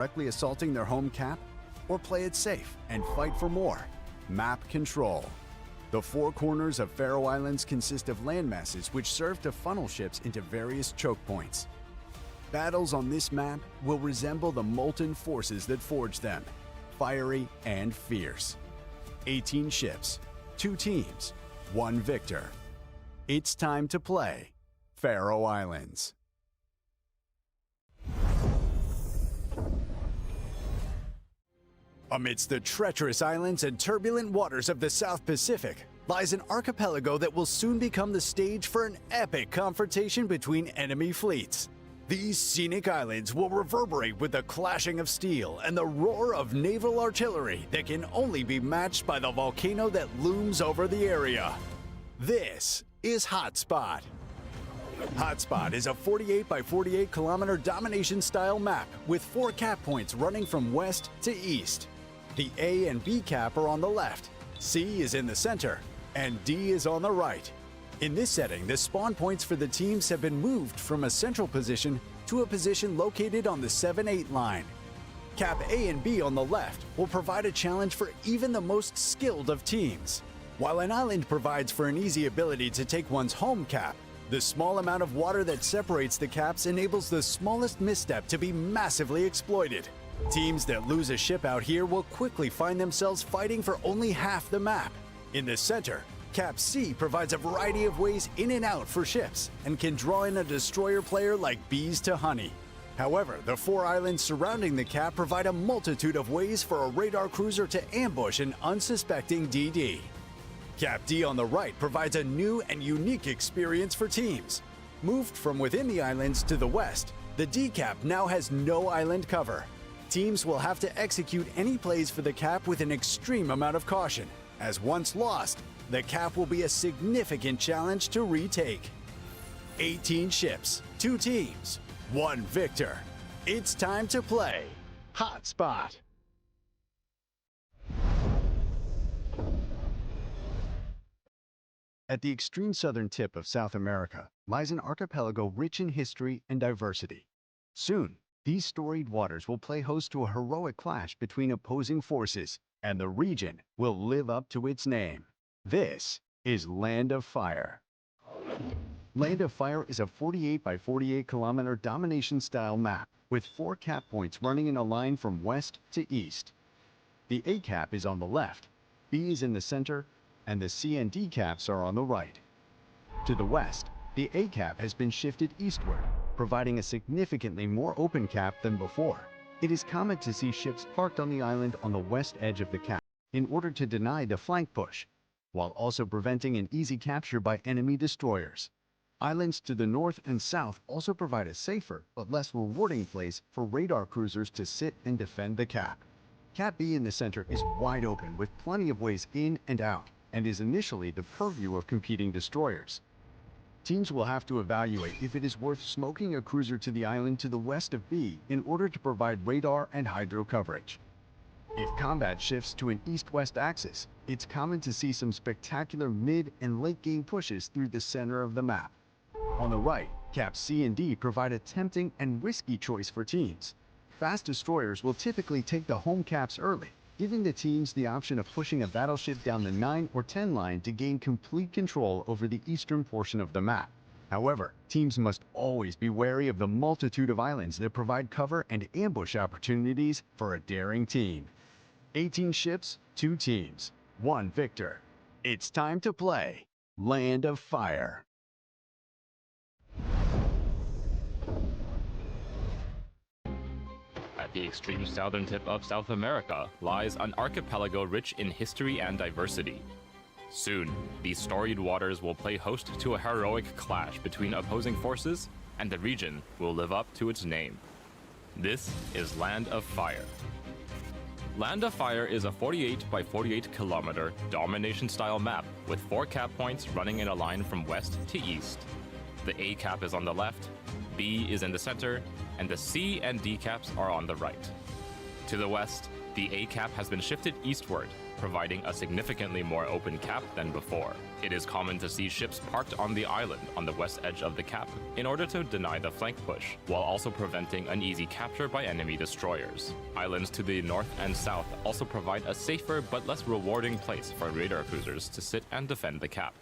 directly assaulting their home cap, or play it safe and fight for more. Map control. The four corners of Faroe Islands consist of landmasses which serve to funnel ships into various choke points. Battles on this map will resemble the molten forces that forge them, fiery and fierce. 18 ships, 2 teams, 1 victor. It's time to play Faroe Islands. Amidst the treacherous islands and turbulent waters of the South Pacific lies an archipelago that will soon become the stage for an epic confrontation between enemy fleets. These scenic islands will reverberate with the clashing of steel and the roar of naval artillery that can only be matched by the volcano that looms over the area. This is Hotspot. Hotspot is a 48 by 48 kilometer domination-style map with 4 cap points running from west to east. The A and B cap are on the left, C is in the center, and D is on the right. In this setting, the spawn points for the teams have been moved from a central position to a position located on the 7-8 line. Cap A and B on the left will provide a challenge for even the most skilled of teams. While an island provides for an easy ability to take one's home cap, the small amount of water that separates the caps enables the smallest misstep to be massively exploited. Teams that lose a ship out here will quickly find themselves fighting for only half the map. In the center, Cap C provides a variety of ways in and out for ships and can draw in a destroyer player like bees to honey. However, the 4 islands surrounding the cap provide a multitude of ways for a radar cruiser to ambush an unsuspecting DD. Cap D on the right provides a new and unique experience for teams. Moved from within the islands to the west, the D cap now has no island cover. Teams will have to execute any plays for the cap with an extreme amount of caution, as once lost, the cap will be a significant challenge to retake. 18 ships, 2 teams, 1 victor. It's time to play Hotspot. At the extreme southern tip of South America lies an archipelago rich in history and diversity. Soon, these storied waters will play host to a heroic clash between opposing forces, and the region will live up to its name. This is Land of Fire. Land of Fire is a 48 by 48 kilometer domination-style map with 4 cap points running in a line from west to east. The A cap is on the left, B is in the center, and the C and D caps are on the right. To the west, the A cap has been shifted eastward, providing a significantly more open cap than before. It is common to see ships parked on the island on the west edge of the cap in order to deny the flank push, while also preventing an easy capture by enemy destroyers. Islands to the north and south also provide a safer but less rewarding place for radar cruisers to sit and defend the cap. Cap B in the center is wide open with plenty of ways in and out, and is initially the purview of competing destroyers. Teams will have to evaluate if it is worth smoking a cruiser to the island to the west of B in order to provide radar and hydro coverage. If combat shifts to an east-west axis, it's common to see some spectacular mid- and late-game pushes through the center of the map. On the right, Caps C and D provide a tempting and risky choice for teams. Fast destroyers will typically take the home caps early, giving the teams the option of pushing a battleship down the 9 or 10 line to gain complete control over the eastern portion of the map. However, teams must always be wary of the multitude of islands that provide cover and ambush opportunities for a daring team. 18 ships, 2 teams, 1 victor. It's time to play Land of Fire. At the extreme southern tip of South America lies an archipelago rich in history and diversity. Soon, these storied waters will play host to a heroic clash between opposing forces, and the region will live up to its name. This is Land of Fire. Land of Fire is a 48 by 48 kilometer domination-style map with 4 cap points running in a line from west to east. The A cap is on the left, B is in the center, and the C and D caps are on the right. To the west, The A cap has been shifted eastward, providing a significantly more open cap than before. It is common to see ships parked on the island on the west edge of the cap in order to deny the flank push, while also preventing an easy capture by enemy destroyers. Islands to the north and south also provide a safer but less rewarding place for radar cruisers to sit and defend the cap.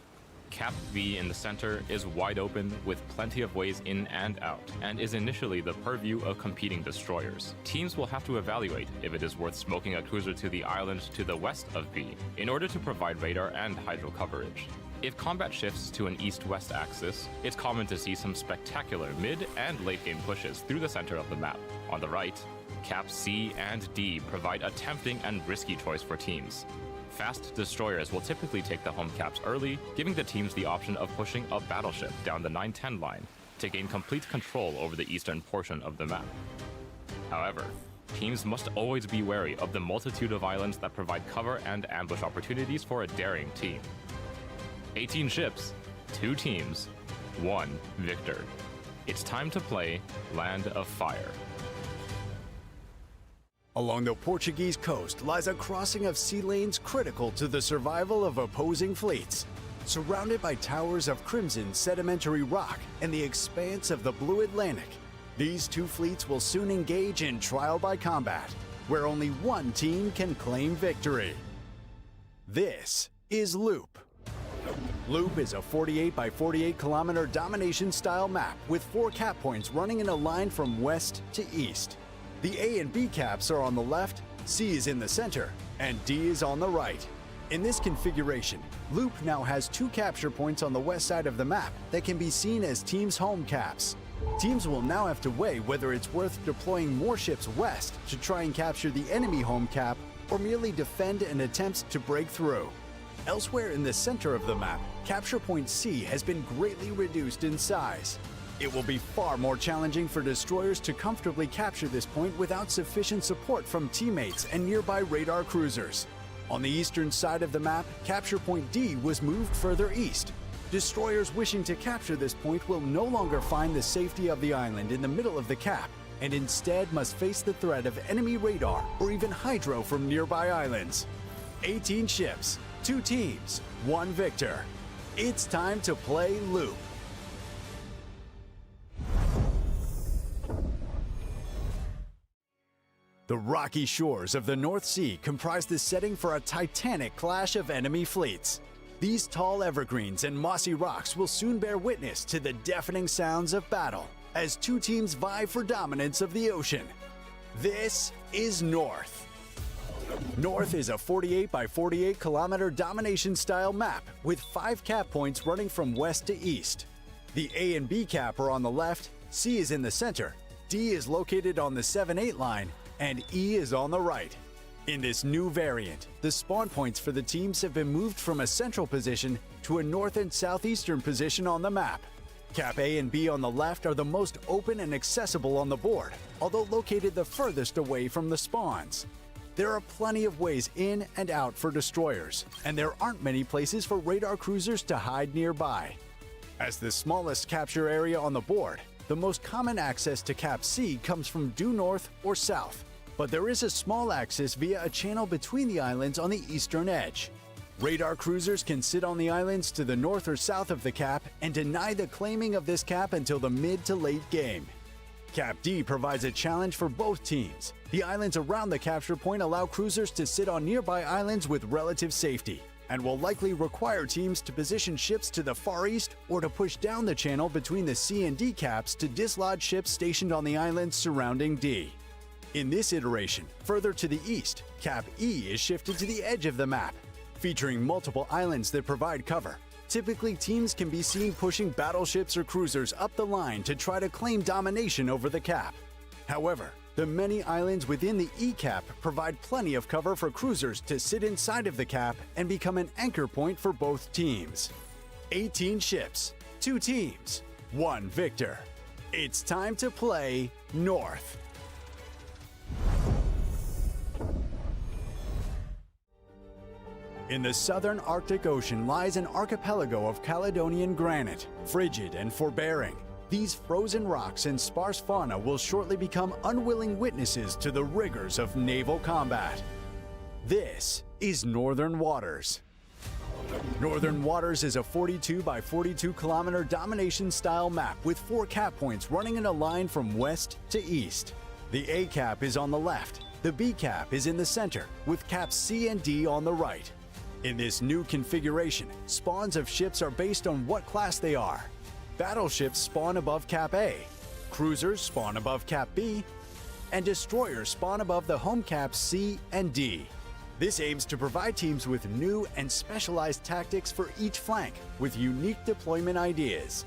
Cap V in the center is wide open with plenty of ways in and out, and is initially the purview of competing destroyers. Teams will have to evaluate if it is worth smoking a cruiser to the island to the west of V in order to provide radar and hydro coverage. If combat shifts to an east-west axis, it's common to see some spectacular mid and late game pushes through the center of the map. On the right, Caps C and D provide a tempting and risky choice for teams. Fast destroyers will typically take the home caps early, giving the teams the option of pushing a battleship down the 910 line to gain complete control over the eastern portion of the map. However, teams must always be wary of the multitude of islands that provide cover and ambush opportunities for a daring team. 18 ships, 2 teams, 1 victor. It's time to play Land of Fire. Along the Portuguese coast lies a crossing of sea lanes critical to the survival of opposing fleets. Surrounded by towers of crimson sedimentary rock and the expanse of the blue Atlantic, these two fleets will soon engage in trial by combat, where only one team can claim victory. This is Loop. Loop is a 48 by 48 kilometer domination style map with 4 cap points running in a line from west to east. The A and B caps are on the left, C is in the center, and D is on the right. In this configuration, Loop now has 2 capture points on the west side of the map that can be seen as teams' home caps. Teams will now have to weigh whether it's worth deploying more ships west to try and capture the enemy home cap, or merely defend and attempt to break through. Elsewhere in the center of the map, capture point C has been greatly reduced in size. It will be far more challenging for destroyers to comfortably capture this point without sufficient support from teammates and nearby radar cruisers. On the eastern side of the map, capture point D was moved further east. Destroyers wishing to capture this point will no longer find the safety of the island in the middle of the cap, and instead must face the threat of enemy radar or even hydro from nearby islands. 18 ships, 2 teams, 1 victor. It's time to play Loop. The rocky shores of the North Sea comprise the setting for a titanic clash of enemy fleets. These tall evergreens and mossy rocks will soon bear witness to the deafening sounds of battle as 2 teams vie for dominance of the ocean. This is North. North is a 48 by 48 kilometer domination style map with 5 cap points running from west to east. The A and B cap are on the left, C is in the center, D is located on the 7-8 line, and E is on the right. In this new variant, the spawn points for the teams have been moved from a central position to a north and southeastern position on the map. Cap A and B on the left are the most open and accessible on the board, although located the furthest away from the spawns. There are plenty of ways in and out for destroyers, and there aren't many places for radar cruisers to hide nearby. As the smallest capture area on the board, the most common access to Cap C comes from due north or south, but there is a small access via a channel between the islands on the eastern edge. Radar cruisers can sit on the islands to the north or south of the cap and deny the claiming of this cap until the mid to late game. Cap D provides a challenge for both teams. The islands around the capture point allow cruisers to sit on nearby islands with relative safety, and will likely require teams to position ships to the far east or to push down the channel between the C and D caps to dislodge ships stationed on the islands surrounding D. In this iteration, further to the east, Cap E is shifted to the edge of the map, featuring multiple islands that provide cover. Typically, teams can be seen pushing battleships or cruisers up the line to try to claim domination over the cap. However, the many islands within the E cap provide plenty of cover for cruisers to sit inside of the cap and become an anchor point for both teams. 18 ships, 2 teams, 1 victor. It's time to play North. In the southern Arctic Ocean lies an archipelago of Caledonian granite, frigid and forbearing. These frozen rocks and sparse fauna will shortly become unwilling witnesses to the rigors of naval combat. This is Northern Waters. Northern Waters is a 42 by 42 kilometer domination-style map with 4 cap points running in a line from west to east. The A cap is on the left, the B cap is in the center, with caps C and D on the right. In this new configuration, spawns of ships are based on what class they are. Battleships spawn above Cap A, cruisers spawn above Cap B, and destroyers spawn above the home caps C and D. This aims to provide teams with new and specialized tactics for each flank, with unique deployment ideas.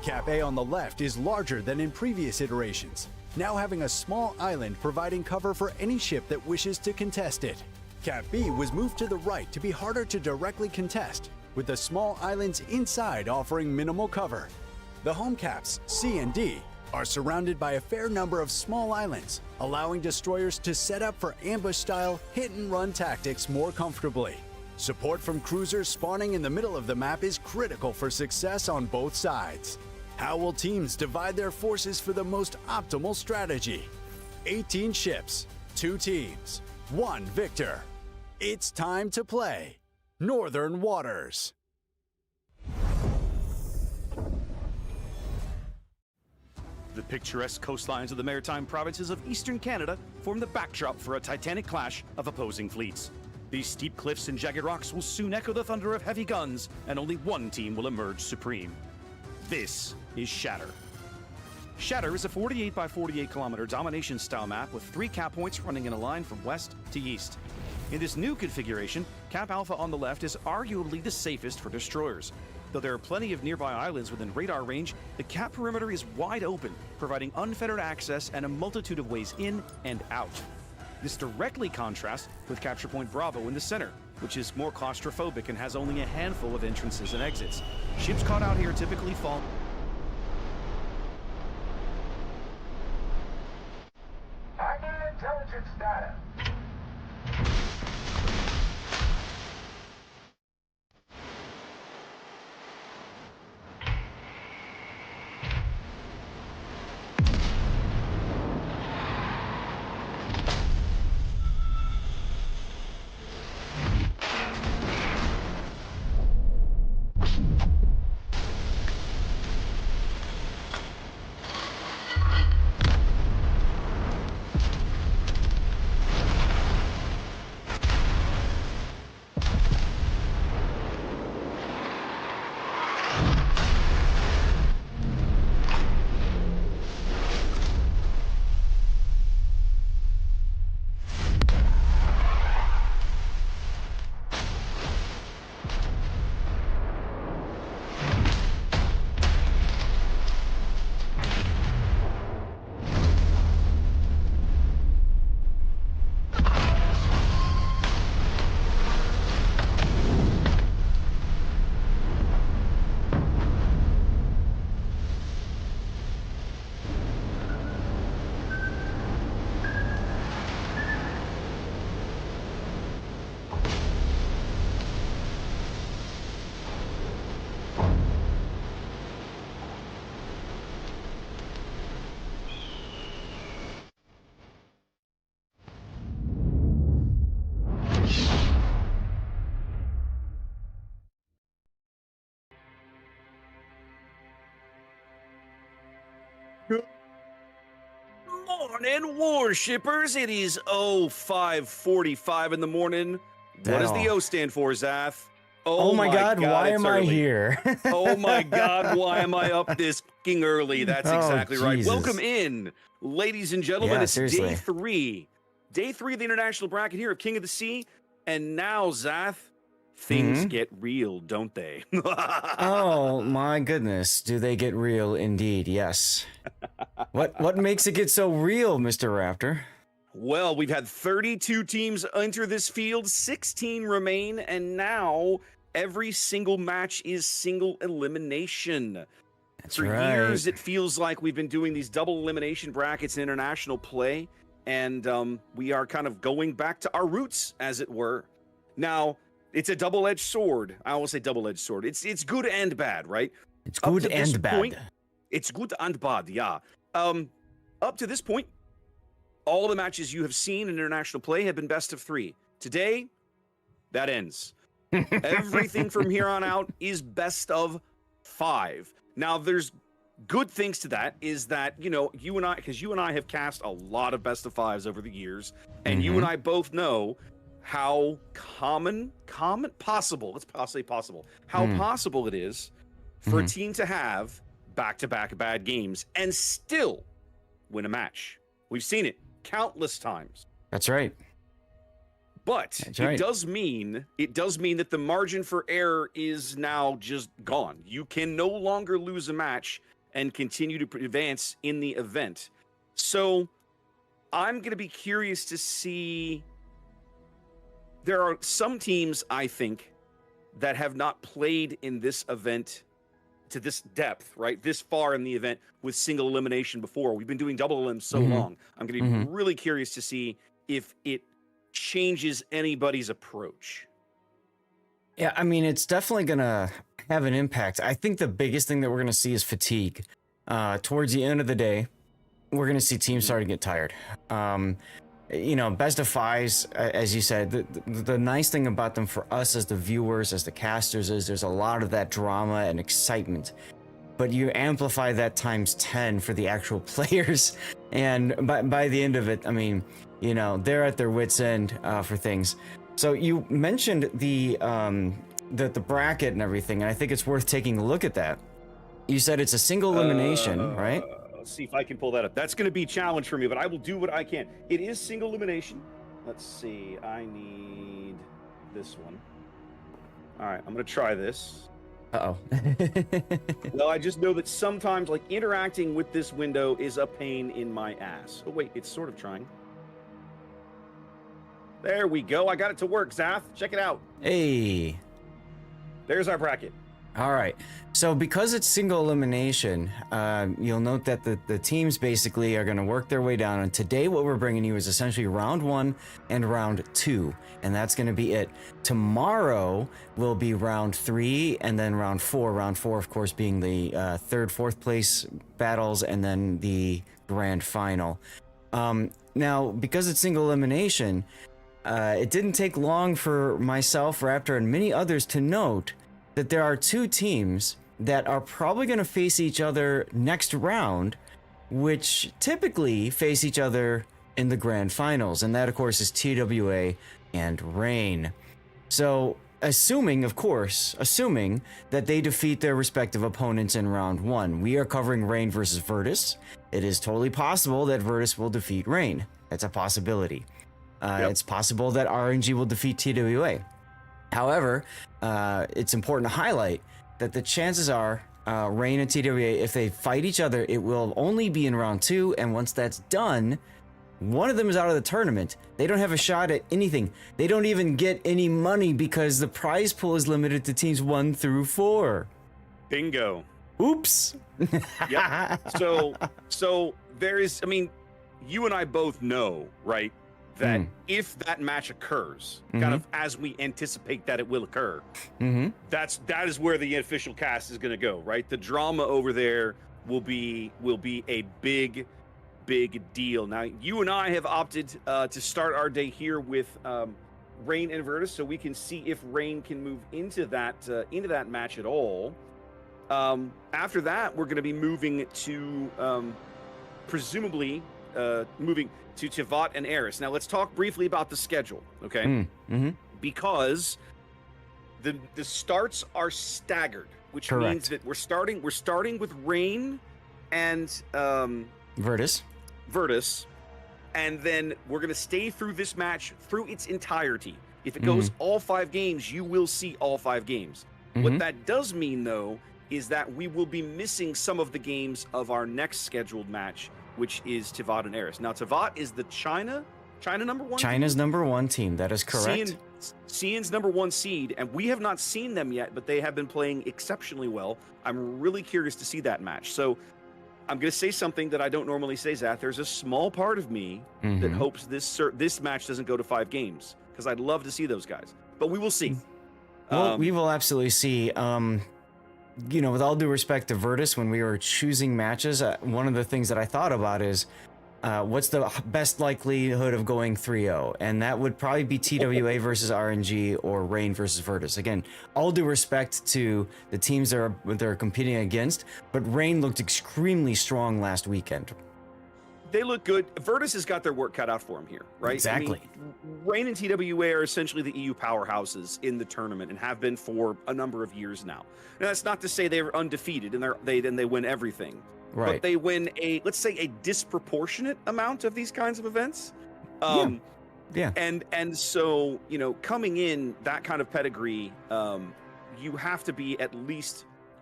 Cap A on the left is larger than in previous iterations, now having a small island providing cover for any ship that wishes to contest it. Cap B was moved to the right to be harder to directly contest, with the small islands inside offering minimal cover. The home caps, C and D, are surrounded by a fair number of small islands, allowing destroyers to set up for ambush-style hit-and-run tactics more comfortably. Support from cruisers spawning in the middle of the map is critical for success on both sides. How will teams divide their forces for the most optimal strategy? 18 ships, 2 teams, 1 victor. It's time to play Northern Waters. The picturesque coastlines of the maritime provinces of eastern Canada form the backdrop for a titanic clash of opposing fleets. These steep cliffs and jagged rocks will soon echo the thunder of heavy guns, and only one team will emerge supreme. This is Shatter. Shatter is a 48 by 48 kilometer domination-style map with 3 cap points running in a line from west to east. In this new configuration, Cap Alpha on the left is arguably the safest for destroyers. Though there are plenty of nearby islands within radar range, the cap perimeter is wide open, providing unfettered access and a multitude of ways in and out. This directly contrasts with Capture Point Bravo in the center, which is more claustrophobic and has only a handful of entrances and exits. Ships caught out here typically fall. I need intelligence data. Morning, Warshippers! It is 05:45 in the morning. What does the O stand for, Zath? Oh my God, why am I here? Oh my God, why am I up this fucking early? That's exactly right. Jesus. Welcome in, ladies and gentlemen. Yeah, it's seriously. day 3. Day 3 of the international bracket here of King of the Sea. And now, Zath, things get real, don't they? Oh my goodness, do they get real indeed? Yes. What makes it get so real, Mr. Raptor? Well, we've had 32 teams enter this field, 16 remain, and now every single match is single elimination. That's For right. years, it feels like we've been doing these double elimination brackets in international play, and we are kind of going back to our roots, as it were. Now, it's a double-edged sword. I always say double-edged sword. It's good and bad, right? It's Up good to this and bad. point, It's good and bad, yeah. Up to this point, all the matches you have seen in international play have been best of 3. Today, that ends. Everything from here on out is best of 5. Now, there's good things to that, is that, you and I, because you and I have cast a lot of best of 5s over the years, and you and I both know how possible it is for a team to have back-to-back bad games and still win a match. We've seen it countless times. That's right. But it does mean that the margin for error is now just gone. You can no longer lose a match and continue to advance in the event. So I'm going to be curious to see. There are some teams, I think, that have not played in this event to this depth, right? This far in the event with single elimination before. We've been doing double elim so long. I'm going to be really curious to see if it changes anybody's approach. Yeah, I mean, it's definitely going to have an impact. I think the biggest thing that we're going to see is fatigue. Towards the end of the day, we're going to see teams starting to get tired. Best of 5s, as you said, the nice thing about them for us as the viewers, as the casters, is there's a lot of that drama and excitement. But you amplify that times 10 for the actual players. And by the end of it, I mean, they're at their wits' end for things. So you mentioned the bracket and everything, and I think it's worth taking a look at that. You said it's a single elimination, right? Let's see if I can pull that up. That's going to be a challenge for me, but I will do what I can. It is single elimination. Let's see. I need this one. All right, I'm going to try this. Uh-oh. Well, I just know that sometimes, interacting with this window is a pain in my ass. Oh, wait, it's sort of trying. There we go. I got it to work, Zath. Check it out. Hey. There's our bracket. All right. So because it's single elimination, you'll note that the teams basically are going to work their way down. And today what we're bringing you is essentially round 1 and round 2. And that's going to be it. Tomorrow will be round 3 and then round 4. Round 4, of course, being the 3rd, 4th place battles and then the grand final. Now, because it's single elimination, it didn't take long for myself, Raptor, and many others to note that there are 2 teams that are probably going to face each other next round, which typically face each other in the grand finals. And that, of course, is TWA and Reign. So, assuming that they defeat their respective opponents in round 1, we are covering Reign versus VRTUS. It is totally possible that VRTUS will defeat Reign. That's a possibility. It's possible that RNG will defeat TWA. However, it's important to highlight that the chances are Reign and TWA, if they fight each other, it will only be in round 2, and once that's done, one of them is out of the tournament. They don't have a shot at anything. They don't even get any money because the prize pool is limited to teams 1 through 4. Bingo. Oops. Yep. So there is, I mean, you and I both know, right, that if that match occurs, kind of as we anticipate that it will occur, that is where the official cast is going to go, right? The drama over there will be a big deal. Now, you and I have opted to start our day here with Reign and VRTUS, so we can see if Reign can move into that match at all. After that, we're going to be moving to presumably moving to Tivat and Eris. Now, let's talk briefly about the schedule, okay? Because the starts are staggered, which means that we're starting with Reign and VRTUS, and then we're going to stay through this match through its entirety. If it goes all 5 games, you will see all 5 games. What that does mean, though, is that we will be missing some of the games of our next scheduled match, which is Tivat and Eris. Now, Tivat is the China number 1? China's number 1 team, that is correct. CN's number 1 seed, and we have not seen them yet, but they have been playing exceptionally well. I'm really curious to see that match. So I'm going to say something that I don't normally say, Zath. There's a small part of me that hopes this match doesn't go to 5 games, because I'd love to see those guys. But we will see. Well, we will absolutely see. with all due respect to VRTUS, when we were choosing matches, one of the things that I thought about is what's the best likelihood of going 3-0, and that would probably be TWA versus RNG or Reign versus VRTUS. Again, all due respect to the teams they're competing against, but Reign looked extremely strong last weekend. They look good. VRTUS has got their work cut out for them here, right? Exactly. I mean, Reign and TWA are essentially the EU powerhouses in the tournament and have been for a number of years now. Now, that's not to say they're undefeated and they win everything. Right. But they win let's say a disproportionate amount of these kinds of events. Yeah. And so, coming in that kind of pedigree, you have to be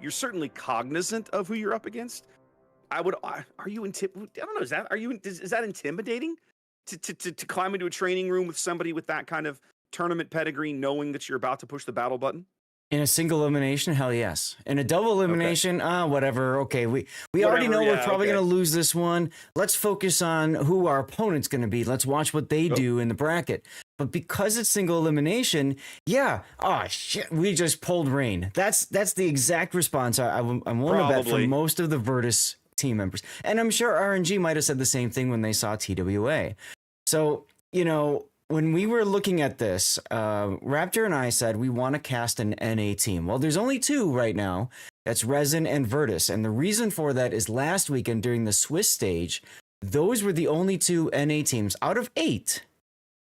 you're certainly cognizant of who you're up against. Are you I don't know. Is that intimidating to climb into a training room with somebody with that kind of tournament pedigree, knowing that you're about to push the battle button? In a single elimination, hell yes. In a double elimination, whatever. Okay, we already know we're probably going to lose this one. Let's focus on who our opponent's going to be. Let's watch what they do in the bracket. But because it's single elimination, shit, we just pulled Reign. That's the exact response I'm willing to bet for most of the VRTUS team members. And I'm sure RNG might have said the same thing when they saw TWA. So, when we were looking at this, Raptor and I said we want to cast an NA team. Well, there's only two right now. That's Resin and VRTUS. And the reason for that is last weekend during the Swiss stage, those were the only two NA teams out of 8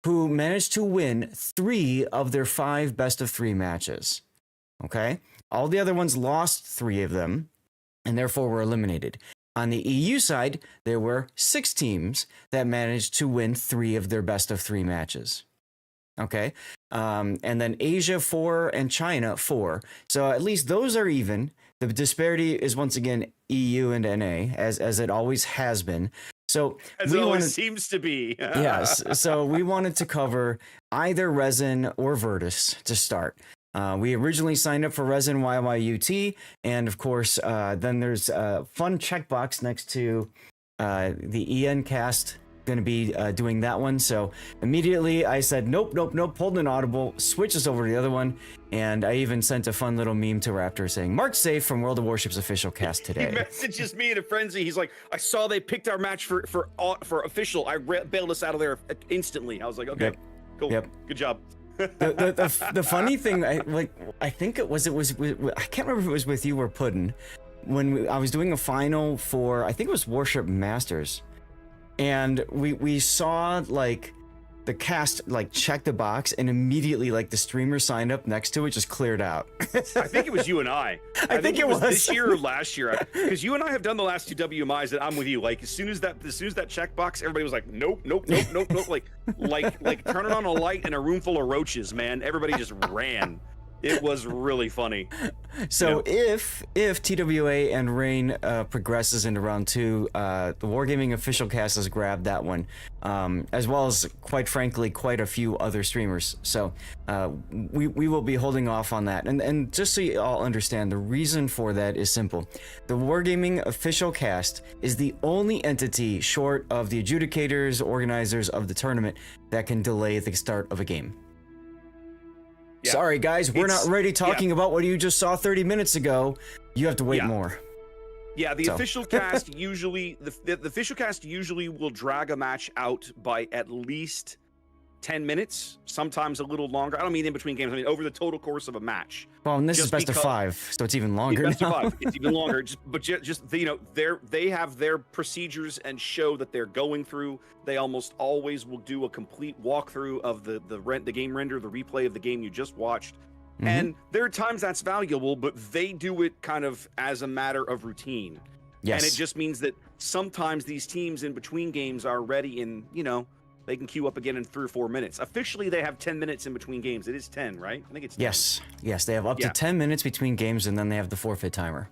who managed to win 3 of their 5 best-of-3 matches. Okay? All the other ones lost 3 of them, and therefore were eliminated. On the EU side, there were 6 teams that managed to win 3 of their best-of-3 matches. Okay? And then Asia 4 and China 4. So at least those are even. The disparity is once again EU and NA, as it always has been. So as it always seems to be. Yes. So we wanted to cover either Resin or VRTUS to start. We originally signed up for Resin YYUT, and of course, then there's a fun checkbox next to the EN cast going to be doing that one. So immediately I said, nope, pulled an audible, switch us over to the other one, and I even sent a fun little meme to Raptor saying, "Mark safe from World of Warships official cast today." He messages me in a frenzy. He's like, I saw they picked our match for official. I bailed us out of there instantly. I was like, okay, cool, good job. The funny thing, I think it was I can't remember if it was with you or Puddin, when I was doing a final for, I think it was Warship Masters, and we saw the cast check the box, and immediately the streamer signed up next to it just cleared out. I think it was you and I. I think it was this year or last year, because you and I have done the last 2 WMIs that I'm with you. As soon as that checkbox, everybody was like, nope. Like turning on a light in a room full of roaches, man. Everybody just ran. It was really funny. So if TWA and Reign progresses into round 2, the Wargaming official cast has grabbed that one, as well as, quite frankly, quite a few other streamers. So we will be holding off on that. And just so you all understand, the reason for that is simple. The Wargaming official cast is the only entity short of the adjudicators, organizers of the tournament, that can delay the start of a game. Yeah. Sorry, guys, we're not ready talking about what you just saw 30 minutes ago. You have to wait more. Yeah, the official cast usually the official cast usually will drag a match out by at least 10 minutes, sometimes a little longer. I don't mean in between games. I mean over the total course of a match. Well, and this is best of 5, so it's even longer. Best of 5, it's even longer. They have their procedures and show that they're going through. They almost always will do a complete walkthrough of the game render, the replay of the game you just watched. Mm-hmm. And there are times that's valuable, but they do it kind of as a matter of routine. Yes. And it just means that sometimes these teams in between games are ready in, they can queue up again in 3 or 4 minutes. Officially, they have 10 minutes in between games. It is 10, right? I think it's 10. Yes, they have up to 10 minutes between games, and then they have the forfeit timer.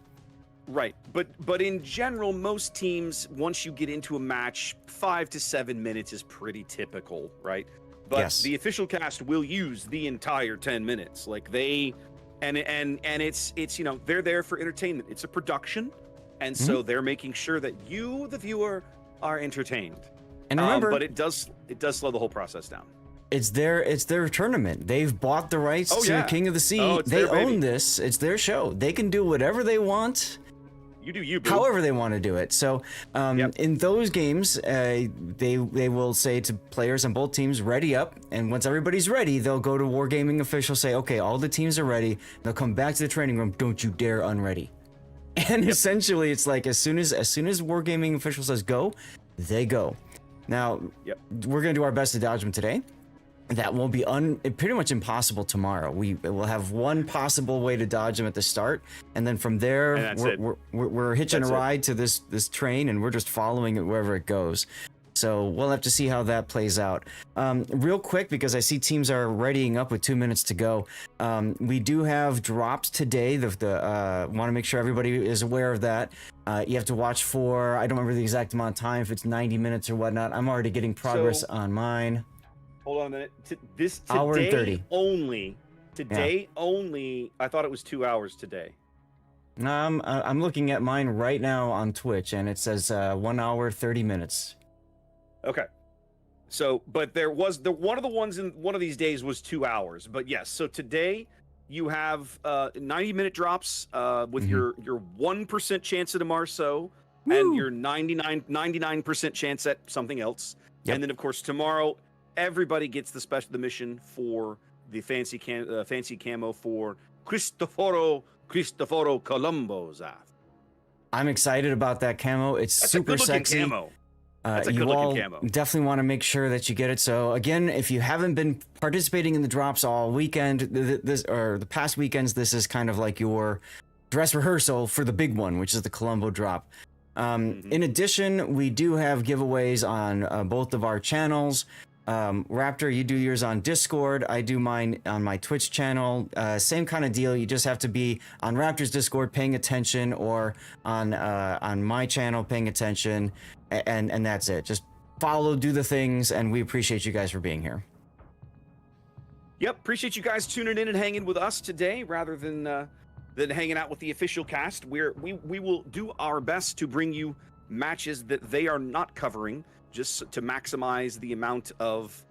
Right, but in general, most teams, once you get into a match, 5 to 7 minutes is pretty typical, right? But the official cast will use the entire 10 minutes. And it's they're there for entertainment. It's a production, and so they're making sure that you, the viewer, are entertained. And remember, but it does slow the whole process down. It's their tournament. They've bought the rights to King of the Sea. Oh, it's they their own baby. this. It's their show. They can do whatever they want. You do you, boo. However they want to do it. So in those games, they will say to players on both teams, ready up. And once everybody's ready, they'll go to Wargaming officials, say, okay, all the teams are ready. They'll come back to the training room. Don't you dare unready. And essentially, it's like as soon as Wargaming official says go, they go. Now, we're going to do our best to dodge them today. That will be pretty much impossible tomorrow. We will have one possible way to dodge them at the start, and then from there, we're hitching a ride to this train, and we're just following it wherever it goes. So we'll have to see how that plays out. Real quick, because I see teams are readying up with 2 minutes to go. We do have drops today. Want to make sure everybody is aware of that. You have to watch for, I don't remember the exact amount of time, if it's 90 minutes or whatnot. I'm already getting progress on mine. Hold on a minute. Today hour and 30. Only. Today only. I thought it was 2 hours today. I'm looking at mine right now on Twitch, and it says 1 hour 30 minutes. Okay. So, but there was one of the ones in one of these days was 2 hours. But yes, so today you have 90-minute drops with your 1% chance at a Marceau and your 99% chance at something else. Yep. And then of course tomorrow everybody gets the mission for the fancy camo for Cristoforo Colombo's. I'm excited about that camo. It's That's super a good-looking sexy. Camo. That's a you good-looking all camo. definitely want to make sure that you get it. So again, if you haven't been participating in the drops all weekend, the past weekends, this is kind of like your dress rehearsal for the big one, which is the Colombo drop. In addition, we do have giveaways on both of our channels. Raptor, you do yours on Discord. I do mine on my Twitch channel. Same kind of deal. You just have to be on Raptor's Discord paying attention, or on my channel paying attention, and that's it. Just follow, do the things, and we appreciate you guys for being here. Yep, appreciate you guys tuning in and hanging with us today, rather than hanging out with the official cast. We will do our best to bring you matches that they are not covering, just to maximize the amount of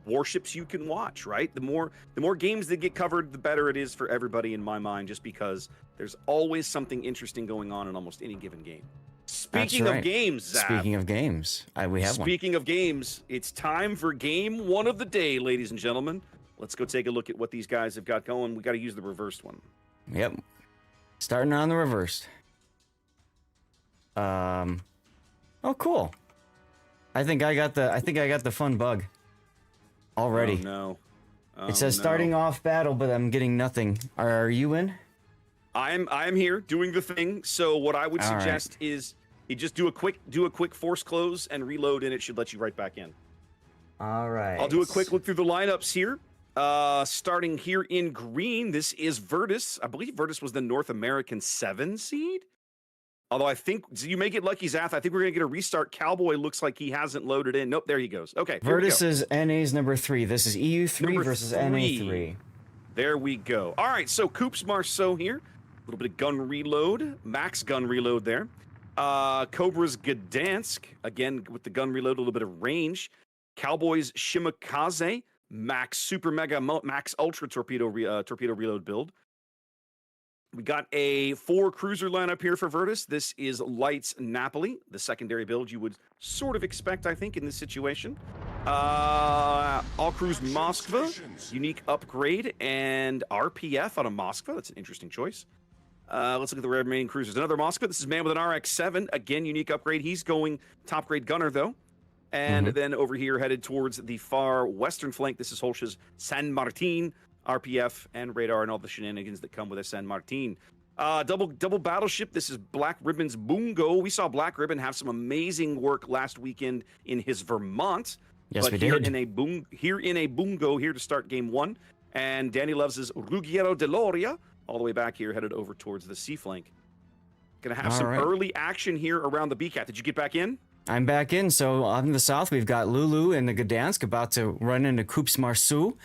warships you can watch, right? The more games that get covered, the better it is for everybody in my mind, just because there's always something interesting going on in almost any given game. Speaking of games, Zap, Speaking of games, we have one. Speaking of games, it's time for game one of the day, ladies and gentlemen. Let's go take a look at what these guys have got going. We got to use the reversed one. Yep. Starting on the reversed. Oh, cool. I think I got the fun bug already. Oh, no. Oh, it says starting off battle, but I'm getting nothing. Are you in? I'm here doing the thing. So what I would suggest is you just do a quick force close and reload, and it should let you right back in. All right. I'll do a quick look through the lineups here. Starting here in green, this is VRTUS. I believe VRTUS was the North American 7 seed. Although I think you may get lucky, Zath. I think we're gonna get a restart. Cowboy looks like he hasn't loaded in. Nope, there he goes. Okay. VRTUS is NA's number 3. This is EU3 Number versus 3. NA3. There we go. All right, so Coops Marceau here. A little bit of gun reload. Max gun reload there. Cobra's Gdansk. Again, with the gun reload, a little bit of range. Cowboys Shimakaze. Max Super Mega Max Ultra torpedo reload build. We got a 4 cruiser lineup here for VRTUS. This is Lights Napoli, the secondary build you would sort of expect, I think, in this situation. All Cruise Moskva, unique upgrade, and RPF on a Moskva. That's an interesting choice. Let's look at the remaining cruisers. Another Moskva. This is man with an RX-7. Again, unique upgrade. He's going top grade gunner, though. And then over here, headed towards the far western flank, this is Holsch's San Martin, RPF, and radar, and all the shenanigans that come with a San Martin. Double battleship. This is Black Ribbon's Bungo. We saw Black Ribbon have some amazing work last weekend in his Vermont. Yes, but we here did. Here in a Bungo here to start game 1. And Danny loves his Ruggiero de Loria, all the way back here, headed over towards the sea flank. Gonna have some early action here around the BCAT. Did you get back in? I'm back in. So on the south, we've got Lulu and the Gdansk about to run into Coops Marceau,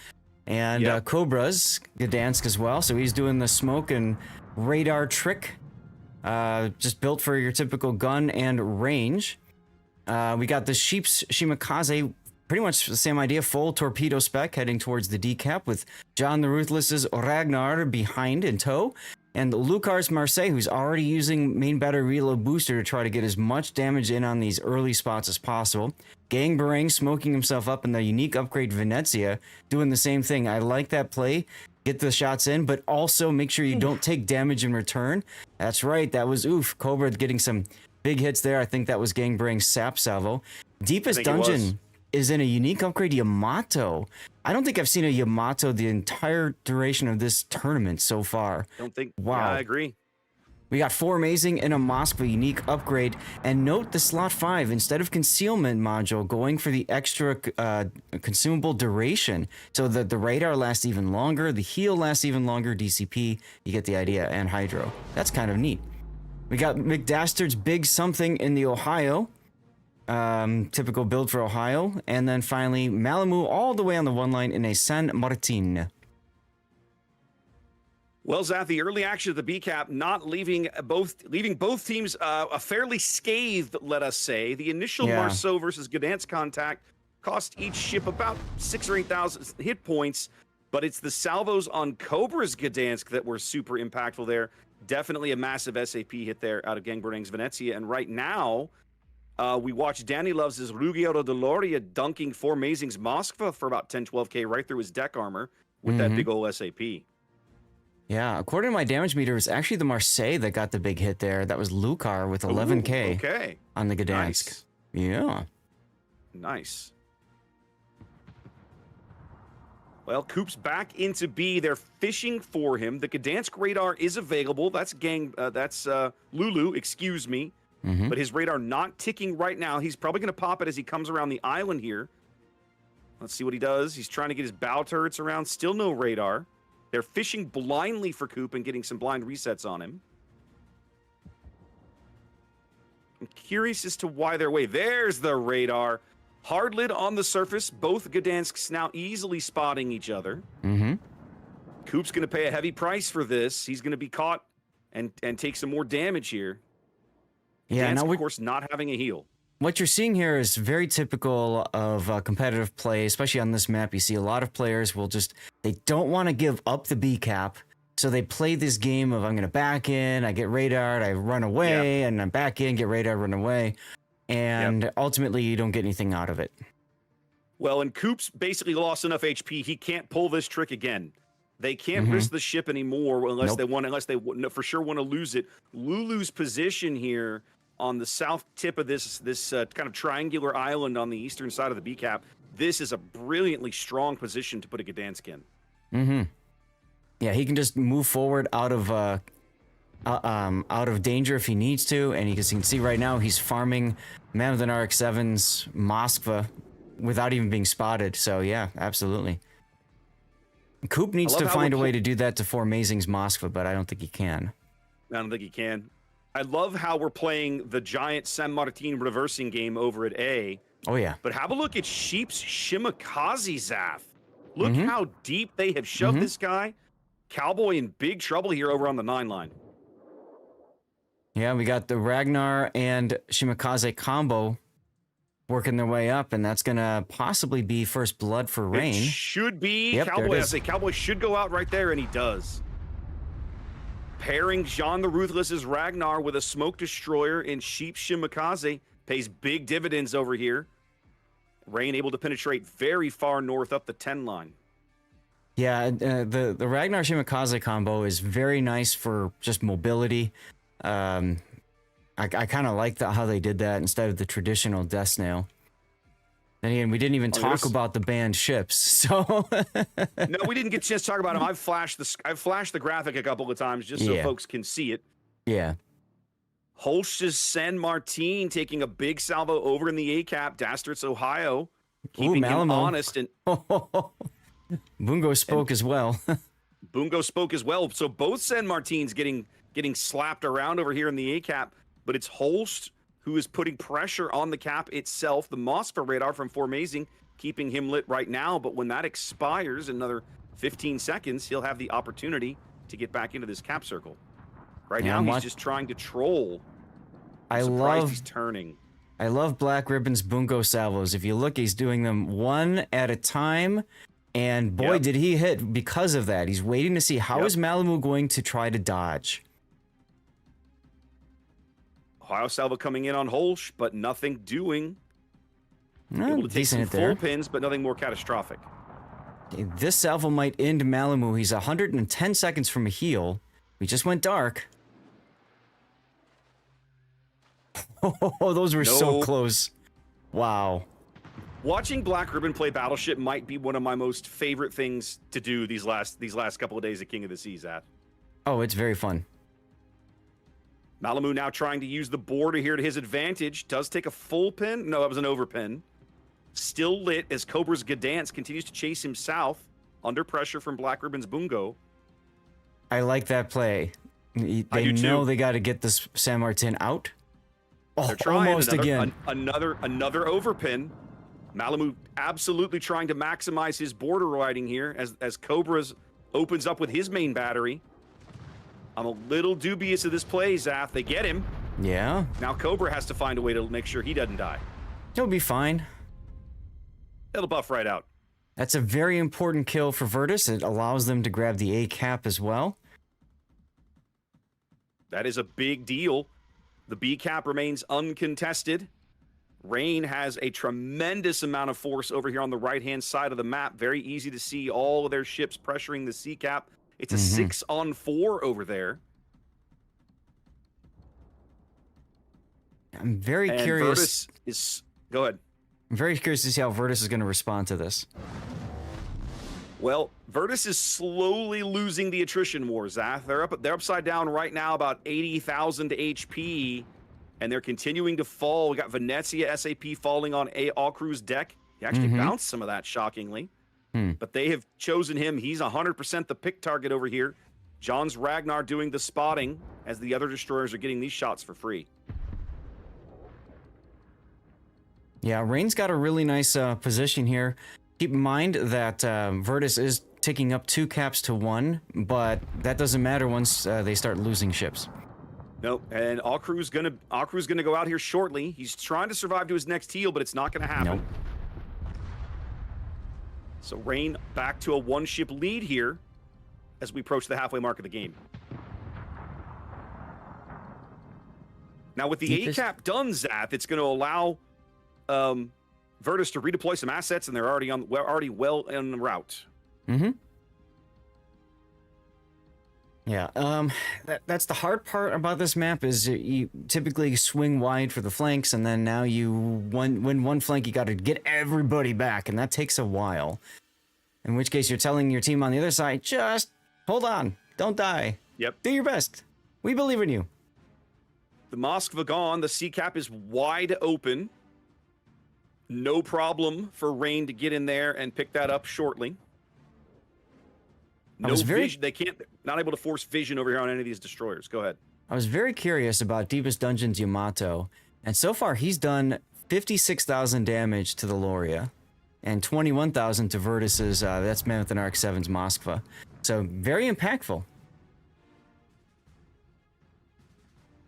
and Cobra's Gdansk as well. So he's doing the smoke and radar trick, just built for your typical gun and range. We got the Sheep's Shimakaze pretty much the same idea. Full torpedo spec heading towards the decap with John the Ruthless's Ragnar behind in tow. And Lucar's Marseille, who's already using main battery reload booster to try to get as much damage in on these early spots as possible. Gang Barang smoking himself up in the unique upgrade Venezia, doing the same thing. I like that play. Get the shots in, but also make sure you don't take damage in return. That's right, that was Cobra getting some big hits there. I think that was Gang Barang's Sap Salvo. Deepest Dungeon is in a unique upgrade Yamato. I don't think I've seen a Yamato the entire duration of this tournament so far. Don't think. Wow. Yeah, I agree. We got 4 amazing and a Moskva unique upgrade. And note the slot 5, instead of concealment module, going for the extra consumable duration. So that the radar lasts even longer, the heal lasts even longer, DCP, you get the idea, and Hydro. That's kind of neat. We got McDastard's Big Something in the Ohio. Typical build for Ohio. And then finally, Malamu all the way on the one line in a San Martin. Well, Zath, the early action of the B-Cap not leaving both teams fairly scathed, let us say. The initial Marceau versus Gdansk contact cost each ship about 6,000 or 8,000 hit points, but it's the salvos on Cobra's Gdansk that were super impactful there. Definitely a massive SAP hit there out of Gang Barang's Venezia. And right now, we watch Danny Loves' Ruggiero Deloria dunking 4 Amazing's Moskva for about 10, 12K right through his deck armor with that big old SAP. Yeah, according to my damage meter, it was actually the Marseille that got the big hit there. That was Lucar with 11K on the Gdansk. Nice. Yeah. Nice. Well, Coop's back into B. They're fishing for him. The Gdansk radar is available. That's Lulu, excuse me. But his radar not ticking right now. He's probably going to pop it as he comes around the island here. Let's see what he does. He's trying to get his bow turrets around. Still no radar. They're fishing blindly for Coop and getting some blind resets on him. I'm curious as to why they're away. There's the radar. Hard lid on the surface. Both Gdansks now easily spotting each other. Coop's going to pay a heavy price for this. He's going to be caught and take some more damage here. Yeah, Gdansk, of course, not having a heal. What you're seeing here is very typical of competitive play, especially on this map. You see a lot of players they don't want to give up the B cap, so they play this game of I'm going to back in, I get radared, I run away, and I'm back in, get radared, run away, and ultimately you don't get anything out of it. Well, and Coop's basically lost enough HP, he can't pull this trick again. They can't risk the ship anymore unless they for sure want to lose it. Lulu's position here on the south tip of this kind of triangular island on the eastern side of the B-Cap, this is a brilliantly strong position to put a Gdansk in. Yeah, he can just move forward out of danger if he needs to, and you can see right now he's farming Mammoth RX-7's Moskva without even being spotted. So yeah, absolutely. Coop needs to find a way to do that to 4 Amazing's Moskva, but I don't think he can. I don't think he can. I love how we're playing the giant San Martin reversing game over at A. Oh, yeah. But have a look at Sheep's Shimakaze Zath. Look how deep they have shoved this guy. Cowboy in big trouble here over on the 9 line. Yeah, we got the Ragnar and Shimakaze combo working their way up, and that's going to possibly be first blood for Rain. It should be. Yep, Cowboy should go out right there, and he does. Pairing Jean the Ruthless's Ragnar with a Smoke Destroyer in Sheep Shimakaze pays big dividends over here. Rain able to penetrate very far north up the 10 line. Yeah, the Ragnar Shimakaze combo is very nice for just mobility. I kind of like how they did that instead of the traditional Death Snail. And again, we didn't even talk about the banned ships, so... No, we didn't get a chance to talk about them. I've flashed the graphic a couple of times just so folks can see it. Yeah. Holsch's San Martin taking a big salvo over in the A-Cap, Dastards, Ohio, keeping him honest. And Bungo spoke as well. Bungo spoke as well. So both San Martins getting slapped around over here in the A-Cap, but it's Holst who is putting pressure on the cap itself. The Moskva radar from 4 Amazing keeping him lit right now, but when that expires in another 15 seconds, he'll have the opportunity to get back into this cap circle. Right now, he's just trying to troll. I'm surprised he's turning. I love Black Ribbon's bungo salvos. If you look, he's doing them one at a time. And boy, Yep. did he hit because of that. He's waiting to see how is Malibu going to try to dodge. Ohio Salvo coming in on Holsch, but nothing doing. Able to take Decent some hit full there. pins, but nothing more catastrophic. This salvo might end Malibu. He's 110 seconds from a heal. We just went dark. Oh, those were so No. close. Wow. Watching Black Ribbon play Battleship might be one of my most favorite things to do these last couple of days of King of the Seas at. Oh, it's very fun. Malibu now trying to use the border here to his advantage. Does take a full pin. No, that was an overpin. Still lit as Cobra's Gadance continues to chase him south under pressure from Black Ribbon's Bungo. I like that play. They do know too. they got to get this San Martin out. Oh, They're trying almost again. Another overpin. Malibu absolutely trying to maximize his border riding here as Cobra's opens up with his main battery. I'm a little dubious of this play, Zath. They get him. Yeah, Now Cobra has to find a way to make sure he doesn't die. he'll be fine. It'll buff right out. That's a very important kill for VRTUS. It allows them to grab the A cap as well. That is a big deal. The B cap remains uncontested. Rain has a tremendous amount of force over here on the right-hand side of the map. Very easy to see all of their ships pressuring the C cap. It's a 6-on-4 over there. I'm very And curious. VRTUS is... Go ahead. I'm very curious to see how VRTUS is going to respond to this. Well, VRTUS is slowly losing the attrition war, Zath. They're upside down right now, about 80,000 HP, and they're continuing to fall. We got Venezia SAP falling on All Crew's deck. He actually bounced some of that, shockingly. But they have chosen him. He's 100% the pick target over here. John's Ragnar doing the spotting as the other destroyers are getting these shots for free. Yeah, Rain's got a really nice position here. Keep in mind that VRTUS is ticking up 2 caps to 1, but that doesn't matter once they start losing ships. Nope, and All Crew's gonna go out here shortly. He's trying to survive to his next heal, but it's not gonna happen. Nope. So Rain back to a 1-ship lead here as we approach the halfway mark of the game. Now with the Deepest- A-cap done, Zath, it's going to allow VRTUS to redeploy some assets, and they're already well en route. Yeah, that's the hard part about this map is you typically swing wide for the flanks, and then now win one flank, you got to get everybody back, and that takes a while. In which case, you're telling your team on the other side, just hold on, don't die. Yep. Do your best. We believe in you. The Moskva gone. The C-cap is wide open. No problem for Rain to get in there and pick that up shortly. No vision. They can't. Not able to force vision over here on any of these destroyers. Go ahead. I was very curious about Deepest Dungeon's Yamato, and so far he's done 56,000 damage to the Loria, and 21,000 to VRTUS's, that's Mammoth and Arc 7's Moskva. So very impactful.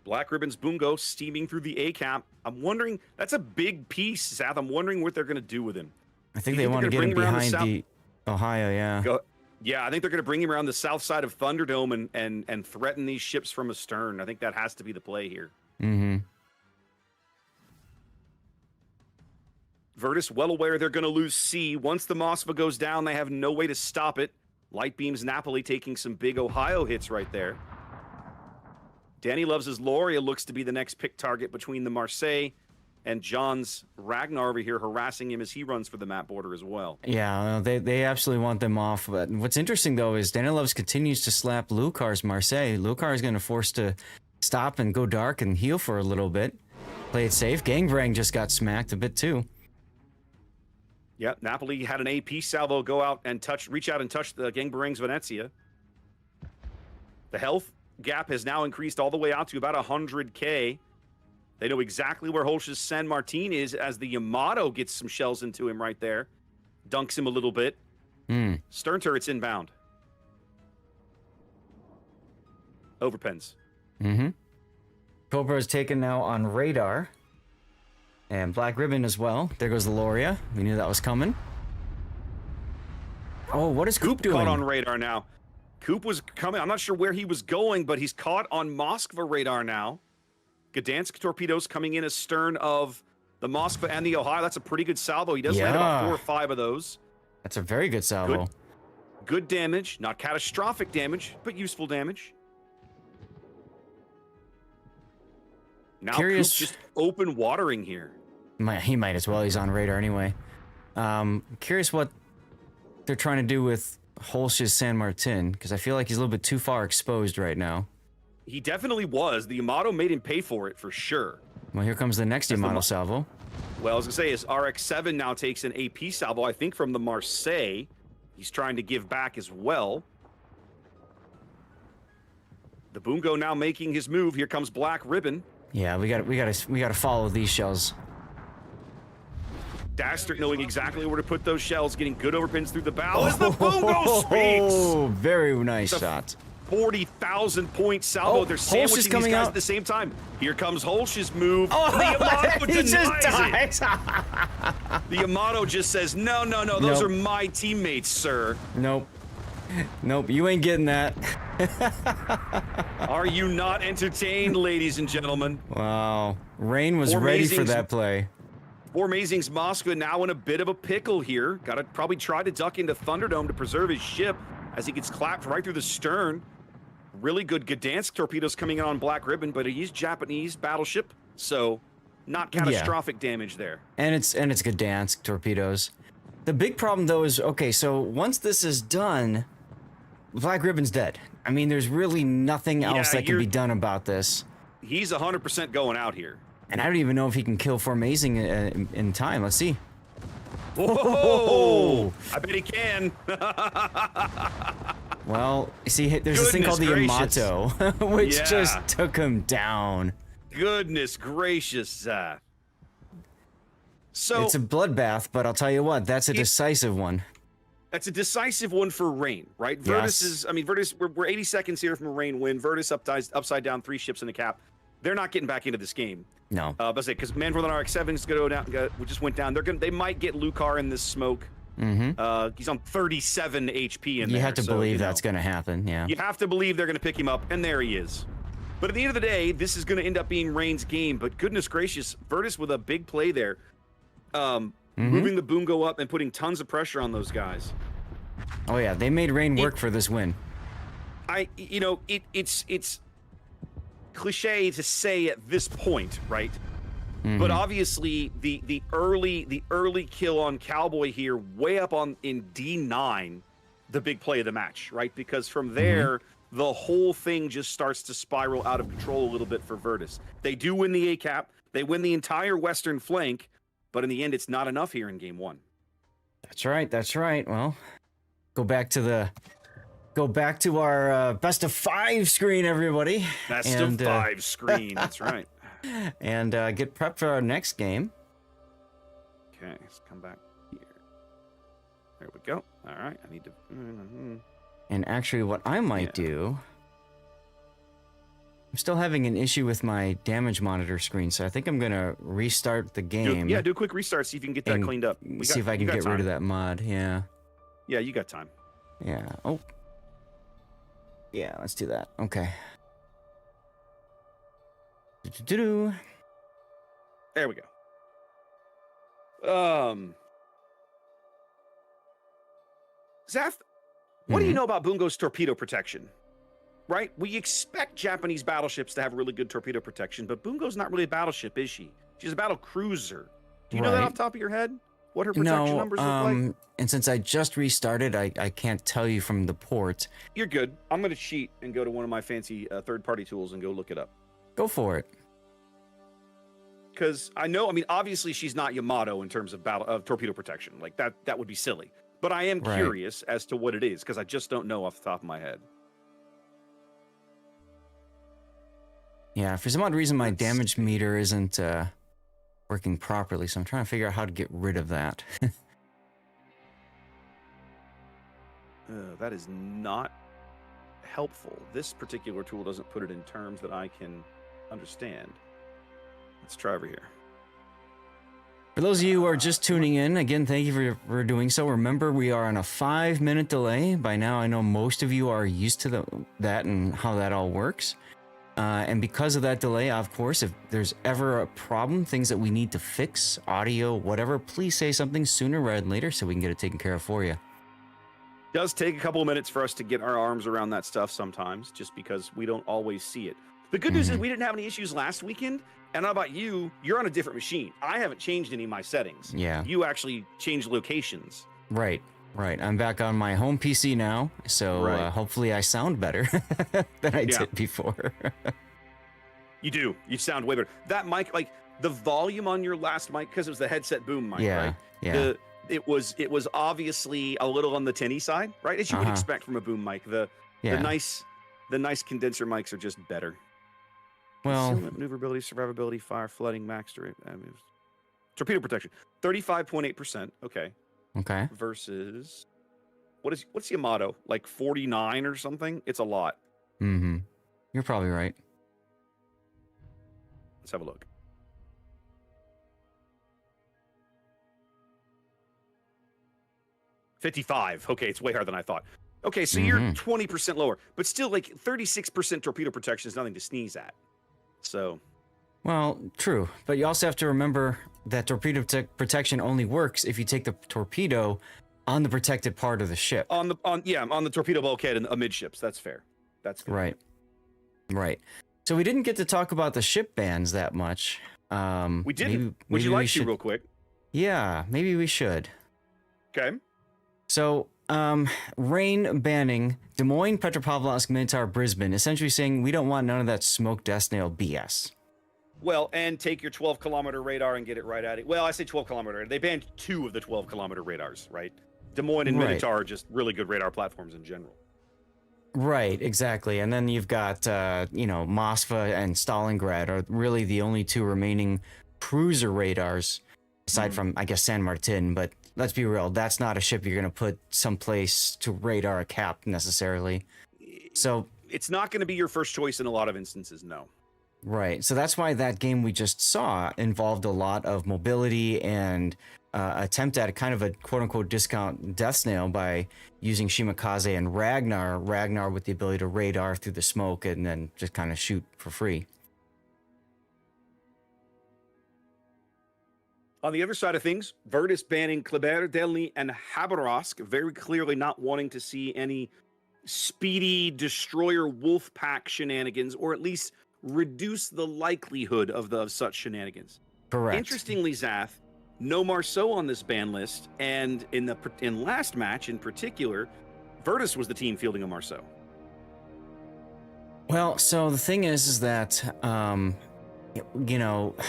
Black Ribbon's Bungo steaming through the A-cap. I'm wondering, that's a big piece, Seth. I'm wondering what they're going to do with him. I think Do you they think want to they're get him gonna bring him around behind the Ohio, yeah. Yeah, I think they're going to bring him around the south side of Thunderdome and threaten these ships from astern. I think that has to be the play here. VRTUS well aware they're going to lose C. Once the Moskva goes down, they have no way to stop it. Light Beam's Napoli taking some big Ohio hits right there. Danny Loves' Loria looks to be the next pick target between the Marseille and John's Ragnar over here harassing him as he runs for the map border as well. Yeah, they absolutely want them off. But what's interesting, though, is Danny Loves continues to slap Lucar's Marseille. Lucar is going to force to stop and go dark and heal for a little bit. Play it safe. Gangrang just got smacked a bit, too. Yep, Napoli had an AP salvo go out and reach out and touch the Gangbarang's Venezia. The health gap has now increased all the way out to about 100K. They know exactly where Holsch's San Martin is as the Yamato gets some shells into him right there. Dunks him a little bit. Stern turret's inbound. Overpens. Cobra is taken now on radar. And Black Ribbon as well. There goes the Loria. We knew that was coming. Oh, what is Coop doing? Caught on radar now. Coop was coming. I'm not sure where he was going, but he's caught on Moskva radar now. Gdansk torpedoes coming in astern of the Moskva and the Ohio. That's a pretty good salvo. He does land about 4 or 5 of those. That's a very good salvo. Good damage. Not catastrophic damage, but useful damage. Now Coop's just open watering here. He might as well. He's on radar anyway. Curious what they're trying to do with Holsch's San Martin, because I feel like he's a little bit too far exposed right now. He definitely was. The Yamato made him pay for it, for sure. Well, here comes the next Yamato salvo. Well, I was going to say, his RX-7 now takes an AP salvo, I think, from the Marseille. He's trying to give back as well. The Bungo now making his move. Here comes Black Ribbon. Yeah, we gotta follow these shells. Dastard knowing exactly where to put those shells, getting good overpins through the bow as the Bungo speaks. Oh, very nice shot. 40,000 point salvo. They're sandwiching these guys at the same time. Here comes Holsch's move. Oh, the Yamato he just dies. The Yamato just says, no, those are my teammates, sir. Nope, you ain't getting that. Are you not entertained, ladies and gentlemen? Wow, Rain was ready for that play. Four Amazing's Moskva now in a bit of a pickle here. Gotta probably try to duck into Thunderdome to preserve his ship as he gets clapped right through the stern. Really good Gdansk torpedoes coming in on Black Ribbon, but he's Japanese battleship, so not catastrophic damage there. And it's Gdansk torpedoes. The big problem though is, okay, so once this is done, Black Ribbon's dead. I mean, there's really nothing else that can be done about this. He's 100% going out here. And I don't even know if he can kill Formazing in time. Let's see. Whoa! I bet he can. Well, see, there's this thing called the Yamato, which just took him down. Goodness gracious. So it's a bloodbath, but I'll tell you what, that's a decisive one. That's a decisive one for Rain, right? VRTUS is, I mean, VRTUS, we're 80 seconds here from a Rain win. VRTUS upside down, 3 ships in the cap. They're not getting back into this game. No. But say, because Man for the RX-7 is going to go down, just went down. They might get Lucar in this smoke. Mm-hmm. He's on 37 HP in there. You have to believe that's going to happen, yeah. You have to believe they're going to pick him up, and there he is. But at the end of the day, this is going to end up being Rain's game. But goodness gracious, VRTUS with a big play there. Moving the Bungo up and putting tons of pressure on those guys. Oh yeah, they made Rain work for this win. It's cliche to say at this point, right? But obviously the early kill on Cowboy here, way up in D9, the big play of the match, right? Because from there, the whole thing just starts to spiral out of control a little bit for VRTUS. They do win the ACAP, they win the entire western flank, but in the end, it's not enough here in game 1. That's right. That's right. Well, go back to our best of 5 screen, everybody. Best of 5 screen. That's right. And get prepped for our next game. Okay, let's come back here. There we go. All right, I need to. And actually, what I might do, I'm still having an issue with my damage monitor screen, so I think I'm gonna restart the game. Do a quick restart, see if you can get that cleaned up. See if I can get rid of that mod. Yeah. Yeah, you got time. Yeah. Oh. Yeah, let's do that. Okay. There we go. Zaf, what do you know about Bungo's torpedo protection? Right? We expect Japanese battleships to have really good torpedo protection, but Bungo's not really a battleship, is she? She's a battle cruiser. Do you know that off the top of your head? What her protection numbers look like? And since I just restarted, I can't tell you from the port. You're good. I'm going to cheat and go to one of my fancy third-party tools and go look it up. Go for it. Because I know, I mean, obviously she's not Yamato in terms of torpedo protection. Like, that would be silly. But I am curious as to what it is, because I just don't know off the top of my head. Yeah, for some odd reason, my damage meter isn't working properly, so I'm trying to figure out how to get rid of that. That is not helpful. This particular tool doesn't put it in terms that I can understand. Let's try over here. For those of you who are just tuning in, again, thank you for doing so. Remember, we are on a 5-minute delay. By now, I know most of you are used to that and how that all works. And because of that delay, of course, if there's ever a problem, things that we need to fix, audio, whatever, please say something sooner rather than later so we can get it taken care of for you. It does take a couple of minutes for us to get our arms around that stuff sometimes, just because we don't always see it. The good news is we didn't have any issues last weekend. And how about you? You're on a different machine. I haven't changed any of my settings. Yeah. You actually changed locations. Right. I'm back on my home PC now, so hopefully I sound better than I did before. You do. You sound way better. That mic, like the volume on your last mic, because it was the headset boom mic, right? Yeah. It was obviously a little on the tinny side, right? As you would expect from a boom mic. The nice condenser mics are just better. Well, maneuverability, survivability, fire, flooding, max torpedo protection, 35.8%. Okay. Versus what's Yamato, like 49 or something? It's a lot. You're probably right. Let's have a look. $55. Okay, it's way higher than I thought. Okay, so you're 20% lower, but still, like 36% torpedo protection is nothing to sneeze at. So, well, true, but you also have to remember that torpedo protection only works if you take the torpedo on the protected part of the ship. On the torpedo bulkhead and amidships. That's fair. That's good. Right. So we didn't get to talk about the ship bans that much. We didn't. Would you like to real quick? Yeah, maybe we should. Okay. So, Rain banning Des Moines, Petropavlovsk, Minotaur, Brisbane, essentially saying we don't want none of that smoke death snail BS. Well, and take your 12-kilometer radar and get it right at it. Well, I say 12-kilometer. They banned 2 of the 12-kilometer radars, right? Des Moines and Minotaur are just really good radar platforms in general. Right, exactly. And then you've got, Moskva and Stalingrad are really the only 2 remaining cruiser radars, aside from, I guess, San Martin, but let's be real, that's not a ship you're going to put someplace to radar a cap necessarily. So it's not going to be your first choice in a lot of instances, no. Right. So that's why that game we just saw involved a lot of mobility and attempt at a kind of a quote-unquote discount death snail by using Shimakaze and Ragnar with the ability to radar through the smoke and then just kind of shoot for free. On the other side of things, VRTUS banning Kleber, Delny, and Khabarovsk, very clearly not wanting to see any speedy destroyer wolf pack shenanigans, or at least reduce the likelihood of such shenanigans. Correct. Interestingly, Zath, no Marceau on this ban list, and in last match in particular, VRTUS was the team fielding a Marceau. Well, so the thing is that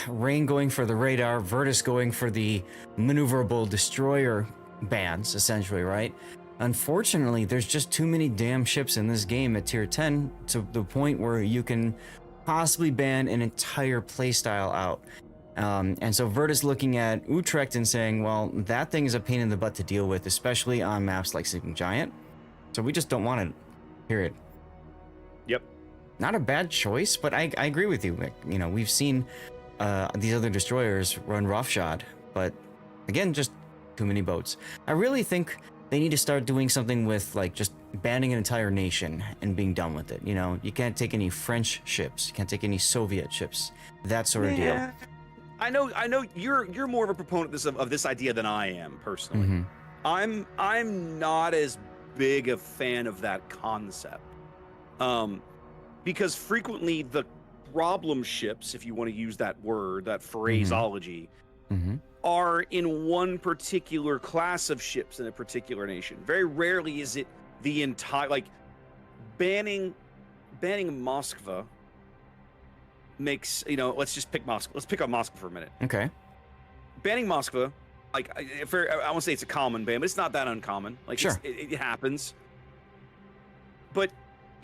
Rain going for the radar, VRTUS going for the maneuverable destroyer bans, essentially, right? Unfortunately, there's just too many damn ships in this game at tier 10 to the point where you can possibly ban an entire playstyle out. And so VRTUS looking at Utrecht and saying, well, that thing is a pain in the butt to deal with, especially on maps like Sleeping Giant. So we just don't want it, period. Yep. Not a bad choice, but I agree with you. We've seen these other destroyers run roughshod, but again, just too many boats. I really think they need to start doing something with like just banning an entire nation and being done with it. You can't take any French ships, you can't take any Soviet ships, that sort of deal. I know you're more of a proponent of this idea than I am personally. I'm not as big a fan of that concept. Because frequently the problem ships, if you want to use that word, that phraseology, are in one particular class of ships in a particular nation. Very rarely is it the entire, like, banning Moskva makes, let's just pick Moskva. Let's pick up Moskva for a minute. Okay. Banning Moskva, like, I won't say it's a common ban, but it's not that uncommon. Like, sure. It happens. But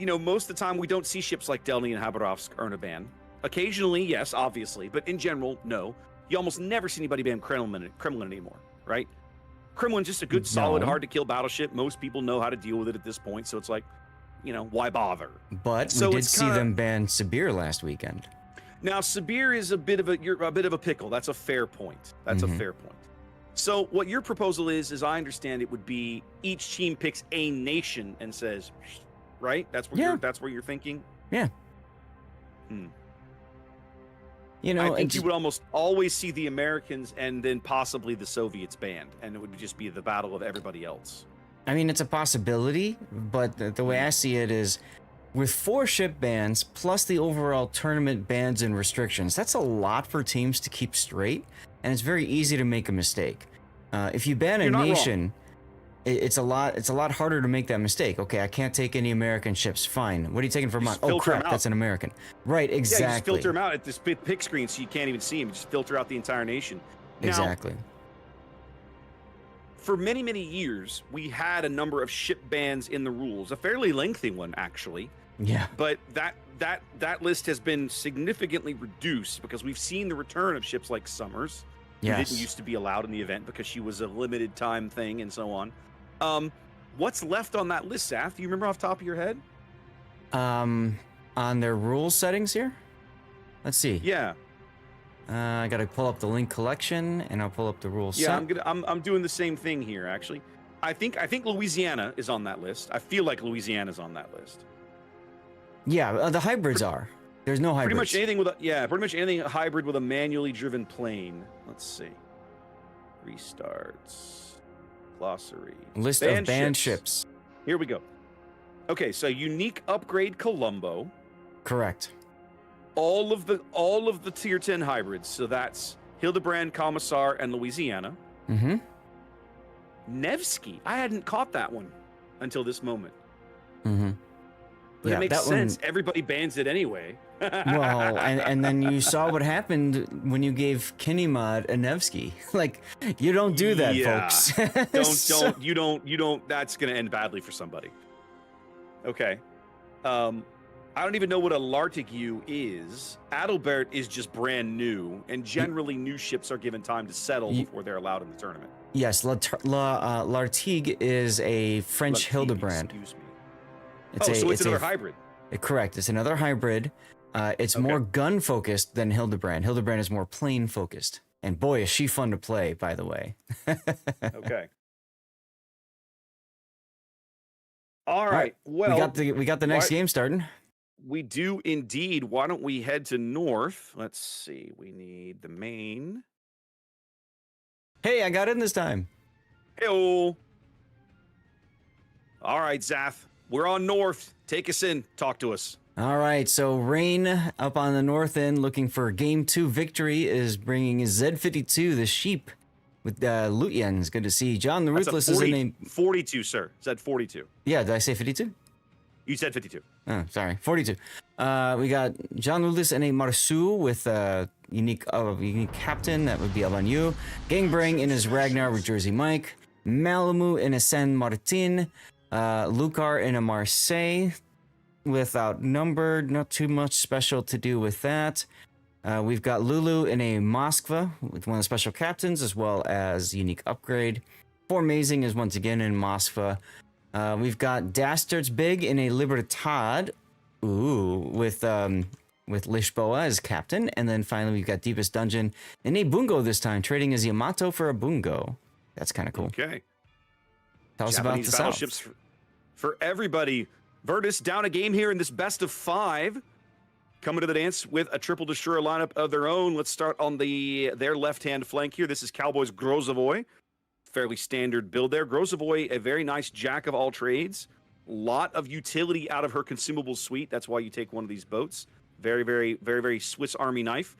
most of the time we don't see ships like Delny and Khabarovsk earn a ban. Occasionally, yes, obviously, but in general, no. You almost never see anybody ban Kremlin anymore, right? Kremlin's just a good, solid, hard-to-kill battleship. Most people know how to deal with it at this point, so it's like, why bother? But so we did see them ban Sibir last weekend. Now, Sabir is you're a bit of a pickle. That's a fair point. That's a fair point. So what your proposal is, as I understand it, would be each team picks a nation and says, right? That's where you're thinking. Yeah. You know, I think you would almost always see the Americans and then possibly the Soviets banned, and it would just be the battle of everybody else. I mean, it's a possibility, but the way I see it is, with 4 ship bans plus the overall tournament bans and restrictions, that's a lot for teams to keep straight, and it's very easy to make a mistake. If you ban a nation, it's a lot harder to make that mistake. Okay, I can't take any American ships. Fine. What are you taking from mine? Oh crap, that's an American. Right, exactly. Yeah, you just filter them out at this pick screen so you can't even see them. You just filter out the entire nation. Now, exactly. For many, many years, we had a number of ship bans in the rules, a fairly lengthy one, actually. Yeah. But that list has been significantly reduced because we've seen the return of ships like Summers, who didn't used to be allowed in the event because she was a limited time thing and so on. What's left on that list, Saf? Do you remember off the top of your head? On their rules settings here? Let's see. Yeah. I gotta pull up the link collection, and I'll pull up the rules. Yeah, I'm doing the same thing here, actually. I think Louisiana is on that list. I feel like Louisiana's on that list. Yeah, the hybrids are. There's no hybrids. Pretty much anything hybrid with a manually driven plane. Let's see. Restarts. Glossary. List of banned ships. Here we go. Okay, so unique upgrade Colombo. Correct. All of the tier 10 hybrids. So that's Hildebrand, Commissar, and Louisiana. Mm-hmm. Nevsky. I hadn't caught that one until this moment. Mm-hmm. But it makes sense. Everybody bans it anyway. Well, and then you saw what happened when you gave Kinimod a Nevsky. Like, you don't do that, folks. You don't. That's gonna end badly for somebody. Okay. I don't even know what a Lartigue is. Adalbert is just brand new, and generally new ships are given time to settle before they're allowed in the tournament. Yes, Lartigue is a French Hildebrand. Excuse me. It's another hybrid. Correct. It's another hybrid. It's more gun focused than Hildebrand. Hildebrand is more plane focused. And boy, is she fun to play, by the way. Okay. All right. Well, we got the next game starting. We do indeed. Why don't we head to north? Let's see. We need the main. Hey, I got in this time. Hey-o. All right, Zath. We're on north. Take us in. Talk to us. All right, so Rain up on the north end looking for game 2 victory is bringing Z52, the sheep, with Lutyens. Good to see. John the Ruthless is in a... 42, sir. Z42. Yeah, did I say 52? You said 52. Oh, sorry. 42. We got John Ruthless and a Marceau with a unique captain. That would be Abanu. Gangbang in his Ragnar with Jersey Mike. Malamu in a San Martin. Lucar in a Marseille with outnumbered, not too much special to do with that. We've got Lulu in a Moskva with one of the special captains as well as unique upgrade. Formazing is once again in Moskva. We've got Dastards Big in a Libertad, with Lisboa as captain, and then finally we've got Deepest Dungeon in a Bungo this time, trading as Yamato for a Bungo. That's kind of cool. Okay. Tell us Japanese about the battleships South. for everybody. VRTUS down a game here in this best of 5. Coming to the dance with a triple destroyer lineup of their own. Let's start on their left-hand flank here. This is Cowboys Grozovoy. Fairly standard build there. Grozovoy, a very nice jack of all trades. Lot of utility out of her consumable suite. That's why you take one of these boats. Very, very, very, very Swiss Army knife.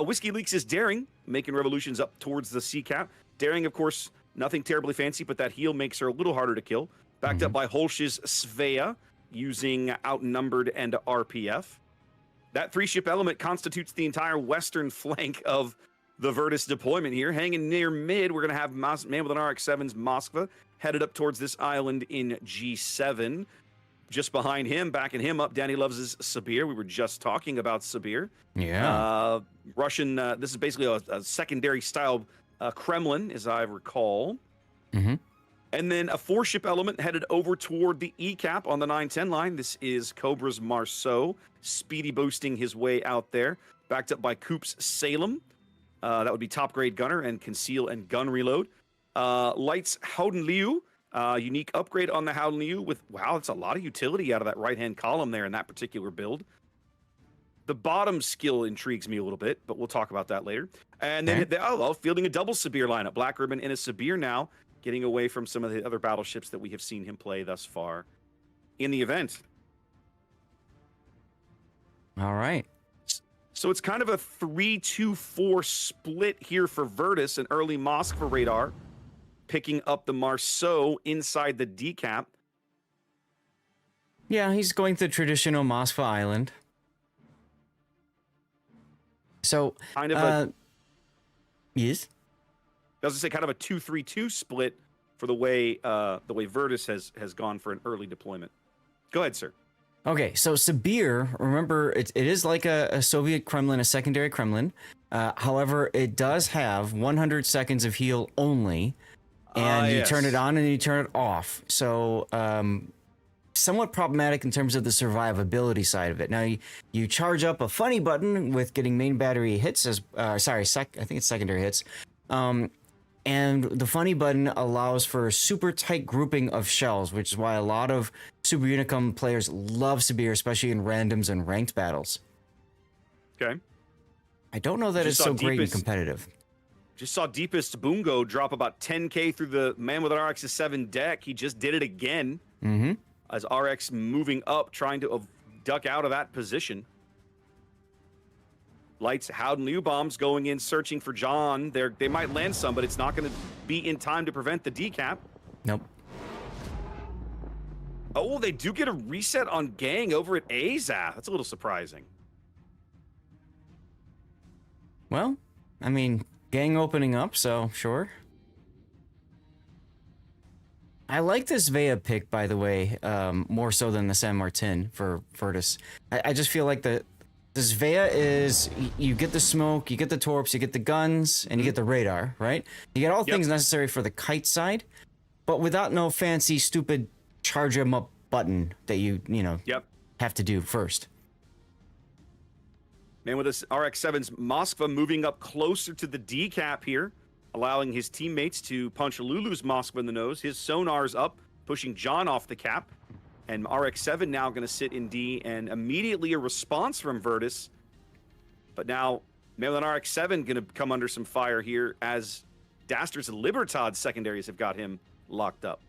Whiskey Leaks is Daring, making revolutions up towards the sea cap. Daring, of course, nothing terribly fancy, but that heel makes her a little harder to kill. Backed up by Holsch's Svea, using Outnumbered and RPF. That 3-ship element constitutes the entire western flank of the VRTUS deployment here. Hanging near mid, we're going to have Man with an RX-7's Moskva headed up towards this island in G7. Just behind him, backing him up, Danny Loves' Sabir. We were just talking about Sabir. Yeah. Russian, this is basically a secondary style Kremlin, as I recall. Mm-hmm. And then a 4-ship element headed over toward the E-cap on the 910 line. This is Cobra's Marceau, speedy boosting his way out there. backed up by Coop's Salem. That would be top grade gunner and conceal and gun reload. Lights Howden Liu, unique upgrade on the Howden Liu with, wow, that's a lot of utility out of that right-hand column there in that particular build. The bottom skill intrigues me a little bit, but we'll talk about that later. And then fielding a double Sabir lineup. Black Ribbon in a Sabir now, getting away from some of the other battleships that we have seen him play thus far in the event. All right. So it's kind of a 3-2-4 split here for VRTUS, an early Moskva radar, picking up the Marceau inside the decap. Yeah, he's going to traditional Moskva Island. So, kind of yes? I was going to say kind of a 2-3-2 split for the way VRTUS has gone for an early deployment. Go ahead, sir. Okay, so Sabir, remember, it is like a Soviet Kremlin, a secondary Kremlin. However, it does have 100 seconds of heal only, and you turn it on and you turn it off. So, somewhat problematic in terms of the survivability side of it. Now, you charge up a funny button with getting main battery hits, I think it's secondary hits. And the funny button allows for super tight grouping of shells, which is why a lot of Super Unicum players love Sabir, especially in randoms and ranked battles. Okay. I don't know that it's so great and competitive. Just saw Deepest Bungo drop about 10k through the man with an RX-7 deck. He just did it again. Mm-hmm. As RX moving up, trying to duck out of that position. Lights Howden Liu bombs going in, searching for John. They might land some, but it's not going to be in time to prevent the decap. Nope. Oh, they do get a reset on Gang over at Azaf. That's a little surprising. Well, I mean, Gang opening up, so sure. I like this Vea pick, by the way, more so than the San Martin for VRTUS. I just feel like this Vea is, you get the smoke, you get the torps, you get the guns, and you get the radar, right? You get all things necessary for the kite side, but without no fancy, stupid charge 'em up button that you have to do first. Man with this RX-7's Moskva moving up closer to the decap here, allowing his teammates to punch Lulu's Moskva in the nose. His sonar's up, pushing John off the cap. And RX-7 now going to sit in D, and immediately a response from VRTUS. But now, man with an RX-7 going to come under some fire here as Daster's Libertad secondaries have got him locked up.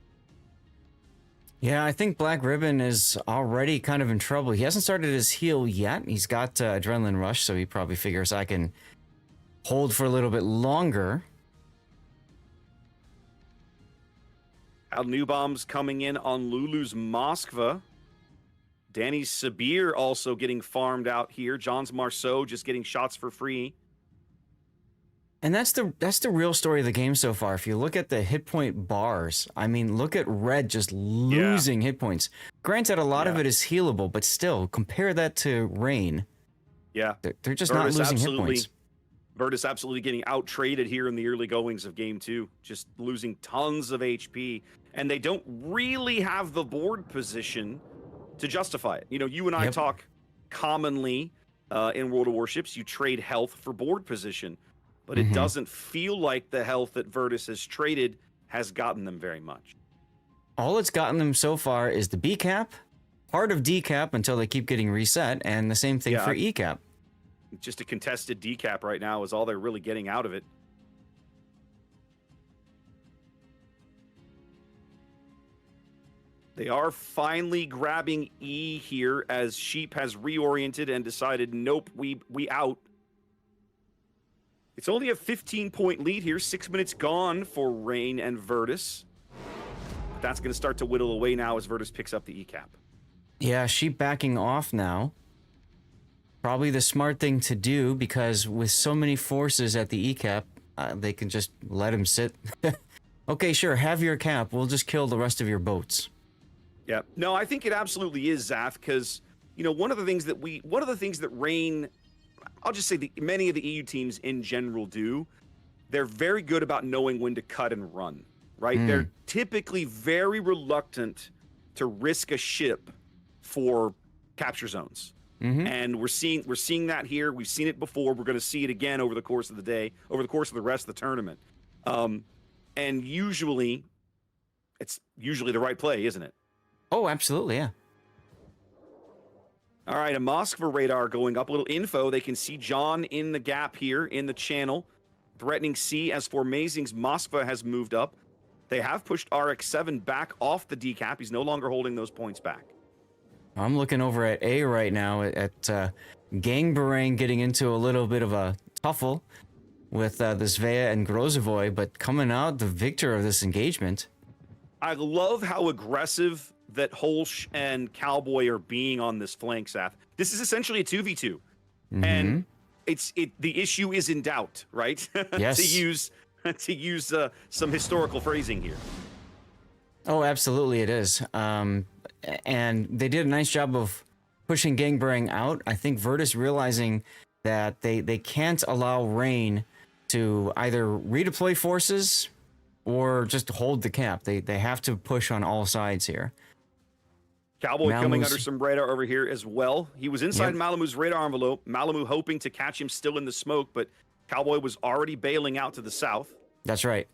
Yeah, I think Black Ribbon is already kind of in trouble. He hasn't started his heal yet. He's got Adrenaline Rush, so he probably figures I can hold for a little bit longer. New bombs coming in on Lulu's Moskva. Danny's Sabir also getting farmed out here. John's Marceau just getting shots for free. And that's the real story of the game so far. If you look at the hit point bars, I mean, look at Red just losing hit points. Granted, a lot of it is healable, but still, compare that to Rain. Yeah. They're just not losing hit points. VRTUS absolutely getting out-traded here in the early goings of Game 2. Just losing tons of HP. And they don't really have the board position to justify it. You know, you and I talk commonly in World of Warships. You trade health for board position. But it doesn't feel like the health that VRTUS has traded has gotten them very much. All it's gotten them so far is the B cap, part of D cap until they keep getting reset, and the same thing for E cap. Just a contested decap right now is all they're really getting out of it. They are finally grabbing E here as Sheep has reoriented and decided, nope, we out. It's only a 15-point lead here. 6 minutes gone for Rain and VRTUS. But that's going to start to whittle away now as VRTUS picks up the E cap. Yeah, Sheep backing off now. Probably the smart thing to do, because with so many forces at the E cap, they can just let him sit. Okay, sure, have your cap. We'll just kill the rest of your boats. Yeah, no, I think it absolutely is, Zaf, because you know one of the things that Rain, I'll just say many of the EU teams in general do. They're very good about knowing when to cut and run. Right? They're typically very reluctant to risk a ship for capture zones. And we're seeing that here. We've seen it before. We're going to see it again over the course of the day, over the course of the rest of the tournament. And usually, it's usually the right play, isn't it? Oh, absolutely, yeah. All right, a Moskva radar going up. A little info. They can see John in the gap here in the channel, threatening C as Formazing's Moskva has moved up. They have pushed RX-7 back off the decap. He's no longer holding those points back. I'm looking over at A right now at Gangbarang getting into a little bit of a tuffle with the Svea and Grozovoy, but coming out the victor of this engagement. I love how aggressive that Holsch and Cowboy are being on this flank, Seth. This is essentially a 2v2. And the issue is in doubt, right? Yes. to use some historical phrasing here. Oh, absolutely it is. And they did a nice job of pushing Gangbarang out. I think VRTUS realizing that they can't allow Rain to either redeploy forces or just hold the cap. They have to push on all sides here. Cowboy coming Malamu's under some radar over here as well. He was inside Malamu's radar envelope. Malamu hoping to catch him still in the smoke, but Cowboy was already bailing out to the south. That's right.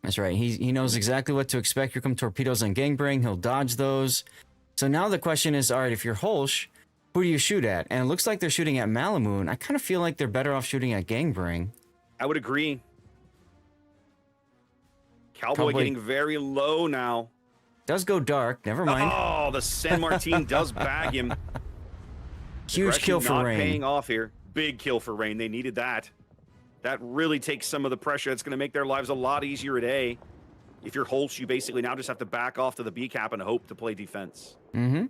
That's right. He knows exactly what to expect. Here come torpedoes on Gangbarang. He'll dodge those. So now the question is, all right, if you're Holsch, who do you shoot at? And it looks like they're shooting at Malamu, and I kind of feel like they're better off shooting at Gangbarang. I would agree. Cowboy getting very low now. Does go dark. Never mind. Oh, the San Martin does bag him. Huge kill for not Rain. Paying off here. Big kill for Rain. They needed that. That really takes some of the pressure. It's going to make their lives a lot easier at A. If you're Holtz, you basically now just have to back off to the B cap and hope to play defense. VRTUS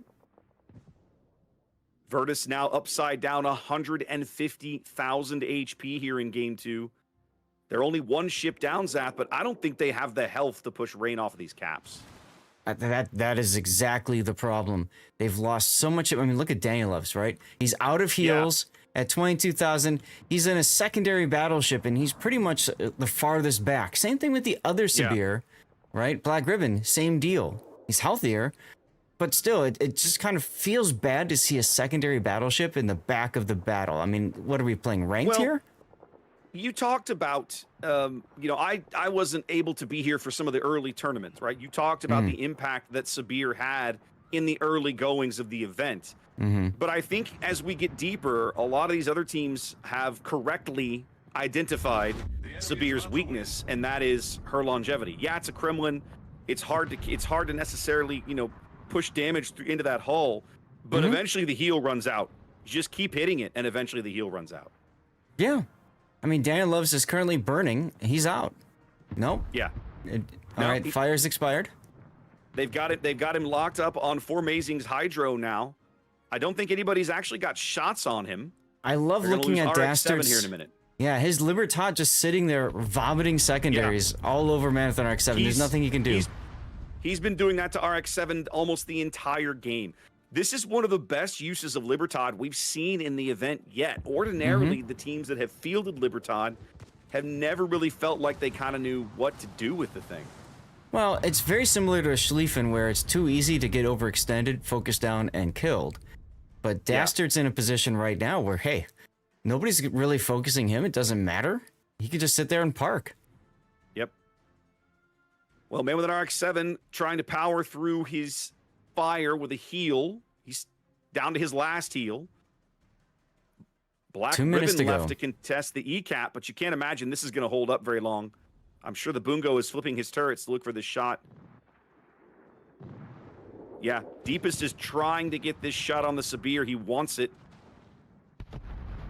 now upside down 150,000 HP here in game 2. They're only one ship down, Zap, but I don't think they have the health to push Rain off of these caps. That is exactly the problem. They've lost so much. I mean, look at Danielov's, right? He's out of heals at 22,000. He's in a secondary battleship, and he's pretty much the farthest back. Same thing with the other Sibir, right? Black Ribbon, same deal. He's healthier, but still, it just kind of feels bad to see a secondary battleship in the back of the battle. I mean, what are we playing, ranked here? You talked about, you know, I wasn't able to be here for some of the early tournaments, right? You talked about the impact that Sibir had in the early goings of the event. But I think as we get deeper, a lot of these other teams have correctly identified Sibir's weakness, and that is her longevity. Yeah, it's a Kremlin. It's hard to necessarily, you know, push damage into that hull, but eventually the heal runs out. You just keep hitting it, and eventually the heal runs out. Yeah. I mean, Danielov's is currently burning. He's out. Nope. Yeah. All right, fire's expired. They've got it. They've got him locked up on Formazing's Hydro now. I don't think anybody's actually got shots on him. I love looking at Dastard's here in a minute. Yeah, his Libertad just sitting there vomiting secondaries all over Marathon RX-7. There's nothing he can do. He's been doing that to RX-7 almost the entire game. This is one of the best uses of Libertad we've seen in the event yet. Ordinarily, the teams that have fielded Libertad have never really felt like they kind of knew what to do with the thing. Well, it's very similar to a Schlieffen where it's too easy to get overextended, focused down, and killed. But Dastard's in a position right now where, hey, nobody's really focusing him. It doesn't matter. He could just sit there and park. Yep. Well, man with an RX-7 trying to power through his fire with a heal. He's down to his last heal. Black 2 minutes Ribbon to left go to contest the ECAP, but you can't imagine this is going to hold up very long. I'm sure the Bungo is flipping his turrets to look for this shot. Yeah, Deepest is trying to get this shot on the Sibir. He wants it.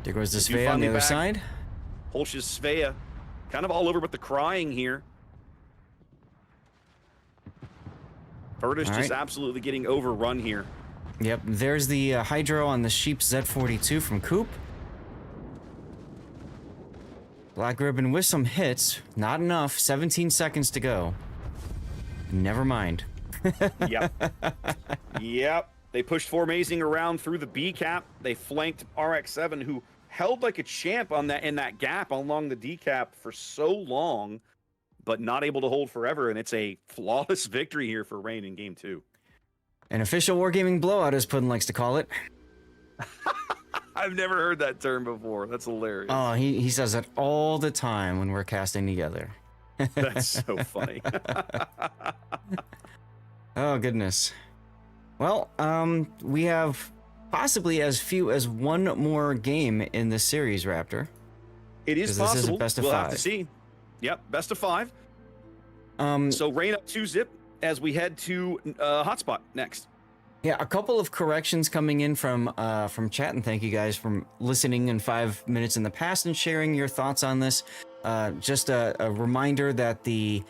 There goes the Svea on the other side. Holsch's Svea. Kind of all over with the crying here. VRTUS just absolutely getting overrun here. Yep, there's the Hydro on the Sheep Z42 from Coop. Black Ribbon with some hits. Not enough. 17 seconds to go. Never mind. Yep. They pushed Formazing around through the B cap. They flanked RX-7, who held like a champ on that in that gap along the D cap for so long, but not able to hold forever. And it's a flawless victory here for Rain in game 2. An official wargaming blowout, as Puddin likes to call it. I've never heard that term before. That's hilarious. Oh, he says it all the time when we're casting together. That's so funny. Oh, goodness. Well, we have possibly as few as one more game in this series, Raptor. It is 'Cause this is a possible. best of we'll five. have to see. Yep, best of 5. Um, So rain up 2-zip as we head to Hotspot next. Yeah, a couple of corrections coming in from chat, and thank you guys for listening in 5 minutes in the past and sharing your thoughts on this. Just a reminder that the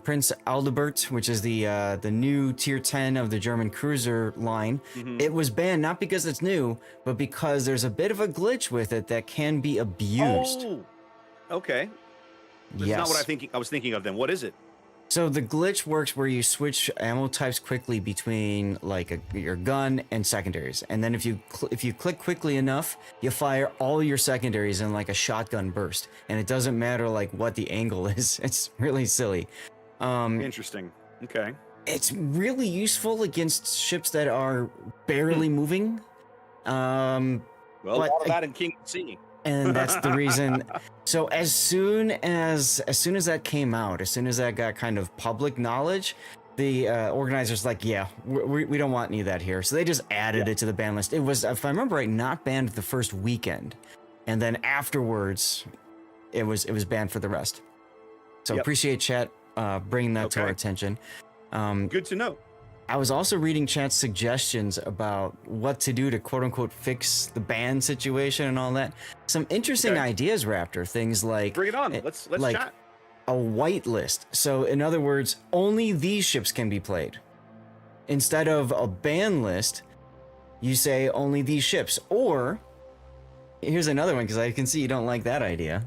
Prince Aldebert, which is the new tier 10 of the German cruiser line, it was banned not because it's new, but because there's a bit of a glitch with it that can be abused. Oh, okay. That's Yes. not what I was thinking of then. What is it? So the glitch works where you switch ammo types quickly between like your gun and secondaries, and then if you click quickly enough, you fire all your secondaries in like a shotgun burst, and it doesn't matter like what the angle is. It's really silly. Interesting. Okay. It's really useful against ships that are barely moving. Well, But a lot of that in King of the Sea. And that's the reason. So as soon as that came out, as soon as that got kind of public knowledge, the organizers like, yeah, we don't want any of that here. So they just added it to the ban list. It was, if I remember right, not banned the first weekend, and then afterwards, it was banned for the rest. So appreciate chat bringing that to our attention. Good to know. I was also reading chat's suggestions about what to do to quote unquote fix the ban situation and all that. Some interesting ideas, Raptor. Things like Bring it on. Let's like chat. a white list. So in other words, only these ships can be played. Instead of a ban list, you say only these ships. Or here's another one, because I can see you don't like that idea.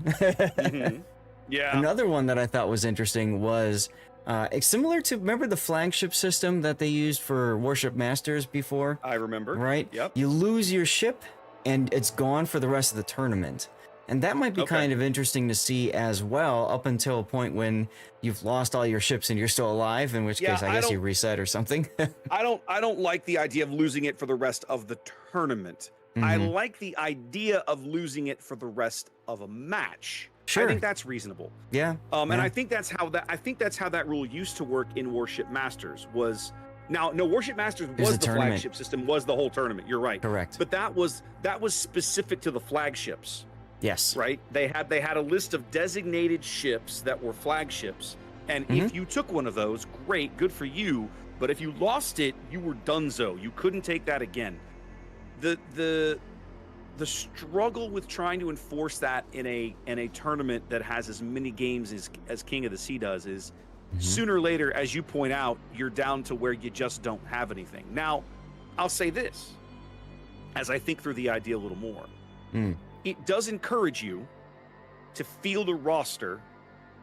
Yeah. Another one that I thought was interesting was it's similar to, remember the flagship system that they used for Warship Masters before? I remember. Right? Yep. You lose your ship and it's gone for the rest of the tournament. And that might be kind of interesting to see as well, up until a point when you've lost all your ships and you're still alive, in which case I guess you reset or something. I don't like the idea of losing it for the rest of the tournament. I like the idea of losing it for the rest of a match. Sure. I think that's reasonable. Yeah. And I think that's how that rule used to work in Warship Masters was. Now, no, Warship Masters was the flagship system, was the whole tournament. You're right. Correct. But that was specific to the flagships. Yes. Right? They had a list of designated ships that were flagships. And if you took one of those, great, good for you. But if you lost it, you were donezo. You couldn't take that again. The struggle with trying to enforce that in a tournament that has as many games as King of the Sea does is sooner or later, as you point out, you're down to where you just don't have anything. Now, I'll say this, as I think through the idea a little more. It does encourage you to field a roster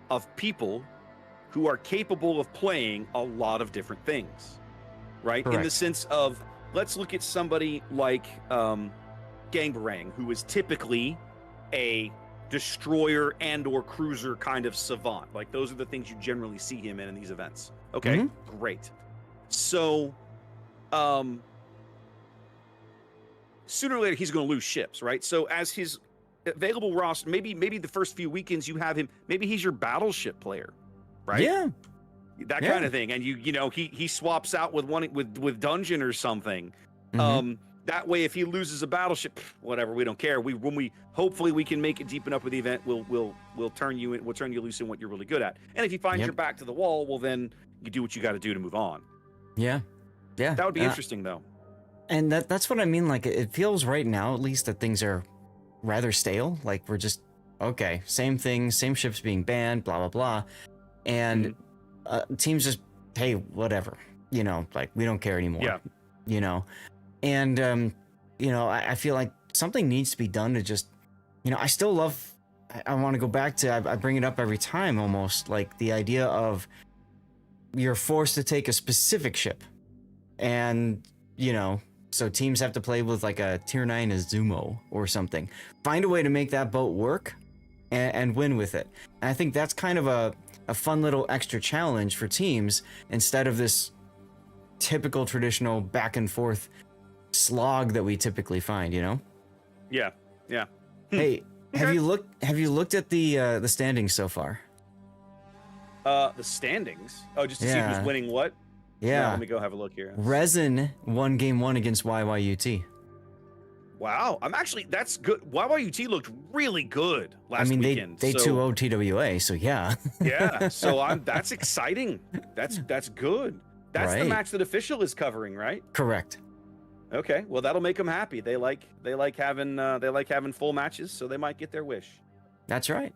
of people who are capable of playing a lot of different things, right? Correct. In the sense of, let's look at somebody like Gangbarang, who is typically a destroyer and or cruiser kind of savant. Like, those are the things you generally see him in these events. Okay, great. So, sooner or later, he's going to lose ships, right? So as his available roster, maybe the first few weekends you have him, maybe he's your battleship player, right? Yeah. That kind of thing. And you know, he swaps out with one with Dungeon or something. That way, if he loses a battleship, whatever, we don't care. Hopefully we can make it deep enough with the event. We'll turn you loose in what you're really good at. And if you find you're back to the wall, well, then you do what you got to do to move on. Yeah. That would be interesting, though. And that's what I mean. Like, it feels right now, at least, that things are rather stale. Like, we're just, okay, same thing, same ships being banned, blah, blah, blah. And teams just, hey, whatever, you know, like, we don't care anymore, you know. And, you know, I feel like something needs to be done to just, you know, I still love, I want to go back to, I bring it up every time almost, like the idea of you're forced to take a specific ship. And, you know, so teams have to play with like a tier 9 Azumo or something. Find a way to make that boat work and win with it. And I think that's kind of a fun little extra challenge for teams instead of this typical traditional back and forth slog that we typically find, you know? Yeah. Yeah. Hey, have you looked at the standings so far? The standings. Oh, just to see who's winning what. Yeah. No, let me go have a look here. Resin won game 1 against YYUT. Wow, that's good. YYUT looked really good last weekend. They 2-0 TWA, so yeah. Yeah, so that's exciting. That's good. That's the Right. match that Official is covering, right? Correct. Okay, well that'll make them happy. They like having full matches, so they might get their wish. That's right.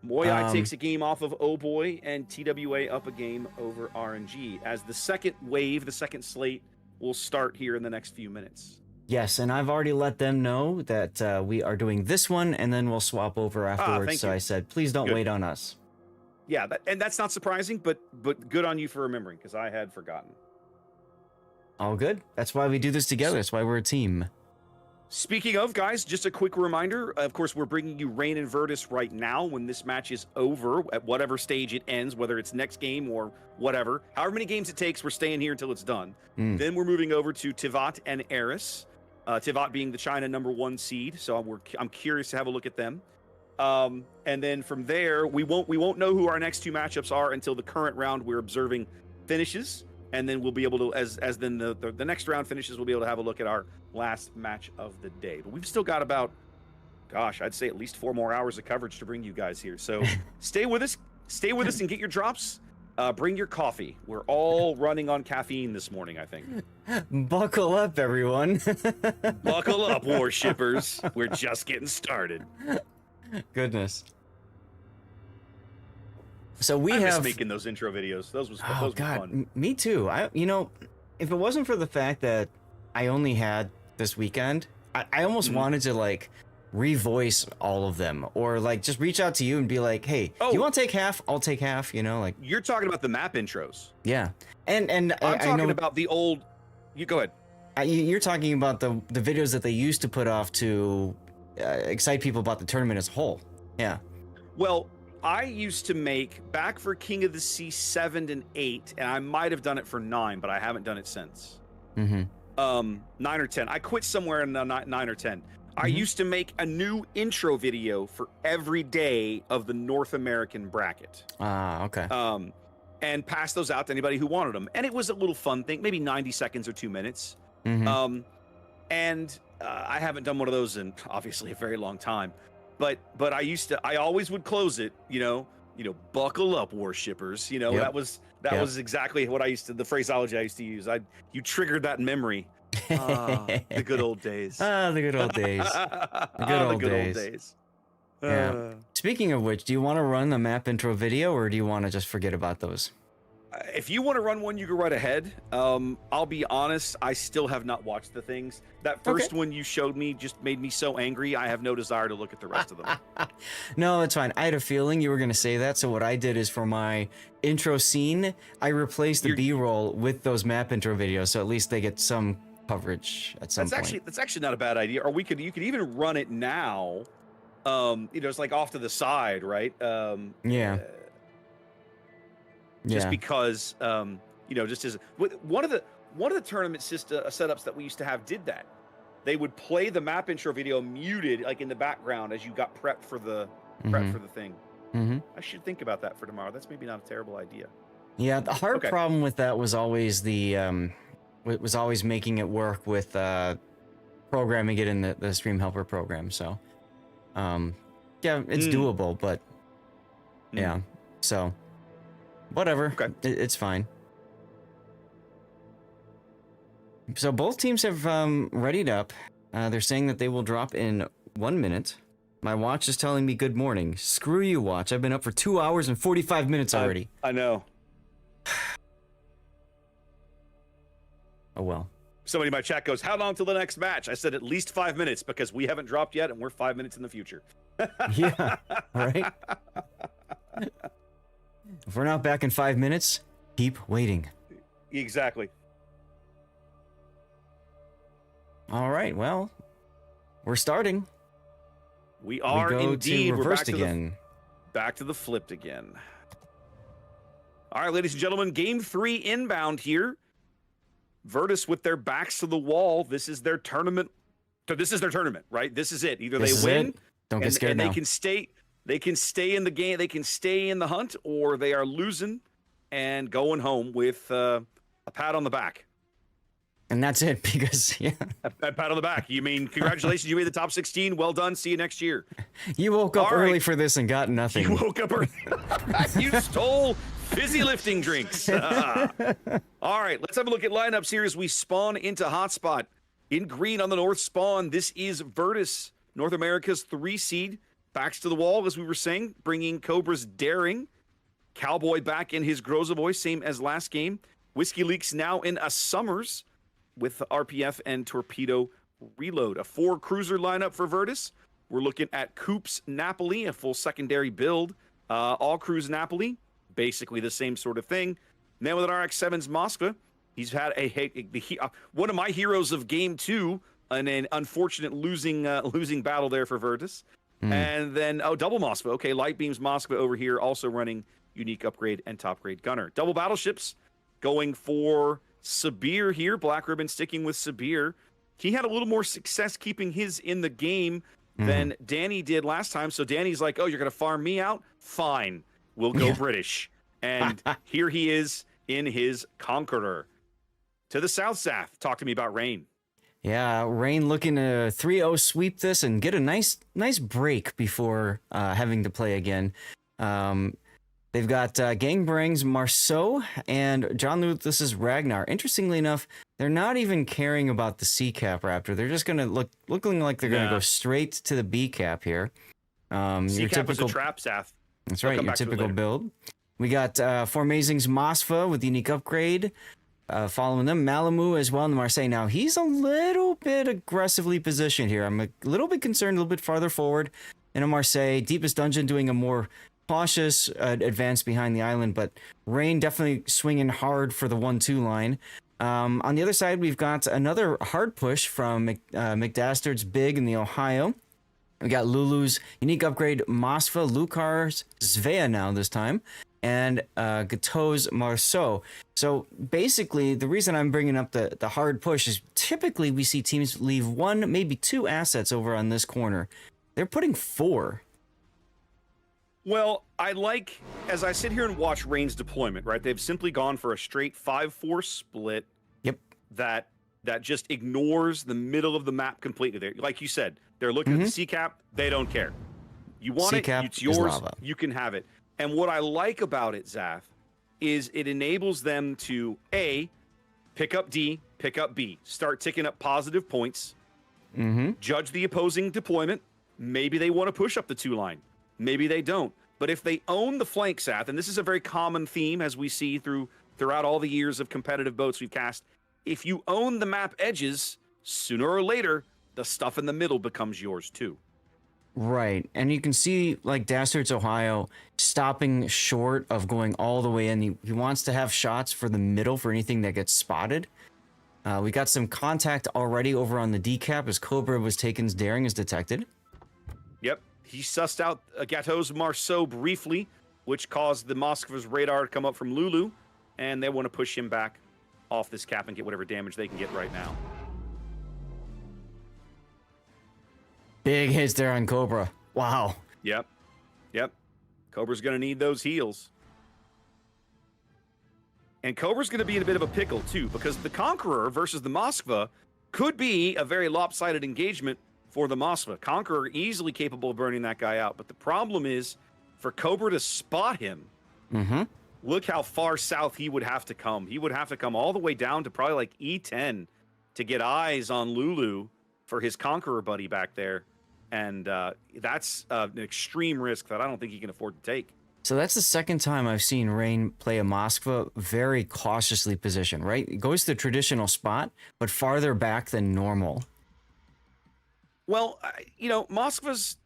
Moyai takes a game off of Oh Boy, and TWA up a game over RNG as the second wave, the second slate, will start here in the next few minutes. Yes, and I've already let them know that we are doing this one, and then we'll swap over afterwards. thank So you. I said, please don't Good. wait on us. Yeah, and that's not surprising, but good on you for remembering, because I had forgotten. All good. That's why we do this together. That's why we're a team. Speaking of, guys, just a quick reminder. Of course, we're bringing you Reign and VRTUS right now when this match is over, at whatever stage it ends, whether it's next game or whatever. However many games it takes, we're staying here until it's done. Then we're moving over to Tivat and Eris. Tivat being the China #1 seed, so I'm curious to have a look at them. And then from there, we won't know who our next two matchups are until the current round we're observing finishes, and then we'll be able to, as then the next round finishes, we'll be able to have a look at our last match of the day. But we've still got about, gosh, I'd say at least 4 more hours of coverage to bring you guys here. So stay with us and get your drops. Bring your coffee. We're all running on caffeine this morning, I think. Buckle up, everyone. Buckle up, Warshippers. We're just getting started. Goodness. So we I miss have making those intro videos. Those was Oh those God, were fun. me too. If it wasn't for the fact that I only had this weekend, I almost wanted to like revoice all of them, or like just reach out to you and be like, hey, you want to take half? I'll take half. You know, like You're talking about the map intros. yeah. And I'm I talking know about the old. You go ahead. you're talking about the videos that they used to put off to excite people about the tournament as a whole. Yeah. Well, I used to make back for King of the Sea 7 and 8, and I might have done it for 9, but I haven't done it since. Mm-hmm. 9 or 10. I quit somewhere in the 9 or 10. I used to make a new intro video for every day of the North American bracket. Okay. And pass those out to anybody who wanted them. And it was a little fun thing, maybe 90 seconds or 2 minutes. Mhm. I haven't done one of those in obviously a very long time. But I always would close it, buckle up, Warshippers. Yep. That was exactly what the phraseology I used to use. You triggered that in memory. The good old days. The good old days. The good old days. Yeah. Speaking of which, do you want to run the map intro video, or do you want to just forget about those? If you want to run one, you go right ahead. I'll be honest, I still have not watched the things. That first one you showed me just made me so angry, I have no desire to look at the rest of them. No, it's fine. I had a feeling you were going to say that, so what I did is for my intro scene, I replaced the B-roll with those map intro videos, so at least they get some coverage at some point. That's actually not a bad idea. Or you could even run it now. It's like off to the side, right? Yeah. Just because just as one of the tournament setups that we used to have did that. They would play the map intro video muted, like in the background, as you got prepped for the thing. Mm-hmm. I should think about that for tomorrow. That's maybe not a terrible idea. Yeah, the hard problem with that was always was always making it work with programming it in the Stream Helper program. So, yeah, it's doable, but yeah, so whatever. Okay. It's fine. So both teams have readied up. They're saying that they will drop in 1 minute. My watch is telling me good morning. Screw you, watch. I've been up for 2 hours and 45 minutes already. I know. Oh, well. Somebody in my chat goes, how long till the next match? I said at least 5 minutes because we haven't dropped yet and we're 5 minutes in the future. Yeah, right? If we're not back in 5 minutes, keep waiting. Exactly. All right, well, we're starting. We are we go indeed. to We're reversed again. back to the flipped again. All right, ladies and gentlemen, game 3 inbound here. VRTUS with their backs to the wall. This is their tournament. So this is their tournament, right? This is it. Either they win, Don't get scared and now. they can stay in the game, they can stay in the hunt, or they are losing and going home with a pat on the back. And that's it, because A pat on the back. You mean, congratulations, you made the top 16. Well done. See you next year. you woke up All right. early for this and got nothing. You woke up early. You stole fizzy lifting drinks. All right, let's have a look at lineups here as we spawn into Hotspot. In green on the north spawn, this is VRTUS, North America's 3 seed. Backs to the wall, as we were saying, bringing Cobra's Daring. Cowboy back in his Groza Boy, same as last game. Whiskey Leaks now in a Summers with RPF and Torpedo Reload. A 4 cruiser lineup for VRTUS. We're looking at Coops Napoli, a full secondary build. All cruise Napoli, basically the same sort of thing. And then with an RX-7's Moskva, he's had one of my heroes of game 2, and an unfortunate losing battle there for VRTUS. And then, double Moskva. Okay, Light Beams Moskva over here, also running unique upgrade and top grade gunner. Double battleships going for Sabir here. Black Ribbon sticking with Sabir. He had a little more success keeping his in the game than Danny did last time. So Danny's like, oh, you're going to farm me out? Fine. We'll go British. And here he is in his Conqueror. To the south, Saf, talk to me about Rain. Yeah, Rain looking to 3-0 sweep this and get a nice break before having to play again. They've got Gangbrang's Marceau and John Luthus's Ragnar. Interestingly enough, they're not even caring about the C cap Raptor. They're just gonna looking like they're gonna go straight to the B cap here. C cap was a trap, Saf. That's right, your typical build. We got Formazing's Mosfa with unique upgrade. Following them, Malamu as well in the Marseille. Now, he's a little bit aggressively positioned here. I'm a little bit concerned, a little bit farther forward in a Marseille. Deepest Dungeon doing a more cautious advance behind the island, but Rain definitely swinging hard for the 1-2 line. On the other side, we've got another hard push from McDastard's Big in the Ohio. We got Lulu's unique upgrade Mosfa, Lucar's Svea now this time, and Gato's Marceau. So basically, the reason I'm bringing up the hard push is typically we see teams leave 1, maybe 2 assets over on this corner. They're putting 4. Well, I like, as I sit here and watch Rain's deployment, right? They've simply gone for a straight 5-4 split. Yep. That just ignores the middle of the map completely. There, like you said, they're looking at the C cap. They don't care. You want it, it's yours. You can have it. And what I like about it, Zaf, is it enables them to A, pick up D, pick up B, start ticking up positive points, judge the opposing deployment. Maybe they want to push up the 2 line. Maybe they don't. But if they own the flank, Seth, and this is a very common theme as we see throughout all the years of competitive boats we've cast, if you own the map edges, sooner or later, the stuff in the middle becomes yours too. Right. And you can see, like, Dastard's Ohio stopping short of going all the way in. He wants to have shots for the middle for anything that gets spotted. We got some contact already over on the D cap as Cobra was taken's Daring is detected. Yep. He sussed out Gato's Marceau briefly, which caused the Moskva's radar to come up from Lulu, and they want to push him back off this cap and get whatever damage they can get right now. Big hits there on Cobra. Wow. Yep. Cobra's going to need those heals. And Cobra's going to be in a bit of a pickle, too, because the Conqueror versus the Moskva could be a very lopsided engagement for the Moskva. Conqueror easily capable of burning that guy out, but the problem is for Cobra to spot him, look how far south he would have to come. He would have to come all the way down to probably like E10 to get eyes on Lulu for his Conqueror buddy back there. And that's an extreme risk that I don't think he can afford to take. So that's the second time I've seen Rain play a Moskva very cautiously positioned, right? It goes to the traditional spot, but farther back than normal. Well, you know, Moskva's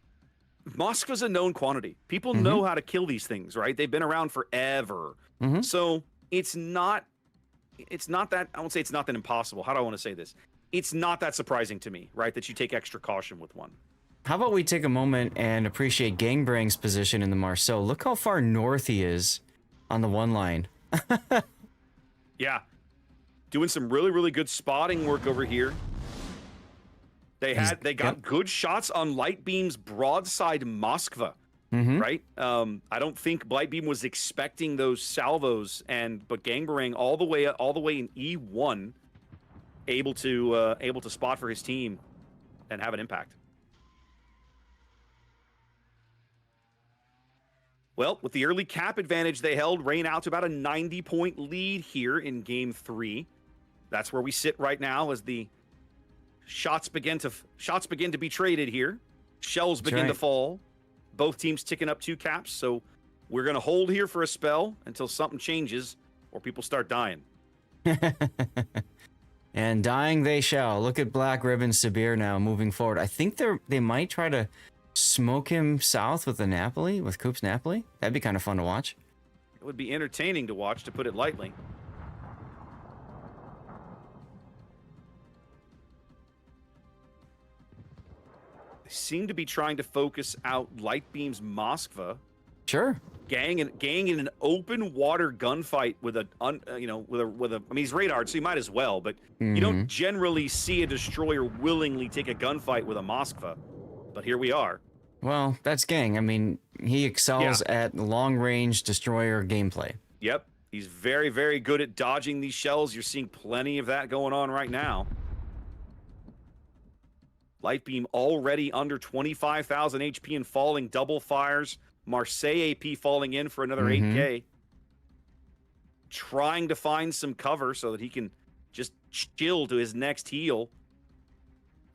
a known quantity. People know how to kill these things, right? They've been around forever. So it's not that, I won't say it's not that impossible. How do I want to say this? It's not that surprising to me, right? That you take extra caution with one. How about we take a moment and appreciate Gangbrang's position in the Marceau. Look how far north he is on the 1 line. Yeah. Doing some really, really good spotting work over here. They got good shots on Lightbeam's broadside Moskva, right? I don't think Lightbeam was expecting those salvos, but Gangbarang all the way in E1, able to spot for his team and have an impact. Well, with the early cap advantage they held, Rain out to about a 90-point lead here in Game 3. That's where we sit right now as the shots begin to be traded here. Shells begin to fall. Both teams ticking up 2 caps, so we're going to hold here for a spell until something changes or people start dying. And dying they shall. Look at Black Ribbon Sabir now moving forward. I think they might try to smoke him south with the Napoli, with Coop's Napoli. That'd be kind of fun to watch. It would be entertaining to watch, to put it lightly. They seem to be trying to focus out Lightbeam's Moskva. Sure. Gang in an open water gunfight with a I mean, he's radared, so you might as well, but you don't generally see a destroyer willingly take a gunfight with a Moskva. But here we are. Well, that's Gang. I mean, he excels at long-range destroyer gameplay. Yep. He's very, very good at dodging these shells. You're seeing plenty of that going on right now. Lightbeam already under 25,000 HP and falling, double fires. Marseille AP falling in for another 8K. Trying to find some cover so that he can just chill to his next heal.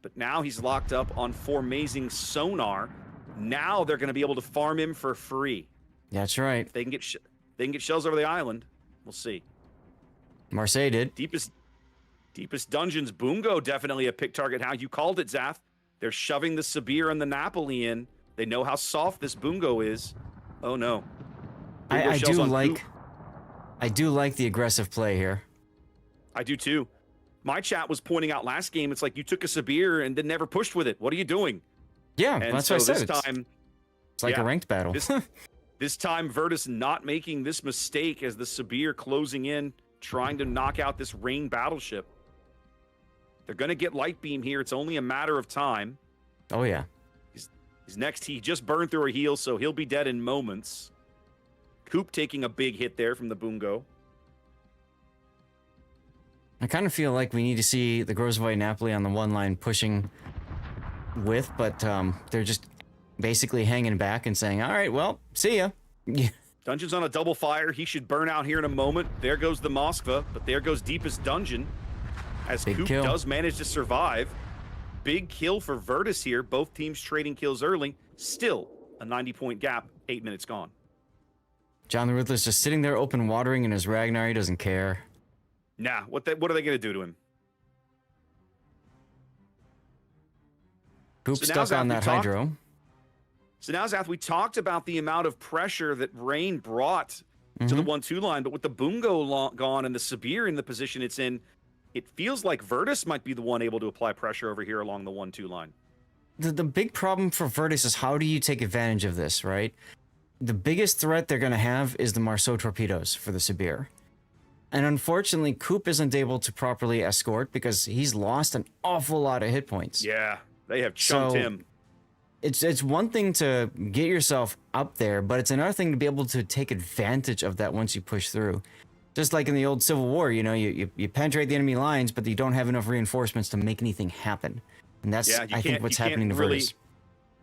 But now he's locked up on Formazing Sonar. Now they're going to be able to farm him for free. That's right. If they can get shells over the island. We'll see. Marseille did. Deepest dungeons. Boongo definitely a pick target. How you called it, Zath. They're shoving the Sabir and the Napoli in. They know how soft this Boongo is. Oh no. I do like the aggressive play here. I do too. My chat was pointing out last game, it's like you took a Sabir and then never pushed with it. What are you doing? Yeah, and that's so what I said. This time, it's like a ranked battle. This time, VRTUS not making this mistake as the Sabir closing in, trying to knock out this Rain battleship. They're going to get Lightbeam here. It's only a matter of time. Oh, yeah. He's next. He just burned through a heal, so he'll be dead in moments. Coop taking a big hit there from the Boongo. I kind of feel like we need to see the Grozvoy Napoli on the one line pushing with, but they're just basically hanging back and saying, all right, well, see ya. Dungeon's on a double fire. He should burn out here in a moment. There goes the Moskva, but there goes Deepest Dungeon as Coop does manage to survive. Big kill for VRTUS here. Both teams trading kills early. Still a 90-point gap. 8 minutes gone. John the Ruthless just sitting there open watering in his Ragnar. He doesn't care. Nah, what are they going to do to him? Coop stuck on that Hydro. So now, Zath, we talked about the amount of pressure that Rain brought to the 1-2 line, but with the Boongo gone and the Sabir in the position it's in, it feels like VRTUS might be the one able to apply pressure over here along the 1-2 line. The big problem for VRTUS is how do you take advantage of this, right? The biggest threat they're going to have is the Marceau torpedoes for the Sabir. And unfortunately, Coop isn't able to properly escort because he's lost an awful lot of hit points. Yeah, they have chunked him. It's one thing to get yourself up there, but it's another thing to be able to take advantage of that once you push through. Just like in the old Civil War, you know, you penetrate the enemy lines, but you don't have enough reinforcements to make anything happen. And that's, I think, what's happening to VRTUS.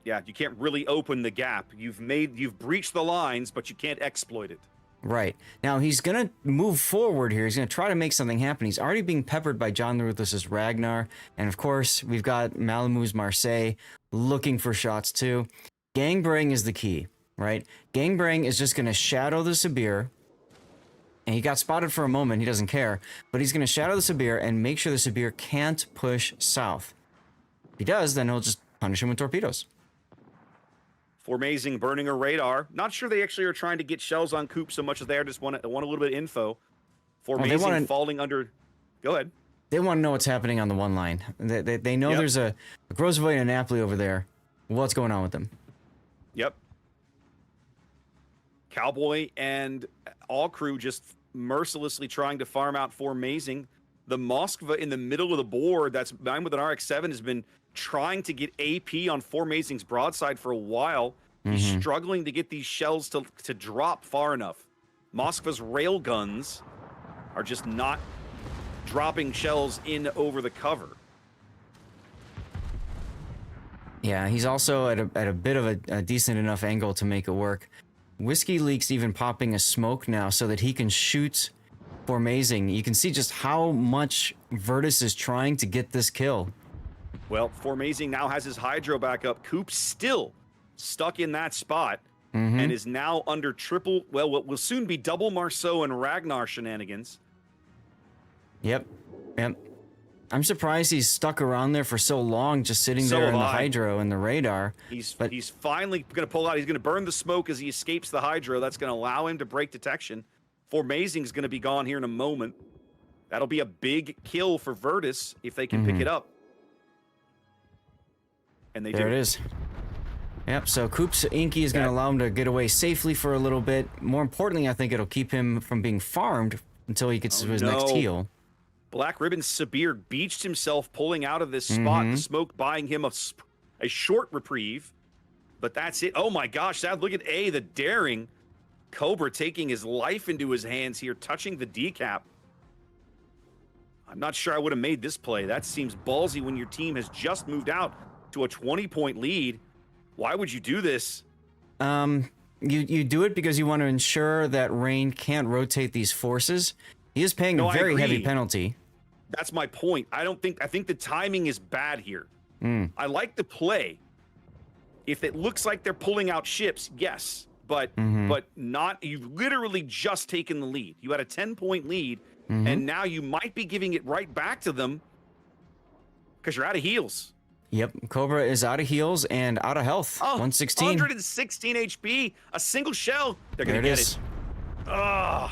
Yeah, you can't really open the gap. You've breached the lines, but you can't exploit it. Right. Now, he's going to move forward here. He's going to try to make something happen. He's already being peppered by John the Ruthless's Ragnar. And, of course, we've got Malamu's Marseille looking for shots, too. Gangbang is the key, right? Gangbang is just going to shadow the Sabir. And he got spotted for a moment. He doesn't care. But he's going to shadow the Sabir and make sure the Sabir can't push south. If he does, then he'll just punish him with torpedoes. Formazing burning a radar. Not sure they actually are trying to get shells on Coop so much as they just want a little bit of info. Formazing falling under... Go ahead. They want to know what's happening on the one line. They know there's a Grozvoy and a Napoli over there. What's going on with them? Yep. Cowboy and all crew just mercilessly trying to farm out for Mazing. The Moskva in the middle of the board, that's mine with an RX-7, has been trying to get AP on for Mazing's broadside for a while. He's struggling to get these shells to drop far enough. Moskva's rail guns are just not dropping shells in over the cover. Yeah, he's also at a bit of a decent enough angle to make it work. Whiskey Leak's even popping a smoke now so that he can shoot for Mazing. You can see just how much VRTUS is trying to get this kill. Well, Formazing now has his Hydro back up. Coop still stuck in that spot and is now under triple, well, what will soon be double Marceau and Ragnar shenanigans. Yep. I'm surprised he's stuck around there for so long, just sitting there in the Hydro and the radar. He's finally going to pull out. He's going to burn the smoke as he escapes the Hydro. That's going to allow him to break detection. Formazing's going to be gone here in a moment. That'll be a big kill for VRTUS if they can pick it up. And they do. There it is. Yep, so Coop's Inky is going to allow him to get away safely for a little bit. More importantly, I think it'll keep him from being farmed until he gets to his next heal. Black Ribbon Sabir beached himself pulling out of this spot. The smoke buying him a short reprieve. But that's it. Oh my gosh, look at A, the daring. Cobra taking his life into his hands here, touching the decap. I'm not sure I would have made this play. That seems ballsy when your team has just moved out to a 20-point lead. Why would you do this? You do it because you want to ensure that Rain can't rotate these forces. He is paying a very heavy penalty. That's my point. I think the timing is bad here. I like the play. If it looks like they're pulling out ships, yes. But not, you've literally just taken the lead. You had a 10-point lead, and now you might be giving it right back to them because you're out of heals. Yep, Cobra is out of heals and out of health. Oh, 116. 116 HP, a single shell. They're going to get it. Ugh.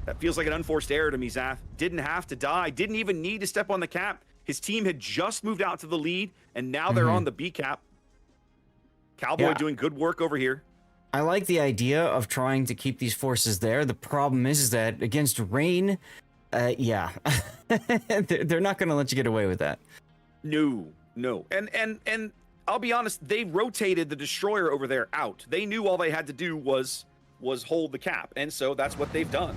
That feels like an unforced error to me, Zath. Didn't have to die. Didn't even need to step on the cap. His team had just moved out to the lead, and now they're on the B cap. Cowboy doing good work over here. I like the idea of trying to keep these forces there. The problem is that against Rain, they're not going to let you get away with that. No. And I'll be honest, they rotated the destroyer over there out. They knew all they had to do was hold the cap, and so that's what they've done.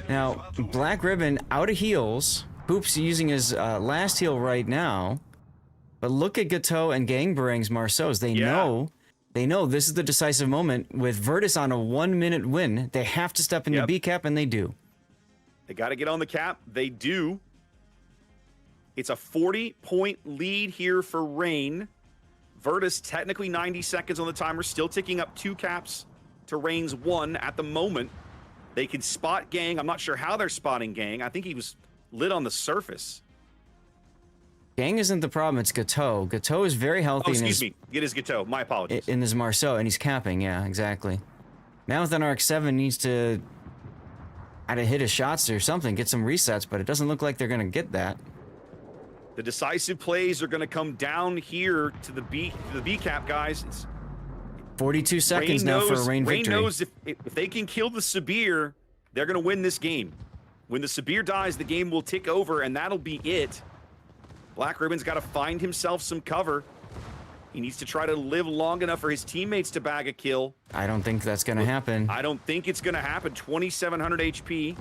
Now, Black Ribbon out of heals. Hoops using his last heal right now. But look at Gateau and Gangbarang's Marceau's. They know this is the decisive moment. With VRTUS on a 1-minute win, they have to step into B cap, and they do. They got to get on the cap. They do. It's a 40-point lead here for Rain. VRTUS technically 90 seconds on the timer, still ticking up 2 caps to Rain's 1 at the moment. They can spot Gang. I'm not sure how they're spotting Gang. I think he was lit on the surface. Gang isn't the problem, it's Gateau. Gateau is very healthy. Oh, excuse me. It is Gateau. My apologies. In his Marceau, and he's capping. Yeah, exactly. Now with an RX-7 needs to either hit his shots or something, get some resets, but it doesn't look like they're going to get that. The decisive plays are going to come down here to the B cap, guys. It's 42 seconds now for a Rain victory. Rain knows if they can kill the Sabir, they're going to win this game. When the Sabir dies, the game will tick over, and that'll be it. Black Ribbon's got to find himself some cover. He needs to try to live long enough for his teammates to bag a kill. I don't think that's going to happen. I don't think it's going to happen. 2,700 HP.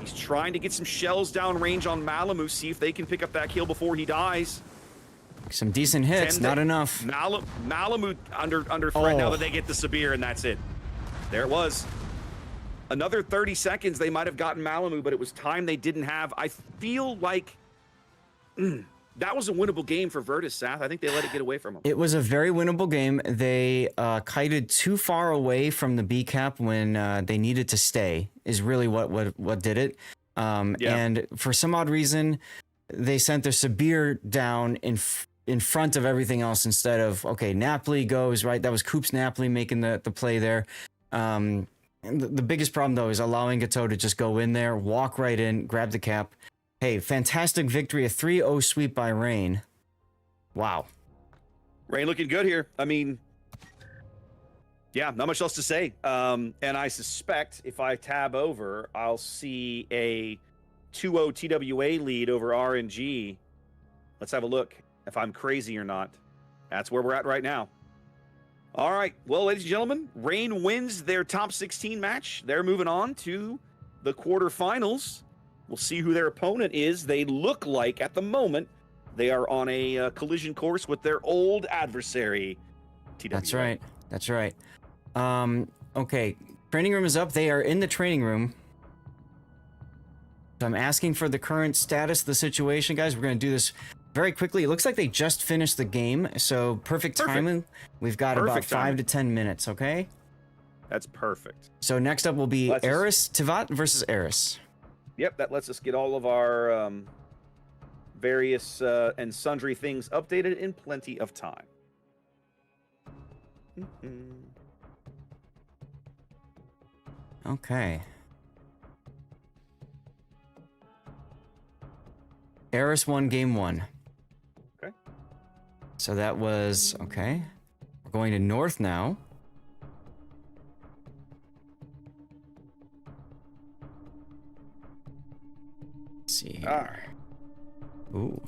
He's trying to get some shells down range on Malamu, see if they can pick up that kill before he dies. Some decent hits, not enough. Malamu under threat now that they get the Sabir, and that's it. There it was. Another 30 seconds, they might have gotten Malamu, but it was time they didn't have. I feel like that was a winnable game for VRTUS, Sath. I think they let it get away from them. It was a very winnable game. They kited too far away from the B cap when they needed to stay, is really what did it. And for some odd reason, they sent their Sabir down in front of everything else instead of, okay, Napoli goes, right? That was Coop's Napoli making the play there. And the biggest problem, though, is allowing Gateau to just go in there, walk right in, grab the cap. Hey, fantastic victory, a 3-0 sweep by Rain. Wow. Rain looking good here. I mean, Yeah, not much else to say. And I suspect if I tab over, I'll see a 2-0 TWA lead over RNG. Let's have a look if I'm crazy or not. That's where we're at right now. All right. Well, ladies and gentlemen, Rain wins their top 16 match. They're moving on to the quarterfinals. We'll see who their opponent is. They look like, at the moment, they are on a collision course with their old adversary, TWA. That's right. That's right. Okay. Training room is up. They are in the training room. So I'm asking for the current status of the situation, guys. We're going to do this very quickly. It looks like they just finished the game, so perfect timing. We've got about 5 to 10 minutes, okay? That's perfect. So next up will be Eris Tivat versus Eris. Yep, that lets us get all of our various and sundry things updated in plenty of time. Okay. Eris won game 1. Okay. So that was okay. We're going to North now. Let's see here. Ooh.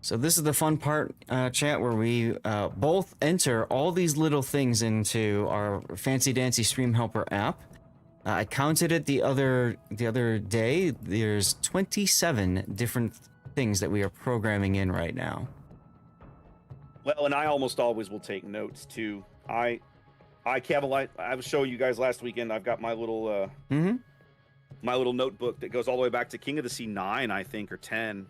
So this is the fun part, chat, where we both enter all these little things into our fancy dancy stream helper app. I counted it the other day. There's 27 different things that we are programming in right now. Well, and I almost always will take notes too. I was showing you guys last weekend. I've got my little my little notebook that goes all the way back to King of the Sea 9, I think, or 10.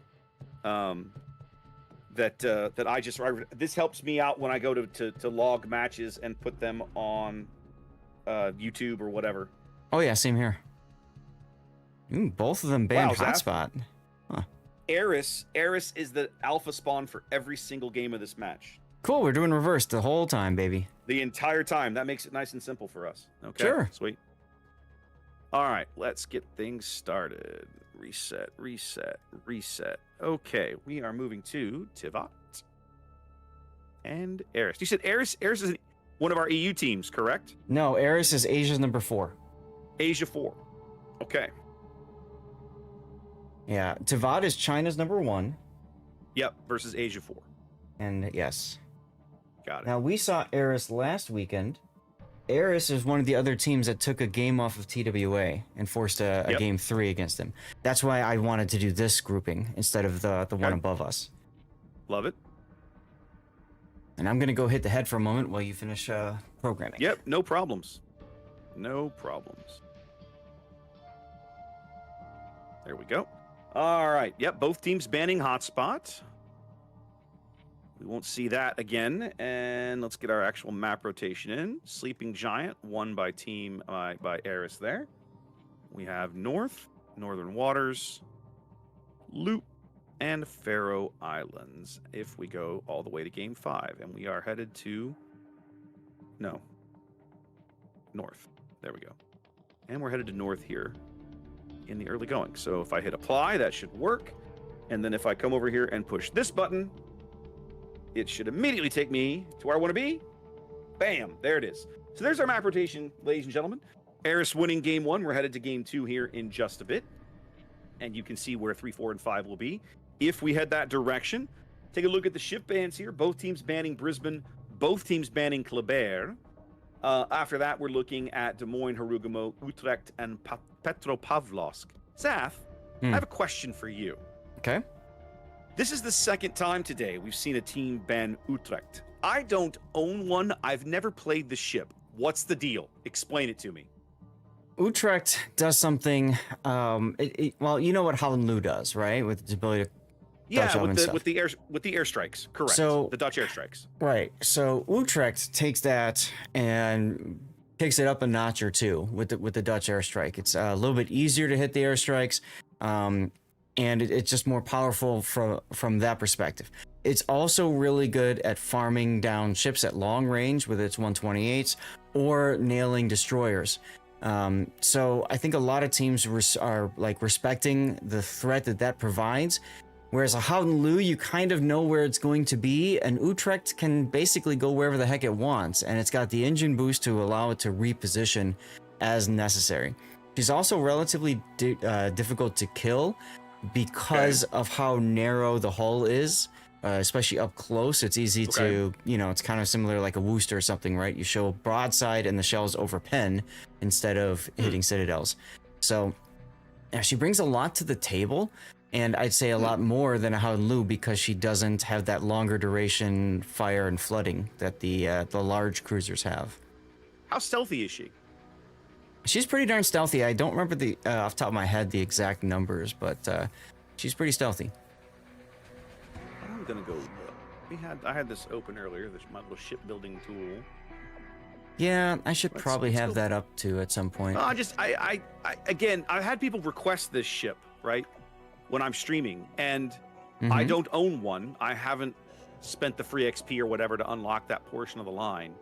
That I just this helps me out when I go to log matches and put them on YouTube or whatever. Oh yeah, same here. Ooh, both of them banned hotspot. Huh. Eris is the alpha spawn for every single game of this match. Cool, we're doing reverse the whole time, baby. The entire time. That makes it nice and simple for us. Okay. Sure. Sweet. All right, let's get things started. Reset, reset, reset. Okay, we are moving to Tivat and Eris. You said Eris is one of our EU teams, correct? No, Eris is Asia's number 4. Asia 4. Okay. Yeah, Tivat is China's number 1. Yep, versus Asia 4. And yes. Got it. Now, we saw Eris last weekend. Eris is one of the other teams that took a game off of TWA and forced a game 3 against them. That's why I wanted to do this grouping instead of the one above us. Love it. And I'm going to go hit the head for a moment while you finish programming. Yep, no problems. No problems. There we go. All right. Yep, both teams banning hotspot. We won't see that again. And let's get our actual map rotation in. Sleeping Giant, won by team by Eris there. We have North, Northern Waters, Loop, and Faroe Islands. If we go all the way to game 5, and we are headed to North. There we go. And we're headed to North here in the early going. So if I hit apply, that should work. And then if I come over here and push this button, it should immediately take me to where I want to be. Bam, there it is. So there's our map rotation, ladies and gentlemen. Eris winning game 1. We're headed to game 2 here in just a bit. And you can see where 3, 4, and 5 will be. If we head that direction, take a look at the ship bans here. Both teams banning Brisbane, both teams banning Kleber. After that, we're looking at Des Moines, Harugamo, Utrecht, and Petropavlovsk. Zath, I have a question for you. Okay. This is the second time today we've seen a team ban Utrecht. I don't own one. I've never played the ship. What's the deal? Explain it to me. Utrecht does something. Well, you know what Holland does, right? With its ability to with the airstrikes, correct? So the Dutch airstrikes, right? So Utrecht takes that and takes it up a notch or two with the Dutch airstrike. It's a little bit easier to hit the airstrikes, and it's just more powerful from that perspective. It's also really good at farming down ships at long range with its 128s or nailing destroyers. So I think a lot of teams are like respecting the threat that provides. Whereas a Houten-Lu, you kind of know where it's going to be. An Utrecht can basically go wherever the heck it wants, and it's got the engine boost to allow it to reposition as necessary. She's also relatively difficult to kill because of how narrow the hull is, especially up close. It's easy to, you know, it's kind of similar like a Worcester or something, right? You show broadside and the shells over pen instead of hitting citadels. So yeah, she brings a lot to the table. And I'd say a lot more than a Houten-Lu because she doesn't have that longer duration fire and flooding that the large cruisers have. How stealthy is she? She's pretty darn stealthy. I don't remember the off the top of my head the exact numbers, but she's pretty stealthy. I'm gonna go. I had this open earlier. My little shipbuilding tool. Yeah, I should probably have that up too at some point. Again, I've had people request this ship, right? When I'm streaming, and I don't own one. I haven't spent the free XP or whatever to unlock that portion of the line.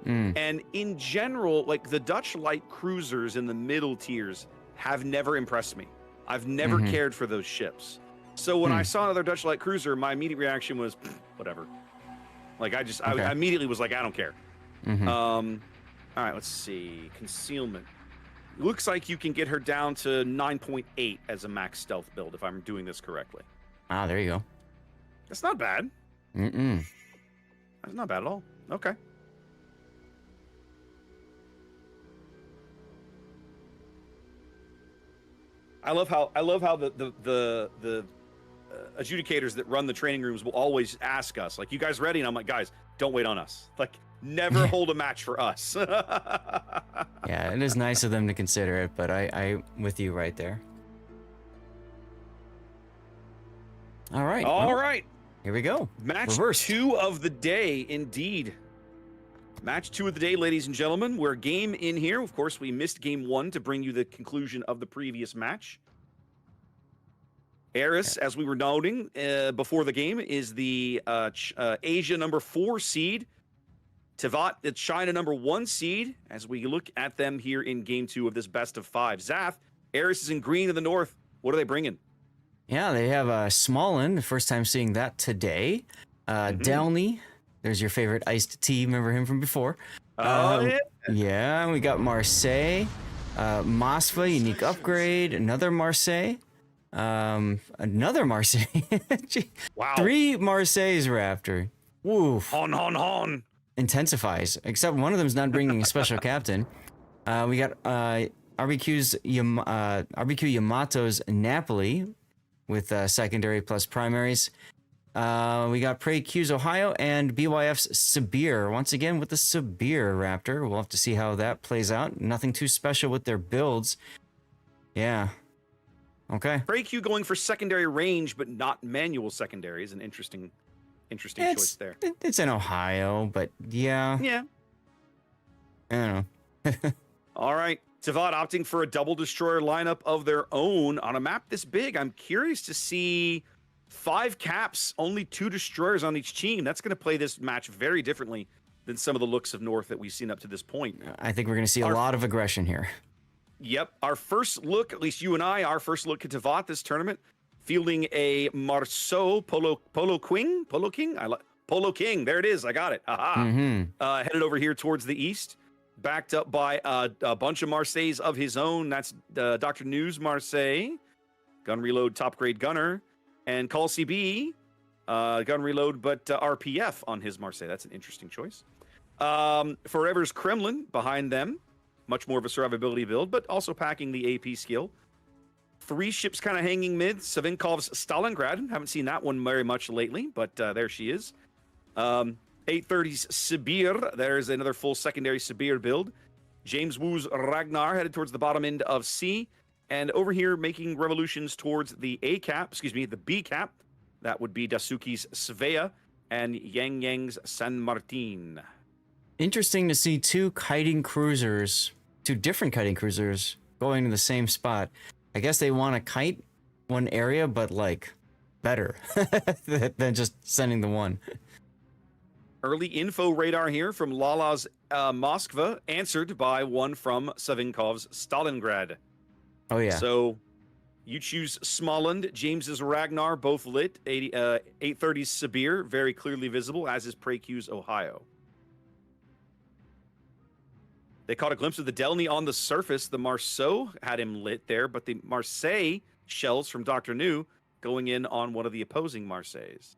And in general, like the Dutch light cruisers in the middle tiers have never impressed me. I've never cared for those ships. So when I saw another Dutch light cruiser, my immediate reaction was whatever. Like I immediately was like, I don't care. All right, let's see. Concealment. Looks like you can get her down to 9.8 as a max stealth build, if I'm doing this correctly. Ah, there you go. That's not bad. That's not bad at all. Okay. I love how the adjudicators that run the training rooms will always ask us, like, you guys ready? And I'm like, guys, don't wait on us. Like, never hold a match for us. Yeah, it is nice of them to consider it, but I'm with you right there. All right. All right. Here we go. Match 2 of the day, indeed. Match 2 of the day, ladies and gentlemen. We're game in here. Of course, we missed game 1 to bring you the conclusion of the previous match. Eris, as we were noting before the game, is the Asia number 4 seed. Tevat, it's China number 1 seed, as we look at them here in game 2 of this best of 5. Zath, Eris is in green in the north. What are they bringing? Yeah, they have Smolin, the first time seeing that today. Downey, there's your favorite iced tea, remember him from before. Yeah. Yeah, we got Marseille, Moskva, unique upgrade, another Marseille. Another Marseille. Wow. 3 Marseilles we're after. Woof. Hon. Intensifies, except one of them's not bringing a special captain. We got RBQ Yamato's Napoli with secondary plus primaries. We got Prey Q's Ohio and BYF's Sibir once again with the Sibir Raptor. We'll have to see how that plays out. Nothing too special with their builds. Yeah. Okay. Prey Q going for secondary range, but not manual secondary is an interesting choice there. It's in Ohio, but yeah. Yeah. I don't know. All right. Tevat opting for a double destroyer lineup of their own on a map this big. I'm curious to see 5 caps, only 2 destroyers on each team. That's going to play this match very differently than some of the looks of North that we've seen up to this point. I think we're going to see a lot of aggression here. Yep. Our first look, at least you and I, our first look at Tevat this tournament, fielding a Marceau Polo King. There it is. I got it. Aha. Headed over here towards the east, backed up by a bunch of Marseilles of his own. That's Dr. News Marseille, gun reload top grade gunner, and Call CB, gun reload, but RPF on his Marseille. That's an interesting choice. Forever's Kremlin behind them. Much more of a survivability build, but also packing the AP skill. 3 ships kind of hanging mid. Savinkov's Stalingrad. Haven't seen that one very much lately, but there she is. 830's Sibir. There's another full secondary Sibir build. James Wu's Ragnar headed towards the bottom end of C. And over here making revolutions towards the the B cap. That would be Dasuki's Svea and Yang Yang's San Martin. Interesting to see 2 different kiting cruisers going to the same spot. I guess they want to kite one area, but like better than just sending the one. Early info radar here from Lala's Moskva, answered by one from Savinkov's Stalingrad. Oh yeah. So You choose Småland. James's Ragnar, both lit. 830's Sibir, very clearly visible, as is Preq's Ohio. They caught a glimpse of the Delny on the surface. The Marceau had him lit there, but the Marseille shells from Dr. New going in on one of the opposing Marseilles.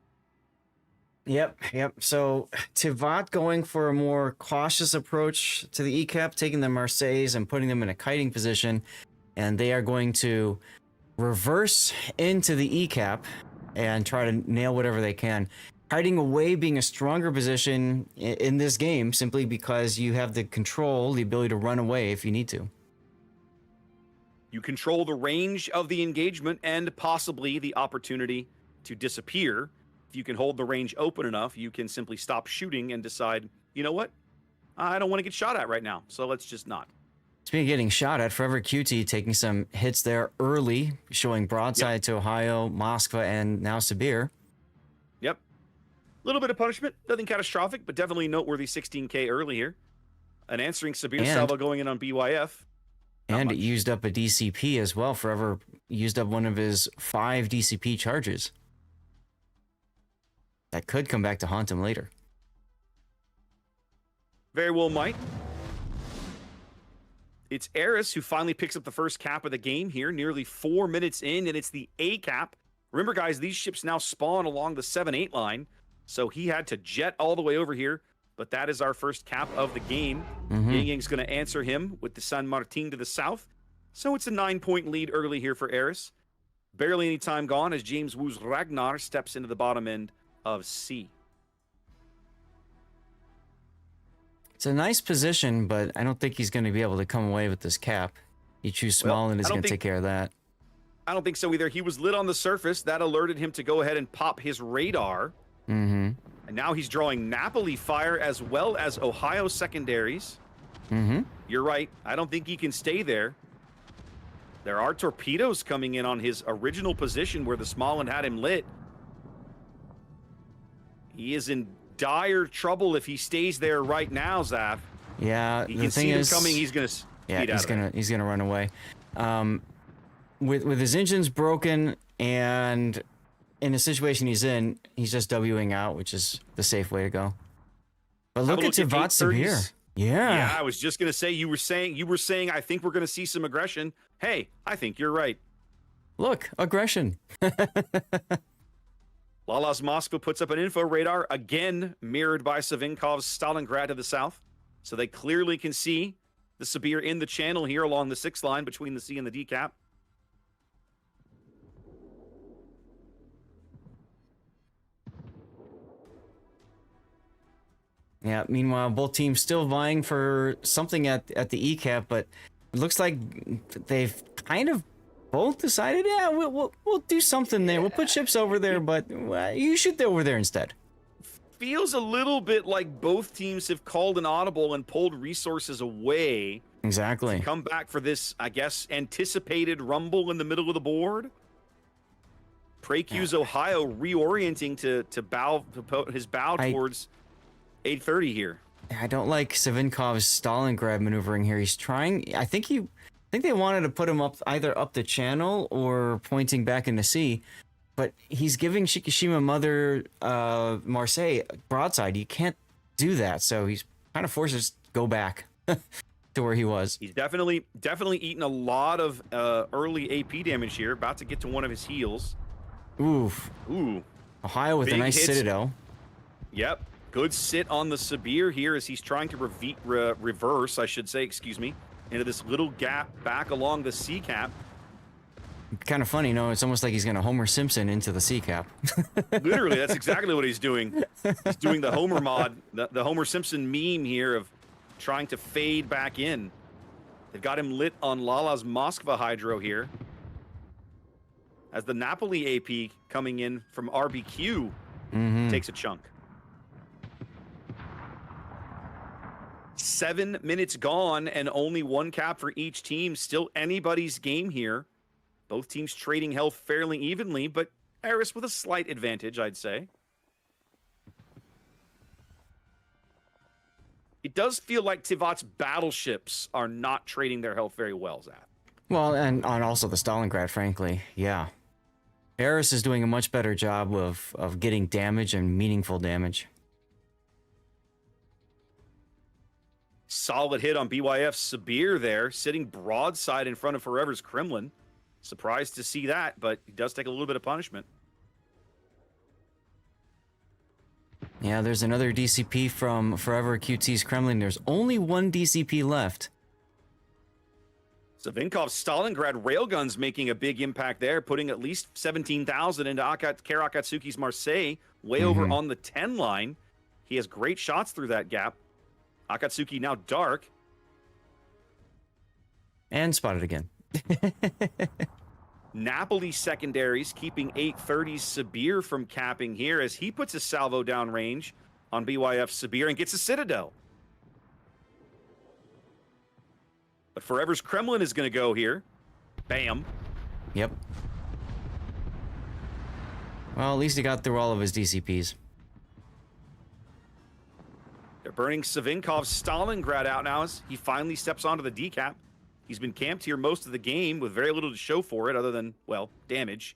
Yep. So Tivat going for a more cautious approach to the ECAP, taking the Marseilles and putting them in a kiting position, and they are going to reverse into the ECAP and try to nail whatever they can. Hiding away being a stronger position in this game simply because you have the control, the ability to run away if you need to. You control the range of the engagement and possibly the opportunity to disappear. If you can hold the range open enough, you can simply stop shooting and decide, you know what? I don't want to get shot at right now, so let's just not. Speaking of getting shot at, Forever QT taking some hits there early, showing broadside to Ohio, Moskva, and now Sibir. Yep. A little bit of punishment, nothing catastrophic, but definitely noteworthy 16K early here. An answering Sibir salvo going in on BYF. And it used up a DCP as well. Forever used up one of his 5 DCP charges. That could come back to haunt him later. Very well might. It's Eris who finally picks up the first cap of the game here, nearly 4 minutes in, and it's the A cap. Remember, guys, these ships now spawn along the 7-8 line, so he had to jet all the way over here, but that is our first cap of the game. Ying Ying's going to answer him with the San Martin to the south, so it's a 9-point lead early here for Eris. Barely any time gone as James Wu's Ragnar steps into the bottom end of C. It's a nice position, but I don't think he's going to be able to come away with this cap. You choose small and is going to take care of that. I don't think so either. He was lit on the surface. That alerted him to go ahead and pop his radar. And now he's drawing Napoli fire as well as Ohio secondaries. You're right. I don't think he can stay there. There are torpedoes coming in on his original position where the Småland had him lit. He is in dire trouble if he stays there right now, Zaf. Yeah, he can see him coming. He's gonna he's gonna run away. With his engines broken and in the situation he's in, he's just Wing out, which is the safe way to go. But look at Tivat Sibir. Yeah, I was just gonna say you were saying I think we're gonna see some aggression. Hey, I think you're right. Look, aggression. Lala's Moskva puts up an info radar, again mirrored by Savinkov's Stalingrad to the south. So they clearly can see the Sibir in the channel here along the 6th line between the C and the D cap. Yeah, meanwhile, both teams still vying for something at the E cap, but it looks like they've kind of both decided, yeah, we'll do something there. We'll put ships over there, but you shoot over there instead. Feels a little bit like both teams have called an audible and pulled resources away. Exactly. To come back for this, I guess, anticipated rumble in the middle of the board. Preq's Ohio reorienting to his bow towards 830 here. I don't like Savinkov's Stalingrad maneuvering here. He's trying. I think they wanted to put him up either up the channel or pointing back into sea, but he's giving Shikishima Mother Marseille broadside. You can't do that, so he's kind of forced to go back to where he was. He's definitely eaten a lot of early AP damage here. About to get to one of his heals. Oof. Ooh. Ohio with a nice citadel. Yep. Good sit on the Sibir here as he's trying to reverse, I should say, excuse me, into this little gap back along the C cap. Kind of funny, no? It's almost like he's going to Homer Simpson into the C cap. Literally, that's exactly what he's doing. He's doing the Homer mod, the Homer Simpson meme here of trying to fade back in. They've got him lit on Lala's Moskva Hydro here. As the Napoli AP coming in from RBQ takes a chunk. 7 minutes gone and only one cap for each team. Still anybody's game here. Both teams trading health fairly evenly, but Eris with a slight advantage, I'd say. It does feel like Tivat's battleships are not trading their health very well, Zach. Well, and on also the Stalingrad, frankly, yeah. Eris is doing a much better job of getting damage and meaningful damage. Solid hit on BYF Sabir there, sitting broadside in front of Forever's Kremlin. Surprised to see that, but he does take a little bit of punishment. Yeah, there's another DCP from Forever QT's Kremlin. There's only one DCP left. Savinkov's Stalingrad railguns making a big impact there, putting at least 17,000 into Kara Akatsuki's Marseille, way over on the 10 line. He has great shots through that gap. Akatsuki now dark. And spotted again. Napoli secondaries keeping 830's Sabir from capping here as he puts a salvo down range on BYF Sabir and gets a Citadel. But Forever's Kremlin is going to go here. Bam. Yep. Well, at least he got through all of his DCPs. They're burning Savinkov's Stalingrad out now as he finally steps onto the decap. He's been camped here most of the game with very little to show for it other than, well, damage.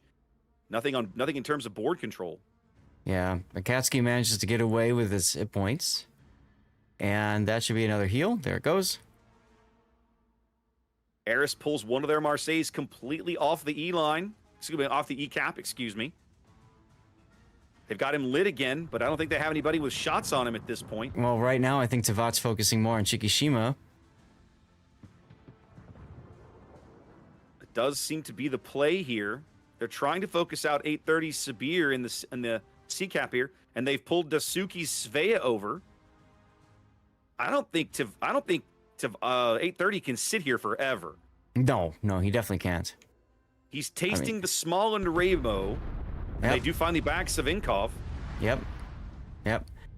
Nothing in terms of board control. Yeah, Akatsuki manages to get away with his hit points. And that should be another heal. There it goes. Eris pulls one of their Marseilles completely off the E line. Excuse me, off the E cap, excuse me. They've got him lit again, but I don't think they have anybody with shots on him at this point. Well, right now I think Tavat's focusing more on Shikishima. It does seem to be the play here. They're trying to focus out 830 Sabir in the C cap here, and they've pulled Dasuki's Svea over. I don't think 830 can sit here forever. No, he definitely can't. He's tasting the small and Rainbow. Yep. They do finally back Savinkov. Yep.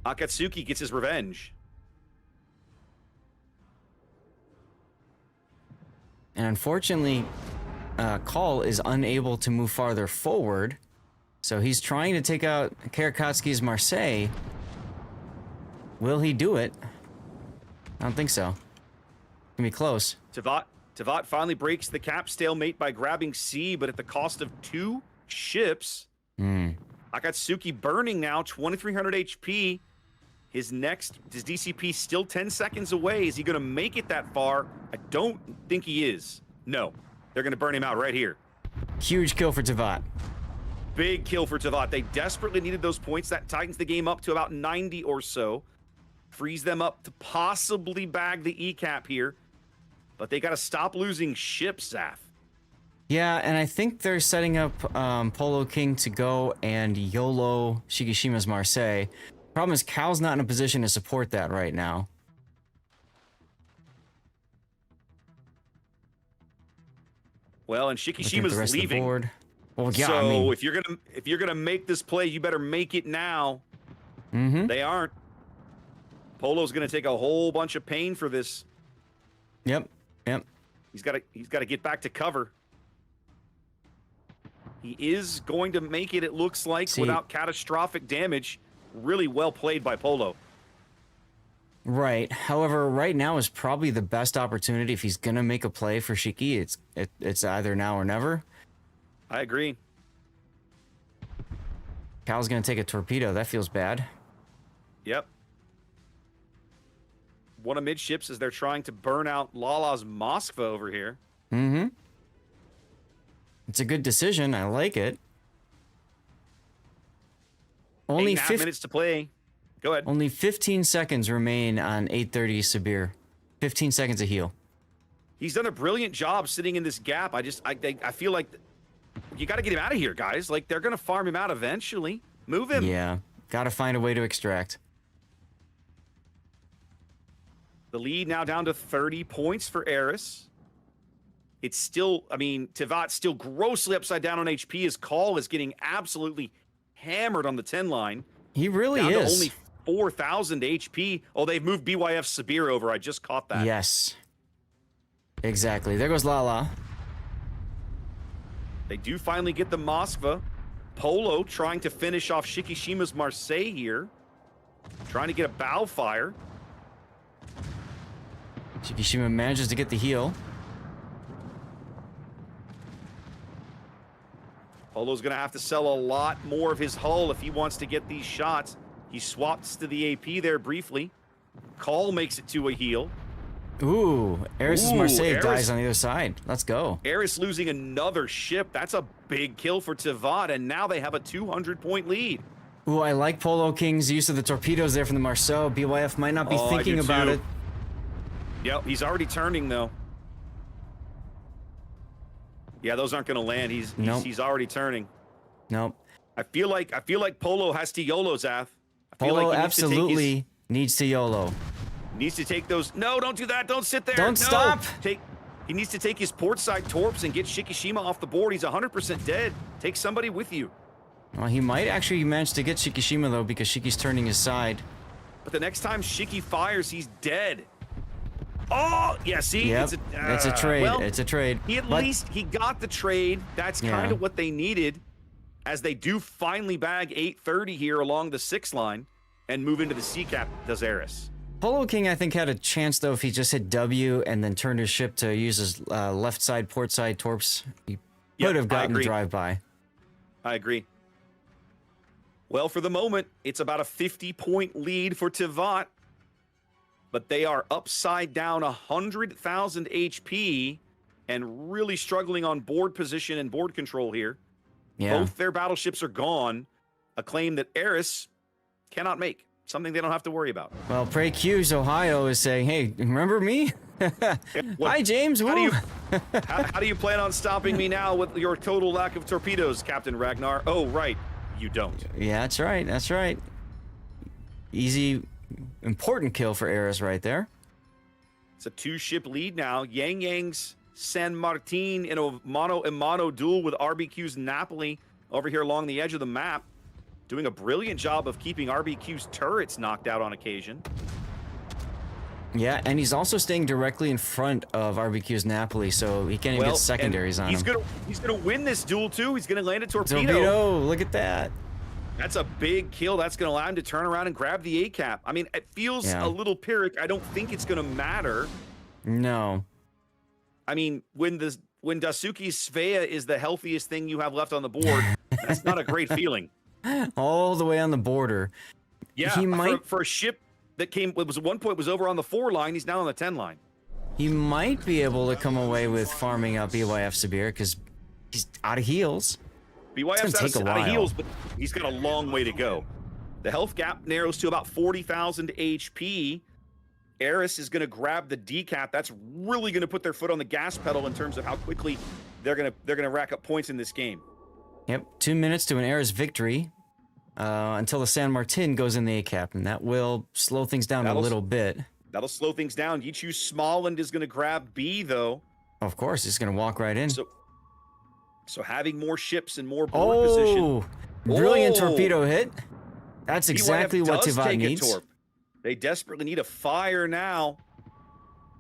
Akatsuki gets his revenge. And unfortunately, Call is unable to move farther forward. So he's trying to take out Karakatsuki's Marseille. Will he do it? I don't think so. Gonna be close. Tavat finally breaks the cap stalemate by grabbing C, but at the cost of 2 ships. Akatsuki burning now, 2,300 HP. His DCP still 10 seconds away. Is he going to make it that far? I don't think he is. No, they're going to burn him out right here. Huge kill for Tavat. Big kill for Tavat. They desperately needed those points. That tightens the game up to about 90 or so. Frees them up to possibly bag the E cap here. But they got to stop losing ships, Zaf. Yeah, and I think they're setting up Polo King to go and YOLO Shikishima's Marseille. Problem is, Cal's not in a position to support that right now. Well, and Shikishima's leaving. Well, yeah, so I mean, if you're gonna make this play, you better make it now. They aren't. Polo's gonna take a whole bunch of pain for this. Yep. He's got to get back to cover. He is going to make it, it looks like, without catastrophic damage. Really well played by Polo. Right. However, right now is probably the best opportunity if he's going to make a play for Shiki. It's either now or never. I agree. Cal's going to take a torpedo. That feels bad. Yep. One of midships as they're trying to burn out Lala's Moskva over here. It's a good decision. I like it. Only 8.5 minutes to play. Go ahead. Only 15 seconds remain on 830 Sabir. 15 seconds of heal. He's done a brilliant job sitting in this gap. I feel like you got to get him out of here, guys. Like, they're going to farm him out eventually. Move him. Yeah. Got to find a way to extract. The lead now down to 30 points for Eris. It's still, Tavat's still grossly upside down on HP. His Call is getting absolutely hammered on the 10 line. He really down is. To only 4,000 HP. Oh, they've moved BYF Sabir over. I just caught that. Yes. Exactly. There goes Lala. They do finally get the Moskva. Polo trying to finish off Shikishima's Marseille here. Trying to get a bow fire. Shikishima manages to get the heal. Polo's going to have to sell a lot more of his hull if he wants to get these shots. He swaps to the AP there briefly. Call makes it to a heal. Ooh, Eris's Marceau Eris- dies on the other side. Let's go. Eris losing another ship. That's a big kill for Tivat, and now they have a 200-point lead. Ooh, I like Polo King's use of the torpedoes there from the Marceau. BYF might not be Oh, I thinking do about too. it. Yep, he's already turning though. Yeah, those aren't going to land. Nope. He's already turning. Nope. I feel like Polo has to YOLO, Zath. I feel Polo like he absolutely needs to YOLO. needs to take those. No, don't do that. Don't sit there. Don't No. stop. He needs to take his portside torps and get Shikishima off the board. He's 100% dead. Take somebody with you. Well, he might actually manage to get Shikishima, though, because Shiki's turning his side. But the next time Shiki fires, he's dead. Oh, yeah, see? Yep, it's a trade. Well, It's a trade. At But- least he got the trade. That's kind Yeah. of what they needed, as they do finally bag 830 here along the 6 line and move into the Sea Cap does Eris. Polo King, I think, had a chance, though, if he just hit W and then turned his ship to use his left side, port side torps. He Yep, could have I gotten agree. drive-by. I agree. Well, for the moment, it's about a 50-point lead for Tivat, but they are upside down 100,000 HP and really struggling on board position and board control here. Yeah. Both their battleships are gone, a claim that Eris cannot make, something they don't have to worry about. Well, Prey Q's Ohio is saying, hey, remember me? What- Hi, James. How do, Woo. you, how do you plan on stopping me now with your total lack of torpedoes, Captain Ragnar? Oh, right. You don't. Yeah, that's right. That's right. Easy, important kill for Eris right there. It's a 2-ship lead now. Yang Yang's San Martin in a mano duel with RBQ's Napoli over here along the edge of the map. Doing a brilliant job of keeping RBQ's turrets knocked out on occasion. Yeah, and he's also staying directly in front of RBQ's Napoli, so he can't even get secondaries and on him. He's gonna win this duel too. He's gonna land a Torpedo, look at that. That's a big kill. That's going to allow him to turn around and grab the A-cap. I mean, it feels Yeah. a little Pyrrhic. I don't think it's going to matter. No. I mean, when Dasuki Svea is the healthiest thing you have left on the board, that's not a great feeling. All the way on the border. Yeah, He might- for a ship that was at one point was over on the 4 line, he's now on the 10 line. He might be able to come away with farming up BYF Sabir because he's out of heals. BYF's take a out of while. heals, but he's got a long way to go. The health gap narrows to about 40,000 HP. Eris is going to grab the decap. That's really going to put their foot on the gas pedal in terms of how quickly they're going to rack up points in this game. Yep, 2 minutes to an Eris victory until the San Martin goes in the A-cap, and that will slow things down a little bit. That'll slow things down. Yichu Smallland is going to grab B, though. Of course, he's going to walk right in. So having more ships and more board position. Brilliant Oh! torpedo hit. That's exactly BYF what does Tivat take a needs. torp. They desperately need a fire now.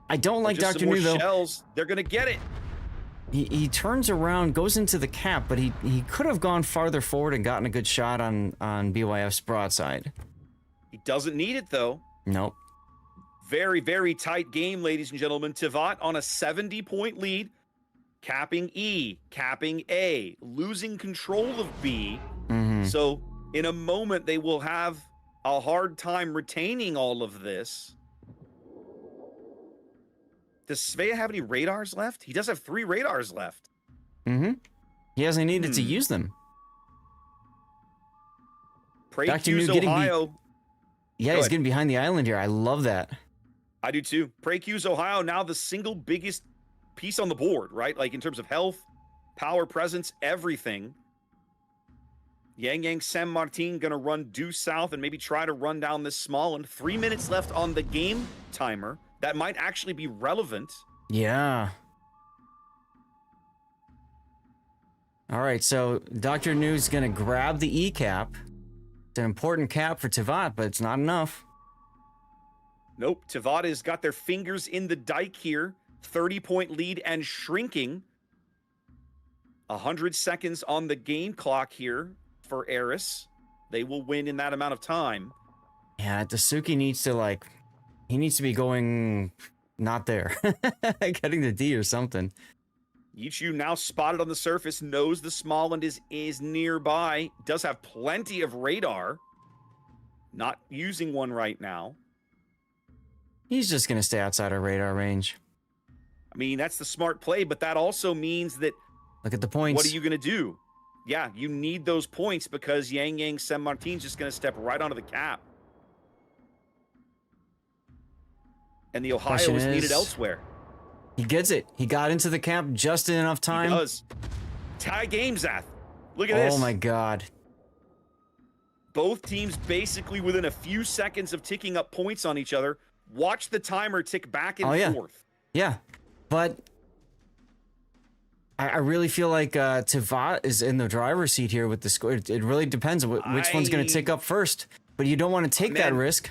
I don't like Just Dr. some more New, though. shells. They're going to get it. He turns around, goes into the cap, but he could have gone farther forward and gotten a good shot on BYF's broadside. He doesn't need it, though. Nope. Very, very tight game, ladies and gentlemen. Tivat on a 70-point lead. Capping E, capping A, losing control of B. Mm-hmm. So in a moment, they will have a hard time retaining all of this. Does Svea have any radars left? He does have 3 radars left. Mm-hmm. He hasn't needed to use them. Dr. New Preq's getting Ohio. Yeah, Go he's ahead. getting behind the island here. I love that. I do too. Preq's Ohio, now the single biggest piece on the board, right? Like in terms of health, power, presence, everything. Yang San Martin gonna run due south and maybe try to run down this small one. 3 minutes left on the game timer. That might actually be relevant. Yeah. All right, so Dr. New's going to grab the E cap. It's an important cap for Tivat, but it's not enough. Nope, Tivat has got their fingers in the dike here. 30-point lead and shrinking. 100 seconds on the game clock here for Eris. They will win in that amount of time. Yeah, Dasuki needs to, he needs to be going not there. Getting the D or something. Yichu now spotted on the surface, knows the Smalland is nearby, does have plenty of radar. Not using one right now. He's just going to stay outside our radar range. I mean, that's the smart play, but that also means that... Look at the points. What are you going to do? Yeah, you need those points because Yang San Martin's just going to step right onto the cap. And the Ohio is needed elsewhere. He gets it. He got into the cap just in enough time. He does. Tie game, Zath. Look at this. Oh my God. Both teams basically within a few seconds of ticking up points on each other. Watch the timer tick back and forth. Yeah, but I really feel like Tivat is in the driver's seat here with the score. It really depends on which one's going to tick up first, but you don't want to take that risk.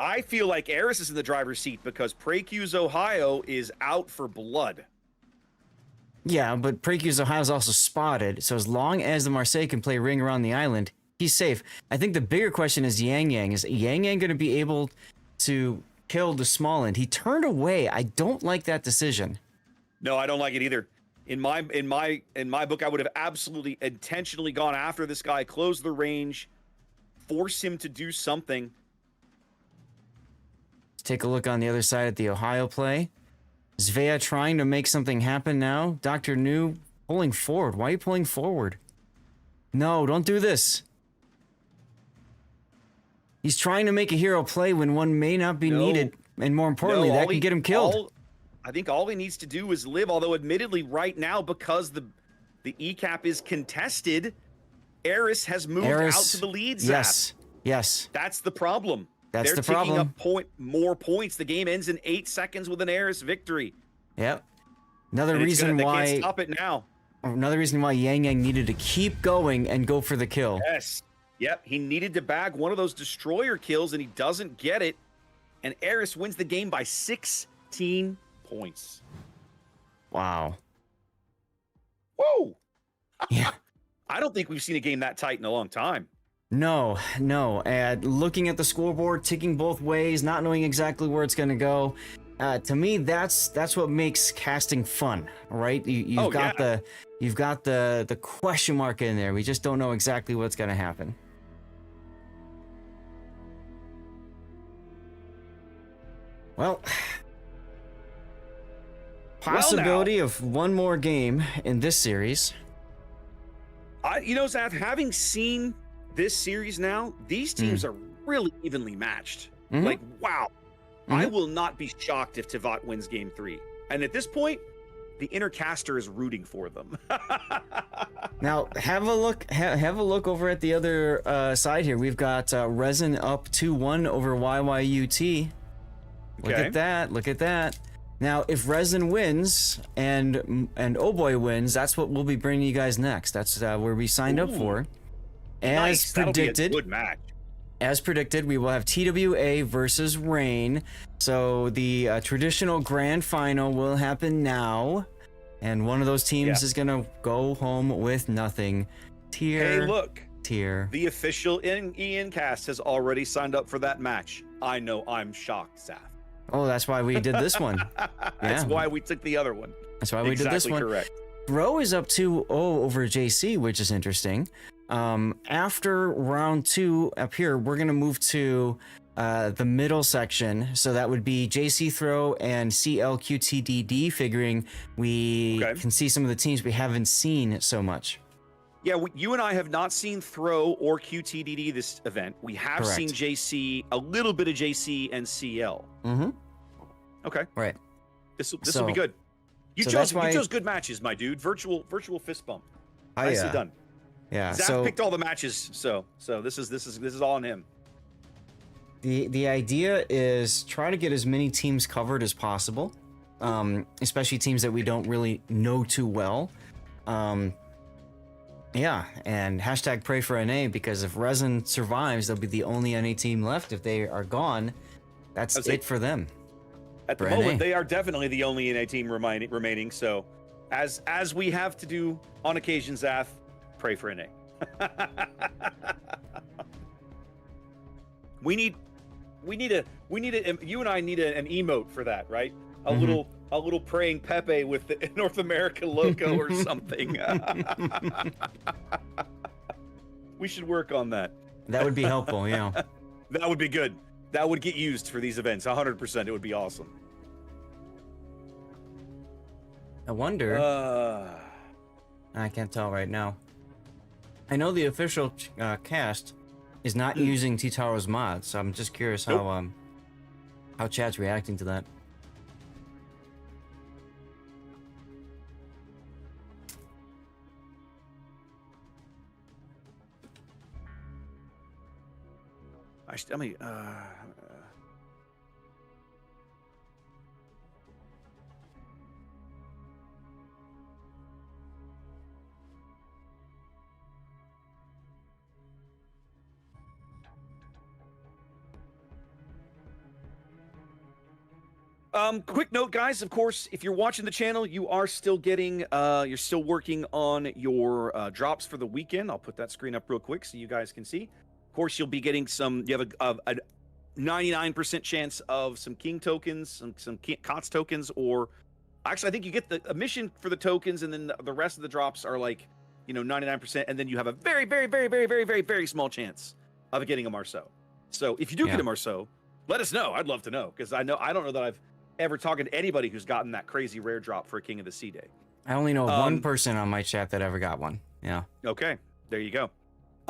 I feel like Eris is in the driver's seat because PreQ's Ohio is out for blood. Yeah, but PreQ's Ohio is also spotted, so as long as the Marseille can play ring around the island, he's safe. I think the bigger question is Yang Yang. Is Yang Yang going to be able to kill the Smalland? He turned away. I don't like that decision. No, I don't like it either. In my book, I would have absolutely intentionally gone after this guy, close the range, force him to do something. Let's take a look on the other side at the Ohio play. Svea trying to make something happen now. Dr. New pulling forward. Why are you pulling forward? No, don't do this. He's trying to make a hero play when one may not be needed. And more importantly, that can get him killed. I think all he needs to do is live, although admittedly right now, because the E-cap is contested, Eris has moved out to the lead zap. Yes. That's the problem. They're taking up more points. The game ends in 8 seconds with an Eris victory. Yep. Another reason why they can't stop it now. Another reason why Yang Yang needed to keep going and go for the kill. Yes. Yep. He needed to bag one of those destroyer kills, and he doesn't get it. And Eris wins the game by 16 points. Wow. Whoa. Yeah. I don't think we've seen a game that tight in a long time. No. And looking at the scoreboard, ticking both ways, not knowing exactly where it's going to go. To me, that's what makes casting fun, right? You've got the question mark in there. We just don't know exactly what's going to happen. Well, possibility of one more game in this series. Zath, having seen this series now, these teams are really evenly matched. Like, wow. I will not be shocked if Tivat wins game 3. And at this point, the Intercaster is rooting for them. Now, have a look over at the other side here. We've got Resin up 2-1 over YYUT. Look at that. Now, if Resin wins and Oh Boy wins, that's what we'll be bringing you guys next. That's where we signed up for. As predicted, that'll be a good match. As predicted, we will have TWA versus Rain. So the traditional grand final will happen now, and one of those teams is gonna go home with nothing. Hey, look. Tier. The official Ian cast has already signed up for that match. I know. I'm shocked, Zath. Oh, that's why we did this one. That's why we took the other one. That's why we did this one. Correct. Bro is up 2-0 over JC, which is interesting. After round 2 up here, we're going to move to the middle section. So that would be JC Throw and CLQTDD, figuring we can see some of the teams we haven't seen so much. Yeah, you and I have not seen Throw or QTDD this event. We have seen JC, a little bit of JC and CL. Okay. Right. This will be good. You chose good matches, my dude. Virtual fist bump. Nicely done. Yeah. Zach picked all the matches, so this is all on him. The idea is try to get as many teams covered as possible, especially teams that we don't really know too well. Yeah, and hashtag pray for NA, because if Resin survives, they'll be the only NA team left. If they are gone, that's it for them. At the moment, they are definitely the only NA team remaining. So, as we have to do on occasion, Zath, pray for NA. you and I need an emote for that, right? A little a little praying Pepe with the North America logo or something. We should work on that. That would be helpful, yeah. That would be good. That would get used for these events. 100%. It would be awesome. I wonder. I can't tell right now. I know the official cast is not using T-Taro's mods, so I'm just curious how chat's reacting to that. I mean, quick note, guys. Of course, if you're watching the channel, you are still getting, you're still working on your drops for the weekend. I'll put that screen up real quick so you guys can see. Of course, you'll be getting some. You have a 99% chance of some king tokens, some KOTS tokens, or actually, I think you get a mission for the tokens, and then the rest of the drops are like, 99%, and then you have a very, very, very, very, very, very, very small chance of getting a Marceau. So if you do get a Marceau, let us know. I'd love to know, because I don't know that I've ever talking to anybody who's gotten that crazy rare drop for a King of the Sea Day. I only know one person on my chat that ever got one. Yeah. Okay, there you go.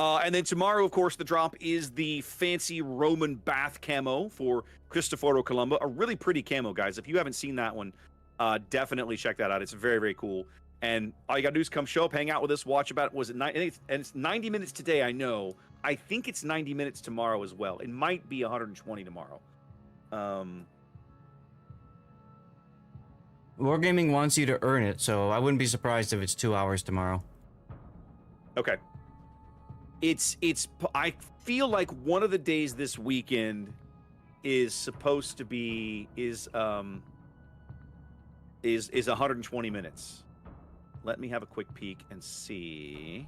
And then tomorrow, of course, the drop is the fancy Roman bath camo for Cristoforo Colombo. A really pretty camo, guys. If you haven't seen that one, definitely check that out. It's very, very cool. And all you got to do is come show up, hang out with us, watch about it. Was it and it's 90 minutes today, I know. I think it's 90 minutes tomorrow as well. It might be 120 tomorrow. Wargaming wants you to earn it, so I wouldn't be surprised if it's 2 hours tomorrow. Okay. I feel like one of the days this weekend is supposed to be 120 minutes. Let me have a quick peek and see.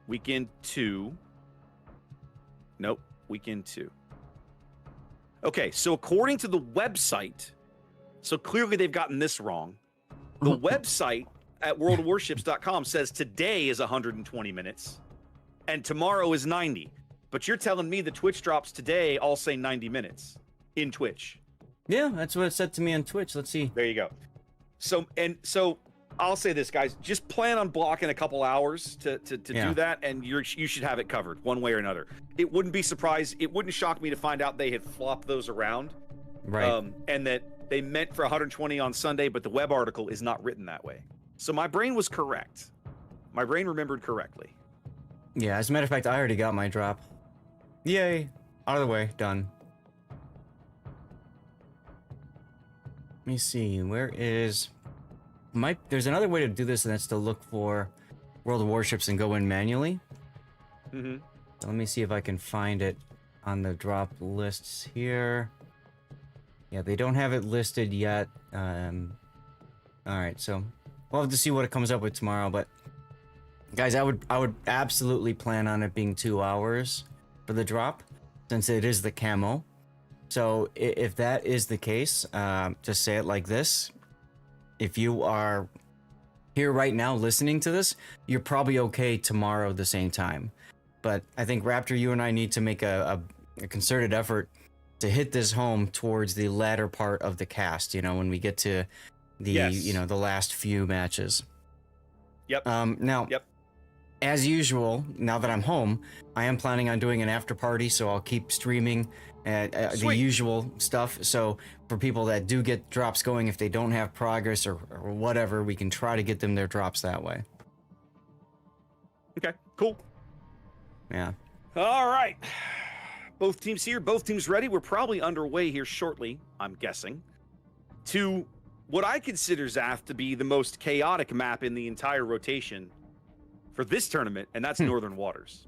Weekend 2. Nope, weekend 2. Okay, so according to the website, so clearly they've gotten this wrong. The website at worldofwarships.com says today is 120 minutes and tomorrow is 90. But you're telling me the Twitch drops today all say 90 minutes in Twitch. Yeah, that's what it said to me on Twitch. Let's see. There you go. So I'll say this, guys. Just plan on blocking a couple hours to do that, and you should have it covered one way or another. It wouldn't shock me to find out they had flopped those around. Right. And that they meant for 120 on Sunday, but the web article is not written that way. So my brain was correct. My brain remembered correctly. Yeah, as a matter of fact, I already got my drop. Yay. Out of the way. Done. Let me see. Where is... There's another way to do this, and that's to look for World of Warships and go in manually. Mm-hmm. So let me see if I can find it on the drop lists here. Yeah, they don't have it listed yet. Alright, so we'll have to see what it comes up with tomorrow, but guys, I would absolutely plan on it being 2 hours for the drop, since it is the camo. So if that is the case, just say it like this. If you are here right now listening to this, you're probably okay tomorrow the same time. But I think, Raptor, you and I need to make a concerted effort to hit this home towards the latter part of the cast, when we get to the, the last few matches. Yep. Now, as usual, now that I'm home, I am planning on doing an after party, so I'll keep streaming the usual stuff. So for people that do get drops going, if they don't have progress or whatever, we can try to get them their drops that way. Okay, cool. Yeah. All right. Both teams here, both teams ready. We're probably underway here shortly, I'm guessing, to what I consider, Zaf, to be the most chaotic map in the entire rotation for this tournament, and that's Northern Waters.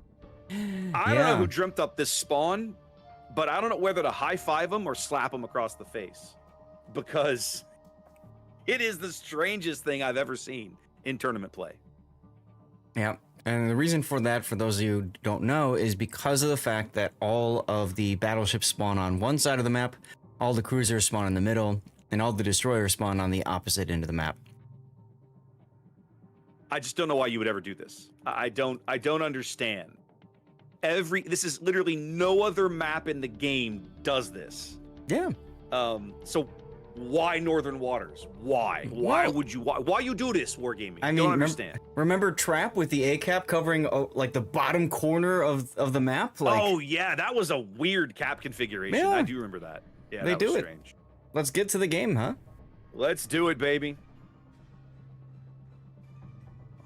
I don't know who dreamt up this spawn, but I don't know whether to high-five them or slap them across the face, because it is the strangest thing I've ever seen in tournament play. Yeah. And the reason for that, for those of you who don't know, is because of the fact that all of the battleships spawn on one side of the map, all the cruisers spawn in the middle, and all the destroyers spawn on the opposite end of the map. I just don't know why you would ever do this. I don't understand. This is literally no other map in the game does this. Yeah. So why Northern Waters? Why? Why would you? Why you do this, Wargaming? I don't understand. Remember Trap with the A cap covering like the bottom corner of the map? Like, oh yeah, that was a weird cap configuration. Yeah. I do remember that. Yeah, they that do was it. strange. Let's get to the game, huh? Let's do it, baby.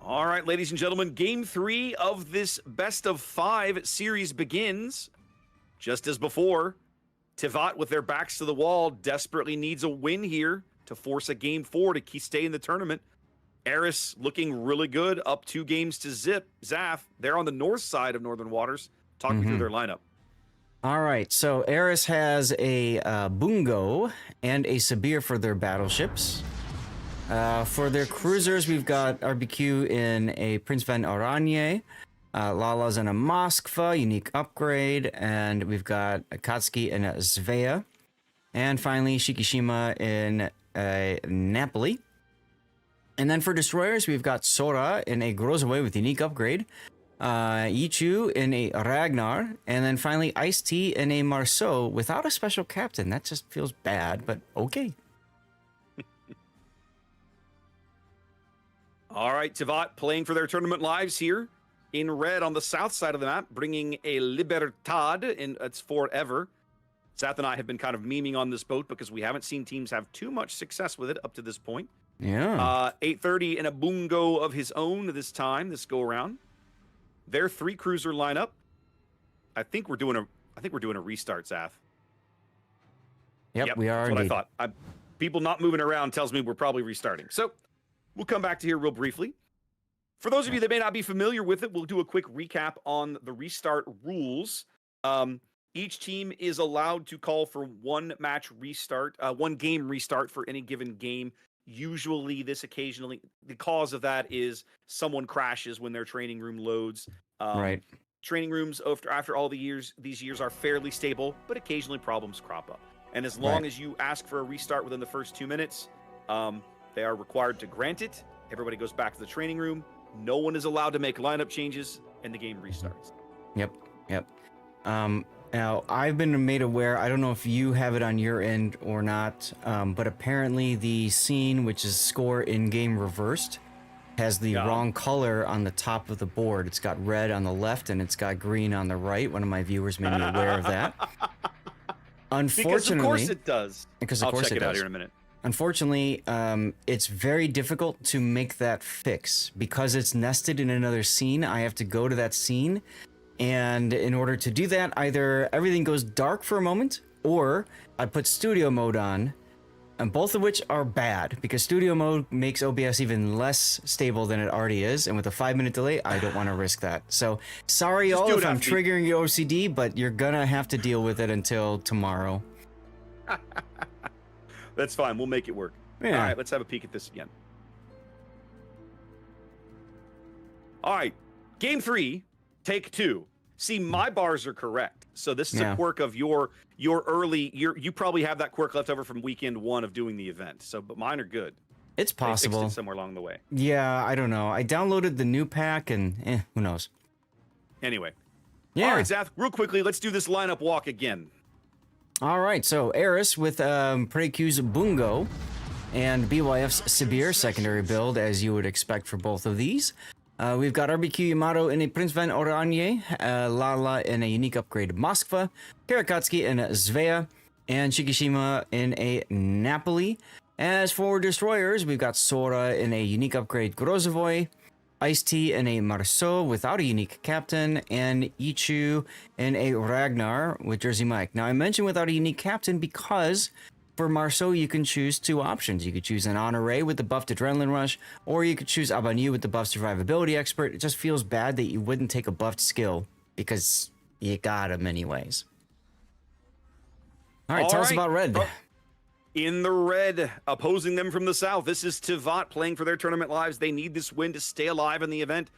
All right, ladies and gentlemen, Game 3 of this best of 5 series begins. Just as before, Tivat, with their backs to the wall, desperately needs a win here to force a Game 4 to stay in the tournament. Eris looking really good, up 2 games to Zaf. They're on the north side of Northern Waters. Talk me through their lineup. All right, so Eris has a Bungo and a Sabir for their battleships. For their cruisers, we've got RBQ in a Prince van Oranje, Lala's in a Moskva, unique upgrade, and we've got Akatsuki in a Svea, and finally Shikishima in a Napoli. And then for destroyers, we've got Sora in a Grozaway with unique upgrade, Yichu in a Ragnar, and then finally Ice-T in a Marceau without a special captain. That just feels bad, but okay. All right, Tivat playing for their tournament lives here in red on the south side of the map, bringing a Libertad in its forever. Seth and I have been kind of memeing on this boat because we haven't seen teams have too much success with it up to this point. Yeah. 830 in a Bungo of his own this time, this go around. Their 3 cruiser lineup. I think we're doing a restart, Seth. Yep, we are. That's what indeed. I thought. People not moving around tells me we're probably restarting. So we'll come back to here real briefly. For those of you that may not be familiar with it, we'll do a quick recap on the restart rules. Each team is allowed to call for one game restart for any given game. Usually the cause of that is someone crashes when their training room loads. Right. Training rooms after all these years are fairly stable, but occasionally problems crop up. And as long as you ask for a restart within the first 2 minutes, they are required to grant it. Everybody goes back to the training room. No one is allowed to make lineup changes, and the game restarts. Yep. Now, I've been made aware, I don't know if you have it on your end or not, but apparently the scene, which is score in-game reversed, has the wrong color on the top of the board. It's got red on the left, and it's got green on the right. One of my viewers made me aware of that. Unfortunately, because of course it does. I'll check it out here in a minute. Unfortunately, it's very difficult to make that fix. Because it's nested in another scene, I have to go to that scene. And in order to do that, either everything goes dark for a moment, or I put studio mode on, and both of which are bad, because studio mode makes OBS even less stable than it already is, and with a 5-minute delay, I don't want to risk that. So, sorry all if I'm triggering your OCD, but you're gonna have to deal with it until tomorrow. That's fine, we'll make it work. Yeah. All right, let's have a peek at this again. All right, game 3, take 2. See, my bars are correct. So this is a quirk of your early. You probably have that quirk left over from weekend 1 of doing the event. So, but mine are good. It's possible. They fixed it somewhere along the way. Yeah, I don't know. I downloaded the new pack, and who knows? Anyway. Yeah. All right, Zaf, real quickly, let's do this lineup walk again. All right, so Eris with Precu's Bungo and BYF's Sabir secondary build, as you would expect for both of these. We've got RBQ Yamato in a Prince van Oranje, Lala in a unique upgrade Moskva, Karakatsuki in a Svea, and Shikishima in a Napoli. As for destroyers, we've got Sora in a unique upgrade Grozovoy, Ice-T in a Marceau without a unique captain, and Ichu in a Ragnar with Jersey Mike. Now, I mentioned without a unique captain because for Marceau, you can choose 2 options. You could choose an Honoré with the buffed Adrenaline Rush, or you could choose Abanu with the buffed Survivability Expert. It just feels bad that you wouldn't take a buffed skill because you got him anyways. All right, tell us about red. In the red, opposing them from the south, this is Tivat playing for their tournament lives. They need this win to stay alive in the event.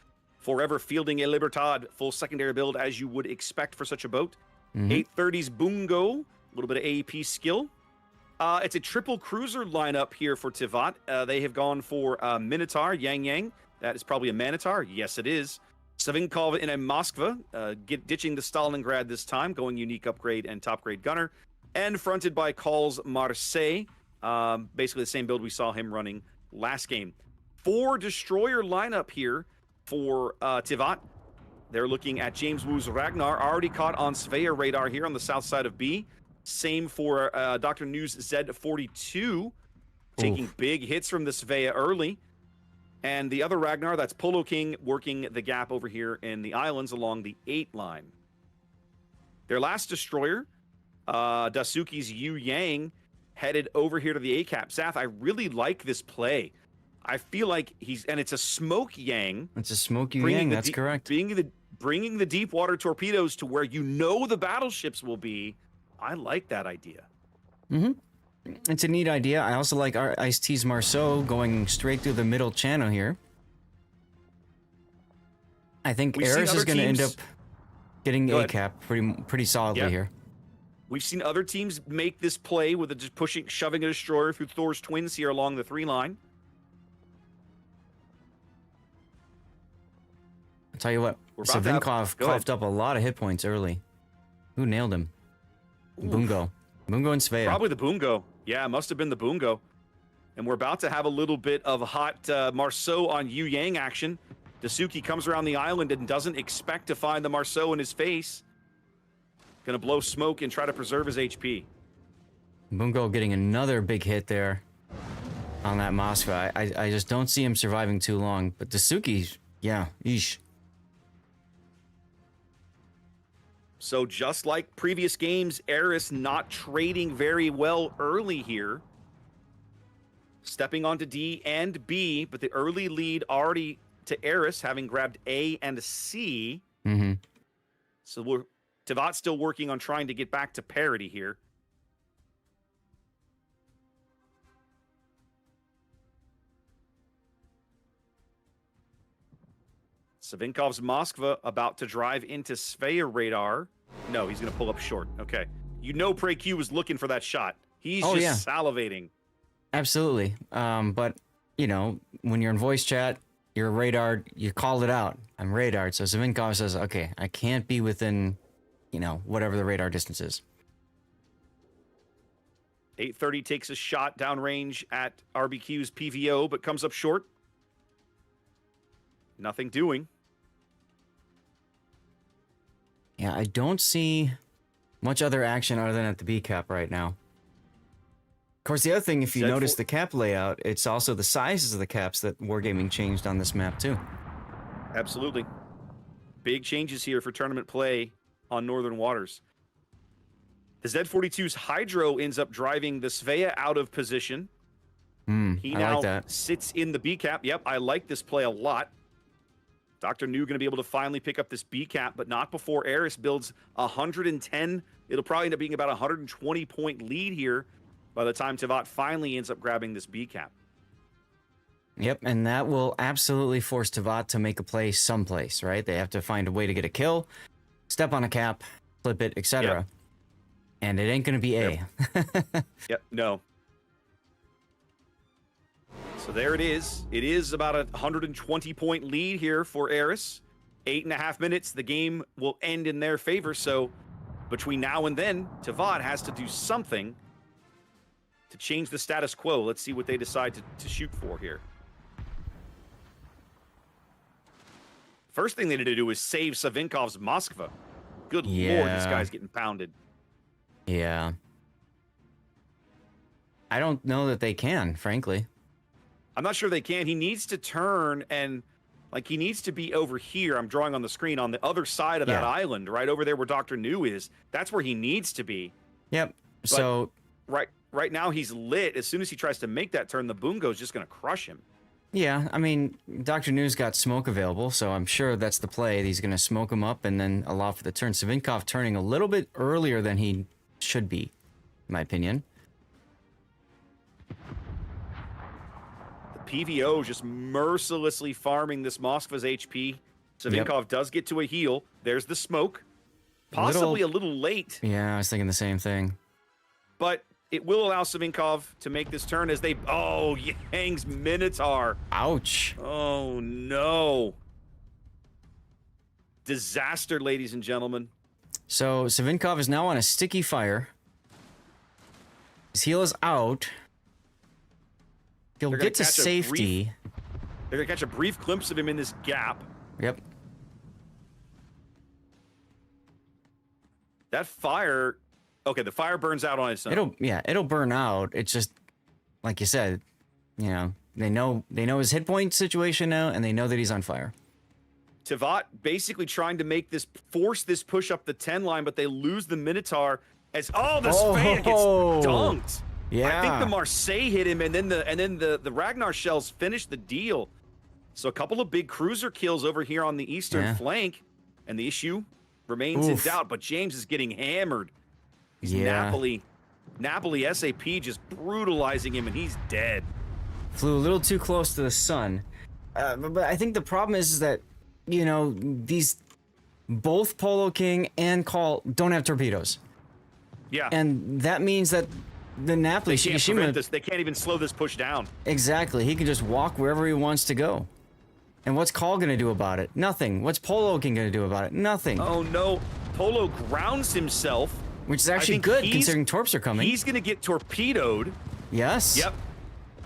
forever fielding a Libertad, full secondary build as you would expect for such a boat. 830's Bungo, a little bit of AEP skill. It's a triple cruiser lineup here for Tivat. They have gone for Minotaur, Yang Yang. That is probably a Manitar. Yes, it is. Savinkov in a Moskva, ditching the Stalingrad this time, going unique upgrade and top grade gunner. And fronted by Call's Marseille. Basically the same build we saw him running last game. 4 destroyer lineup here for Tivat. They're looking at James Wu's Ragnar, already caught on Svea radar here on the south side of B. Same for Dr. News Z42, taking big hits from the Svea early. And the other Ragnar, that's Polo King, working the gap over here in the islands along the 8 line. Their last destroyer, Dasuki's Yu Yang, headed over here to the A-cap. Zath, I really like this play. I feel like and it's a Smoke Yang. It's a Smoke Yang, that's correct. Bringing the deep water torpedoes to where you know the battleships will be. I like that idea. It's a neat idea. I also like our Ice-T's Marceau going straight through the middle channel here. I think Eris is going to end up getting A-cap pretty solidly here. We've seen other teams make this play with just shoving a destroyer through Thor's twins here along the 3 line. I'll tell you what, Savinkov coughed up a lot of hit points early. Who nailed him? Bungo. Bungo and Svea. Probably the Bungo. Yeah, it must have been the Bungo. And we're about to have a little bit of hot Marceau on Yu Yang action. Dasuki comes around the island and doesn't expect to find the Marceau in his face. Gonna blow smoke and try to preserve his HP. Bungo getting another big hit there on that Moskva. I just don't see him surviving too long. But Dasuki, yeah, eesh. So just like previous games, Eris not trading very well early here. Stepping onto D and B, but the early lead already to Eris, having grabbed A and C. So Tivat's still working on trying to get back to parity here. Savinkov's Moskva about to drive into Svea radar. No, he's going to pull up short. Okay. You know Prey Q was looking for that shot. He's salivating. Absolutely. But, you know, when you're in voice chat, you're radar, you called it out. I'm radared. So Savinkov says, okay, I can't be within, you know, whatever the radar distance is. 830 takes a shot downrange at RBQ's PVO, but comes up short. Nothing doing. Yeah, I don't see much other action other than at the B cap right now. Of course, the other thing, if you notice the cap layout, it's also the sizes of the caps that Wargaming changed on this map too. Absolutely. Big changes here for tournament play on Northern Waters. The Z42's Hydro ends up driving the Svea out of position. He now sits in the B cap. Yep, I like this play a lot. Dr. New going to be able to finally pick up this B cap, but not before Eris builds 110. It'll probably end up being about a 120 point lead here by the time Tivat finally ends up grabbing this B cap. Yep, and that will absolutely force Tivat to make a play someplace, right? They have to find a way to get a kill, step on a cap, flip it, etc. Yep. And it ain't going to be A. Yep, no. So there it is. It is about a 120-point lead here for Eris. 8.5 minutes. The game will end in their favor. So between now and then, Tivat has to do something to change the status quo. Let's see what they decide to shoot for here. First thing they need to do is save Savinkov's Moskva. Good lord, this guy's getting pounded. Yeah. I don't know that they can, frankly. I'm not sure they can. He needs to turn and, like, he needs to be over here. I'm drawing on the screen on the other side of that island, right over there where Dr. New is. That's where he needs to be. Yep. But so right now he's lit. As soon as he tries to make that turn, the Bungo's just going to crush him. Yeah, I mean, Dr. New's got smoke available, so I'm sure that's the play. He's going to smoke him up and then allow for the turn. Savinkov turning a little bit earlier than he should be, in my opinion. PVO just mercilessly farming this Moskva's HP. Savinkov does get to a heal. There's the smoke. Possibly a little late. Yeah, I was thinking the same thing. But it will allow Savinkov to make this turn as they... Oh, Yang's Minotaur. Ouch. Oh, no. Disaster, ladies and gentlemen. So Savinkov is now on a sticky fire. His heal is out. He'll get to safety. They're going to catch a brief glimpse of him in this gap. Yep. That fire... Okay, the fire burns out on its own. It'll burn out. It's just, like you said, you know, they know his hit point situation now, and they know that he's on fire. Tevat basically trying to force this push up the 10 line, but they lose the Minotaur as Spade gets dunked. Yeah. I think the Marseille hit him, and then the Ragnar shells finish the deal. So a couple of big cruiser kills over here on the eastern flank, and the issue remains in doubt. But James is getting hammered. Napoli SAP just brutalizing him, and he's dead. Flew a little too close to the sun. But I think the problem is that, you know, both Polo King and Call don't have torpedoes. Yeah. And that means that the Napoli they can't prevent this. They can't even slow this push down. Exactly. He can just walk wherever he wants to go. And what's Call going to do about it? Nothing. What's Polo King going to do about it? Nothing. Oh, no. Polo grounds himself. Which is actually good, considering torps are coming. He's going to get torpedoed. Yes. Yep.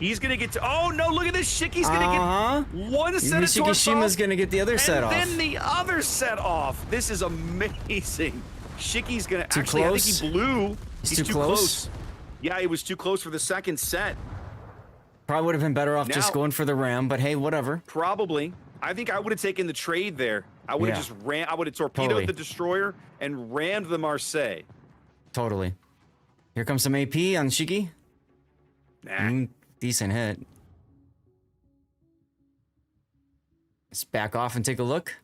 He's going to get... Oh, no, look at this. Shiki's going to get one set of torps Shikishima's going to get the other set off. And then the other set off. This is amazing. Shiki's going to... Too Actually, close? I think he blew. He's too close? Yeah, he was too close for the second set. Probably would have been better off just going for the ram, but hey, whatever. Probably. I think I would have taken the trade there. I would have just I would have torpedoed the destroyer and rammed the Marseille. Totally. Here comes some AP on Shiki. Nah. Decent hit. Let's back off and take a look.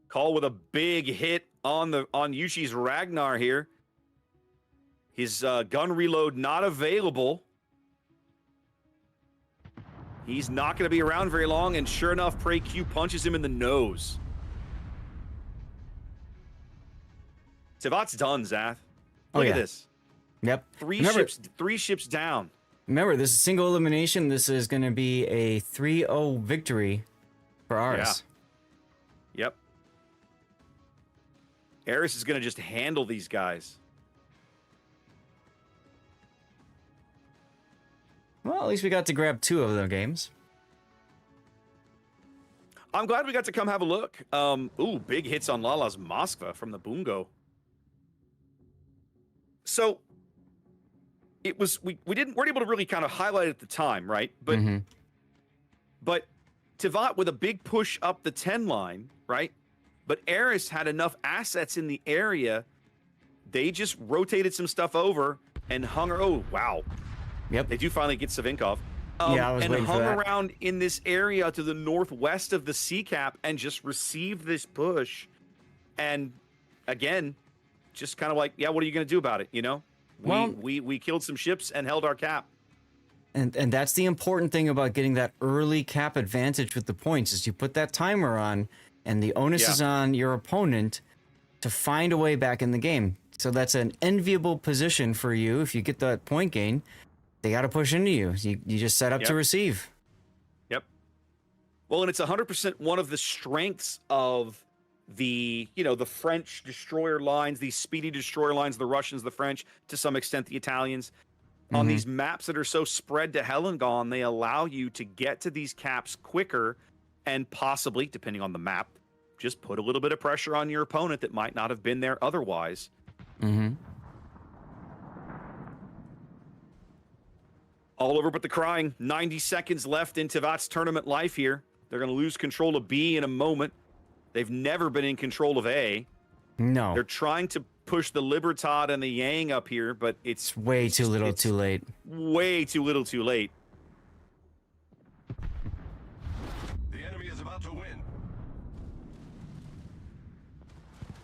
Call with a big hit on Yushi's Ragnar here. His gun reload not available. He's not going to be around very long, and sure enough, Prey Q punches him in the nose. Tevat's done, Zath. Look at this. Yep. Three ships down. Remember, this is single elimination. This is going to be a 3-0 victory for ours. Yeah. Yep. Eris is going to just handle these guys. Well, at least we got to grab 2 of the games. I'm glad we got to come have a look. Ooh, big hits on Lala's Moskva from the Bungo. So it was we weren't able to really kind of highlight it at the time, right? But but Tevat with a big push up the 10 line, right? But Eris had enough assets in the area. They just rotated some stuff over and hung her. Oh, wow. Yep. They do finally get Savinkov. Yeah, I was waiting for that. And hung around in this area to the northwest of the sea cap and just received this push. And again, just kind of like, yeah, what are you going to do about it? You know, we killed some ships and held our cap. And that's the important thing about getting that early cap advantage with the points is you put that timer on, and the onus is on your opponent to find a way back in the game. So that's an enviable position for you if you get that point gain. They got to push into you. You just set up to receive. Yep. Well, and it's 100% one of the strengths of the French destroyer lines, these speedy destroyer lines, the Russians, the French, to some extent the Italians. On these maps that are so spread to hell and gone, they allow you to get to these caps quicker and possibly, depending on the map, just put a little bit of pressure on your opponent that might not have been there otherwise. All over but the crying. 90 seconds left in Tevat's tournament life here. They're going to lose control of B in a moment. They've never been in control of A. No. They're trying to push the Libertad and the Yang up here, but it's way too little too late. Way too little too late. The enemy is about to win.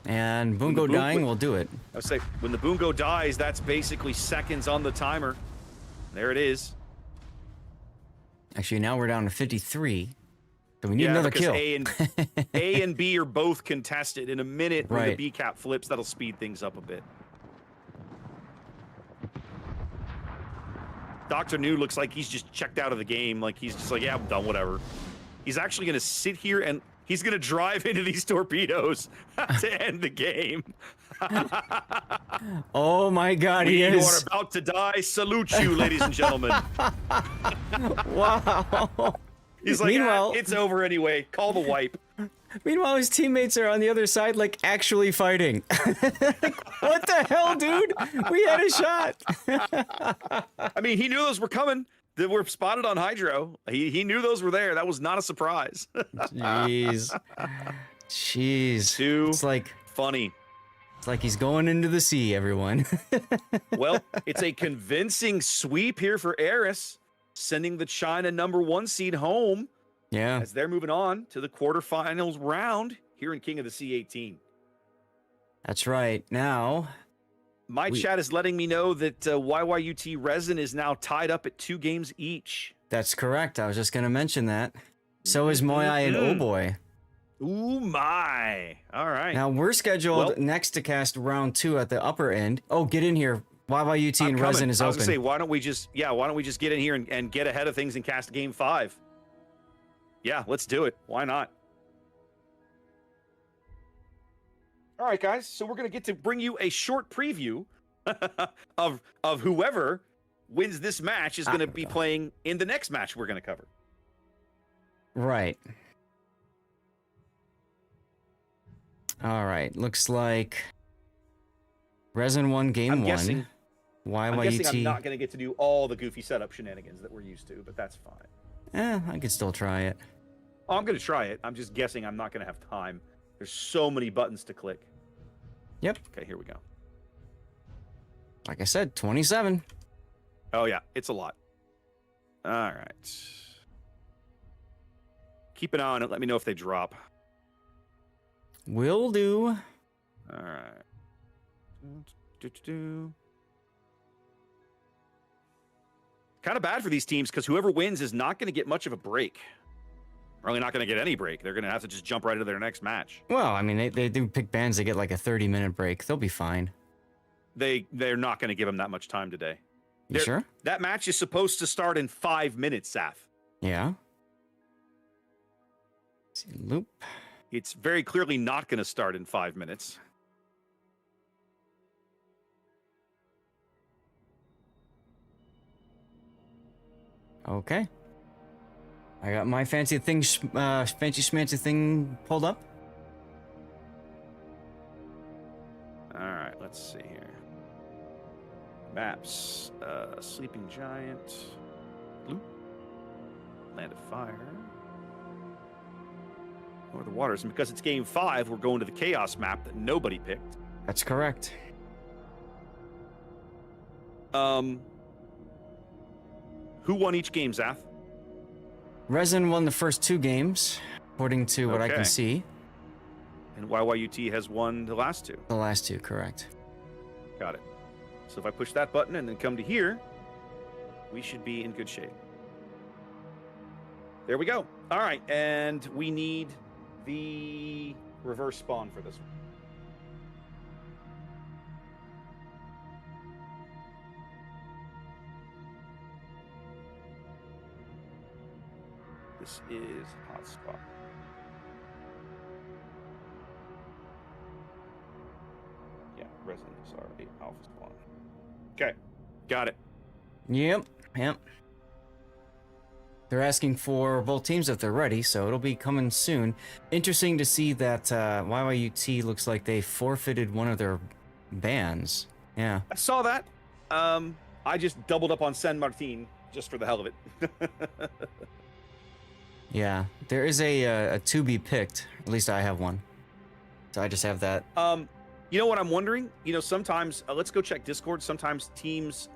And Bungo dying will do it. I would say, when the Bungo dies, that's basically seconds on the timer. There it is. Actually, now we're down to 53. So we need another because kill. A and B are both contested. In a minute, when the Right. B cap flips, that'll speed things up a bit. Dr. New looks like he's just checked out of the game. Like, he's just like, yeah, I'm done, whatever. He's actually going to sit here and he's going to drive into these torpedoes to end the game. Oh my God, he We who are is. about to die salute you, ladies and gentlemen. Wow. He's like, Meanwhile- it's over anyway. Call the wipe. Meanwhile, his teammates are on the other side, like, actually fighting. Like, what the hell, dude? We had a shot. I mean, he knew those were coming. They were spotted on Hydro. He knew those were there. That was not a surprise. Jeez. Jeez. Too It's like funny. he's going into the sea, everyone. Well, it's a convincing sweep here for Eris, sending the China #1 seed home Yeah. as they're moving on to the quarterfinals round here in King of the Sea 18. That's right. Now, My chat is letting me know that YYUT Resin is now tied up at 2 games each. that's correct. I was just going to mention that. So is Moai and Oh Boy. Ooh, my. All right. Now, we're scheduled Well- next to cast round 2 at the upper end. Oh, get in here. YYUT I'm and coming. Resin is I was open. gonna say, why don't we just get in here and get ahead of things and cast game 5? Yeah, let's do it. Why not? All right, guys. So we're gonna get to bring you a short preview of whoever wins this match is gonna be playing in the next match we're gonna cover. Right. All right. Looks like Resin won game I'm 1. guessing YYUT. I'm not gonna get to do all the goofy setup shenanigans that we're used to, but that's fine. I could still try it. Oh, I'm gonna try it. I'm just guessing I'm not gonna have time. There's so many buttons to click. Yep. Okay, here we go. Like I said, 27. Oh yeah, it's a lot. All right. Keep an eye on it. Let me know if they drop. Will do. All right. Kind of bad for these teams because whoever wins is not going to get much of a break. Really not going to get any break. They're going to have to just jump right into their next match. Well, I mean, they do pick bands that get like a 30-minute break. They'll be fine. They're not going to give them that much time today. You sure? That match is supposed to start in 5 minutes, Saf. Yeah. Let's see, loop. It's very clearly not going to start in 5 minutes. Okay. I got my fancy schmancy thing pulled up. All right, let's see here. Maps. Sleeping Giant. Blue. Land of Fire. Over the waters. And because it's game 5, we're going to the Chaos map that nobody picked. That's correct. Who won each game, Zath? Resin won the first 2 games, according to what I Okay. can see. And YYUT has won the last 2. The last 2, correct. Got it. So if I push that button and then come to here, we should be in good shape. There we go. All right, and we need the reverse spawn for this one. This is hotspot. Yeah, resonance already alpha spawn. Okay, got it. Yep. They're asking for both teams if they're ready, so it'll be coming soon. Interesting to see that YYUT looks like they forfeited one of their bans. Yeah. I saw that. I just doubled up on San Martin just for the hell of it. Yeah. There is a to be picked. At least I have one. So I just have that. You know what I'm wondering? You know, sometimes let's go check Discord. Sometimes teams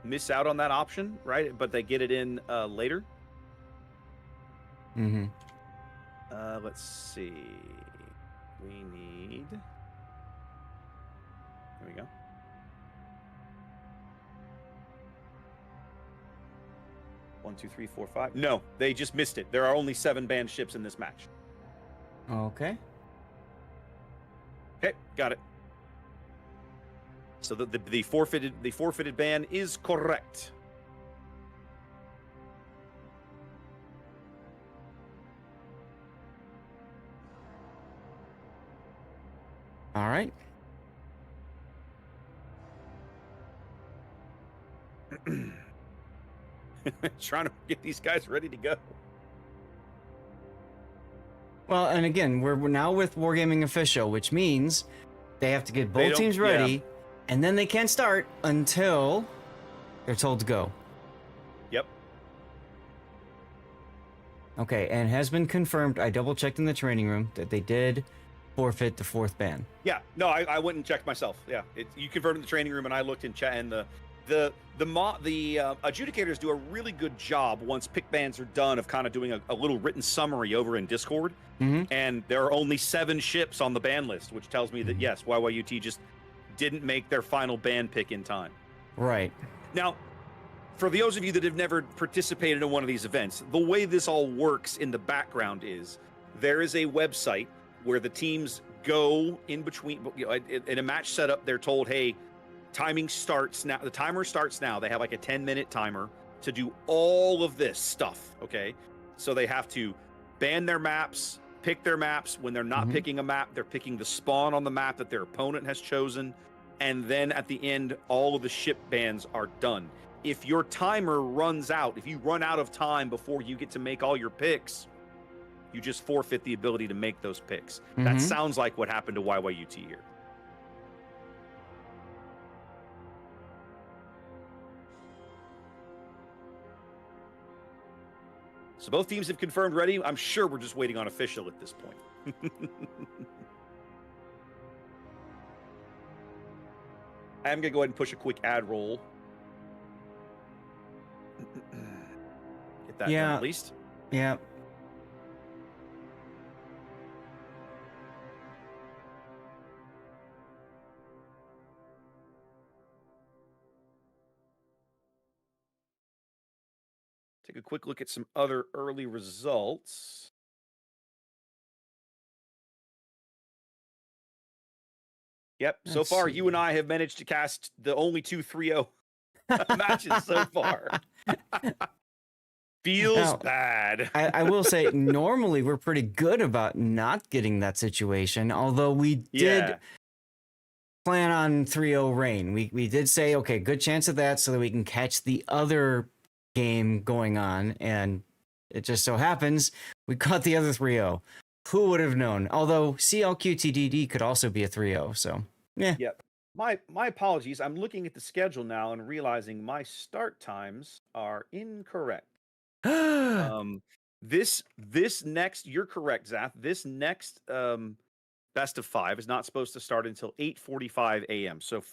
miss out on that option, right? But they get it in later. Mm-hmm. Let's see. We need. There we go. 1, 2, 3, 4, 5. No, they just missed it. There are only 7 banned ships in this match. Okay. Okay, got it. So the forfeited ban is correct. All right. Trying to get these guys ready to go. Well, and again, we're now with Wargaming Official, which means they have to get both teams ready, and then they can't start until they're told to go. Yep. Okay, and has been confirmed. I double checked in the training room that they did forfeit the 4th ban. Yeah. No, I went and checked myself. Yeah. You confirmed in the training room, and I looked in chat, and the adjudicators do a really good job once pick bans are done of kind of doing a little written summary over in Discord. And there are only 7 ships on the ban list, which tells me that yes, YYUT just didn't make their final ban pick in time. Right. Now, for those of you that have never participated in one of these events, the way this all works in the background is there is a website where the teams go in between. In a match setup, they're told, hey, timing starts now. The timer starts now. They have like a 10-minute timer to do all of this stuff. Okay. So they have to ban their maps, pick their maps. When they're not picking a map, they're picking the spawn on the map that their opponent has chosen. And then at the end, all of the ship bans are done. If your timer runs out, if you run out of time before you get to make all your picks, you just forfeit the ability to make those picks. That sounds like what happened to YYUT here. So both teams have confirmed ready. I'm sure we're just waiting on official at this point. I'm going to go ahead and push a quick ad roll. Get that done at least. Yeah. Take a quick look at some other early results. Yep, so far you and I have managed to cast the only 2 3-0 matches so far. Feels bad. I will say, normally we're pretty good about not getting that situation, although we did plan on 3-0 rain. We did say, okay, good chance of that so that we can catch the other game going on, and it just so happens we caught the other 3-0. Who would have known? Although CLQTDD could also be a 3-0, so yeah. Yep. My apologies. I'm looking at the schedule now and realizing my start times are incorrect. This next, you're correct, Zath. This next best of 5 is not supposed to start until 8:45 a.m. So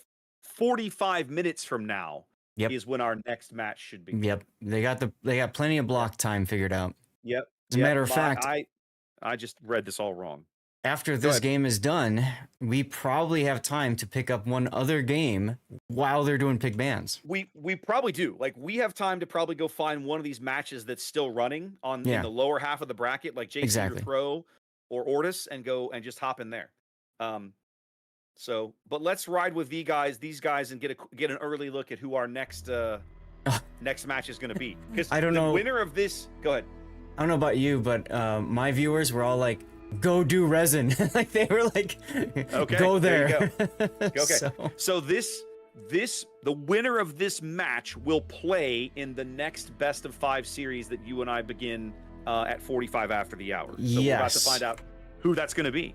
45 minutes from now is when our next match should be. Yep. They got plenty of block time figured out. Yep. As a matter of fact, I just read this all wrong. After this game is done, we probably have time to pick up one other game while they're doing pick bans. We probably do. Like, we have time to probably go find one of these matches that's still running in the lower half of the bracket, like JC or Pro or Ortis, and go and just hop in there. But let's ride with these guys and get an early look at who our next match is going to be. Because I don't know. Winner of this, go ahead. I don't know about you, but my viewers were all like, "Go do resin!" Like they were like, okay, "Go there." Okay, so the winner of this match will play in the next best of 5 series that you and I begin at 45 after the hour. So we're about to find out who that's going to be.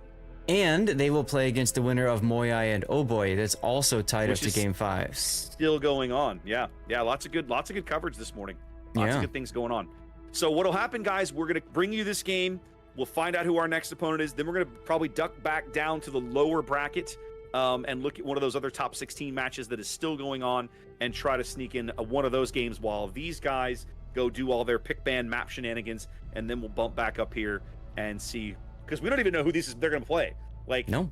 And they will play against the winner of Moyai and Oh Boy. That's also tied up to Game 5. Still going on. Yeah. Lots of good coverage this morning. Lots of good things going on. So what'll happen, guys? We're going to bring you this game. We'll find out who our next opponent is. Then we're going to probably duck back down to the lower bracket and look at one of those other top 16 matches that is still going on and try to sneak in one of those games while these guys go do all their pick ban map shenanigans. And then we'll bump back up here and see, because we don't even know who they're going to play. Like, no,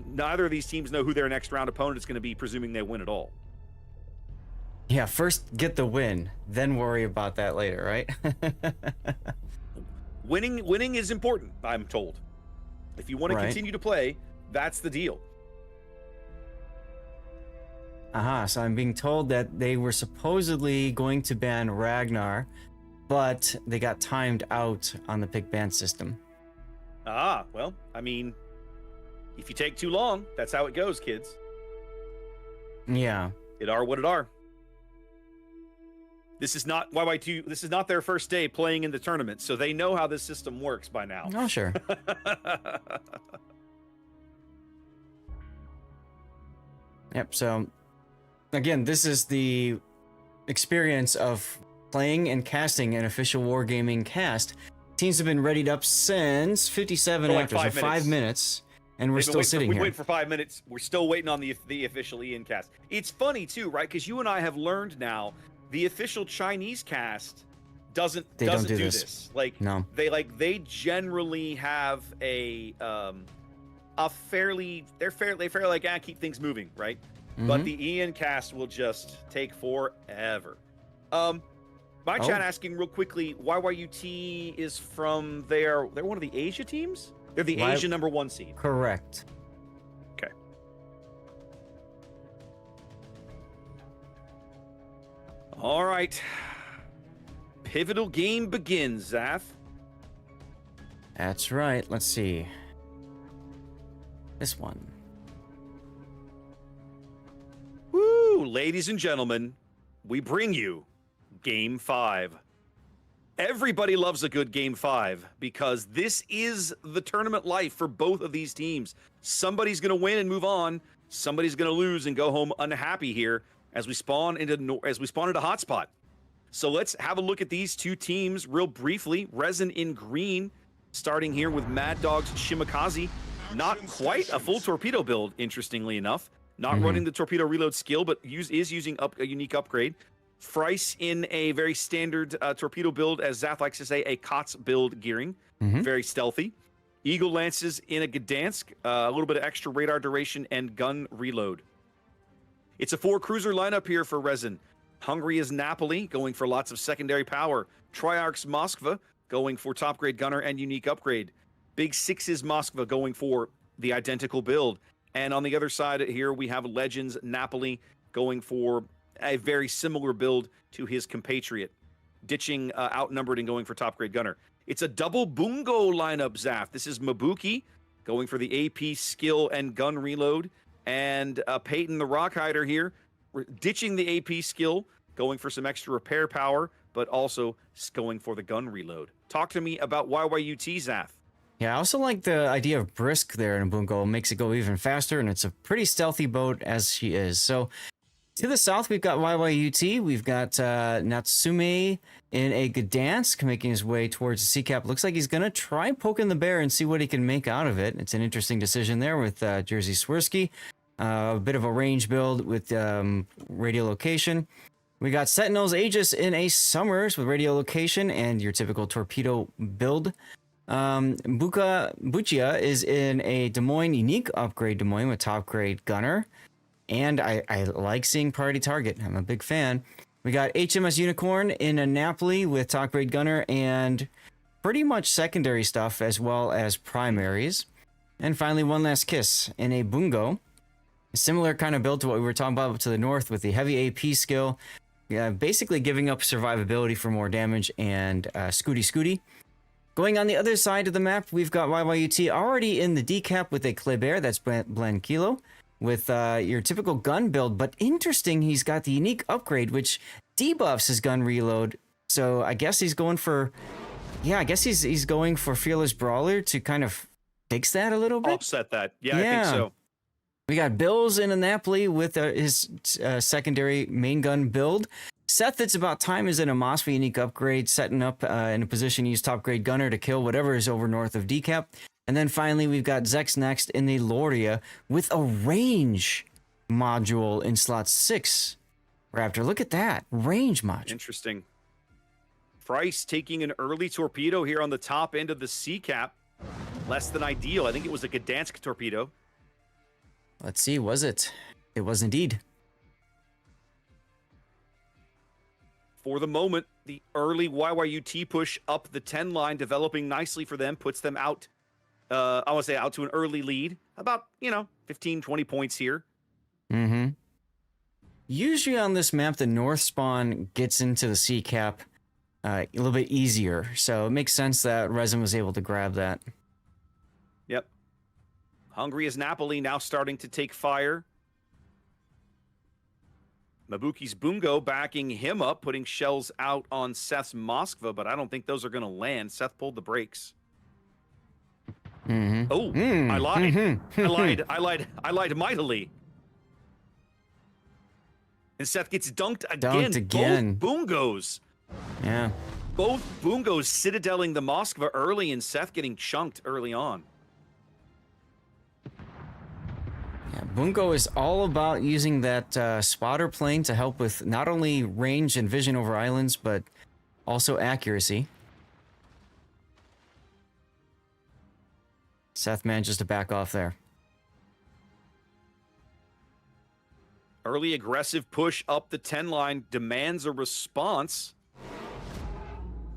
neither of these teams know who their next round opponent is going to be, presuming they win at all. Yeah, first get the win, then worry about that later, right? Winning is important, I'm told. If you want to Right. continue to play, that's the deal. So I'm being told that they were supposedly going to ban Ragnar, but they got timed out on the pick ban system. Ah, well, I mean, if you take too long, that's how it goes, kids. Yeah. It are what it are. This is not YY2. This is not their first day playing in the tournament, so they know how this system works by now. Oh, sure. Yep, so again, this is the experience of playing and casting an official Wargaming cast. Teams have been readied up since 57 For like after, so 5 minutes, and we're They've been still waiting sitting we here. wait for 5 minutes. We're still waiting on the official Ian cast. It's funny too, right? Because you and I have learned now the official Chinese cast doesn't don't do do this. this. Like No. they generally have a fairly they fairly like keep things moving, right? But the Ian cast will just take forever. My chat asking real quickly, YYUT is from they're one of the Asia teams? They're the Asia #1 seed. Correct. Okay. All right. Pivotal game begins, Zaf. That's right. Let's see. This one. Woo! Ladies and gentlemen, we bring you Game 5. Everybody loves a good Game 5 because this is the tournament life for both of these teams. Somebody's going to win and move on. Somebody's going to lose and go home unhappy here as we spawn into Hotspot. So let's have a look at these two teams real briefly. Resin in green, starting here with Mad Dog's Shimakaze. Not quite a full torpedo build, interestingly enough. Not running the torpedo reload skill, but is using a unique upgrade. Fryce in a very standard torpedo build, as Zath likes to say, a KOTS build gearing. Very stealthy. Eagle Lances in a Gdansk, a little bit of extra radar duration and gun reload. It's a 4-cruiser lineup here for Resin. Hungry is Napoli, going for lots of secondary power. Triarch's Moskva, going for top grade gunner and unique upgrade. Big Six's Moskva, going for the identical build. And on the other side here, we have Legends Napoli, going for a very similar build to his compatriot, ditching outnumbered and going for top grade gunner. It's a double bungo lineup, Zaf. This is Mabuki going for the AP skill and gun reload, and Peyton the Rockhider here ditching the AP skill, going for some extra repair power, but also going for the gun reload. Talk to me about YYUT, Zaf. Yeah, I also like the idea of brisk there in Bungo. It makes it go even faster, and it's a pretty stealthy boat as she is. So to the south, we've got YYUT. We've got Natsume in a Gdansk making his way towards the Sea Cap. Looks like he's going to try poking the bear and see what he can make out of it. It's an interesting decision there with Jerzy Swirsky. A bit of a range build with radio location. We got Sentinel's Aegis in a Summers with radio location and your typical torpedo build. Buchia is in a Des Moines unique upgrade Des Moines with top grade gunner. And I like seeing priority target. I'm a big fan. We got HMS Unicorn in a Napoli with top grade gunner and pretty much secondary stuff as well as primaries. And finally, One Last Kiss in a Bungo. A similar kind of build to what we were talking about up to the north with the heavy AP skill. Basically giving up survivability for more damage and scooty. Going on the other side of the map, we've got YYUT already in the decap with a Kleber, that's Blend Kilo, with your typical gun build. But interesting, he's got the unique upgrade, which debuffs his gun reload. So I guess he's going for, he's going for Fearless Brawler to kind of fix that a little bit. Offset that. Yeah, I think so. We got Bills in a Napoli with his secondary main gun build. Seth, It's About Time is in a Moskva unique upgrade, setting up in a position to use top grade gunner to kill whatever is over north of decap. And then finally, we've got Zex next in the Lordia with a range module in slot 6. Raptor, look at that. Range module. Interesting. Fryce taking an early torpedo here on the top end of the Sea Cap. Less than ideal. I think it was a Gdansk torpedo. Let's see, was it? It was indeed. For the moment, the early YYUT push up the 10 line, developing nicely for them, puts them out, I want to say out to an early lead. About, 15, 20 points here. Mm-hmm. Usually on this map, the north spawn gets into the sea cap a little bit easier, so it makes sense that Resin was able to grab that. Yep. Hungry as Napoli now starting to take fire. Mabuki's Bungo backing him up, putting shells out on Seth's Moskva, but I don't think those are going to land. Seth pulled the brakes. Mm-hmm. Oh, I lied. I lied mightily. And Seth gets dunked again. Both Bungos. Yeah. Both Bungos citadeling the Moskva early and Seth getting chunked early on. Yeah, Bungo is all about using that spotter plane to help with not only range and vision over islands, but also accuracy. Seth manages to back off there. Early aggressive push up the 10 line demands a response.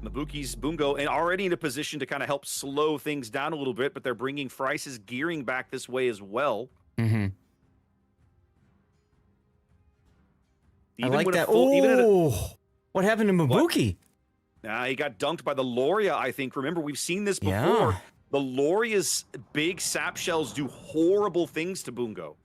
Mabuki's Bungo and already in a position to kind of help slow things down a little bit, but they're bringing Frice's gearing back this way as well. Mm-hmm. I Even like when that. What happened to Mabuki? He got dunked by the Loria, I think. Remember, we've seen this before. Yeah. The Loria's big sap shells do horrible things to Bungo.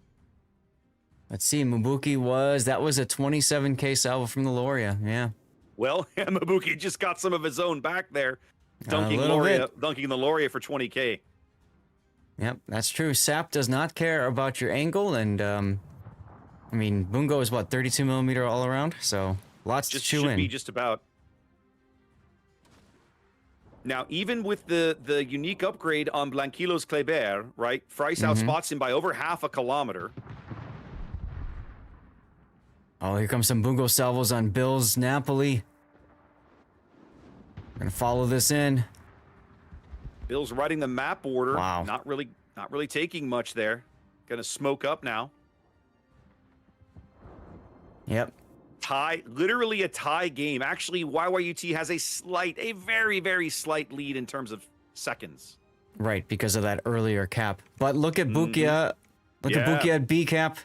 Let's see, Mabuki was a 27k salvo from the Loria. Yeah. Well, Mabuki just got some of his own back there, dunking the Loria for 20k. Yep, that's true. Sap does not care about your angle, and I mean, Bungo is what, 32 millimeter all around, so lots to chew in. Should be just about. Now, even with the unique upgrade on Blanquilo's Kleber, right? Frice outspots him by over half a kilometer. Oh, here comes some Bungo salvos on Bill's Napoli. We're gonna follow this in. Bill's riding the map border. Wow. Not really taking much there. Gonna smoke up now. Yep. Tie, literally a tie game. Actually, YYUT has a very, very slight lead in terms of seconds. Right, because of that earlier cap. But look at Bukia. Look at Bukia at B cap.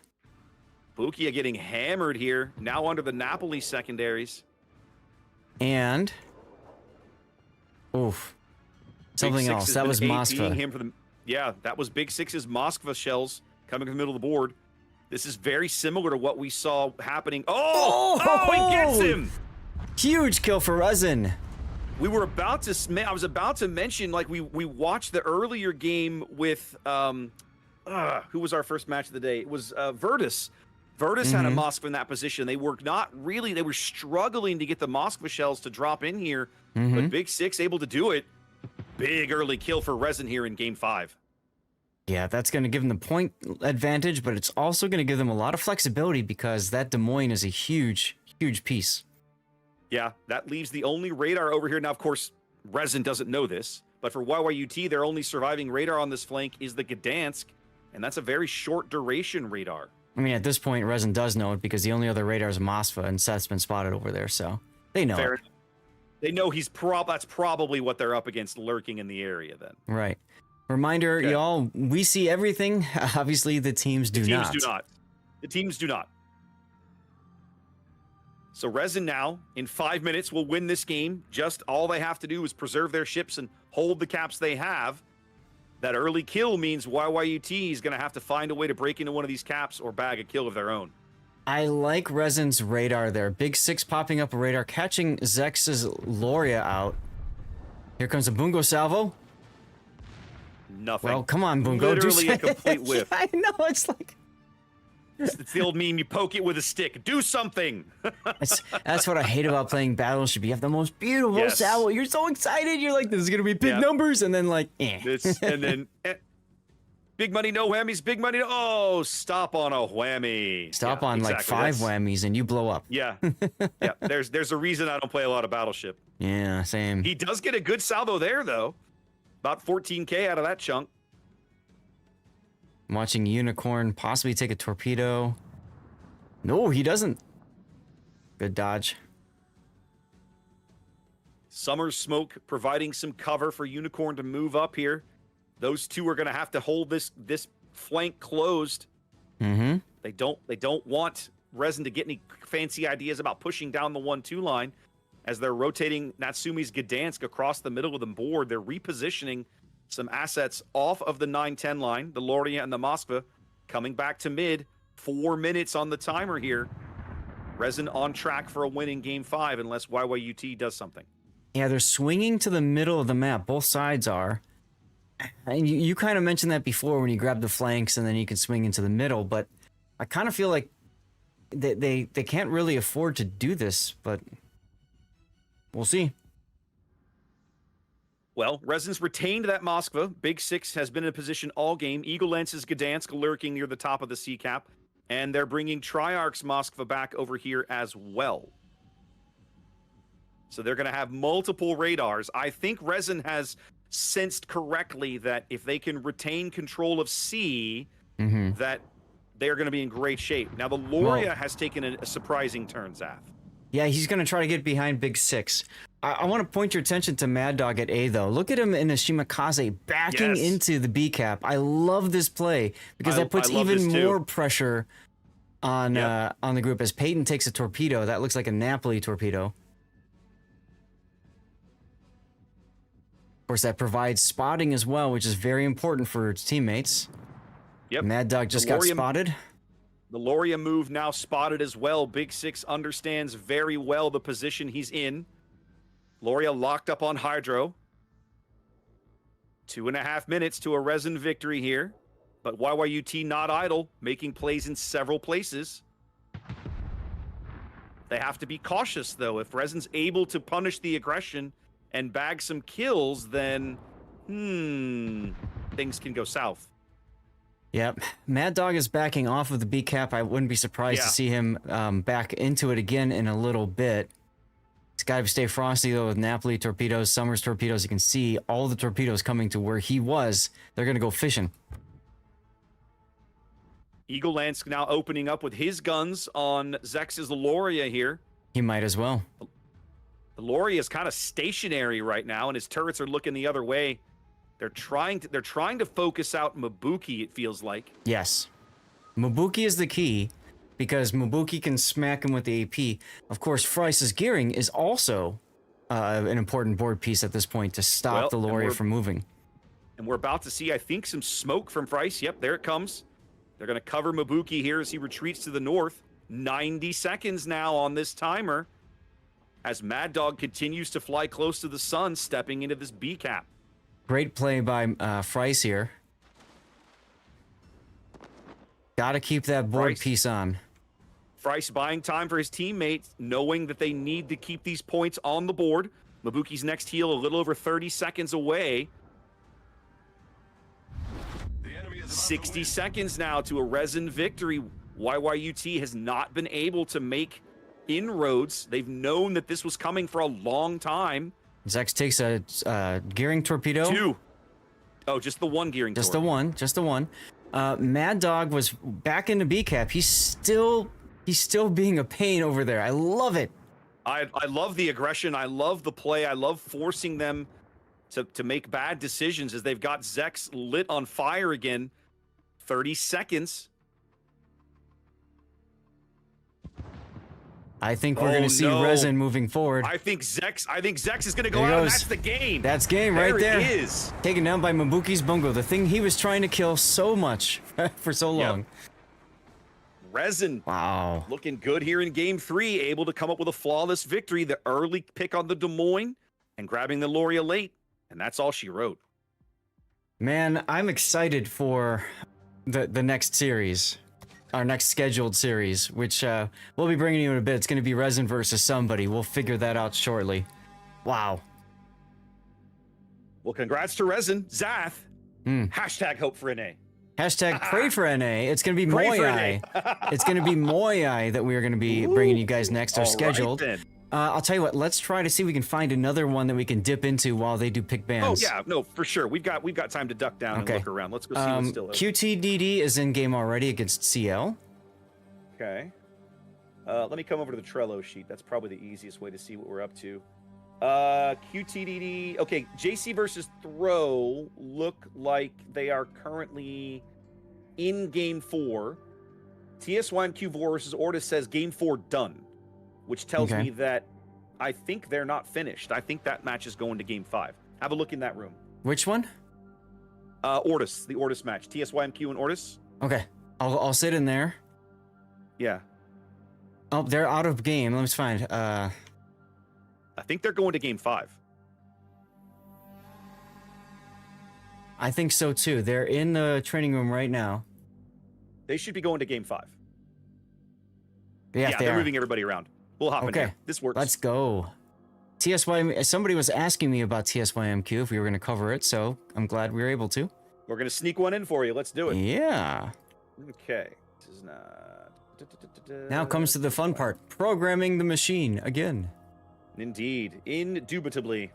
Bukia getting hammered here. Now under the Napoli secondaries. And oof. Something else. That was Moskva. That was Big Six's Moskva shells coming from the middle of the board. This is very similar to what we saw happening. He gets him! Huge kill for Resin. I was about to mention, like, we watched the earlier game with, who was our first match of the day? It was VRTUS. VRTUS had a Moskva in that position. They were struggling to get the Moskva shells to drop in here, but Big Six able to do it. Big early kill for Resin here in game 5. Yeah, that's going to give them the point advantage, but it's also going to give them a lot of flexibility because that Des Moines is a huge, huge piece. Yeah, that leaves the only radar over here. Now, of course, Resin doesn't know this, but for YYUT, their only surviving radar on this flank is the Gdansk, and that's a very short duration radar. I mean, at this point, Resin does know it because the only other radar is Moskva, and Seth's been spotted over there, so they know it. They know that's probably what they're up against lurking in the area then. Right. Reminder, y'all, we see everything. Obviously, the teams do not. The teams do not. So Resin now, in 5 minutes, will win this game. Just all they have to do is preserve their ships and hold the caps they have. That early kill means YYUT is going to have to find a way to break into one of these caps or bag a kill of their own. I like Resin's radar there. Big Six popping up a radar, catching Zex's Loria out. Here comes a Bungo salvo. Nothing. Well, come on, Bungo. Literally a complete whiff. I know, it's like... It's the old meme, you poke it with a stick. Do something! That's what I hate about playing Battleship. You have the most beautiful salvo. You're so excited. You're like, this is going to be big numbers. And then like, big money, no whammies. Big money, stop on a whammy. Stop on like 5 whammies and you blow up. Yeah. Yeah. There's a reason I don't play a lot of Battleship. Yeah, same. He does get a good salvo there, though. About 14k out of that chunk. I'm watching Unicorn possibly take a torpedo. No, he doesn't. Good dodge. Summer's Smoke providing some cover for Unicorn to move up here. Those two are going to have to hold this flank closed. Mm-hmm. They don't want Resin to get any fancy ideas about pushing down the 1-2 line. As they're rotating Natsumi's Gdansk across the middle of the board, they're repositioning some assets off of the 9-10 line, the Loria and the Moskva, coming back to mid. 4 minutes on the timer here. Resin on track for a win in Game 5 unless YYUT does something. Yeah, they're swinging to the middle of the map. Both sides are. And you kind of mentioned that before when you grab the flanks and then you can swing into the middle, but I kind of feel like they can't really afford to do this, but we'll see. Well, Resin's retained that Moskva. Big Six has been in a position all game. Eagle Lance's Gdansk lurking near the top of the sea cap. And they're bringing Triarch's Moskva back over here as well. So they're going to have multiple radars. I think Resin has sensed correctly that if they can retain control of C, that they're going to be in great shape. Now, the Loria has taken a surprising turn, Zath. Yeah, he's going to try to get behind Big Six. I want to point your attention to Mad Dog at A, though. Look at him in a Shimakaze backing into the B cap. I love this play because that puts even more pressure on the group as Peyton takes a torpedo. That looks like a Napoli torpedo. Of course, that provides spotting as well, which is very important for its teammates. Yep. Mad Dog just got spotted. The Loria move now spotted as well. Big Six understands very well the position he's in. Loria locked up on Hydro. 2.5 minutes to a Resin victory here. But YYUT not idle, making plays in several places. They have to be cautious, though. If Resin's able to punish the aggression and bag some kills, then things can go south. Yep. Mad Dog is backing off of the B cap. I wouldn't be surprised to see him back into it again in a little bit. He's got to stay frosty, though, with Napoli torpedoes, Summers torpedoes. You can see all the torpedoes coming to where he was. They're going to go fishing. Eagle Lance now opening up with his guns on Zex's Loria here. He might as well. The Loria is kind of stationary right now, and his turrets are looking the other way. They're trying to focus out Mabuki, it feels like. Yes. Mabuki is the key, because Mabuki can smack him with the AP. Of course, Fryce's gearing is also an important board piece at this point to stop the Loria from moving. And we're about to see, I think, some smoke from Fryce. Yep, there it comes. They're going to cover Mabuki here as he retreats to the north. 90 seconds now on this timer as Mad Dog continues to fly close to the sun, stepping into this B cap. Great play by Fryce here. Got to keep that board piece on. Fryce buying time for his teammates, knowing that they need to keep these points on the board. Mabuki's next heal a little over 30 seconds away. 60 seconds now to a Resin victory. YYUT has not been able to make inroads. They've known that this was coming for a long time. Zex takes a gearing torpedo. 2. Oh, just the one gearing torpedo. Just the one. Mad Dog was back into B cap. He's still being a pain over there. I love it. I love the aggression. I love the play. I love forcing them to make bad decisions as they've got Zex lit on fire again. 30 seconds. I think we're going to see Resin moving forward. I think Zex is going to go out, and that's the game. That's game right there. It is. Taken down by Mabuki's Bungo, the thing he was trying to kill so much for so long. Yep. Resin, wow, looking good here in Game 3, able to come up with a flawless victory. The early pick on the Des Moines and grabbing the Loria late, and that's all she wrote. Man, I'm excited for the next series. Our next scheduled series, which we'll be bringing you in a bit. It's going to be Resin versus somebody. We'll figure that out shortly. Wow. Well, congrats to Resin. Zath. Hashtag hope for NA. Hashtag pray for NA. It's going to be Moyai. It's going to be Moyai that we are going to be bringing you guys next. Are scheduled. Right, I'll tell you what. Let's try to see if we can find another one that we can dip into while they do pick bands. Oh yeah, no, for sure. We've got time to duck down and look around. Let's go see what's still open. QTDD is in game already against CL. Okay. Let me come over to the Trello sheet. That's probably the easiest way to see what we're up to. QTDD. Okay, JC versus Throw look like they are currently in Game 4. TSYMQ versus Ortis says Game 4 done, which tells me that I think they're not finished. I think that match is going to Game 5. Have a look in that room. Which one? Ortis, the Ortis match. TSYMQ and Ortis. Okay, I'll sit in there. Yeah. Oh, they're out of game. Let me find. I think they're going to Game 5. I think so too. They're in the training room right now. They should be going to Game 5. Yeah, they're moving everybody around. We'll hop in here. This works. Let's go. TSY. Somebody was asking me about TSYMQ if we were going to cover it, so I'm glad we were able to. We're going to sneak one in for you. Let's do it. Yeah. Okay. This is not... Now comes to the fun part. Programming the machine again. Indeed. Indubitably.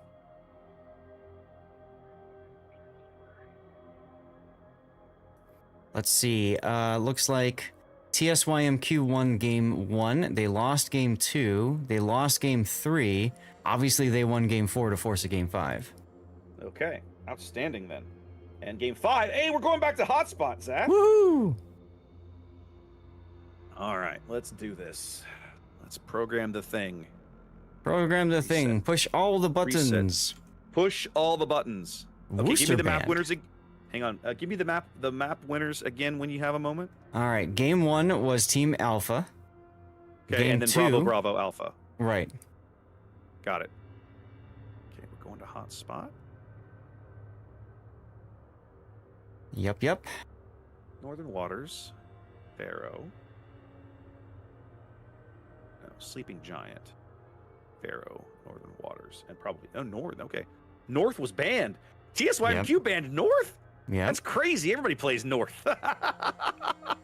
Let's see. Looks like TSYMQ won Game 1. They lost Game 2. They lost Game 3. Obviously, they won Game 4 to force a Game 5. Okay. Outstanding, then. And Game 5. Hey, we're going back to hotspot, Zach. Woohoo! All right. Let's do this. Let's program the thing. Program the thing. Push all the buttons. Reset. Push all the buttons. Okay, give me the map Band. winners. Hang on. Give me the map winners again when you have a moment. All right. Game 1 was Team Alpha. Okay, Game and then 2, Bravo, Bravo, Alpha. Right. Got it. Okay, we're going to hotspot. Yep. Northern Waters. Pharaoh. No, Sleeping Giant. Pharaoh. Northern Waters. And probably... Oh, North. Okay. North was banned. TSYMQ banned North? Yeah. That's crazy. Everybody plays North.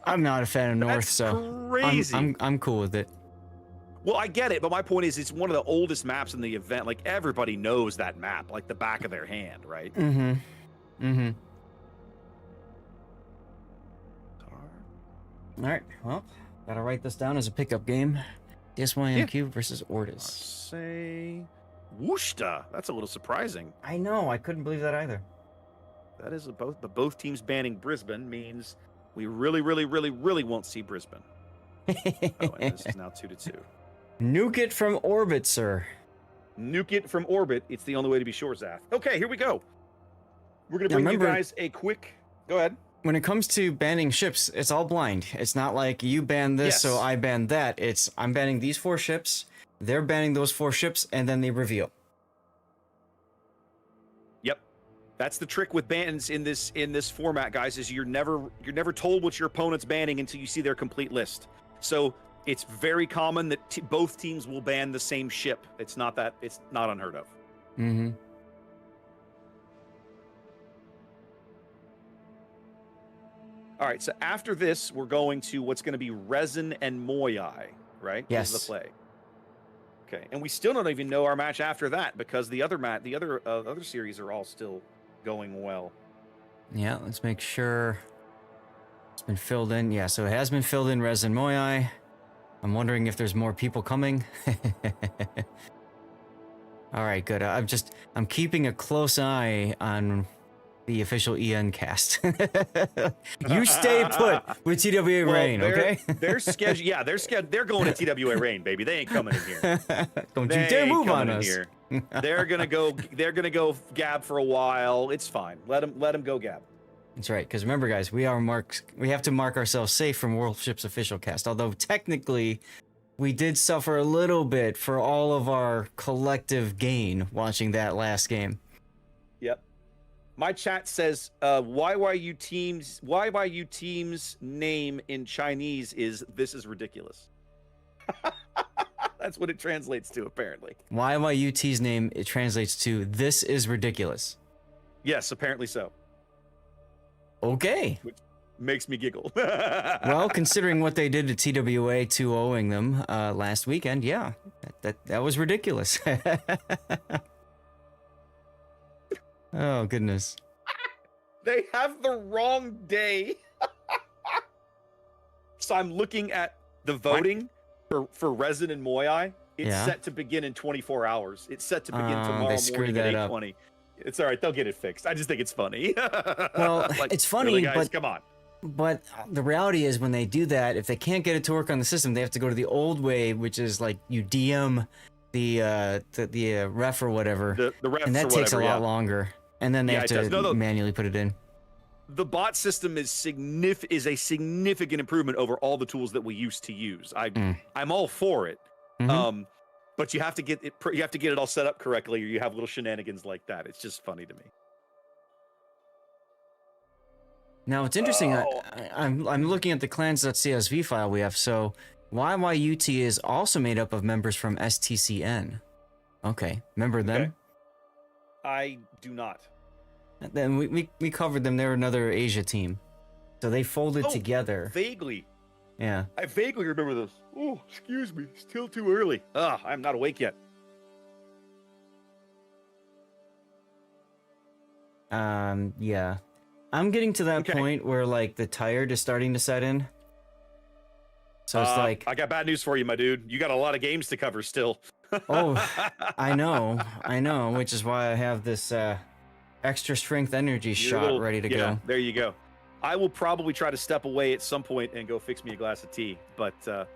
I'm not a fan of North, That's so crazy. I'm cool with it. Well, I get it, but my point is it's one of the oldest maps in the event. Like, everybody knows that map, like the back of their hand, right? Mm-hmm. All right, well, gotta write this down as a pickup game. TSYMQ versus Ortis. Say Wooshta. That's a little surprising. I know, I couldn't believe that either. That is both teams banning Brisbane means we really won't see Brisbane. Oh, and this is now 2-2. Nuke it from orbit, sir. Nuke it from orbit. It's the only way to be sure, Zath. Okay, here we go. We're gonna bring you guys a quick. Go ahead. When it comes to banning ships, it's all blind. It's not like you ban this, so I ban that. It's I'm banning these 4 ships, they're banning those 4 ships, and then they reveal. Yep. That's the trick with bans in this format, guys, is you're never told what your opponent's banning until you see their complete list. So it's very common that both teams will ban the same ship. It's not unheard of. Mm-hmm. All right, so after this, we're going to what's going to be Resin and Moyai, right? Yes. This is the play. Okay, and we still don't even know our match after that because the other series are all still going well. Yeah, let's make sure it's been filled in. Yeah, so it has been filled in, Resin Moyai. I'm wondering if there's more people coming. All right, good. I'm keeping a close eye on the official EN cast. You stay put with TWA Rain, okay? They're scheduled. Yeah, they're scheduled. They're going to TWA Rain, baby. They ain't coming in here. Don't you dare move on us. Here. They're gonna go Gab for a while. It's fine. Let them go Gab. That's right. Because remember, guys, we have to mark ourselves safe from Warships official cast. Although technically, we did suffer a little bit for all of our collective gain watching that last game. Yep. My chat says YYU team's name in Chinese is "This is ridiculous." That's what it translates to, apparently. YYUT's name, it translates to "This is ridiculous." Yes, apparently so. Okay. Which makes me giggle. Well, considering what they did to TWA 2-0ing them last weekend, yeah, that was ridiculous. Oh, goodness. They have the wrong day. So I'm looking at the voting for Resin and Moyai. It's Yeah. set to begin in 24 hours. It's set to begin They tomorrow screwed morning at that up. 8:20. It's all right. They'll get it fixed. I just think it's funny. Well, Like, it's really, funny, guys, but come on. But the reality is, when they do that, if they can't get it to work on the system, they have to go to the old way, which is like you DM the ref or whatever, The refs and that or takes whatever, a lot yeah. longer. And then they Yeah, have it does. to No, manually put it in. The bot system is a significant improvement over all the tools that we used to use. I'm all for it. Mhm. But you have to get it all set up correctly, or you have little shenanigans like that. It's just funny to me. Now it's interesting. Oh. I'm looking at the clans.csv file we have. So YYUT is also made up of members from STCN. Okay, remember them? Okay. I do not. Then we covered them. They're another Asia team. So they folded together. Vaguely. Yeah. I vaguely remember this. Oh, excuse me. Still too early. I'm not awake yet. Yeah. I'm getting to that point where like the tired is starting to set in. So it's like, I got bad news for you, my dude. You got a lot of games to cover still. oh, I know, which is why I have this extra strength energy shot ready to go. There you go. I will probably try to step away at some point and go fix me a glass of tea. But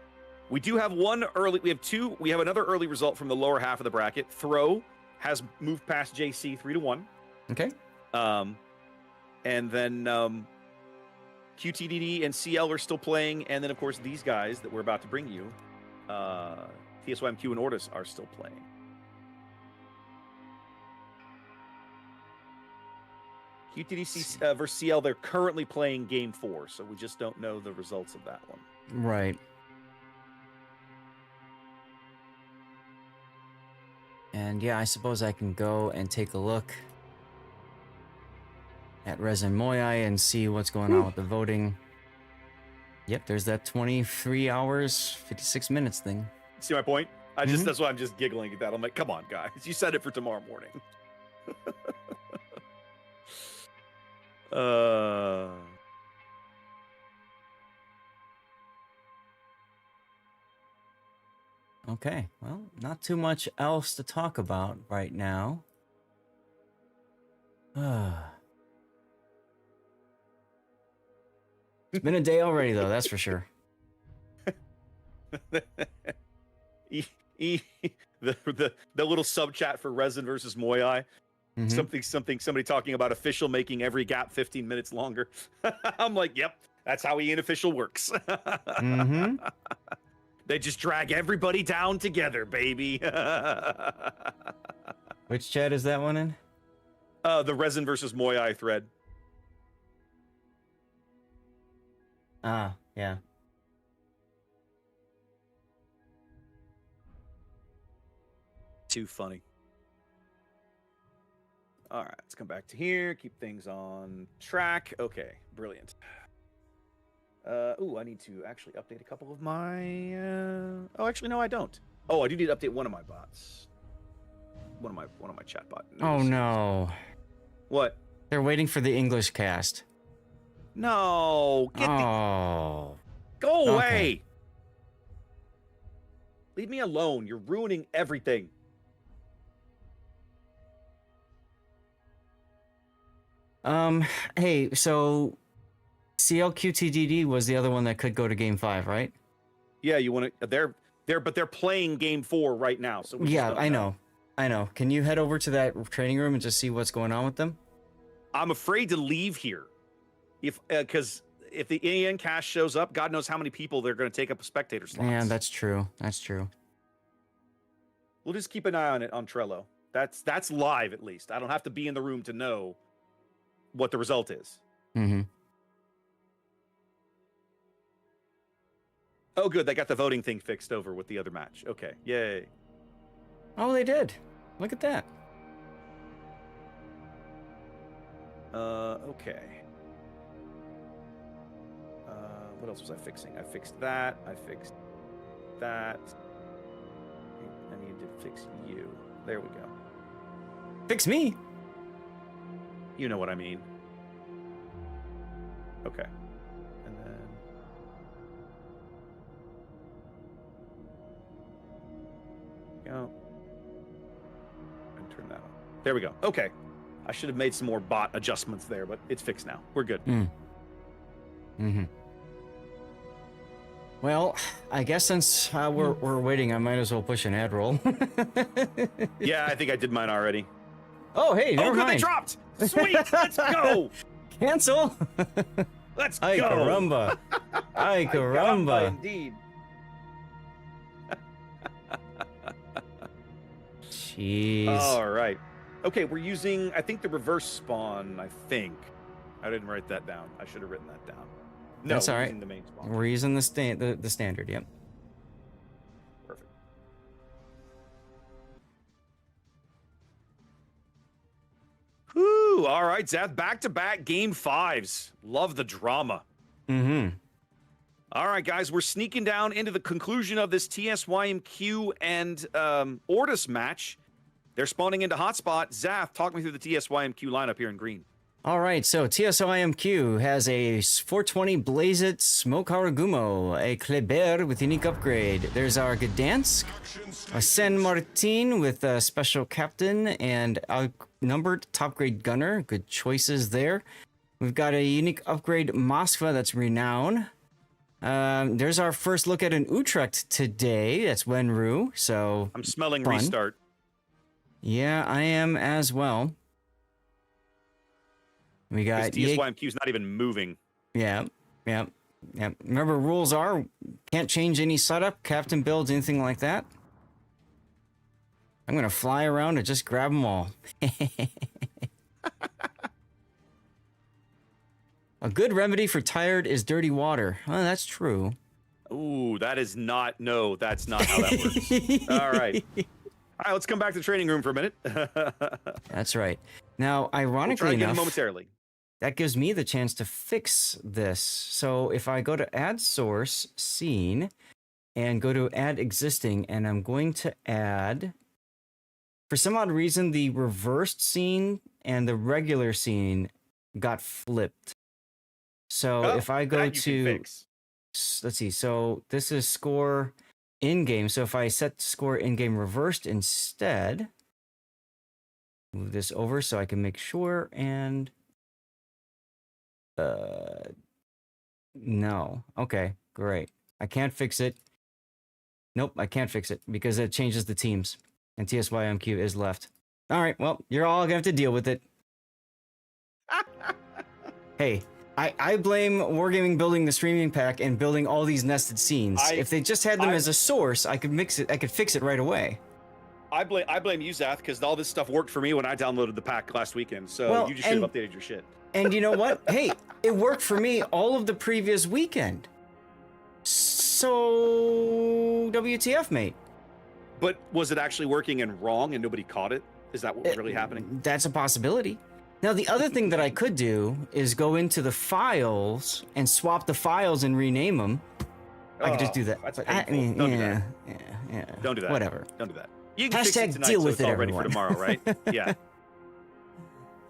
we do have we have another early result from the lower half of the bracket. Throw has moved past JC 3-1. Okay. And then QTDD and CL are still playing. And then, of course, these guys that we're about to bring you, TSYMQ and Ortis, are still playing. QTDC versus CL, they're currently playing Game 4, so we just don't know the results of that one. Right. And yeah, I suppose I can go and take a look at Resin Moyai and see what's going on with the voting. Yep, there's that 23 hours, 56 minutes thing. See my point? That's why I'm just giggling at that. I'm like, come on, guys. You said it for tomorrow morning. Okay, well, not too much else to talk about right now. It's been a day already, though, that's for sure. The little sub chat for Resin versus Moyai. Somebody talking about official making every gap 15 minutes longer. I'm like, yep, that's how unofficial works. They just drag everybody down together, baby. Which chat is that one in? The Resin versus Moyai thread. Ah, yeah. Too funny. All right, let's come back to here. Keep things on track. Okay, brilliant. I need to actually update a couple of my. Actually, no, I don't. Oh, I do need to update one of my bots. One of my chat bots. Oh no. What? They're waiting for the English cast. No. Go away. Okay. Leave me alone. You're ruining everything. Hey, so CLQTDD was the other one that could go to Game 5, right? Yeah, you want to? But they're playing Game 4 right now. So yeah, I know. Can you head over to that training room and just see what's going on with them? I'm afraid to leave here, because if the EN cast shows up, God knows how many people they're going to take up a spectator slots. Yeah, that's true. That's true. We'll just keep an eye on it on Trello. That's live at least. I don't have to be in the room to know what the result is. Oh, good. They got the voting thing fixed over with the other match. Okay. Yay. Oh, they did. Look at that. Okay. What else was I fixing? I fixed that. I fixed that. I need to fix you. There we go. Fix me. You know what I mean. Okay. And then... There we go. Okay. I should have made some more bot adjustments there, but it's fixed now. We're good. Well, I guess since we're waiting, I might as well push an ad roll. Yeah, I think I did mine already. Oh, hey, never good, mind. they dropped! Sweet, let's go! Cancel. Let's Ay, go! caramba. Ay, caramba. Indeed. Jeez. All right. Okay, we're using, I think, the reverse spawn, I think. I didn't write that down. I should have written that down. No, That's all we're right. using the main spawn. We're using the standard, yep. Perfect. Whew, all right, Zeth, back-to-back game 5s. Love the drama. All right, guys, we're sneaking down into the conclusion of this TSYMQ and VRTUS match. They're spawning into hotspot. Zaf, talk me through the TSYMQ lineup here in green. All right, so TSYMQ has a 420 Blazit Smoke Haragumo, a Kleber with unique upgrade. There's our Gdansk, a San Martin with a special captain and outnumbered top grade gunner. Good choices there. We've got a unique upgrade Moskva that's renown. There's our first look at an Utrecht today. That's Wenru. So I'm smelling fun. restart. Yeah, I am as well. We got TSYMQ's not even moving. Yeah. Remember, rules are can't change any setup, captain builds, anything like that. I'm gonna fly around and just grab them all. A good remedy for tired is dirty water. Oh, that's true. Ooh, that is not. No, that's not how that works. All right. All right, let's come back to the training room for a minute. That's right. Now, We'll ironically try to get him enough, momentarily. that gives me the chance to fix this. So if I go to add source scene and go to add existing, and I'm going to add, for some odd reason, the reversed scene and the regular scene got flipped. So if I go that you can to, fix. let's see, so this is score in-game. So if I set score in-game reversed instead, move this over so I can make sure, and no. Okay, great. I can't fix it. Nope, I can't fix it because it changes the teams and TSYMQ is left. All right, well, you're all gonna have to deal with it. Hey, I blame Wargaming building the streaming pack and building all these nested scenes. If they just had them as a source, I could mix it. I could fix it right away. I blame you, Zath, because all this stuff worked for me when I downloaded the pack last weekend. So Well, you just should have updated your shit. And you know what? Hey, it worked for me all of the previous weekend. So WTF, mate? But was it actually working and wrong and nobody caught it? Is that what was really happening? That's a possibility. Now, the other thing that I could do is go into the files and swap the files and rename them. I could just do that. That's But painful. I mean, Don't do yeah, that. yeah. Don't do that. Whatever. Don't do that. You can fix it Hashtag tonight, deal so with it's it, all ready for everyone. tomorrow, right? Yeah.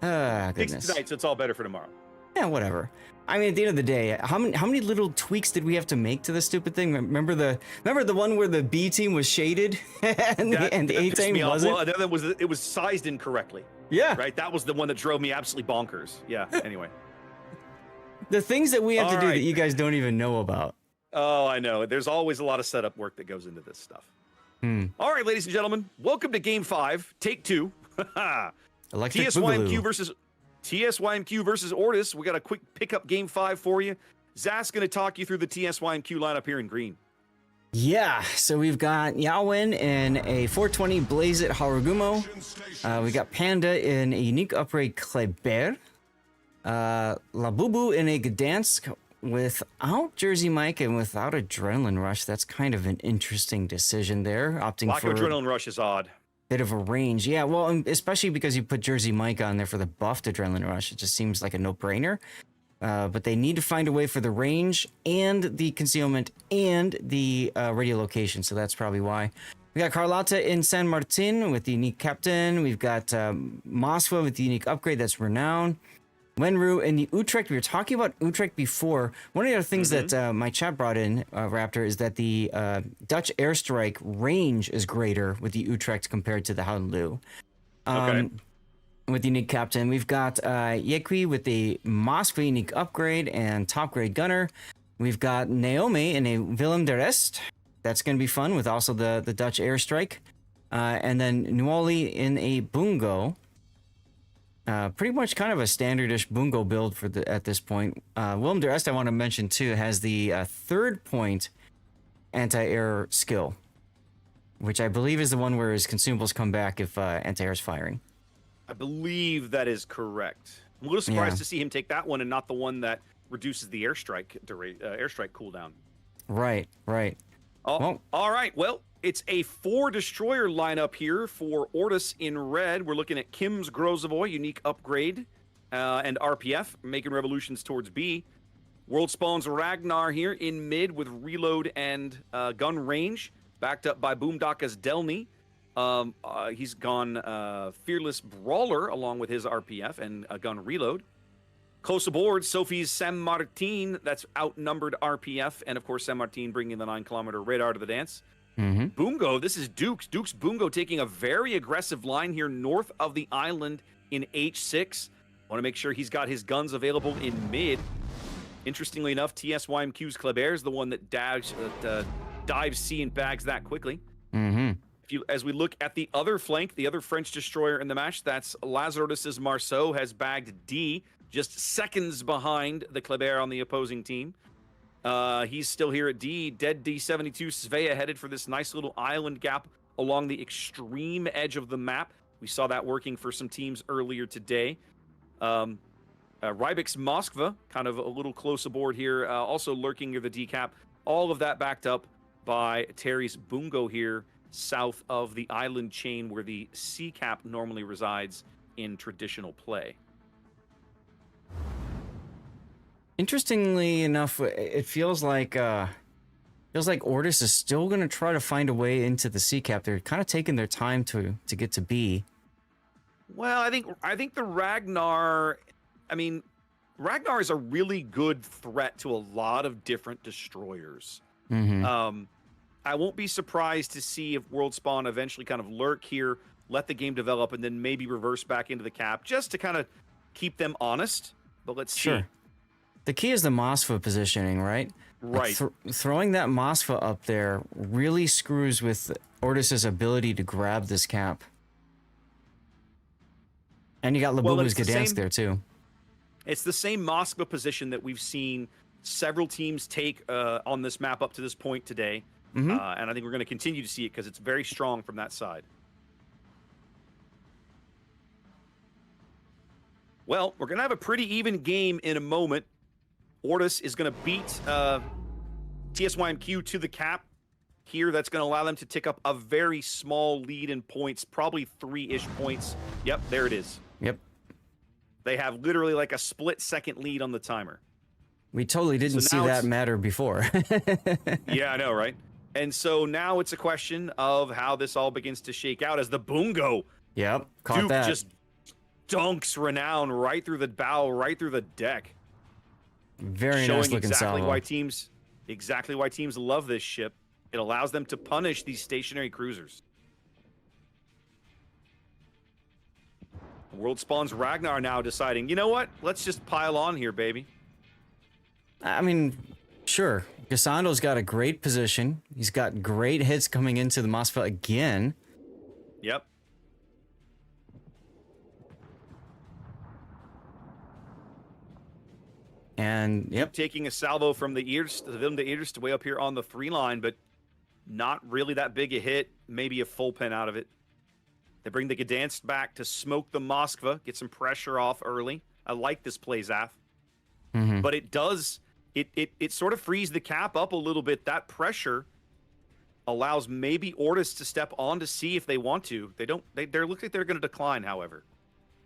Fix it Goodness. tonight, so it's all better for tomorrow. Yeah, whatever. I mean, at the end of the day, how many little tweaks did we have to make to this stupid thing? Remember the one where the B team was shaded and the A pissed me team off. wasn't? Well, another was it was sized incorrectly. Yeah. Right. That was the one that drove me absolutely bonkers. Yeah. Anyway. The things that we have to All do right. that you guys don't even know about. Oh, I know. There's always a lot of setup work that goes into this stuff. All right, ladies and gentlemen, welcome to Game 5, Take 2. Electric TSYMQ Boogaloo. versus VRTUS. We got a quick pickup Game 5 for you. Zach's going to talk you through the TSYMQ lineup here in green. Yeah, so we've got Yawen in a 420 Blazit Haragumo. We got Panda in a unique upgrade Kleber. Labubu in a Gdansk without Jersey Mike and without Adrenaline Rush. That's kind of an interesting decision there, opting Lack for of Adrenaline Rush is odd. bit of a range. Yeah, well, especially because you put Jersey Mike on there for the buffed Adrenaline Rush. It just seems like a no-brainer. But they need to find a way for the range and the concealment and the radio location, so that's probably why. We got Carlotta in San Martin with the unique captain. We've got Moskva with the unique upgrade, that's renowned. Wenru in the Utrecht. We were talking about Utrecht before. One of the other things that my chat brought in, Raptor, is that the Dutch airstrike range is greater with the Utrecht compared to the Hounдлoo. Okay. with unique captain. We've got Yekui with the Moskva unique upgrade and top grade gunner. We've got Naomi in a Willem de Rest. That's going to be fun with also the Dutch airstrike. And then Nuoli in a Bungo. Pretty much kind of a standardish Bungo build for at this point. Willem de Rest, I want to mention too, has the 3rd point anti-air skill, which I believe is the one where his consumables come back if anti-air is firing. I believe that is correct. I'm a little surprised to see him take that one and not the one that reduces the airstrike cooldown. Right. Oh, Well, all right. Well, it's a 4 destroyer lineup here for Ortus in red. We're looking at Kim's Grozavoy, unique upgrade, and RPF, making revolutions towards B. World Spawn's Ragnar here in mid with reload and gun range, backed up by Boomdaka's Delny. He's gone Fearless Brawler along with his RPF and a gun reload. Close aboard, Sophie's San Martin, that's outnumbered RPF, and of course San Martin bringing the 9-kilometer radar to the dance. Bungo, this is Duke's. Duke's Bungo taking a very aggressive line here north of the island in H6. Want to make sure he's got his guns available in mid. Interestingly enough, TSYMQ's Kleber is the one that dives C and bags that quickly. As we look at the other flank, the other French destroyer in the match, that's Lazarus's Marceau has bagged D, just seconds behind the Kleber on the opposing team. He's still here at D. Dead D-72 Svea headed for this nice little island gap along the extreme edge of the map. We saw that working for some teams earlier today. Rybik's Moskva, kind of a little close aboard here, also lurking near the D-cap. All of that backed up by Terry's Bungo here, south of the island chain where the C-cap normally resides in traditional play. Interestingly enough, it feels like Ortus is still going to try to find a way into the C-cap. They're kind of taking their time to get to B. Well, I think the Ragnar, Ragnar is a really good threat to a lot of different destroyers. I won't be surprised to see if World Spawn eventually kind of lurk here, let the game develop, and then maybe reverse back into the cap just to kind of keep them honest. But let's see. The key is the Moskva positioning, right? Right. Like throwing that Moskva up there really screws with Ortus's ability to grab this cap. And you got Labubu's Gdansk there too. It's the same Moskva position that we've seen several teams take on this map up to this point today. And I think we're going to continue to see it because it's very strong from that side. Well, we're going to have a pretty even game in a moment. Ortus is going to beat TSYMQ to the cap here. That's going to allow them to tick up a very small lead in points, probably 3-ish points. Yep, there it is. Yep. They have literally like a split-second lead on the timer. We totally didn't see that matter before. Yeah, I know, right? And so now it's a question of how this all begins to shake out as the Bungo. Yep, caught Duke that. just dunks Renown right through the bow, right through the deck. Very showing nice looking exactly salvo. why teams love this ship. It allows them to punish these stationary cruisers. World Spawn's Ragnar now deciding, you know what? Let's just pile on here, baby. I mean, sure. Gassando's got a great position. He's got great hits coming into the Moskva again. Yep. And, yep. Taking a salvo from the ears, the Willem de Eerst, way up here on the 3 line, but not really that big a hit. Maybe a full pen out of it. They bring the Gdansk back to smoke the Moskva, get some pressure off early. I like this play, Zaf. But it does, it sort of frees the cap up a little bit. That pressure allows maybe Ortus to step on to see if they want to. They look like they're going to decline, however.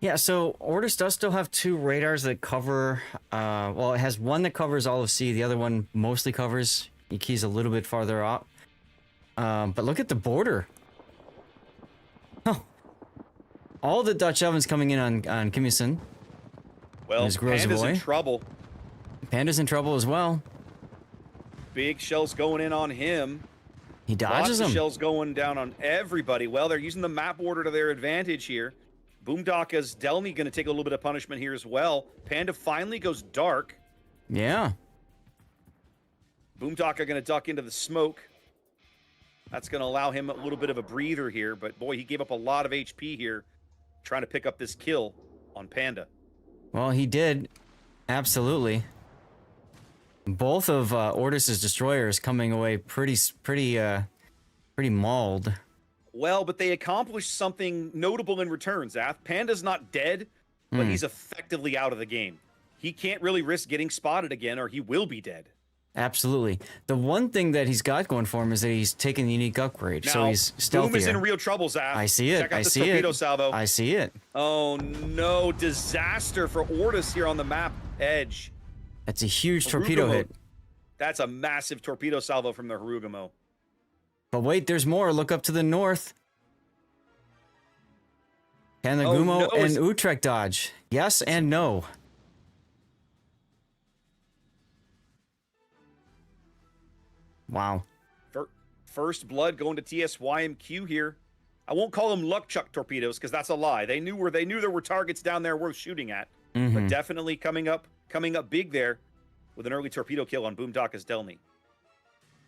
Yeah, so Ortus does still have 2 radars that cover, well, it has one that covers all of C, the other one mostly covers Iki's a little bit farther out. But look at the border. Oh. All the Dutch ovens coming in on Kimmison. Well, Panda's in trouble. Panda's in trouble as well. Big shells going in on him. He dodges Lots them. of shells going down on everybody. Well, they're using the map order to their advantage here. Boomdaka's Delny going to take a little bit of punishment here as well. Panda finally goes dark. Yeah. Boomdaka going to duck into the smoke. That's going to allow him a little bit of a breather here, but boy, he gave up a lot of HP here trying to pick up this kill on Panda. Well, he did. Absolutely. Both of Ortus's destroyers coming away pretty mauled. Well, but they accomplished something notable in return, Zath. Panda's not dead, but he's effectively out of the game. He can't really risk getting spotted again, or he will be dead. Absolutely. The one thing that he's got going for him is that he's taken the unique upgrade, Now, so he's stealthier. Boom is in real trouble, Zath. I see it. Check out I this see torpedo it. salvo. I see it. Oh no, disaster for Ortus here on the map edge. That's a huge torpedo hit. That's a massive torpedo salvo from the Harugamo. But wait, there's more. Look up to the north. Can the Gumo and Utrecht dodge? Yes and no. Wow. First blood going to TSYMQ here. I won't call them luck chuck torpedoes because that's a lie. They knew there were targets down there worth shooting at. But definitely coming up big there with an early torpedo kill on Boomdaka's Delny.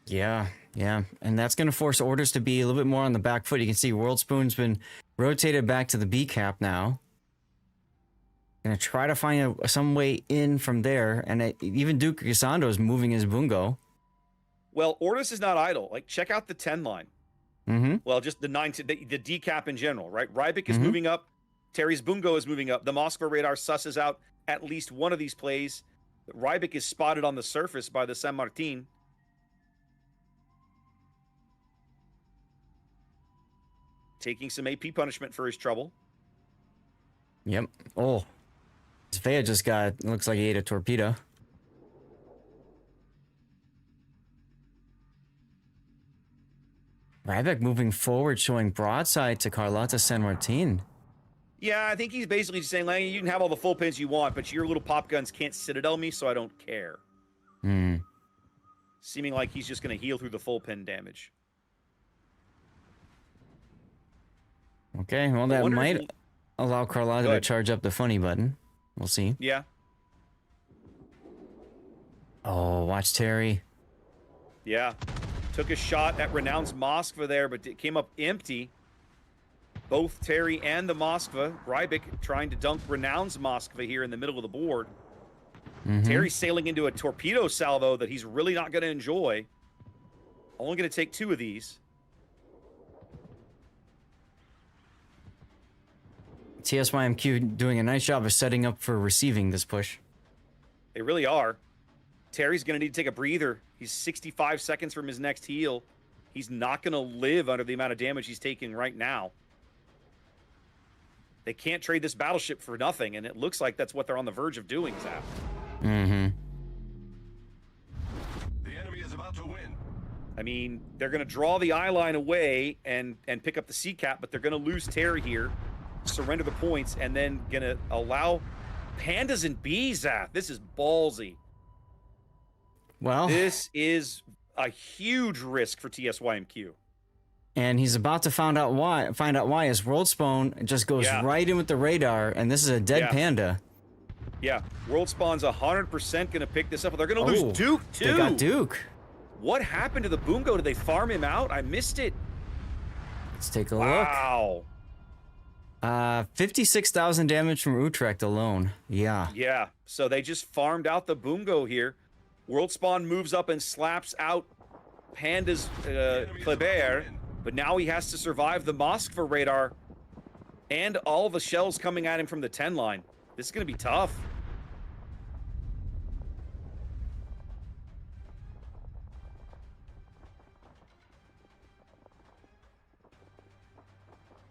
Yeah. And that's going to force Orders to be a little bit more on the back foot. You can see World Spoon's been rotated back to the B cap now. Going to try to find some way in from there. And even Duke Gisando is moving his bungo. Well, Ortus is not idle. Like, check out the 10 line. Well, just the 9 the D cap in general, right? Rybik is moving up. Terry's bungo is moving up. The Moskva radar susses out at least one of these plays. Rybik is spotted on the surface by the San Martin. Taking some AP punishment for his trouble. Yep. Oh. Svea just looks like he ate a torpedo. Rybik moving forward, showing broadside to Carlotta San Martin. Yeah, I think he's basically just saying, like, you can have all the full pins you want, but your little pop guns can't citadel me, so I don't care. Seeming like he's just going to heal through the full pin damage. Okay, well, that might allow Carlotta to charge up the funny button. We'll see. Yeah. Oh, watch Terry. Yeah. Took a shot at Renown's Moskva there, but it came up empty. Both Terry and the Moskva. Rybik trying to dunk Renown's Moskva here in the middle of the board. Terry sailing into a torpedo salvo that he's really not going to enjoy. Only going to take 2 of these. TSYMQ doing a nice job of setting up for receiving this push. They really are. Terry's going to need to take a breather. He's 65 seconds from his next heal. He's not going to live under the amount of damage he's taking right now. They can't trade this battleship for nothing, and it looks like that's what they're on the verge of doing, Zap. The enemy is about to win. I mean, they're going to draw the eye line away and pick up the C cap, but they're going to lose Terry here, surrender the points, and then going to allow Pandas and Bees, Zap. This is ballsy. Well, this is a huge risk for TSYMQ. And he's about to find out why his World Spawn just goes right in with the radar, and this is a dead Panda. Yeah, World Spawn's 100% going to pick this up, but they're going to lose Duke, too. They got Duke. What happened to the Bungo? Did they farm him out? I missed it. Let's take a look. Wow. 56,000 damage from Utrecht alone. Yeah. Yeah, so they just farmed out the Bungo here. World Spawn moves up and slaps out Panda's Kleber, but now he has to survive the Moskva radar and all the shells coming at him from the 10 line. This is going to be tough.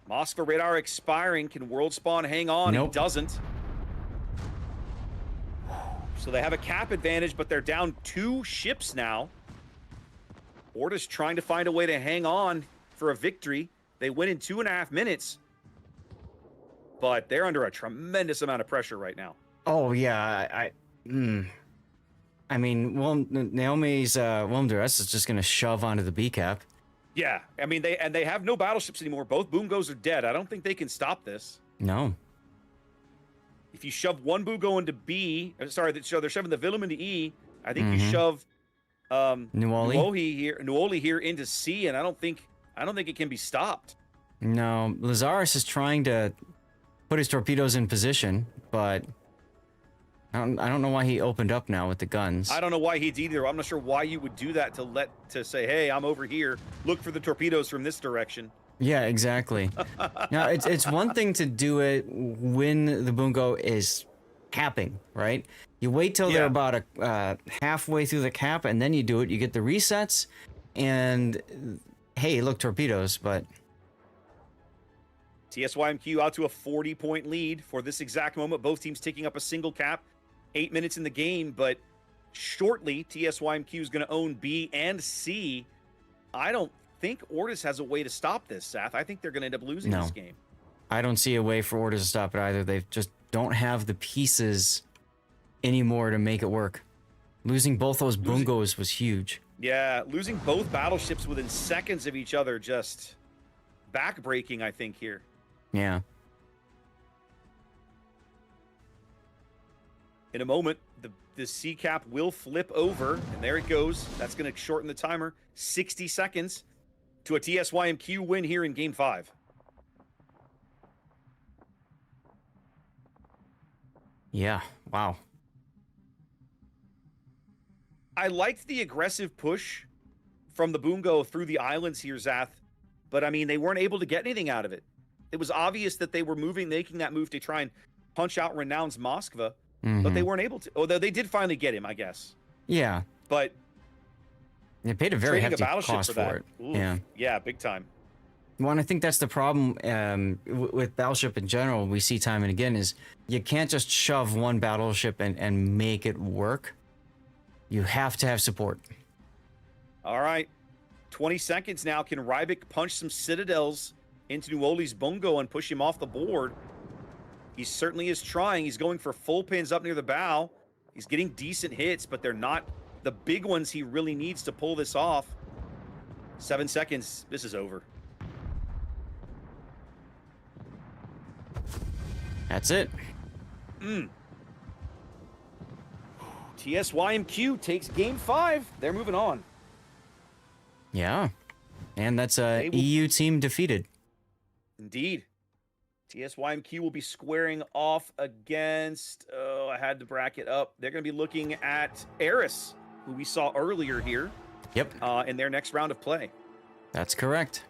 Moskva radar expiring. Can World Spawn hang on? Nope. It doesn't. So they have a cap advantage, but they're down 2 ships now. Ortus trying to find a way to hang on for a victory. They win in 2.5 minutes, but they're under a tremendous amount of pressure right now. Oh yeah, I mean, well, Naomi's Wilmduress is just going to shove onto the B cap. Yeah, I mean they have no battleships anymore. Both Boongos are dead. I don't think they can stop this. No. If you shove one Bungo into B, they're shoving the Willem into E. I think you shove Nuoli here into C, and I don't think it can be stopped. No, Lazarus is trying to put his torpedoes in position, but I don't know why he opened up now with the guns. I don't know why he'd either. I'm not sure why you would do that to say, hey, I'm over here. Look for the torpedoes from this direction. Yeah, exactly. Now, it's one thing to do it when the Bungo is capping, right? You wait till they're about halfway through the cap, and then you do it. You get the resets, and hey, look, torpedoes, but... TSYMQ out to a 40-point lead for this exact moment. Both teams taking up a single cap. 8 minutes in the game, but shortly, TSYMQ is going to own B and C. I don't think Ortis has a way to stop this, Sath. I think they're going to end up losing this game. I don't see a way for Ortis to stop it either. They just don't have the pieces anymore to make it work. Losing both those Bungos was huge. Yeah, losing both battleships within seconds of each other, just backbreaking, I think, here. Yeah. In a moment, the C cap will flip over, and there it goes. That's going to shorten the timer. 60 seconds to a TSYMQ win here in Game 5. Yeah, wow. I liked the aggressive push from the Bungo through the islands here, Zath, but I mean, they weren't able to get anything out of it. It was obvious that they were making that move to try and punch out Renown's Moskva, but they weren't able to. Although they did finally get him, I guess. Yeah. But they paid a very hefty cost for it. Oof. Yeah, big time. Well, and I think that's the problem with Battleship in general. We see time and again is you can't just shove one battleship and make it work. You have to have support. All right. 20 seconds now. Can Rybik punch some Citadels into Nuoli's Bungo and push him off the board? He certainly is trying. He's going for full pins up near the bow. He's getting decent hits, but they're not the big ones he really needs to pull this off. 7 seconds. This is over. That's it. TSYMQ takes Game 5. They're moving on. Yeah. And that's a EU team defeated. Indeed. TSYMQ will be squaring off against... Oh, I had to bracket up. They're going to be looking at Eris, who we saw earlier here. Yep. In their next round of play. That's correct.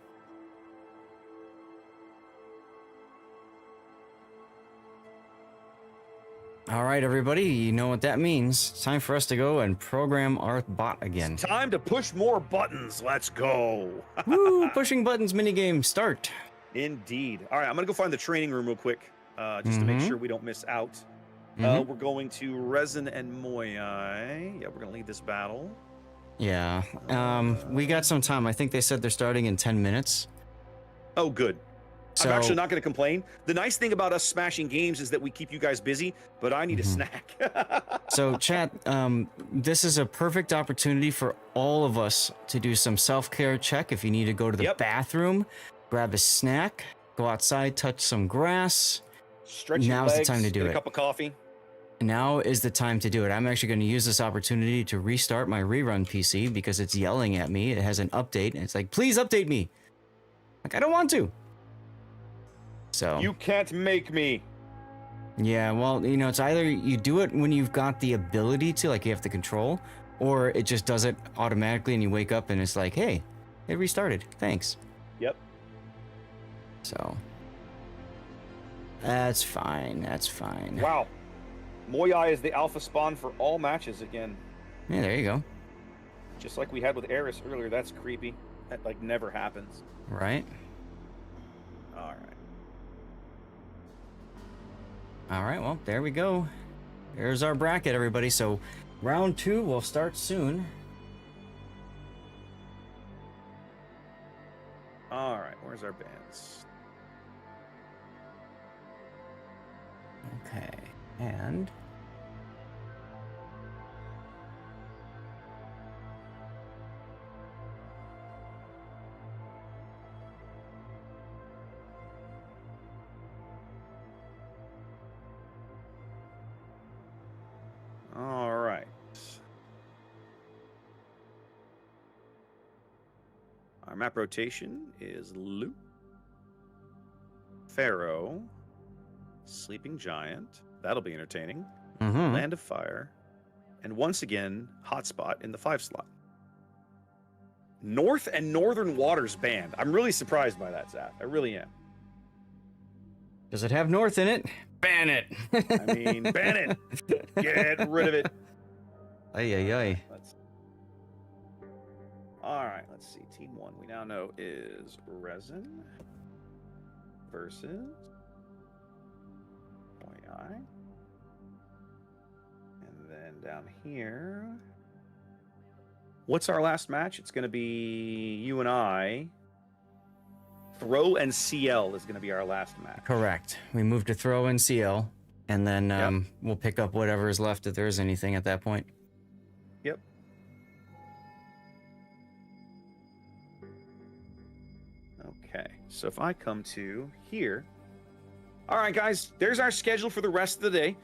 All right, everybody, you know what that means. It's time for us to go and program our bot again. It's time to push more buttons. Let's go. Woo, pushing buttons minigame start. Indeed. All right, I'm going to go find the training room real quick, just to make sure we don't miss out. We're going to Resin and Moyai. Yeah, we're going to lead this battle. Yeah. We got some time. I think they said they're starting in 10 minutes. Oh, good. So, I'm actually not going to complain. The nice thing about us smashing games is that we keep you guys busy, but I need a snack. So, chat, this is a perfect opportunity for all of us to do some self-care check. If you need to go to the bathroom, grab a snack, go outside, touch some grass. Stretch your legs, now's the time to do get it. a cup of coffee. Now is the time to do it. I'm actually going to use this opportunity to restart my rerun PC because it's yelling at me. It has an update, and it's like, please update me. Like, I don't want to. So You can't make me. yeah, well, you know, it's either you do it when you've got the ability to, like you have the control, or it just does it automatically and you wake up and it's like, hey, it restarted. Thanks. Yep. So that's fine. That's fine. Wow. Moyai is the alpha spawn for all matches again. Yeah, there you go. Just like we had with Eris earlier. That's creepy. That like never happens. Right. All right. All right, well, there we go. There's our bracket, everybody. So round 2 will start soon. All right, where's our bands? Okay, and Our map rotation is Loop, Pharaoh, Sleeping Giant. That'll be entertaining. Land of Fire, and once again, Hotspot in the 5 slot. North and Northern Waters banned. I'm really surprised by that, Zaf. I really am. Does it have North in it? Ban it. I mean, ban it. Get rid of it. Ay. All right, let's see. Team 1 we now know is Resin versus Boyai. And then down here, what's our last match? It's going to be you and I. Throw and CL is going to be our last match. Correct. We move to Throw and CL, and then we'll pick up whatever is left if there's anything at that point. Yep. Okay, so if I come to here. All right, guys, there's our schedule for the rest of the day.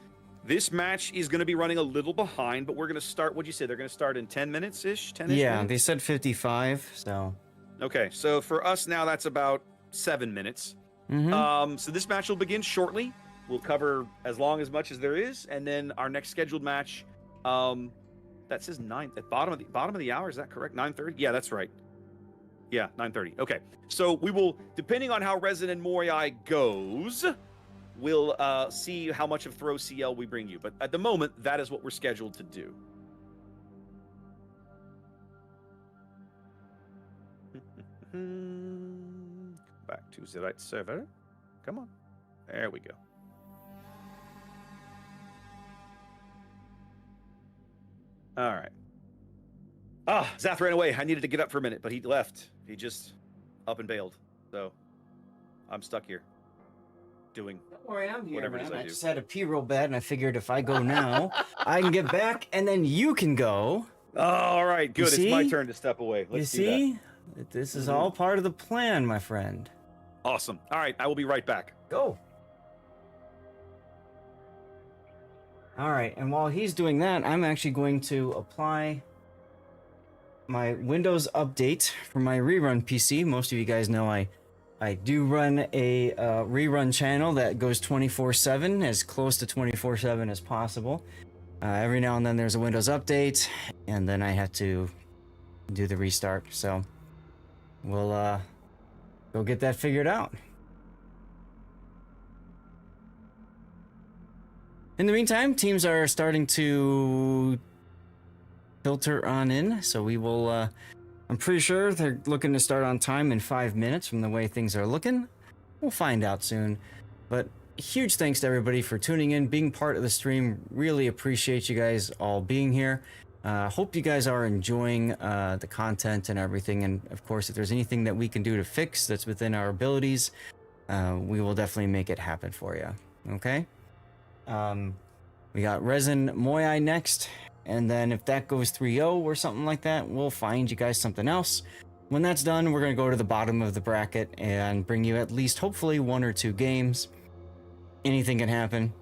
This match is going to be running a little behind, but we're going to start, what'd you say? They're going to start in 10 minutes-ish? 10-ish Yeah, minutes? they said 55, so... Okay, so for us now, that's about 7 minutes. So this match will begin shortly. We'll cover as much as there is, and then our next scheduled match, that says 9 at bottom of the hour. Is that correct? 9:30? Yeah, that's right. Yeah, 9:30. Okay, so we will, depending on how Resident Moyai goes, we'll see how much of Throw CL we bring you. But at the moment, that is what we're scheduled to do. Back to the right server. Come on. There we go. All right. Zath ran away. I needed to get up for a minute, but he left. He just up and bailed. So I'm stuck here doing whatever it is I do. I just had a pee real bad, and I figured if I go now, I can get back, and then you can go. All right, good. It's my turn to step away. Let's you see? do that. This is all part of the plan, my friend. Awesome. All right, I will be right back. Go. All right, and while he's doing that, I'm actually going to apply my Windows update for my rerun PC. Most of you guys know I do run a rerun channel that goes 24/7, as close to 24/7 as possible. Every now and then there's a Windows update, and then I have to do the restart. So we'll go get that figured out. In the meantime, teams are starting to filter on in, so we will, I'm pretty sure they're looking to start on time in 5 minutes from the way things are looking. We'll find out soon. But huge thanks to everybody for tuning in, being part of the stream. Really appreciate you guys all being here. Hope you guys are enjoying the content and everything. And of course, if there's anything that we can do to fix that's within our abilities, we will definitely make it happen for you. Okay? We got Resin Moyai next. And then if that goes 3-0 or something like that, we'll find you guys something else. When that's done, we're going to go to the bottom of the bracket and bring you at least, hopefully, 1 or 2 games. Anything can happen.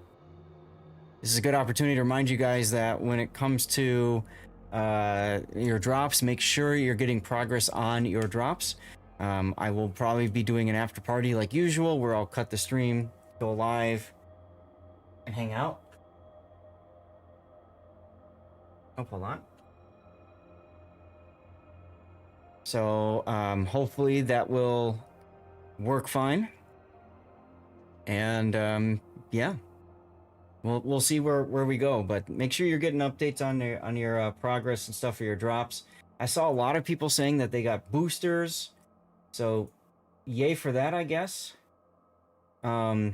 This is a good opportunity to remind you guys that when it comes to your drops, make sure you're getting progress on your drops. I will probably be doing an after party like usual, where I'll cut the stream, go live, and hang out. Oh, hold on. So hopefully that will work fine. And yeah, we'll see where we go. But make sure you're getting updates on your progress and stuff for your drops. I saw a lot of people saying that they got boosters, so yay for that, I guess. I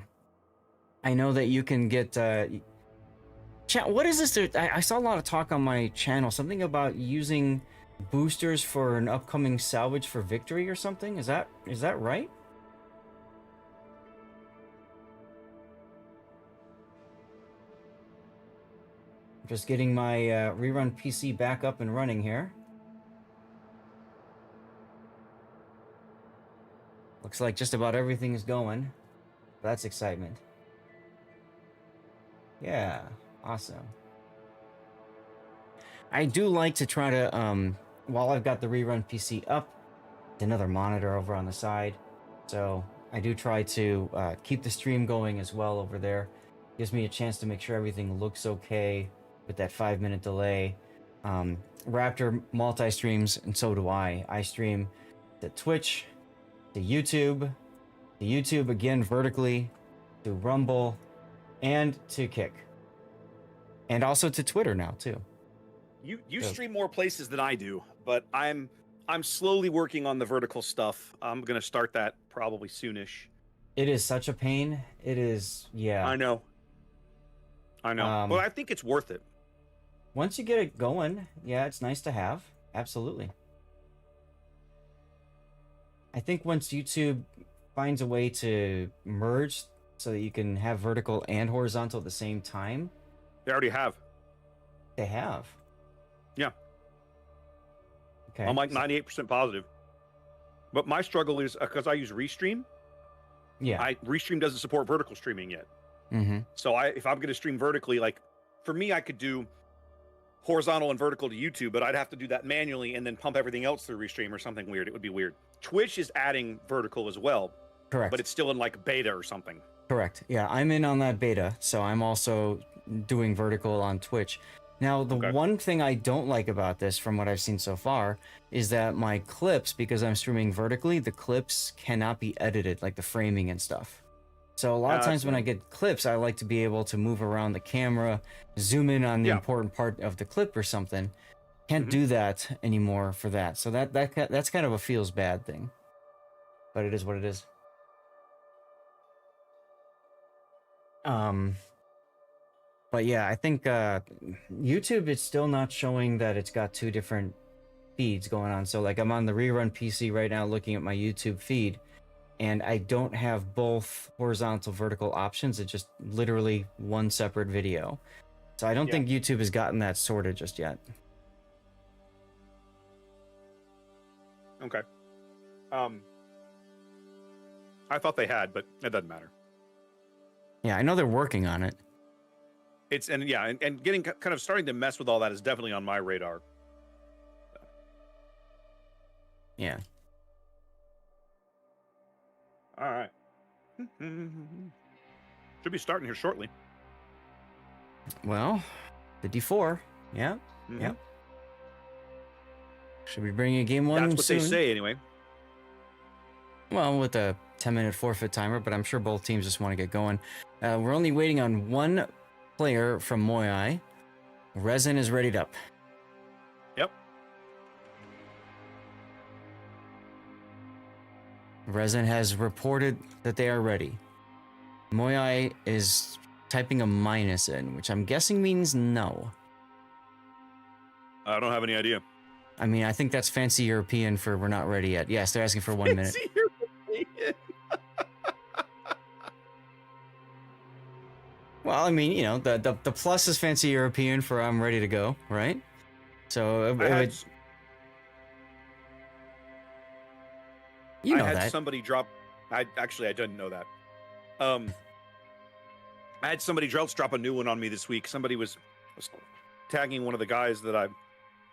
know that you can get. Chat, what is this? I saw a lot of talk on my channel, something about using boosters for an upcoming salvage for victory or something. Is that right? Just getting my rerun PC back up and running here. Looks like just about everything is going. That's excitement. Yeah. Awesome. I do like to try to, while I've got the rerun PC up, another monitor over on the side. So I do try to keep the stream going as well over there. Gives me a chance to make sure everything looks okay with that 5-minute delay. Raptor multi-streams, and so do I. I stream to Twitch, to YouTube again vertically, to Rumble, and to Kick. And also to Twitter now, too. You stream more places than I do, but I'm slowly working on the vertical stuff. I'm gonna start that probably soonish. It is such a pain. It is, yeah. I know. But I think it's worth it. Once you get it going, yeah, it's nice to have. Absolutely. I think once YouTube finds a way to merge so that you can have vertical and horizontal at the same time. They already have. They have. Yeah. Okay. I'm like 98% positive. But my struggle is because I use Restream. Yeah. Restream doesn't support vertical streaming yet. Mm-hmm. So if I'm going to stream vertically, like for me, I could do horizontal and vertical to YouTube, but I'd have to do that manually and then pump everything else through Restream or something weird. It would be weird. Twitch is adding vertical as well. Correct. But it's still in like beta or something. Correct. Yeah, I'm in on that beta, so I'm also doing vertical on Twitch. Now, the one thing I don't like about this, from what I've seen so far, is that my clips, because I'm streaming vertically, the clips cannot be edited, like the framing and stuff. So a lot of times when I get clips, I like to be able to move around the camera, zoom in on the important part of the clip or something. Can't do that anymore for that. So that's kind of a feels bad thing. But it is what it is. But yeah, I think YouTube is still not showing that it's got two different feeds going on. So like I'm on the rerun PC right now looking at my YouTube feed, and I don't have both horizontal vertical options. It's just literally one separate video. So I don't think YouTube has gotten that sorted just yet. Okay. I thought they had, but it doesn't matter. Yeah, I know they're working on it. And getting kind of starting to mess with all that is definitely on my radar. Yeah. All right. Should be starting here shortly. Well, the D4. Yeah. Yeah. Should be bringing a game one That's what soon. they say anyway. Well, with a 10-minute forfeit timer, but I'm sure both teams just want to get going. We're only waiting on one player from Moai. Resin is readied up. Yep. Resin has reported that they are ready. Moai is typing a minus in, which I'm guessing means no. I don't have any idea. I mean, I think that's fancy European for we're not ready yet. Yes, they're asking for 1 minute. Fancy European. Well, I mean, you know, the plus is fancy European for I'm ready to go, right? So you know I had that. somebody drop. I didn't know that. I had somebody else drop a new one on me this week. Somebody was tagging one of the guys that I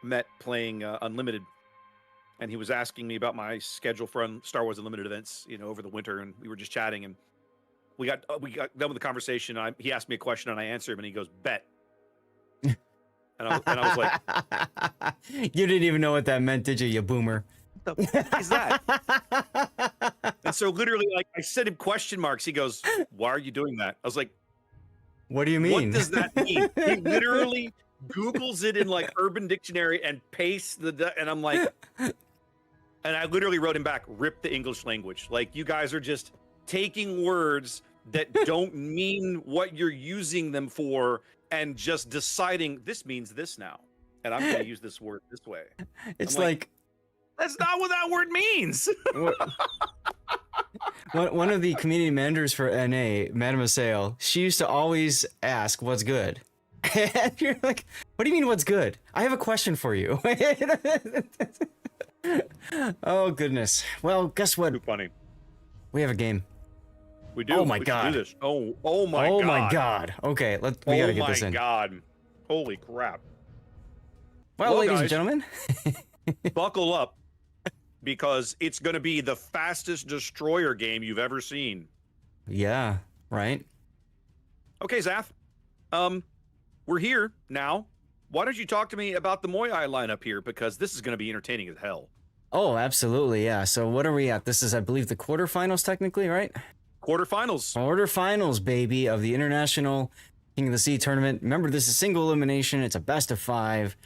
met playing Unlimited, and he was asking me about my schedule for Star Wars Unlimited events, you know, over the winter, and we were just chatting, and we got done with the conversation. He asked me a question, and I answered him, and he goes, "Bet." and I was like, "You didn't even know what that meant, did you, you boomer?" What the fuck is that? And so literally, like, I sent him question marks. He goes, "Why are you doing that?" I was like, "What do you mean? What does that mean?" He literally Googles it in like Urban Dictionary and pastes and I'm like, and I literally wrote him back, "Rip the English language. Like, you guys are just taking words that don't mean what you're using them for and just deciding this means this now. And I'm going to use this word this way." It's like, that's not what that word means. One of the community managers for NA, Marceau, she used to always ask, "What's good?" And you're like, "What do you mean, what's good? I have a question for you." Oh, goodness. Well, guess what? Too funny. We have a game. We do. Oh, my we God. Do this. Oh my God. Oh, my God. Okay, we gotta get this in. Oh, my God. Holy crap. Well, ladies guys, and gentlemen. buckle up. because it's going to be the fastest destroyer game you've ever seen. Yeah, right. Okay, Zath. We're here now. Why don't you talk to me about the Moyai lineup here, because this is going to be entertaining as hell. Oh, absolutely, yeah. So what are we at? This is, I believe, the quarterfinals technically, right? Quarterfinals. Quarterfinals, baby, of the International King of the Sea tournament. Remember, this is single elimination. It's a best of 5.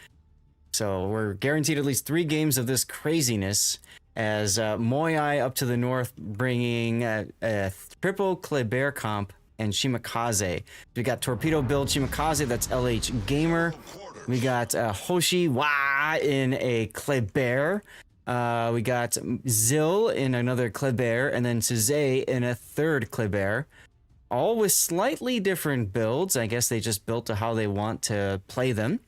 So we're guaranteed at least 3 games of this craziness, as Moyai up to the north bringing a triple Kleber comp and Shimakaze. We got Torpedo Build Shimakaze, that's LH Gamer. We got Hoshi Wa in a Kleber. We got Zil in another Kleber, and then Suze in a third Kleber. All with slightly different builds. I guess they just built to how they want to play them.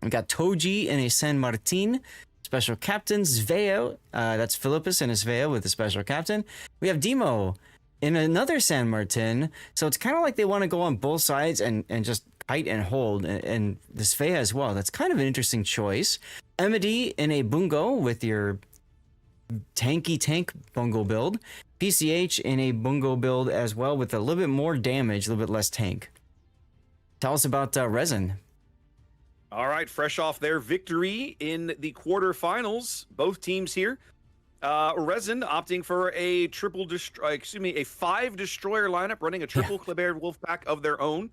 We got Toji in a San Martin. Special captain, Svea. That's Philippus in a Svea with a special captain. We have Demo in another San Martin. So it's kind of like they want to go on both sides and just kite and hold. And the Svea as well. That's kind of an interesting choice. Emedy in a Bungo with your tanky tank Bungo build. PCH in a Bungo build as well with a little bit more damage, a little bit less tank. Tell us about Resin. All right, fresh off their victory in the quarterfinals, both teams here. Resin opting for a a 5 destroyer lineup, running a triple Kleber Wolfpack of their own.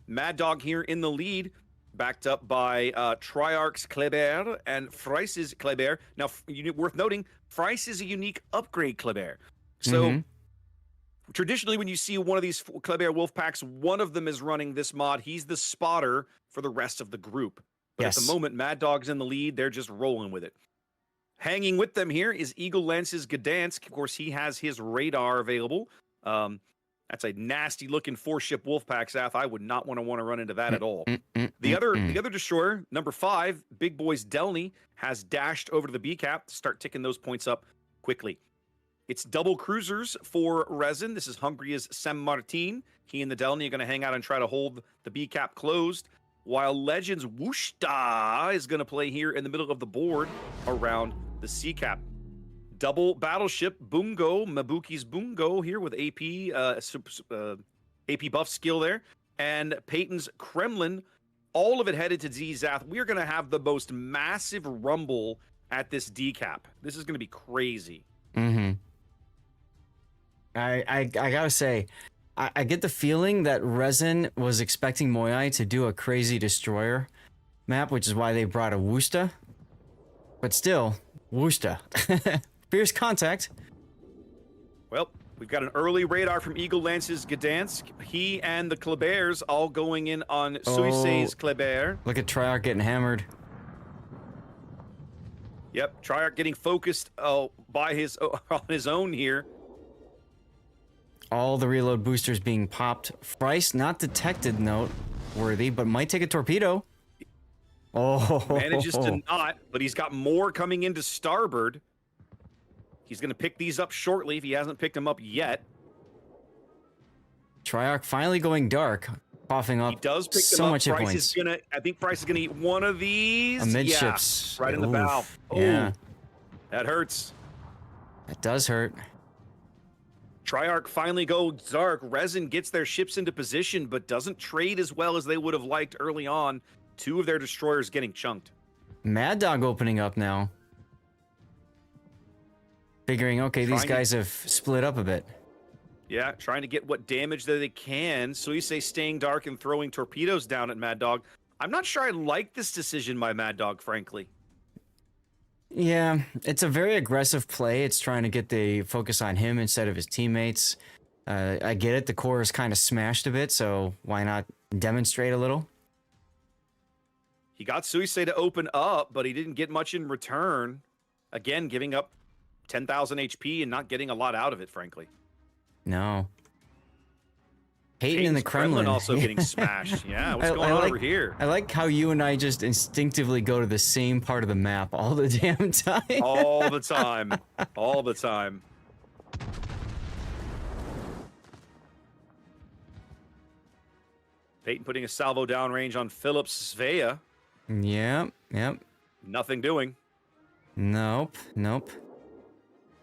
Mad Dog here in the lead, backed up by Triarch's Kleber and Freiss's Kleber. Now, worth noting, Freiss is a unique upgrade Kleber. So traditionally, when you see one of these Kleber Wolfpacks, one of them is running this mod. He's the spotter for the rest of the group. But at the moment, Mad Dog's in the lead. They're just rolling with it. Hanging with them here is Eagle Lance's Gdansk. Of course, he has his radar available. That's a nasty looking 4-ship Wolfpack, Zath. I would not want to run into that at all. The other destroyer, number 5, Big Boys Delny, has dashed over to the B cap to start ticking those points up quickly. It's double cruisers for Resin. This is Hungary's San Martin. He and the Delny are going to hang out and try to hold the B cap closed, while Legends Wushta is going to play here in the middle of the board around the C cap. Double battleship Bungo, Mabuki's Bungo here with AP AP buff skill there, and Peyton's Kremlin. All of it headed to Z-Zath. We're going to have the most massive rumble at this D cap. This is going to be crazy. I gotta say, I get the feeling that Resin was expecting Moyai to do a crazy destroyer map, which is why they brought a Wusta. But still, Wusta. Fierce contact. Well, we've got an early radar from Eagle Lance's Gdansk. He and the Klebers all going in on Suisei's Kleber. Look at Triarch getting hammered. Yep, Triarch getting focused by on his own here. All the reload boosters being popped. Freiss not detected, noteworthy, but might take a torpedo. Oh, manages to not, but he's got more coming into starboard. He's going to pick these up shortly if he hasn't picked them up yet. Triarch finally going dark, coughing up. He does pick so them up. much hit Price points. is gonna. I think Price is going to eat one of these. Amidships. Yeah, right in the bow. Yeah, Ooh, that hurts. that does hurt. Triarch finally goes dark. Resin gets their ships into position, but doesn't trade as well as they would have liked early on. 2 of their destroyers getting chunked. Mad Dog opening up now. Figuring, okay, these guys have split up a bit. Yeah, trying to get what damage that they can. Suisei staying dark and throwing torpedoes down at Mad Dog. I'm not sure I like this decision by Mad Dog, frankly. Yeah, it's a very aggressive play. It's trying to get the focus on him instead of his teammates. I get it. The core is kind of smashed a bit, so why not demonstrate a little? He got Suisei to open up, but he didn't get much in return. Again, giving up 10,000 HP and not getting a lot out of it, frankly. No. Peyton in the Kremlin also getting smashed. Yeah, what's going on over here? I like how you and I just instinctively go to the same part of the map all the damn time. All the time. All the time. Peyton putting a salvo downrange on Phillips Svea. Yep. Nothing doing. Nope.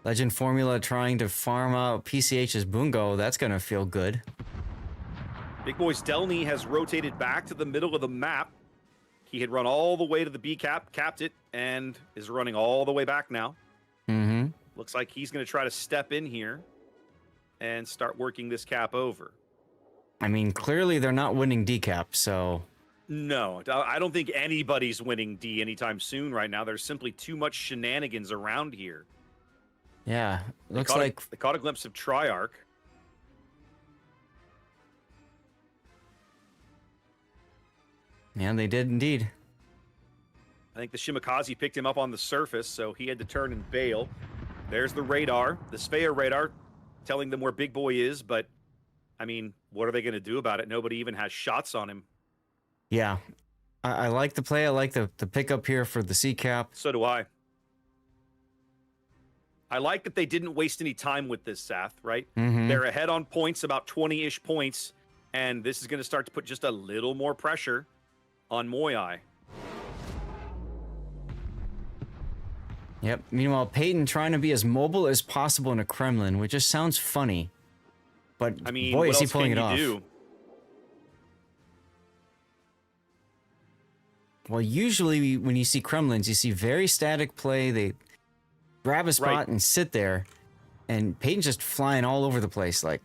Legend Formula trying to farm out PCH's Bungo. That's going to feel good. Big Boy Stelny has rotated back to the middle of the map. He had run all the way to the B cap, capped it, and is running all the way back now. Mm-hmm. Looks like he's going to try to step in here and start working this cap over. I mean, clearly they're not winning decap, so... No, I don't think anybody's winning D anytime soon right now. There's simply too much shenanigans around here. Yeah, looks they like... They caught a glimpse of Triarch. Yeah, they did indeed. I think the Shimakaze picked him up on the surface, so he had to turn and bail. There's the radar, the Svea radar, telling them where Big Boy is, but, I mean, what are they going to do about it? Nobody even has shots on him. Yeah, I like the play. I like the pickup here for the C cap. So do I. I like that they didn't waste any time with this, Sath, right? Mm-hmm. They're ahead on points, about 20-ish points, and this is going to start to put just a little more pressure on Moyai. Yep. Meanwhile, Peyton trying to be as mobile as possible in a Kremlin, which just sounds funny. But I mean, boy, what is he else pulling can it you off. do? Well, usually when you see Kremlins, you see very static play. They grab a spot Right. and sit there. And Peyton's just flying all over the place. Like,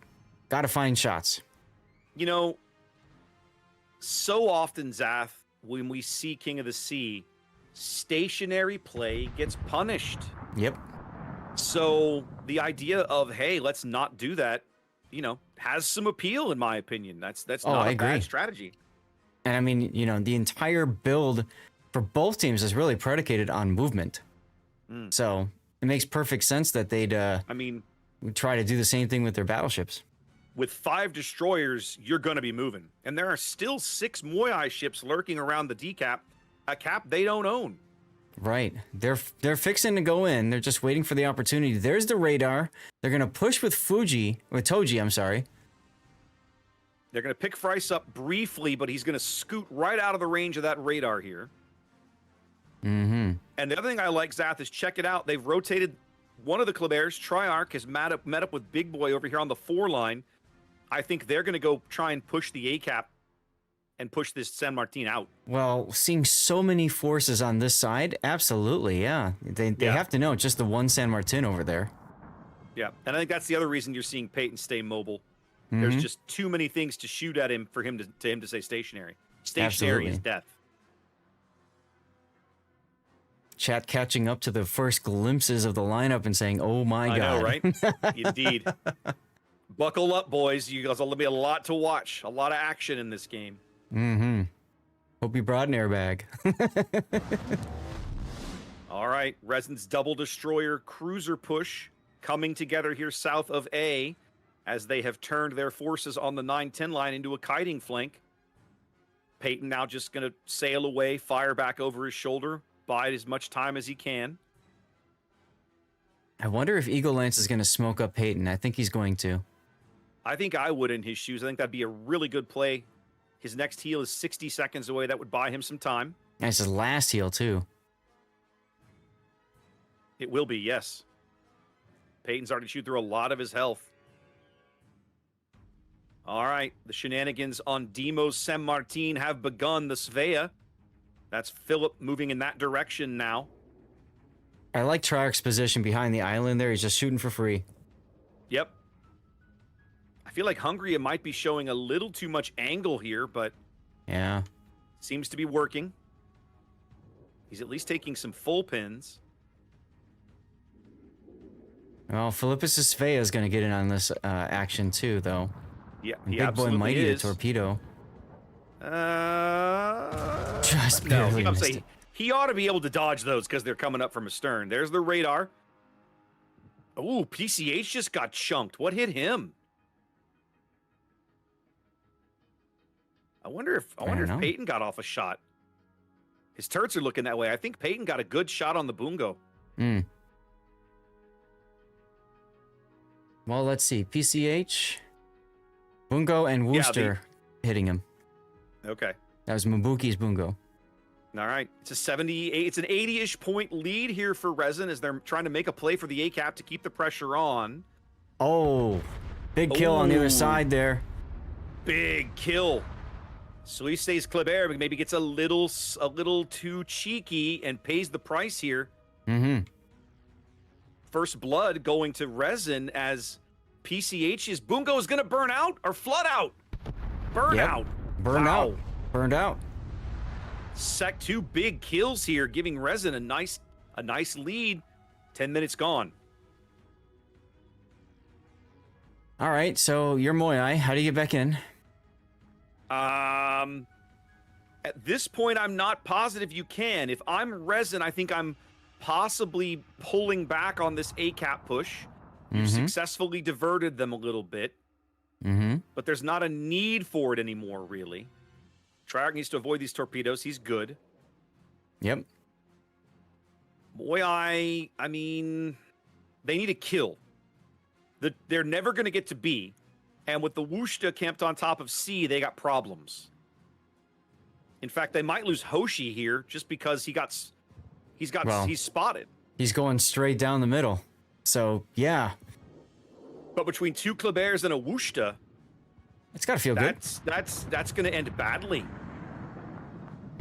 gotta find shots. You know, so often, Zath, when we see King of the Sea, stationary play gets punished. Yep. So the idea of, hey, let's not do that, you know, has some appeal in my opinion. That's not I a agree. bad strategy. And I mean, you know, the entire build for both teams is really predicated on movement. So it makes perfect sense that they'd I mean, try to do the same thing with their battleships. with 5 destroyers, you're going to be moving. And there are still 6 Moyai ships lurking around the decap, a cap they don't own. Right. They're fixing to go in. They're just waiting for the opportunity. There's the radar. They're going to push with Toji, I'm sorry. They're going to pick Frice up briefly, but he's going to scoot right out of the range of that radar here. Mm-hmm. And the other thing I like, Zath, is check it out. They've rotated one of the Kleber's. Triarch has met up with Big Boy over here on the 4 line. I think they're going to go try and push the A-cap and push this San Martin out. Well, seeing so many forces on this side, absolutely, yeah. They Yeah. have to know it's just the one San Martin over there. Yeah, and I think that's the other reason you're seeing Peyton stay mobile. There's just too many things to shoot at him for him to stay stationary. Stationary is Absolutely. death. Chat catching up to the first glimpses of the lineup and saying, oh my I God. know, right? Indeed. Buckle up, boys. You guys will be a lot to watch. A lot of action in this game. Mm-hmm. Hope you brought an airbag. All right, Resin's double destroyer cruiser push coming together here south of A as they have turned their forces on the 9-10 line into a kiting flank. Peyton now just going to sail away, fire back over his shoulder, bide as much time as he can. I wonder if Eagle Lance is going to smoke up Peyton. I think he's going to. I think I would in his shoes. I think that'd be a really good play. His next heal is 60 seconds away. That would buy him some time. And it's his last heal, too. It will be, yes. Peyton's already chewed through a lot of his health. All right, the shenanigans on Demo's San Martin have begun. The Svea. That's Philip moving in that direction now. I like Triarch's position behind the island there. He's just shooting for free. Yep. I feel like Hungria might be showing a little too much angle here, but Yeah. seems to be working. He's at least taking some full pins. Well, Philippus Svea is going to get in on this action, too, though. Yeah, And he Big Boy absolutely Mighty is. to torpedo. Just No, barely I'm missed saying it. he ought to be able to dodge those because they're coming up from astern. There's the radar. Ooh, PCH just got chunked. What hit him? I wonder if don't know. Peyton got off a shot. His turrets are looking that way. I think Peyton got a good shot on the Bungo. Hmm. Well, let's see. PCH, Bungo, and Wooster hitting him. Okay. That was Mabuki's Bungo. All right, it's a 78. It's an 80-ish point lead here for Resin as they're trying to make a play for the A cap to keep the pressure on. Oh, big kill on the other side there. Big kill. Suisse Kleber maybe gets a little too cheeky and pays the price here. Mm-hmm. First blood going to Resin as PCH's Bungo is going to burn out or flood out. Burn out. Burned out. Burned out. Sec 2 big kills here, giving Resin a nice lead. 10 minutes gone. All right, so you're Moyai. How do you get back in? At this point, I'm not positive you can. If I'm Resin, I think I'm possibly pulling back on this A-cap push. You've successfully diverted them a little bit. But there's not a need for it anymore, really. Treyarch needs to avoid these torpedoes. He's good. Yep. Moyai, I mean, they need a kill. They're never going to get to B. And with the Wushta camped on top of C, they got problems. In fact, they might lose Hoshi here just because he's spotted. He's going straight down the middle. So, yeah. But between two Klebers and a Wushta, It's got to feel good. That's going to end badly.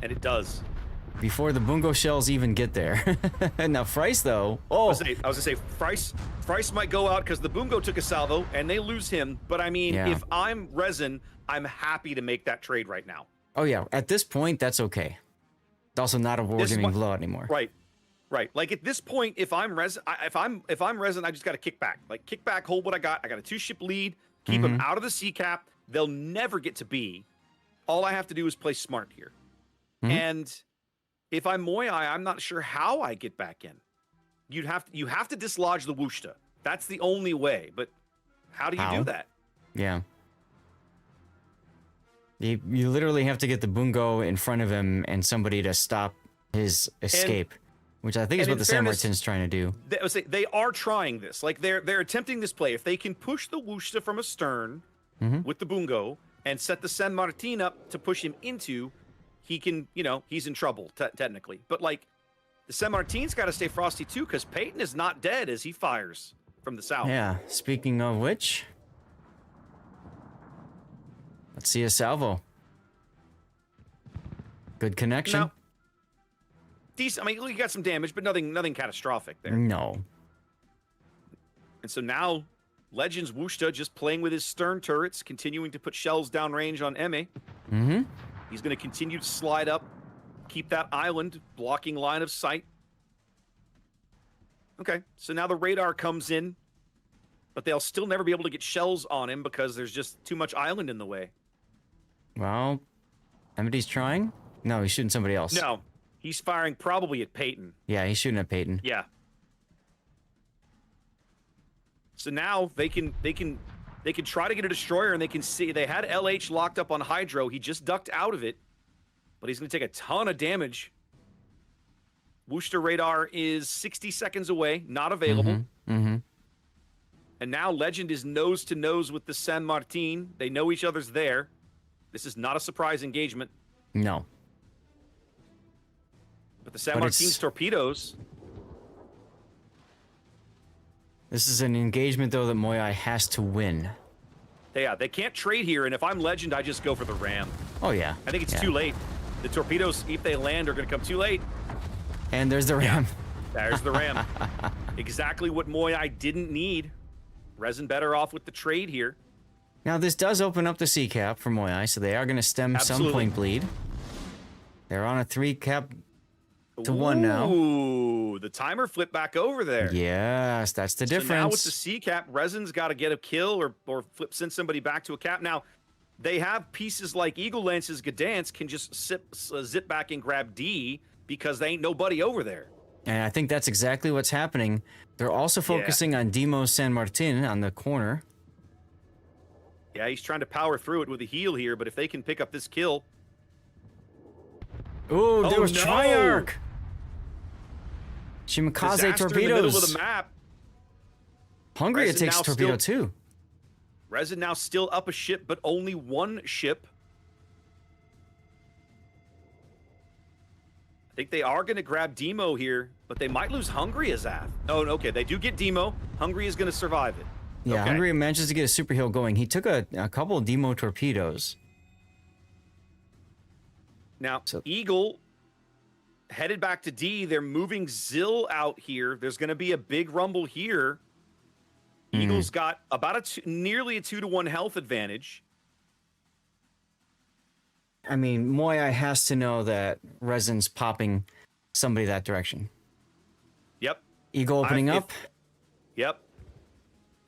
And it does. Before the Bungo shells even get there. Now, Frice, though. Oh. I was going to say, Frice might go out because the Bungo took a salvo and they lose him. But I mean, if I'm Resin, I'm happy to make that trade right now. Oh, yeah. At this point, that's okay. It's also not a war-giving blow anymore. Right. Like at this point, if I'm Resin, if I'm Resin, I just got to kick back. Like kick back, hold what I got. I got a 2-ship lead. Keep them out of the C cap. They'll never get to B. All I have to do is play smart here. And if I'm Moyai, I'm not sure how I get back in. You have to dislodge the Wushta. That's the only way. But how do you do that? Yeah. You literally have to get the Bungo in front of him and somebody to stop his escape, which I think is what the San Martin's trying to do. They are trying this. Like they're attempting this play. If they can push the Wushta from astern with the Bungo and set the San Martin up to push him into, he can, he's in trouble technically. But like the San Martin's got to stay frosty too because Peyton is not dead as he fires from the south. Yeah. Speaking of which, let's see a salvo. Good connection. No. Decent. I mean, you got some damage, but nothing catastrophic there. No. And so now, Legends Wushta just playing with his stern turrets, continuing to put shells downrange on Eme. He's going to continue to slide up, keep that island blocking line of sight. Okay, so now the radar comes in, but they'll still never be able to get shells on him because there's just too much island in the way. Well, Emity's trying? No, he's shooting somebody else. No, he's firing probably at Peyton. Yeah, he's shooting at Peyton. Yeah. So now they can try to get a destroyer, and they can see they had LH locked up on Hydro. He just ducked out of it, but he's going to take a ton of damage. Wushta radar is 60 seconds away, not available. And now Legend is nose to nose with the San Martin. They know each other's there. This is not a surprise engagement. No. But the San Martin's torpedoes. This is an engagement, though, that Moyai has to win. Yeah, they can't trade here, and if I'm Legend, I just go for the ram. Oh, yeah. I think it's too late. The torpedoes, if they land, are going to come too late. And there's the ram. Yeah, there's the ram. Exactly what Moyai didn't need. Resin better off with the trade here. Now, this does open up the C cap for Moyai, so they are going to stem some point bleed. They're on a 3 cap to 1 now. Ooh, the timer flipped back over there. Yes, that's the difference. So now with the C cap, Resin's got to get a kill or send somebody back to a cap. Now, they have pieces like Eagle Lance's Gdansk can just zip back and grab D because they ain't nobody over there. And I think that's exactly what's happening. They're also focusing on Demo San Martin on the corner. Yeah, he's trying to power through it with a heal here, but if they can pick up this kill... Ooh, there was Treyarch! Shimakaze torpedoes. In the middle of the map. Hungary it takes torpedo too. Resin now still up a ship, but only 1 ship. I think they are going to grab Demo here, but they might lose Hungry as Af. Oh, okay, they do get Demo. Hungry is going to survive it. Yeah, Okay. Hungry manages to get a super heal going. He took a couple of Demo torpedoes. Now, Eagle headed back to D. They're moving Zill out here. There's going to be a big rumble here. Eagle's got about nearly a 2-to-1 health advantage. I mean, Moyai has to know that Resin's popping somebody that direction. Yep. Eagle opening up. Yep.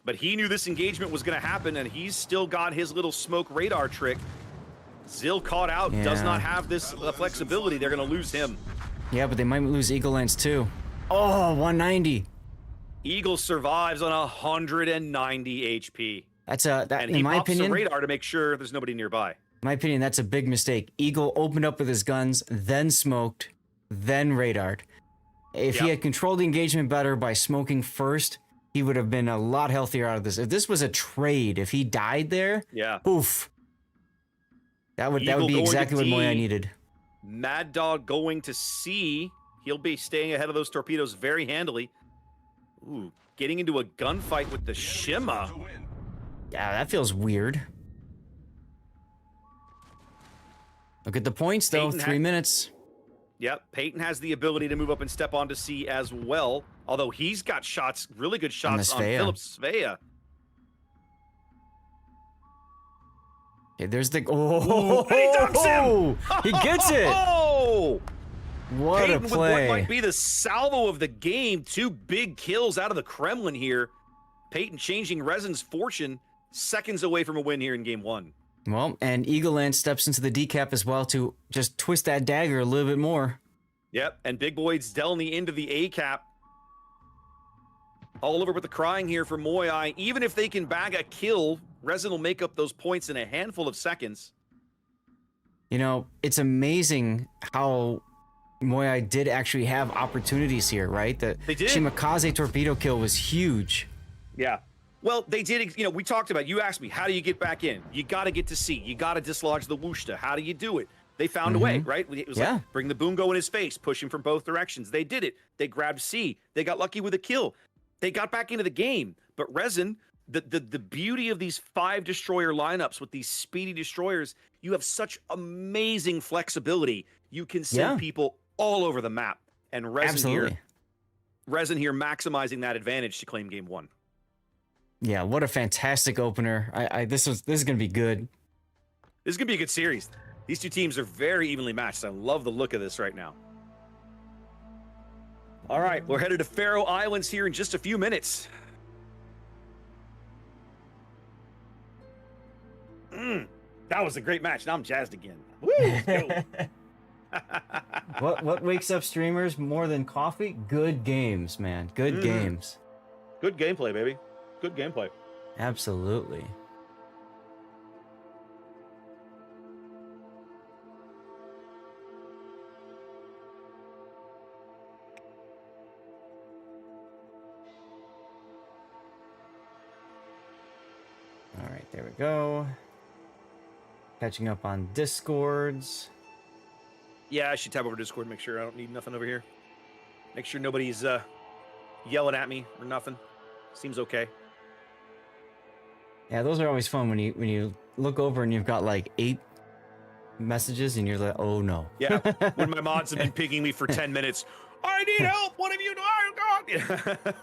But he knew this engagement was going to happen, and he's still got his little smoke radar trick. Zill caught out, does not have this flexibility. They're going to lose him. Yeah, but they might lose Eagle Lance too. Oh, 190. Eagle survives on 190 HP. That's And he in my pops opinion. the radar to make sure there's nobody nearby. In my opinion, that's a big mistake. Eagle opened up with his guns, then smoked, then radared. If he had controlled the engagement better by smoking first, he would have been a lot healthier out of this. If this was a trade, if he died there, oof. That would be exactly what Moya needed. Mad Dog going to C. He'll be staying ahead of those torpedoes very handily. Ooh, getting into a gunfight with the Shima. Yeah, that feels weird. Look at the points, though. 3 minutes. Yep, Peyton has the ability to move up and step onto C as well. Although he's got shots, really good shots on Philip Svea. Okay, there's the... Oh, he ducks him! He gets it! Oh! What Peyton a play. with what might be the salvo of the game. 2 big kills out of the Kremlin here. Peyton changing Resin's fortune, seconds away from a win here in game 1. Well, and Eagle Land steps into the decap as well to just twist that dagger a little bit more. Yep, and Big Boyd's Delny into the A-cap. All over with the crying here for Moyai. Even if they can bag a kill, Resin will make up those points in a handful of seconds. You know, it's amazing how Moyai did actually have opportunities here, right? The They did. Shimakaze torpedo kill was huge. Yeah. Well, they did, you know, we talked about, you asked me, how do you get back in? You got to get to C. You got to dislodge the Wushta. How do you do it? They found a way, right? It was like, bring the Boongo in his face, push him from both directions. They did it. They grabbed C. They got lucky with a kill. They got back into the game. But Resin, the beauty of these 5 destroyer lineups with these speedy destroyers, you have such amazing flexibility. You can send people all over the map. And Resin here maximizing that advantage to claim game 1. Yeah, what a fantastic opener. This is gonna be good. This is gonna be a good series. These 2 teams are very evenly matched. I love the look of this right now. All right, we're headed to Faroe Islands here in just a few minutes. That was a great match. Now I'm jazzed again. Woo! Let's go. What wakes up streamers more than coffee? Good games, man. Good games. Good gameplay, baby. Good gameplay. Absolutely. All right, there we go. Catching up on Discords. Yeah, I should tab over Discord, make sure I don't need nothing over here. Make sure nobody's yelling at me or nothing. Seems okay. Yeah, those are always fun when you look over and you've got like 8 messages and you're like, oh no. Yeah, when my mods have been pinging me for 10 minutes. I need help. What have you done? Oh,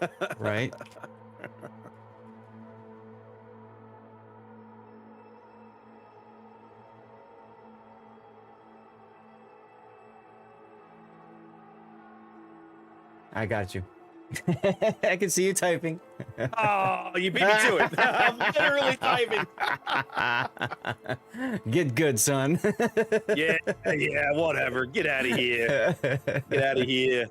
God. Right. I got you. I can see you typing. Oh, you beat me to it. I'm literally typing. Get good, son. Yeah, whatever. Get out of here. Get out of here.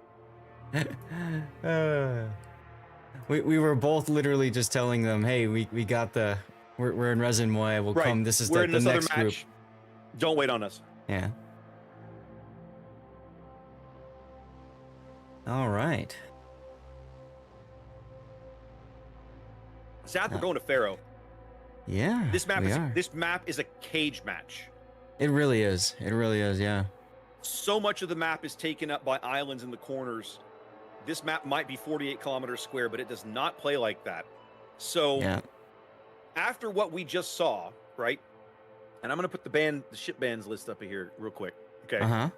We were both literally just telling them, hey, we got we're in Resin Moya. We'll come. This is We're the in this next other group. match. Don't wait on us. Yeah. All right. Sad we're going to Faro. Yeah. This map is a cage match. It really is. It really is. Yeah. so much of the map is taken up by islands in the corners. This map might be 48 kilometers square, but it does not play like that. So after what we just saw, right? And I'm going to put the ship bans list up here real quick. Okay.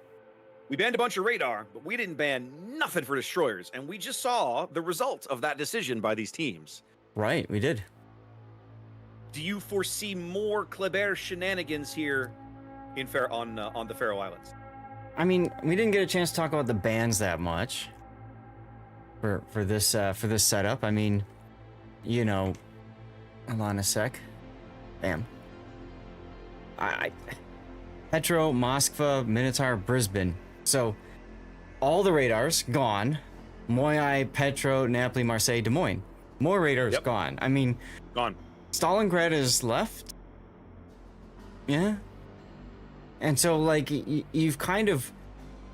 We banned a bunch of radar, but we didn't ban nothing for destroyers. And we just saw the result of that decision by these teams. Right, we did. Do you foresee more Kleber shenanigans here in on the Faroe Islands? I mean, we didn't get a chance to talk about the bans that much for this setup. I mean, you know, hold on a sec. Bam. Petro, Moskva, Minotaur, Brisbane. So all the radars gone. Moyai, Petro, Napoli, Marseille, Des Moines. More radars gone. I mean, gone. Stalingrad is left. Yeah. And so, like, you've kind of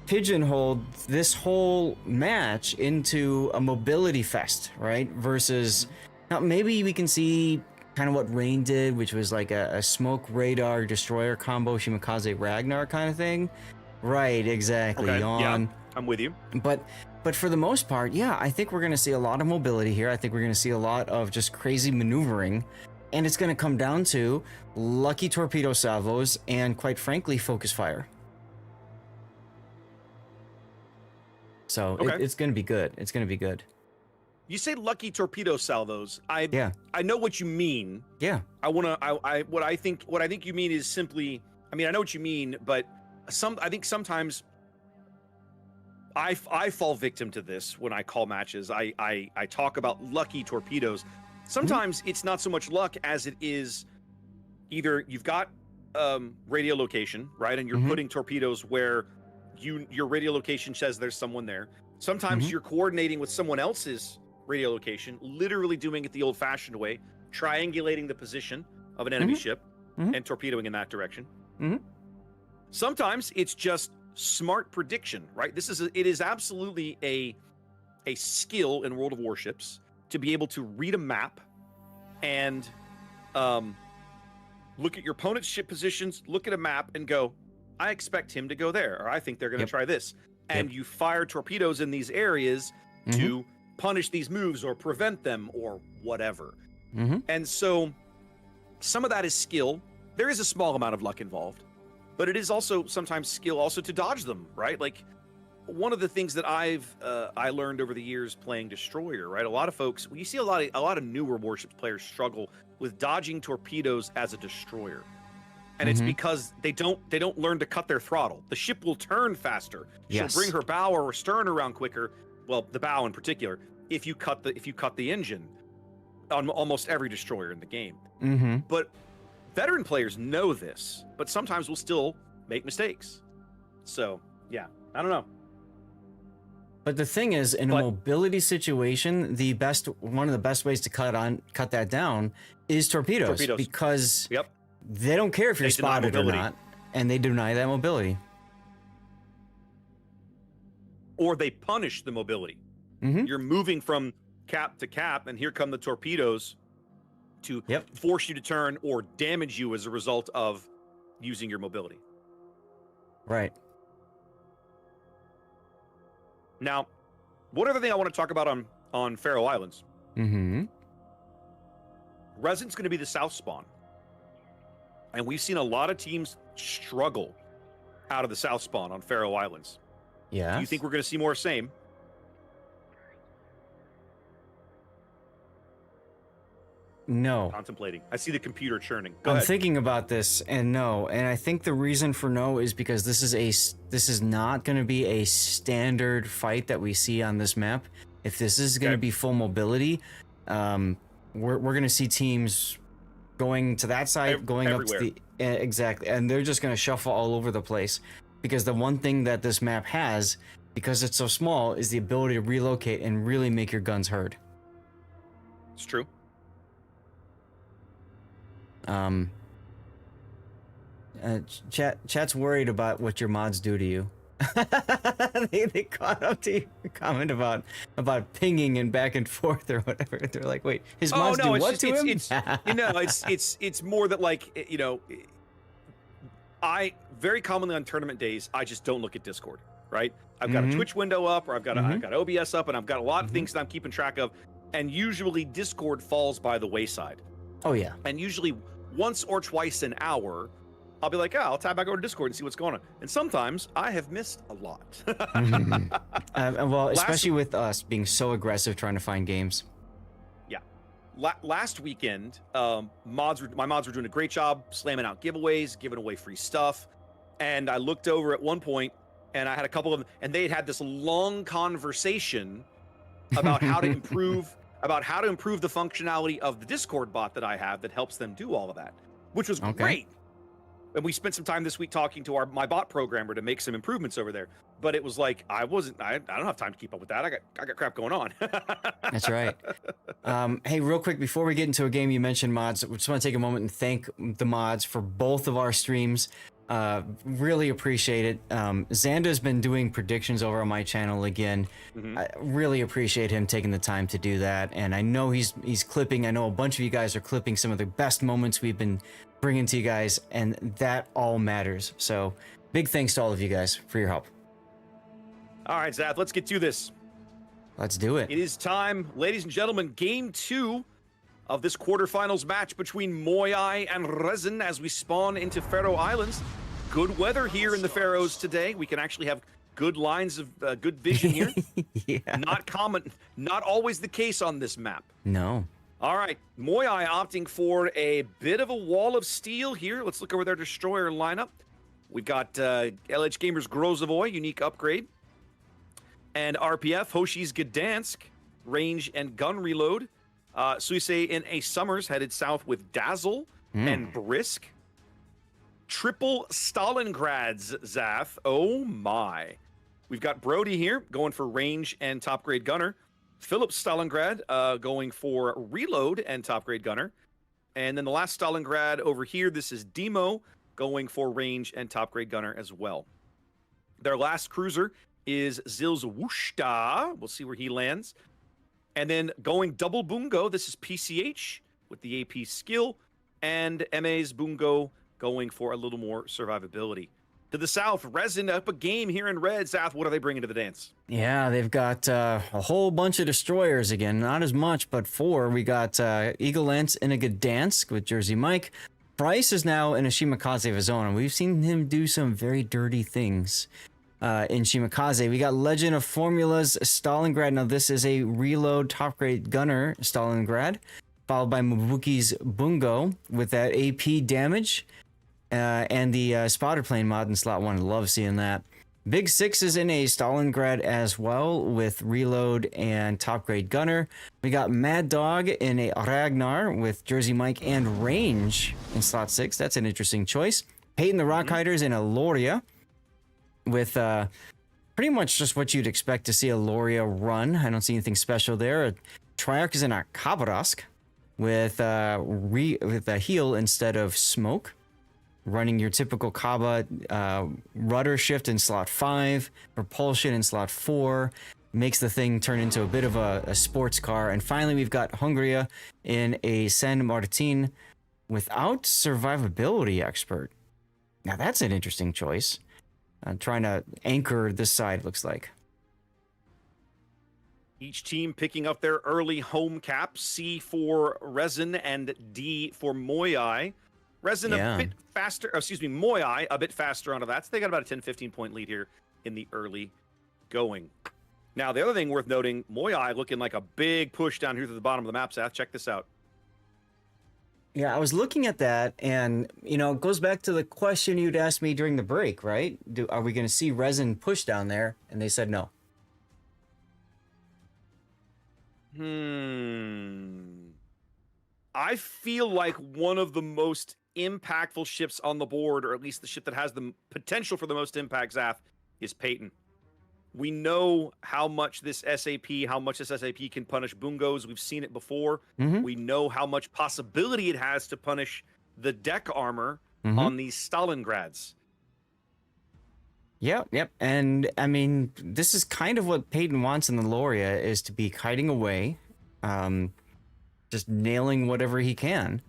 pigeonholed this whole match into a mobility fest, right? Versus, now maybe we can see kind of what Rain did, which was like a smoke radar destroyer combo, Shimakaze Ragnar kind of thing. Right, exactly. Okay, yeah, I'm with you. But for the most part, yeah, I think we're going to see a lot of mobility here. I think we're going to see a lot of just crazy maneuvering. And it's going to come down to lucky torpedo salvos and, quite frankly, focus fire. So it's going to be good. It's going to be good. You say lucky torpedo salvos. I know what you mean. Yeah. What I think you mean is simply, I mean, I know what you mean, but I think sometimes I fall victim to this when I call matches. I talk about lucky torpedoes. Sometimes it's not so much luck as it is either you've got radio location, right? And you're putting torpedoes where your radio location says there's someone there. Sometimes you're coordinating with someone else's radio location, literally doing it the old-fashioned way, triangulating the position of an enemy ship and torpedoing in that direction. Sometimes it's just smart prediction, right? It is absolutely a skill in World of Warships to be able to read a map and look at your opponent's ship positions, look at a map and go, I expect him to go there, or I think they're going to try this. And you fire torpedoes in these areas to punish these moves or prevent them or whatever. And so some of that is skill. There is a small amount of luck involved, but it is also sometimes skill also to dodge them, right? Like, one of the things that I learned over the years playing Destroyer, right? A lot of folks, you see a lot of newer Warships players struggle with dodging torpedoes as a destroyer, and it's because they don't learn to cut their throttle. The ship will turn faster. She'll bring her bow or her stern around quicker. Well, the bow in particular, if you cut the engine on almost every destroyer in the game. But veteran players know this, but sometimes will still make mistakes. So yeah, I don't know. But the thing is, in a mobility situation, one of the best ways to cut that down is torpedoes. Because they don't care if you're spotted or not, and they deny that mobility. Or they punish the mobility. You're moving from cap to cap, and here come the torpedoes to force you to turn or damage you as a result of using your mobility. Right. Now, one other thing I want to talk about on Faroe Islands. Resin's going to be the south spawn. And we've seen a lot of teams struggle out of the south spawn on Faroe Islands. Yeah. Do you think we're going to see more same? No. Contemplating. I see the computer churning. Go I'm ahead. thinking about this, and no. And I think the reason for no is because this is not going to be a standard fight that we see on this map. If this is going to be full mobility, we're going to see teams going to that side, going everywhere. up to the exactly, and they're just going to shuffle all over the place. Because the one thing that this map has, because it's so small, is the ability to relocate and really make your guns heard. It's true. Chat's worried about what your mods do to you. they caught up to your comment about pinging and back and forth or whatever. They're like, wait, his mods do what to him? It's more that, like, very commonly on tournament days, I just don't look at Discord, right? I've got a Twitch window up, or I've got OBS up, and I've got a lot of things that I'm keeping track of. And usually Discord falls by the wayside. Oh, yeah. And usually once or twice an hour, I'll be like, oh, I'll tab back over to Discord and see what's going on. And sometimes I have missed a lot. Well, especially with us being so aggressive trying to find games. Yeah. Last weekend, my mods were doing a great job slamming out giveaways, giving away free stuff. And I looked over at one point, and I had a couple of them, and they had this long conversation about how to improve the functionality of the Discord bot that I have that helps them do all of that, which was great. And we spent some time this week talking to my bot programmer to make some improvements over there. But it was like I don't have time to keep up with that. I got crap going on. That's right. Hey, real quick before we get into a game, you mentioned mods. I just want to take a moment and thank the mods for both of our streams. Really appreciate it. Xanda's been doing predictions over on my channel again. I really appreciate him taking the time to do that. And I know he's clipping. I know a bunch of you guys are clipping some of the best moments we've been bringing to you guys, and that all matters. So big thanks to all of you guys for your help. All right, Zath, let's get to this. Let's do it. It is time, ladies and gentlemen, game 2 of this quarterfinals match between Moyai and Resin as we spawn into Faroe Islands. Good weather here in the Faroes today. We can actually have good lines of good vision here. Yeah. Not always the case on this map. No. All right, Moyai opting for a bit of a wall of steel here. Let's look over their destroyer lineup. We've got LH Gamers Grozavoy, unique upgrade. And RPF, Hoshi's Gdansk, range and gun reload. Suisse in a Summers headed south with Dazzle and Brisk. Triple Stalingrads, Zath. Oh my. We've got Brody here going for range and top grade gunner. Philip Stalingrad going for reload and top grade gunner. And then the last Stalingrad over here, this is Demo going for range and top grade gunner as well. Their last cruiser is Zil's Wushta. We'll see where he lands. And then going double Bungo, this is PCH with the AP skill, and MA's Bungo going for a little more survivability. To the south, Resin up a game here in red. South, what are they bringing to the dance? Yeah, they've got a whole bunch of destroyers again. Not as much, but 4. We got Eagle Lance in a Gdansk with Jersey Mike. Price is now in a Shimakaze of his own, and we've seen him do some very dirty things in Shimakaze. We got Legend of Formula's Stalingrad. Now, this is a reload top grade gunner Stalingrad, followed by Mabuki's Bungo with that AP damage. And the spotter plane mod in slot 1. Love seeing that. Big Six is in a Stalingrad as well with reload and top grade gunner. We got Mad Dog in a Ragnar with Jersey Mike and range in slot 6. That's an interesting choice. Peyton the Rockhiders in a Loria with pretty much just what you'd expect to see a Loria run. I don't see anything special there. Triarch is in a Khabarovsk with a heal instead of smoke. Running your typical Kaba rudder shift in slot 5, propulsion in slot 4, makes the thing turn into a bit of a sports car. And finally, we've got Hungria in a San Martin without survivability expert. Now that's an interesting choice. Trying to anchor this side, looks like. Each team picking up their early home cap. C for Resin and D for Moyai. Resin a bit faster, Moyai a bit faster onto that. So they got about a 10-15 point lead here in the early going. Now, the other thing worth noting, Moyai looking like a big push down here to the bottom of the map, Seth. Check this out. Yeah, I was looking at that, and, it goes back to the question you'd asked me during the break, right? Are we going to see Resin push down there? And they said no. I feel like one of the most impactful ships on the board, or at least the ship that has the potential for the most impact, Zath, is Peyton. We know how much this SAP can punish Bungos. We've seen it before. We know how much possibility it has to punish the deck armor on these Stalingrads. Yep. And, I mean, this is kind of what Peyton wants in the Loria, is to be kiting away, just nailing whatever he can.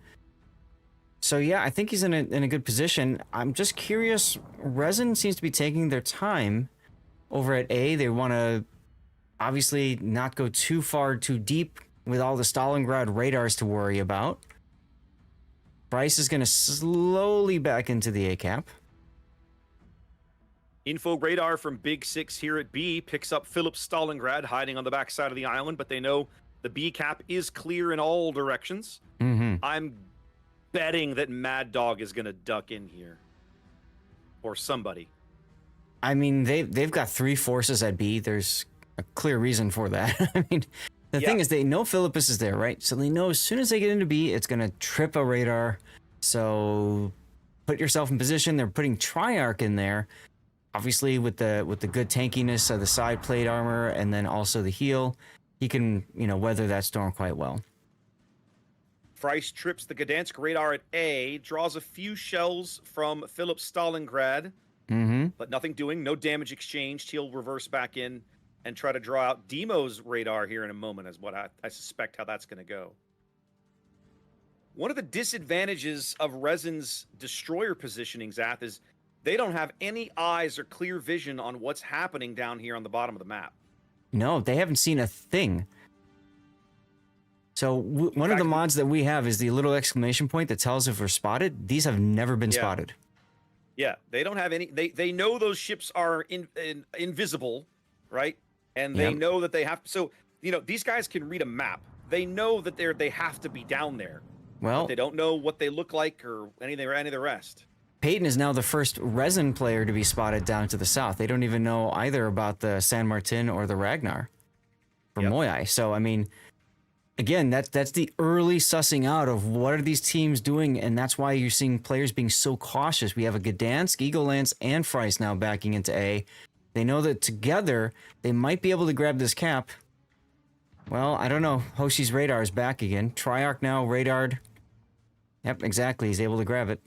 So yeah, I think he's in a good position. I'm just curious. Resin seems to be taking their time over at A. They want to obviously not go too far, too deep with all the Stalingrad radars to worry about. Bryce is going to slowly back into the A cap. Info radar from Big Six here at B picks up Philip Stalingrad hiding on the backside of the island, but they know the B cap is clear in all directions. I'm betting that Mad Dog is going to duck in here. Or somebody. I mean, they've got 3 forces at B. There's a clear reason for that. I mean, the thing is, they know Philippus is there, right? So they know as soon as they get into B, it's going to trip a radar. So put yourself in position. They're putting Triarch in there, obviously with the good tankiness of the side plate armor and then also the heal. He can, weather that storm quite well. Price trips the Gdansk radar at A, draws a few shells from Philip Stalingrad, but nothing doing. No damage exchanged. He'll reverse back in and try to draw out Demo's radar here in a moment, is what I suspect how that's going to go. One of the disadvantages of Resin's destroyer positioning, Zath, is they don't have any eyes or clear vision on what's happening down here on the bottom of the map. No, they haven't seen a thing. So one of the mods that we have is the little exclamation point that tells if we're spotted. These have never been spotted. Yeah, they don't have any. They know those ships are invisible, right? And they know that they have. So these guys can read a map. They know that they have to be down there. Well, but they don't know what they look like or any of the rest. Peyton is now the first Resin player to be spotted down to the south. They don't even know either about the San Martin or the Ragnar for Moyai. So I mean, again, that's the early sussing out of what are these teams doing, and that's why you're seeing players being so cautious. We have a Gdansk, Eagle Lance, and Fries now backing into A. They know that together they might be able to grab this cap. Well, I don't know. Hoshi's radar is back again. Triarch now radared. Yep, exactly. He's able to grab it.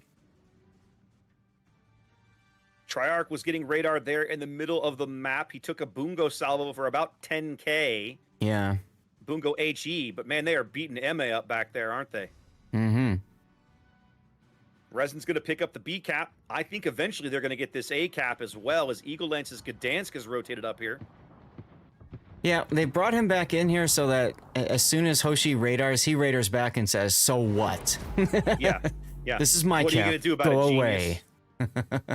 Triarch was getting radar there in the middle of the map. He took a Bungo salvo for about 10K. Yeah. Bungo HE, but man, they are beating Emma up back there, aren't they? Resin's going to pick up the B cap. I think eventually they're going to get this A cap as well, as Eagle Lance's Gdansk is rotated up here. Yeah, they brought him back in here so that as soon as Hoshi radars, he radars back and says, "So what?" yeah. This is my cap. What are you going to do about Go it, away.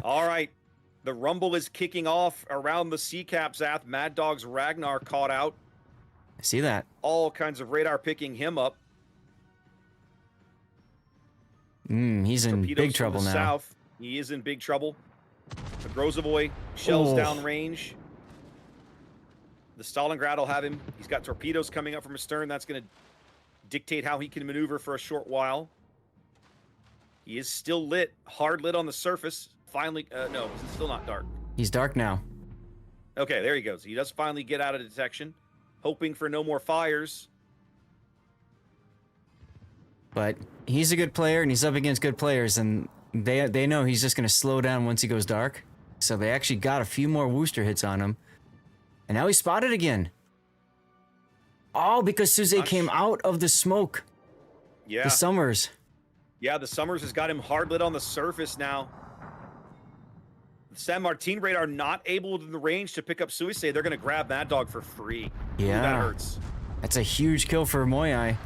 All right. The rumble is kicking off around the C cap, Zath. Mad Dog's Ragnar caught out. I see that. All kinds of radar picking him up. He's in big trouble now. South. He is in big trouble. The Grozovoy shells downrange. The Stalingrad will have him. He's got torpedoes coming up from astern. That's going to dictate how he can maneuver for a short while. He is still lit, hard lit on the surface. Finally, no, it's still not dark. He's dark now. Okay, there he goes. He does finally get out of detection, hoping for no more fires. But he's a good player, and he's up against good players, and they know he's just going to slow down once he goes dark. So they actually got a few more Wooster hits on him. And now he's spotted again. Oh, because Suze came out of the smoke. Yeah. The Summers. Yeah, the Summers has got him hard lit on the surface now. The San Martin radar not able in the range to pick up Suicide. They're going to grab Mad Dog for free. Yeah. Ooh, that hurts. That's a huge kill for Moyai.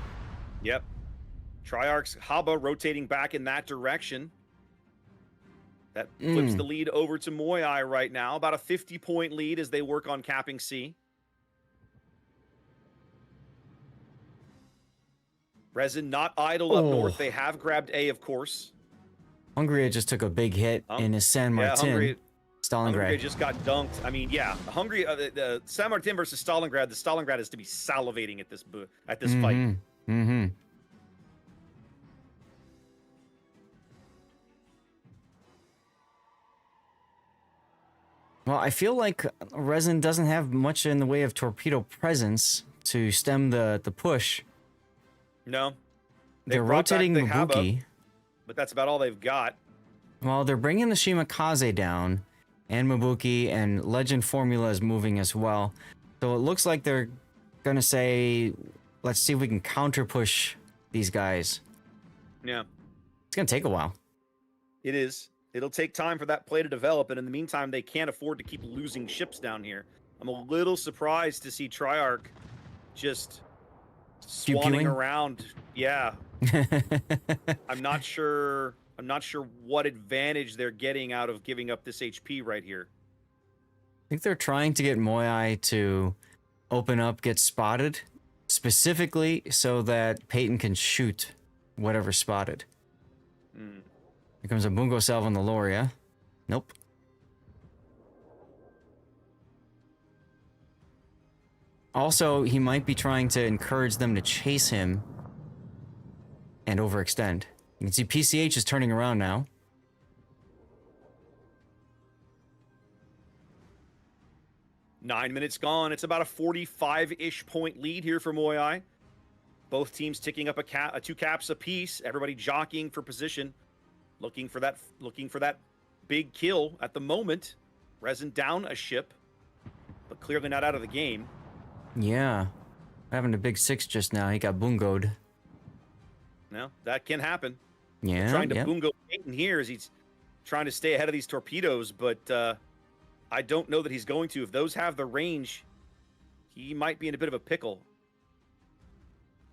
Yep. Triarch's Haba rotating back in that direction. That flips the lead over to Moyai right now. About a 50-point lead as they work on capping C. Resin not idle up north. They have grabbed A, of course. Hungary just took a big hit in his San Martin. Stalingrad. Hungary just got dunked. I mean, yeah, Hungary, the San Martin versus Stalingrad. The Stalingrad is to be salivating at this fight. Well, I feel like Resin doesn't have much in the way of torpedo presence to stem the push. No. They're rotating Mabuki. But that's about all they've got. Well, they're bringing the Shimakaze down, and Mabuki, and Legend Formula is moving as well. So it looks like they're going to say, let's see if we can counter push these guys. Yeah. It's going to take a while. It is. It'll take time for that play to develop, and in the meantime, they can't afford to keep losing ships down here. I'm a little surprised to see Triarch just swanning around. Yeah. I'm not sure what advantage they're getting out of giving up this HP right here. I think they're trying to get Moai to open up, get spotted, specifically so that Peyton can shoot whatever's spotted. Here comes a Bungo Salve on the Loria. Nope. Also, he might be trying to encourage them to chase him and overextend. You can see PCH is turning around now. Nine minutes gone. It's about a 45-ish point lead here for Moai. Both teams ticking up a 2 caps apiece. Everybody jockeying for position, looking for that big kill. At the moment, Resin down a ship, but clearly not out of the game. Yeah, having a big 6 just now. He got bungoed. No, that can happen. Yeah, trying to bungo Peyton here as he's trying to stay ahead of these torpedoes, but I don't know that he's going to. If those have the range, he might be in a bit of a pickle.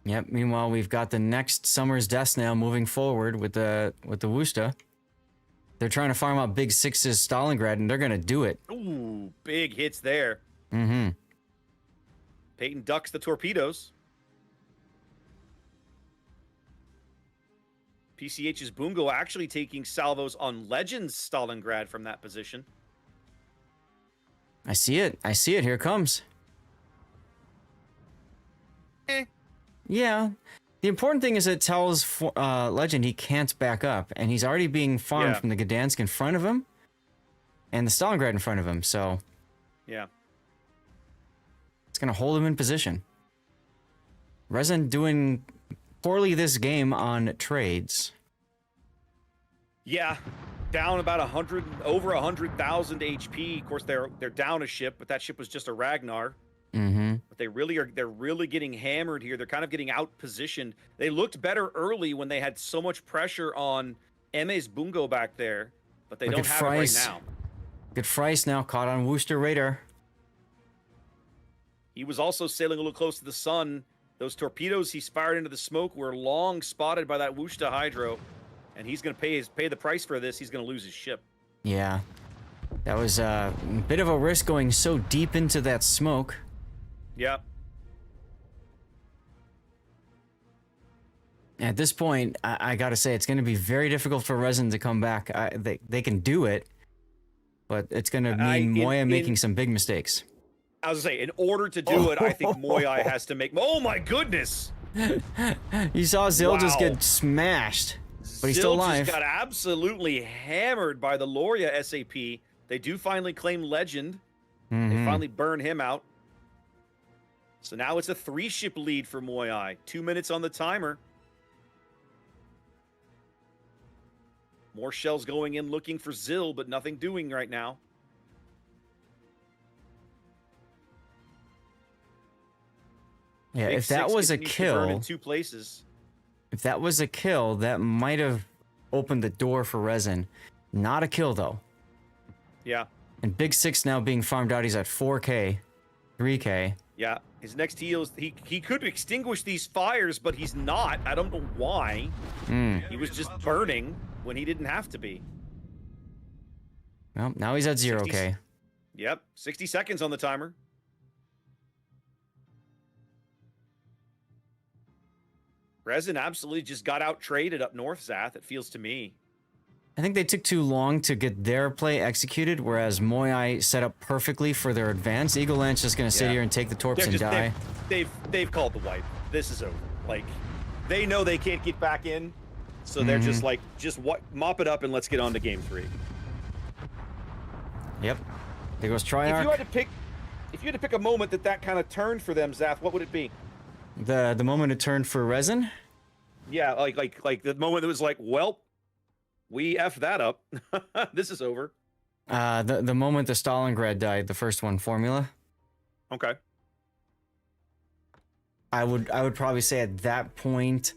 Yep. Meanwhile, we've got the next Summer's Death Snail moving forward with the Wusta. They're trying to farm out big 6's Stalingrad, and they're gonna do it. Ooh, big hits there. Mm-hmm. Peyton ducks the torpedoes. PCH's Bungo actually taking salvos on Legends Stalingrad from that position. I see it. I see it. Here it comes. Yeah. The important thing is it tells Legend he can't back up, and he's already being farmed from the Gdansk in front of him and the Stalingrad in front of him, so... Yeah. It's going to hold him in position. Resin doing poorly this game on trades. Yeah. Down about over 100,000 HP. Of course, they're down a ship, but that ship was just a Ragnar. Mm-hmm. But they're really getting hammered here. They're kind of getting out positioned. They looked better early when they had so much pressure on Eme's Bungo back there, but they don't have it right now. Good Fries now caught on Worcester radar. He was also sailing a little close to the sun. Those torpedoes he fired into the smoke were long spotted by that Wushta Hydro, and he's going to pay the price for this. He's going to lose his ship. Yeah, that was a bit of a risk going so deep into that smoke. Yep. At this point, I gotta say, it's going to be very difficult for Resin to come back. They can do it, but it's going to mean Moya making some big mistakes. I was going to say, in order to do it, I think Moya has to make... Oh my goodness! You saw Zil just get smashed, but he's still alive. Just got absolutely hammered by the Loria SAP. They do finally claim Legend. They finally burn him out. So now it's a 3-ship lead for Moai. 2 minutes on the timer. More shells going in looking for Zil, but nothing doing right now. Yeah, Big if that Six was a continues to burn kill, in 2 places. if that was a kill, that might have opened the door for Resin. Not a kill though. Yeah. And Big 6 now being farmed out. He's at 4K, 3K. Yeah. His next heal is he could extinguish these fires, but he's not. I don't know why. He was just burning when he didn't have to be. Well, now he's at 0K. Yep. 60 seconds on the timer. Resin absolutely just got out traded up north, Zath, it feels to me. I think they took too long to get their play executed, whereas Moai set up perfectly for their advance. Eagle Lance just going to sit here and take the torps and die. They've called the wipe. This is over. Like, they know they can't get back in, so they're just like, mop it up and let's get on to game 3. Yep. There goes Triarch. If you had to pick a moment that kind of turned for them, Zath, what would it be? The moment it turned for Resin? Yeah, like the moment that was like, well, we effed that up. This is over. The moment the Stalingrad died, the first one, Formula. Okay. I would probably say at that point,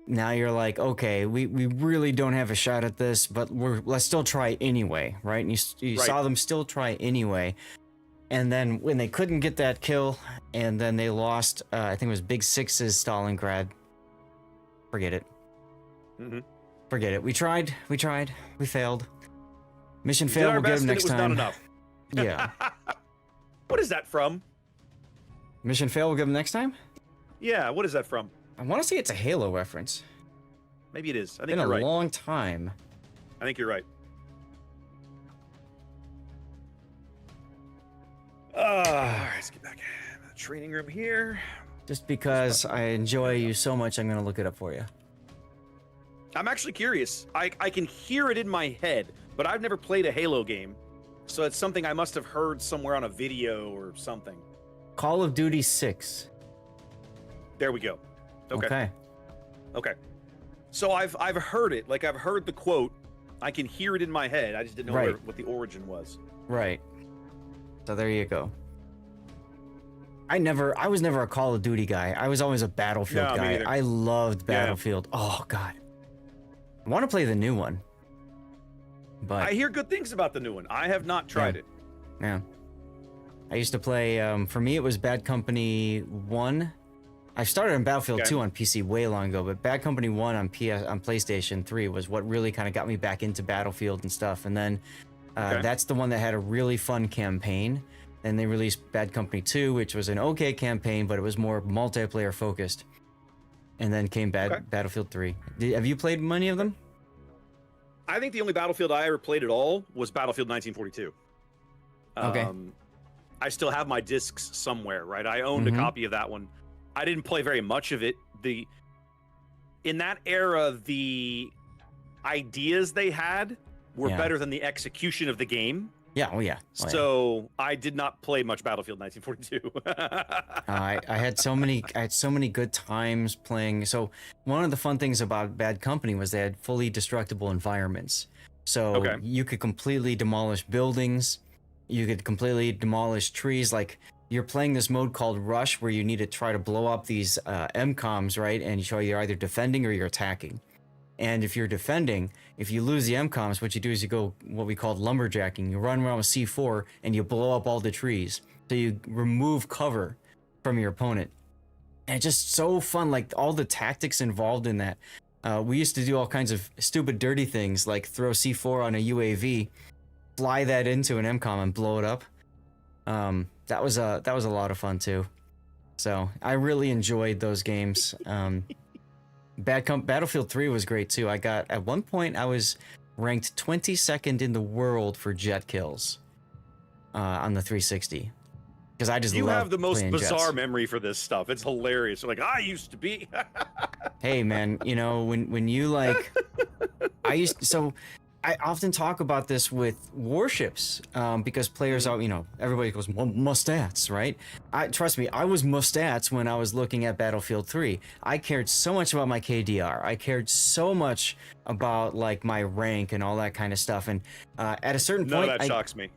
now you're like, okay, we really don't have a shot at this, but let's still try anyway, right? And you Right. saw them still try anyway. And then when they couldn't get that kill, and then they lost, I think it was Big Six's Stalingrad. Forget it. Mhm. Forget it. We tried, we failed. Mission We did failed, our we'll get best them and next it was time. not enough. Yeah. What is that from? Mission failed, we'll get them next time? Yeah, what is that from? I want to say it's a Halo reference. Maybe it is. I think Been a you're right. long time. I think you're right. All right, let's get back in the training room here. Just because I enjoy you so much, I'm going to look it up for you. I'm actually curious. I can hear it in my head, but I've never played a Halo game. So it's something I must have heard somewhere on a video or something. Call of Duty 6. There we go. Okay. Okay. So I've heard it. Like I've heard the quote. I can hear it in my head. I just didn't know Right. what the origin was. Right. So there you go. I was never a Call of Duty guy. I was always a Battlefield No, me guy. neither. I loved Yeah. Battlefield. Oh god. I want to play the new one. But I hear good things about the new one. I have not tried it. yeah. I used to play for me it was Bad Company 1. I started on Battlefield Okay. 2 on PC way long ago, but Bad Company 1 on PlayStation 3 was what really kind of got me back into Battlefield and stuff. And then Okay. that's the one that had a really fun campaign. Then they released Bad Company 2, which was an okay campaign, but it was more multiplayer focused. And then came Okay. Battlefield 3. Have you played many of them? I think the only Battlefield I ever played at all was Battlefield 1942. Okay. I still have my discs somewhere, right? I owned Mhm. a copy of that one. I didn't play very much of it. In that era, the ideas they had were Yeah. better than the execution of the game. Yeah, oh yeah. Oh, yeah. So I did not play much Battlefield 1942. I had so many good times playing. So one of the fun things about Bad Company was they had fully destructible environments. So Okay. you could completely demolish buildings. You could completely demolish trees. Like you're playing this mode called Rush where you need to try to blow up these MCOMs, right? And you're either defending or you're attacking. And if you're defending, if you lose the MCOMs, what you do is you go what we call lumberjacking. You run around with C4 and you blow up all the trees. So you remove cover from your opponent. And it's just so fun, like all the tactics involved in that. We used to do all kinds of stupid, dirty things like throw C4 on a UAV, fly that into an MCOM and blow it up. That was a lot of fun too. So I really enjoyed those games. Battlefield 3 was great too. At one point I was ranked 22nd in the world for jet kills on the 360 because I just You love have the most playing bizarre jets. memory for this stuff. It's hilarious. Like I used to be. Hey man, you know when you like, I often talk about this with Warships because players are, everybody goes mustats, right? Trust me, I was mustats when I was looking at Battlefield 3. I cared so much about my KDR. I cared so much about like my rank and all that kind of stuff. And at a certain None point, of that shocks me.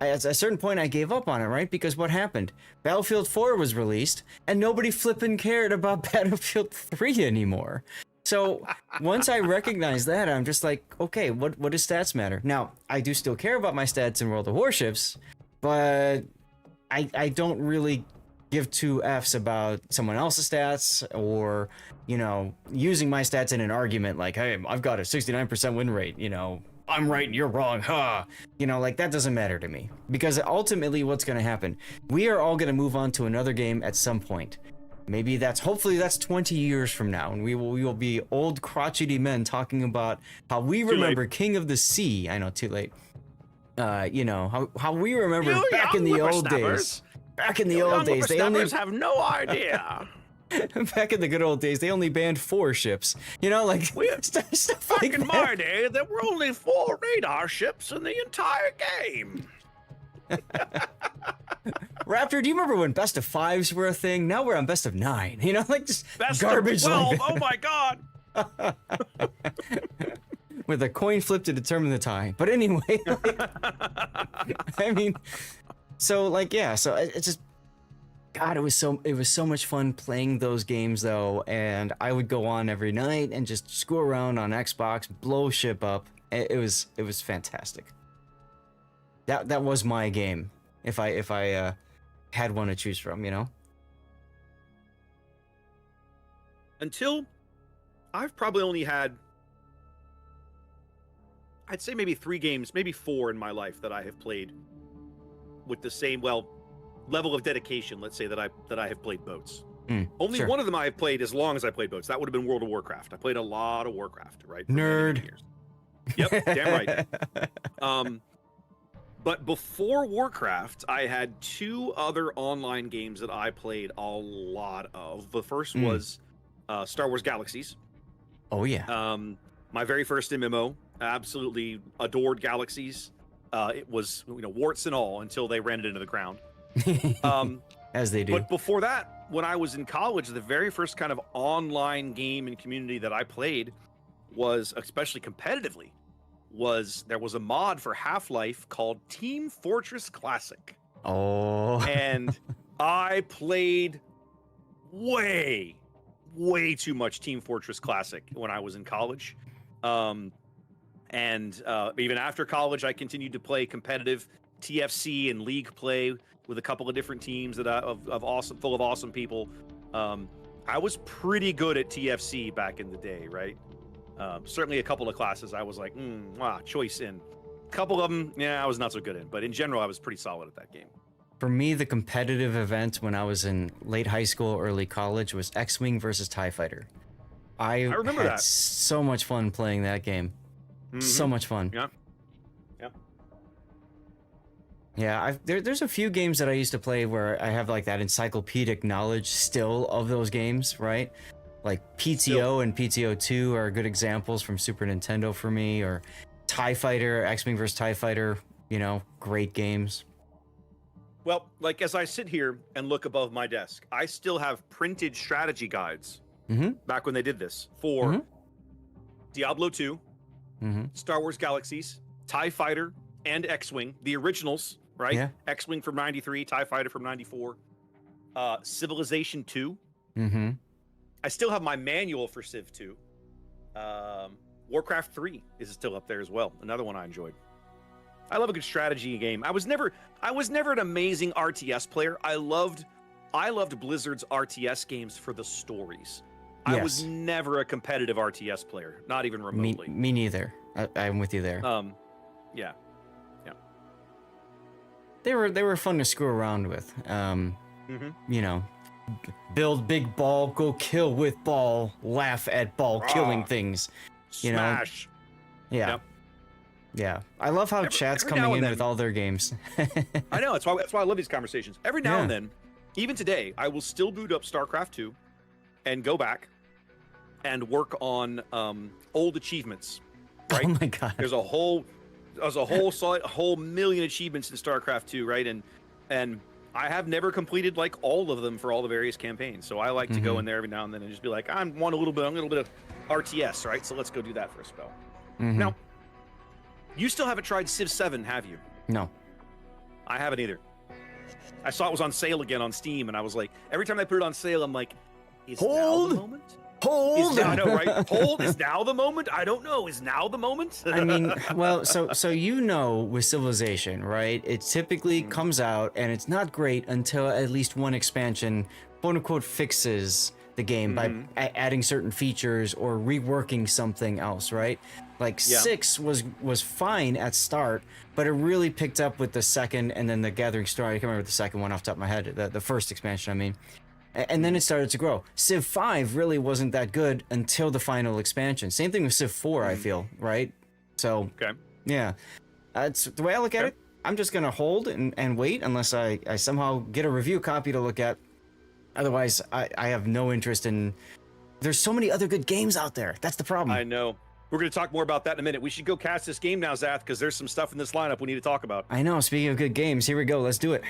at a certain point, I gave up on it, right? Because what happened? Battlefield 4 was released, and nobody flipping cared about Battlefield 3 anymore. So once I recognized that, I'm just like, okay, what does stats matter? Now, I do still care about my stats in World of Warships, but I don't really give two Fs about someone else's stats or, using my stats in an argument like, hey, I've got a 69% win rate, I'm right and you're wrong, huh? Like that doesn't matter to me because ultimately what's going to happen? We are all going to move on to another game at some point. Hopefully that's 20 years from now, and we will be old crotchety men talking about how we remember King of the Sea. I know, too late. How we remember You back in young the old whippersnappers. days. Back in the old days, they only have no idea. back in the good old days, they only banned 4 ships. Like stuff Back like in that. my day, there were only 4 radar ships in the entire game. Raptor, do you remember when best of 5s were a thing? Now we're on best of 9. Like just Best garbage of 12. like Oh my god. with a coin flip to determine the tie. But anyway, so it's just, God, it was so much fun playing those games though, and I would go on every night and just screw around on Xbox, blow ship up. It was fantastic. That was my game if I had one to choose from, you know. Until I've probably only had, I'd say maybe 3 games, maybe 4 in my life that I have played with the same level of dedication. Let's say that I have played boats. Only sure. one of them I have played as long as I played boats. That would have been World of Warcraft. I played a lot of Warcraft, right? For many, Nerd. many years. Yep, damn right. But before Warcraft, I had 2 other online games that I played a lot of. The first was Star Wars Galaxies. Oh yeah. My very first MMO. Absolutely adored Galaxies. It was, warts and all until they ran it into the ground. As they do. But before that, when I was in college, the very first kind of online game and community that I played was, especially competitively, there was a mod for Half-Life called Team Fortress Classic. Oh. And I played way too much Team Fortress Classic when I was in college. And even after college, I continued to play competitive TFC and league play with a couple of different teams that full of awesome people. I was pretty good at TFC back in the day, right? Certainly a couple of classes I was like, choice in. A couple of them, I was not so good in. But in general, I was pretty solid at that game. For me, the competitive event when I was in late high school, early college was X-Wing versus TIE Fighter. I remember had that. so much fun playing that game. So much fun. Yeah. Yeah, there's a few games that I used to play where I have like that encyclopedic knowledge still of those games, right? Like PTO and PTO 2 are good examples from Super Nintendo for me, or TIE Fighter, X-Wing vs. TIE Fighter, great games. Well, like as I sit here and look above my desk, I still have printed strategy guides back when they did this for Diablo 2, Star Wars Galaxies, TIE Fighter, and X-Wing, the originals, right? Yeah. X-Wing from 93, TIE Fighter from 94, Civilization 2. I still have my manual for Civ 2. Warcraft 3 is still up there as well. Another one I enjoyed. I love a good strategy game. I was never an amazing RTS player. I loved Blizzard's RTS games for the stories. Yes. I was never a competitive RTS player, not even remotely. Me neither. I'm with you there. Yeah. They were fun to screw around with. Build big ball, go kill with ball, laugh at ball killing things. Smash. Yeah. Yep. Yeah. I love how chat's every now coming and in then- with all their games. I know. That's why I love these conversations. Every now and then, even today, I will still boot up StarCraft 2 and go back and work on old achievements. Right? Oh my god. There's a whole million achievements in StarCraft 2, right? And I have never completed like all of them for all the various campaigns. So I like to go in there every now and then and just be like, I want a little bit of RTS, right? So let's go do that for a spell. Now, you still haven't tried Civ 7, have you? No. I haven't either. I saw it was on sale again on Steam, and I was like, every time I put it on sale, I'm like, is now the moment? Hold! I know, right? Hold, is now the moment? I don't know. Is now the moment? I mean, well, so with Civilization, right? It typically comes out and it's not great until at least one expansion, quote unquote, fixes the game by adding certain features or reworking something else, right? Like 6 was fine at start, but it really picked up with the second and then the Gathering Storm. I can't remember the second one off the top of my head. The first expansion, I mean. And then it started to grow. Civ 5 really wasn't that good until the final expansion. Same thing with Civ 4, I feel, right? So, yeah. That's the way I look at it. I'm just going to hold and wait unless I somehow get a review copy to look at. Otherwise, I have no interest in... There's so many other good games out there. That's the problem. I know. We're going to talk more about that in a minute. We should go cast this game now, Zath, because there's some stuff in this lineup we need to talk about. I know. Speaking of good games, here we go. Let's do it.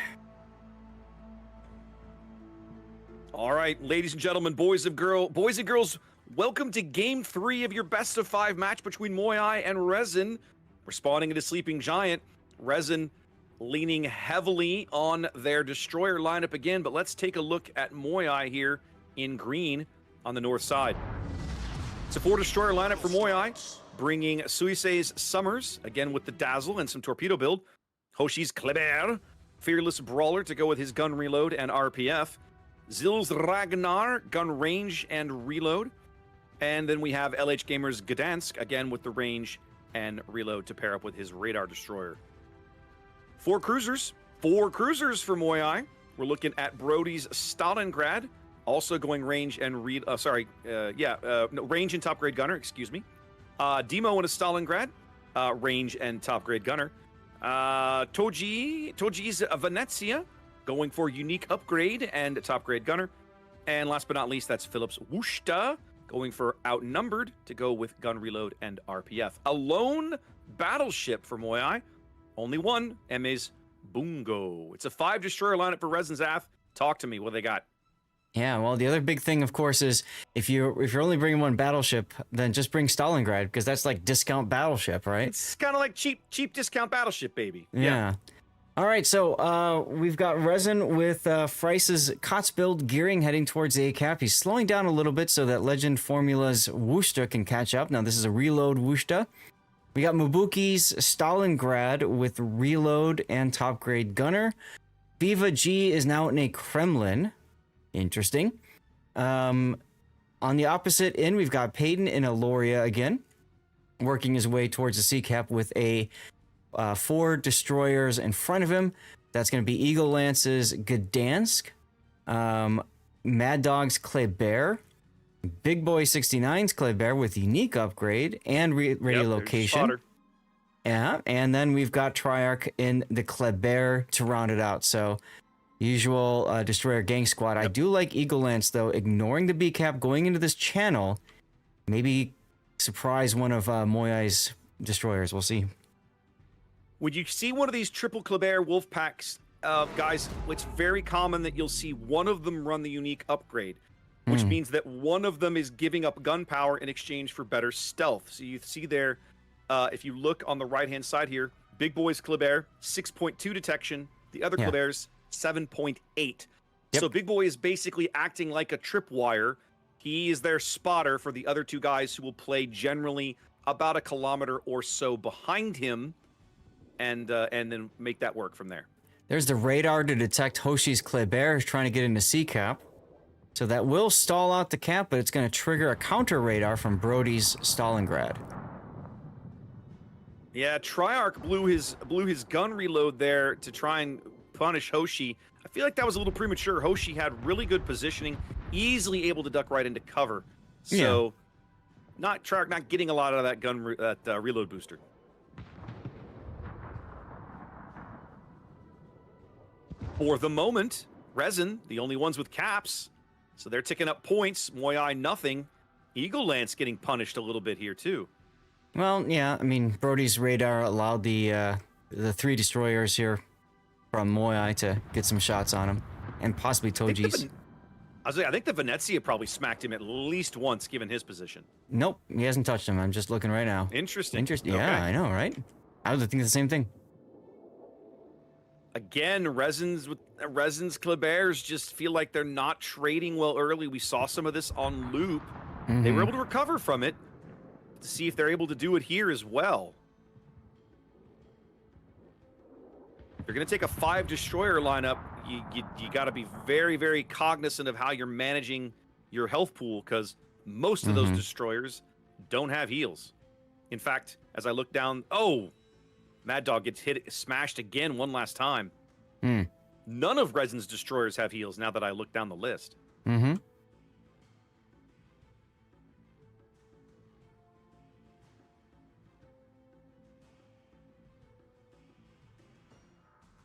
All right, ladies and gentlemen, boys and girls, welcome to Game 3 of your best of 5 match between Moyai and Resin. Respawning into Sleeping Giant. Resin leaning heavily on their destroyer lineup again, but let's take a look at Moyai here in green on the north side. It's a 4 destroyer lineup for Moyai, bringing Suisei's Summers, again with the Dazzle and some torpedo build. Hoshi's Kleber, Fearless Brawler to go with his gun reload and RPF. Zil's Ragnar, gun range and reload. And then we have LH Gamer's Gdansk, again with the range and reload to pair up with his radar destroyer. 4 cruisers for Moyai. We're looking at Brody's Stalingrad, also going range and range and top grade gunner, excuse me. Demo in a Stalingrad, range and top grade gunner. Toji's Venezia, going for unique upgrade and top grade gunner. And last but not least, that's Philip's Wushta, going for outnumbered to go with gun reload and RPF. A lone battleship for Moyai. Only one, Eme's Bungo. It's a 5 destroyer lineup for Resin Zath. Talk to me, what do they got? Yeah, well, the other big thing, of course, is if you're only bringing one battleship, then just bring Stalingrad, because that's like discount battleship, right? It's kind of like cheap discount battleship, baby. Yeah. All right, so we've got Resin with Frice's KOTS build gearing heading towards the A-cap. He's slowing down a little bit so that Legend Formula's Wushta can catch up. Now, this is a reload Wushta. We got Mabuki's Stalingrad with reload and top grade gunner. Viva G is now in a Kremlin. Interesting. On the opposite end, we've got Payton in a Loria again, working his way towards the C-cap with a 4 destroyers in front of him. That's going to be Eagle Lance's Gdansk, Mad Dog's Kleber, Big Boy 69's Kleber with unique upgrade and radio location. Yeah, and then we've got Triarch in the Kleber to round it out. So usual destroyer gang squad. I do like Eagle Lance though, ignoring the B cap, going into this channel, maybe surprise one of Moyai's destroyers. We'll see. When you see one of these triple Kleber wolf packs, guys, it's very common that you'll see one of them run the unique upgrade, which means that one of them is giving up gunpowder in exchange for better stealth. So you see there, if you look on the right-hand side here, Big Boy's Kleber, 6.2 detection. The other Kleber's 7.8. Yep. So Big Boy is basically acting like a tripwire. He is their spotter for the other 2 guys who will play generally about a kilometer or so behind him, and then make that work from there. There's the radar to detect Hoshi's Kleber, who's trying to get into C-cap. So that will stall out the cap, but it's going to trigger a counter radar from Brody's Stalingrad. Yeah, Triarch blew his gun reload there to try and punish Hoshi. I feel like that was a little premature. Hoshi had really good positioning, easily able to duck right into cover. So, Triarch not getting a lot out of that reload booster. For the moment, Resin, the only ones with caps, so they're ticking up points. Moyai, nothing. Eagle Lance getting punished a little bit here, too. Well, yeah, I mean, Brody's radar allowed the 3 destroyers here from Moyai to get some shots on him, and possibly Toji's. I think the Venezia probably smacked him at least once, given his position. Nope, he hasn't touched him. I'm just looking right now. Interesting. Yeah, okay. I know, right? I was thinking the same thing. Again, Resin's Klebers just feel like they're not trading well early. We saw some of this on loop. They were able to recover from it. To see if they're able to do it here as well. If you're going to take a 5 destroyer lineup, you got to be very, very cognizant of how you're managing your health pool, because most of those destroyers don't have heals. In fact, as I look down, Mad Dog gets smashed again one last time. None of Resin's destroyers have heals now that I look down the list.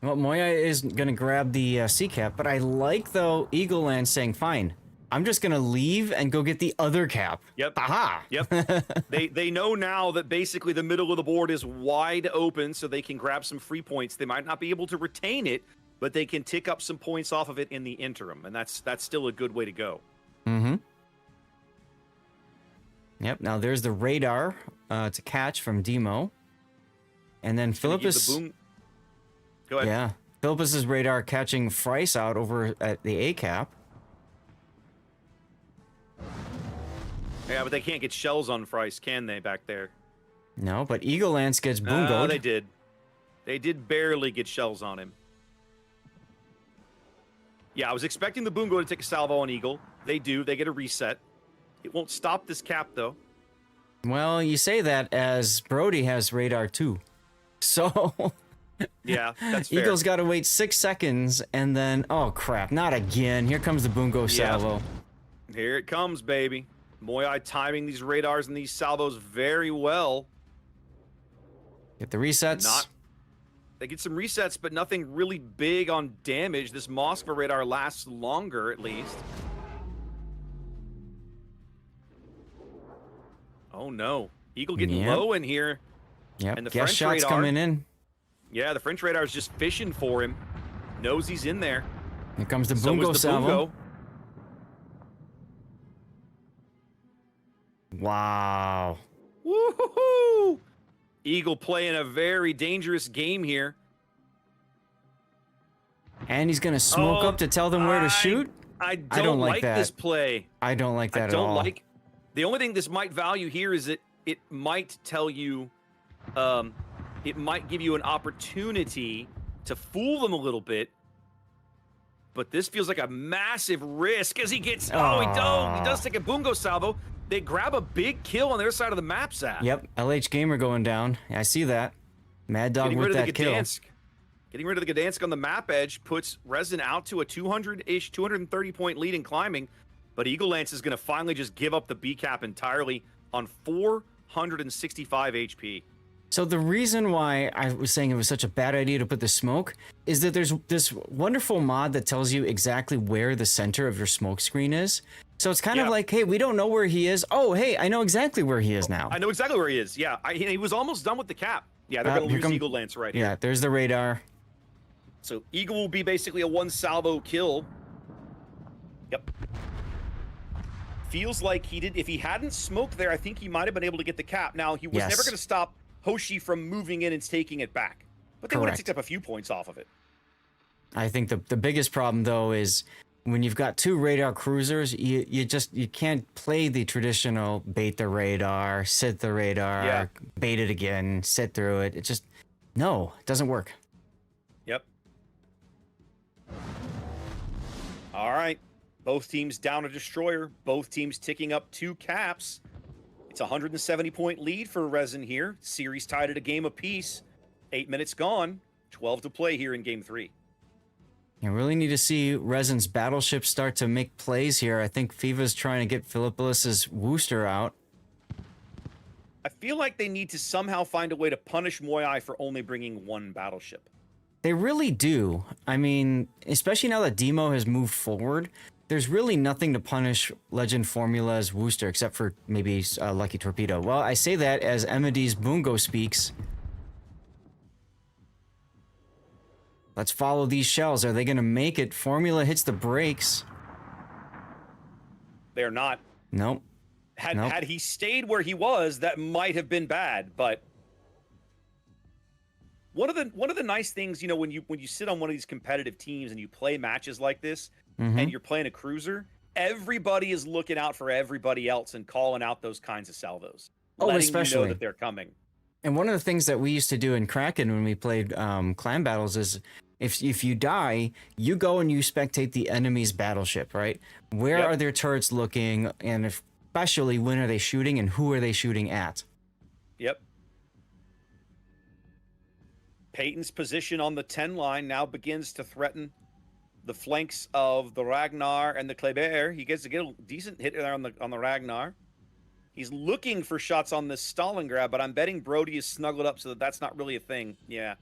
Well, Moyai is going to grab the C-cap, but I like, though, Eagle Land saying, fine, I'm just going to leave and go get the other cap. Yep. Aha! Yep. They know now that basically the middle of the board is wide open, so they can grab some free points. They might not be able to retain it, but they can tick up some points off of it in the interim, and that's still a good way to go. Yep, now there's the radar to catch from Demo. And then Philip is... Go ahead. Yeah. Philippus's radar catching Frice out over at the A cap. Yeah, but they can't get shells on Frice, can they, back there? No, but Eagle Lance gets bungoed. No, they did. They did barely get shells on him. Yeah, I was expecting the Bungo to take a salvo on Eagle. They do. They get a reset. It won't stop this cap, though. Well, you say that as Brody has radar too. So Yeah, that's fair. Eagle's got to wait 6 seconds and then, oh crap, not again. Here comes the Bungo salvo. Here it comes, baby. Moyai timing these radars and these salvos very well. Get the resets. They get some resets, but nothing really big on damage. This Moskva radar lasts longer, at least. Oh, no. Eagle getting low in here. Yep, And the guess French shots radar, coming in. Yeah, the French radar is just fishing for him. Knows he's in there. Here comes the So Bungo is the salvo. Bungo. Wow. Woohoo! Eagle playing a very dangerous game here. And he's going to smoke up to tell them where to shoot? I don't like that. this play. I don't like that at all. The only thing this might value here is that it might tell you, it might give you an opportunity to fool them a little bit. But this feels like a massive risk as he gets, he does take a Bungo salvo. They grab a big kill on their side of the map, Zach. Yep, LH Gamer going down. I see that. Mad Dog with that kill. Getting rid of the Gdansk on the map edge puts Resin out to a 200-ish, 230-point lead in climbing. But Eagle Lance is going to finally just give up the B cap entirely on 465 HP. So the reason why I was saying it was such a bad idea to put the smoke is that there's this wonderful mod that tells you exactly where the center of your smoke screen is. So it's kind of like, hey, we don't know where he is. Oh, hey, I know exactly where he is now. I know exactly where he is. Yeah, he was almost done with the cap. Yeah, they're going to lose Eagle Lance right here. Yeah, there's the radar. So Eagle will be basically a one salvo kill. Yep. Feels like he did. If he hadn't smoked there, I think he might have been able to get the cap. Now, he was never going to stop Hoshi from moving in and taking it back. But they would have picked up a few points off of it. I think the biggest problem, though, is when you've got two radar cruisers, you can't play the traditional bait the radar, sit the radar, bait it again, sit through it. It just, no, it doesn't work. Yep. All right. Both teams down a destroyer. Both teams ticking up 2 caps. It's a 170-point lead for Resin here. Series tied at a game apiece. 8 minutes gone. 12 to play here in Game 3. You really need to see Resin's battleship start to make plays here. I think FIVA's trying to get Philippous's Wooster out. I feel like they need to somehow find a way to punish Moyai for only bringing 1 battleship. They really do. I mean, especially now that Demo has moved forward, there's really nothing to punish Legend Formula's Wooster except for maybe Lucky Torpedo. Well, I say that as Emidy's Bungo speaks. Let's follow these shells. Are they going to make it? Formula hits the brakes. They're not. Nope. Had he stayed where he was, that might have been bad. But one of the nice things, you know, when you sit on one of these competitive teams and you play matches like this, and you're playing a cruiser, everybody is looking out for everybody else and calling out those kinds of salvos, letting you know that they're coming. And one of the things that we used to do in Kraken when we played clan battles is if you die, you go and you spectate the enemy's battleship, right? Where are their turrets looking, and especially when are they shooting and who are they shooting at? Yep. Peyton's position on the 10 line now begins to threaten the flanks of the Ragnar and the Kleber. He gets to get a decent hit there on the Ragnar. He's looking for shots on this Stalingrad, but I'm betting Brody is snuggled up so that that's not really a thing. Yeah.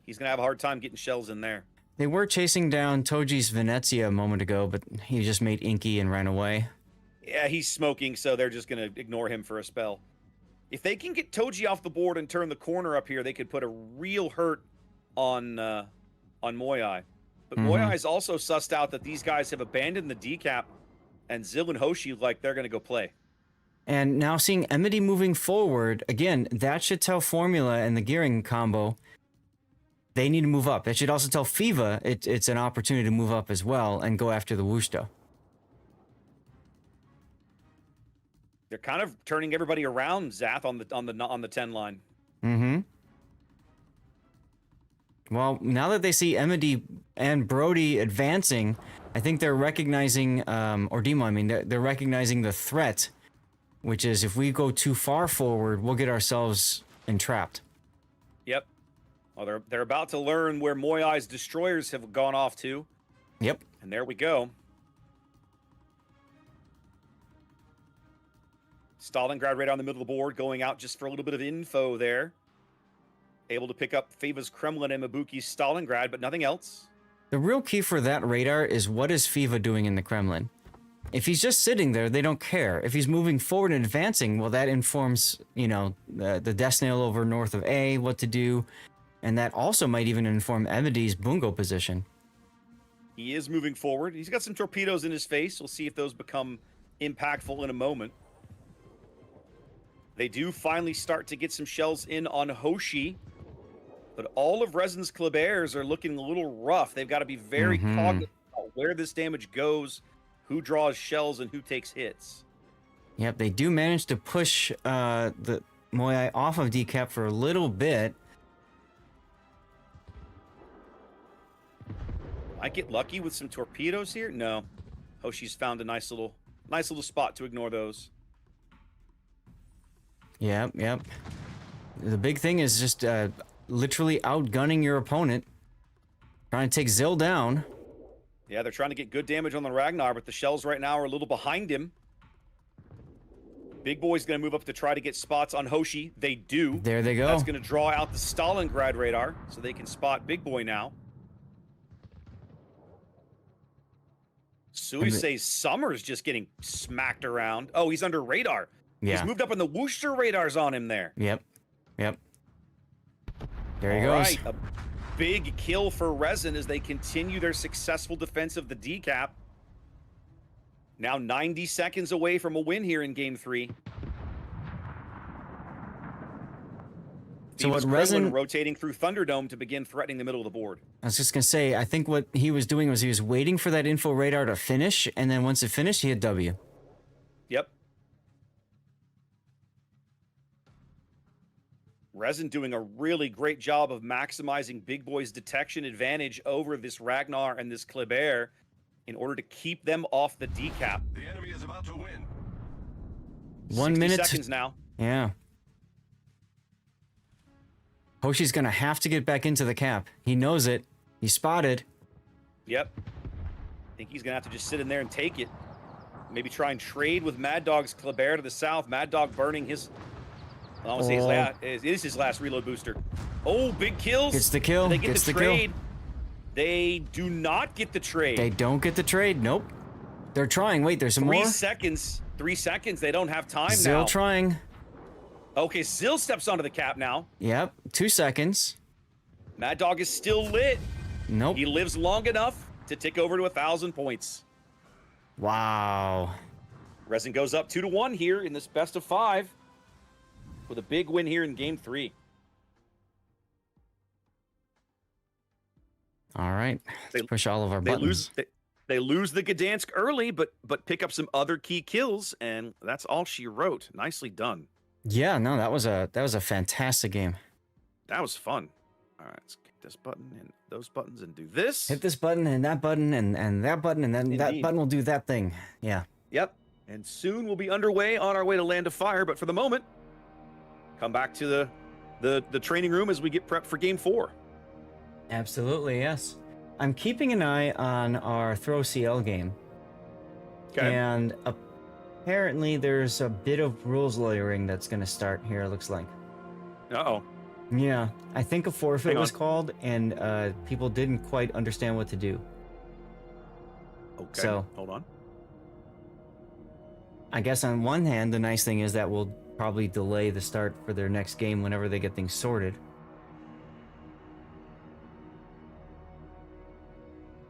He's going to have a hard time getting shells in there. They were chasing down Toji's Venezia a moment ago, but he just made inky and ran away. Yeah, he's smoking, so they're just going to ignore him for a spell. If they can get Toji off the board and turn the corner up here, they could put a real hurt on Moyai. But Moyai is also sussed out that these guys have abandoned the decap, and Zil and Hoshi like they're going to go play. And now seeing Emity moving forward, again, that should tell Formula and the gearing combo, they need to move up. It should also tell FIFA it's an opportunity to move up as well and go after the Wushta. They're kind of turning everybody around, Zath, on the 10 line. Mm-hmm. Well, now that they see Emedy and Brody advancing, I think they're recognizing, or Demo, I mean, they're recognizing the threat, which is if we go too far forward, we'll get ourselves entrapped. Yep. Well, they're about to learn where Moyai's destroyers have gone off to. Yep. And there we go. Stalingrad radar in the middle of the board, going out just for a little bit of info there. Able to pick up FIVA's Kremlin and Mabuki's Stalingrad, but nothing else. The real key for that radar is what is FIFA doing in the Kremlin? If he's just sitting there, they don't care. If he's moving forward and advancing, well, that informs, you know, the Death Nail over north of A, what to do. And that also might even inform Emedy's Bungo position. He is moving forward. He's got some torpedoes in his face. We'll see if those become impactful in a moment. They do finally start to get some shells in on Hoshi. But all of Resin's Klebers are looking a little rough. They've got to be very cognizant about where this damage goes, who draws shells, and who takes hits. Yep, they do manage to push the Moyai off of decap for a little bit. Might get lucky with some torpedoes here. No, Hoshi's found a nice little spot to ignore those. Yep. The big thing is just literally outgunning your opponent, trying to take Zill down. Yeah, they're trying to get good damage on the Ragnar, but the shells right now are a little behind him. Big Boy's going to move up to try to get spots on Hoshi. They do. There they go. That's going to draw out the Stalingrad radar, so they can spot Big Boy now. Suisei's Summer's just getting smacked around. Oh, he's under radar. Yeah. He's moved up, and the Worcester radars on him there. Yep. There he goes. Right, a big kill for Resin as they continue their successful defense of the decap. Now 90 seconds away from a win here in Game 3. So what Resin Resin rotating through Thunderdome to begin threatening the middle of the board. I was just gonna say, I think what he was doing was he was waiting for that info radar to finish, and then once it finished, he hit W. Yep. Resin doing a really great job of maximizing Big Boy's detection advantage over this Ragnar and this Kleber in order to keep them off the decap. The enemy is about to win. 1 minute. Seconds now. Yeah. Hoshi's gonna have to get back into the cap. He knows it. He's spotted. Yep. I think he's gonna have to just sit in there and take it. Maybe try and trade with Mad Dog's Kleber to the south. Mad Dog burning his... I want to say it is his last reload booster. Oh, big kills. Gets the kill. They get Gets the the trade. kill. They do not get the trade. They don't get the trade. Nope. They're trying. Wait, there's some more. 3 seconds. 3 seconds. They don't have time Still now. trying. Okay, Zill steps onto the cap now. Yep. 2 seconds. Mad Dog is still lit. Nope. He lives long enough to tick over to 1,000 points. Wow. Resin goes up 2-1 here in this best of 5 with a big win here in Game 3. All right. Let's push all of our buttons. They lose the Gdansk early, but pick up some other key kills, and that's all she wrote. Nicely done. Yeah, no, that was a fantastic game. That was fun. All right, let's hit this button and those buttons and do this. Hit this button and that button and that button, and then that button will do that thing. Yeah. Yep. And soon we'll be underway on our way to Land of Fire, but for the moment, come back to the training room as we get prepped for Game 4. Absolutely, yes. I'm keeping an eye on our Throw CL game. Okay. And apparently there's a bit of rules lawyering that's going to start here, it looks like. Uh-oh. Yeah, I think a forfeit Hang was on. called, and people didn't quite understand what to do. Okay. So- hold on. I guess on one hand, the nice thing is that we'll probably delay the start for their next game whenever they get things sorted.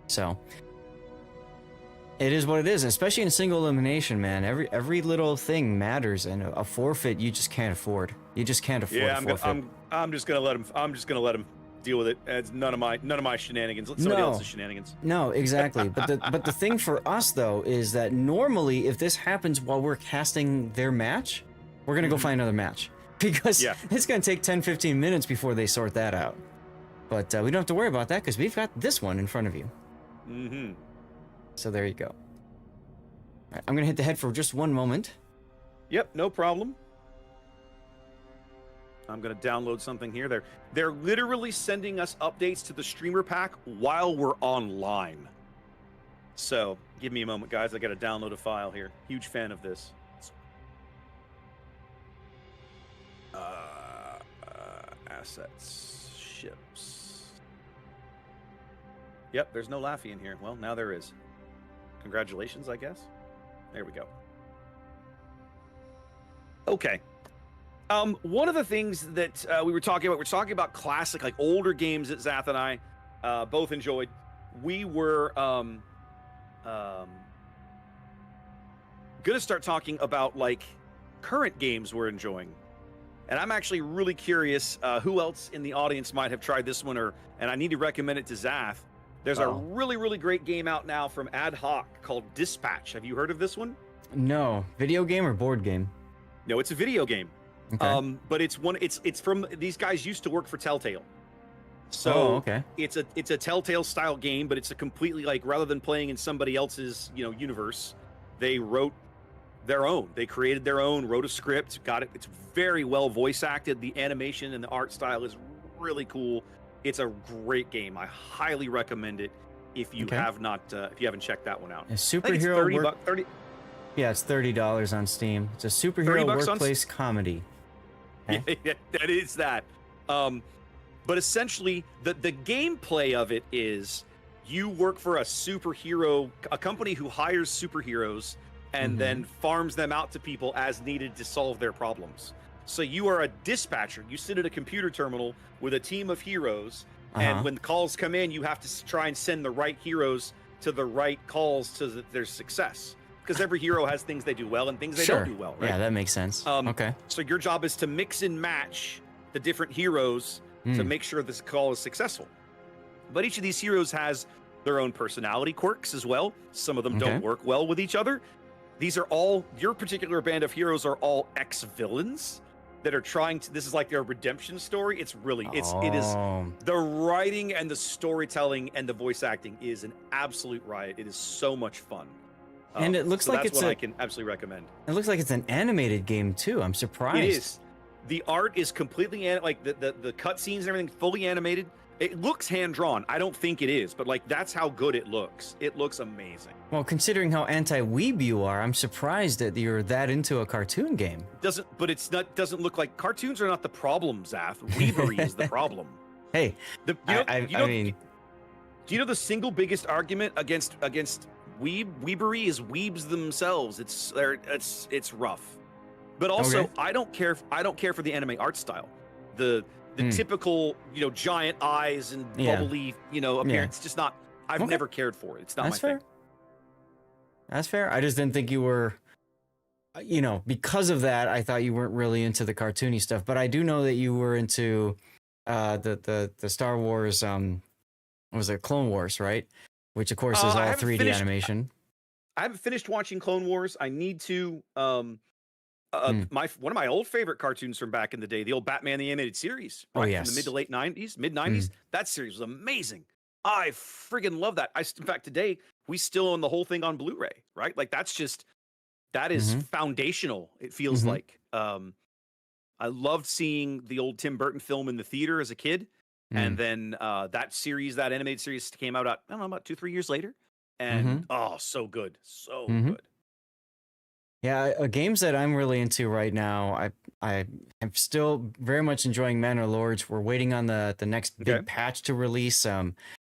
So it is what it is, especially in single elimination, man. Every little thing matters, and a forfeit you just can't afford. You just can't afford a forfeit. I'm just gonna let him deal with it. It's none of my shenanigans. Let somebody else's shenanigans. No, exactly. But the thing for us though is that normally if this happens while we're casting their match, we're gonna go find another match because it's gonna take 10-15 minutes before they sort that out. But we don't have to worry about that because we've got this one in front of you. Mm-hmm. So there you go. All right, I'm gonna hit the head for just one moment. Yep, no problem. I'm gonna download something here. They're literally sending us updates to the streamer pack while we're online. So give me a moment, guys. I gotta download a file here. Huge fan of this. Assets, ships. Yep, there's no Laffy in here. Well, now there is. Congratulations, I guess. There we go. Okay. One of the things that we're talking about classic, like older games that Zath and I both enjoyed. We were gonna start talking about like current games we're enjoying. And I'm actually really curious who else in the audience might have tried this one, and I need to recommend it to Zath. There's a really, really great game out now from Ad Hoc called Dispatch. Have you heard of this one? No. Video game or board game? No, it's a video game. Okay. But it's from, these guys used to work for Telltale. So it's a Telltale style game, but it's a completely, like, rather than playing in somebody else's, universe, they wrote their own. They created their own, wrote a script, got it. It's very well voice acted. The animation and the art style is really cool. It's a great game. I highly recommend it if you have not, if you haven't checked that one out. A superhero 30. Yeah, it's $30 on Steam. It's a superhero workplace comedy. Okay. Yeah, that is that. But essentially, the gameplay of it is you work for a company who hires superheroes and then farms them out to people as needed to solve their problems. So you are a dispatcher. You sit at a computer terminal with a team of heroes, and when calls come in, you have to try and send the right heroes to the right calls to their success. Because every hero has things they do well and things they don't do well, right? Yeah, that makes sense. Okay. So your job is to mix and match the different heroes to make sure this call is successful. But each of these heroes has their own personality quirks as well. Some of them don't work well with each other. These are all, your particular band of heroes are all ex-villains that are trying to, this is like their redemption story. It's really, it is, the writing and the storytelling and the voice acting is an absolute riot. It is so much fun. And it looks like that's what I can absolutely recommend. It looks like it's an animated game too. I'm surprised. It is. The art is completely like the cutscenes and everything fully animated. It looks hand drawn. I don't think it is, but like that's how good it looks. It looks amazing. Well, considering how anti-weeb you are, I'm surprised that you're that into a cartoon game. Doesn't look like cartoons are not the problem, Zath. Weebery is the problem. Hey, I mean, do you know the single biggest argument against weebery is weebs themselves. It's rough. But also I don't care for the anime art style. The typical, giant eyes and bubbly, appearance. It's just not, I've never cared for it. It's not my thing. That's fair. I just didn't think you were, because of that, I thought you weren't really into the cartoony stuff. But I do know that you were into the Star Wars, what was it, Clone Wars, right? Which of course is all 3D animation. I haven't finished watching Clone Wars. I need to. One of my old favorite cartoons from back in the day, the old Batman the Animated Series, right? From the mid to late mid 90s. That series was amazing. I friggin' love that. In fact, today we still own the whole thing on Blu-ray, right? Like that is foundational. It feels like. I loved seeing the old Tim Burton film in the theater as a kid. And then that animated series came out, about 2-3 years later. And so good. So good. Yeah, games that I'm really into right now, I am still very much enjoying Manor Lords. We're waiting on the next big patch to release.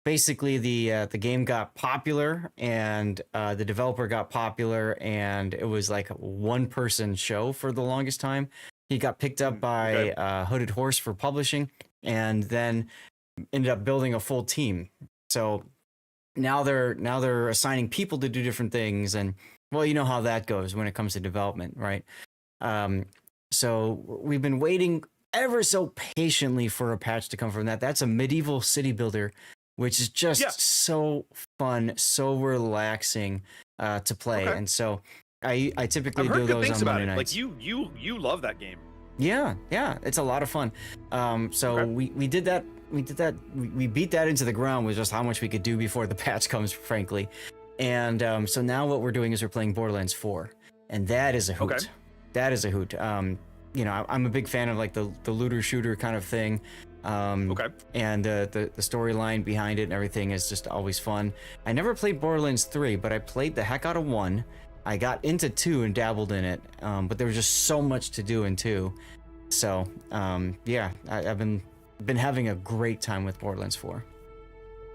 Basically, the game got popular and the developer got popular, and it was like a one-person show for the longest time. He got picked up by Hooded Horse for publishing, and then ended up building a full team. So now they're assigning people to do different things, and well, you know how that goes when it comes to development, right? So we've been waiting ever so patiently for a patch to come from that. That's a medieval city builder, which is just so fun, so relaxing to play. And so I typically do those on Monday nights. Like you love that game. Yeah, it's a lot of fun. So we did that. We beat that into the ground with just how much we could do before the patch comes, frankly. And so now what we're doing is we're playing Borderlands 4, and that is a hoot. Okay. That is a hoot. You know, I'm a big fan of like the looter shooter kind of thing. And the storyline behind it and everything is just always fun. I never played Borderlands 3, but I played the heck out of 1. I got into 2 and dabbled in it, but there was just so much to do in 2. So yeah, I've been having a great time with Borderlands 4.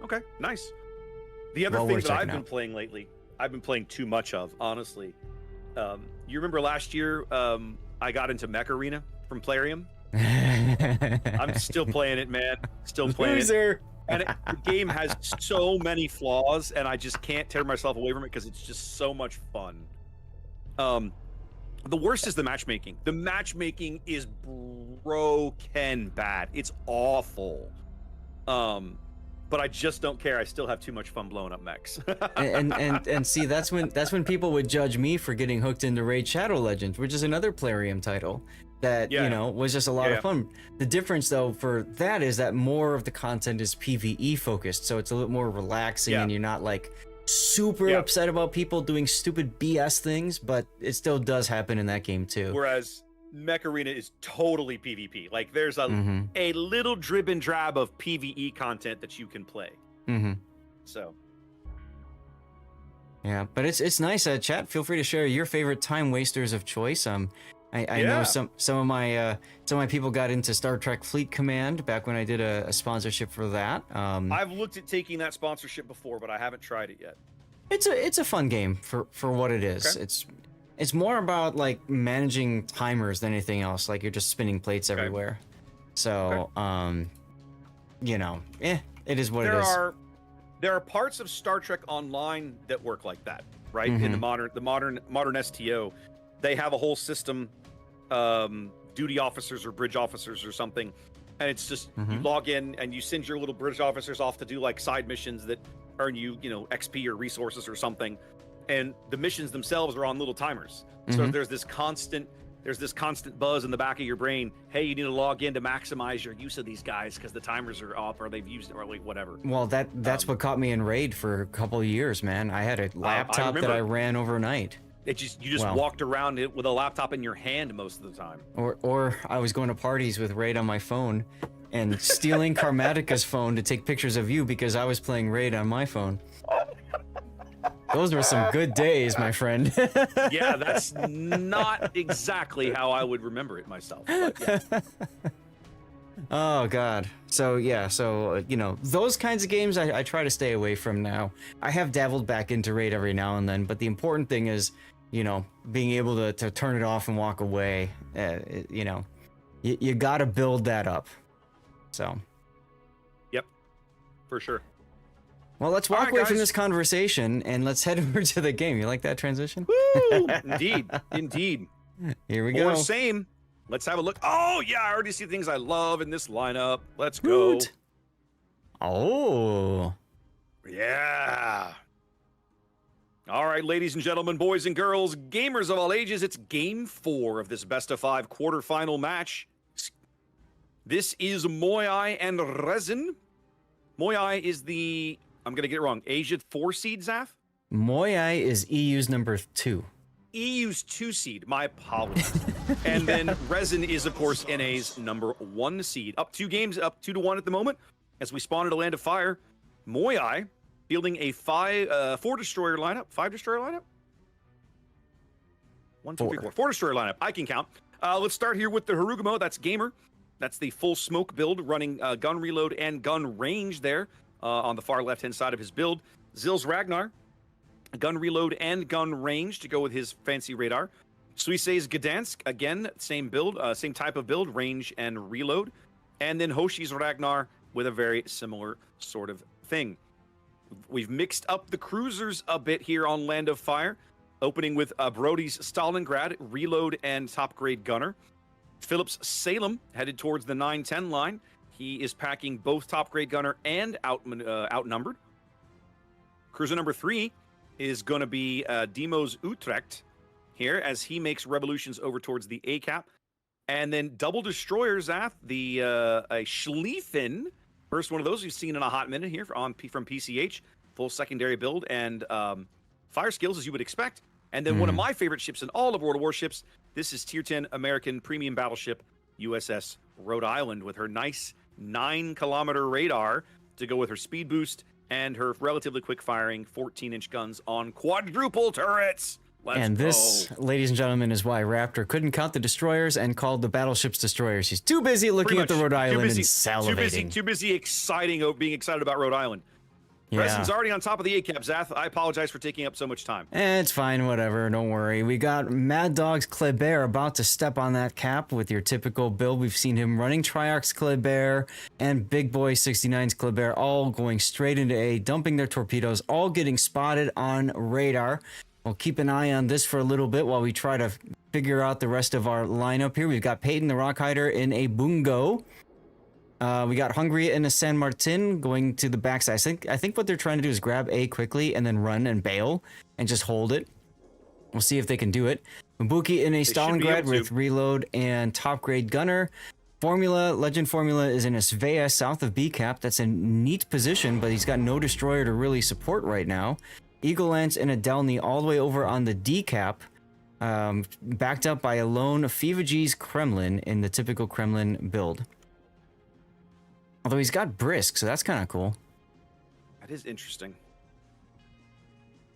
Okay, nice. The other thing that I've been playing lately, I've been playing too much of, honestly. You remember last year, I got into Mech Arena from Plarium? I'm still playing it, man. Still playing it. And the game has so many flaws, and I just can't tear myself away from it because it's just so much fun. The worst is the matchmaking. The matchmaking is broken bad. It's awful. But I just don't care. I still have too much fun blowing up mechs. and see, that's when people would judge me for getting hooked into Raid Shadow Legends, which is another Plarium title that you know was just a lot of fun. The difference though for that is that more of the content is PvE focused, so it's a little more relaxing, and you're not like super upset about people doing stupid BS things, but it still does happen in that game too. Whereas Mech Arena is totally PvP. Like there's a little drib and drab of PvE content that you can play. So yeah, but it's nice. Chat, feel free to share your favorite time wasters of choice. I know some of my people got into Star Trek Fleet Command back when I did a sponsorship for that. I've looked at taking that sponsorship before, but I haven't tried it yet. It's a fun game for what it is. Okay. It's more about like managing timers than anything else. Like you're just spinning plates everywhere. So you know, it is what it is. There are parts of Star Trek Online that work like that, right? In the modern STO, they have a whole system, duty officers or bridge officers or something, and it's just you log in and you send your little bridge officers off to do like side missions that earn you, XP or resources or something, and the missions themselves are on little timers. So there's this constant buzz in the back of your brain. Hey, you need to log in to maximize your use of these guys because the timers are up or they've used it or like whatever. Well, that's what caught me in Raid for a couple of years, man. I had a laptop that I ran overnight. You just walked around it with a laptop in your hand most of the time. Or I was going to parties with Raid on my phone and stealing Karmatica's phone to take pictures of you because I was playing Raid on my phone. Those were some good days, my friend. Yeah, that's not exactly how I would remember it myself. But yeah. Oh God. So yeah, those kinds of games I try to stay away from now. I have dabbled back into Raid every now and then, but the important thing is, being able to turn it off and walk away. You got to build that up. So. Yep, for sure. Well, let's walk away from this conversation and let's head over to the game. You like that transition? Woo! Indeed. Here we go. Or same. Let's have a look. Oh, yeah, I already see things I love in this lineup. Let's go. Woot. Oh. Yeah. All right, ladies and gentlemen, boys and girls, gamers of all ages, it's game 4 of this best-of-5 quarterfinal match. This is Moyai and Resin. Moyai is the, I'm going to get it wrong, Asia 4 seed, Zaf? Moyai is EU's number 2. EU's 2 seed, my apologies. And then Resin is, of course, NA's number 1 seed. Up 2 games, up 2-1 at the moment, as we spawn at a Land of Fire. Moyai fielding a 4 destroyer lineup. 5 destroyer lineup? 1, 2, 3, 4. 4 destroyer lineup. I can count. Let's start here with the Harugamo. That's Gamer. That's the full smoke build, running gun reload and gun range there on the far left-hand side of his build. Zil's Ragnar, gun reload and gun range to go with his fancy radar. Suisei's Gdansk, again, same build, same type of build, range and reload. And then Hoshi's Ragnar with a very similar sort of thing. We've mixed up the cruisers a bit here on Land of Fire, opening with Brody's Stalingrad, reload and top grade gunner. Phillips Salem headed towards the 9-10 line. He is packing both top grade gunner and outnumbered. Cruiser number 3 is going to be Demos Utrecht here as he makes revolutions over towards the A-cap. And then double destroyers at the a Schlieffen. First one of those we've seen in a hot minute here from PCH. Full secondary build and fire skills, as you would expect. And then one of my favorite ships in all of World of Warships. This is Tier 10 American premium battleship USS Rhode Island with her nice 9-kilometer radar to go with her speed boost and her relatively quick firing 14-inch guns on quadruple turrets. And this, ladies and gentlemen, is why Raptor couldn't count the destroyers and called the battleships destroyers. He's too busy looking at the Rhode Island and salivating. Too busy being excited about Rhode Island. Yeah. Resin's already on top of the A-cap, Zath. I apologize for taking up so much time. It's fine, whatever, don't worry. We got Mad Dog's Kleber about to step on that cap with your typical build. We've seen him running Triarch's Kleber and Big Boy 69's Kleber all going straight into A, dumping their torpedoes, all getting spotted on radar. We'll keep an eye on this for a little bit while we try to figure out the rest of our lineup here. We've got Peyton the Rockhider in a Bungo. We got Hungary in a San Martin going to the backside. I think what they're trying to do is grab A quickly and then run and bail and just hold it. We'll see if they can do it. Mbuki in a Stalingrad with reload and top grade gunner. Legend Formula is in a Svea south of B cap. That's a neat position, but he's got no destroyer to really support right now. Eagle Lance in a Delny all the way over on the D cap. Backed up by a lone Fivagee's Kremlin in the typical Kremlin build. Although he's got Brisk, so that's kind of cool. That is interesting.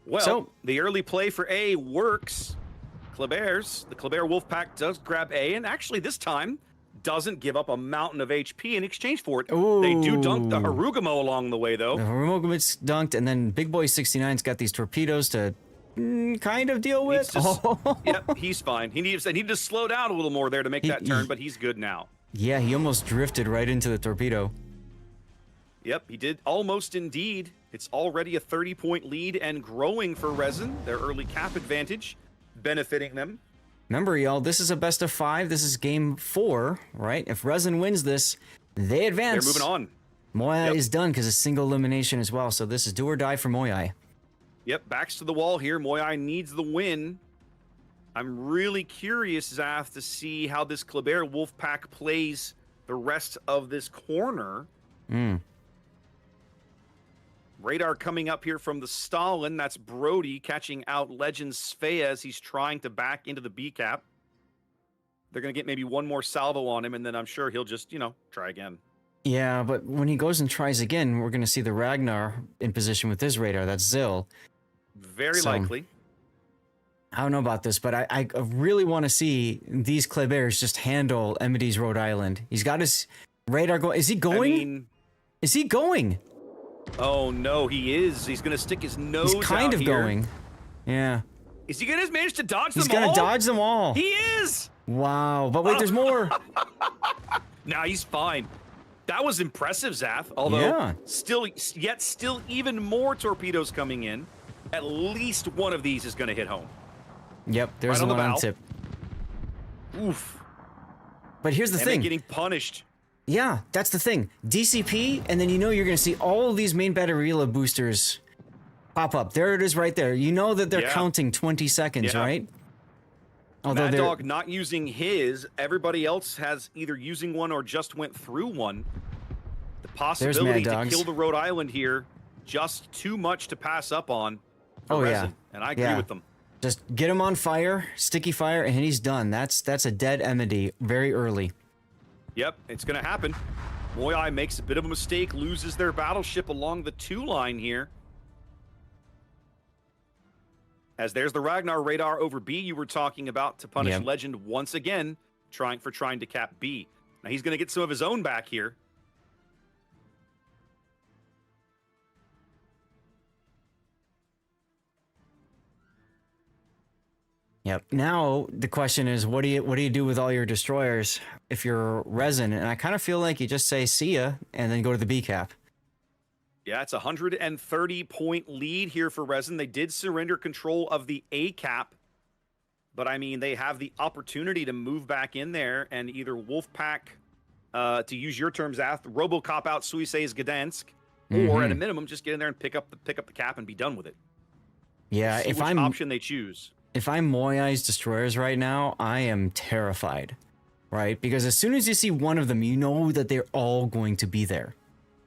Well, the early play for A works. The Kleber Wolfpack does grab A, and actually this time doesn't give up a mountain of HP in exchange for it. Ooh. They do dunk the Harugamo along the way, though. The Harugamo's dunked, and then Big Boy 69's got these torpedoes to kind of deal with. Yep, he's fine. He needed to slow down a little more there to make that turn, but he's good now. Yeah, he almost drifted right into the torpedo. Yep, he did almost indeed. It's already a 30-point lead and growing for Resin. Their early cap advantage benefiting them. Remember, y'all, this is a best of 5. This is game 4, right? If Resin wins this, they advance. They're moving on. Moyai is done because it's single elimination as well, so this is do or die for Moyai. Yep, backs to the wall here. Moyai needs the win. I'm really curious, Zath, to see how this Kleber Wolfpack plays the rest of this corner. Radar coming up here from the Stalin. That's Brody catching out Legend Svea as he's trying to back into the B cap. They're going to get maybe one more salvo on him, and then I'm sure he'll just, try again. Yeah, but when he goes and tries again, we're going to see the Ragnar in position with his radar. That's Zill. Very likely. I don't know about this, but I really want to see these Klebers just handle Emidy's Rhode Island. He's got his radar going. Is he going? Is he going? Oh, no, he is. He's going to stick his nose out He's kind of here. going. Yeah. Is he going to manage to dodge them all? He's going to dodge them all. He is. Wow. But wait, there's more. Nah, he's fine. That was impressive, Zath. Although, still even more torpedoes coming in. At least one of these is going to hit home. Yep, there's the one on tip. Oof. But here's the thing. Getting punished. Yeah, that's the thing. DCP, and then you're going to see all of these main battery boosters pop up. There it is right there. You know that they're counting 20 seconds, right? Although Mad Dog not using his, everybody else has either using one or just went through one. The possibility to kill the Rhode Island here, just too much to pass up on. Resin, and I agree with them. Just get him on fire, sticky fire, and he's done. That's a dead Emedy very early. Yep, it's going to happen. Moyai makes a bit of a mistake, loses their battleship along the 2 line here. As there's the Ragnar radar over B you were talking about to punish Legend once again, trying to cap B. Now he's going to get some of his own back here. Yep. Now the question is, what do you do with all your destroyers if you're Resin? And I kind of feel like you just say see ya and then go to the B cap. Yeah, it's a 130-point lead here for Resin. They did surrender control of the A cap But I mean, they have the opportunity to move back in there and either Wolfpack, to use your terms, Robocop out Sea Gdansk, or at a minimum, just get in there and pick up the cap and be done with it. Yeah, See if which I'm option they choose. if I'm Moyai's destroyers right now, I am terrified, right? Because as soon as you see one of them, you know that they're all going to be there.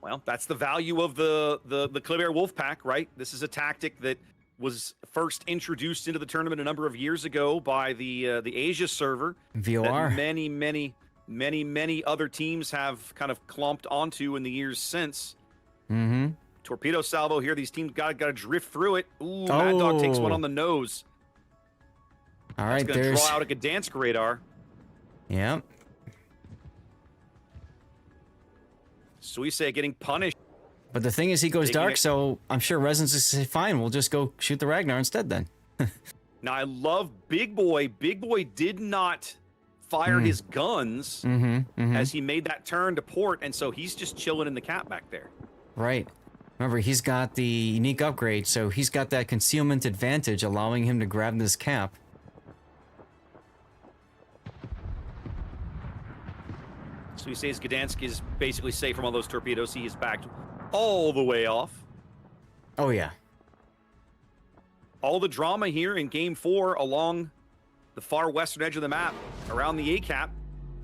Well, that's the value of the Kleber Wolfpack, right? This is a tactic that was first introduced into the tournament a number of years ago by the Asia server. VOR. That many other teams have kind of clomped onto in the years since. Mm-hmm. Torpedo salvo here. These teams got to drift through it. Ooh, Mad Dog takes one on the nose. All right, That's going to there's... draw out a Gdansk radar. Yep. Suisse getting punished. But the thing is, he goes Taking dark, it. so I'm sure Resonance is say, fine, we'll just go shoot the Ragnar instead then. Now, I love Big Boy. Big Boy did not fire his guns as he made that turn to port, and so he's just chilling in the cap back there. Right. Remember, he's got the unique upgrade, so he's got that concealment advantage, allowing him to grab this cap. So he says Gdansk is basically safe from all those torpedoes. He is backed all the way off. Oh, yeah. All the drama here in Game 4 along the far western edge of the map, around the A-cap.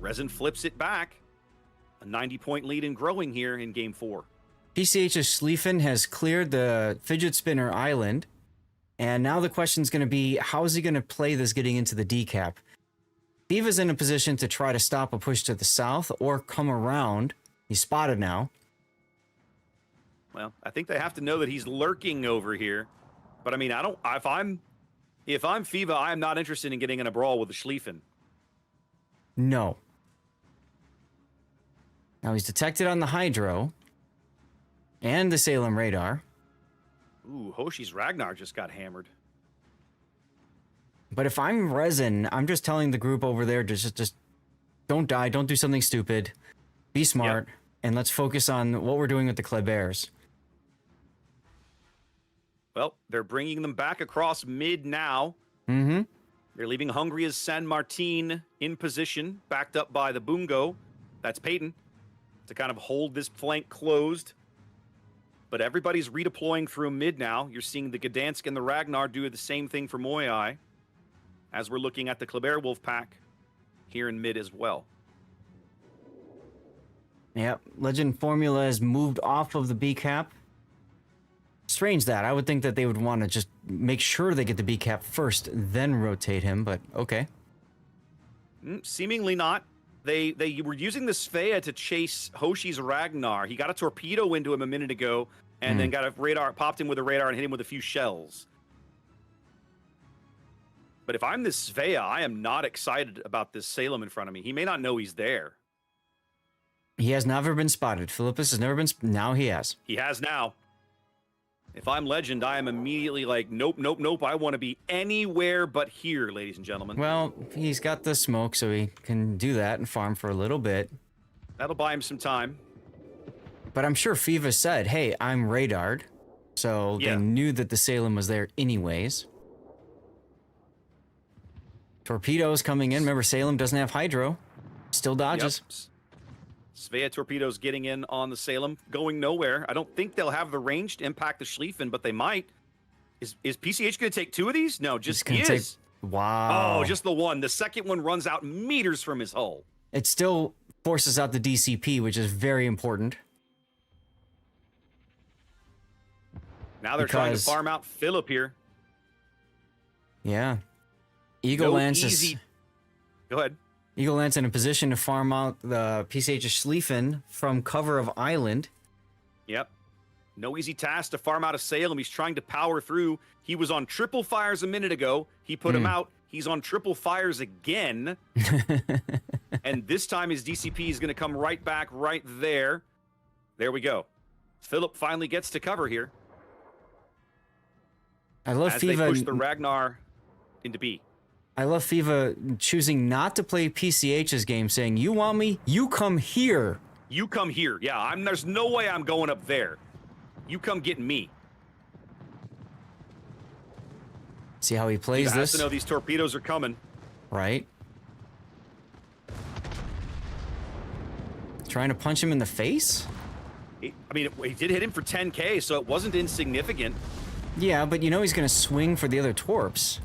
Resin flips it back. A 90-point lead and growing here in Game 4. PCH's Schlieffen has cleared the Fidget Spinner Island, and now the question's going to be, how is he going to play this getting into the D-cap? Viva's in a position to try to stop a push to the south or come around. He's spotted now. Well, I think they have to know that he's lurking over here. But I mean, I don't. If I'm Fiva, I am not interested in getting in a brawl with the Schlieffen. No. Now he's detected on the Hydro and the Salem radar. Ooh, Hoshi's Ragnar just got hammered. But if I'm Resin, I'm just telling the group over there to just don't die, don't do something stupid, be smart, and let's focus on what we're doing with the Klebers. Well, they're bringing them back across mid now. Mm-hmm. They're leaving Hungria's San Martin in position, backed up by the Bungo. That's Peyton, to kind of hold this flank closed. But everybody's redeploying through mid now. You're seeing the Gdansk and the Ragnar do the same thing for Moyai, as we're looking at the Kleber Wolfpack here in mid as well. Yep, Legend Formula has moved off of the B cap. Strange that. I would think that they would want to just make sure they get the B cap first, then rotate him, but okay. Seemingly not. They were using the Svea to chase Hoshi's Ragnar. He got a torpedo into him a minute ago, and then got a radar, popped him with a radar and hit him with a few shells. But if I'm this Svea, I am not excited about this Salem in front of me. He may not know he's there. He has never been spotted. Philippus has never been... Now he has. He has now. If I'm Legend, I am immediately like, nope, nope, nope. I want to be anywhere but here, ladies and gentlemen. Well, he's got the smoke, so he can do that and farm for a little bit. That'll buy him some time. But I'm sure Fiva said, hey, I'm radared. So they knew that the Salem was there anyways. Torpedoes coming in. Remember, Salem doesn't have Hydro. Still dodges. Yep. Svea torpedoes getting in on the Salem, going nowhere. I don't think they'll have the range to impact the Schlieffen, but they might. Is PCH going to take two of these? No, just he is. Wow. Oh, just the one. The second one runs out meters from his hull. It still forces out the DCP, which is very important. Now they're trying to farm out Philip here. Yeah. Eagle Lance is... Go ahead. Eagle Lance in a position to farm out the PCH Schlieffen from cover of island. Yep. No easy task to farm out of Salem. He's trying to power through. He was on triple fires a minute ago. He put him out. He's on triple fires again. And this time his DCP is going to come right back right there. There we go. Philip finally gets to cover here. I love as Fiva. They push the Ragnar into B. I love Fiva choosing not to play PCH's game, saying, you want me? You come here. You come here. Yeah, there's no way I'm going up there. You come get me. See how he He plays has this, to know these torpedoes are coming. right? Trying to punch him in the face? I mean, he did hit him for 10K, so it wasn't insignificant. Yeah, but you know he's going to swing for the other torps.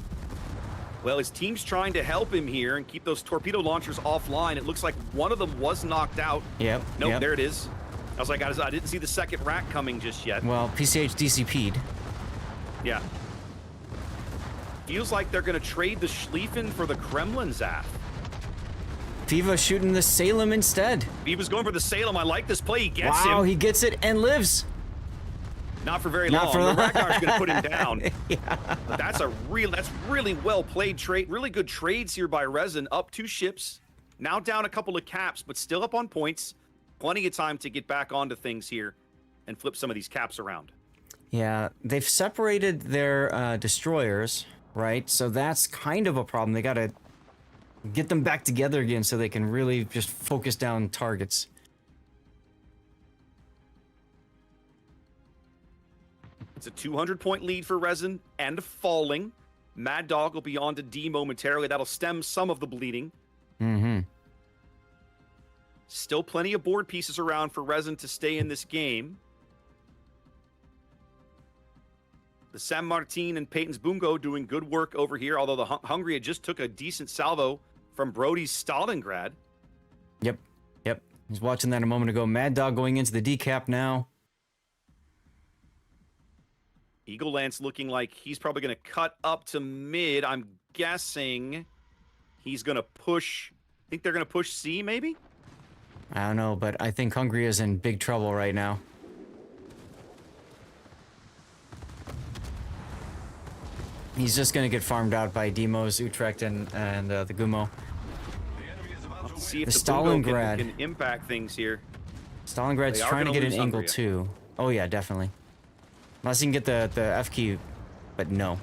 Well, his team's trying to help him here and keep those torpedo launchers offline. It looks like one of them was knocked out. Yep. Nope, yep. there it is. I was like, I didn't see the second rack coming just yet. Well, PCH DCP'd. Yeah. Feels like they're going to trade the Schlieffen for the Kremlin, Zaf. Viva shooting the Salem instead. He was going for the Salem. I like this play. He gets Wow, him. he gets it and lives. Not for very Not long. for The long. Ragnar's going to put him down. Yeah. But that's really well played trade. Really good trades here by Resin. Up 2 ships. Now down a couple of caps, but still up on points. Plenty of time to get back onto things here and flip some of these caps around. Yeah, they've separated their destroyers, right? So that's kind of a problem. They got to get them back together again so they can really just focus down targets. It's a 200-point lead for Resin and falling. Mad Dog will be on to D momentarily. That'll stem some of the bleeding. Mm-hmm. Still plenty of board pieces around for Resin to stay in this game. The San Martin and Peyton's Bungo doing good work over here, although the Hungary just took a decent salvo from Brody's Stalingrad. Yep. I was watching that a moment ago. Mad Dog going into the decap now. Eagle Lance looking like he's probably going to cut up to mid. I'm guessing he's going to push. I think they're going to push C, maybe? I don't know, but I think Hungary is in big trouble right now. He's just going to get farmed out by Demos, Utrecht, and the Gumo. Let's see if The the Bungo Stalingrad. can impact things here. Stalingrad's They are trying to gonna get an lose angle Hungary. too. Oh yeah, definitely. Unless he can get the F key, but no.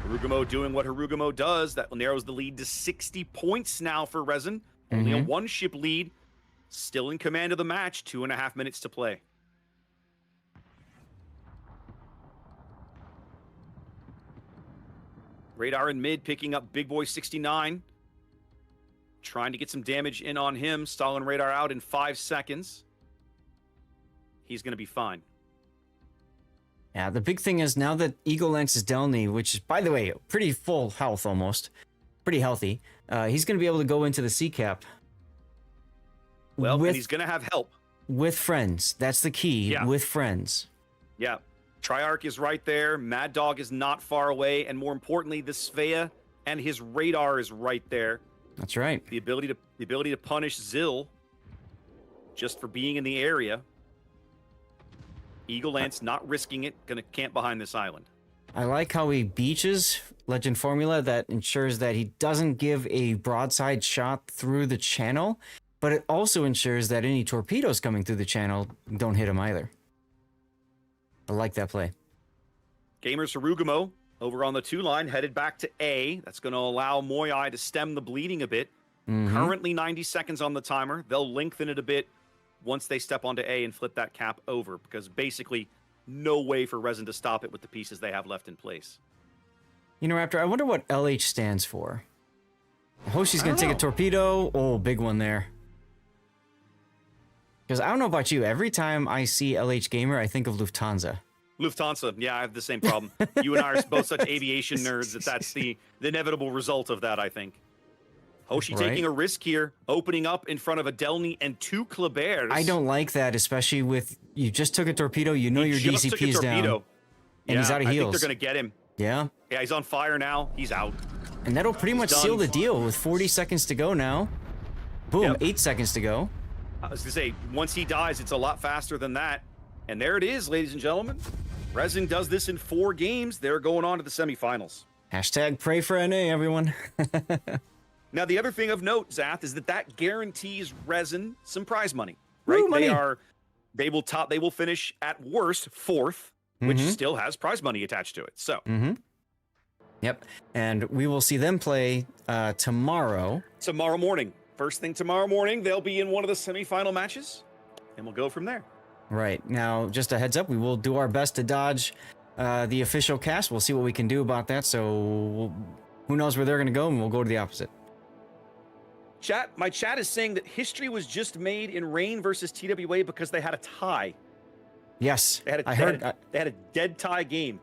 Harugumo doing what Harugumo does. That narrows the lead to 60 points now for Resin. Only a 1-ship lead. Still in command of the match. 2.5 minutes to play. Radar in mid picking up Big Boy 69. Trying to get some damage in on him. Stalin radar out in 5 seconds. He's going to be fine. Yeah, the big thing is now that Eagle Lance is Delny, which is, by the way, pretty full health almost. Pretty healthy. He's going to be able to go into the C cap. Well, and he's going to have help. With friends. That's the key. Yeah. With friends. Yeah. Triarch is right there. Mad Dog is not far away. And more importantly, the Svea and his radar is right there. That's right. The ability to punish Zill just for being in the area. Eagle Lance not risking it, gonna camp behind this island. I like how he beaches Legend Formula that ensures that he doesn't give a broadside shot through the channel, but it also ensures that any torpedoes coming through the channel don't hit him either. I like that play. Gamers Harugumo over on the 2 line, headed back to A. That's going to allow Moyai to stem the bleeding a bit. Currently 90 seconds on the timer. They'll lengthen it a bit once they step onto A and flip that cap over, because basically no way for Resin to stop it with the pieces they have left in place. You know, Raptor, I wonder what LH stands for. Hoshi's going to take a torpedo. Oh, big one there. Because I don't know about you, every time I see LH Gamer, I think of Lufthansa. Lufthansa, yeah, I have the same problem. You and I are both such aviation nerds that that's the inevitable result of that, I think. Hoshi Right. taking a risk here, opening up in front of a Delny and 2 Kleberts. I don't like that, especially with you just took a torpedo, you know your Just took a DCP's down. torpedo. And he's out of I heals. think they're going to get him. Yeah. Yeah, he's on fire now. He's out. And that'll pretty much done. seal the deal with 40 seconds to go now. Boom, Yep. 8 seconds to go. I was going to say, once he dies, it's a lot faster than that. And there it is, ladies and gentlemen. Resin does this in 4 games. They're going on to the semifinals. Hashtag pray for NA, everyone. Now, the other thing of note, Zath, is that guarantees Resin some prize money, right? Woo, money. They will finish at worst 4th, which still has prize money attached to it. So Yep. And we will see them play tomorrow. tomorrow morning, first thing tomorrow morning, they'll be in one of the semifinal matches, and we'll go from there. Right. Now, just a heads up, we will do our best to dodge the official cast. We'll see what we can do about that. So who knows where they're going to go, and we'll go to the opposite. My chat is saying that history was just made in Reign versus TWA because they had a tie. Yes, They had a dead tie game.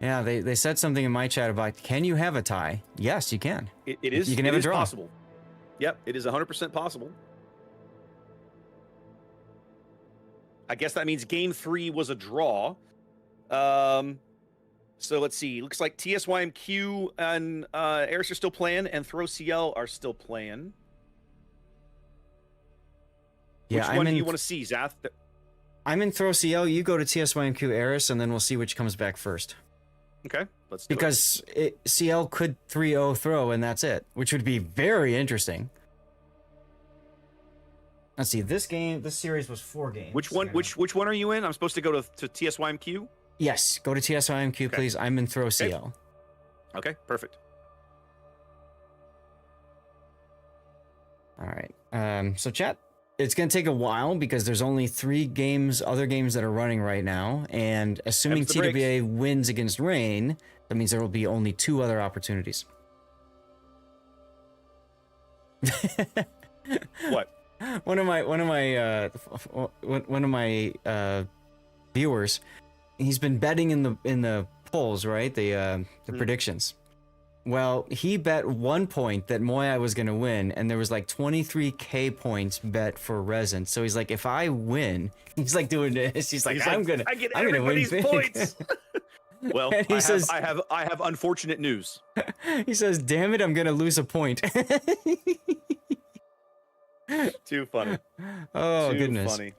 Yeah, they said something in my chat about, can you have a tie? Yes, you can. It is. You can have a draw. Possible. Yep, it is 100% possible. I guess that means game 3 was a draw. So let's see. Looks like TSYMQ and Eris are still playing, and Throw CL are still playing. Yeah, Which one do you want to see, Zath? I'm in Throw CL. You go to TSYMQ Eris, and then we'll see which comes back first. Okay, let's do it. Because CL could 3-0 Throw, and that's it, which would be very interesting. Let's see. This series was 4 games. Which one are you in? I'm supposed to go to TSYMQ? Yes, go to TSYMQ, please. I'm in Throw CL. Okay, perfect. All right. So chat, it's going to take a while because there's only 3 other games that are running right now. And assuming TWA wins against Reign, that means there will be only 2 other opportunities. What? One of my viewers, he's been betting in the polls, right? The predictions. Well, he bet 1 point that Moai was going to win, and there was like 23k points bet for Resin. So he's like, if I win, he's like doing this. He's like, I'm gonna everybody's win points. Well, says, I have unfortunate news. He says, damn it, I'm gonna lose a point. Too funny. Oh, Too goodness. Funny.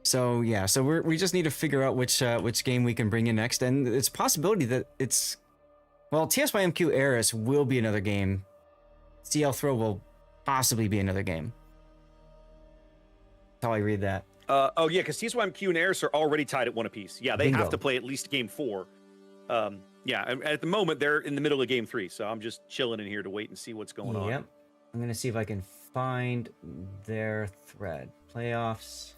So yeah, so we just need to figure out which game we can bring in next, and it's a possibility that TSYMQ Eris will be another game. CL Throw will possibly be another game. That's how I read that. Oh yeah, because TSYMQ and Eris are already tied at 1 apiece. Yeah, they have to play at least game 4. Yeah, at the moment they're in the middle of game 3, so I'm just chilling in here to wait and see what's going on. Yep. I'm gonna see if I can find their thread. Playoffs.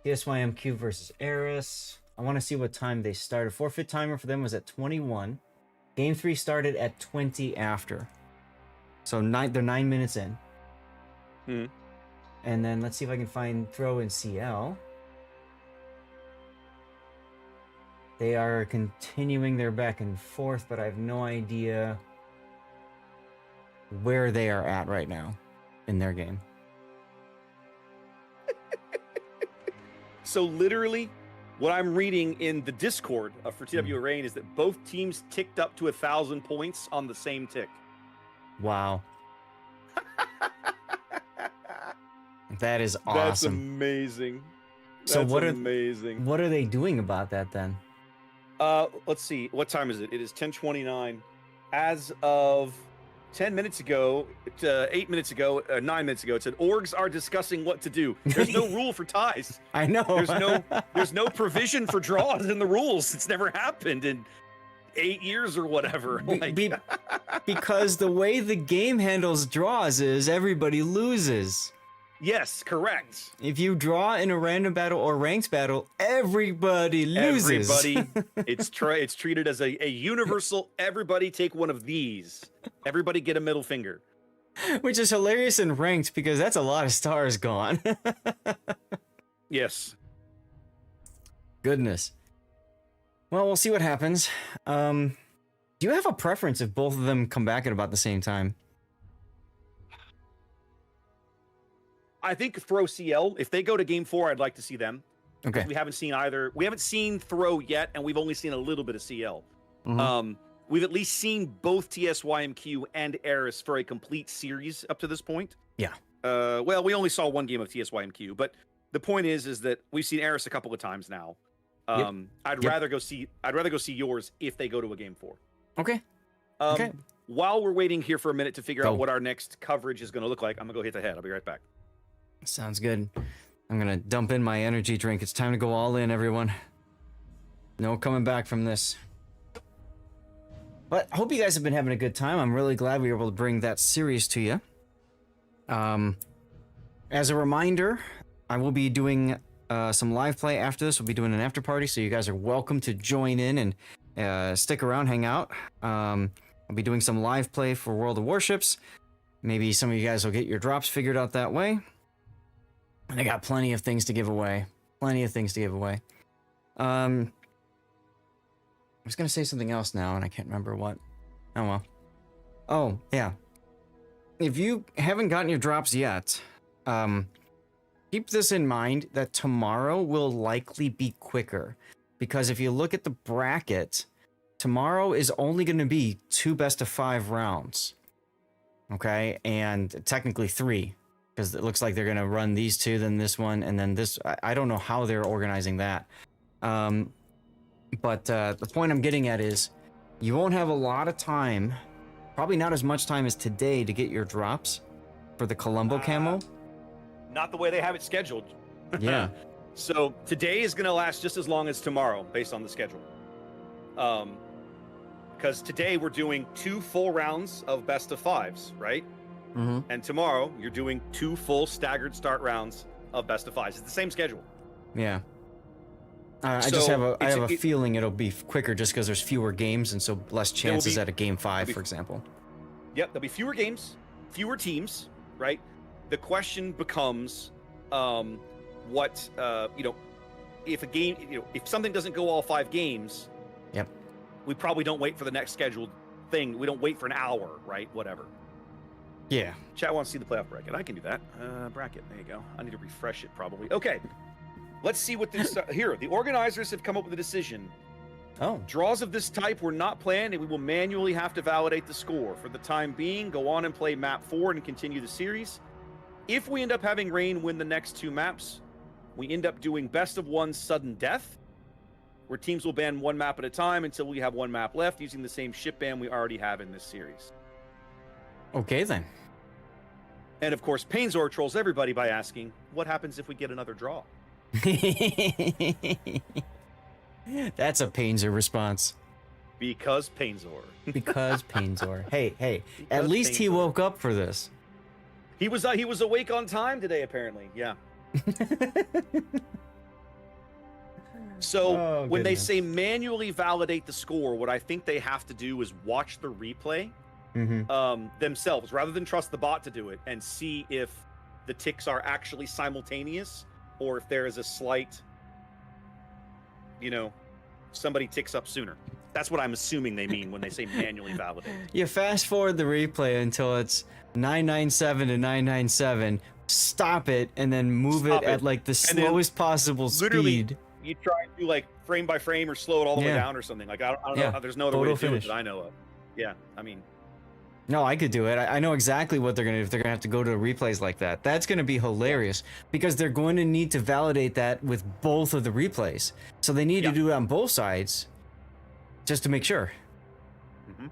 TSYMQ versus Eris. I want to see what time they started. Forfeit timer for them was at 21. Game 3 started at 20 after. So they're 9 minutes in. And then let's see if I can find Throw and CL. They are continuing their back and forth, but I have no idea where they are at right now in their game. So literally, what I'm reading in the Discord for TWA Reign is that both teams ticked up to 1,000 points on the same tick. Wow. That is awesome. That's amazing. So That's what amazing. What are they doing about that then? Let's see. What time is it? It is 10:29. As of 10 minutes ago, 8 minutes ago, 9 minutes ago, it said orgs are discussing what to do. There's no rule for ties. I know. There's no provision for draws in the rules. It's never happened in 8 years or whatever. Because the way the game handles draws is everybody loses. Yes, correct. If you draw in a random battle or ranked battle, everybody loses. Everybody, it's treated as a universal, everybody take one of these. Everybody get a middle finger. Which is hilarious in ranked because that's a lot of stars gone. Yes. Goodness. Well, we'll see what happens. Do you have a preference if both of them come back at about the same time? I think Throw CL, if they go to game 4, I'd like to see them. Okay. We haven't seen either. We haven't seen Throw yet, and we've only seen a little bit of CL. Mm-hmm. We've at least seen both TSYMQ and Eris for a complete series up to this point. Yeah. Well, we only saw one game of TSYMQ, but the point is that we've seen Eris a couple of times now. I'd rather go see yours if they go to a game 4. Okay. Okay. While we're waiting here for a minute to figure out what our next coverage is going to look like, I'm going to go hit the head. I'll be right back. Sounds good. I'm gonna dump in my energy drink. It's time to go all in, everyone. No coming back from this. But I hope you guys have been having a good time. I'm really glad we were able to bring that series to you. As a reminder, I will be doing some live play after this. We'll be doing an after party, so you guys are welcome to join in and stick around, hang out. I'll be doing some live play for World of Warships. Maybe some of you guys will get your drops figured out that way. And I got plenty of things to give away. I was gonna say something else now, and I can't remember what. Oh well. Oh yeah. If you haven't gotten your drops yet, keep this in mind that tomorrow will likely be quicker, because if you look at the bracket, tomorrow is only going to be 2 best-of-5 rounds. Okay, and technically 3, because it looks like they're going to run these 2, then this one, and then this. I don't know how they're organizing that. But the point I'm getting at is you won't have a lot of time, probably not as much time as today, to get your drops for the Columbo camo. Not the way they have it scheduled. Yeah. So today is going to last just as long as tomorrow, based on the schedule. Because today we're doing 2 full rounds of best of 5s, right? Mm-hmm. And tomorrow you're doing 2 full staggered start rounds of best of 5s. It's the same schedule. Yeah. I just have a feeling it'll be quicker just because there's fewer games and so less chances at a game 5, for example. Yep, there'll be fewer games, fewer teams, right? The question becomes, if a game, if something doesn't go all 5 games, yep, we probably don't wait for the next scheduled thing. We don't wait for an hour, right? Whatever. Yeah. Chat wants to see the playoff bracket. I can do that. Bracket. There you go. I need to refresh it probably. Okay. Let's see what this here. The organizers have come up with a decision. Oh. Draws of this type were not planned, and we will manually have to validate the score. For the time being, go on and play map 4 and continue the series. If we end up having rain win the next 2 maps, we end up doing best of 1 sudden death, where teams will ban 1 map at a time until we have 1 map left, using the same ship ban we already have in this series. Okay then. And of course, Painzor trolls everybody by asking, what happens if we get another draw? That's a Painzor response. Because Painzor. Because Painzor. Hey, because at least he woke up for this. He was awake on time today, apparently. Yeah. So when they say manually validate the score, what I think they have to do is watch the replay themselves, rather than trust the bot to do it, and see if the ticks are actually simultaneous, or if there is a slight, somebody ticks up sooner. That's what I'm assuming they mean when they say manually validate. You fast forward the replay until it's 997 to 997, stop it, and then move it at like the slowest possible speed. You try and do like frame by frame or slow it all the way down or something. Like I don't know. There's no other way to do it that I know of. Yeah, I mean. No, I could do it. I know exactly what they're gonna do if they're gonna have to go to replays like that. That's gonna be hilarious because they're going to need to validate that with both of the replays. So they need to do it on both sides just to make sure.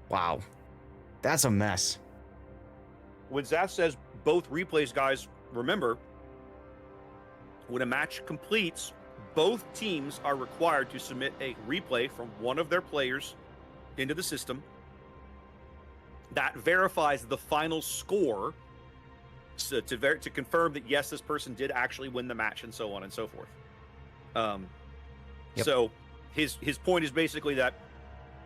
Wow, that's a mess. When Zaf says both replays, guys, remember, when a match completes, both teams are required to submit a replay from one of their players into the system that verifies the final score, so to confirm that yes, this person did actually win the match, and so on and so forth. So his point is basically that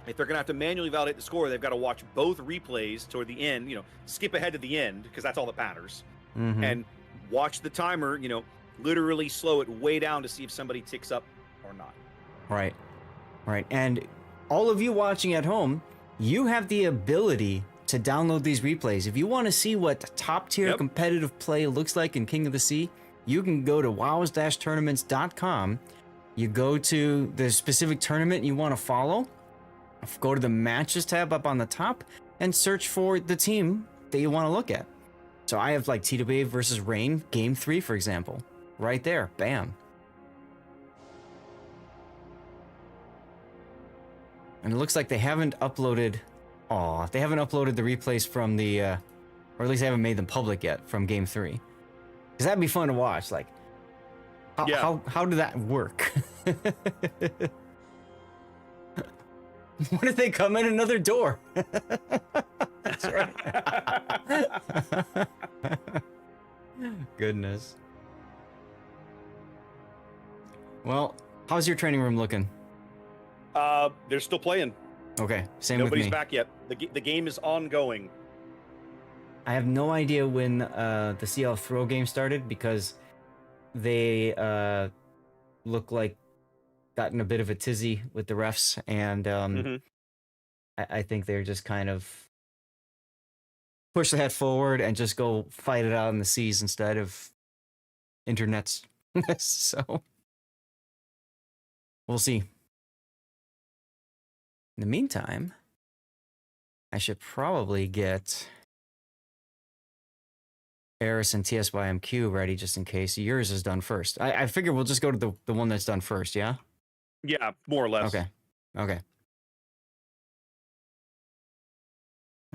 if they're going to have to manually validate the score, they've got to watch both replays toward the end, skip ahead to the end, because that's all that matters, and watch the timer, literally slow it way down to see if somebody ticks up or not. Right. And all of you watching at home, you have the ability to download these replays. If you want to see what top tier competitive play looks like in King of the Sea, you can go to wows-tournaments.com. You go to the specific tournament you want to follow, go to the matches tab up on the top, and search for the team that you want to look at. So I have like TWA versus Rain, Game 3, for example. Right there, bam. And it looks like they haven't uploaded... they haven't uploaded the replays from the... or at least they haven't made them public yet from Game 3. Because that'd be fun to watch. Like, how did that work? What if they come in another door? That's right. Goodness. Well, how's your training room looking? They're still playing. Okay, same Nobody's with me. back yet. The game is ongoing. I have no idea when the CL throw game started because they look like gotten a bit of a tizzy with the refs, and I think they're just kind of push the head forward and just go fight it out in the seas instead of internets. So we'll see. In the meantime, I should probably get Eris and TSYMQ ready just in case yours is done first. I figure we'll just go to the one that's done first, yeah? Yeah, more or less. Okay. Okay.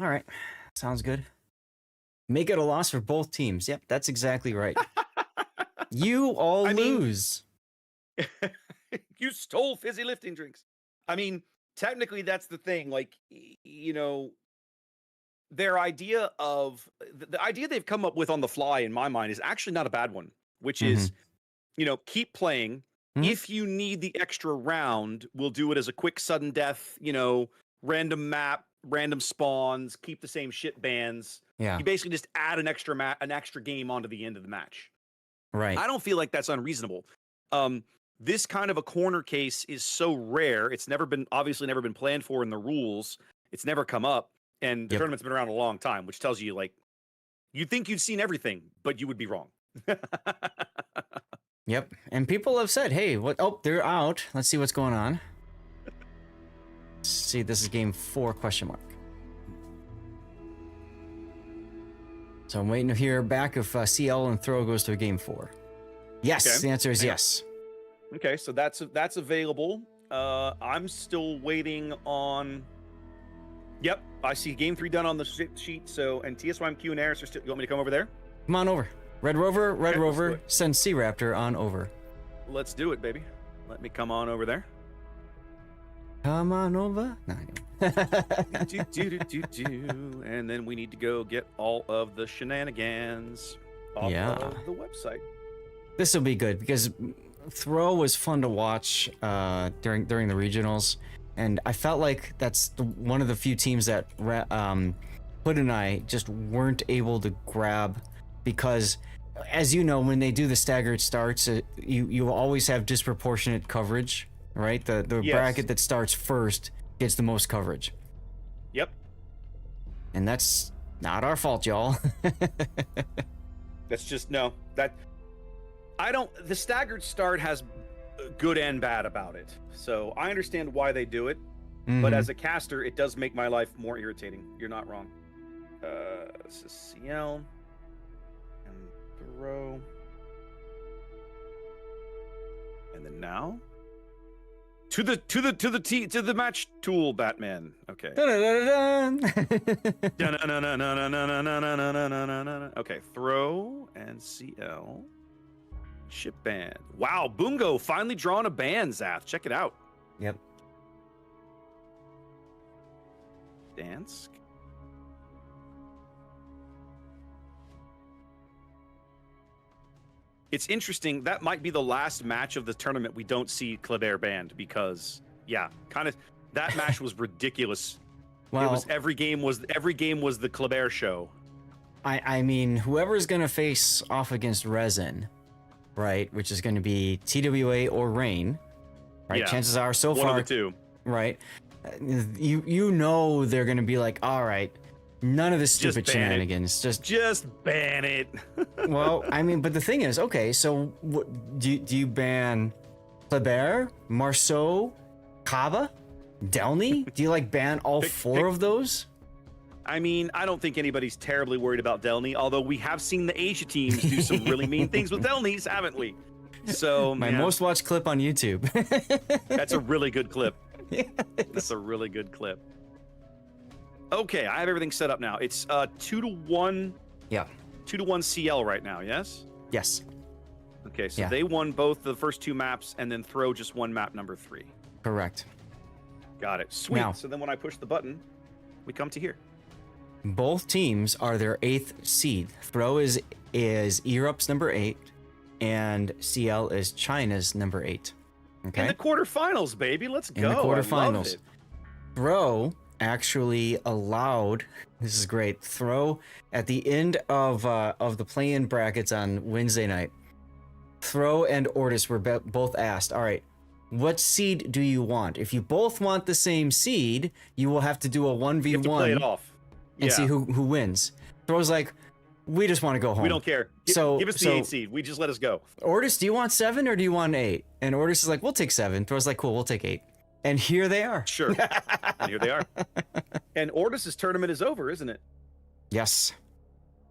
All right. Sounds good. Make it a loss for both teams. Yep, that's exactly right. You all lose. You stole fizzy lifting drinks. I mean, technically that's the thing. Like, you know, their idea of the idea they've come up with on the fly in my mind is actually not a bad one, which is, you know, keep playing. If you need the extra round, we'll do it as a quick sudden death, you know, random map, random spawns, keep the same shit bands. Yeah. You basically just add an extra game onto the end of the match. Right. I don't feel like that's unreasonable. This kind of a corner case is so rare. It's obviously never been planned for in the rules. It's never come up, and the tournament's been around a long time, which tells you, like, you'd think you'd seen everything, but you would be wrong. Yep. And people have said, hey, what? Oh, they're out. Let's see what's going on. Let's see, this is game 4, question mark. So I'm waiting to hear back if CL and throw goes to a game 4. Yes, Okay. the answer is yes. Okay, so that's available. I'm still waiting on. Yep, I see game 3 done on the sheet. So, and TSYMQ and Eris are still. You want me to come over there? Come on over. Red Rover, Okay, let's do Rover, it. send Sea Raptor on over. Let's do it, baby. Let me come on over there. Come on over. No, I Do. And then we need to go get all of the shenanigans off of the website. This will be good because throw was fun to watch during the regionals, and I felt like that's one of the few teams that Hood and I just weren't able to grab because, as you know, when they do the staggered starts, you always have disproportionate coverage, right? The Yes. bracket that starts first gets the most coverage, Yep. and that's not our fault, y'all. That's just no. That I don't. The staggered start has good and bad about it. So I understand why they do it, but as a caster, it does make my life more irritating. You're not wrong. This is CL and throw, and then now to the match tool, Batman. Okay. Okay, throw and CL. Ship band. Wow, Bungo finally drawn a band, Zath. Check it out. Yep. Dansk. It's interesting. That might be the last match of the tournament we don't see Kleber banned because, yeah, kind of that match was ridiculous. Well, it was every game was the Kleber show. I mean, whoever's gonna face off against Resin, right, which is gonna be TWA or Rain, right? Yeah, Chances are, so one far, of the two, right? You know they're gonna be like, all right, none of this stupid shenanigans, just ban it. Well, I mean, but the thing is, okay, so do you ban Kleber, Marceau, Kaba, Delny? Do you like ban all four of those? I mean, I don't think anybody's terribly worried about Delny, although we have seen the Asia teams do some really mean things with Delnys, haven't we? So my most watched clip on YouTube. That's a really good clip. Yes. That's a really good clip. Okay, I have everything set up now. It's 2-1. Yeah. 2-1 CL right now, yes? Yes. Okay, so Yeah. they won both the first two maps and then throw just one map number 3. Correct. Got it. Sweet. Now- So then when I push the button, we come to here. Both teams are their 8th seed. Throw is Europe's number 8, and CL is China's number 8. Okay. In the quarterfinals, baby. Let's go. In the I love quarterfinals. it. Throw actually allowed. This is great. Throw at the end of the play-in brackets on Wednesday night. Throw and Ortis were both asked, all right, what seed do you want? If you both want the same seed, you will have to do a 1v1 You have to play it off. and see who wins. Throw's like, we just want to go home. We don't care. So give us the 8 seed. We just let us go. Ortis, do you want 7 or do you want 8? And Ortis is like, we'll take 7. Throw's like, cool, we'll take 8. And here they are. Sure. And here they are. And Ortis's tournament is over, isn't it? Yes.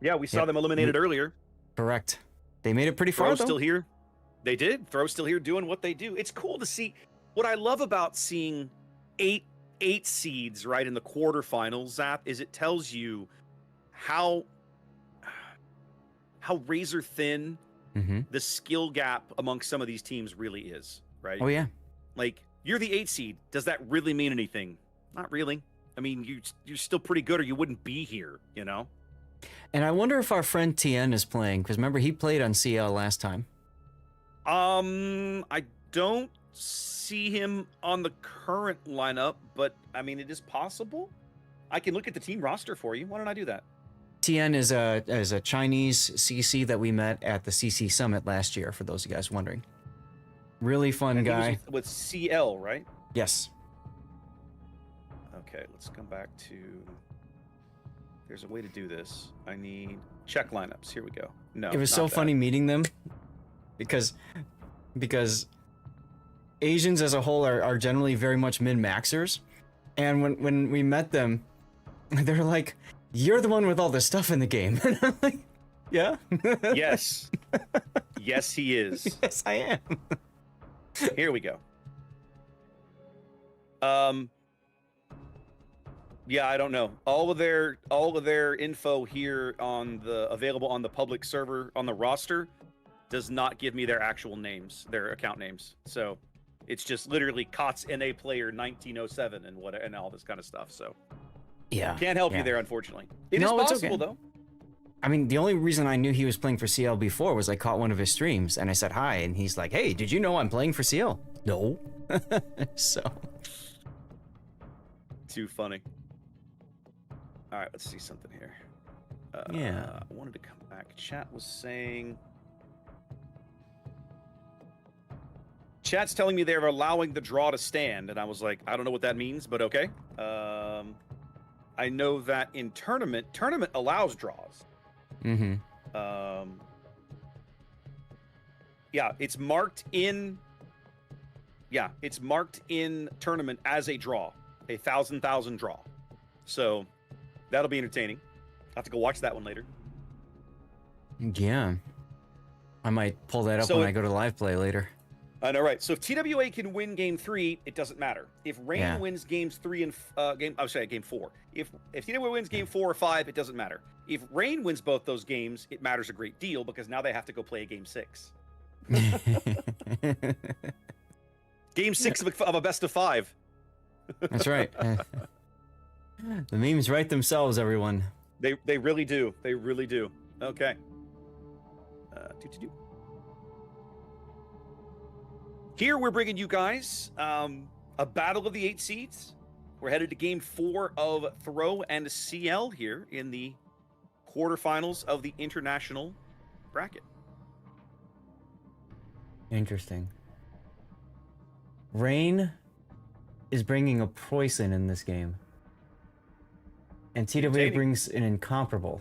Yeah, we saw them eliminated earlier. Correct. They made it pretty far, Throw's though. still here. They did. Throw's still here doing what they do. It's cool to see. What I love about seeing eight seeds right in the quarterfinals, Zap, is it tells you how razor thin the skill gap amongst some of these teams really is, right? Oh, yeah. Like, you're the 8 seed. Does that really mean anything? Not really. I mean, you're still pretty good or you wouldn't be here, you know? And I wonder if our friend Tien is playing, because remember, he played on CL last time. I don't see him on the current lineup, but I mean, it is possible. I can look at the team roster for you. Why don't I do that? Tien is a Chinese CC that we met at the CC Summit last year, for those of you guys wondering. Really fun And he was guy. with CL, right? Yes. Okay, let's come back to... There's a way to do this. I need check lineups. Here we go. No, It was not so that. funny meeting them because Asians as a whole are generally very much min-maxers. And when we met them, they're like, you're the one with all the stuff in the game. And I'm like, yeah? Yes. Yes, he is. Yes, I am. Here we go. Yeah, I don't know. All of their info here on the available on the public server on the roster does not give me their actual names, their account names. So it's just literally KOTS NA player 1907 and all this kind of stuff. So Yeah. can't help you there, unfortunately. It is No, it's possible okay. though. I mean, the only reason I knew he was playing for CL before was I caught one of his streams and I said hi, and he's like, hey, did you know I'm playing for CL? No. So. Too funny. All right, let's see something here. Yeah. I wanted to come back. Chat was saying... Chat's telling me they're allowing the draw to stand, and I was like, I don't know what that means, but okay. I know that in tournament allows draws. Mm-hmm. Yeah, it's marked in... Yeah, it's marked in tournament as a draw. A 1,000 draw. So... that'll be entertaining. I'll have to go watch that one later. Yeah. I might pull that up So when I go to live play later. I know, right? So if TWA can win game 3, it doesn't matter. If Rain wins games 3 and game 4. If TWA wins game 4 or 5, it doesn't matter. If Rain wins both those games, it matters a great deal because now they have to go play a game 6. Game 6 of a best of 5. That's right. The memes write themselves, everyone. They really do. They really do. Okay. Here we're bringing you guys a battle of the 8 seeds. We're headed to game 4 of Throw and CL here in the quarterfinals of the international bracket. Interesting. Rain is bringing a poison in this game. And TWA Entertaining. brings an incomparable.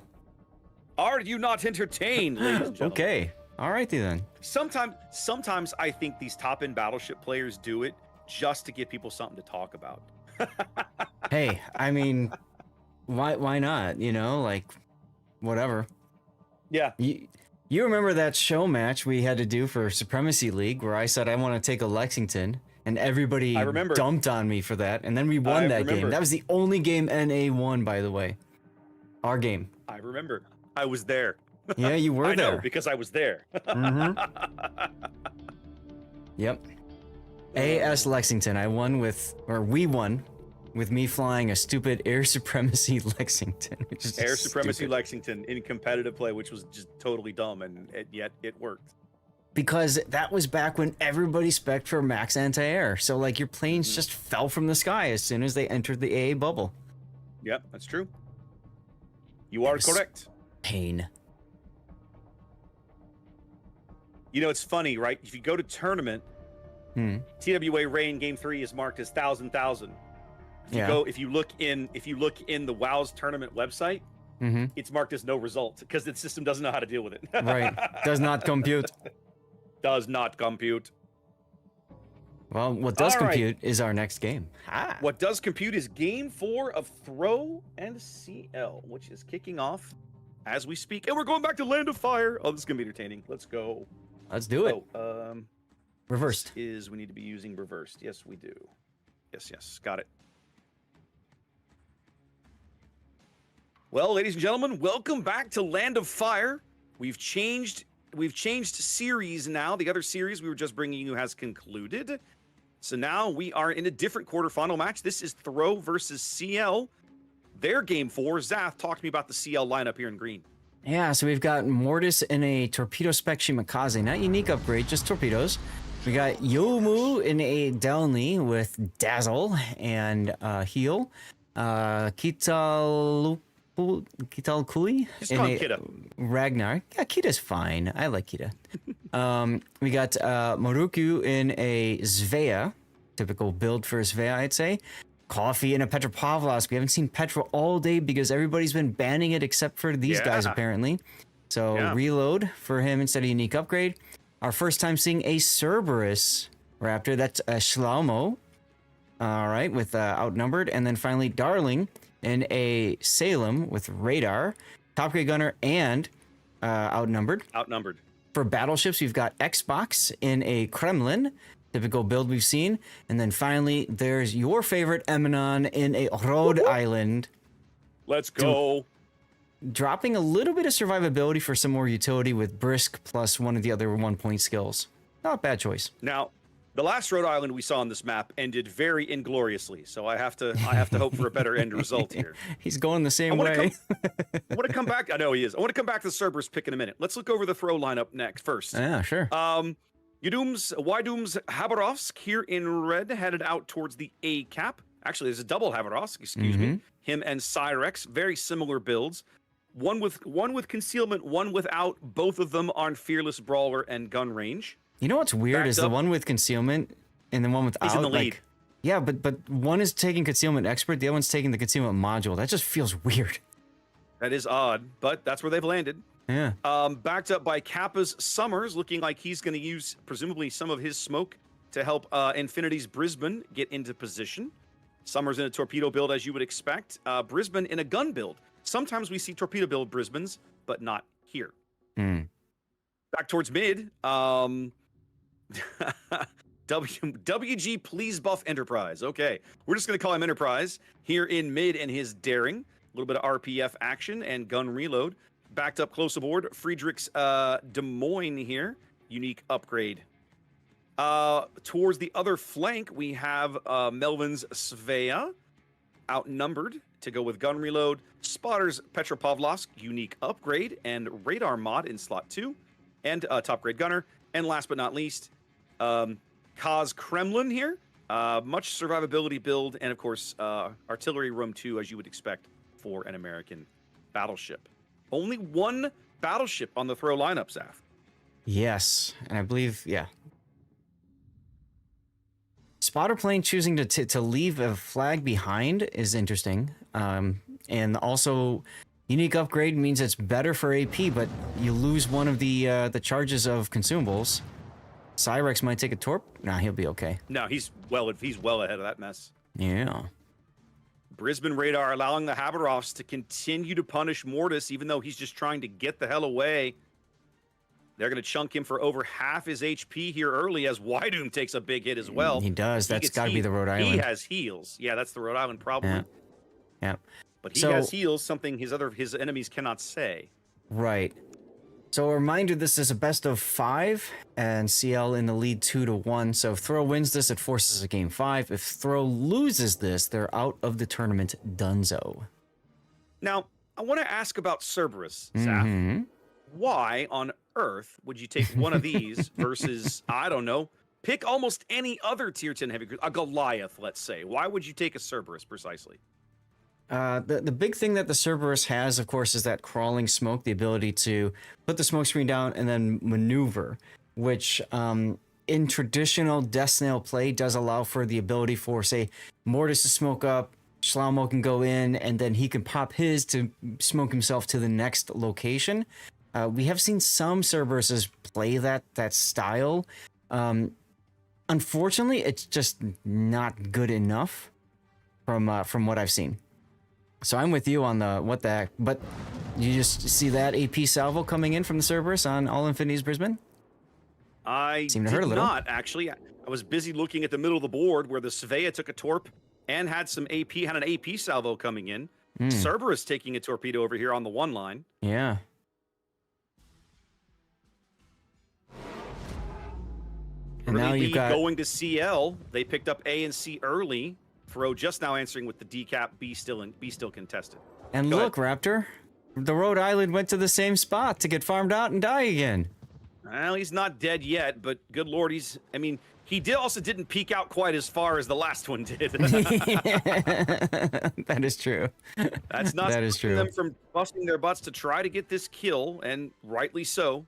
Are you not entertained, ladies and gentlemen? Okay. Alrighty then. Sometimes I think these top-end Battleship players do it just to give people something to talk about. Hey, I mean, why not? You know, like, whatever. Yeah. You remember that show match we had to do for Supremacy League where I said I want to take a Lexington, and everybody I remember. dumped on me for that, and then we won I that remember. game. That was the only game NA won, by the way. Our game. I remember. I was there. Yeah, you were I there. know, because I was there. Yep. AS Lexington. We won with me flying a stupid Air Supremacy Lexington. Which is Air just Supremacy stupid. Lexington in competitive play, which was just totally dumb, and yet it worked. because that was back when everybody spec'd for max anti-air. So like your planes just fell from the sky as soon as they entered the AA bubble. Yep, that's true. You are correct. Pain. You know, it's funny, right? If you go to tournament, TWA Rain Game 3 is marked as 1,000. If you look in the WoW's tournament website, it's marked as no result because the system doesn't know how to deal with it. Right. Does not compute. Does not compute. Well, what does compute is our next game. What does compute is Game 4 of Throw and CL, which is kicking off as we speak. And we're going back to Land of Fire. Oh, this is going to be entertaining. Let's go. Let's do it. Reversed. We need to be using reversed. Yes, we do. Yes. Got it. Well, ladies and gentlemen, welcome back to Land of Fire. We've changed series now. The other series we were just bringing you has concluded. So now we are in a different quarterfinal match. This is Throw versus CL. Their Game 4. Zath, talk to me about the CL lineup here in green. Yeah, so we've got Mortis in a Torpedo Spec Shimakaze. Not unique upgrade, just torpedoes. We got Yomu in a Delny with Dazzle and Heal. Kital Kui in a Kita. Ragnar. Yeah, Kita's fine. I like Kita. We got Moruku in a Svea. Typical build for Svea, I'd say. Coffee in a Petropavlovsk. We haven't seen Petra all day because everybody's been banning it except for these guys, apparently. So reload for him instead of unique upgrade. Our first time seeing a Cerberus Raptor. That's a Schlaumo. All right, with outnumbered. And then finally, Darling in a Salem with radar, top grade gunner, and outnumbered. For battleships, we've got Xbox in a Kremlin. Typical build we've seen. And then finally, there's your favorite Eminon in a Rhode Island. Let's go. Dropping a little bit of survivability for some more utility with Brisk plus one of the other 1-point skills. Not a bad choice. Now, the last Rhode Island we saw on this map ended very ingloriously, so I have to hope for a better end result here. He's going the same way. I want to come back. I know he is. I want to come back to the Cerberus pick in a minute. Let's look over the Throw lineup next first. Yeah, sure. Yadum's Habarovsk here in red, headed out towards the A cap. Actually, there's a double Habarovsk, excuse me. Him and Cyrex, very similar builds. One with concealment, one without. Both of them on fearless brawler and gun range. You know what's weird is the one with concealment and the one without. He's in the lead. Yeah, but one is taking concealment expert, the other one's taking the concealment module. That just feels weird. That is odd, but that's where they've landed. Yeah. Backed up by Kappa's Summers, looking like he's going to use presumably some of his smoke to help Infinity's Brisbane get into position. Summers in a torpedo build, as you would expect. Brisbane in a gun build. Sometimes we see torpedo build Brisbanes, but not here. Back towards mid. WG, please buff Enterprise. Okay, we're just going to call him Enterprise here in mid and his daring. A little bit of RPF action and gun reload. Backed up close aboard, Friedrich's Des Moines here. Unique upgrade. Towards the other flank, we have Melvin's Svea. Outnumbered to go with gun reload. Spotter's Petropavlovsk, unique upgrade. And radar mod in slot 2. And top grade gunner. And last but not least, Kaz Kremlin here. Much survivability build. And of course, artillery room 2, as you would expect for an American battleship. Only one battleship on the Throw lineup, Zaf. Yes, and I believe, Spotter plane choosing to leave a flag behind is interesting. And also, unique upgrade means it's better for AP, but you lose one of the charges of consumables. Cyrex might take a torp. Nah, he'll be okay. No, he's well ahead of that mess. Yeah. Brisbane radar allowing the Habarovs to continue to punish Mortis, even though he's just trying to get the hell away. They're going to chunk him for over half his HP here early as Wydoom takes a big hit as well. He does. That's got to be the Rhode Island. He has heals. Yeah, that's the Rhode Island problem. Yeah. But he has heals, something his enemies cannot say. Right. So a reminder, this is a best of 5, and CL in the lead 2-1. So if Throw wins this, it forces a game 5. If Throw loses this, they're out of the tournament dunzo. Now, I want to ask about Cerberus, Zaf. why on earth would you take one of these versus, I don't know, pick almost any other tier 10 heavy cruiser, a Goliath, let's say. Why would you take a Cerberus precisely? The big thing that the Cerberus has, of course, is that crawling smoke, the ability to put the smoke screen down and then maneuver, which in traditional Death Snail play does allow for the ability for, say, Mortis to smoke up, Schlaumo can go in, and then he can pop his to smoke himself to the next location. We have seen some Cerberuses play that style. Unfortunately, it's just not good enough from what I've seen. So I'm with you on but you just see that AP salvo coming in from the Cerberus on All Infinity's Brisbane? I did not, actually. I was busy looking at the middle of the board where the Svea took a torp and had an AP salvo coming in. Cerberus taking a torpedo over here on the 1 line. Yeah. And now you've got going to CL. They picked up A and C early. Fro just now answering with the decap. B still contested. And look, Raptor, the Rhode Island went to the same spot to get farmed out and die again. Well, he's not dead yet, but good lord, he didn't peek out quite as far as the last one did. That is true. That's not stopping them from busting their butts to try to get this kill, and rightly so.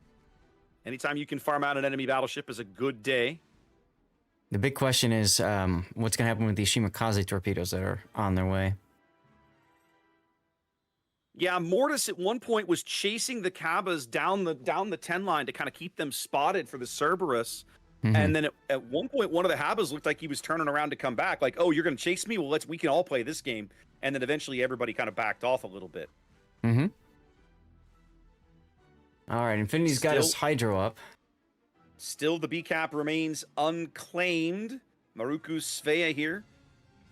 Anytime you can farm out an enemy battleship is a good day. The big question is, what's going to happen with these Shimakaze torpedoes that are on their way? Yeah, Mortis at one point was chasing the Cabas down the 10 line to kind of keep them spotted for the Cerberus. And then at one point, one of the Habas looked like he was turning around to come back. Like, oh, you're going to chase me? Well, we can all play this game. And then eventually everybody kind of backed off a little bit. All right, Infinity's got his Hydro up. Still, the B cap remains unclaimed. Maruku's Svea here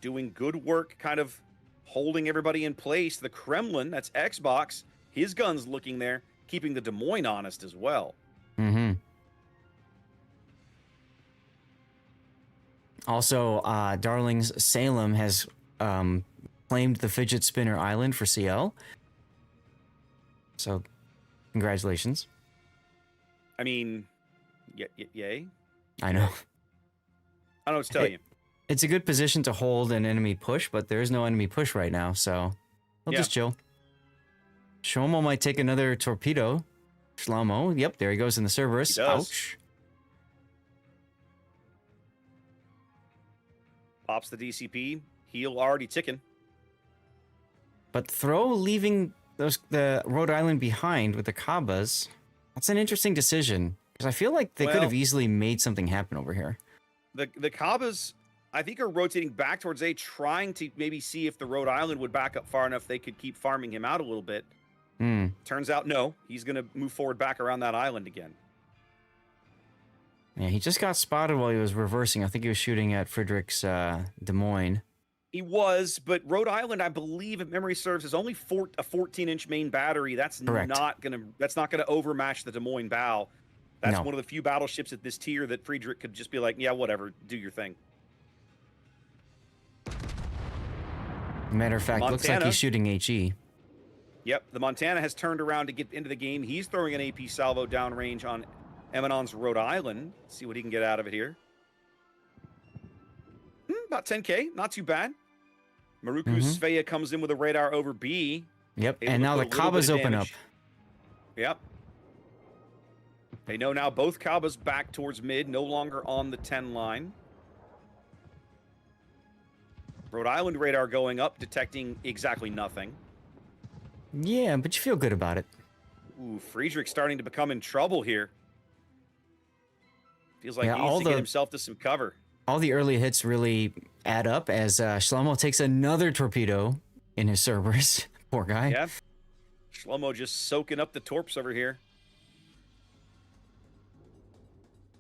doing good work, kind of holding everybody in place. The Kremlin, that's Xbox, his gun's looking there, keeping the Des Moines honest as well. Also, Darling's Salem has claimed the Fidget Spinner Island for CL. So, congratulations. I mean, yay. I know. I don't know what to tell you. It's a good position to hold an enemy push, but there is no enemy push right now, so we'll just chill. Shlomo might take another torpedo. Shlomo, yep, there he goes in the Cerberus. Ouch. Pops the DCP. Heal already ticking. But Throw leaving the Rhode Island behind with the Cabas, that's an interesting decision. Because I feel like they could have easily made something happen over here. The Cabas, I think, are rotating back towards A, trying to maybe see if the Rhode Island would back up far enough they could keep farming him out a little bit. Turns out, no. He's going to move forward back around that island again. Yeah, he just got spotted while he was reversing. I think he was shooting at Frederick's Des Moines. He was, but Rhode Island, I believe, if memory serves, is only a 14-inch main battery. That's not gonna overmatch the Des Moines bow. That's one of the few battleships at this tier that Friedrich could just be like, yeah, whatever, do your thing. Matter of fact, looks like he's shooting HE. Yep, the Montana has turned around to get into the game. He's throwing an AP salvo downrange on Eminon's Rhode Island. Let's see what he can get out of it here. About 10K, not too bad. Maruku's Svea comes in with a radar over B. Yep, and now the Cabas open up. Yep. They know now both Cabas back towards mid, no longer on the 10 line. Rhode Island radar going up, detecting exactly nothing. Yeah, but you feel good about it. Ooh, Friedrich starting to become in trouble here. Feels like he needs to get himself to some cover. All the early hits really add up as Shlomo takes another torpedo in his Cerberus. Poor guy. Yeah. Shlomo just soaking up the torps over here.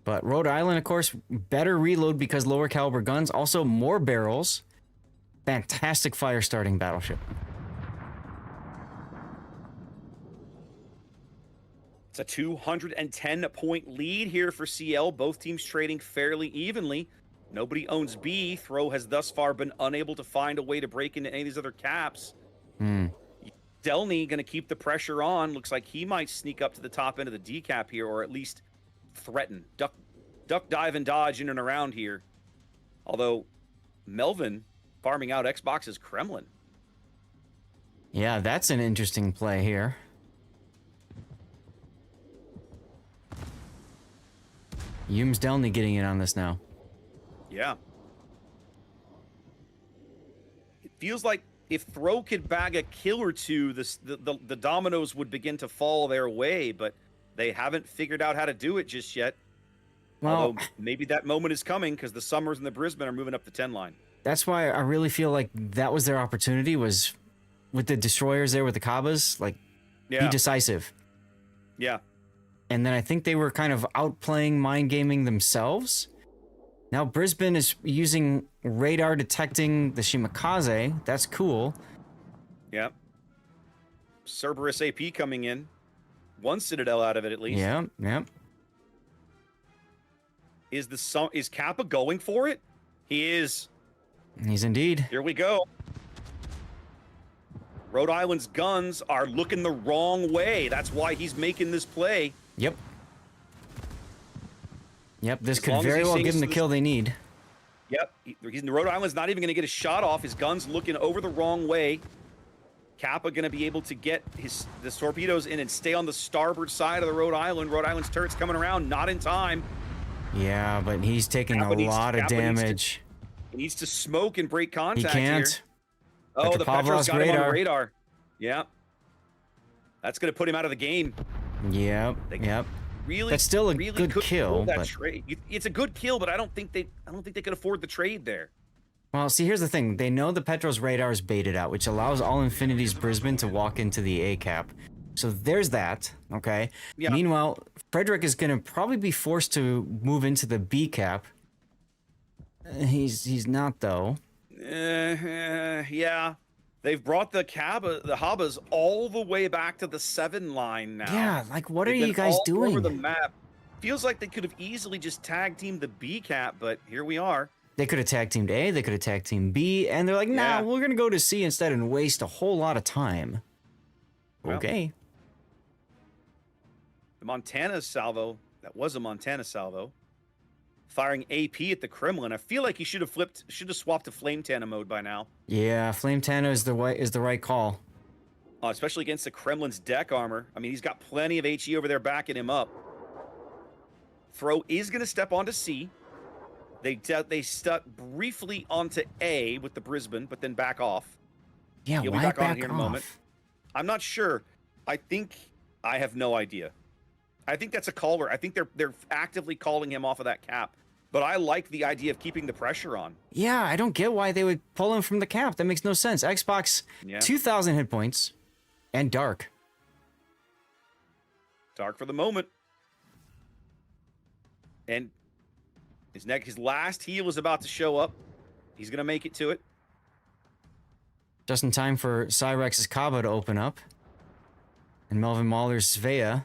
But Rhode Island, of course, better reload because lower caliber guns. Also more barrels. Fantastic fire starting battleship. It's a 210-point lead here for CL. Both teams trading fairly evenly. Nobody owns B. Throw has thus far been unable to find a way to break into any of these other caps. You Msdelny going to keep the pressure on. Looks like he might sneak up to the top end of the decap here, or at least threaten. Duck, dive, and dodge in and around here. Although, Melvin farming out Xbox's Kremlin. Yeah, that's an interesting play here. Msdelny getting in on this now. Yeah. It feels like if Throw could bag a kill or two, the dominoes would begin to fall their way, but they haven't figured out how to do it just yet. Well, although maybe that moment is coming because the Summers and the Brisbane are moving up the 10 line. That's why I really feel like that was their opportunity, was with the destroyers there with the Kabas, like, be decisive. Yeah. And then I think they were kind of outplaying mind gaming themselves. Now Brisbane is using radar detecting the Shimakaze. That's cool. Yep. Cerberus AP coming in. One Citadel out of it at least. Yeah, yeah. Is Kappa going for it? He is. He's indeed. Here we go. Rhode Island's guns are looking the wrong way. That's why he's making this play. Yep. Yep, this could very well give them the kill they need. Yep, Rhode Island's not even going to get a shot off. His gun's looking over the wrong way. Kappa going to be able to get the torpedoes in and stay on the starboard side of the Rhode Island. Rhode Island's turret's coming around, not in time. Yeah, but he's taking a lot of damage. He needs to smoke and break contact here. He can't. Here. Oh, the Petro's got him on radar. Yeah. That's going to put him out of the game. Yep, yep. Really, that's still a good kill. But trade. It's a good kill, but I don't think they could afford the trade there. Well, see, here's the thing. They know the Petro's radar is baited out, which allows All Infinity's Brisbane to walk into the A cap. So there's that, okay? Yeah. Meanwhile, Frederick is going to probably be forced to move into the B cap. He's not, though. Yeah. They've brought the Habas all the way back to the 7 line now. Yeah, like, what are you guys doing? Over the map. Feels like they could have easily just tag teamed the B cap, but here we are. They could have tag teamed A, they could have tag teamed B, and they're like, nah, we're going to go to C instead and waste a whole lot of time. Well, okay. The Montana salvo, that was a Montana salvo, firing AP at the Kremlin. I feel like he should have swapped to Flame Tana mode by now. Yeah, Flame Tana is the right call. Especially against the Kremlin's deck armor. I mean, he's got plenty of HE over there backing him up. Throw is going to step onto C. They stuck briefly onto A with the Brisbane, but then back off. Yeah, He'll why be back on off? here in a moment. I'm not sure. I have no idea. I think that's a caller. I think they're actively calling him off of that cap. But I like the idea of keeping the pressure on. Yeah, I don't get why they would pull him from the cap. That makes no sense. Xbox, 2,000 hit points, and Dark. Dark for the moment. And his last heal is about to show up. He's going to make it to it. Just in time for Cyrex's Kaba to open up. And Melvin Mahler's Svea.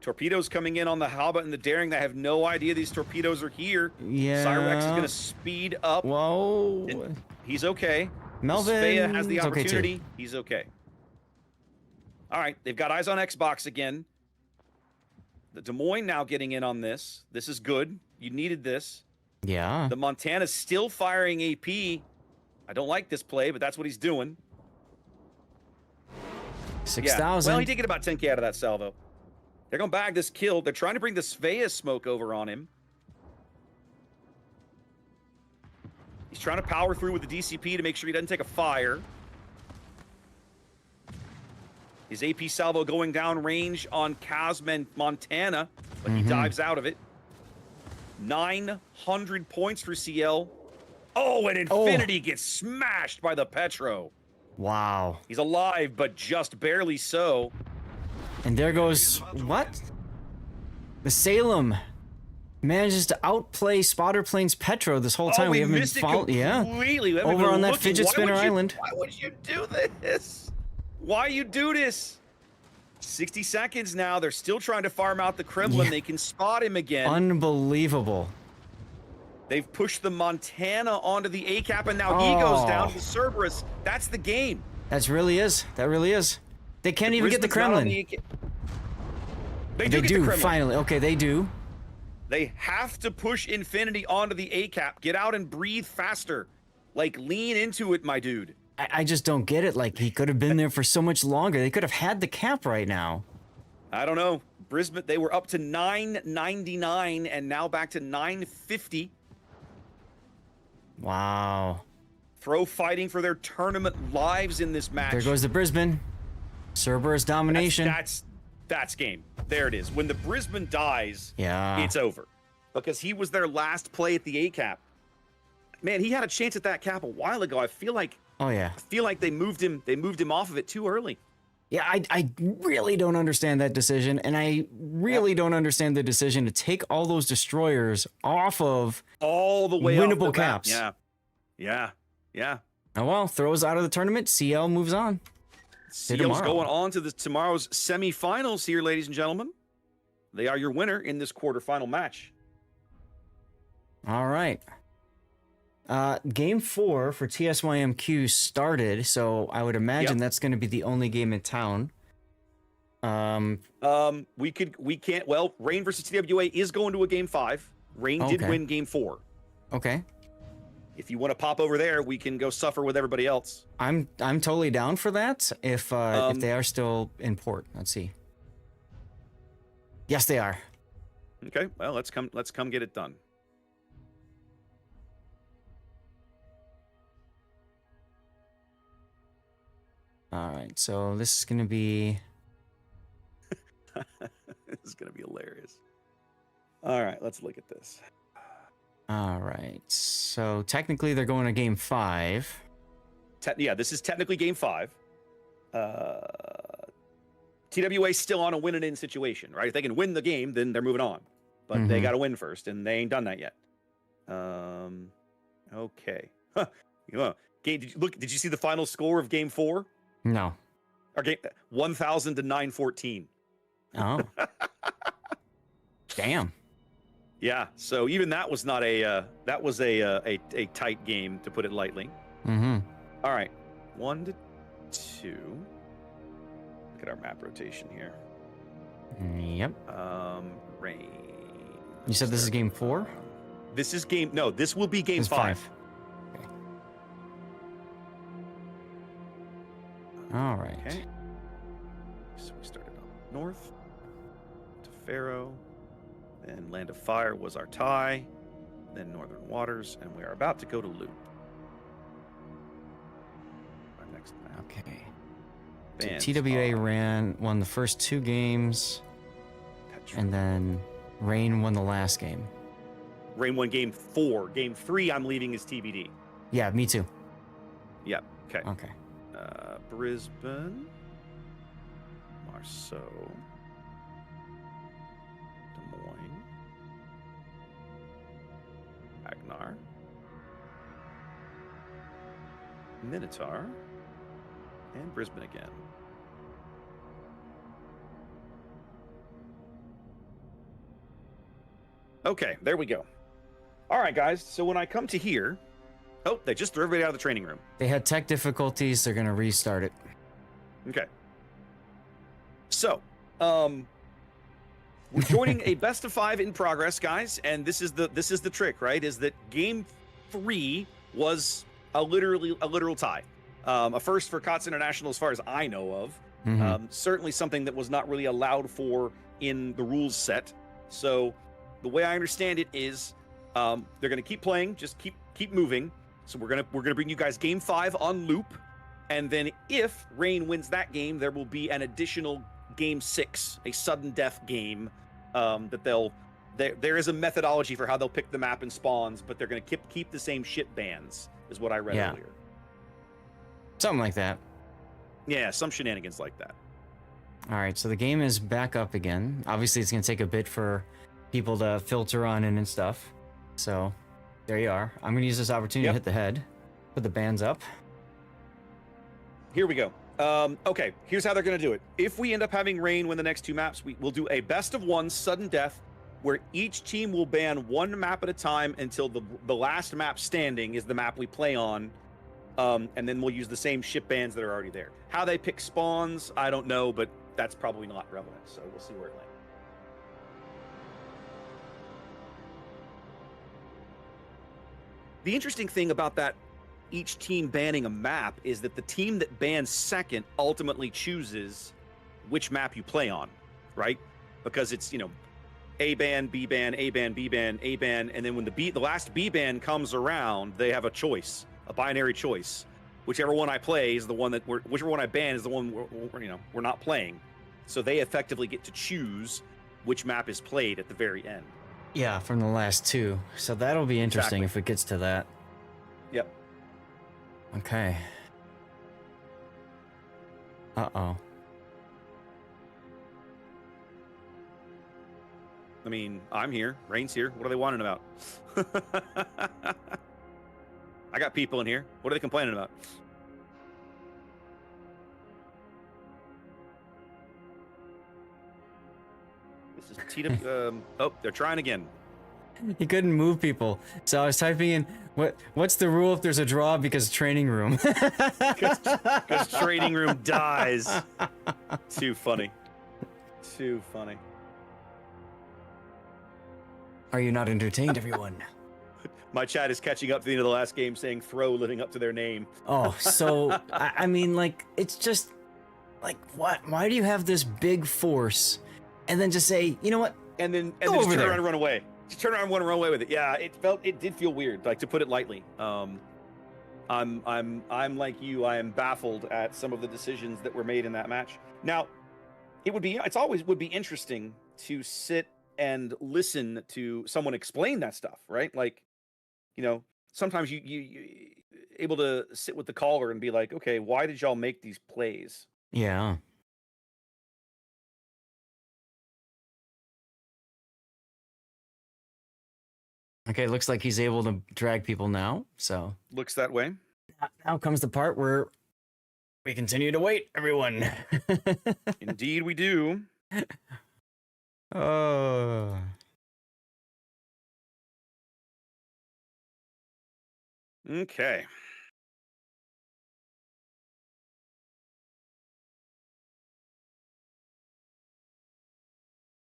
Torpedoes coming in on the Haba and the Daring. They have no idea these torpedoes are here. Yeah. Cyrex is going to speed up. Whoa. He's okay. Melvin Svea has the opportunity. Okay, he's okay. All right, they've got eyes on Xbox again. The Des Moines now getting in on this. This is good. You needed this. Yeah. The Montana's still firing AP. I don't like this play, but that's what he's doing. 6,000. Well, he did get about 10K out of that salvo. They're going to bag this kill. They're trying to bring the Svea smoke over on him. He's trying to power through with the DCP to make sure he doesn't take a fire. His AP salvo going down range on Casman Montana, but he dives out of it. 900 points for CL. Oh, and Infinity gets smashed by the Petro. Wow. He's alive, but just barely so. And there goes, what? The Salem manages to outplay Spotter Plane's Petro this whole time. We haven't been following. Yeah. Over on that fidget spinner island. Why would you do this? Why you do this? 60 seconds now. They're still trying to farm out the Kremlin. Yeah. They can spot him again. Unbelievable. They've pushed the Montana onto the A cap, and now he goes down to Cerberus. That's the game. That really is. They can't even get the Brisbane's not on Kremlin. the They They get the do, Kremlin. finally. Okay, they do. They have to push Infinity onto the A cap. Get out and breathe faster. Like, lean into it, my dude. I just don't get it. Like, he could have been there for so much longer. They could have had the cap right now. I don't know. Brisbane, they were up to 999 and now back to 950. Wow. Throw fighting for their tournament lives in this match. There goes the Brisbane. Cerberus domination. That's game. There it is. When the Brisbane dies, Yeah. it's over. Because he was their last play at the A cap. Man, he had a chance at that cap a while ago. I feel like Oh yeah. they moved him off of it too early. Yeah, I really don't understand that decision, and I really don't understand the decision to take all those destroyers off of All the way off winnable the map. caps. Yeah. Oh well, throws out of the tournament. CL moves on. CL's tomorrow. going on to tomorrow's semifinals here, ladies and gentlemen. They are your winner in this quarterfinal match. All right. Game 4 for TSYMQ started, so I would imagine that's going to be the only game in town. We can't. Well, Rain versus TWA is going to a game 5. Rain did Okay. win game 4. Okay. If you want to pop over there, we can go suffer with everybody else. I'm totally down for that if they are still in port. Let's see. Yes, they are. Okay. Well, let's come get it done. All right. So this is going to be This is going to be hilarious. All right, let's look at this. all right. So technically they're going to game 5. Yeah, this is technically game 5. TWA still on a win and in situation, right? If they can win the game, then they're moving on. But they Mhm. got to win first, and they ain't done that yet. Okay. Huh. Did you see the final score of game 4? No. Or game 1,000 to 914. Oh. Damn. Yeah. So even that was not a tight game, to put it lightly. Mm-hmm. All right, 1 to 2. Look at our map rotation here. Yep. Rain. You said this is game 4? This is game. No, this will be game It's 5. Okay. All right. Okay. So we started up north to Faro, then Land of Fire was our tie, then Northern Waters, and we are about to go to Loop. Our next map. Okay. Bands So TWA are won the first 2 games, Petra. and then Rain won the last game. Rain won game 4. Game 3, I'm leaving as TBD. Yeah, me too. Yep. Okay. Okay. Brisbane, Marceau, Des Moines, Agnar, Minotaur, and Brisbane again. Okay, there we go. All right, guys. So when I come to here, oh, they just threw everybody out of the training room. They had tech difficulties. They're going to restart it. Okay. So, we're joining a best of 5 in progress, guys, and this is the trick, right? Is that game 3 was a literal tie, a first for KOTS International as far as I know of. Mhm. Certainly something that was not really allowed for in the rules set. So, the way I understand it is, they're going to keep playing, just keep moving. So we're gonna bring you guys game 5 on loop. And then if Rain wins that game, there will be an additional game 6, a sudden death game. There is a methodology for how they'll pick the map and spawns, but they're going to keep the same shit bans, is what I read earlier. Something like that. Yeah, some shenanigans like that. All right, so the game is back up again. Obviously, it's going to take a bit for people to filter on in and stuff. So there you are. I'm going to use this opportunity to hit the head, put the bands up. Here we go. Okay, here's how they're going to do it. If we end up having Rain win the next 2 maps, we'll do a best of 1 sudden death where each team will ban one map at a time until the last map standing is the map we play on. And then we'll use the same ship bans that are already there. How they pick spawns, I don't know, but that's probably not relevant. So we'll see where it lands. The interesting thing about that each team banning a map is that the team that bans second ultimately chooses which map you play on, right? Because it's, A ban, B ban, A ban, B ban, A ban, and then when the last B ban comes around, they have a choice, a binary choice. Whichever one I play is the one that whichever one I ban is the one we're not playing. So they effectively get to choose which map is played at the very end. Yeah, from the last two. So that'll be interesting if it gets to that. Yep. Okay. Uh-oh. I mean, I'm here. Rain's here. What are they wanting about? I got people in here. What are they complaining about? This is Tita. Oh, they're trying again. He couldn't move people. So I was typing in, what's the rule if there's a draw because training room? Because training room dies. Too funny. Too funny. Are you not entertained, everyone? My chat is catching up to the end of the last game saying throw living up to their name. Oh, so, I mean, like, it's just, like, what? Why do you have this big force and then just say, you know what? And then just turn around and run away. Just turn around and run away with it. Yeah, it did feel weird, like, to put it lightly. I'm like you. I am baffled at some of the decisions that were made in that match. Now, it's always would be interesting to sit and listen to someone explain that stuff, right? Like, sometimes you able to sit with the caller and be like, okay, why did y'all make these plays? Yeah. Okay, looks like he's able to drag people now, so. Looks that way. Now comes the part where we continue to wait, everyone. Indeed we do. Oh. Okay.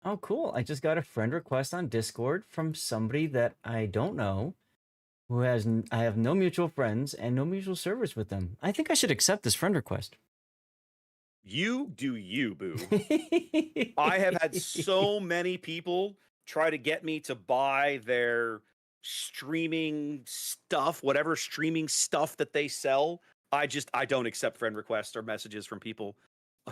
Oh, cool. I just got a friend request on Discord from somebody that I don't know, who I have no mutual friends and no mutual servers with them. I think I should accept this friend request. You do you, boo. I have had so many people try to get me to buy their streaming stuff, whatever streaming stuff that they sell. I don't accept friend requests or messages from people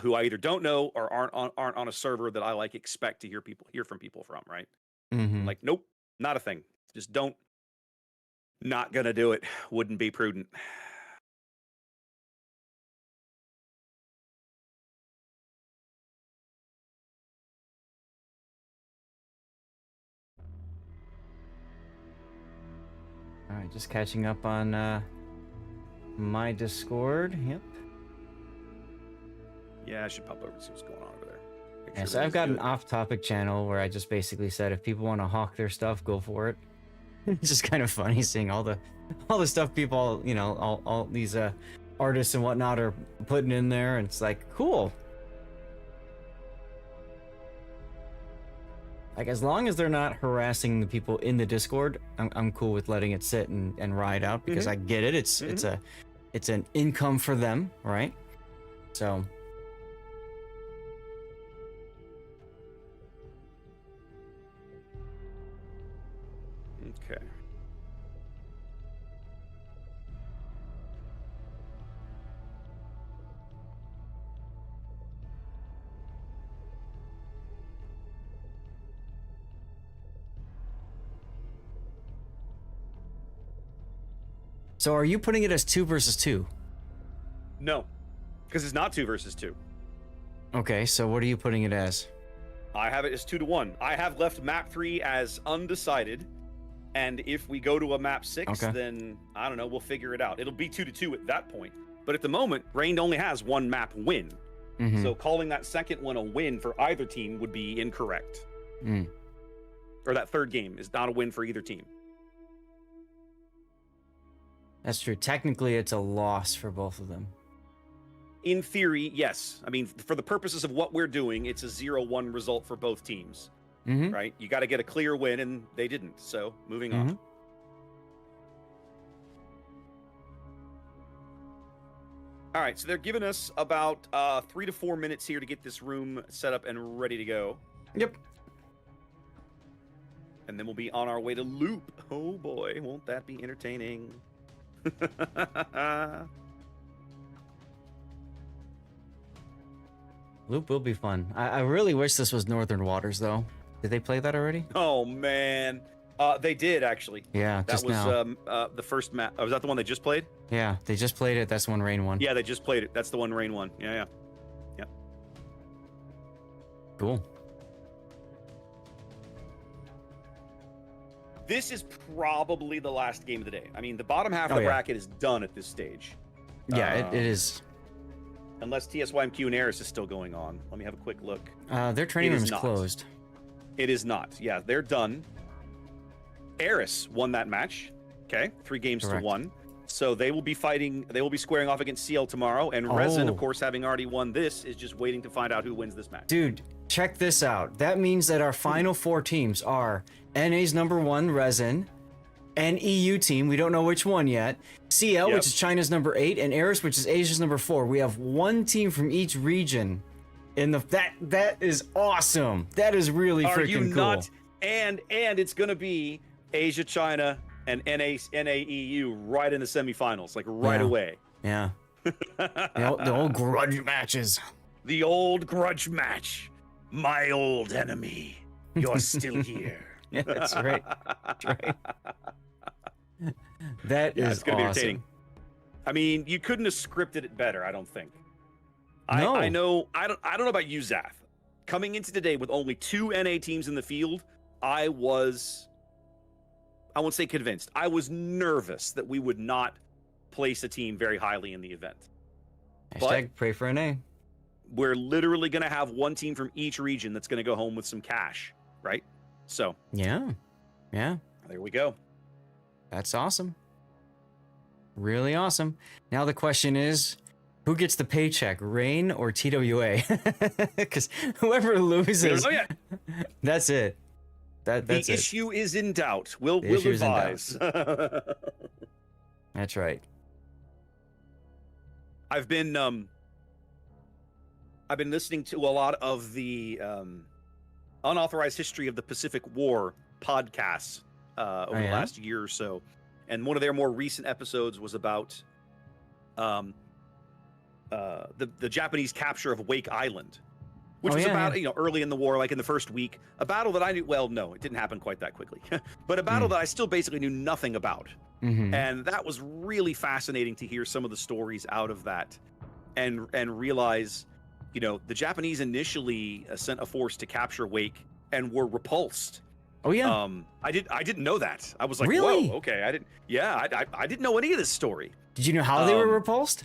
who I either don't know or aren't on a server that I expect to hear from people from, right? Mm-hmm. Like, nope, not a thing. Just don't. Not gonna do it. Wouldn't be prudent. All right, just catching up on my Discord. Yep. Yeah, I should pop over and see what's going on over there. Yeah, so I've got an off-topic channel where I just basically said if people want to hawk their stuff, go for it. It's just kind of funny seeing all the stuff people, all these artists and whatnot are putting in there, and it's like, cool. Like, as long as they're not harassing the people in the Discord, I'm cool with letting it sit and ride out, because I get it. It's an income for them, right? So. Okay. So are you putting it as 2 versus 2? No, because it's not 2 versus 2. Okay, so what are you putting it as? I have it as 2-1. I have left map 3 as undecided, and if we go to a map 6, then I don't know, we'll figure it out. It'll be 2-2 at that point. But at the moment, Rain only has 1 map win. So calling that second one a win for either team would be incorrect. or that third game is not a win for either team. That's true. Technically, it's a loss for both of them. In theory, yes. I mean, for the purposes of what we're doing, it's a 0-1 result for both teams, right? You got to get a clear win, and they didn't. So, moving on. All right, so they're giving us about 3 to 4 minutes here to get this room set up and ready to go. Yep. And then we'll be on our way to Loop. Oh boy, won't that be entertaining? Loop will be fun. I really wish this was Northern Waters, though. Did they play that already? Oh, man. They did, actually. Yeah, that just was now. The first map. Oh, was that the one they just played? Yeah, they just played it. That's the one Rain won. Yeah, they just played it. That's the one Rain won. Yeah. Cool. This is probably the last game of the day. I mean, the bottom half of the bracket is done at this stage. Yeah, it is. Unless TSYMQ and Eris is still going on. Let me have a quick look. Their training room is closed. It is not. Yeah, they're done. Eris won that match. Okay, 3 games to 1. So they will be fighting. They will be squaring off against CL tomorrow. And Resin, of course, having already won this, is just waiting to find out who wins this match. Dude, check this out. That means that our final 4 teams are NA's number 1, Resin, an EU team, we don't know which one yet, CL, which is China's number 8, and Eris, which is Asia's number 4. We have 1 team from each region. In the that is awesome. That is really freaking cool. Not? And it's gonna be Asia, China, and NAEU right in the semifinals, like right away. Yeah. the old grudge matches. The old grudge match. My old enemy. You're still here. Yeah, that's right. That's right. That is it's gonna be awesome. entertaining. I mean, you couldn't have scripted it better, I don't think. No. I know I don't know about you, Zath. Coming into today with only 2 NA teams in the field, I won't say convinced. I was nervous that we would not place a team very highly in the event. Hashtag pray for NA. We're literally going to have 1 team from each region that's going to go home with some cash, right? So yeah, there we go. That's awesome. Really awesome. Now the question is, who gets the paycheck, Rain or TWA? Because whoever loses, that's it. That's the issue is in doubt. We'll advise. That's right. I've been listening to a lot of the unauthorized history of the Pacific War podcasts over the last year or so, and one of their more recent episodes was about the Japanese capture of Wake Island, which was about early in the war, like in the first week, a battle that I knew. Well, no, it didn't happen quite that quickly, but a battle that I still basically knew nothing about, and that was really fascinating to hear some of the stories out of that, and realize, the Japanese initially sent a force to capture Wake and were repulsed. Oh yeah. I didn't know that. I was like, really? Whoa, okay. I didn't know any of this story. Did you know how they were repulsed?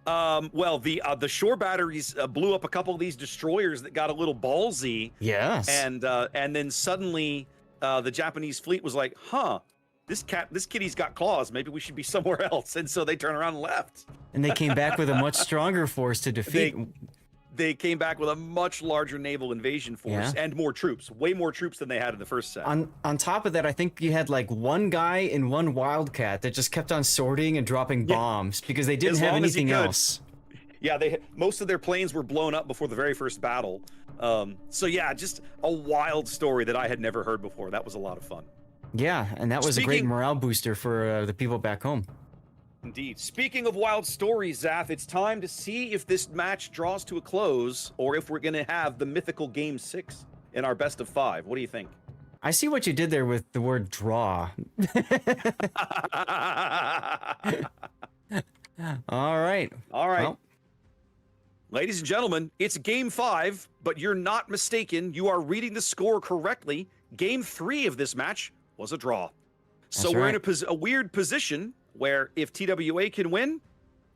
Well, the shore batteries blew up a couple of these destroyers that got a little ballsy. Yes. And then suddenly the Japanese fleet was like, huh, this kitty's got claws. Maybe we should be somewhere else. And so they turned around and left. And they came back with a much stronger force to defeat. They came back with a much larger naval invasion force and more troops, way more troops than they had in the first set. On top of that, I think you had like 1 guy and 1 wildcat that just kept on sorting and dropping bombs because they didn't have anything else. Yeah, most of their planes were blown up before the very first battle. So yeah, just a wild story that I had never heard before. That was a lot of fun. Yeah, and that was a great morale booster for the people back home. Indeed. Speaking of wild stories, Zath, it's time to see if this match draws to a close or if we're going to have the mythical Game 6 in our best of 5. What do you think? I see what you did there with the word draw. All right. Well, ladies and gentlemen, it's Game 5, but you're not mistaken. You are reading the score correctly. Game 3 of this match was a draw. So we're in a weird position where if TWA can win,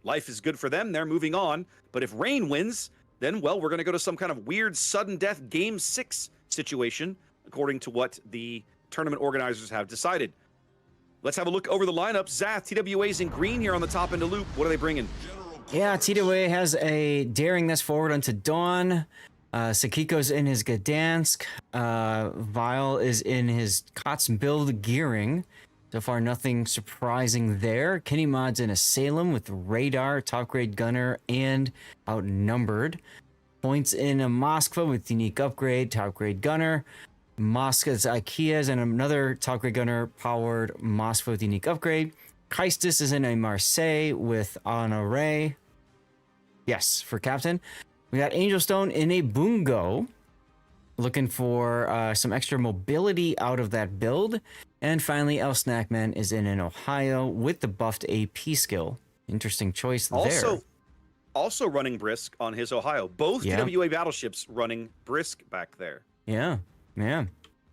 life is good for them. They're moving on. But if Rain wins, then, well, we're going to go to some kind of weird sudden death Game 6 situation according to what the tournament organizers have decided. Let's have a look over the lineup. Zath, TWA's in green here on the top end of loop. What are they bringing? Yeah, TWA has a Daring that's forward onto Dawn. Sakiko's in his Gdansk. Vile is in his KOTS build gearing. So far, nothing surprising there. Kenny Mod's in a Salem with radar, top grade gunner, and outnumbered. Points in a Moskva with unique upgrade, top grade gunner. Moskva's Ikea's and another top grade gunner powered Moskva with unique upgrade. Christus is in a Marseille with Honore. Yes, for captain. We got Angel Stone in a Bungo, looking for some extra mobility out of that build. And finally, El Snackman is in an Ohio with the buffed AP skill. Interesting choice there. Also running Brisk on his Ohio. Both TWA battleships running Brisk back there. Yeah.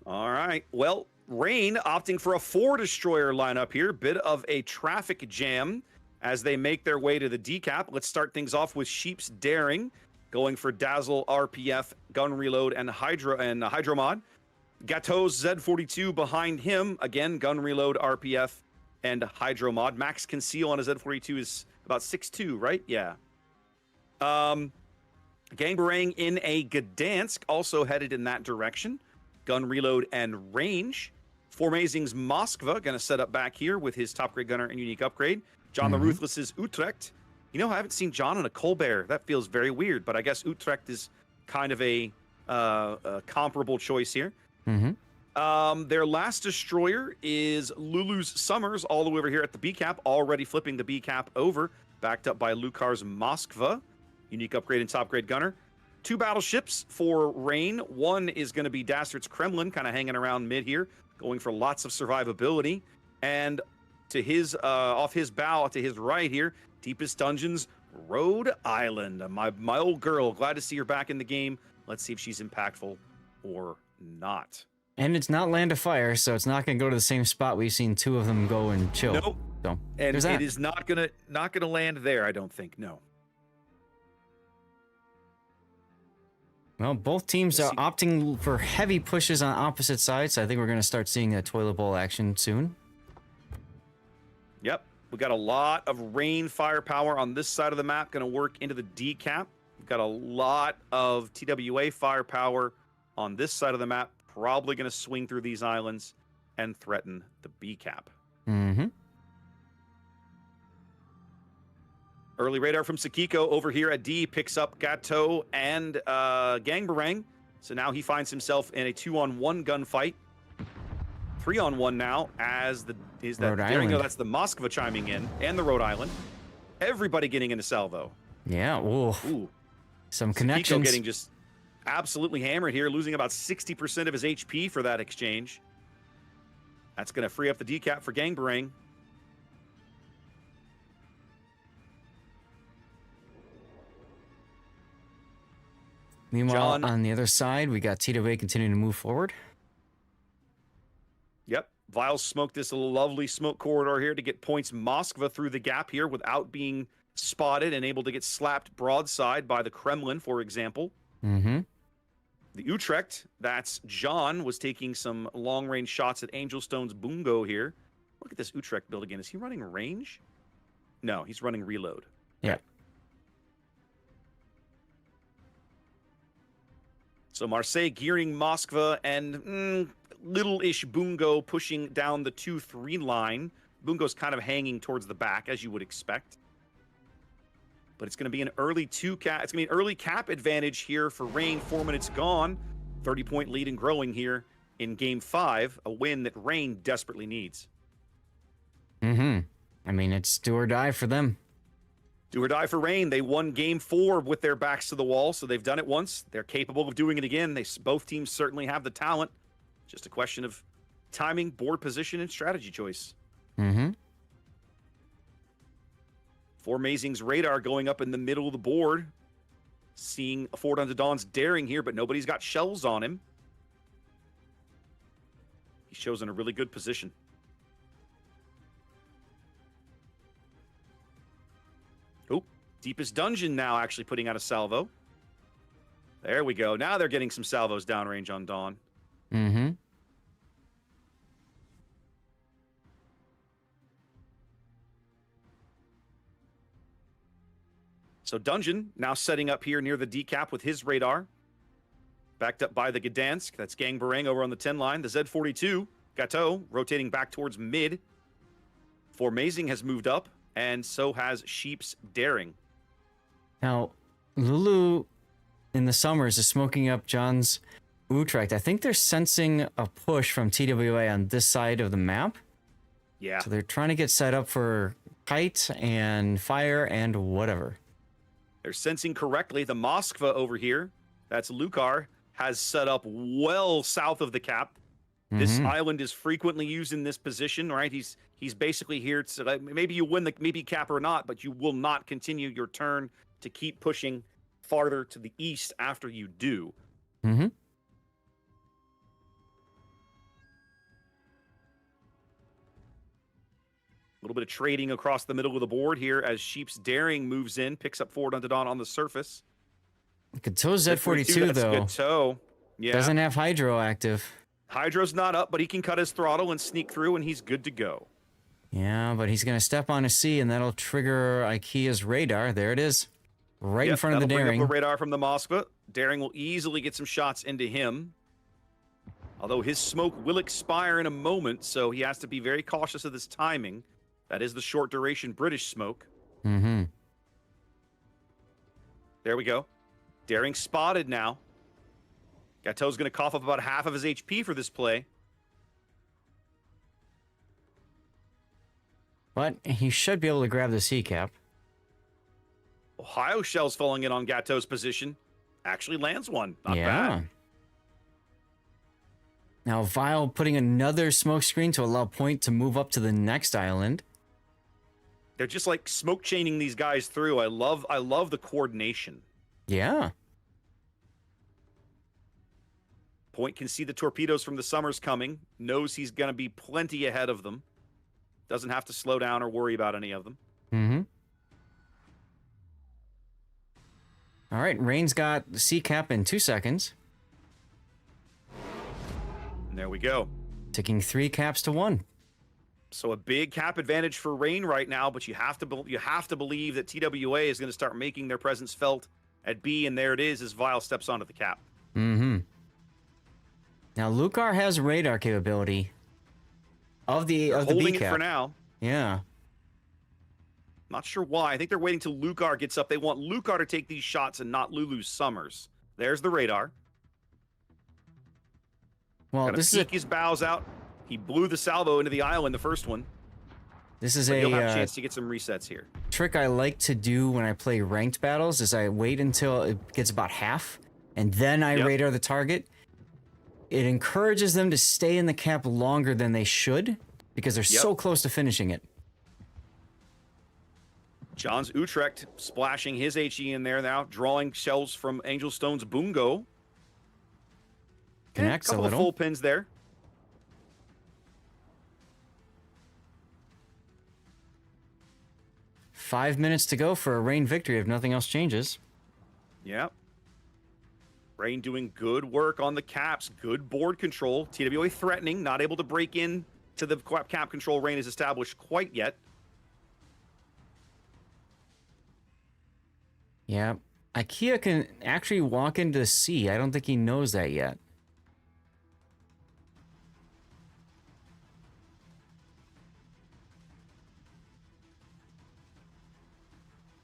All right. Well, Rain opting for a 4-destroyer lineup here. Bit of a traffic jam as they make their way to the decap. Let's start things off with Sheep's Daring, going for Dazzle, RPF, Gun Reload, and Hydromod. Gatto's Z42 behind him. Again, Gun Reload, RPF, and Hydromod. Max Conceal on a Z42 is about 6'2", right? Yeah. Gangbarang in a Gdansk, also headed in that direction. Gun Reload and Range. Formazing's Moskva going to set up back here with his top grade gunner and unique upgrade. John the Ruthless's Utrecht. You know, I haven't seen John in a Colbert. That feels very weird, but I guess Utrecht is kind of a comparable choice here. Their last destroyer is Lulu's Summers, all the way over here at the B cap, already flipping the B cap over, backed up by Lukar's Moskva, unique upgrade and top grade gunner. 2 battleships for Rain. One is going to be Dastard's Kremlin, kind of hanging around mid here, going for lots of survivability. And to his off his bow, to his right here, Deepest Dungeons, Rhode Island. My old girl. Glad to see her back in the game. Let's see if she's impactful or not. And it's not Land of Fire, so it's not going to go to the same spot we've seen 2 of them go and chill. Nope. So, and it is not gonna land there, I don't think. No. Well, both teams are opting for heavy pushes on opposite sides, so I think we're going to start seeing a toilet bowl action soon. Yep. We got a lot of Rain firepower on this side of the map, going to work into the decap. We've got a lot of TWA firepower on this side of the map, probably going to swing through these islands and threaten the B cap. Early radar from Sakiko over here at D picks up Gatto and Gangbarang. So now he finds himself in a 2-on-1 gunfight. 3-on-1 now as Rhode Island. No, that's the Moskva chiming in and the Rhode Island. Everybody getting into salvo. Yeah, ooh. Some connections. Sakiko getting just absolutely hammered here, losing about 60% of his HP for that exchange. That's going to free up the decap for Gangbarang. Meanwhile, on the other side, we got TWA continuing to move forward. Yep. Vile smoked this lovely smoke corridor here to get points Moskva through the gap here without being spotted and able to get slapped broadside by the Kremlin, for example. The Utrecht, that's John, was taking some long-range shots at Angel Stone's Bungo here. Look at this Utrecht build again. Is he running range? No, he's running reload. Yeah. So Marseille gearing Moskva and little-ish Bungo pushing down the 2-3 line. Bungo's kind of hanging towards the back, as you would expect. But it's going to be an early it's going to be an early cap advantage here for Rain. 4 minutes gone. 30-point lead and growing here in Game 5. A win that Rain desperately needs. I mean, it's do or die for them. Do or die for Rain. They won Game 4 with their backs to the wall, so they've done it once. They're capable of doing it again. Both teams certainly have the talent. Just a question of timing, board position, and strategy choice. Formazing's radar going up in the middle of the board. Seeing Forward Unto Dawn's Daring here, but nobody's got shells on him. He shows in a really good position. Oh, Deepest Dungeon now actually putting out a salvo. There we go. Now they're getting some salvos downrange on Dawn. Mm-hmm. So Dungeon now setting up here near the decap with his radar. Backed up by the Gdansk. That's Gang Barang over on the 10 line. The Z42, Gateau, rotating back towards mid. Formazing has moved up, and so has Sheep's Daring. Now, Lulu in the summers is smoking up John's Utrecht. I think they're sensing a push from TWA on this side of the map. Yeah. So they're trying to get set up for kite and fire and whatever. They're sensing correctly. The Moskva over here, that's Lukar, has set up well south of the cap. This island is frequently used in this position, right? He's basically here to, maybe you win the maybe cap or not, but you will not continue your turn to keep pushing farther to the east after you do. Mm-hmm. A little bit of trading across the middle of the board here as Sheep's Daring moves in, picks up forward onto Dawn on the surface. Gateau's Z42 though Gateau. Yeah. doesn't have Hydro active. Hydro's not up, but he can cut his throttle and sneak through, and he's good to go. Yeah, but he's going to step on a C, and that'll trigger IKEA's radar. There it is. Right in front of the Bring Daring. up a radar from the Moskva. Daring will easily get some shots into him. Although his smoke will expire in a moment, so he has to be very cautious of this timing. That is the short duration British smoke. Mm-hmm. There we go. Daring spotted now. Gateau's going to cough up about half of his HP for this play. But he should be able to grab the C cap. Ohio shells falling in on Gateau's position. Actually lands one. Not bad. Now Vile putting another smoke screen to allow Point to move up to the next island. They're just like smoke chaining these guys through. I love the coordination. Yeah. Point can see the torpedoes from the Summers coming. Knows he's going to be plenty ahead of them. Doesn't have to slow down or worry about any of them. Mm-hmm. All right, Rain's got the C cap in 2 seconds. And there we go. Taking 3 caps to 1. So a big cap advantage for Rain right now, but you have to believe that TWA is going to start making their presence felt at B, and there it is as Vile steps onto the cap. Mm-hmm. Now Lukar has radar capability of the Holding B it cap for now. Yeah. Not sure why. I think they're waiting till Lukar gets up. They want Lukar to take these shots and not Lulu's Summers. There's the radar. Well, Gonna this is peek his bows out. He blew the salvo into the island the first one. This is But he'll have a a chance to get some resets here. trick I like to do when I play ranked battles is I wait until it gets about half, and then I radar the target. It encourages them to stay in the cap longer than they should because they're so close to finishing it. John's Utrecht splashing his HE in there now, drawing shells from Angel Stone's Bungo. Connects a couple of little. full pins there. Five minutes to go for a Rain victory if nothing else changes. Yeah. Rain doing good work on the caps. Good board control. TWA threatening, not able to break in to the cap control Rain is established quite yet. Yeah. IKEA can actually walk into C. I don't think he knows that yet.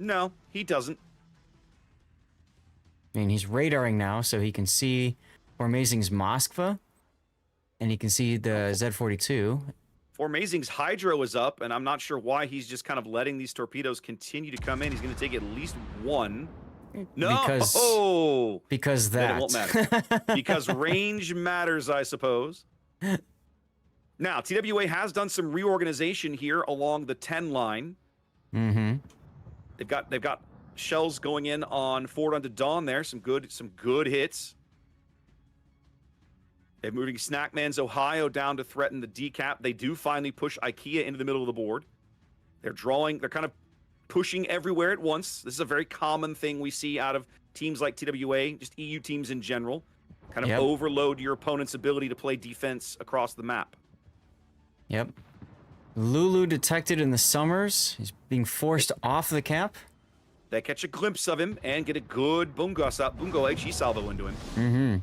No, he doesn't. I mean, he's radaring now, so he can see Formazing's Moskva, and he can see the Z42. Formazing's Hydro is up, and I'm not sure why he's just kind of letting these torpedoes continue to come in. He's going to take at least one. No! Because Then that. it won't matter. Because range matters, I suppose. Now, TWA has done some reorganization here along the 10 line. Mm-hmm. They've got shells going in on forward onto Dawn there. Some good hits. They're moving Snackman's Ohio down to threaten the decap. They do finally push IKEA into the middle of the board. They're kind of pushing everywhere at once. This is a very common thing we see out of teams like TWA, just EU teams in general. Kind of Yep. overload your opponent's ability to play defense across the map. Yep. Lulu detected in the Summers. He's being forced off the cap. They catch a glimpse of him and get a good bungo HE salvo into him. Mm-hmm.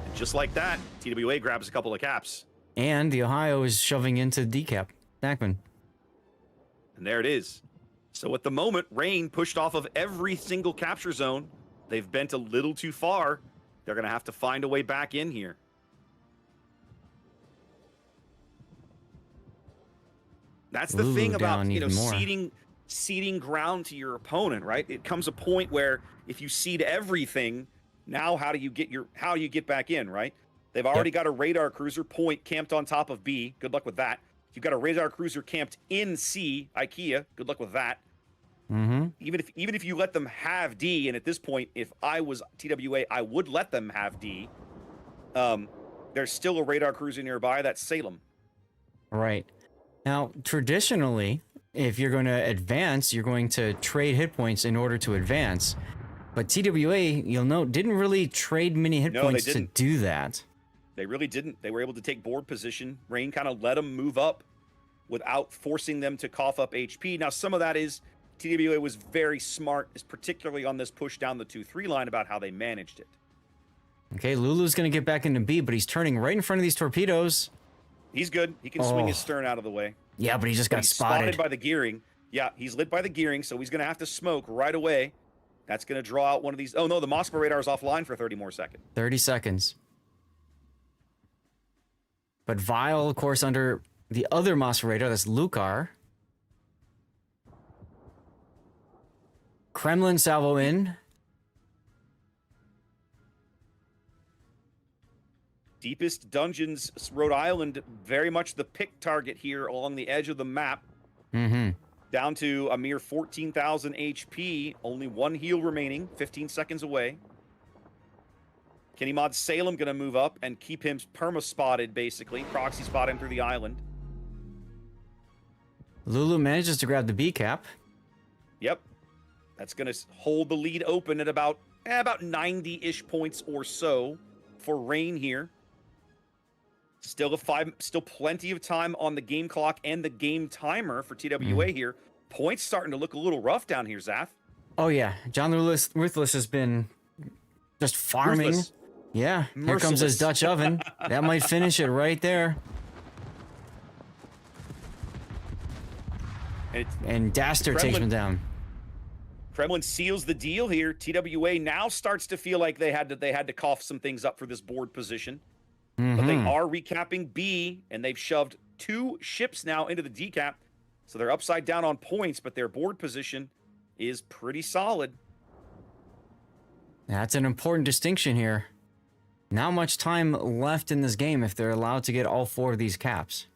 And just like that, TWA grabs a couple of caps. And the Ohio is shoving into decap. Stackman. And there it is. So at the moment, Rain pushed off of every single capture zone. They've bent a little too far. They're going to have to find a way back in here. That's the Lulu thing about, down you know, even more. ceding ground to your opponent, right? It comes a point where if you cede everything, now how do you get back in, right? They've already got a radar cruiser point camped on top of B. Good luck with that. You've got a radar cruiser camped in C, IKEA. Good luck with that. Mm-hmm. Even if you let them have D, and at this point, if I was TWA, I would let them have D. There's still a radar cruiser nearby. That's Salem. Right. Now, traditionally, if you're going to advance, you're going to trade hit points in order to advance. But TWA, you'll note, didn't really trade many hit points to do that. They really didn't. They were able to take board position. Rain kind of let them move up without forcing them to cough up HP. Now, some of that is TWA was very smart, is particularly on this push down the 2-3 line about how they managed it. Okay, Lulu's going to get back into B, but he's turning right in front of these torpedoes. He's good. He can swing his stern out of the way. Yeah, but he just got He's spotted. by the gearing. Yeah, he's lit by the gearing, so he's going to have to smoke right away. That's going to draw out one of these. Oh, no, the Moskva radar is offline for 30 more seconds. 30 seconds. But Vile, of course, under the other Moskva radar, that's Lucar. Kremlin salvo in. Deepest Dungeons, Rhode Island, very much the pick target here along the edge of the map. Mm-hmm. Down to a mere 14,000 HP, only one heal remaining, 15 seconds away. Kenny Mod Salem going to move up and keep him perma-spotted, basically. Proxy spot him through the island. Lulu manages to grab the B cap. Yep. That's going to hold the lead open at about 90-ish points or so for Rain here. Still plenty of time on the game clock and the game timer for TWA here. Points starting to look a little rough down here, Zath. Oh, yeah. John the Ruthless has been just farming. Ruthless. Yeah. Here comes his Dutch oven. That might finish it right there. And Daster takes him down. Kremlin seals the deal here. TWA now starts to feel like they had to cough some things up for this board position. Mm-hmm. But they are recapping B, and they've shoved 2 ships now into the decap. So they're upside down on points, but their board position is pretty solid. That's an important distinction here. Not much time left in this game if they're allowed to get all 4 of these caps.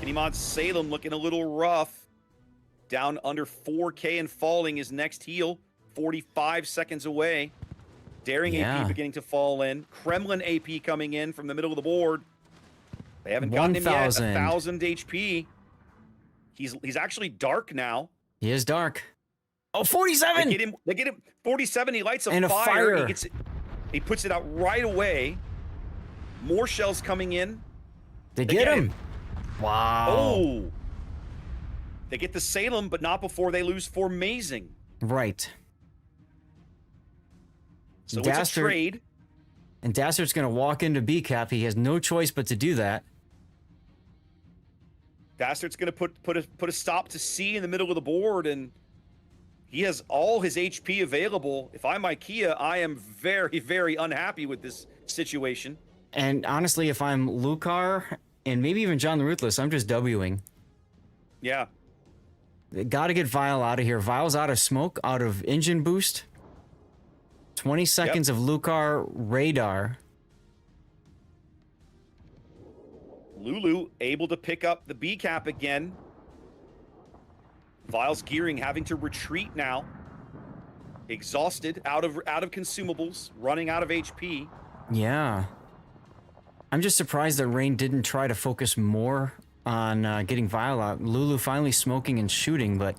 Kenny Salem looking a little rough. Down under 4K and falling his next heal. 45 seconds away. Daring AP beginning to fall in. Kremlin AP coming in from the middle of the board. They haven't gotten him yet. 1,000 HP. He's actually dark now. He is dark. Oh, 47! They get him 47. He lights a fire. He puts it out right away. More shells coming in. They get him. Wow. Oh. They get the Salem, but not before they lose Formazing. Right. So it's a trade. And Dastart's going to walk into B cap. He has no choice but to do that. Dastart's going to put a stop to C in the middle of the board, and he has all his HP available. If I'm IKEA, I am very, very unhappy with this situation. And honestly, if I'm Lucar and maybe even John the Ruthless, I'm just Wing. Yeah. They got to get Vile out of here. Vile's out of smoke, out of engine boost. 20 seconds of Lucar radar. Lulu able to pick up the B cap again. Vile's gearing having to retreat now. Exhausted, out of consumables, running out of HP. Yeah. I'm just surprised that Rain didn't try to focus more on getting Vile out. Lulu finally smoking and shooting, but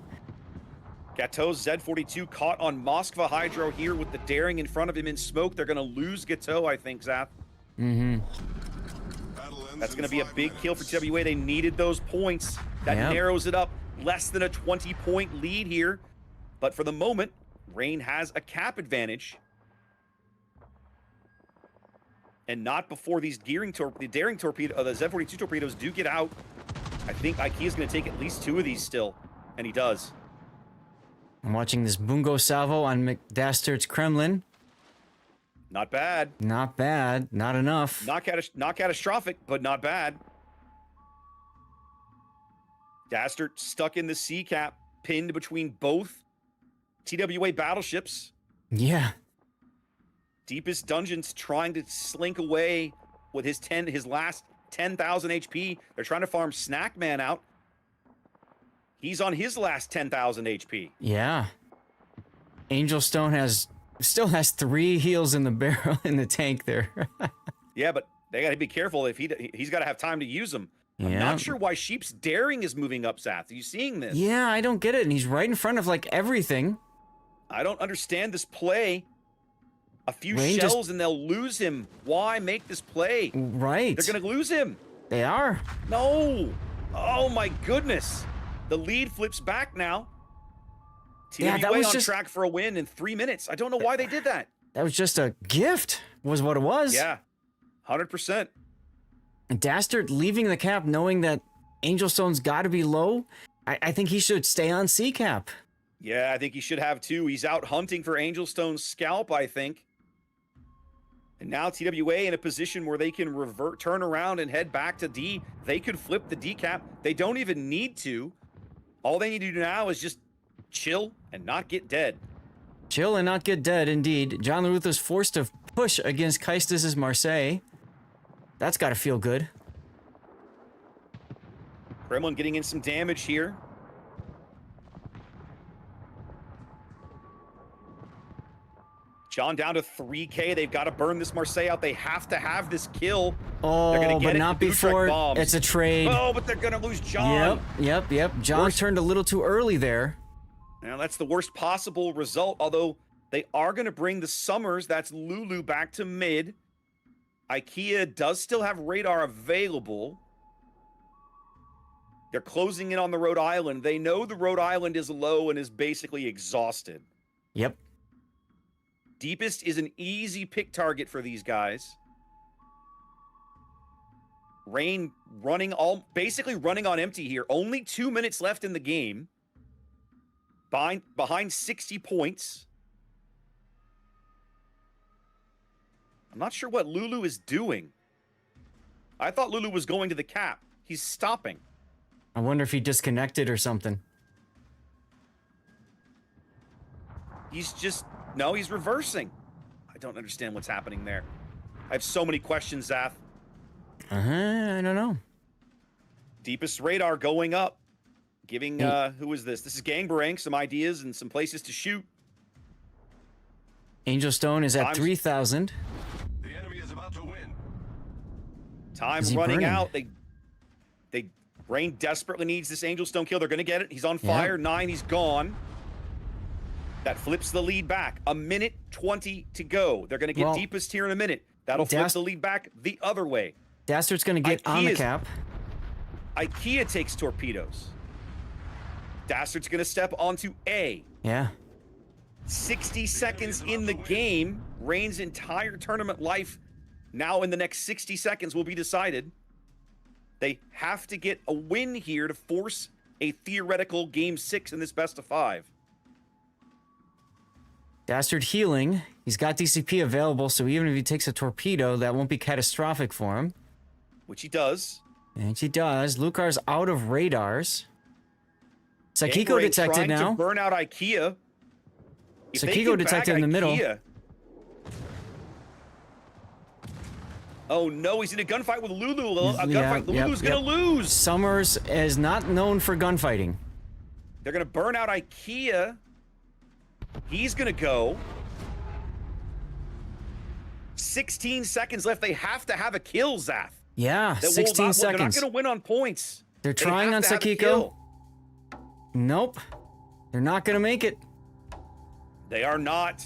Gateau's Z42 caught on Moskva Hydro here with the daring in front of him in smoke. They're going to lose Gateau, I think, Zath. Mm-hmm. That's going to be a big kill for TWA. They needed those points. That narrows it up. Less than a 20-point lead here. But for the moment, Rain has a cap advantage. And not before these the daring torpedo, the Z42 torpedoes do get out. I think IKEA's going to take at least 2 of these still. And he does. I'm watching this Bungo Salvo on McDastert's Kremlin. Not bad. Not bad. Not enough. Not catastrophic, but not bad. Dastert stuck in the sea cap, pinned between both TWA battleships. Yeah. Deepest Dungeons trying to slink away with his last 10,000 HP. They're trying to farm Snackman out. He's on his last 10,000 HP. Yeah. Angel Stone still has 3 heals in the barrel in the tank there. Yeah, but they got to be careful if he's got to have time to use them. I'm not sure why Sheep's daring is moving up, Zath. Are you seeing this? Yeah, I don't get it. And he's right in front of like everything. I don't understand this play. A few Rain shells and they'll lose him. Why make this play? Right. They're going to lose him. They are. No. Oh my goodness. The lead flips back now. TWA that was on just track for a win in 3 minutes. I don't know why they did that. That was just a gift, was what it was. Yeah, 100%. And Dastard leaving the cap knowing that Angel Stone's got to be low. I think he should stay on C cap. Yeah, I think he should have too. He's out hunting for Angel Stone's scalp, I think. And now TWA in a position where they can turn around and head back to D. They could flip the D cap. They don't even need to. All they need to do now is just chill and not get dead. Chill and not get dead, indeed. John LaRuth is forced to push against Keistis' Marseille. That's got to feel good. Gremlin getting in some damage here. John down to 3K. They've got to burn this Marseille out. They have to have this kill. Oh, they're gonna get but it. not The before bombs. it's a trade. Oh, but they're going to lose John. Yep. John turned a little too early there. Now, that's the worst possible result, although they are going to bring the Summers, that's Lulu, back to mid. IKEA does still have radar available. They're closing in on the Rhode Island. They know the Rhode Island is low and is basically exhausted. Yep. Deepest is an easy pick target for these guys. Rain basically running on empty here. Only 2 minutes left in the game. Behind 60 points. I'm not sure what Lulu is doing. I thought Lulu was going to the cap. He's stopping. I wonder if he disconnected or something. No, he's reversing. I don't understand what's happening there. I have so many questions, Zath. I don't know. Deepest radar going up. Giving, who is this? This is Gangbarang, some ideas and some places to shoot. Angel Stone is at 3,000. The enemy is about to win. Time running out. Rain desperately needs this Angel Stone kill. They're going to get it. He's on fire. Yep. 9, he's gone. That flips the lead back. A minute 20 to go. They're going to get Deepest here in a minute. That'll flip the lead back the other way. Dastard's going to get on the cap. IKEA takes torpedoes. Dastard's going to step onto A. Yeah. 60 seconds in the game. Rain's entire tournament life now in the next 60 seconds will be decided. They have to get a win here to force a theoretical game 6 in this best of 5. Dastard healing. He's got DCP available, so even if he takes a torpedo, that won't be catastrophic for him. Which he does. And he does. Lucar's out of radars. Sakiko detected now. Trying to burn out IKEA. Sakiko detected in the middle. Oh no, he's in a gunfight with Lulu. Lulu's gonna lose. Summers is not known for gunfighting. They're gonna burn out IKEA. He's gonna go. 16 seconds left. They have to have a kill, Zath. Yeah, 16 seconds. They're not gonna win on points. They're trying on Sakiko. Nope. They're not going to make it. They are not.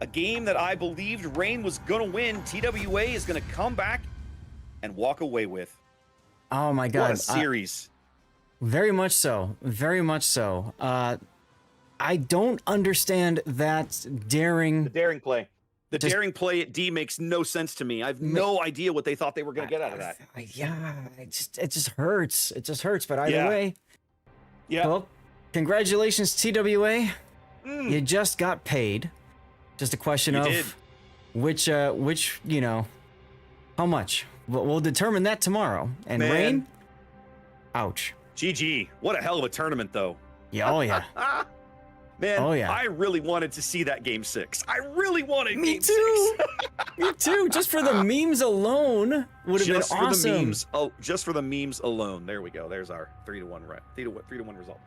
A game that I believed Reign was going to win, TWA is going to come back and walk away with. Oh my God. What a series. Very much so. Very much so. I don't understand that daring. The daring play. The daring play at D makes no sense to me. I have no idea what they thought they were going to get out of that. Yeah, it just hurts. It just hurts. But either way, yeah. Well, congratulations, TWA. You just got paid. Just a question of which how much. We'll determine that tomorrow. And Man. Reign, ouch. GG. What a hell of a tournament, though. Yeah, oh yeah. Man, oh, yeah. I really wanted to see that Game 6. I really wanted Me Game too. 6. Me too. Just for the memes alone would have been awesome. Just for the memes alone. There we go. There's our 3-1 result.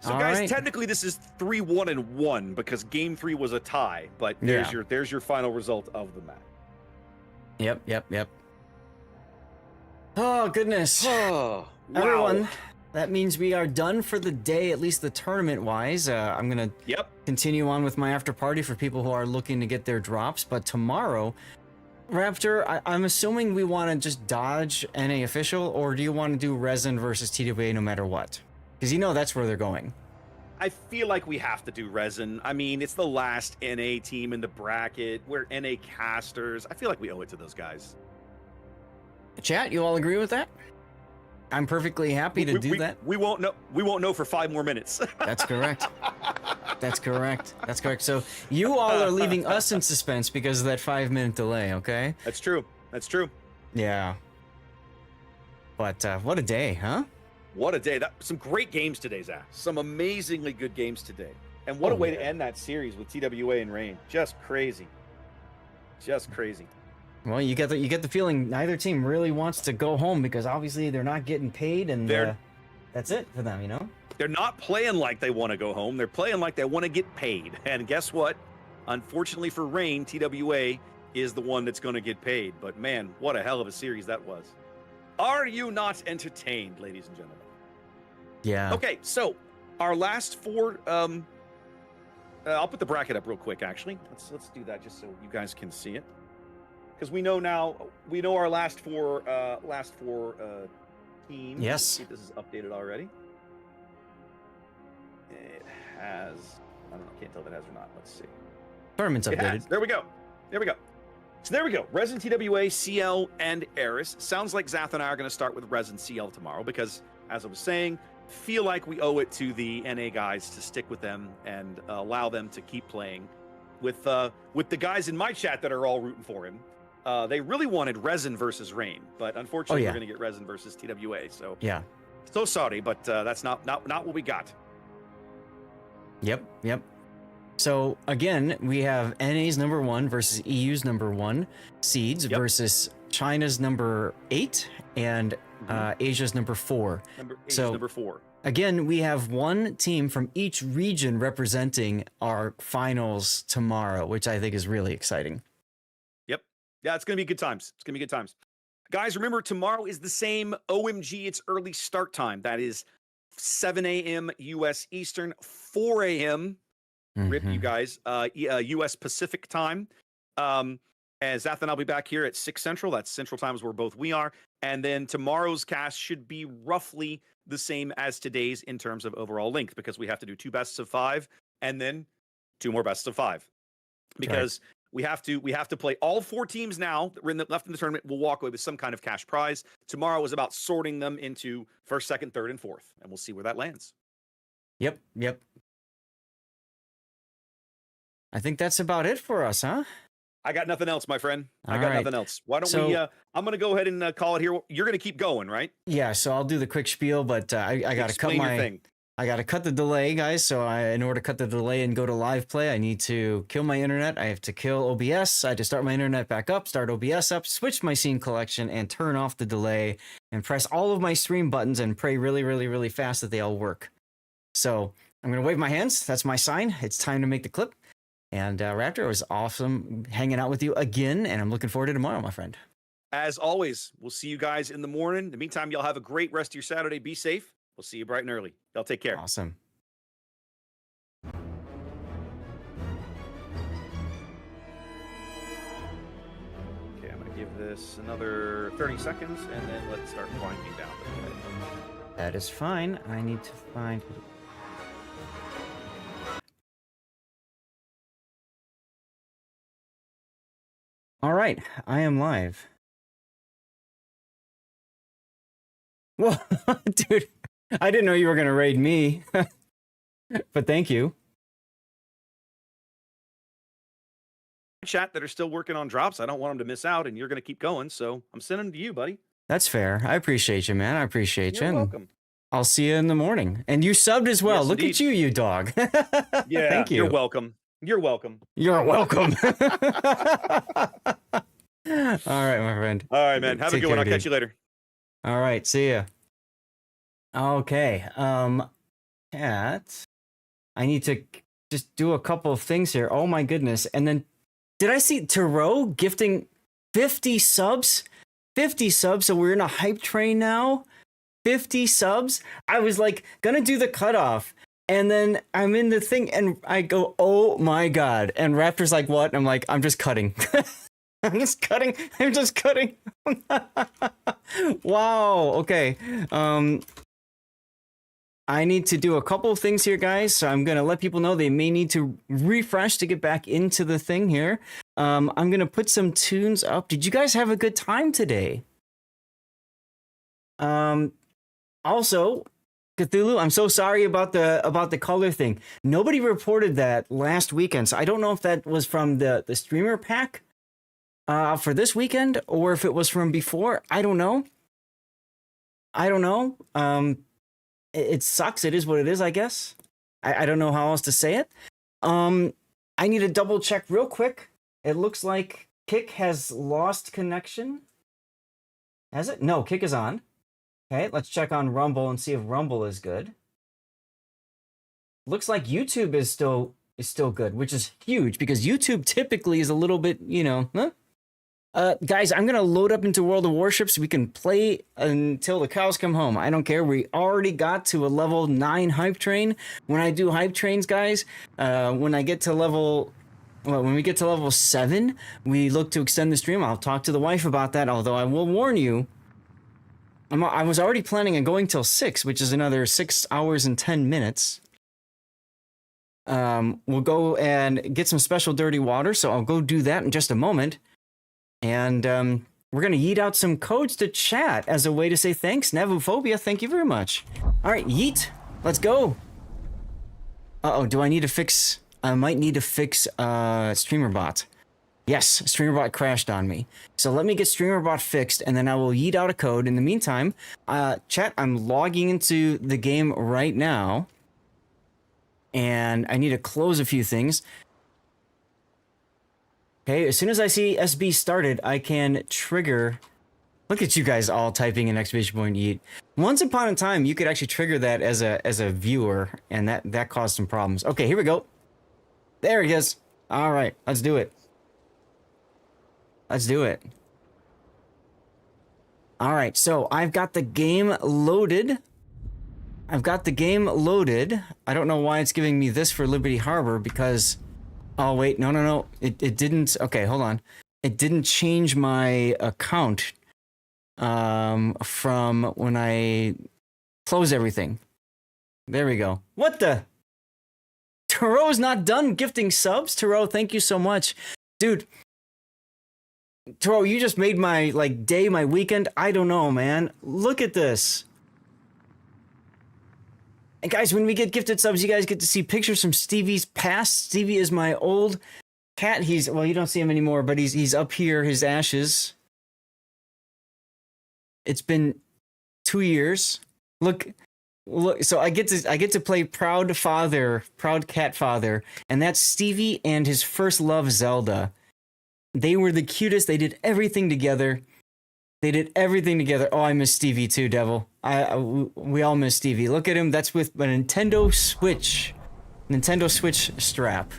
So All guys, right. technically this is 3-1-1 because Game 3 was a tie, but there's your final result of the match. Yep. Oh goodness. Oh, wow. Everyone, that means we are done for the day, at least the tournament wise. I'm gonna continue on with my after party for people who are looking to get their drops, but tomorrow, Raptor, I'm assuming we want to just dodge NA official, or do you want to do Resin versus TWA no matter what? Because that's where they're going. I feel like we have to do Resin. I mean, it's the last NA team in the bracket. We're NA casters. I feel like we owe it to those guys. Chat, you all agree with that? I'm perfectly happy to do that. We won't know. We won't know for 5 more minutes. That's correct. That's correct. So you all are leaving us in suspense because of that 5-minute delay. Okay. That's true. Yeah. But what a day, huh? What a day. Some great games today, Zach. Some amazingly good games today. And what a way to end that series with TWA and Reign. Just crazy. Well, you get the feeling neither team really wants to go home because obviously they're not getting paid, and that's it for them, They're not playing like they want to go home. They're playing like they want to get paid. And guess what? Unfortunately for Reign, TWA is the one that's going to get paid. But man, what a hell of a series that was. Are you not entertained, ladies and gentlemen? Yeah. Okay, so our last 4. I'll put the bracket up real quick. Actually, let's do that just so you guys can see it, because we know our last four teams. Yes. Let's see if this is updated already. It has. I don't know. Can't tell if it has or not. Let's see. Tournament's updated. There we go. So there we go. Resin, TWA, CL, and Eris. Sounds like Zath and I are going to start with Resin CL tomorrow because, as I was saying, feel like we owe it to the NA guys to stick with them and allow them to keep playing with the guys in my chat that are all rooting for him. They really wanted Resin versus Reign, but unfortunately we're going to get Resin versus TWA. So so sorry, but that's not what we got. Yep. So again, we have NA's number 1 versus EU's number 1 seeds versus China's number 8 and Asia's number 4. Number 4. Again, we have one team from each region representing our finals tomorrow, which I think is really exciting. Yep. Yeah, it's going to be good times. Guys, remember, tomorrow is the same OMG. It's early start time. That is 7 a.m. U.S. Eastern, 4 a.m. RIP, you guys, U.S. Pacific time. As Zath and I'll be back here at 6 Central. That's Central time is where both we are. And then tomorrow's cast should be roughly the same as today's in terms of overall length, because we have to do 2 bests of 5 and then 2 more bests of 5. Because we have to play all 4 teams now that are left in the tournament. We'll walk away with some kind of cash prize. Tomorrow is about sorting them into 1st, 2nd, 3rd, and 4th. And we'll see where that lands. Yep. I think that's about it for us, huh? I got nothing else, my friend. Nothing else. Why don't we, I'm going to go ahead and call it here. You're going to keep going, right? Yeah, so I'll do the quick spiel, but I got to cut I got to cut the delay, guys. So in order to cut the delay and go to live play, I need to kill my internet. I have to kill OBS. I had to start my internet back up, start OBS up, switch my scene collection, and turn off the delay, and press all of my stream buttons and pray really, really, really fast that they all work. So I'm going to wave my hands. That's my sign. It's time to make the clip. And Raptor, it was awesome hanging out with you again, and I'm looking forward to tomorrow, my friend. As always, we'll see you guys in the morning. In the meantime, y'all have a great rest of your Saturday. Be safe. We'll see you bright and early. Y'all take care. Awesome. this another 30 seconds, and then let's start winding down. That is fine. I need to find... All right, I am live. Well, dude, I didn't know you were going to raid me, but thank you. Chat that are still working on drops. I don't want them to miss out, and you're going to keep going, so I'm sending them to you, buddy. That's fair. I appreciate you, man. I appreciate you. You're welcome. I'll see you in the morning. And you subbed as well. Yes, Look indeed. at you, you dog. Yeah, thank you. You're welcome. You're welcome. You're welcome. All right, my friend. All right, man. Have a Take good one. care, I'll dude. catch you later. All right, see ya. Okay, chat. I need to just do a couple of things here. Oh my goodness. And then, did I see Tarot gifting 50 subs? 50 subs, so we're in a hype train now? 50 subs? I was like, gonna do the cutoff. And then I'm in the thing, and I go, oh my god. And Raptor's like, what? And I'm like, I'm just cutting. I'm just cutting. I'm just cutting. Wow. Okay. I need to do a couple of things here, guys. So I'm going to let people know they may need to refresh to get back into the thing here. I'm going to put some tunes up. Did you guys have a good time today? Also, Cthulhu, I'm so sorry about the color thing. Nobody reported that last weekend. So I don't know if that was from the streamer pack for this weekend or if it was from before. I don't know. It sucks. It is what it is, I guess. I don't know how else to say it. I need to double check real quick. It looks like Kick has lost connection. Has it? No, Kick is on. Okay, let's check on Rumble and see if Rumble is good. Looks like YouTube is still good, which is huge because YouTube typically is a little bit, huh? Guys, I'm gonna load up into World of Warships. We can play until the cows come home. I don't care. We already got to a level 9 hype train. When I do hype trains, guys, when we get to level 7, we look to extend the stream. I'll talk to the wife about that. Although I will warn you, I was already planning on going till 6, which is another 6 hours and 10 minutes. We'll go and get some special dirty water. So I'll go do that in just a moment. And we're going to yeet out some codes to chat as a way to say thanks. Nevophobia, thank you very much. All right, yeet. Let's go. Uh-oh, do I need to fix... I might need to fix StreamerBot. Yes, StreamerBot crashed on me. So let me get StreamerBot fixed, and then I will yeet out a code. In the meantime, chat, I'm logging into the game right now. And I need to close a few things. Okay, as soon as I see SB started, I can trigger... Look at you guys all typing in exclamation point yeet. Once upon a time, you could actually trigger that as a viewer, and that caused some problems. Okay, here we go. There he is. All right, let's do it. Let's do it. All right, so I've got the game loaded. I don't know why it's giving me this for Liberty Harbor because... Oh, wait, no. It didn't... Okay, hold on. It didn't change my account from when I close everything. There we go. What the... Taro's not done gifting subs? Taro, thank you so much. Dude, Taro, you just made my, day, my weekend. I don't know, man. Look at this. And guys, when we get gifted subs, you guys get to see pictures from Stevie's past. Stevie is my old cat. Well, you don't see him anymore, but he's up here, his ashes. It's been 2 years. Look, so I get to play proud cat father, and that's Stevie and his first love, Zelda. They were the cutest. They did everything together. Oh, I miss Stevie too, Devil. We all miss Stevie. Look at him. That's with a Nintendo Switch strap.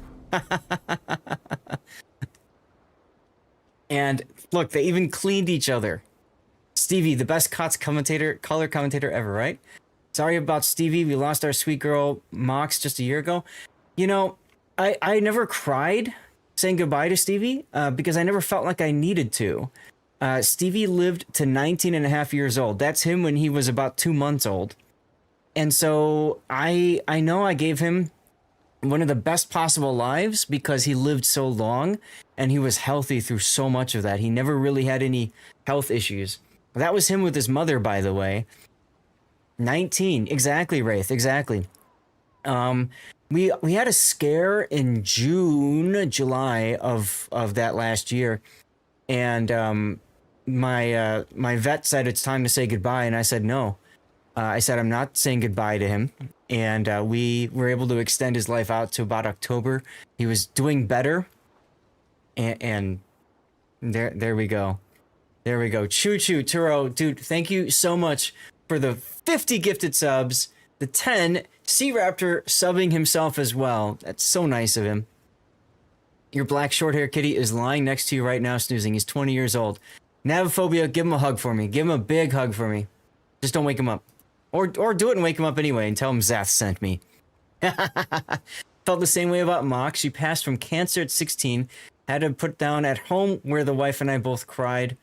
And look, they even cleaned each other. Stevie, the best KOTS color commentator ever, right? Sorry about Stevie. We lost our sweet girl, Mox, just a year ago. I never cried saying goodbye to Stevie because I never felt like I needed to. Stevie lived to 19 and a half years old. That's him when he was about 2 months old. And so I know I gave him one of the best possible lives because he lived so long and he was healthy through so much of that. He never really had any health issues. That was him with his mother, by the way. 19. Exactly, Wraith. Exactly. We had a scare in July of that last year. And my vet said it's time to say goodbye, and I said no. I said I'm not saying goodbye to him, and we were able to extend his life out to about October. He was doing better, and there we go. There we go. Choo choo, Turo, dude, thank you so much for the 50 gifted subs, the 10, Sea Raptor subbing himself as well. That's so nice of him. Your black short hair kitty is lying next to you right now, snoozing. He's 20 years old. Navophobia, give him a hug for me. Give him a big hug for me. Just don't wake him up. Or do it and wake him up anyway and tell him Zath sent me. Felt the same way about Mock. She passed from cancer at 16. Had to put down at home where the wife and I both cried.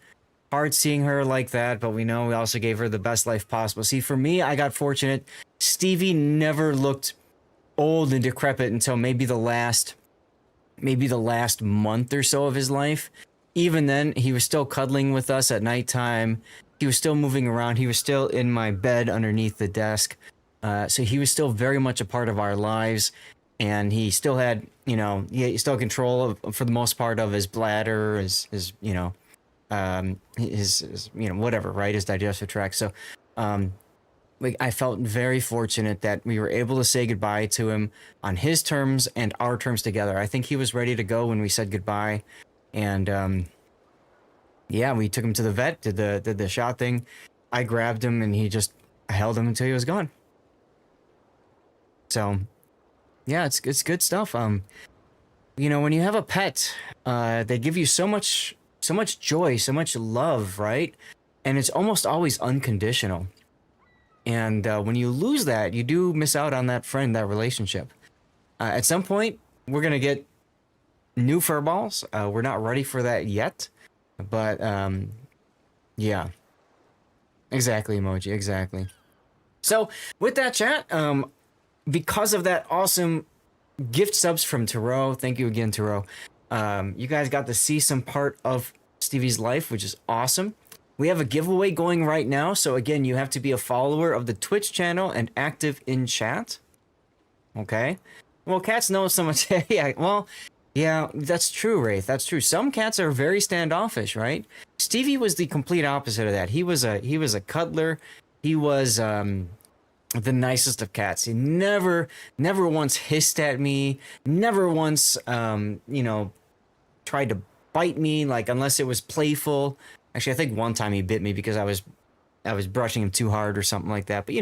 Hard seeing her like that, but we know we also gave her the best life possible. See, for me, I got fortunate. Stevie never looked old and decrepit until maybe the last month or so of his life. Even then, he was still cuddling with us at nighttime. He was still moving around. He was still in my bed underneath the desk. So he was still very much a part of our lives. And he still had, he still had control of, for the most part, of his bladder, his whatever, right? His digestive tract. So, I felt very fortunate that we were able to say goodbye to him on his terms and our terms together. I think he was ready to go when we said goodbye. And, we took him to the vet, did the shot thing. I grabbed him and I held him until he was gone. So, yeah, it's good stuff. When you have a pet, they give you so much joy, so much love, right? And it's almost always unconditional. And when you lose that, you do miss out on that friend, that relationship. At some point, we're going to get new furballs. We're not ready for that yet. But, yeah. Exactly, Emoji, exactly. So, with that, chat, because of that awesome gift subs from Taro, thank you again, Taro. You guys got to see some part of Stevie's life, which is awesome. We have a giveaway going right now. So again, you have to be a follower of the Twitch channel and active in chat. Okay. Well, cats know so much. Yeah, that's true, Wraith. That's true. Some cats are very standoffish, right? Stevie was the complete opposite of that. He was a cuddler. He was the nicest of cats. He never once hissed at me. Never once, tried to bite me, like, unless it was playful. Actually, I think one time he bit me because I was brushing him too hard or something like that. But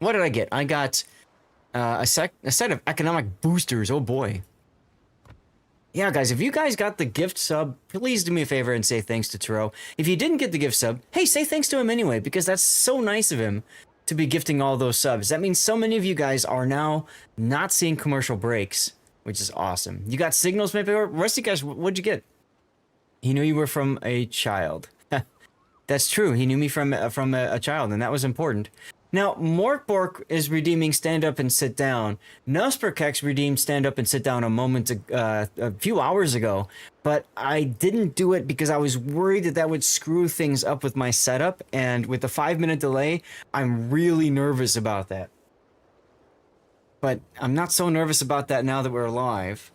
what did I get? I got a set of economic boosters. Oh boy. Yeah, guys, if you guys got the gift sub, please do me a favor and say thanks to Taro. If you didn't get the gift sub, hey, say thanks to him anyway, because that's so nice of him to be gifting all those subs. That means so many of you guys are now not seeing commercial breaks, which is awesome. You got signals, maybe? Or rest of you guys, what'd you get? He knew you were from a child. That's true. He knew me from a child, and that was important. Now, Morkbork is redeeming stand up and sit down. Nusperkex redeemed stand up and sit down a few hours ago, but I didn't do it because I was worried that would screw things up with my setup, and with the 5-minute delay, I'm really nervous about that. But I'm not so nervous about that now that we're live.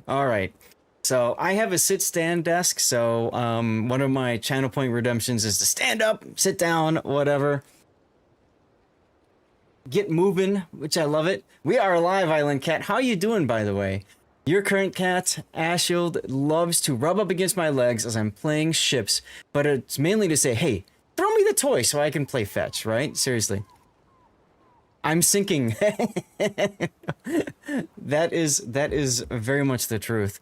All right. So I have a sit-stand desk, so one of my channel point redemptions is to stand up, sit down, whatever. Get moving, which I love it. We are live, Island Cat. How you doing, by the way? Your current cat, Ashield, loves to rub up against my legs as I'm playing ships, but it's mainly to say, hey, throw me the toy so I can play fetch, right? Seriously. I'm sinking. That is very much the truth.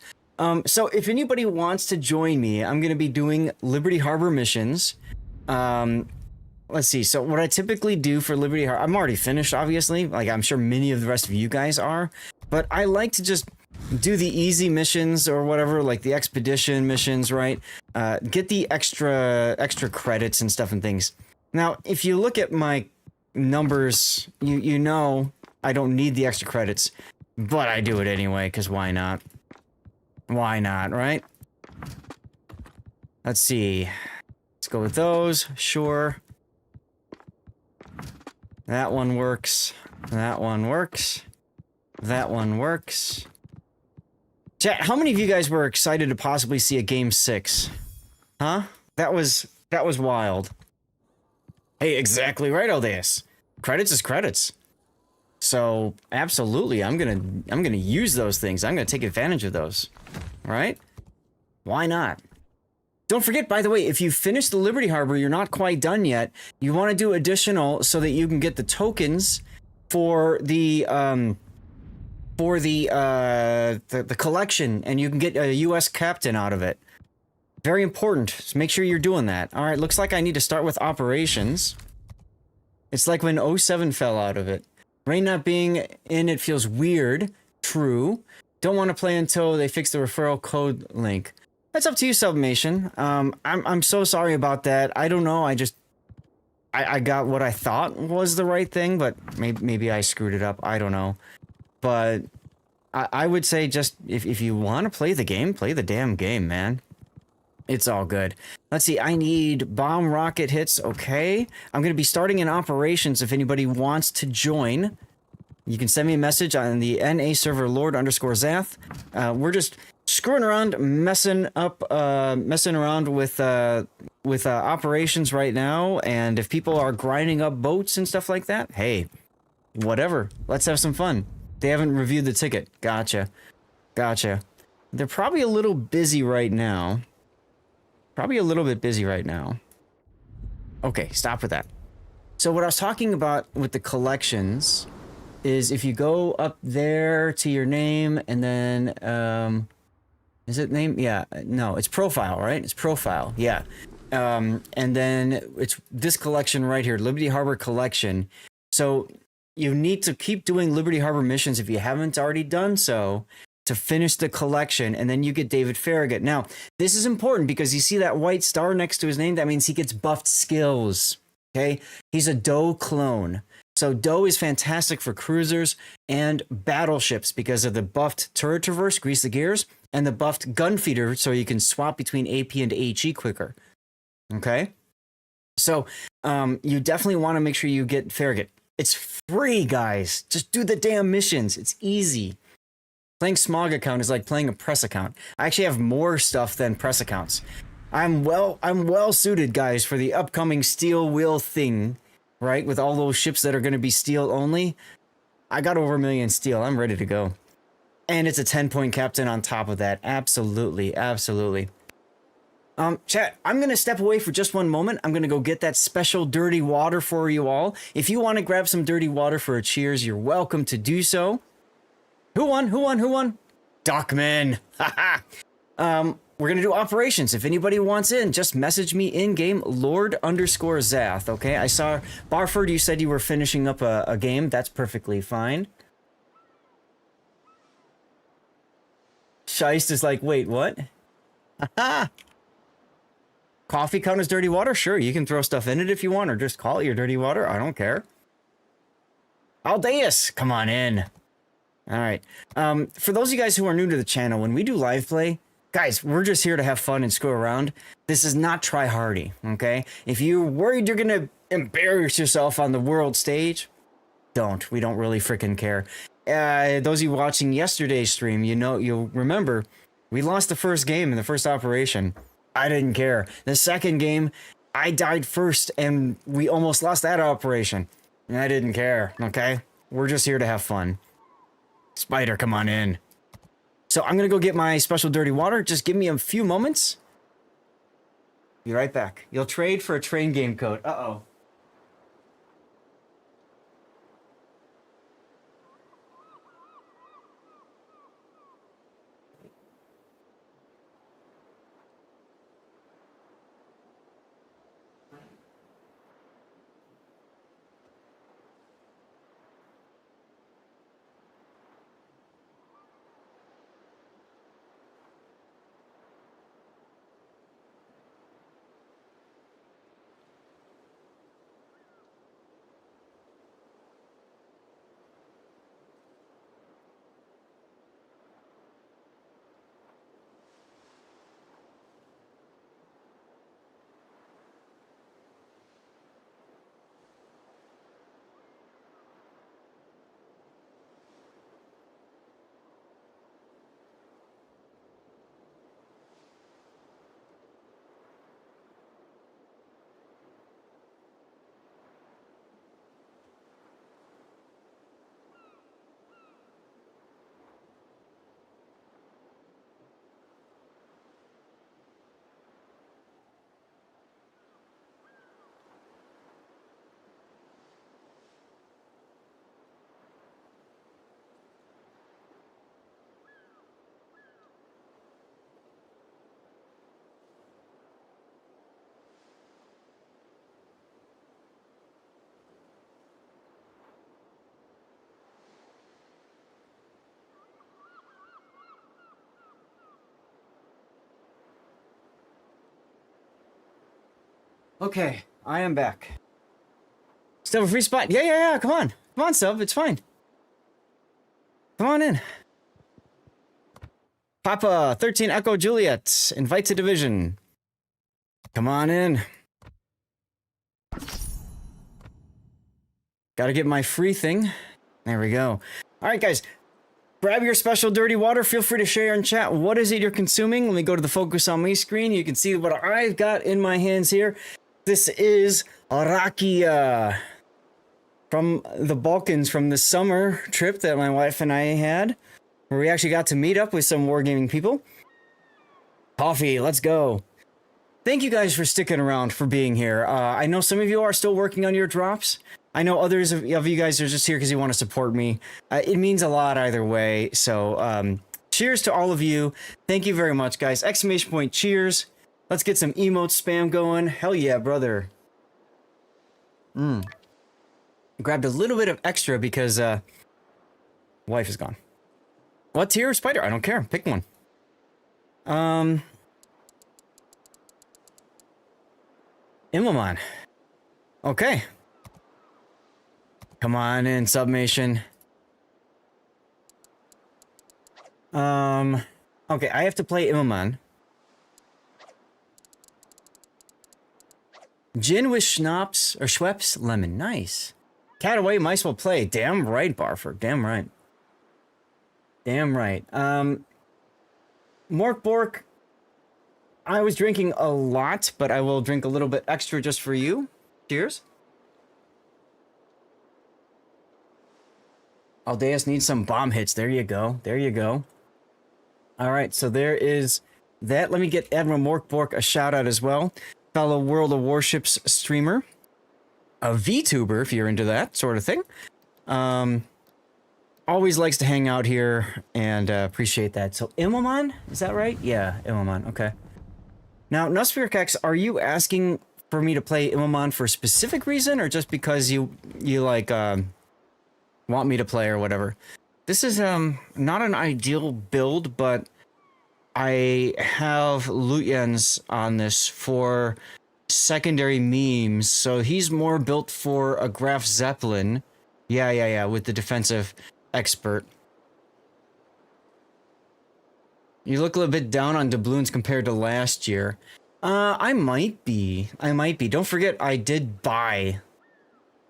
So if anybody wants to join me, I'm going to be doing Liberty Harbor missions. let's see. So what I typically do for Liberty Harbor, I'm already finished, obviously. Like I'm sure many of the rest of you guys are, but I like to just do the easy missions or whatever, like the expedition missions, right? Get the extra credits and stuff and things. Now, if you look at my numbers, you know I don't need the extra credits, but I do it anyway, because why not? Why not, right? Let's see. Let's go with those. Sure. That one works. That one works. That one works. Chat, how many of you guys were excited to possibly see a Game 6? Huh? That was wild. Hey, exactly right, Aldeus. Credits is credits. So, absolutely, I'm gonna use those things. I'm gonna take advantage of those. Right? Why not? Don't forget, by the way, if you finish the Liberty Harbor, you're not quite done yet. You want to do additional so that you can get the tokens for the collection, and you can get a U.S. captain out of it. Very important. So make sure you're doing that. All right, looks like I need to start with operations. It's like when 07 fell out of it. Rain not being in it feels weird. True. Don't want to play until they fix the referral code link. That's up to you, Submation. I'm so sorry about that. I don't know. I got what I thought was the right thing, but maybe I screwed it up. I don't know. But I would say just if you want to play the game, play the damn game, man. It's all good. Let's see. I need bomb rocket hits. Okay. I'm going to be starting in operations if anybody wants to join. You can send me a message on the NA server Lord_Zath. We're just screwing around, messing around with operations right now. And if people are grinding up boats and stuff like that, hey, whatever. Let's have some fun. They haven't reviewed the ticket. Gotcha. Gotcha. They're probably a little busy right now. Probably a little bit busy right now. Okay, stop with that. So what I was talking about with the collections is if you go up there to your name and then, is it name? Yeah, no, it's profile, right? It's profile, yeah. And then it's this collection right here, Liberty Harbor Collection. So you need to keep doing Liberty Harbor missions if you haven't already done so to finish the collection, and then you get David Farragut. Now, this is important because you see that white star next to his name? That means he gets buffed skills, okay? He's a Doe clone. So Doe is fantastic for cruisers and battleships because of the buffed turret traverse, grease the gears, and the buffed gun feeder so you can swap between AP and HE quicker, okay? So you definitely want to make sure you get Farragut. It's free, guys. Just do the damn missions. It's easy. Playing Smog account is like playing a press account. I actually have more stuff than press accounts. I'm well suited, guys, for the upcoming steel wheel thing, right? With all those ships that are going to be steel only. I got over 1 million steel. I'm ready to go. And it's a 10-point captain on top of that. Absolutely, absolutely. Chat, I'm going to step away for just one moment. I'm going to go get that special dirty water for you all. If you want to grab some dirty water for a cheers, you're welcome to do so. Who won? Who won? Who won? Dockman. Haha. We're going to do operations. If anybody wants in, just message me in-game, Lord_Zath, okay? I saw, Barford, you said you were finishing up a game. That's perfectly fine. Scheist is like, wait, what? Haha. Coffee count as dirty water? Sure, you can throw stuff in it if you want, or just call it your dirty water. I don't care. Aldeus, come on in. All right. For those of you guys who are new to the channel, when we do live play, guys, we're just here to have fun and screw around. This is not try-hardy, okay? If you're worried you're going to embarrass yourself on the world stage, don't. We don't really freaking care. Those of you watching yesterday's stream, you'll remember, we lost the first game in the first operation. I didn't care. The second game, I died first, and we almost lost that operation. And I didn't care, okay? We're just here to have fun. Spider, come on in. So I'm going to go get my special dirty water. Just give me a few moments. Be right back. You'll trade for a train game code. Uh-oh. Okay, I am back. Still a free spot? Yeah. Come on. Come on, Sub. It's fine. Come on in. Papa 13 Echo Juliet. Invite to division. Come on in. Gotta get my free thing. There we go. All right, guys. Grab your special dirty water. Feel free to share in chat. What is it you're consuming? Let me go to the focus on me screen. You can see what I've got in my hands here. This is rakia from the Balkans from the summer trip that my wife and I had, where we actually got to meet up with some wargaming people. Coffee, let's go. Thank you guys for sticking around, for being here. I know some of you are still working on your drops. I know others of you guys are just here because you want to support me. It means a lot either way. So cheers to all of you. Thank you very much, guys. Exclamation point cheers. Let's get some emote spam going. Hell yeah, brother. Grabbed a little bit of extra because wife is gone. What tier? Spider? I don't care. Pick one. Immelman. Okay. Come on in, Submation. Okay, I have to play Immelman. Gin with schnapps or Schweppes lemon. Nice. Cat away, mice will play. Damn right, Barford. Damn right. Damn right. Mork Bork. I was drinking a lot, but I will drink a little bit extra just for you. Cheers. Aldeus needs some bomb hits. There you go. There you go. All right, so there is that. Let me get Admiral Mork Bork a shout out as well. Fellow World of Warships streamer. A VTuber, if you're into that sort of thing. Always likes to hang out here and appreciate that. So, Immelman? Is that right? Yeah, Immelman. Okay. Now, Nuspirkex, are you asking for me to play Immelman for a specific reason or just because you like, want me to play or whatever? This is, not an ideal build, but I have Lutyens on this for secondary memes, so he's more built for a Graf Zeppelin. Yeah, with the defensive expert. You look a little bit down on doubloons compared to last year. I might be. Don't forget, I did buy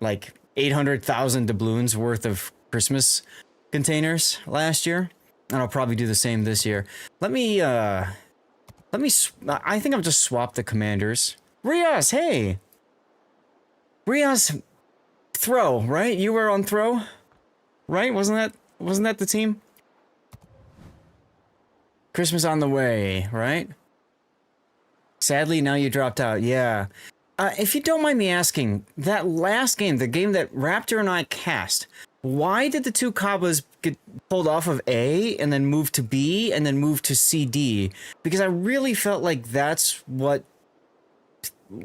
like 800,000 doubloons worth of Christmas containers last year, and I'll probably do the same this year. I think I'll just swap the commanders. Rias, hey! Rias, throw, right? You were on throw? Right? Wasn't that the team? Christmas on the way, right? Sadly, now you dropped out. Yeah. If you don't mind me asking, that last game, the game that Raptor and I cast, why did the two Kabas get pulled off of A and then move to B and then move to CD? Because I really felt like that's what,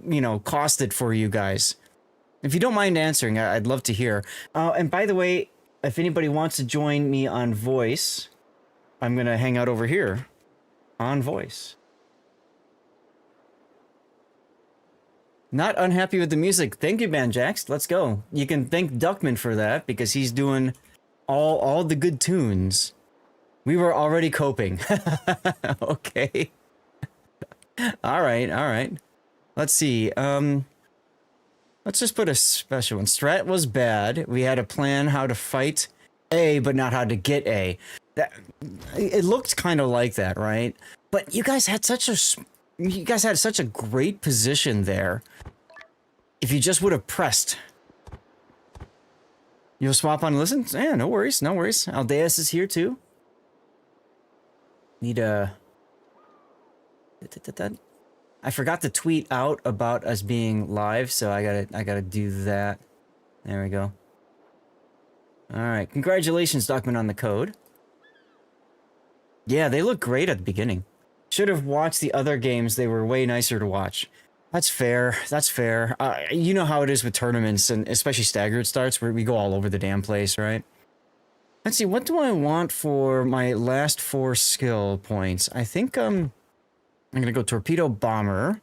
you know, cost it for you guys. If you don't mind answering, I'd love to hear. And by the way, if anybody wants to join me on voice, I'm going to hang out over here on voice. Not unhappy with the music. Thank you, Banjax. Let's go. You can thank Duckman for that because he's doing all the good tunes. We were already coping. Okay. All right. Let's see. Let's just put a special one. Strat was bad. We had a plan how to fight A, but not how to get A. It looked kind of like that, right? But you guys had such a great position there. If you just would have pressed. You'll swap on listen? Yeah, no worries. Aldeus is here too. Need a... I forgot to tweet out about us being live, so I gotta do that. There we go. Alright, congratulations, Duckman, on the code. Yeah, they look great at the beginning. Should have watched the other games, they were way nicer to watch. That's fair. You know how it is with tournaments, and especially staggered starts, where we go all over the damn place, right? Let's see, what do I want for my last 4 skill points? I think, I'm gonna go Torpedo Bomber.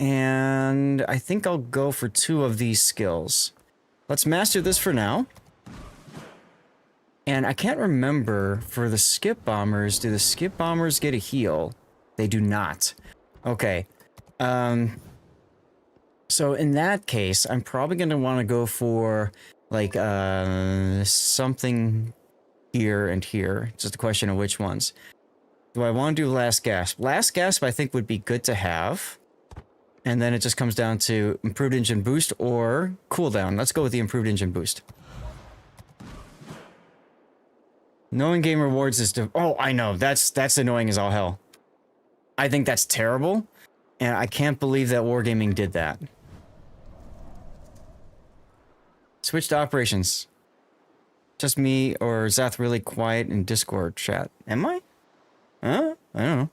And I think I'll go for 2 of these skills. Let's master this for now. And I can't remember, for the skip bombers, do the skip bombers get a heal? They do not. Okay. So in that case, I'm probably going to want to go for, like, something here and here. It's just a question of which ones. Do I want to do Last Gasp? Last Gasp, I think, would be good to have. And then it just comes down to Improved Engine Boost or Cooldown. Let's go with the Improved Engine Boost. No in-game rewards is... Oh, I know. That's annoying as all hell. I think that's terrible. And I can't believe that Wargaming did that. Switch to operations. Just me or Zath really quiet in Discord chat. Am I? Huh? I don't know.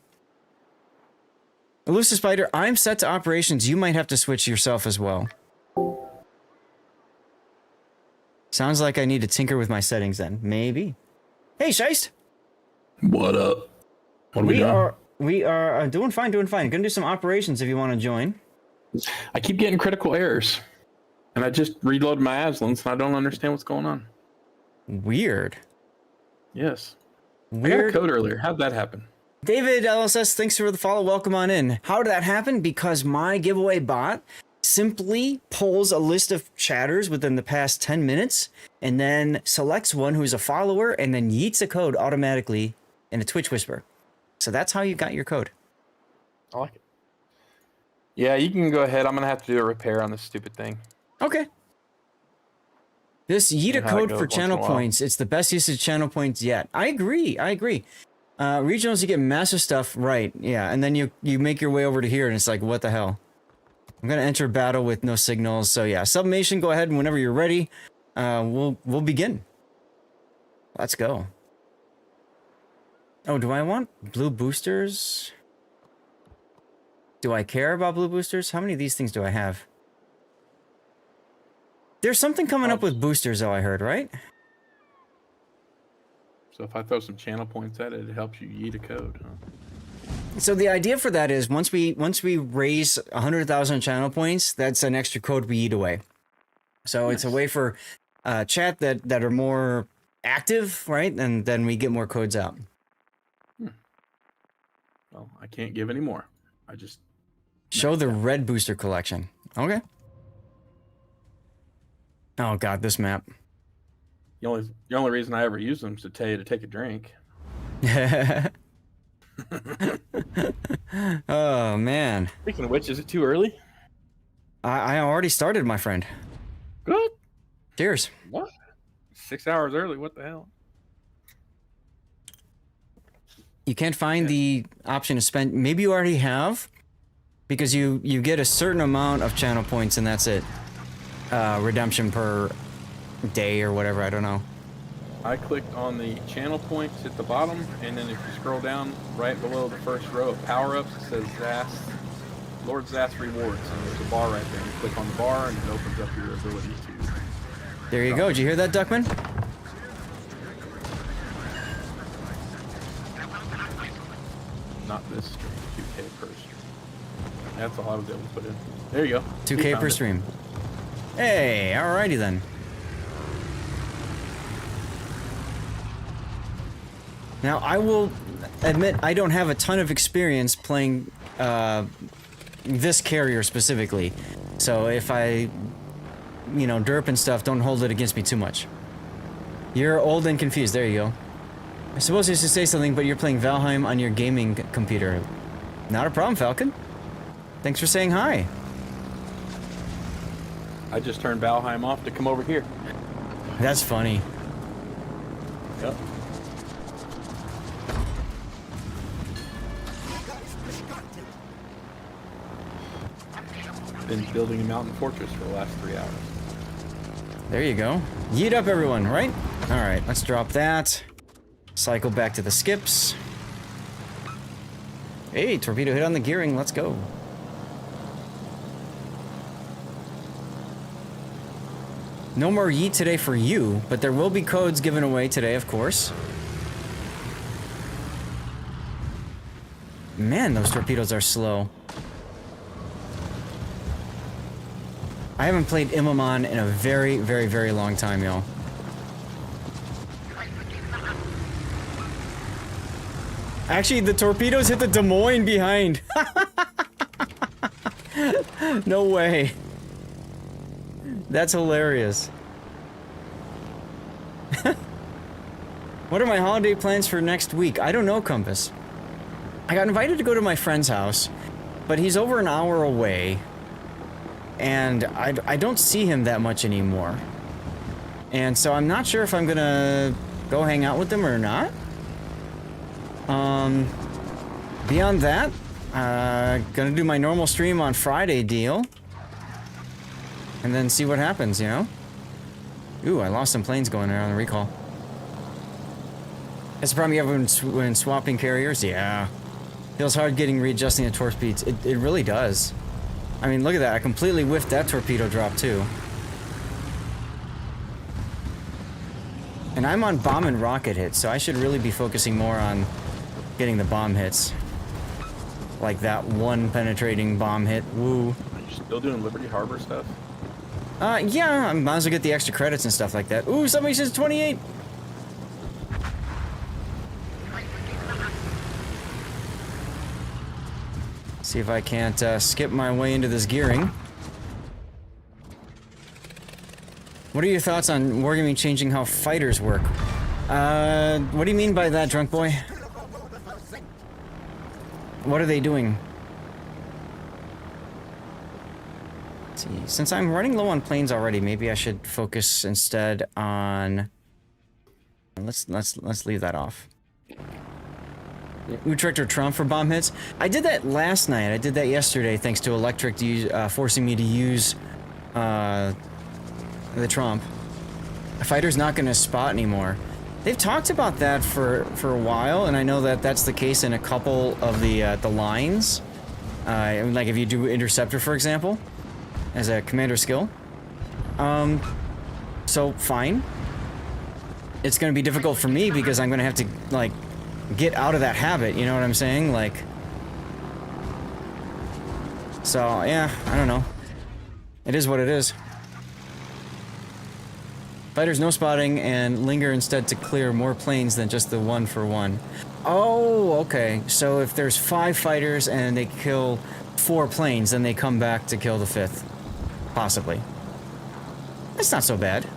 Elusive Spider, I'm set to operations. You might have to switch yourself as well. Sounds like I need to tinker with my settings then. Maybe. Hey, Scheist! What up? What are we doing? We are doing fine, doing fine. Gonna do some operations if you want to join. I keep getting critical errors. And I just reload my Aslans and I don't understand what's going on. Weird. Yes. Weird. I got a code earlier. How'd that happen? David LSS, thanks for the follow. Welcome on in. How did that happen? Because my giveaway bot simply pulls a list of chatters within the past 10 minutes and then selects one who's a follower and then yeets a code automatically in a Twitch whisper. So that's how you got your code. I like it. Yeah, you can go ahead. I'm going to have to do a repair on this stupid thing. Okay. This yeet a code for once in channel a while. points. It's the best use of channel points yet. I agree. Regionals, you get massive stuff, right? Yeah, and then you make your way over to here, and it's like, what the hell? I'm gonna enter battle with no signals. So yeah, submation. Go ahead, and whenever you're ready, we'll begin. Let's go. Oh, do I want blue boosters? Do I care about blue boosters? How many of these things do I have? There's something coming up with boosters, though, I heard, right? So if I throw some channel points at it, it helps you yeet a code, huh? So the idea for that is once we raise 100,000 channel points, that's an extra code we eat away. So It's a way for chat that are more active, right? And then we get more codes out. Well, I can't give any more. I just... Show the red booster collection. Okay. Oh god, this map. The only reason I ever use them is to tell you to take a drink. Oh man. Speaking of which, is it too early? I already started, my friend. Good. Cheers. What? 6 hours early? What the hell? You can't find the option to spend. Maybe you already have, because you get a certain amount of channel points and that's it. Redemption per day or whatever, I don't know. I clicked on the channel points at the bottom, and then if you scroll down right below the first row of power-ups, it says Zath, Lord Zath Rewards, and there's a bar right there. You click on the bar, and it opens up your ability to... There you go. Did you hear that, Duckman? Not this stream, 2K per stream. That's all I was able to put in. There you go. 2K per stream. Hey, alrighty then. Now, I will admit I don't have a ton of experience playing this carrier specifically. So if I, derp and stuff, don't hold it against me too much. You're old and confused. There you go. I suppose I should say something, but you're playing Valheim on your gaming computer. Not a problem, Falcon. Thanks for saying hi. I just turned Valheim off to come over here. That's funny. Yep. Been building a mountain fortress for the last 3 hours. There you go. Yeet up, everyone, right? Alright, let's drop that. Cycle back to the skips. Hey, torpedo hit on the gearing. Let's go. No more yeet today for you, but there will be codes given away today, of course. Man, those torpedoes are slow. I haven't played Imamon in a very, very, very long time, y'all. Actually, the torpedoes hit the Des Moines behind. No way. That's hilarious. What are my holiday plans for next week? I don't know, Compass. I got invited to go to my friend's house, but he's over an hour away, and I don't see him that much anymore. And so I'm not sure if I'm gonna go hang out with him or not. Beyond that, gonna do my normal stream on Friday deal. And then see what happens, you know? Ooh, I lost some planes going around the recall. That's the problem you have when swapping carriers? Yeah. Feels hard readjusting the torque speeds. It really does. I mean, look at that. I completely whiffed that torpedo drop, too. And I'm on bomb and rocket hits, so I should really be focusing more on getting the bomb hits. Like that one penetrating bomb hit. Woo. Are you still doing Liberty Harbor stuff? Yeah, I might as well get the extra credits and stuff like that. Ooh, somebody says 28! See if I can't skip my way into this gearing. What are your thoughts on Wargaming changing how fighters work? What do you mean by that, drunk boy? What are they doing? Let's see. Since I'm running low on planes already, maybe I should focus instead on. Let's leave that off. Utrecht or Trump for bomb hits. I did that last night. I did that yesterday, thanks to Electric forcing me to use the Trump. A fighter's not going to spot anymore. They've talked about that for a while, and I know that that's the case in a couple of the lines. Like if you do Interceptor, for example, as a commander skill. So fine. It's going to be difficult for me because I'm going to have to like get out of that habit. You know what I'm saying? Like. So yeah, I don't know. It is what it is. Fighters no spotting and linger instead to clear more planes than just the 1 for 1. Oh, okay. So if there's 5 fighters and they kill 4 planes, then they come back to kill the 5th. Possibly. That's not so bad.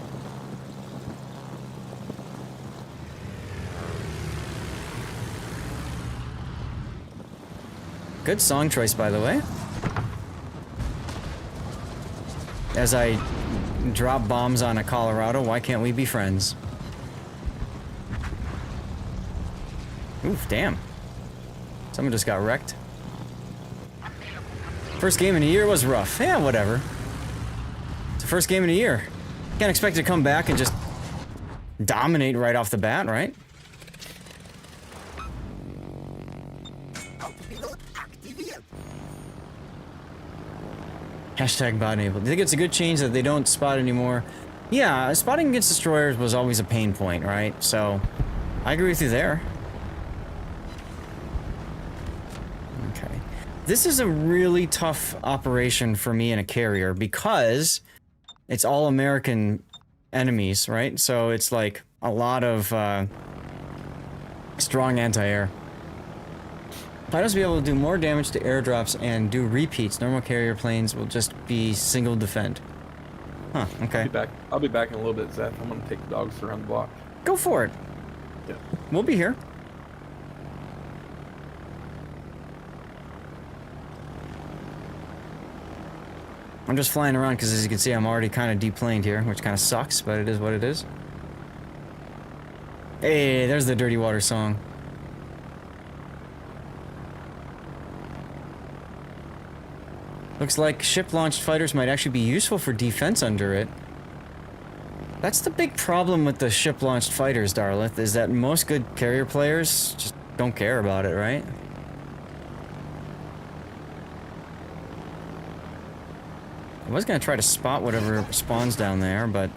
Good song choice, by the way. As I drop bombs on a Colorado, why can't we be friends? Oof, damn. Someone just got wrecked. First game in a year was rough. Yeah, whatever. It's the first game in a year. Can't expect to come back and just dominate right off the bat, right? Hashtag bot enabled. Do you think it's a good change that they don't spot anymore? Yeah, spotting against destroyers was always a pain point, right? So, I agree with you there. Okay. This is a really tough operation for me in a carrier because it's all American enemies, right? So it's like a lot of strong anti-air. Pilots will be able to do more damage to airdrops and do repeats. Normal carrier planes will just be single defend. Huh, okay. I'll be back in a little bit, Zeth. I'm gonna take the dogs around the block. Go for it. Yeah. We'll be here. I'm just flying around because, as you can see, I'm already kind of deplaned here, which kind of sucks, but it is what it is. Hey, there's the Dirty Water song. Looks like ship-launched fighters might actually be useful for defense under it. That's the big problem with the ship-launched fighters, Darlith, is that most good carrier players just don't care about it, right? I was gonna try to spot whatever spawns down there, but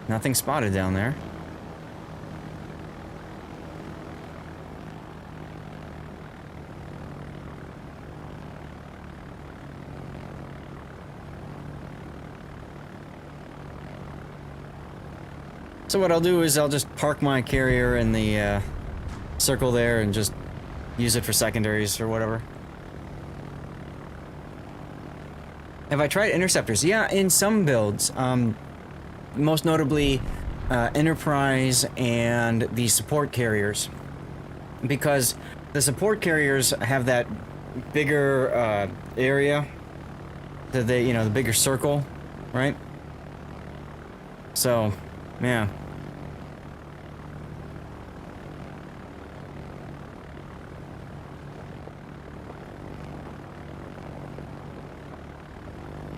nothing spotted down there. So what I'll do is I'll just park my carrier in the circle there and just use it for secondaries or whatever. Have I tried interceptors? Yeah, in some builds. Most notably, Enterprise and the support carriers. Because the support carriers have that bigger area, the bigger circle, right? So, yeah.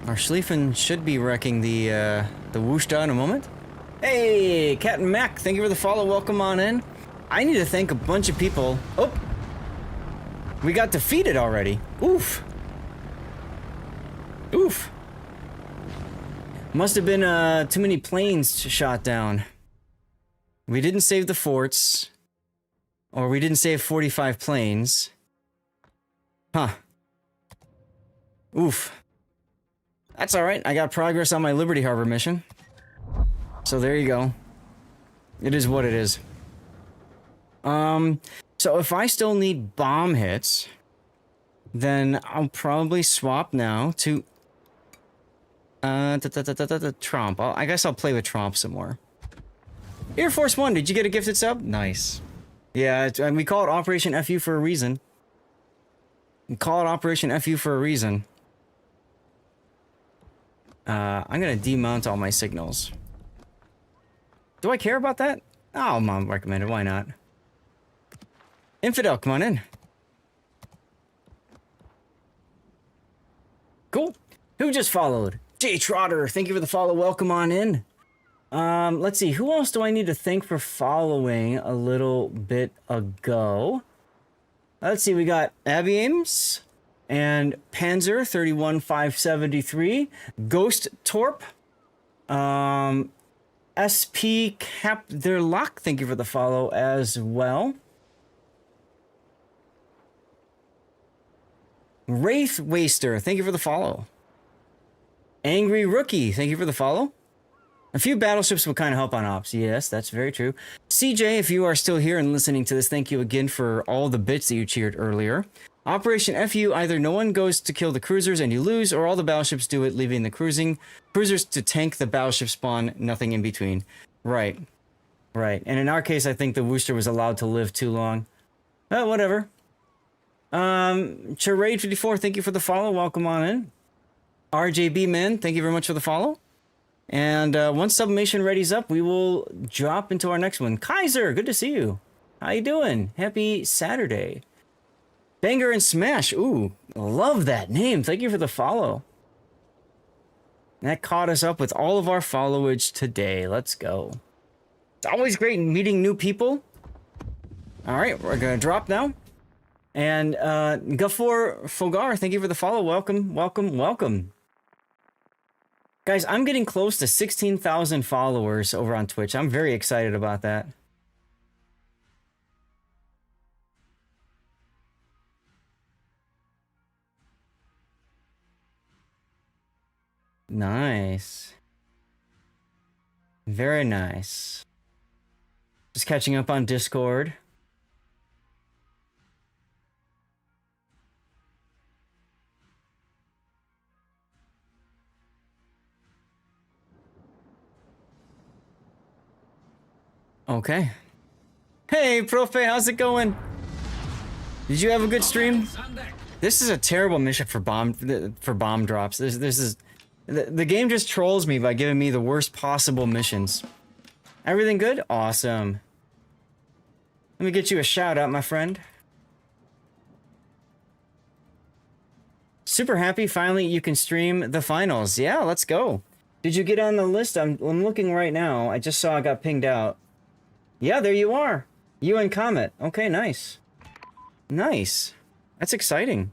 Our Schlieffen should be wrecking the Wushta in a moment. Hey, Cat and Mac, thank you for the follow. Welcome on in. I need to thank a bunch of people. Oh, we got defeated already. Oof. Oof. Must have been too many planes shot down. We didn't save the forts, or we didn't save 45 planes. Huh. Oof. That's alright, I got progress on my Liberty Harbor mission. So there you go. It is what it is. So if I still need bomb hits, then I'll probably swap now to... Tromp. I guess I'll play with Tromp some more. Air Force One, did you get a gifted sub? Nice. Yeah, we call it Operation FU for a reason. We call it Operation FU for a reason. I'm gonna demount all my signals. Do I care about that? Oh, Mom recommended, why not? Infidel, come on in. Cool. Who just followed? Jay Trotter, thank you for the follow, welcome on in. Let's see, who else do I need to thank for following a little bit ago? Let's see, we got Abby Ames and Panzer 31573, Ghost Torp, SP Cap their Lock, thank you for the follow as well. Wraith Waster, thank you for the follow. Angry Rookie, thank you for the follow. A few battleships would kind of help on ops. Yes, that's very true. CJ, if you are still here and listening to this, thank you again for all the bits that you cheered earlier. Operation FU, either no one goes to kill the cruisers and you lose, or all the battleships do it, leaving the cruisers to tank the battleship spawn, nothing in between. Right. Right. And in our case, I think the Worcester was allowed to live too long. Whatever. Charade54, thank you for the follow. Welcome on in. RJB Man, thank you very much for the follow. And once submission ready's up, we will drop into our next one. Kaiser, good to see you. How you doing? Happy Saturday. Banger and Smash. Ooh, love that name. Thank you for the follow. That caught us up with all of our followage today. Let's go. It's always great meeting new people. All right, we're going to drop now. And Gafour Fogar, thank you for the follow. Welcome, welcome, welcome. Guys, I'm getting close to 16,000 followers over on Twitch. I'm very excited about that. Nice. Very nice. Just catching up on Discord. Okay. Hey, Profe, how's it going? Did you have a good stream? This is a terrible mission for bomb drops. This is the game just trolls me by giving me the worst possible missions. Everything good? Awesome. Let me get you a shout out, my friend. Super happy finally you can stream the finals. Yeah, let's go. Did you get on the list? I'm looking right now. I just saw I got pinged out. Yeah, there you are. You and Comet. Okay, nice. Nice. That's exciting.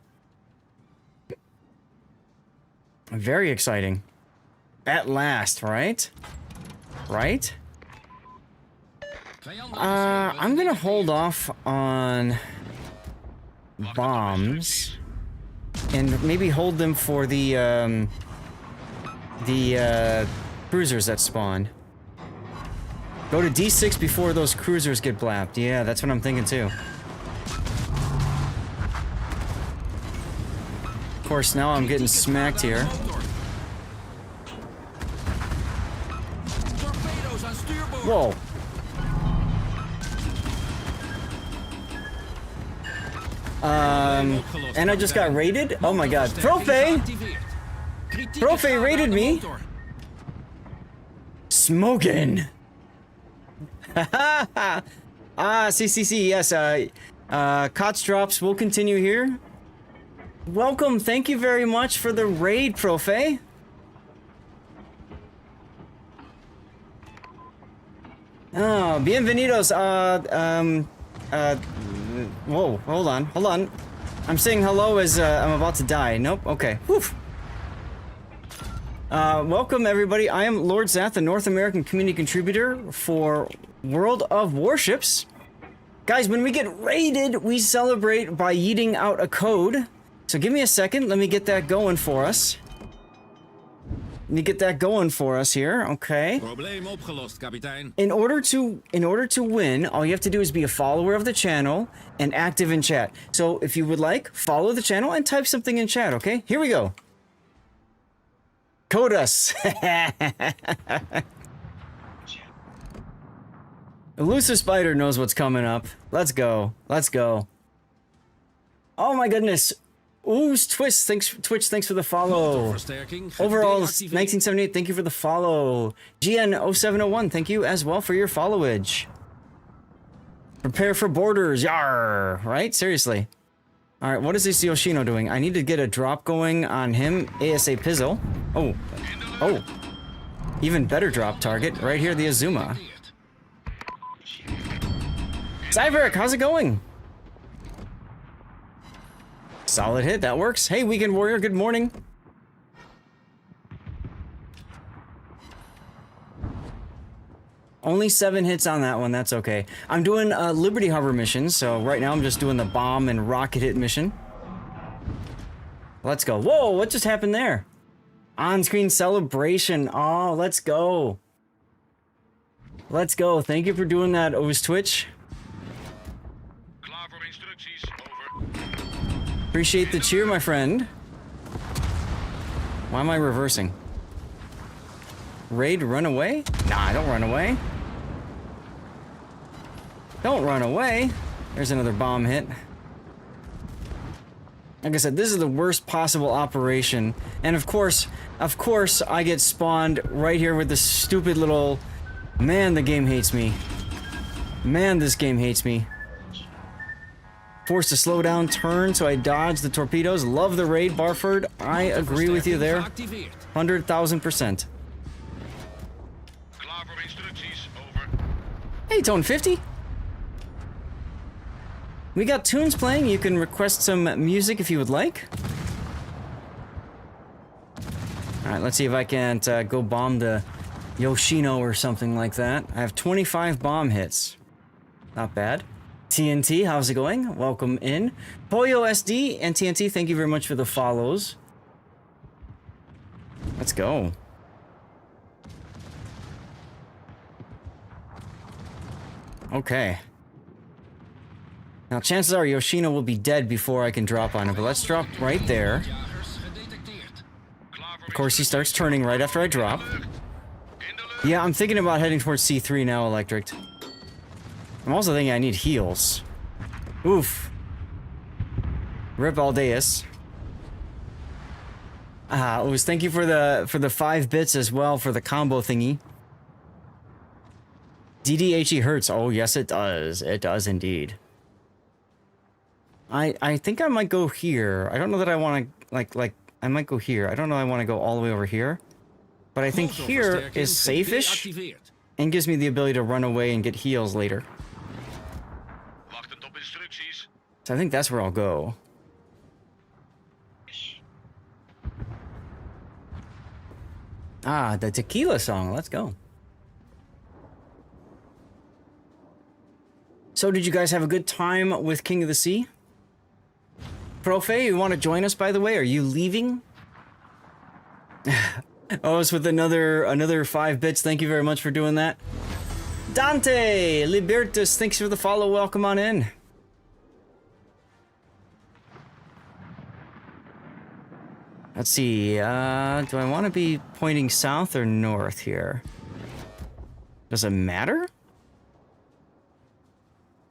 Very exciting. At last, right? Right? I'm gonna hold off on bombs and maybe hold them for the cruisers that spawn. Go to D6 before those cruisers get blapped. Yeah, that's what I'm thinking too. Of course, now I'm getting smacked here. Whoa. And I just got raided? Oh my god. Profe! Profe raided me! Smoking! CCC, yes, KOTS drops will continue here. Welcome, thank you very much for the raid, Profe. Oh, bienvenidos, whoa, hold on. I'm saying hello as, I'm about to die. Nope, okay, whew. Welcome everybody, I am Lord Zath, the North American community contributor for World of Warships. Guys, when we get raided, we celebrate by yeeting out a code. So give me a second, let me get that going for us. Here, okay. In order to win, all you have to do is be a follower of the channel and active in chat. So if you would like, follow the channel and type something in chat, okay? Here we go. KOTS. Elusive Spider knows what's coming up. Let's go. Oh my goodness. Ooze Twist, Twitch, thanks for the follow. Overall, 1978, thank you for the follow. GN0701, thank you as well for your followage. Prepare for borders, yar! Right? Seriously. Alright, what is this Yoshino doing? I need to get a drop going on him, ASA Pizzle. Oh. Even better drop target, right here, the Azuma. Cyberic, how's it going? Solid hit, that works. Hey, Weekend Warrior, good morning. Only 7 hits on that one, that's okay. I'm doing Liberty Harbor missions, so right now I'm just doing the bomb and rocket hit mission. Let's go. Whoa, what just happened there? On-screen celebration. Oh, let's go. Let's go. Thank you for doing that, O's Twitch. Appreciate the cheer, my friend. Why am I reversing? Raid, run away? Nah, don't run away. Don't run away. There's another bomb hit. Like I said, this is the worst possible operation. And of course, I get spawned right here with this stupid little... Man, the game hates me. Man, this game hates me. Forced to slow down, turn, so I dodge the torpedoes. Love the raid, Barford. I agree with you there. 100,000%. Hey, Tone 50. We got tunes playing. You can request some music if you would like. Alright, let's see if I can't go bomb the Yoshino or something like that. I have 25 bomb hits. Not bad. TNT, how's it going? Welcome in. Pollo SD and TNT, thank you very much for the follows. Let's go. Okay. Now, chances are Yoshino will be dead before I can drop on him, but let's drop right there. Of course, he starts turning right after I drop. Yeah, I'm thinking about heading towards C3 now, Electric. I'm also thinking I need heals. Oof. Rip Aldeus. Ooze, thank you for the 5 bits as well for the combo thingy. DDHE hurts. Oh, yes, it does. It does indeed. I think I might go here. I don't know that I want to, I might go here. I don't know I want to go all the way over here. But I think here is safe-ish and gives me the ability to run away and get heals later. So I think that's where I'll go. Ah, the tequila song. Let's go. So did you guys have a good time with King of the Sea? Profe, you want to join us, by the way? Are you leaving? Oh, it's with another 5 bits. Thank you very much for doing that. Dante VRTUS, thanks for the follow. Welcome on in. Let's see. Do I want to be pointing south or north here? Does it matter?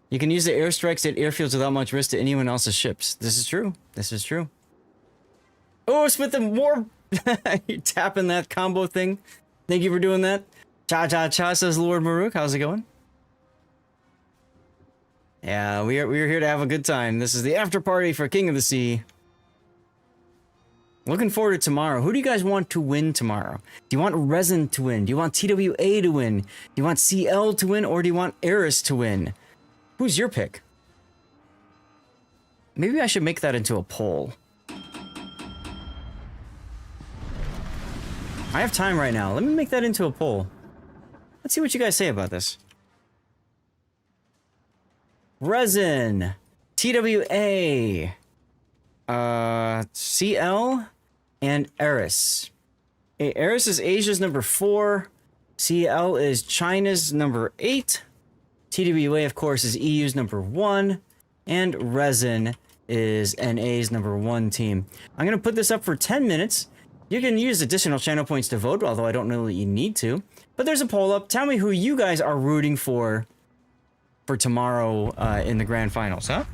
You can use the airstrikes at airfields without much risk to anyone else's ships. This is true. This is true. Oh, Smith and more. You're tapping that combo thing. Thank you for doing that. Cha cha cha, says Lord Maruk. How's it going? Yeah, we're here to have a good time. This is the after party for King of the Sea. Looking forward to tomorrow. Who do you guys want to win tomorrow? Do you want Resin to win? Do you want TWA to win? Do you want CL to win? Or do you want Eris to win? Who's your pick? Maybe I should make that into a poll. I have time right now. Let me make that into a poll. Let's see what you guys say about this. Resin, TWA, CL, and Eris. Eris is Asia's number 4. CL is China's number 8. TWA, of course, is EU's number 1. And Resin is NA's number 1 team. I'm going to put this up for 10 minutes. You can use additional channel points to vote, although I don't know that you need to. But there's a poll up. Tell me who you guys are rooting for tomorrow in the grand finals, huh?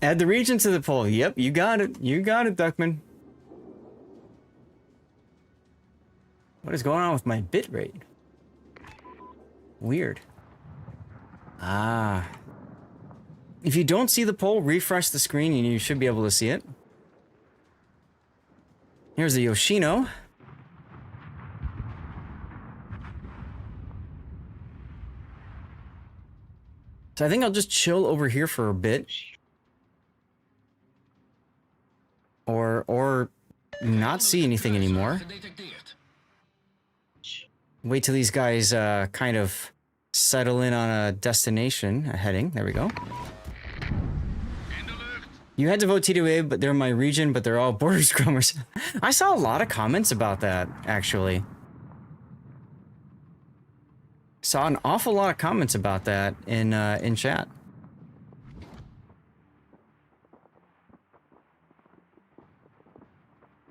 Add the region to the poll. Yep, you got it. You got it, Duckman. What is going on with my bit rate? Weird. Ah. If you don't see the poll, refresh the screen and you should be able to see it. Here's the Yoshino. So I think I'll just chill over here for a bit. Or not see anything anymore. Wait till these guys kind of settle in on a destination, a heading. There we go. You had to vote TWA, but they're my region, but they're all border scrummers. I saw a lot of comments about that, actually. Saw an awful lot of comments about that in chat.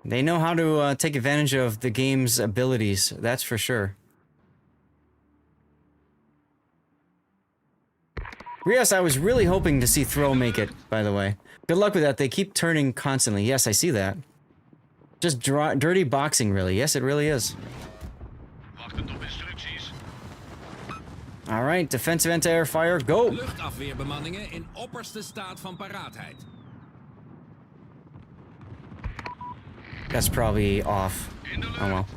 They know how to take advantage of the game's abilities, that's for sure. Rios, I was really hoping to see Throw make it, by the way. Good luck with that. They keep turning constantly. Yes, I see that. Just dirty boxing, really. Yes, it really is. All right, defensive anti-air fire, go! Luchtafweerbemanningen in opperste staat van paraatheid. That's probably off. Oh well.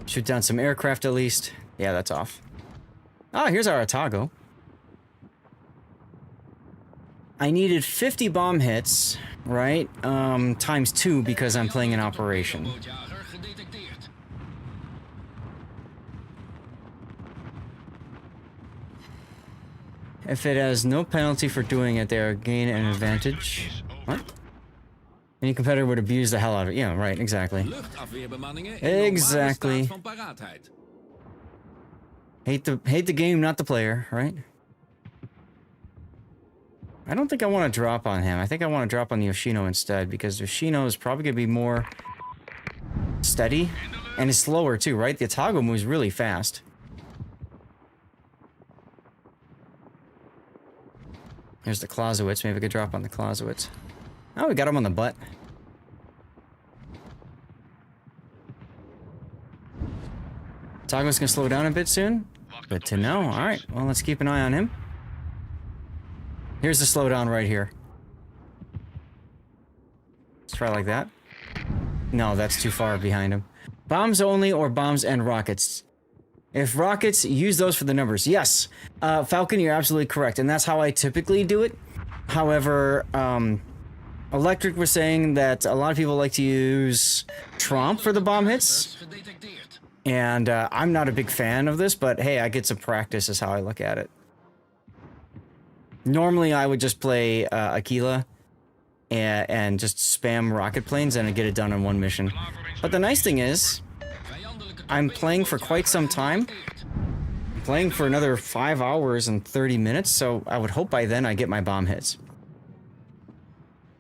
Shoot down some aircraft at least. Yeah, that's off. Ah, here's our Otago. I needed 50 bomb hits, right? Times 2 because I'm playing an operation. If it has no penalty for doing it, they gain an advantage. What? Any competitor would abuse the hell out of it. Yeah, right, exactly. Exactly. Hate the game, not the player, right? I don't think I want to drop on him. I think I want to drop on the Yoshino instead, because Yoshino is probably going to be more steady and is slower too, right? The Otago moves really fast. Here's the Clausewitz. Maybe we could drop on the Clausewitz. Oh, we got him on the butt. Otago's gonna slow down a bit soon. Good to know. All right, well, let's keep an eye on him. Here's the slowdown right here. Let's try like that. No, that's too far behind him. Bombs only or bombs and rockets? If rockets, use those for the numbers. Yes, Falcon, you're absolutely correct, and that's how I typically do it. However, Electric was saying that a lot of people like to use Tromp for the bomb hits, and I'm not a big fan of this, but hey, I get some practice is how I look at it. Normally, I would just play Aquila and just spam rocket planes and get it done on one mission. But the nice thing is, I'm playing for quite some time. I'm playing for another 5 hours and 30 minutes, so I would hope by then I get my bomb hits.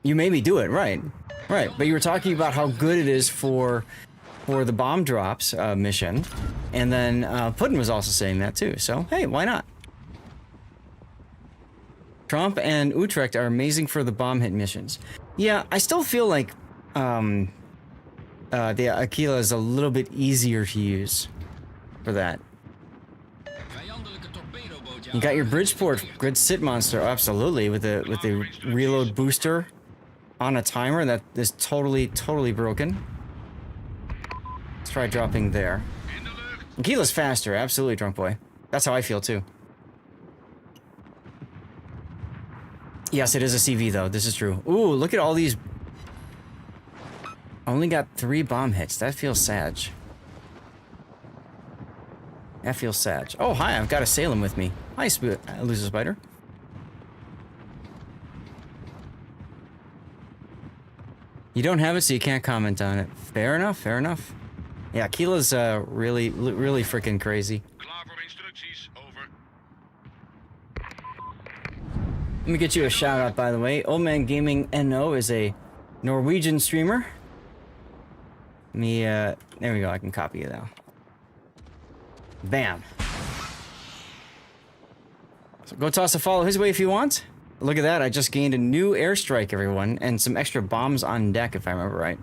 You made me do it, right? Right, but you were talking about how good it is for the bomb drops mission, and then Puddin was also saying that too, so hey, why not? Trump and Utrecht are amazing for the bomb hit missions. Yeah, I still feel like the Aquila is a little bit easier to use for that. You got your Bridgeport grid sit monster, absolutely, with the reload booster on a timer that is totally broken. Let's try dropping there. Aquila's faster, absolutely, Drunk Boy. That's how I feel too. Yes, it is a CV though. This is true. Ooh, look at all these. I only got 3 bomb hits. That feels sad. That feels sad. Oh, hi, I've got a Salem with me. Hi, Loser Spider. You don't have it, so you can't comment on it. Fair enough, fair enough. Yeah, Aquila's really freaking crazy. Let me get you a shout out, by the way. Old Man Gaming NO is a Norwegian streamer. Let me, there we go, I can copy it now. Bam. So go toss a follow his way if you want. Look at that, I just gained a new airstrike, everyone, and some extra bombs on deck, if I remember right.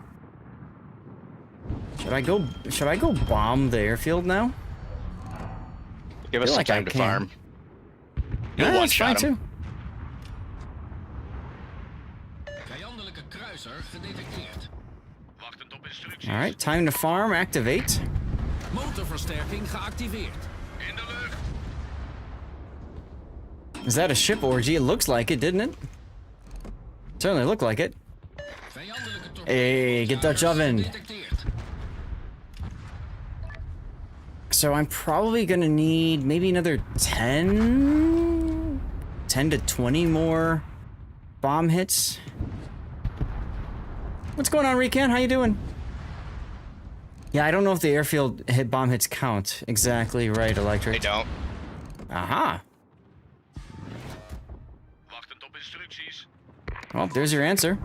Should I go bomb the airfield now? Give us some time to farm. Yeah, that's fine too. Alright, time to farm, activate. Motorversterking geactiveerd. Is that a ship orgy? It looks like it, didn't it? Certainly looked like it. Hey, get Dutch oven. So I'm probably gonna need maybe another 10 to 20 more bomb hits. What's going on, Recan? How you doing? Yeah, I don't know if the airfield bomb hits count. Exactly right, Electric. They don't. Aha. Well, there's your answer.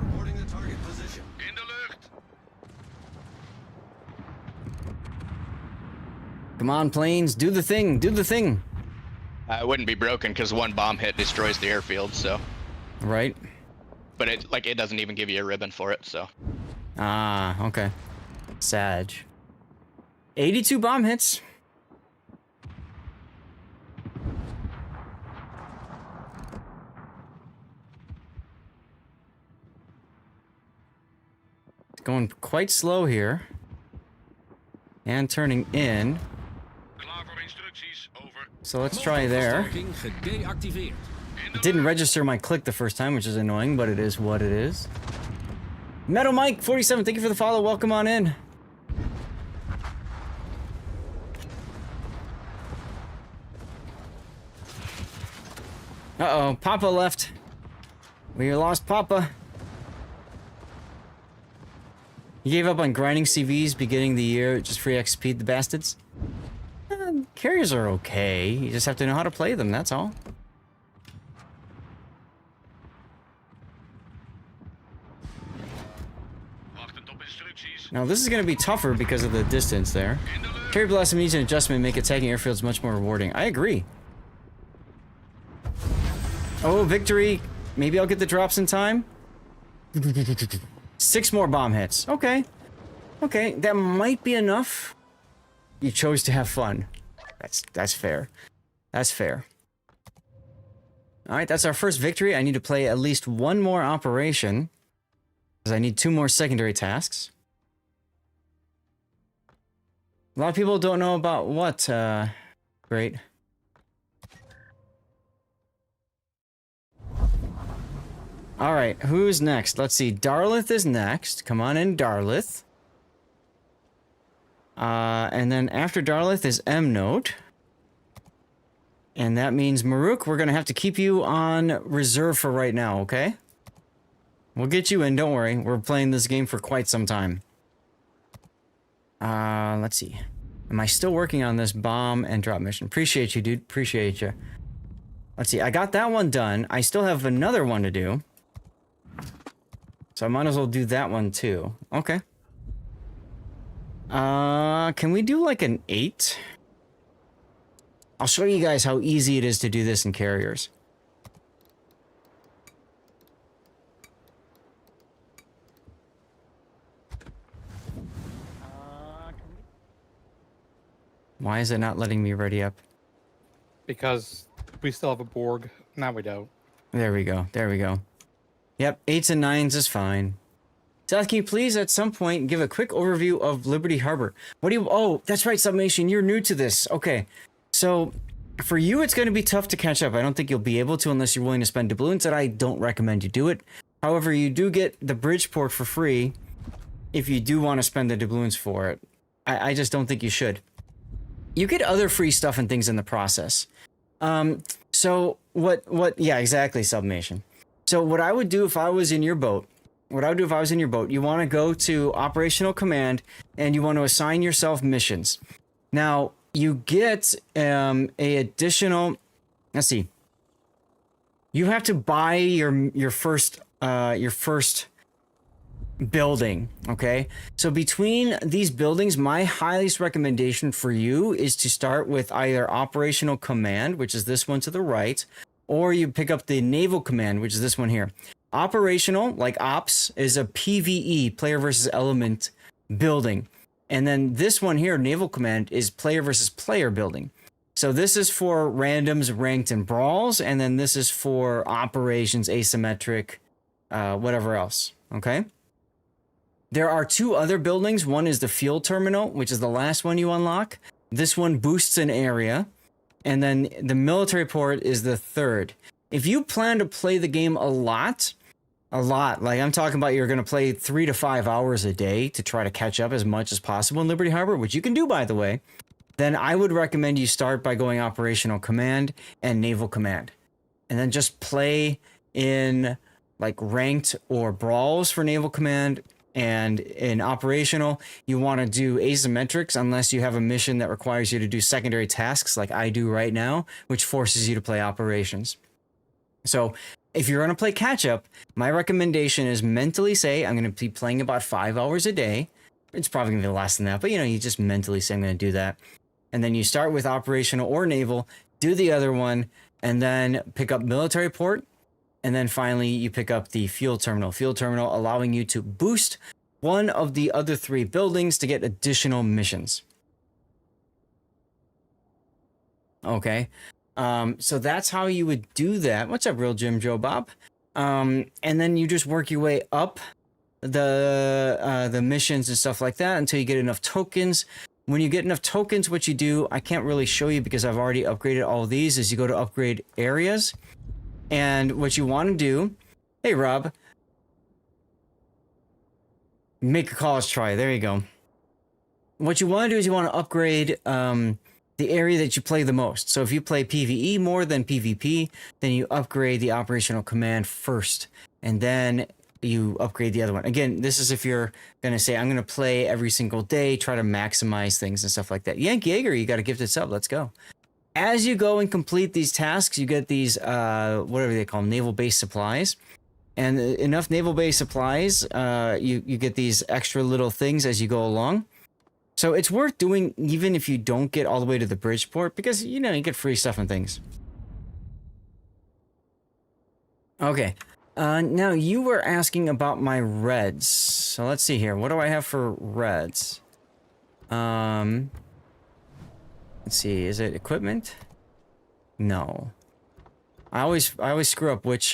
Come on, planes, do the thing, do the thing. It wouldn't be broken because one bomb hit destroys the airfield, so. Right. But it doesn't even give you a ribbon for it, so. Ah, okay. Sag. 82 bomb hits. Going quite slow here. And turning in. So let's try there. It didn't register my click the first time, which is annoying, but it is what it is. Metal Mike 47, thank you for the follow. Welcome on in. Uh-oh, Papa left. We lost Papa. He gave up on grinding CVs beginning of the year, just free XP, the bastards. Carriers are okay. You just have to know how to play them, that's all. Now this is going to be tougher because of the distance there. Carry Blossom needs an adjustment to make attacking airfields much more rewarding. I agree. Oh, victory. Maybe I'll get the drops in time. 6 more bomb hits. Okay. Okay, that might be enough. You chose to have fun. That's fair. That's fair. Alright, that's our first victory. I need to play at least one more operation. Because I need 2 more secondary tasks. A lot of people don't know about what, great. Alright, who's next? Let's see, Darlith is next. Come on in, Darlith. And then after Darlith is M-Note. And that means, Maruk, we're gonna have to keep you on reserve for right now, okay? We'll get you in, don't worry. We're playing this game for quite some time. Let's see. Am I still working on this bomb and drop mission? Appreciate you, dude. Appreciate you. Let's see. I got that one done. I still have another one to do. So I might as well do that one too. Okay. Can we do like an 8? I'll show you guys how easy it is to do this in carriers. Why is it not letting me ready up? Because we still have a Borg. Now we don't. There we go. There we go. Yep, 8s and 9s is fine. Seth, can you please at some point give a quick overview of Liberty Harbor? What do you... Oh, that's right, Submation. You're new to this. Okay. So, for you, it's going to be tough to catch up. I don't think you'll be able to unless you're willing to spend doubloons, and I don't recommend you do it. However, you do get the Bridgeport for free if you do want to spend the doubloons for it. I just don't think you should. You get other free stuff and things in the process. So yeah, exactly, Submation. So what I would do if I was in your boat, you want to go to Operational Command and you want to assign yourself missions. Now, you get a additional, let's see. You have to buy your first building, okay? So between these buildings, my highest recommendation for you is to start with either Operational Command, which is this one to the right, or you pick up the Naval Command, which is this one here. Operational, like Ops, is a PvE, player versus element building. And then this one here, Naval Command, is player versus player building. So this is for randoms, ranked, and brawls, and then this is for operations, asymmetric, whatever else, okay? There are 2 other buildings. One is the fuel terminal, which is the last one you unlock. This one boosts an area. And then the military port is the 3rd. If you plan to play the game a lot, like I'm talking about you're going to play 3 to 5 hours a day to try to catch up as much as possible in Liberty Harbor, which you can do, by the way, then I would recommend you start by going Operational Command and Naval Command. And then just play in like ranked or brawls for Naval Command. And in operational, you want to do asymmetrics unless you have a mission that requires you to do secondary tasks like I do right now, which forces you to play operations. So if you're going to play catch up, my recommendation is mentally say, I'm going to be playing about 5 hours a day. It's probably going to be less than that, but you just mentally say I'm going to do that. And then you start with operational or naval, do the other one, and then pick up military port. And then finally, you pick up the fuel terminal. Fuel terminal allowing you to boost one of the other 3 buildings to get additional missions. Okay. So that's how you would do that. What's up, Real Jim Joe Bob? And then you just work your way up the missions and stuff like that until you get enough tokens. When you get enough tokens, what you do, I can't really show you because I've already upgraded all of these, is you go to upgrade areas. And what you want to do, hey, Rob, make a college try. There you go. What you want to do is you want to upgrade the area that you play the most. So if you play PvE more than PvP, then you upgrade the Operational Command first, and then you upgrade the other one. Again, this is if you're going to say, I'm going to play every single day, try to maximize things and stuff like that. Yank Jaeger, you got to gift it sub. Let's go. As you go and complete these tasks, you get these, whatever they call them, naval base supplies. And enough naval base supplies, you get these extra little things as you go along. So it's worth doing even if you don't get all the way to the Bridgeport, because, you get free stuff and things. Okay. Now, you were asking about my reds. So let's see here. What do I have for reds? Let's see, is it equipment? No. I always screw up which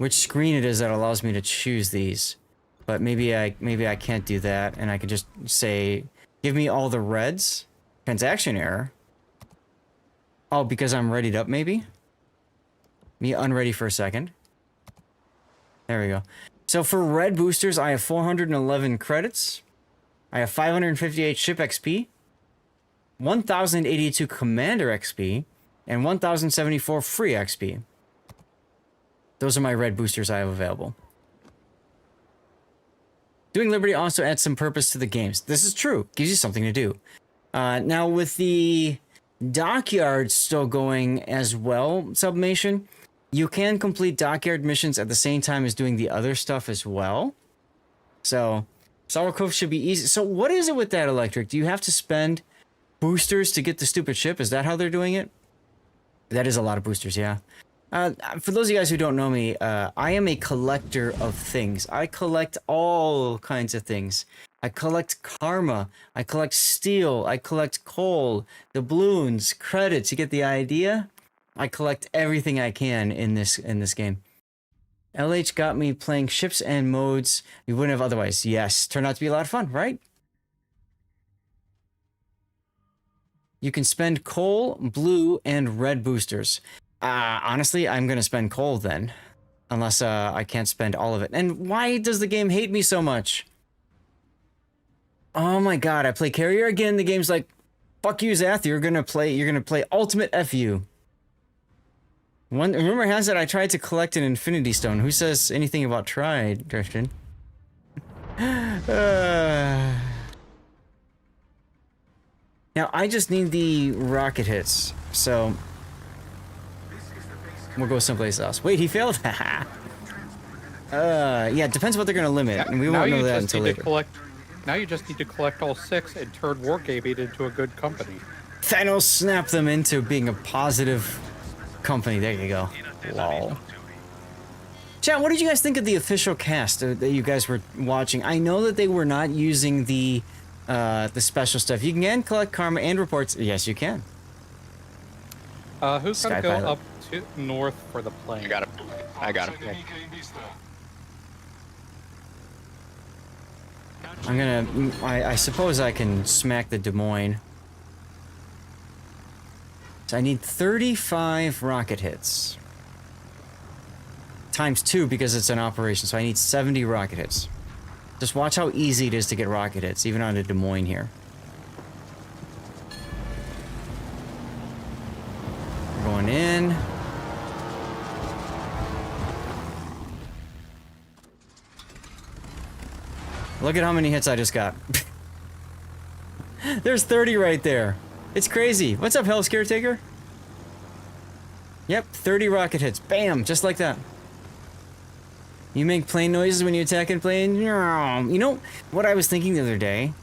screen it is that allows me to choose these. But maybe I can't do that, and I can just say, give me all the reds. Transaction error. Oh, because I'm readied up, maybe? Me unready for a second. There we go. So for red boosters, I have 411 credits. I have 558 ship XP. 1,082 Commander XP, and 1,074 free XP. Those are my red boosters I have available. Doing Liberty also adds some purpose to the games. This is true. Gives you something to do. Now, with the dockyard still going as well, Submation, you can complete dockyard missions at the same time as doing the other stuff as well. So, Sour Cove should be easy. So, what is it with that, Electric? Do you have to spend boosters to get the stupid ship? Is that how they're doing it? That is a lot of boosters, yeah. For those of you guys who don't know me, I am a collector of things. I collect all kinds of things. I collect karma. I collect steel. I collect coal, doubloons, credits. You get the idea? I collect everything I can in this game. LH got me playing ships and modes we wouldn't have otherwise. Yes, turned out to be a lot of fun, right? You can spend coal, blue, and red boosters. Honestly, I'm gonna spend coal then. Unless I can't spend all of it. And why does the game hate me so much? Oh my god, I play carrier again. The game's like, fuck you, Zath, you're gonna play ultimate FU. Rumor has it I tried to collect an Infinity Stone. Who says anything about tried, Christian? Now I just need the rocket hits, so we'll go someplace else. Wait, he failed? Yeah, it depends what they're gonna limit, and we won't know that until later. Now you just need to collect all 6 and turn Wargaming into a good company. Thanos snapped them into being a positive company. There you go. Lol. Chat, what did you guys think of the official cast that you guys were watching? I know that they were not using the special stuff. You can collect karma and reports. Yes, you can. Who's gonna go up to north for the plane? I got him. I got him. Okay. I'm gonna. I suppose I can smack the Des Moines. So I need 35 rocket hits. Times 2 because it's an operation, so I need 70 rocket hits. Just watch how easy it is to get rocket hits, even on a Des Moines here. We're going in. Look at how many hits I just got. There's 30 right there. It's crazy. What's up, Hell's Caretaker? Yep, 30 rocket hits. Bam! Just like that. You make plane noises when you attack a plane? You know what I was thinking the other day?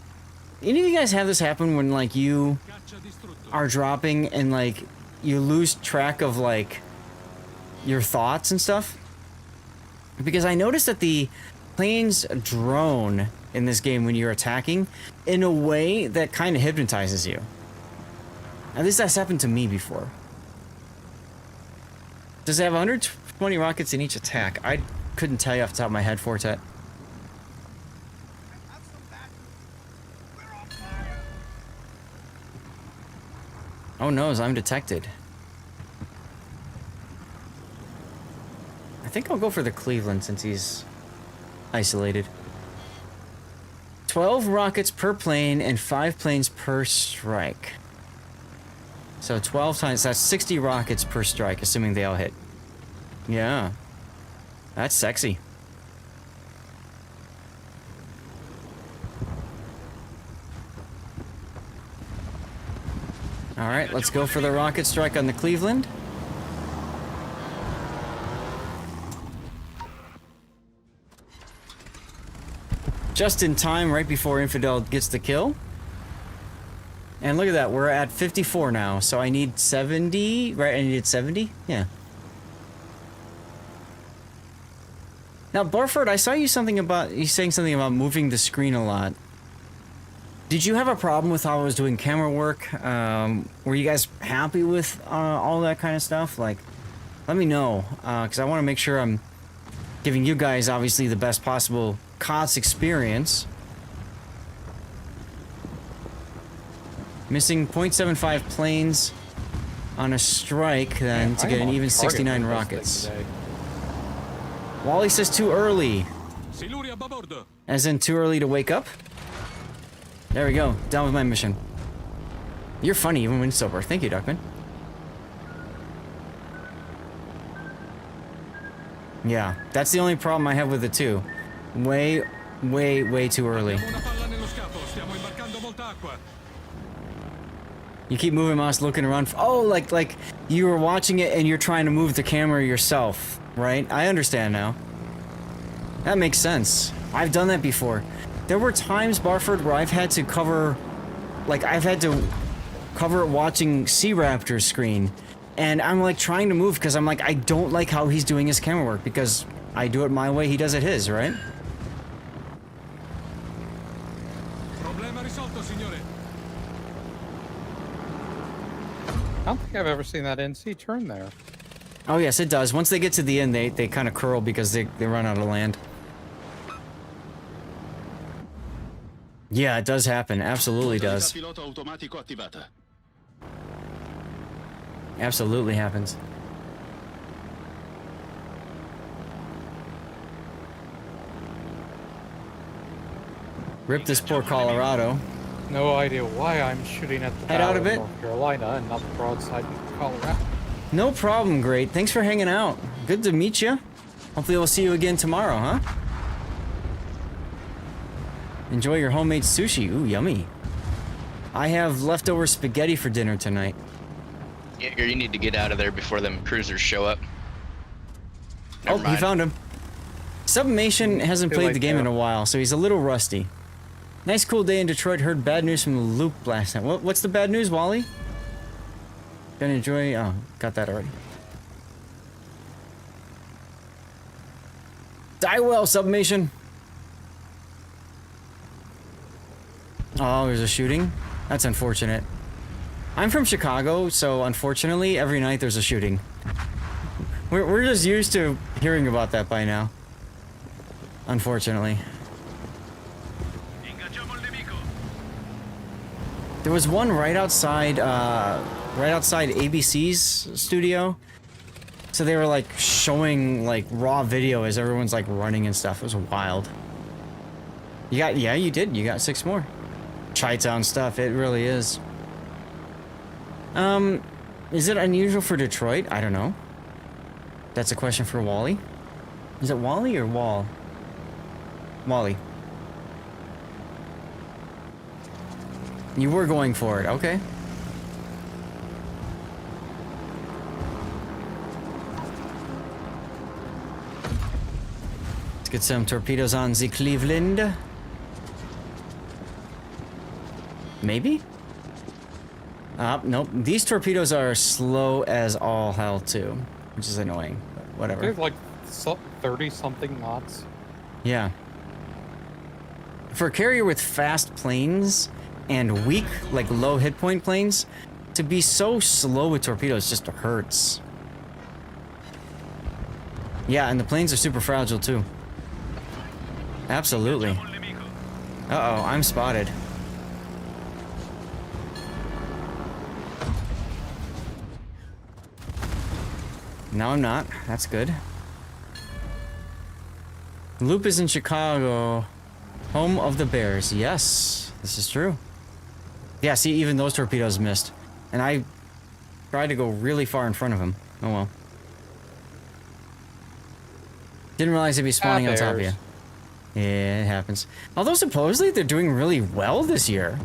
Any of you guys have this happen when, like, you are dropping and, like, you lose track of, like, your thoughts and stuff? Because I noticed that the planes drone in this game when you're attacking in a way that kind of hypnotizes you. At least that's happened to me before. Does it have 120 rockets in each attack? I couldn't tell you off the top of my head, Fortet. Oh no, I'm detected. I think I'll go for the Cleveland since he's isolated. 12 rockets per plane and 5 planes per strike. So 12 times, that's 60 rockets per strike, assuming they all hit. Yeah. That's sexy. Alright, let's go for the rocket strike on the Cleveland. Just in time, right before Infidel gets the kill. And look at that, we're at 54 now, so I need 70, right? I needed 70? Yeah. Now, Barford, I saw you saying something about moving the screen a lot. Did you have a problem with how I was doing camera work? Were you guys happy with all that kind of stuff? Like, let me know, because I want to make sure I'm giving you guys, obviously, the best possible KOTS experience. Missing 0.75 planes on a strike, then, to get an even 69 rockets. Wally says too early. As in too early to wake up? There we go. Done with my mission. You're funny even when sober. Thank you, Duckman. Yeah, that's the only problem I have with it too. Way way too early. Abbiamo una palla nello scafo, stiamo imbarcando molta acqua. You keep moving mouse, looking around. Oh, like you were watching it and you're trying to move the camera yourself, right? I understand now. That makes sense. I've done that before. There were times, Barford, where I've had to cover, like I've had to cover it watching Sea Raptor's screen, and I'm like trying to move because I'm like, I don't like how he's doing his camera work because I do it my way, he does it his, right? Problema risolto, signore. I don't think I've ever seen that NC turn there. Oh yes, it does. Once they get to the end, they kind of curl because they run out of land. Yeah, it does happen. Absolutely does. Absolutely happens. Rip this poor Colorado. No idea why I'm shooting at the Head out Battle a bit. North Carolina and not the broadside in Colorado. No problem, great. Thanks for hanging out. Good to meet you. Hopefully we'll see you again tomorrow, huh? Enjoy your homemade sushi. Ooh, yummy. I have leftover spaghetti for dinner tonight. Jaeger, you need to get out of there before them cruisers show up. Oh, Never he mind. found him. Submation hasn't Too played late the game in now. a while, so he's a little rusty. Nice cool day in Detroit. Heard bad news from the loop last night. What's the bad news, Wally? Gonna enjoy... Oh, got that already. Die well, Submation. Oh, there's a shooting? That's unfortunate. I'm from Chicago, so unfortunately, every night there's a shooting. We're just used to hearing about that by now. Unfortunately. There was one right outside ABC's studio. So they were like showing like raw video as everyone's like running and stuff. It was wild. You got, yeah, you did. You got 6 more. Chi-town stuff, it really is. Is it unusual for Detroit? I don't know. That's a question for Wally. Is it Wally or Wall? Wally. You were going for it, okay. Let's get some torpedoes on the Cleveland. Maybe? Nope. These torpedoes are slow as all hell too, which is annoying, but They whatever. have like 30-something knots. Yeah. For a carrier with fast planes and weak, like low hit point planes, to be so slow with torpedoes just hurts. Yeah, and the planes are super fragile too. Absolutely. Uh-oh, I'm spotted. No, I'm not. That's good. Loop is in Chicago. Home of the Bears. Yes, this is true. Yeah, see, even those torpedoes missed. And I tried to go really far in front of him. Oh well. Didn't realize they'd be spawning on top of you. Yeah, it happens. Although supposedly they're doing really well this year.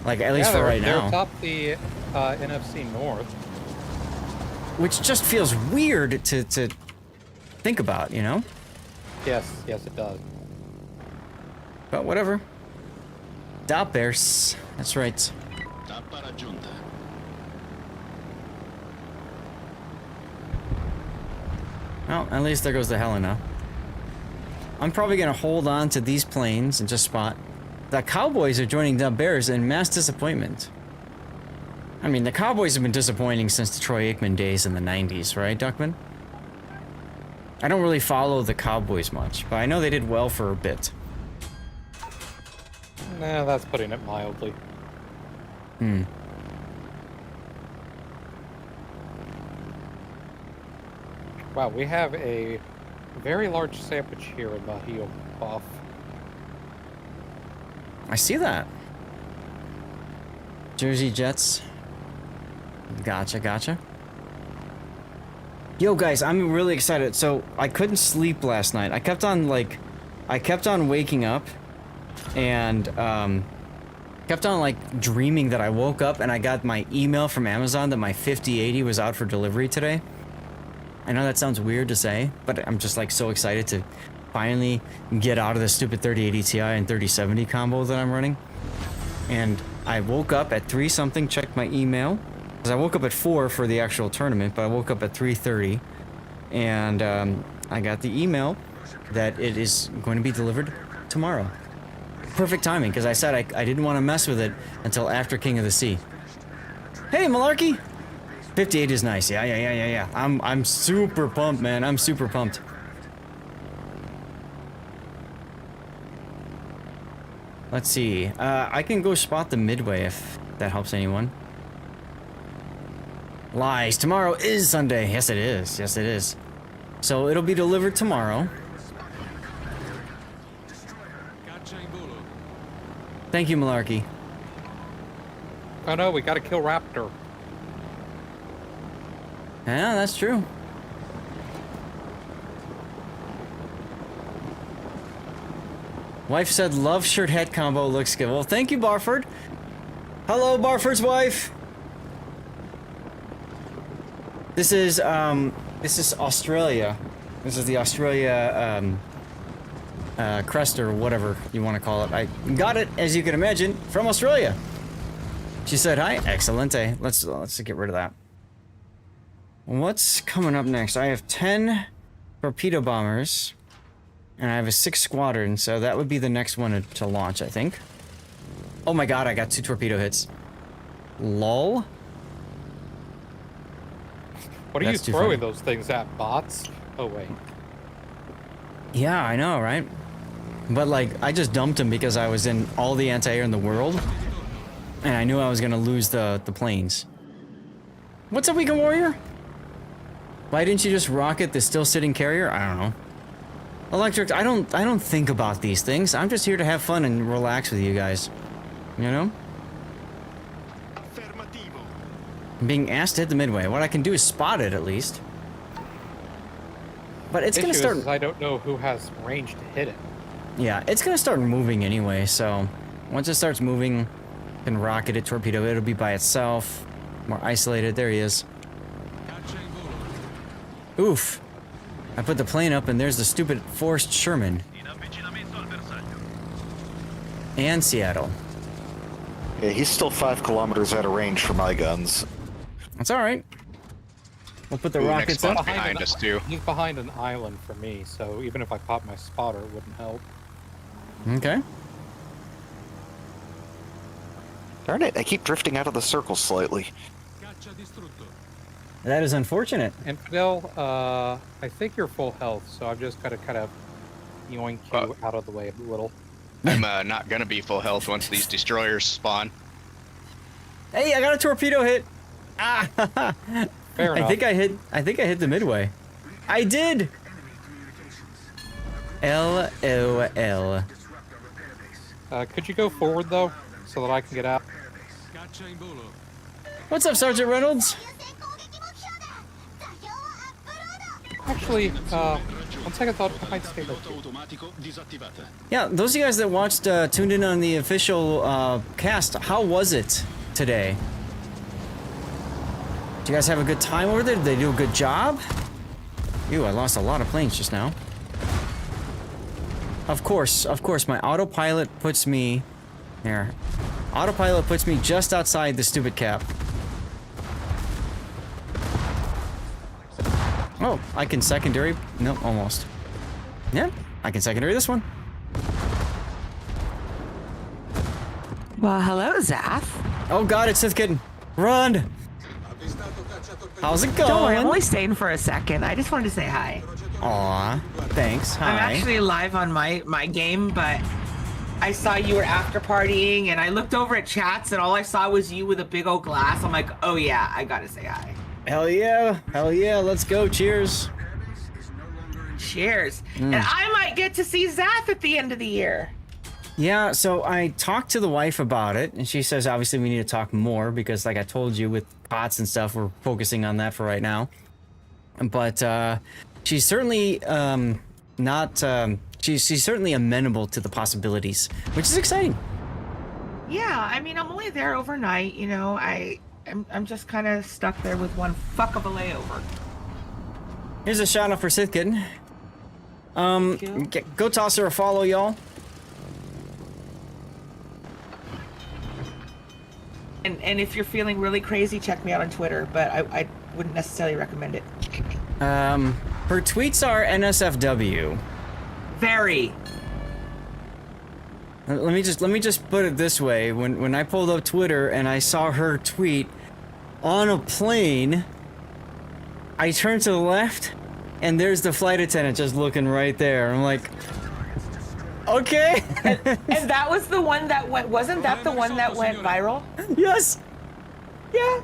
Like, at least for right now. They're top the NFC North. Which just feels weird to think about, you know? Yes, it does. But whatever. Da Bears. That's right. Well, at least there goes the Helena. I'm probably gonna hold on to these planes and just spot. The Cowboys are joining the Bears in mass disappointment. I mean, the Cowboys have been disappointing since the Troy Aikman days in the 90s, right, Duckman? I don't really follow the Cowboys much, but I know they did well for a bit. Nah, that's putting it mildly. Wow, we have a very large sandwich here in Bahia Buff. I see that. Jersey Jets. Gotcha. Yo, guys, I'm really excited. So, I couldn't sleep last night. I kept on, like, I kept on waking up and kept on like dreaming that I woke up and I got my email from Amazon that my 5080 was out for delivery today. I know that sounds weird to say, but I'm just like so excited to finally get out of the stupid 3080 Ti and 3070 combo that I'm running. And I woke up at 3 something, checked my email. Because I woke up at 4 for the actual tournament, but I woke up at 3:30. And I got the email that it is going to be delivered tomorrow. Perfect timing, because I said I didn't want to mess with it until after King of the Sea. Hey, Malarkey! 58 is nice. Yeah. I'm super pumped, man. I'm super pumped. Let's see. I can go spot the midway if that helps anyone. Lies. Tomorrow is Sunday. Yes, it is. Yes, it is. So it'll be delivered tomorrow. Thank you, Malarkey. Oh no, we gotta kill Raptor. Yeah, that's true. Wife said love shirt head combo looks good. Well, thank you, Barford. Hello, Barford's wife. This is Australia. This is the Australia crest or whatever you want to call it. I got it, as you can imagine, from Australia. She said hi. Excellent. Let's get rid of that. What's coming up next? I have 10 torpedo bombers, and I have a 6 squadron, so that would be the next one to launch, I think. Oh my god, I got 2 torpedo hits. Lol. What are you throwing those things at, bots? Oh wait. Yeah, I know, right? But like, I just dumped him because I was in all the anti-air in the world, and I knew I was gonna lose the planes. What's up, Weekend Warrior? Why didn't you just rocket the still sitting carrier? I don't know. Electric, I don't think about these things. I'm just here to have fun and relax with you guys. You know? I'm being asked to hit the midway. What I can do is spot it at least. But it's gonna start. I don't know who has range to hit it. Yeah, it's gonna start moving anyway. So once it starts moving, you can rocket it, torpedo it. It'll be by itself, more isolated. There he is. Oof. I put the plane up and there's the stupid forced Sherman. And Seattle. Yeah, he's still 5 kilometers out of range for my guns. That's alright. We'll put the rockets up. Behind us too. He's behind an island for me, so even if I pop my spotter, it wouldn't help. Okay. Darn it, I keep drifting out of the circle slightly. That is unfortunate. And Fidel, I think you're full health, so I've just got to kind of yoink you out of the way a little. I'm not gonna be full health once these destroyers spawn. Hey, I got a torpedo hit. Ah, Fair enough. I think I hit the midway. I did. LOL. Could you go forward though, so that I can get out? What's up, Sergeant Reynolds? Actually, one second thought, I might stay there. Yeah, those of you guys that watched, tuned in on the official cast, how was it today? Did you guys have a good time over there? Did they do a good job? Ew, I lost a lot of planes just now. Of course, my autopilot puts me... Here. Autopilot puts me just outside the stupid cap. Oh, I can secondary... No, almost. Yeah, I can secondary this one. Well, hello, Zaph. Oh god, it's Sith Kitten. Run! How's it going? Don't worry, I'm only staying for a second. I just wanted to say hi. Aw, thanks. Hi. I'm actually live on my game, but I saw you were after partying, and I looked over at chats, and all I saw was you with a big old glass. I'm like, oh yeah, I gotta say hi. Hell yeah, let's go, cheers. Cheers. And I might get to see Zaph at the end of the year. Yeah, so I talked to the wife about it, and she says obviously we need to talk more because, like I told you, with KOTS and stuff, we're focusing on that for right now. But she's certainly not. she's certainly amenable to the possibilities, which is exciting. Yeah, I mean, I'm only there overnight, you know. I'm just kind of stuck there with one fuck of a layover. Here's a shout out for Sith Kitten. Go toss her a follow, y'all. And if you're feeling really crazy, check me out on Twitter, but I wouldn't necessarily recommend it. Her tweets are NSFW. Very. Let me just put it this way. When I pulled up Twitter and I saw her tweet on a plane, I turned to the left and there's the flight attendant just looking right there. I'm like, okay. And that was the one that went, wasn't that the one that went viral? Yes. Yeah.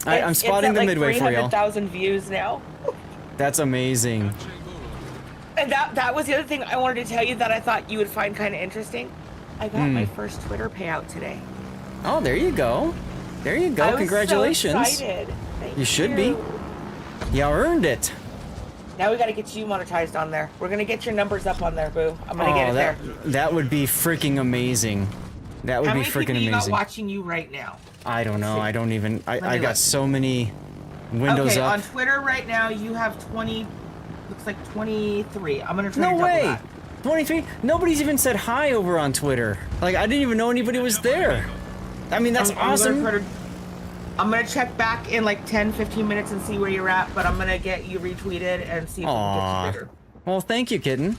I'm spotting the midway for y'all. 300,000 views now. That's amazing. And that was the other thing I wanted to tell you that I thought you would find kind of interesting. I got my first Twitter payout today. Oh, there you go. There you go. I was Congratulations. So excited. Thank you should be. You earned it. Now we got to get you monetized on there. We're gonna get your numbers up on there, boo. I'm gonna get it there. That would be freaking amazing. That would be freaking amazing. How many people you got watching you right now? I don't know. I don't even. I got so many windows up. On Twitter right now you have 20. Looks like 23. I'm gonna try to double that. 23? Nobody's even said hi over on Twitter. Like, I didn't even know anybody was there. I mean, that's awesome. I'm gonna check back in like 10, 15 minutes and see where you're at, but I'm gonna get you retweeted and see if we can get you bigger. Well, thank you, kitten.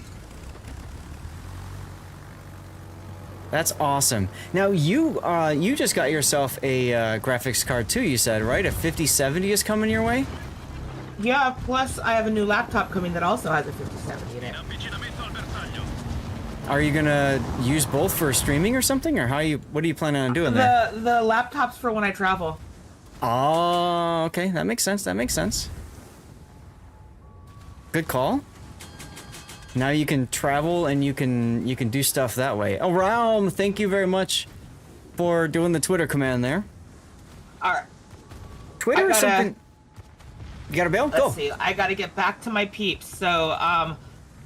That's awesome. Now, you just got yourself a graphics card too, you said, right? A 5070 is coming your way? Yeah, plus I have a new laptop coming that also has a 5070 in it. Are you gonna use both for streaming or something, or what are you planning on doing there? The laptop's for when I travel. Oh, okay, that makes sense. That makes sense. Good call. Now you can travel and you can do stuff that way. Oh, Realm, thank you very much for doing the Twitter command there. All right. Twitter or something. You got a bail? Go. Let's see. I gotta get back to my peeps. So,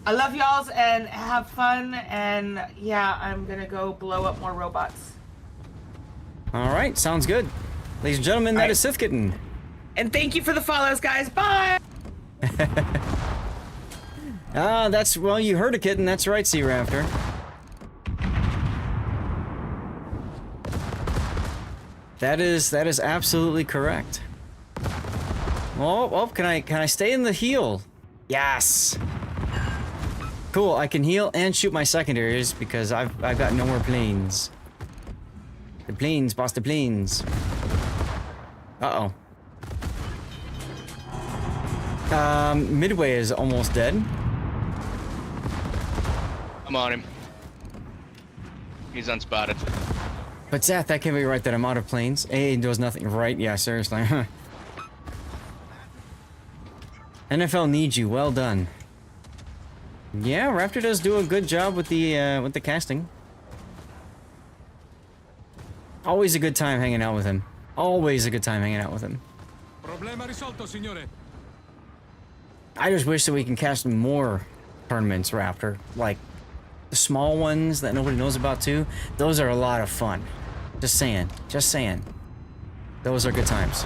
I love y'alls and have fun. And yeah, I'm gonna go blow up more robots. All right, sounds good. Ladies and gentlemen, that is Sith Kitten. And thank you for the follows, guys. Bye. Well, you heard a kitten. That's right, Sea Raptor. That is absolutely correct. Oh, can I stay in the heal? Yes. Cool, I can heal and shoot my secondaries because I've got no more planes. The planes, boss, the planes. Uh-oh. Midway is almost dead. I'm on him. He's unspotted. But Zath, that can't be right that I'm out of planes. A does nothing right. Yeah, seriously. NFL needs you. Well done. Yeah, Raptor does do a good job with the casting. Always a good time hanging out with him. Always a good time hanging out with him. Problema risolto, signore. I just wish that we can cast more tournaments, Raptor. Like, the small ones that nobody knows about too. Those are a lot of fun. Just saying. Just saying. Those are good times.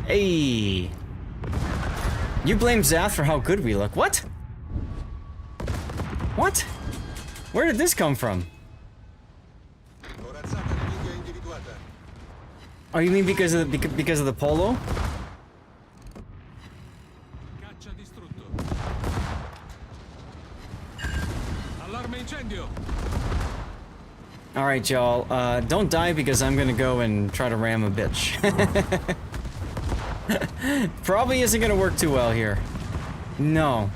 Hey! You blame Zath for how good we look. What? What? Where did this come from? Oh, you mean because of the polo? All right, y'all. Don't die because I'm gonna go and try to ram a bitch. Probably isn't gonna work too well here. No.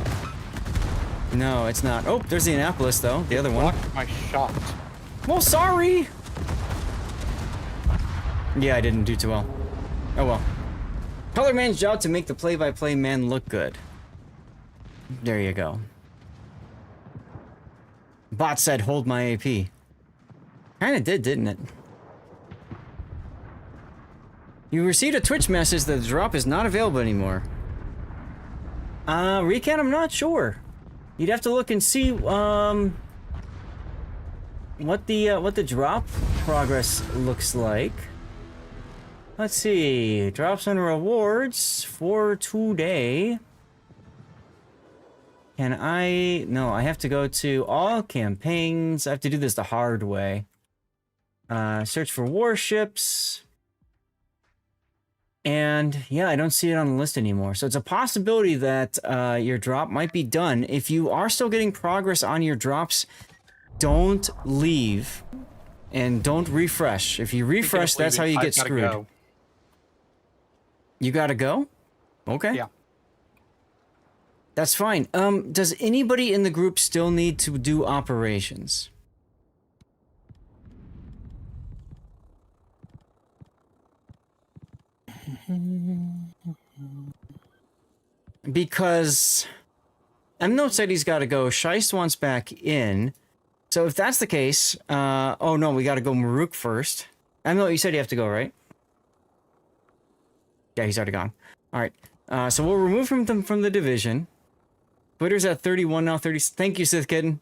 No, it's not. Oh, there's the Annapolis though. The other one. Blocked my shot. Well, sorry. Yeah, I didn't do too well. Oh well. Color man's job to make the play-by-play man look good. There you go. Bot said, hold my AP. Kinda did, didn't it? You received a Twitch message that the drop is not available anymore. Recon, I'm not sure. You'd have to look and see, what the drop progress looks like. Let's see. Drops and rewards for today. Can I... No, I have to go to all campaigns. I have to do this the hard way. Search for warships. And yeah, I don't see it on the list anymore. So it's a possibility that your drop might be done. If you are still getting progress on your drops, don't leave and don't refresh. If you refresh, that's how you get screwed. Go. You gotta go? Okay. Yeah. That's fine. Does anybody in the group still need to do operations? Because M-Note said he's got to go. Scheist wants back in. So if that's the case, oh no, we got to go Maruk first. M-Note, you said you have to go, right? Yeah, he's already gone. All right. So we'll remove him from the division. Twitter's at 31 now. 30. Thank you, Sith Kitten.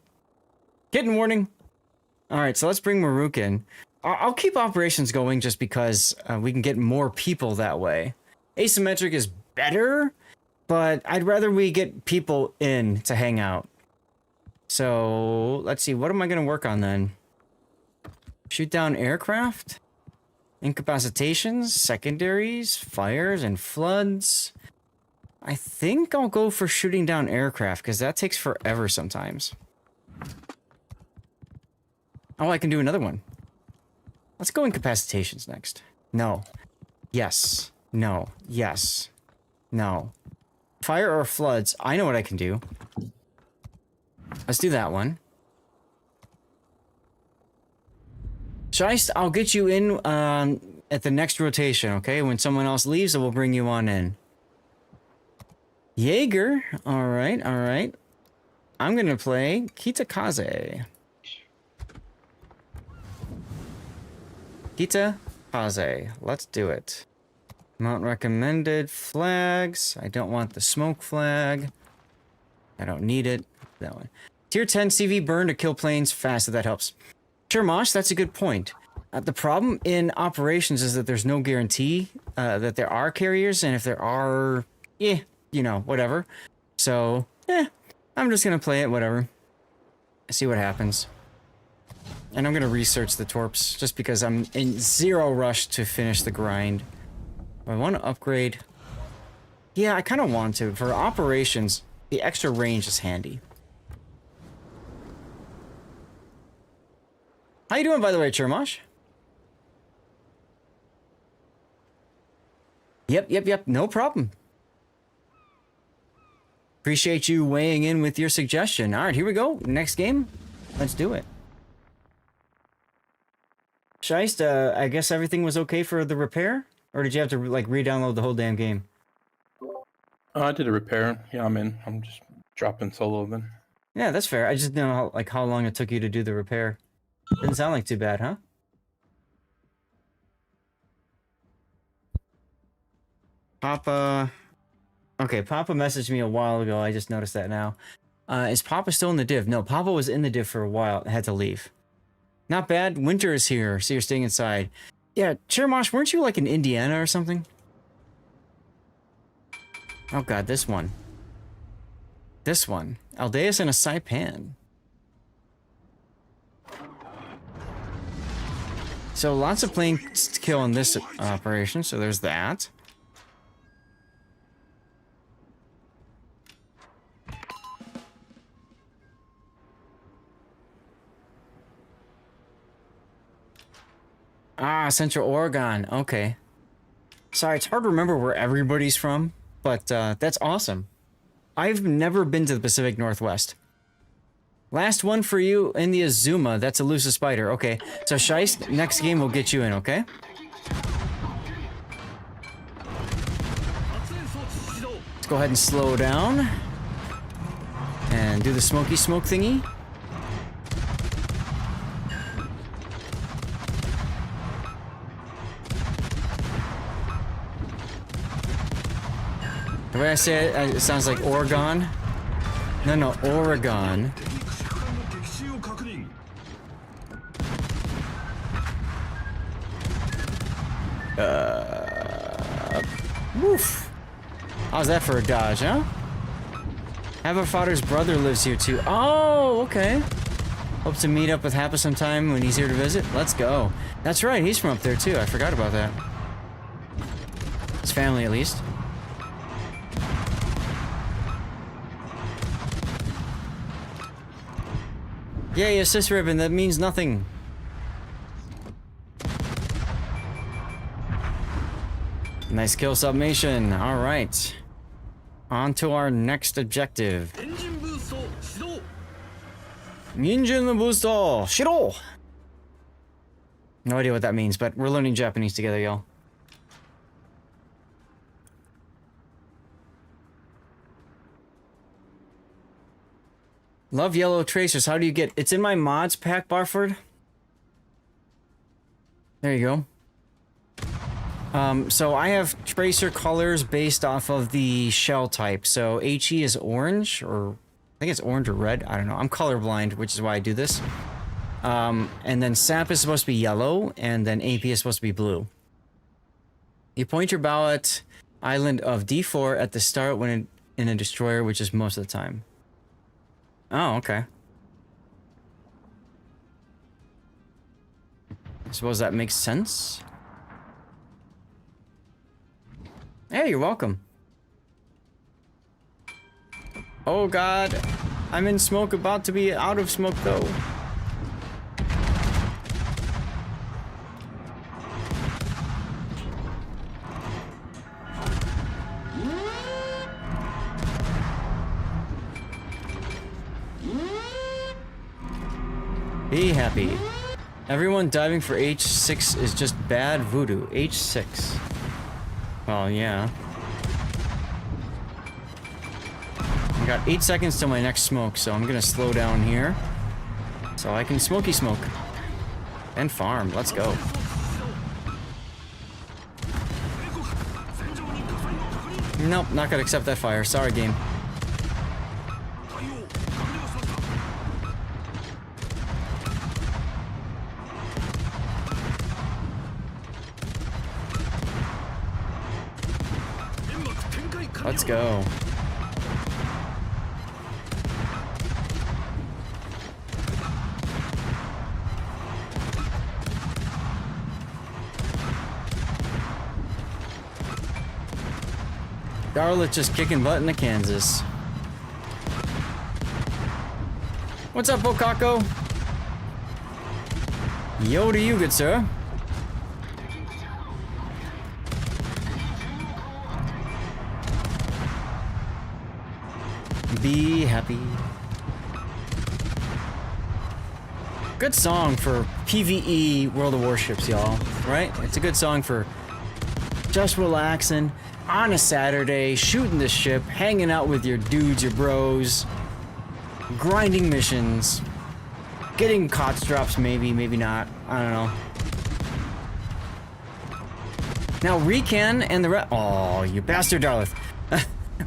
Kitten warning. All right, so let's bring Maruk in. I'll keep operations going just because we can get more people that way. Asymmetric is better, but I'd rather we get people in to hang out. So let's see, what am I going to work on then? Shoot down aircraft? Incapacitations, secondaries, fires, and floods. I think I'll go for shooting down aircraft because that takes forever sometimes. Oh, I can do another one. Let's go incapacitations next. No. Yes. No. Yes. No. Fire or floods. I know what I can do. Let's do that one. Scheist, I'll get you in at the next rotation, okay? When someone else leaves, we'll bring you on in. Jaeger. Alright, alright. I'm gonna play Kitakaze. Kitakaze. Let's do it. Mount recommended. Flags. I don't want the smoke flag. I don't need it. That one. Tier 10 CV burn to kill planes fast, if that helps. Sure, Mosh, that's a good point. The problem in operations is that there's no guarantee that there are carriers, and if there are, you know, whatever. So, I'm just gonna play it, whatever. See what happens. And I'm gonna research the torps, just because I'm in zero rush to finish the grind. I want to upgrade. Yeah, I kind of want to. For operations, the extra range is handy. How you doing, by the way, Chermosh? Yep. No problem. Appreciate you weighing in with your suggestion. All right, here we go. Next game. Let's do it. Scheist, I guess everything was okay for the repair? Or did you have to, like, re-download the whole damn game? I did a repair. Yeah, I'm in. I'm just dropping solo then. Yeah, that's fair. I just didn't know how long it took you to do the repair. Didn't sound like too bad, huh? Papa... Okay, Papa messaged me a while ago. I just noticed that now. Is Papa still in the div? No, Papa was in the div for a while. Had to leave. Not bad. Winter is here, so you're staying inside. Yeah, Chermosh, weren't you like in Indiana or something? Oh god, this one. This one. Aldeus and a Saipan. So lots of planes to kill in this operation, so there's that. Ah, Central Oregon. Okay. Sorry, it's hard to remember where everybody's from, but that's awesome. I've never been to the Pacific Northwest. Last one for you in the Azuma. That's Elusive Spider. Okay, so Scheist, next game we'll get you in, okay? Let's go ahead and slow down. And do the smoky smoke thingy. The way I say it, it sounds like Oregon. No, Oregon. Woof. How's that for a dodge, huh? Afterparty's brother lives here too. Oh, okay. Hope to meet up with Happa sometime when he's here to visit. Let's go. That's right, he's from up there too. I forgot about that. His family, at least. Yay, assist ribbon. That means nothing. Nice kill submission. All right. On to our next objective. Engine booster. Shiro. No idea what that means, but we're learning Japanese together, y'all. Love yellow tracers. How do you get? It's in my mods pack, Barford. There you go. So I have tracer colors based off of the shell type. So HE is orange, or I think it's orange or red. I don't know. I'm colorblind, which is why I do this. And then SAP is supposed to be yellow, and then AP is supposed to be blue. You point your bow at island of D4 at the start when in a destroyer, which is most of the time. Oh, okay. I suppose that makes sense. Hey, you're welcome. Oh god, I'm in smoke, about to be out of smoke though. Be happy. Everyone diving for H6 is just bad voodoo. H6. Well, yeah. I got 8 seconds till my next smoke, so I'm gonna slow down here. So I can smoky smoke. And farm. Let's go. Nope, not gonna accept that fire. Sorry, game. Let's go. Charlotte just kicking butt in the Kansas. What's up, Bokako? Yo to you, good sir. Be happy. Good song for PvE World of Warships, y'all. Right? It's a good song for just relaxing on a Saturday, shooting the ship, hanging out with your dudes, your bros, grinding missions, getting KOTS drops, maybe, maybe not. I don't know. Now, Recan and the rest. Oh, you bastard, Darlith.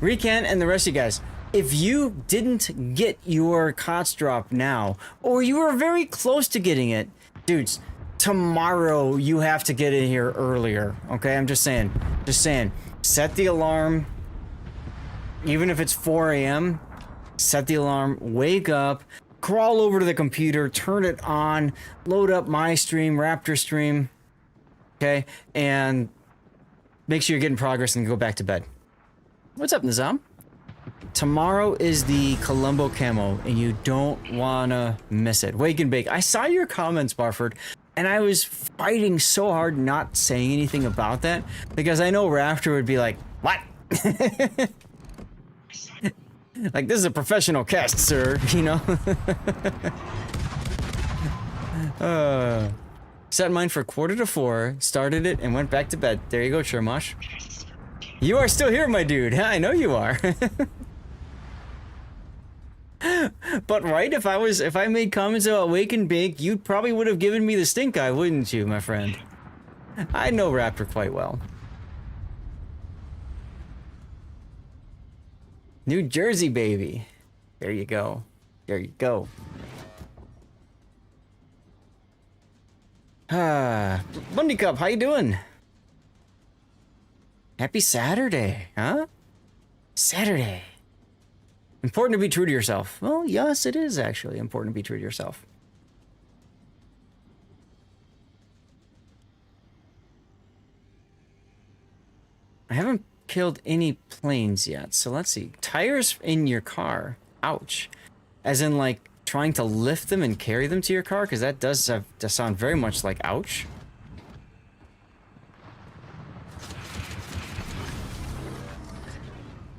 Recan and the rest of you guys. If you didn't get your KOTS drop now, or you were very close to getting it, dudes, tomorrow you have to get in here earlier, okay? I'm just saying. Just saying. Set the alarm. Even if it's 4 a.m., set the alarm, wake up, crawl over to the computer, turn it on, load up my stream, Raptor stream, okay? And make sure you're getting progress and go back to bed. What's up, Nizam? Tomorrow is the Columbo camo, and you don't wanna miss it. Wake and bake. I saw your comments, Barford, and I was fighting so hard not saying anything about that, because I know Raptor would be like, what? Like, this is a professional cast, sir, you know? Set mine for 3:45, started it, and went back to bed. There you go, Shermosh. You are still here, my dude. I know you are. But right, if I made comments about Wake and Bake, you probably would have given me the stink eye, wouldn't you, my friend? I know Raptor quite well. New Jersey, baby. There you go. There you go. Bundy Cup, how you doing? Happy Saturday, huh? Saturday. Important to be true to yourself. Well, yes, it is actually important to be true to yourself. I haven't killed any planes yet, so let's see. Tires in your car. Ouch. As in, like, trying to lift them and carry them to your car? Because that does sound very much like ouch.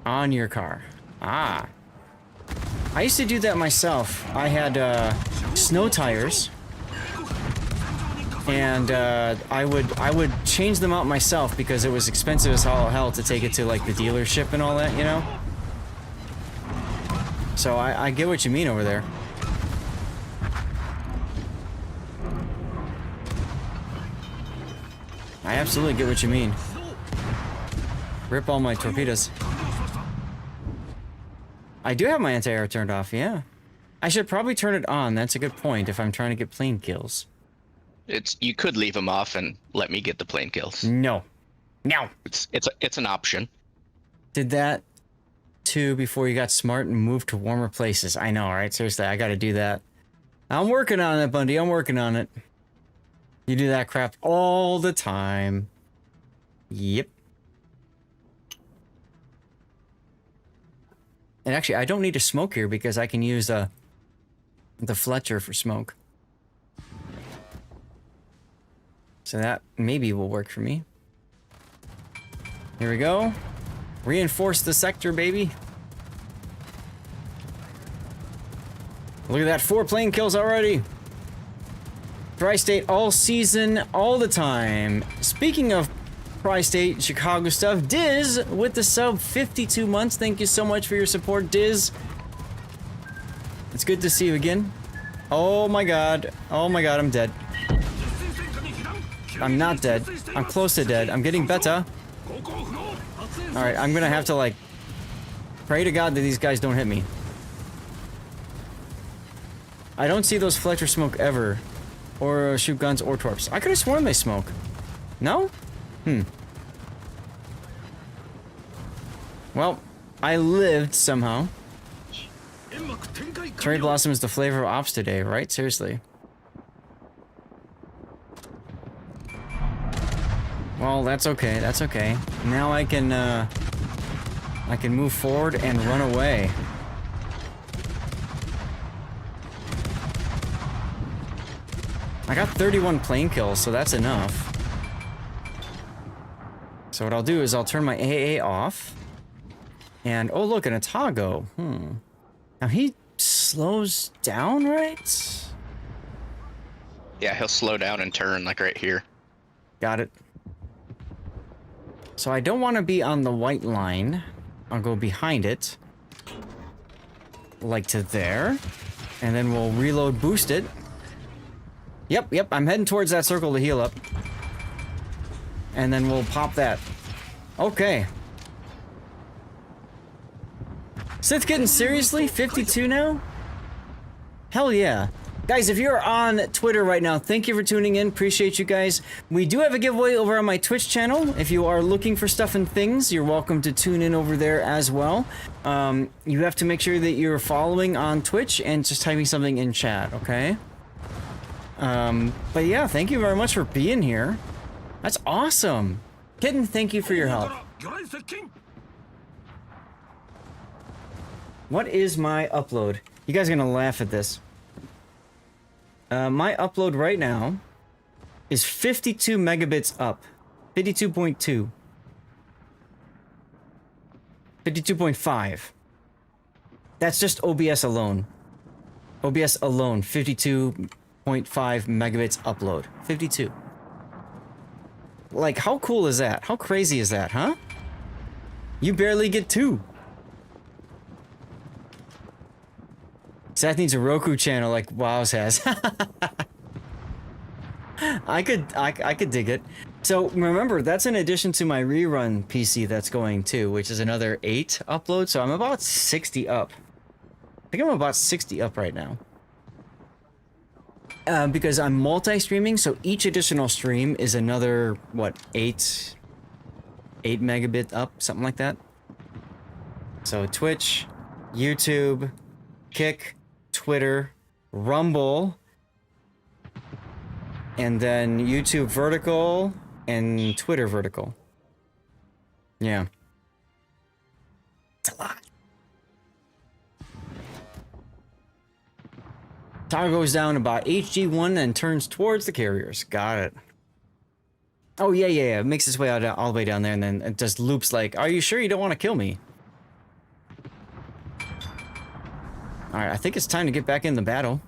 On your car. Ah. I used to do that myself. I had snow tires. And I would change them out myself because it was expensive as all hell to take it to like the dealership and all that, you know? So I get what you mean over there. I absolutely get what you mean. Rip all my torpedoes. I do have my anti-air turned off, yeah. I should probably turn it on, that's a good point if I'm trying to get plane kills. You could leave them off and let me get the plane kills. No. No. It's an option. Did that too before you got smart and moved to warmer places. I know, right? Seriously, I gotta do that. I'm working on it, Bundy. I'm working on it. You do that crap all the time. Yep. And actually, I don't need to smoke here because I can use the Fletcher for smoke. So that maybe will work for me. Here we go. Reinforce the sector, baby. Look at that, 4 plane kills already. Tri-State all season, all the time. Speaking of Tri-State Chicago stuff, Diz with the sub 52 months. Thank you so much for your support, Diz. It's good to see you again. Oh my god. Oh my god, I'm dead. I'm not dead. I'm close to dead. I'm getting better. Alright, I'm gonna have to, like, pray to God that these guys don't hit me. I don't see those Fletcher smoke ever. Or shoot guns or torps. I could have sworn they smoke. No? Well, I lived somehow. Cherry Blossom is the flavor of ops today, right? Seriously. Well, that's okay. That's okay. Now I can move forward and run away. I got 31 plane kills, so that's enough. So what I'll do is I'll turn my AA off. And, oh look, an Atago. Now he slows down, right? Yeah, he'll slow down and turn, like right here. Got it. So I don't want to be on the white line. I'll go behind it. Like to there. And then we'll reload boost it. Yep, I'm heading towards that circle to heal up. And then we'll pop that. Okay. Sith Kitten, seriously? 52 now? Hell yeah. Guys, if you're on Twitter right now, thank you for tuning in. Appreciate you guys. We do have a giveaway over on my Twitch channel. If you are looking for stuff and things, you're welcome to tune in over there as well. You have to make sure that you're following on Twitch and just typing something in chat, okay? But yeah, thank you very much for being here. That's awesome. Kitten, thank you for your help. What is my upload? You guys are gonna laugh at this. My upload right now is 52 megabits up. 52.2. 52.5. That's just OBS alone. OBS alone, 52.5 megabits upload. 52. Like, how cool is that? How crazy is that, huh? You barely get 2. Seth needs a Roku channel like WoW's has. I could dig it. So remember, that's in addition to my rerun PC that's going too, which is another 8 uploads. So I'm about 60 up. I think I'm about 60 up right now. Because I'm multi-streaming, so each additional stream is another, what, 8 megabit up, something like that. So Twitch, YouTube, Kick, Twitter, Rumble, and then YouTube vertical and Twitter vertical. Yeah. It's a lot. Tower goes down about HG1 and turns towards the carriers. Got it. Oh, yeah. It makes its way out all the way down there, and then it just loops like, are you sure you don't want to kill me? Alright, I think it's time to get back in the battle.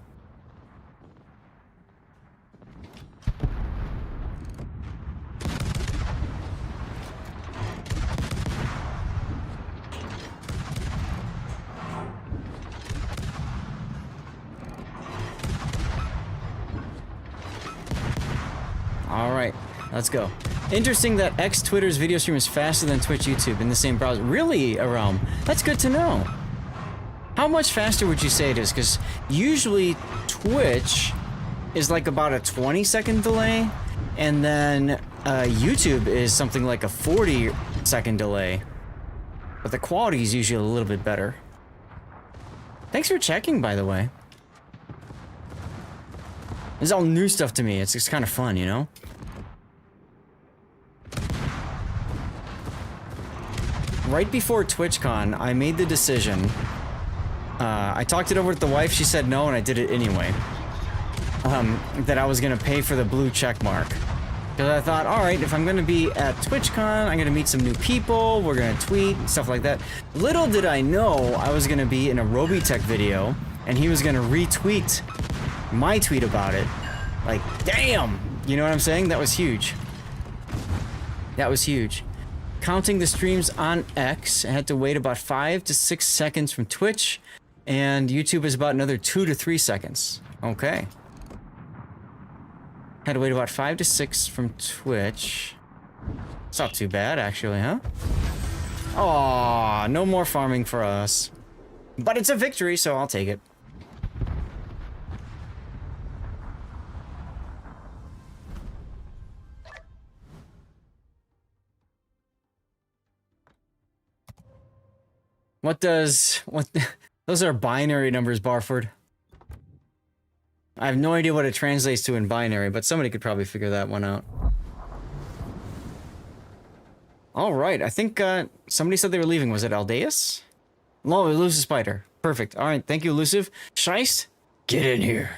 Alright, let's go. Interesting that X Twitter's video stream is faster than Twitch YouTube in the same browser. Really, Aram? That's good to know. How much faster would you say it is? Because usually Twitch is like about a 20-second delay, and then YouTube is something like a 40-second delay. But the quality is usually a little bit better. Thanks for checking, by the way. This is all new stuff to me. It's just kind of fun, you know? Right before TwitchCon, I made the decision. I talked it over with the wife, she said no, and I did it anyway. That I was gonna pay for the blue check mark. Because I thought, alright, if I'm gonna be at TwitchCon, I'm gonna meet some new people, we're gonna tweet, stuff like that. Little did I know I was gonna be in a Robitech video, and he was gonna retweet my tweet about it. Like, damn! You know what I'm saying? That was huge. That was huge. Counting the streams on X, I had to wait about 5 to 6 seconds from Twitch, and YouTube is about another 2 to 3 seconds. Okay. Had to wait about 5 to 6 from Twitch. It's not too bad, actually, huh? Aw, no more farming for us. But it's a victory, so I'll take it. Those are binary numbers, Barford. I have no idea what it translates to in binary, but somebody could probably figure that one out. Alright, I think, somebody said they were leaving. Was it Aldeus? No, Elusive Spider. Perfect. Alright, thank you, Elusive. Scheist, get in here.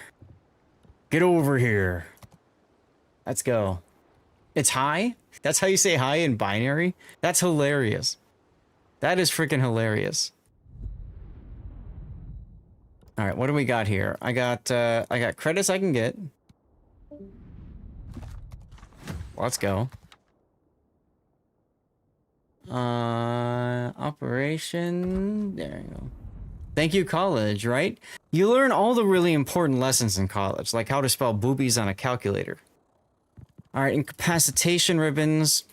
Get over here. Let's go. It's hi? That's how you say hi in binary? That's hilarious. That is freaking hilarious. All right, what do we got here? I got credits I can get. Let's go. Operation. There you go. Thank you, college, right? You learn all the really important lessons in college, like how to spell boobies on a calculator. All right, incapacitation ribbons.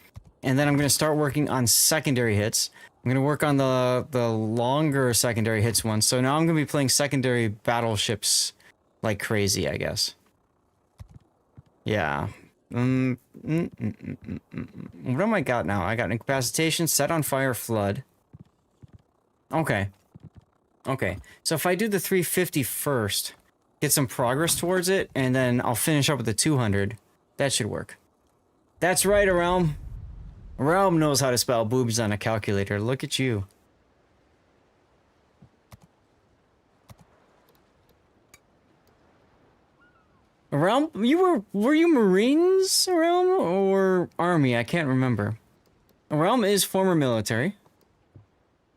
And then I'm going to start working on secondary hits. I'm going to work on the longer secondary hits one. So now I'm going to be playing secondary battleships like crazy, I guess. Yeah. What am I got now? I got incapacitation, set on fire, flood. Okay. Okay. So if I do the 350 first, get some progress towards it, and then I'll finish up with the 200, that should work. That's right, Realm. Realm knows how to spell boobs on a calculator. Look at you. Realm, were you Marines, Realm, or Army? I can't remember. Realm is former military.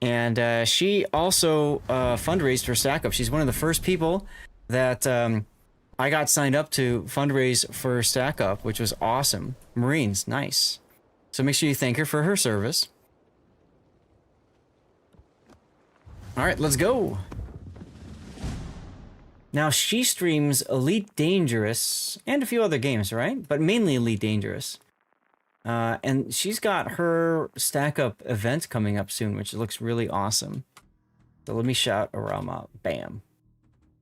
And she also fundraised for Stack Up. She's one of the first people that I got signed up to fundraise for Stack Up, which was awesome. Marines, nice. So make sure you thank her for her service. All right, let's go. Now, she streams Elite Dangerous and a few other games, right? But mainly Elite Dangerous. And she's got her stack up event coming up soon, which looks really awesome. So let me shout Arama. Bam.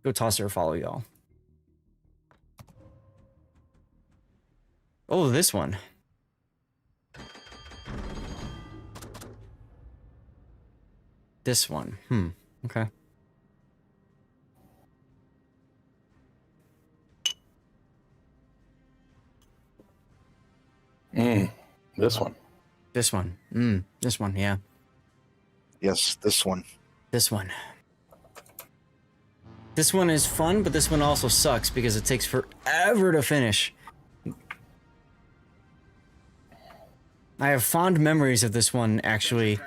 Go toss her a follow, y'all. Oh, this one. This one. Okay. This one. This one. This one, yeah. Yes, this one. This one. This one is fun, but this one also sucks because it takes forever to finish. I have fond memories of this one, actually.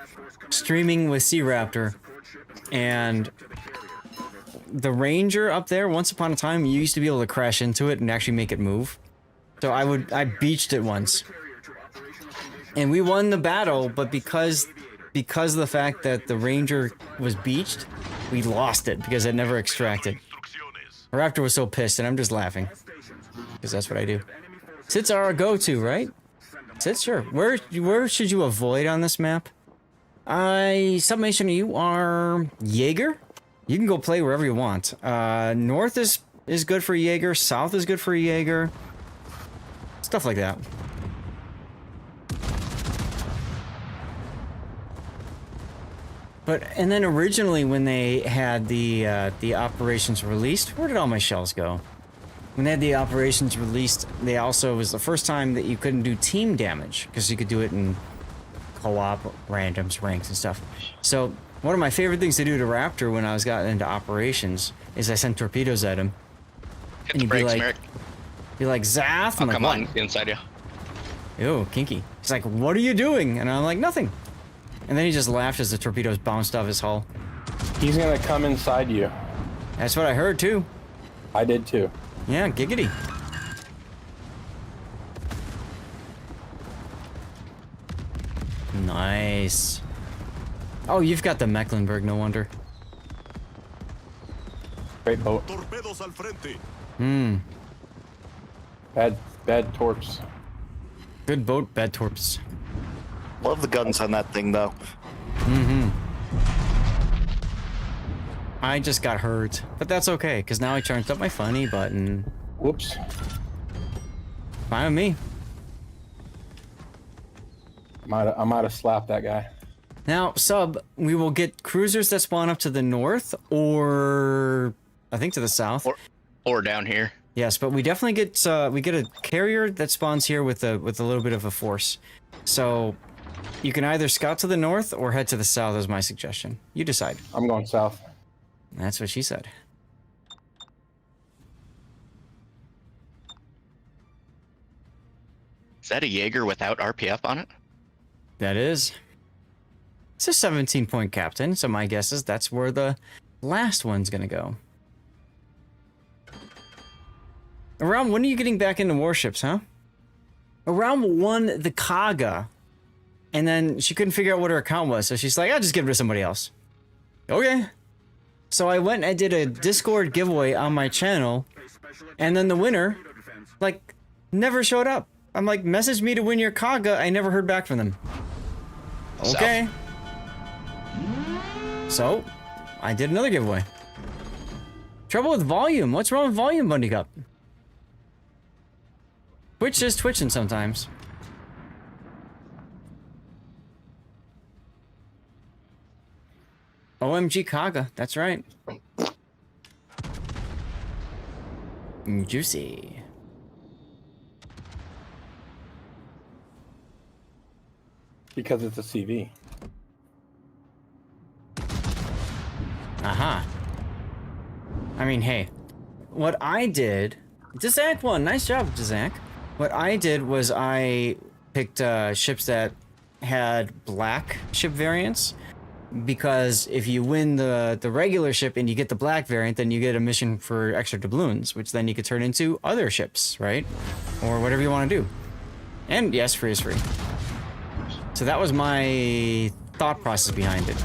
Streaming with Sea Raptor. And the Ranger up there, once upon a time, you used to be able to crash into it and actually make it move. So I beached it once. And we won the battle, but because of the fact that the Ranger was beached, we lost it because it never extracted. Raptor was so pissed, and I'm just laughing. Because that's what I do. Sits are our go-to, right? Sits, sure. Where should you avoid on this map? Summation, you are Jaeger? You can go play wherever you want. North is good for Jaeger. South is good for Jaeger. Stuff like that. And then originally when they had the operations released, where did all my shells go? When they had the operations released, they also, it was the first time that you couldn't do team damage, because you could do it in co-op, randoms, ranks, and stuff. So one of my favorite things to do to Raptor when I was gotten into operations is I sent torpedoes at him. Hit the brakes, Merrick. Be like, Zath? I'm like, come what? on, inside you. Ew, kinky. He's like, what are you doing? And I'm like, nothing. And then he just laughed as the torpedoes bounced off his hull. He's gonna come inside you. That's what I heard too. I did too. Yeah, giggity. Nice. Oh, you've got the Mecklenburg, no wonder. Great boat. Bad torps. Good boat, bad torps. Love the guns on that thing, though. I just got hurt, but that's okay, because now I charged up my funny button. Whoops. Fine with me. I might have slapped that guy. Now, sub, we will get cruisers that spawn up to the north, or I think to the south. Or down here. Yes, but we definitely get a carrier that spawns here with a little bit of a force. So you can either scout to the north or head to the south is my suggestion. You decide. I'm going south. That's what she said. Is that a Jaeger without RPF on it? That is. It's a 17-point captain, so my guess is that's where the last one's gonna go. Around when are you getting back into warships, huh? Around won the Kaga, and then she couldn't figure out what her account was, so she's like, I'll just give it to somebody else. Okay. So I went and I did a Discord giveaway on my channel, and then the winner, like, never showed up. I'm like, message me to win your Kaga. I never heard back from them. Okay. So, I did another giveaway. Trouble with volume. What's wrong with volume, Bundy Cup? Twitch is twitching sometimes. OMG Kaga, that's right. Juicy. Because it's a CV. Aha. I mean, hey. What I did... Dizak won. Nice job, Dizak. What I did was I picked ships that had black ship variants. Because if you win the regular ship and you get the black variant, then you get a mission for extra doubloons, which then you could turn into other ships, right? Or whatever you want to do. And yes, free is free. So that was my thought process behind it.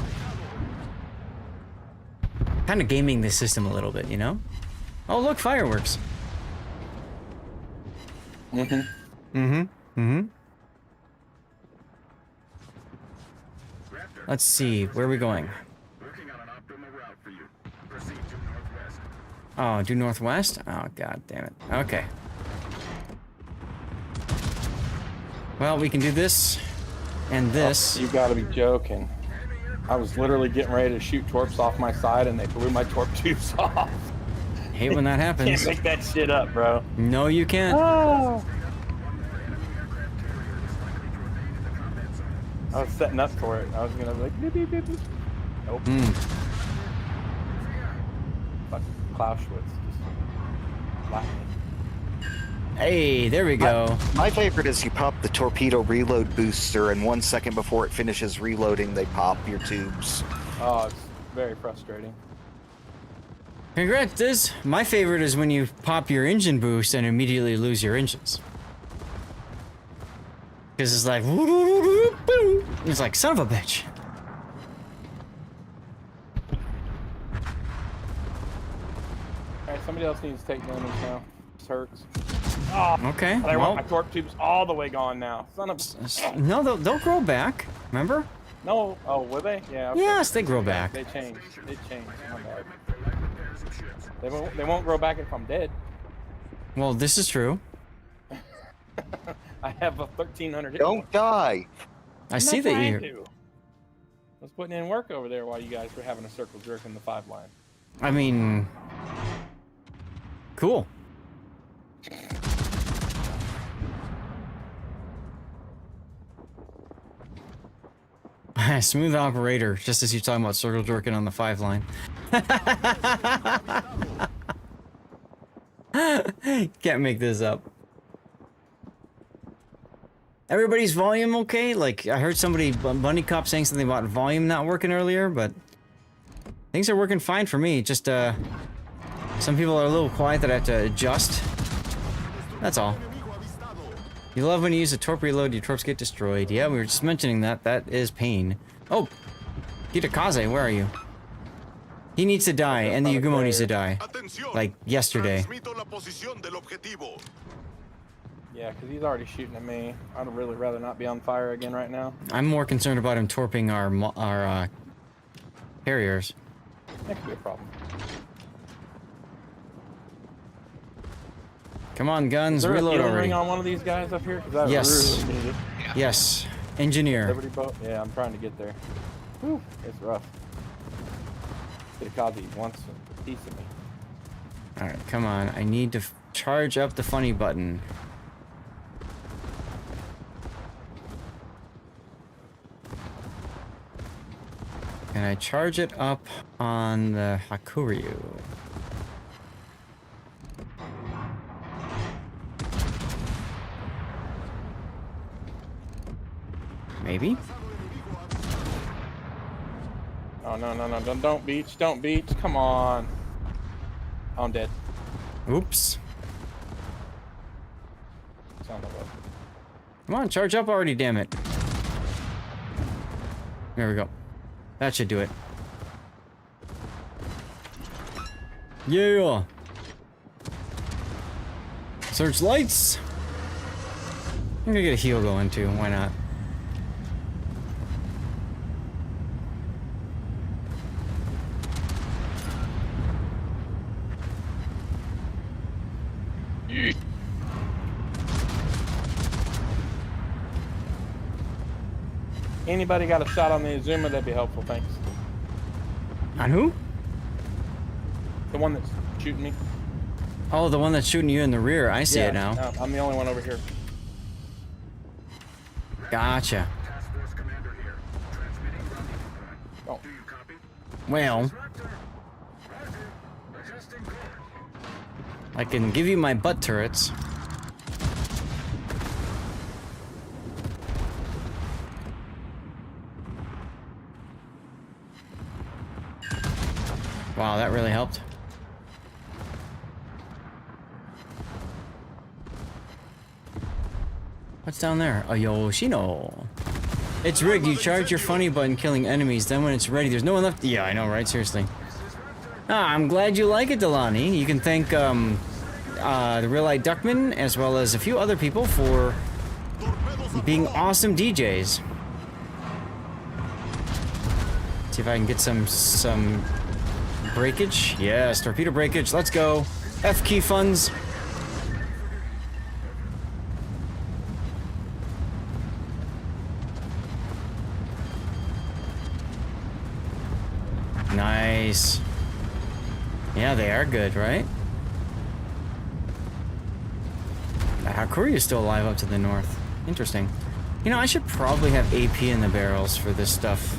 Kind of gaming the system a little bit, you know? Oh, look, fireworks. Let's see, where are we going? Oh, due northwest? Oh, god damn it. Okay. Well, we can do this and this. Oh, you gotta be joking. I was literally getting ready to shoot torps off my side and they blew my torp tubes off. Hate when that happens. Can't make that shit up, bro. No, you can't. Oh. I was setting up for it. I was gonna be like, beep, beep, beep, beep. Nope. Fuck Clauschwitz. Just laughing. Hey, there we go. My favorite is you pop the torpedo reload booster, and 1 second before it finishes reloading, they pop your tubes. Oh, it's very frustrating. Congrats, Diz. My favorite is when you pop your engine boost and immediately lose your engines. Because it's like, it's like, son of a bitch. Alright, somebody else needs to take damage now. This hurts. Oh, Okay, but I well, want my torp tubes all the way gone now. Son of no, they'll grow back. Remember? No. Oh, will they? Yeah. Okay. Yes, they grow back. They changed. They changed. My bad. They won't grow back if I'm dead. Well, this is true. I have a 1300 hit. Don't die. I see that you. I was putting in work over there while you guys were having a circle jerk in the 5 line. I mean, cool. Smooth operator, just as you're talking about circle jerking on the 5 line. Can't make this up. Everybody's volume okay? Like, I heard somebody, Bunny Cop, saying something about volume not working earlier, but things are working fine for me. Just, some people are a little quiet that I have to adjust. That's all. You love when you use a torp reload, your torps get destroyed. Yeah, we were just mentioning that. That is pain. Oh! Kitakaze, where are you? He needs to die, and the Yugumo needs to die. Like, yesterday. Yeah, because he's already shooting at me. I'd really rather not be on fire again right now. I'm more concerned about him torping our carriers. That could be a problem. Come on, guns, Is there reload a healing already. ring on one of these guys up here? 'Cause I Yes. really need it. Yes. Engineer. Liberty boat? Yeah, I'm trying to get there. Whew, it's rough. Kitakaze wants a piece of me. Alright, come on. I need to charge up the funny button. Can I charge it up on the Hakuryu? Maybe? Oh, no, no, no. Don't beach. Don't beach. Come on. Oh, I'm dead. Oops. Son of a... Come on, charge up already, damn it. There we go. That should do it. Yeah! Searchlights! I'm gonna get a heal going too, why not? Anybody got a shot on the Azuma, that'd be helpful, thanks. On who? The one that's shooting me. Oh, the one that's shooting you in the rear. I see it now. No, I'm the only one over here. Gotcha. Oh. Well, I can give you my butt turrets. Wow, that really helped. What's down there? A Yoshino. It's rigged. You charge your funny button killing enemies. Then when it's ready, there's no one left. Yeah, I know, right? Seriously. Ah, I'm glad you like it, Delani. You can thank the Real Eye Duckman as well as a few other people for being awesome DJs. See if I can get some breakage. Yes, torpedo breakage. Let's go. F key funds. Nice. Yeah, they are good, right? How Korea's still alive up to the north. Interesting. You know, I should probably have AP in the barrels for this stuff.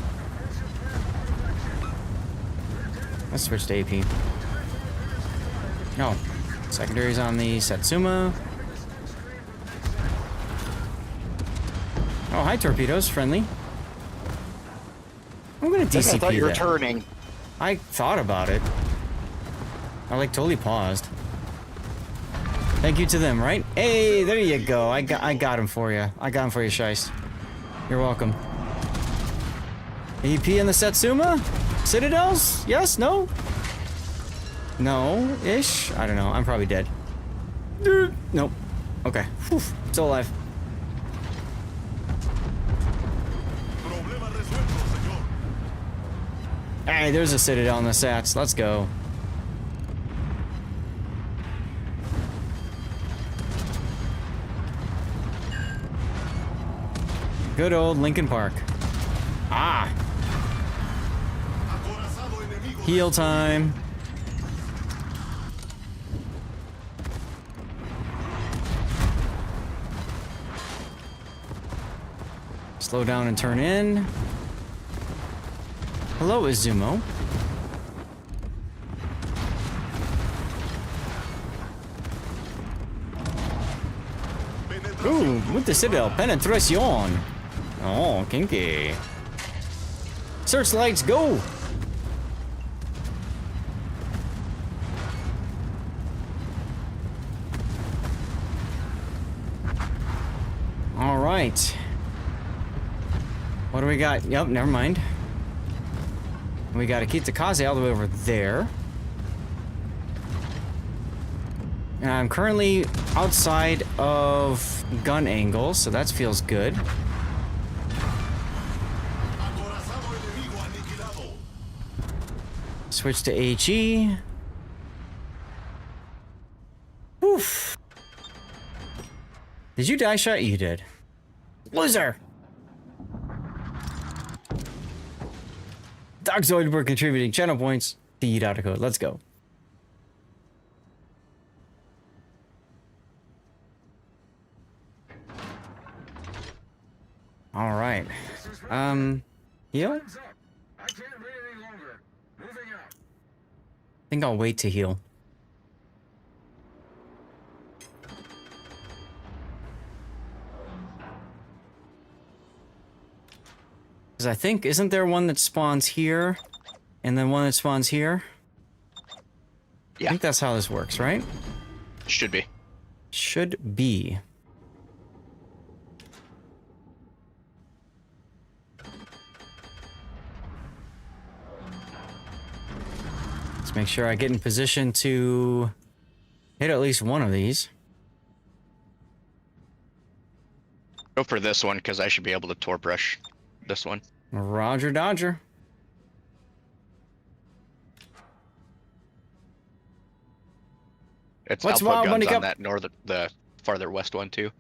Let's switch to AP. No. Secondaries on the Satsuma. Oh, hi, torpedoes. Friendly. I'm gonna DCP I thought you were that. turning. I thought about it. I like totally paused. Thank you to them, right? Hey, there you go. I got him for you. I got him for you, Shice. You're welcome. EP in the Satsuma? Citadels? Yes? No? No-ish? I don't know. I'm probably dead. Nope. Okay. Whew. Still alive. Alright, there's a Citadel in the Sats. Let's go. Good old Lincoln Park. Ah! Heal time. Slow down and turn in. Hello, Izumo. Ooh, with the Citadel. Penetration. Oh, kinky. Searchlights, go! All right. What do we got? Yep, never mind. We got Akitakaze all the way over there. And I'm currently outside of gun angle, so that feels good. Switch to HE. Oof. Did you die shot? You did. Loser! Dogzoid, we're contributing channel points to eat out a code. Let's go. All right. Heal? I think I'll wait to heal. Because I think, isn't there one that spawns here, and then one that spawns here? Yeah. I think that's how this works, right? Should be. Should be. Let's make sure I get in position to hit at least one of these. Go for this one, because I should be able to torp rush this one. Roger Dodger. It's What's output Wild guns Bunny on Cup? that the farther west one too.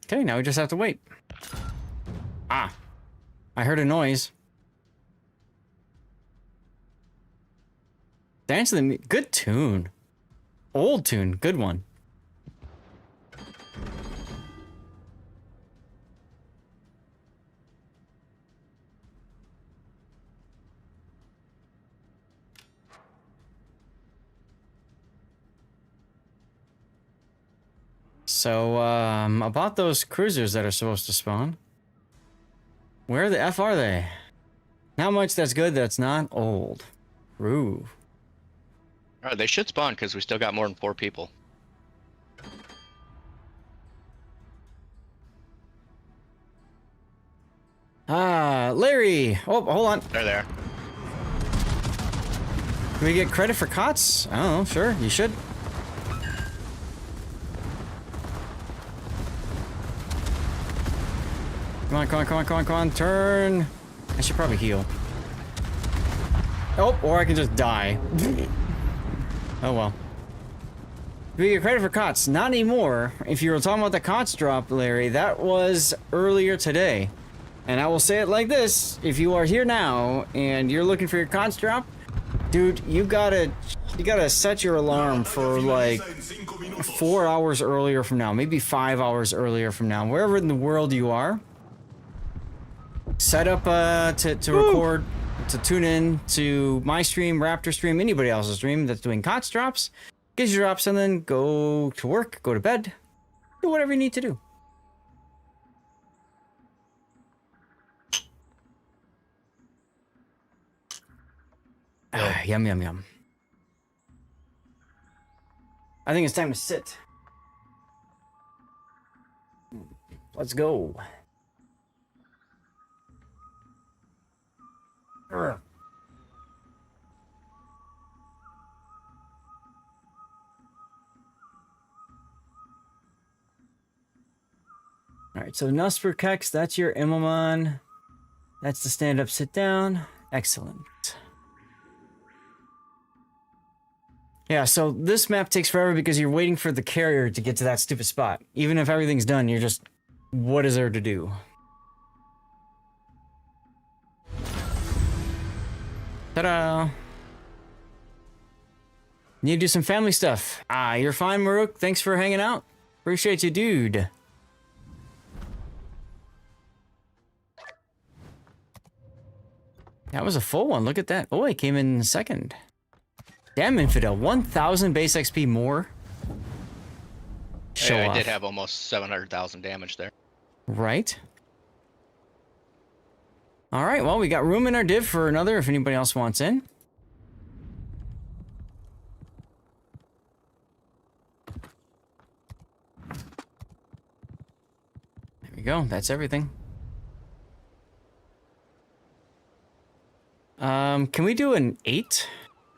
Okay, now we just have to wait. Ah, I heard a noise. Dance to the good tune. Old tune, good one. So, about those cruisers that are supposed to spawn. Where the F are they? Not much that's good that's not old. Ooh. Alright, they should spawn because we still got more than 4 people. Larry. Oh, hold on. They're there. Can we get credit for KOTS? Oh, sure, you should. Come on, come on, come on, come on, come on, turn. I should probably heal. Oh, or I can just die. Oh well. Do we get credit for KOTS? Not anymore. If you were talking about the KOTS drop, Larry, that was earlier today. And I will say it like this, if you are here now and you're looking for your KOTS drop, dude, you gotta set your alarm for like 4 hours earlier from now, maybe 5 hours earlier from now, wherever in the world you are. Set up to record, to tune in to my stream, Raptor stream, anybody else's stream that's doing KOTS drops. Get your drops and then go to work, go to bed, do whatever you need to do. Yum, yum, yum. I think it's time to sit. Let's go. Ugh. Alright, so Nusper Kex, that's your Immelman. That's the stand up, sit down. Excellent. Yeah, so this map takes forever because you're waiting for the carrier to get to that stupid spot. Even if everything's done, you're just... what is there to do? Ta-da! Need to do some family stuff. You're fine, Maruk. Thanks for hanging out. Appreciate you, dude. That was a full one. Look at that. Oh, it came in second. Damn, Infidel. 1,000 base XP more. Show off. I did have almost 700,000 damage there. Right. All right. Well, we got room in our div for another if anybody else wants in. There we go. That's everything. Can we do an 8?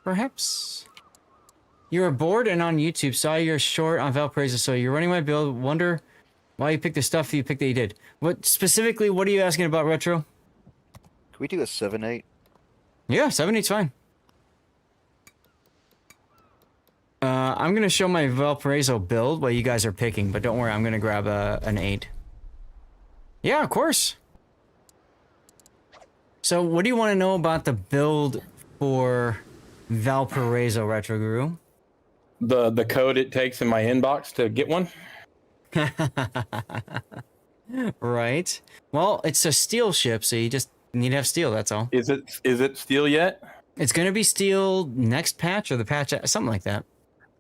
Perhaps? You were bored and on YouTube, saw your short on Valparaiso, so you're running my build, wonder why you picked the stuff you picked that you did. What specifically, what are you asking about, Retro? Can we do a 7-8? Yeah, 7-8's fine. I'm gonna show my Valparaiso build while you guys are picking, but don't worry, I'm gonna grab an 8. Yeah, of course. So, what do you want to know about the build for Valparaiso, Retro Guru? The code it takes in my inbox to get one. Right. Well, it's a steel ship, so you just need to have steel. That's all. Is it steel yet? It's gonna be steel next patch or the patch, something like that.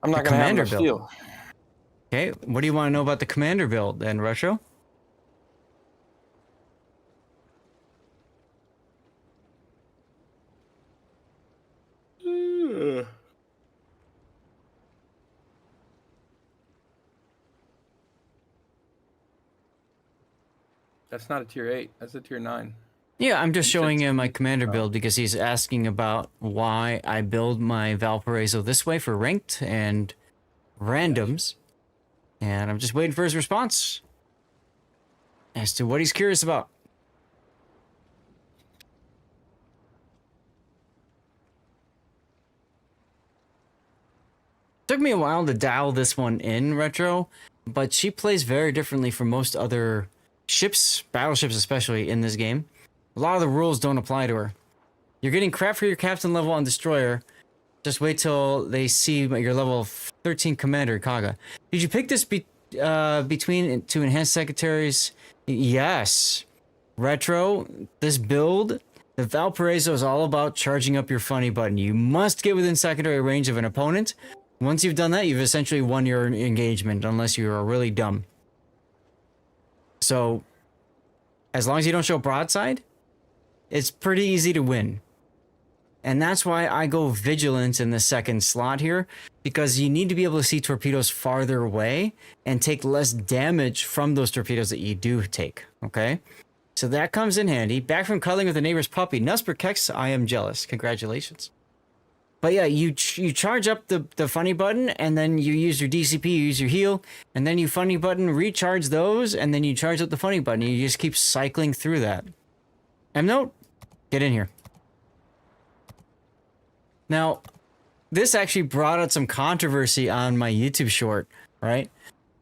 I'm not gonna have no steel. Okay. What do you want to know about the commander build then, Retro? That's not a tier 8. That's a tier 9. Yeah, I'm just showing him my commander build because he's asking about why I build my Valparaiso this way for ranked and randoms. And I'm just waiting for his response as to what he's curious about. Took me a while to dial this one in, Retro, but she plays very differently from most other ships, battleships especially, in this game. A lot of the rules don't apply to her. You're getting crap for your captain level on destroyer. Just wait till they see your level 13 commander, Kaga. Did you pick this between two enhanced secretaries? Yes. Retro, this build, the Valparaiso is all about charging up your funny button. You must get within secondary range of an opponent. Once you've done that, you've essentially won your engagement, unless you are really dumb. So, as long as you don't show broadside, it's pretty easy to win. And that's why I go vigilant in the second slot here, because you need to be able to see torpedoes farther away and take less damage from those torpedoes that you do take, okay? So that comes in handy. Back from cuddling with a neighbor's puppy. Nusper Kex, I am jealous. Congratulations. But yeah, you charge up the funny button, and then you use your DCP, you use your heal, and then you funny button, recharge those, and then you charge up the funny button. You just keep cycling through that. M-Note, get in here. Now, this actually brought out some controversy on my YouTube short, right?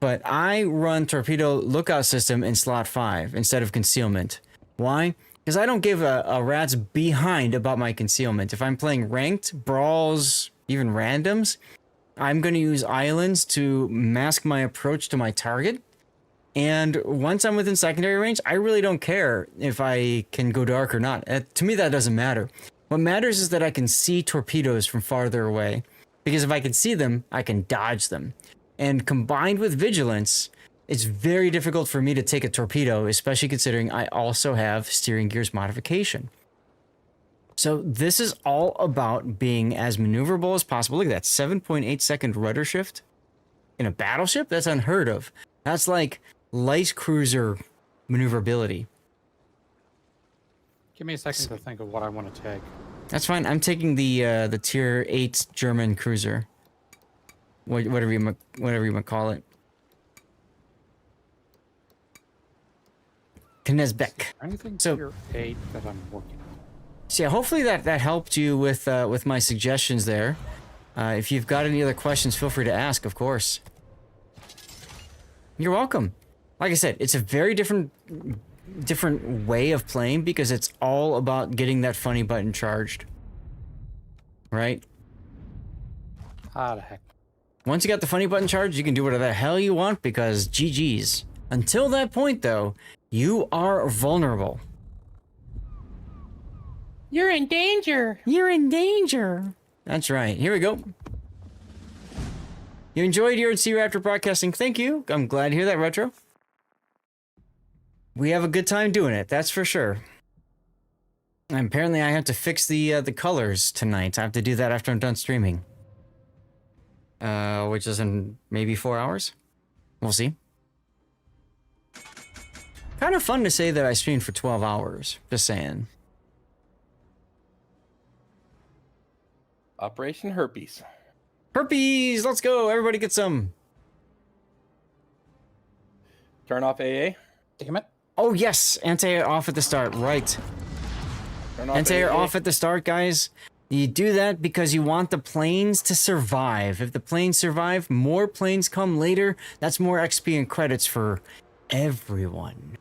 But I run Torpedo Lookout System in slot 5 instead of concealment. Why? Because I don't give a rat's behind about my concealment. If I'm playing ranked, brawls, even randoms, I'm going to use islands to mask my approach to my target. And once I'm within secondary range, I really don't care if I can go dark or not. To me, that doesn't matter. What matters is that I can see torpedoes from farther away. Because if I can see them, I can dodge them. And combined with vigilance, it's very difficult for me to take a torpedo, especially considering I also have steering gears modification. So this is all about being as maneuverable as possible. Look at that, 7.8 second rudder shift in a battleship? That's unheard of. That's like light cruiser maneuverability. Give me a second to think of what I want to take. That's fine. I'm taking the tier 8 German cruiser. Whatever you might call it. Knezbeck. Anything So, tier 8 that I'm working on. So yeah, hopefully that helped you with my suggestions there. If you've got any other questions, feel free to ask, of course. You're welcome. Like I said, it's a very different way of playing because it's all about getting that funny button charged. Right? Ah, the heck. Once you got the funny button charged, you can do whatever the hell you want because GG's. Until that point, though, you are vulnerable. You're in danger. You're in danger. That's right. Here we go. You enjoyed your Sea Raptor broadcasting. Thank you. I'm glad to hear that, Retro. We have a good time doing it, that's for sure. And apparently I have to fix the colors tonight. I have to do that after I'm done streaming. Which is in maybe 4 hours? We'll see. Kind of fun to say that I streamed for 12 hours. Just saying. Operation Herpes. Herpes! Let's go! Everybody get some! Turn off AA. Damn it. Oh yes! Anti-air off at the start, right. Anti-air off at the start, guys. You do that because you want the planes to survive. If the planes survive, more planes come later. That's more XP and credits for everyone.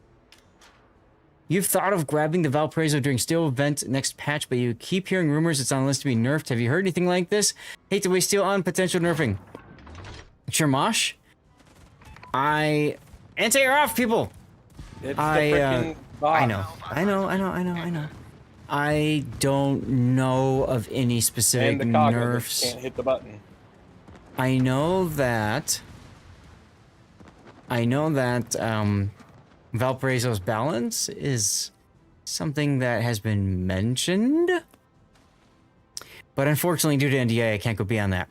You've thought of grabbing the Valparaiso during Steel event next patch, but you keep hearing rumors it's on the list to be nerfed. Have you heard anything like this? Hate to waste Steel on potential nerfing. Shermosh? Anti-air off, people! It's the freaking boss. I know. I don't know of any specific And the cog nerfs. can't hit the button. I know that Valparaiso's balance is something that has been mentioned, but unfortunately, due to NDA, I can't go beyond that.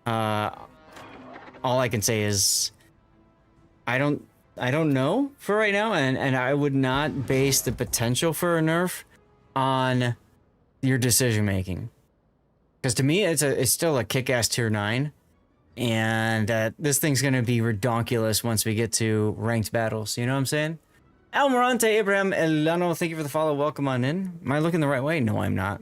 All I can say is I don't know for right now, and I would not base the potential for a nerf on your decision making, because to me it's still a kick-ass tier 9, and this thing's gonna be redonkulous once we get to ranked battles. You know what I'm saying? Almirante Abraham Elano, thank you for the follow. Welcome on in. Am I looking the right way? No, I'm not.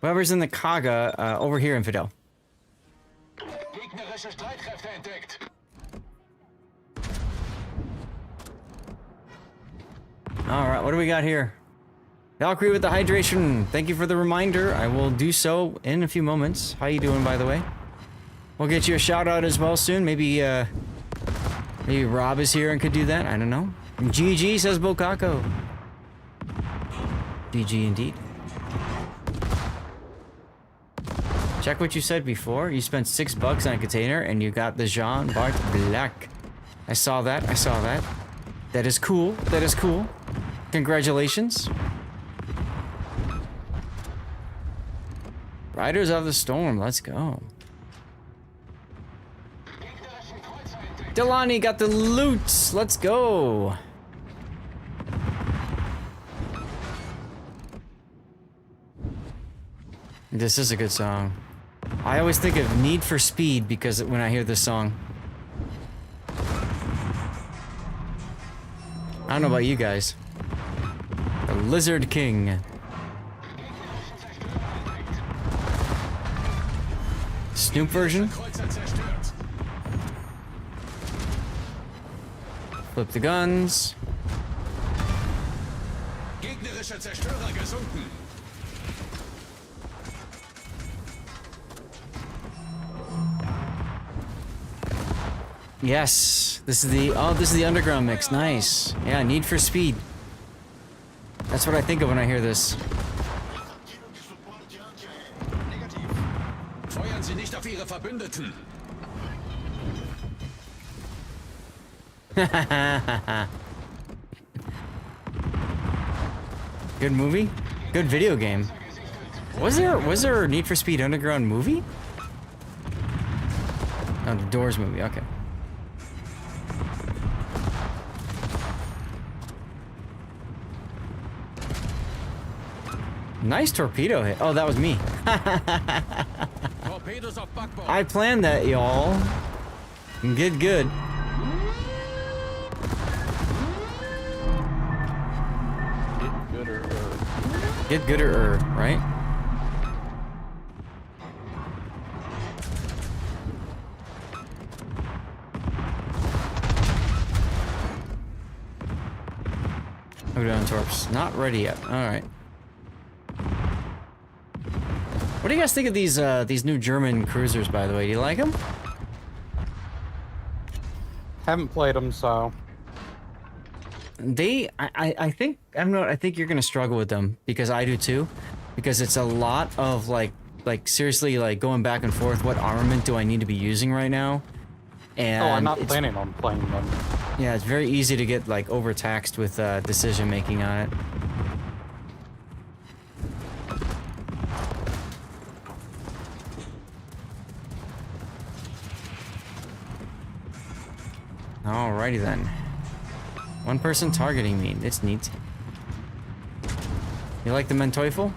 Whoever's in the Kaga, over here, Infidel. All right, what do we got here? Valkyrie with the hydration. Thank you for the reminder. I will do so in a few moments. How you doing, by the way? We'll get you a shout out as well soon. Maybe Rob is here and could do that. I don't know. GG, says Bokako. GG indeed. Check what you said before. You spent $6 on a container and you got the Jean Bart Black. I saw that. That is cool. Congratulations. Riders of the Storm, let's go. Delani got the loot. Let's go. This is a good song. I always think of Need for Speed because when I hear this song. I don't know about you guys. The Lizard King. Snoop version. Flip the guns. Gegnerischer Zerstörer gesunken. Yes, this is the underground mix. Nice. Yeah, Need for Speed. That's what I think of when I hear this. Feuern Sie nicht auf Ihre Verbündeten. Good movie? Good video game. Was there a Need for Speed Underground movie? Oh, the Doors movie, okay. Nice torpedo hit. Oh, that was me. Torpedos auf Backbord. I planned that, y'all. Good, good. Get gooder, right? How we doing, Torps? Not ready yet. All right. What do you guys think of these new German cruisers? By the way, do you like them? Haven't played them, so. I think I don't know. I think you're gonna struggle with them because I do too, because it's a lot of like seriously like going back and forth. What armament do I need to be using right now? And Oh, I'm not planning on playing them. yeah, it's very easy to get like overtaxed with decision making on it. Alrighty then. One person targeting me. It's neat. You like the Menteufel?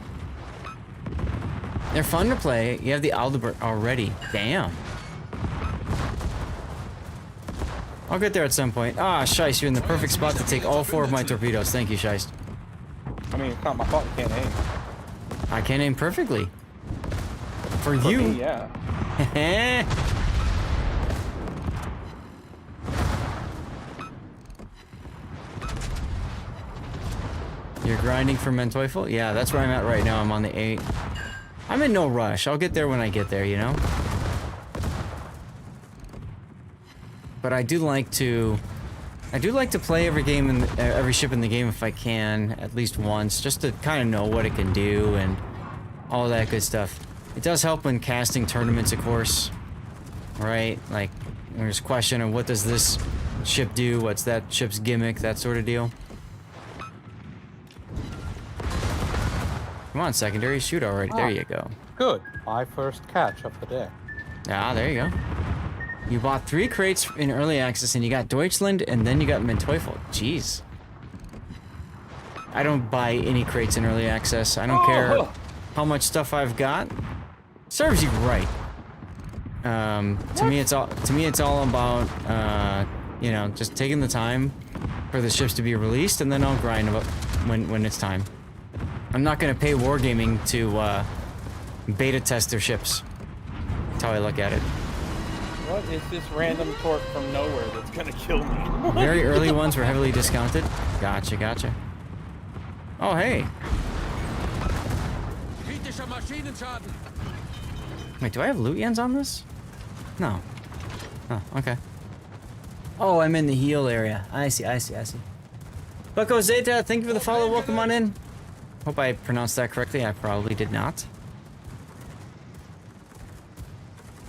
They're fun to play. You have the Aldebert already. Damn. I'll get there at some point. Ah, Scheist, you're in the perfect spot to take all 4 of my torpedoes. Thank you, Scheist. I mean, it's not my fault you can't aim. I can aim perfectly. For For you. me, yeah. You're grinding for Menteufel? Yeah, that's where I'm at right now. I'm on the 8. I'm in no rush. I'll get there when I get there, you know? But I do like to play every game and every ship in the game if I can, at least once, just to kind of know what it can do and all that good stuff. It does help when casting tournaments, of course, right? Like, there's a question of what does this ship do? What's that ship's gimmick? That sort of deal. Come on, secondary, shoot already. There you go. Good. My first catch of the day. Ah, there you go. You bought 3 crates in early access and you got Deutschland and then you got Menteufel. Jeez. I don't buy any crates in early access. I don't care how much stuff I've got. Serves you right. To me it's all about you know, just taking the time for the ships to be released and then I'll grind them up when it's time. I'm not gonna pay Wargaming to beta test their ships. That's how I look at it. What is this random torque from nowhere that's gonna kill me? Very early ones were heavily discounted. Gotcha, gotcha. Oh, hey. Kritischer Maschinenschaden. Wait, do I have loot yens on this? No. Oh, okay. Oh, I'm in the heal area. I see. Bucko Zeta, thank you for the follow. Welcome on in. Hope I pronounced that correctly. I probably did not.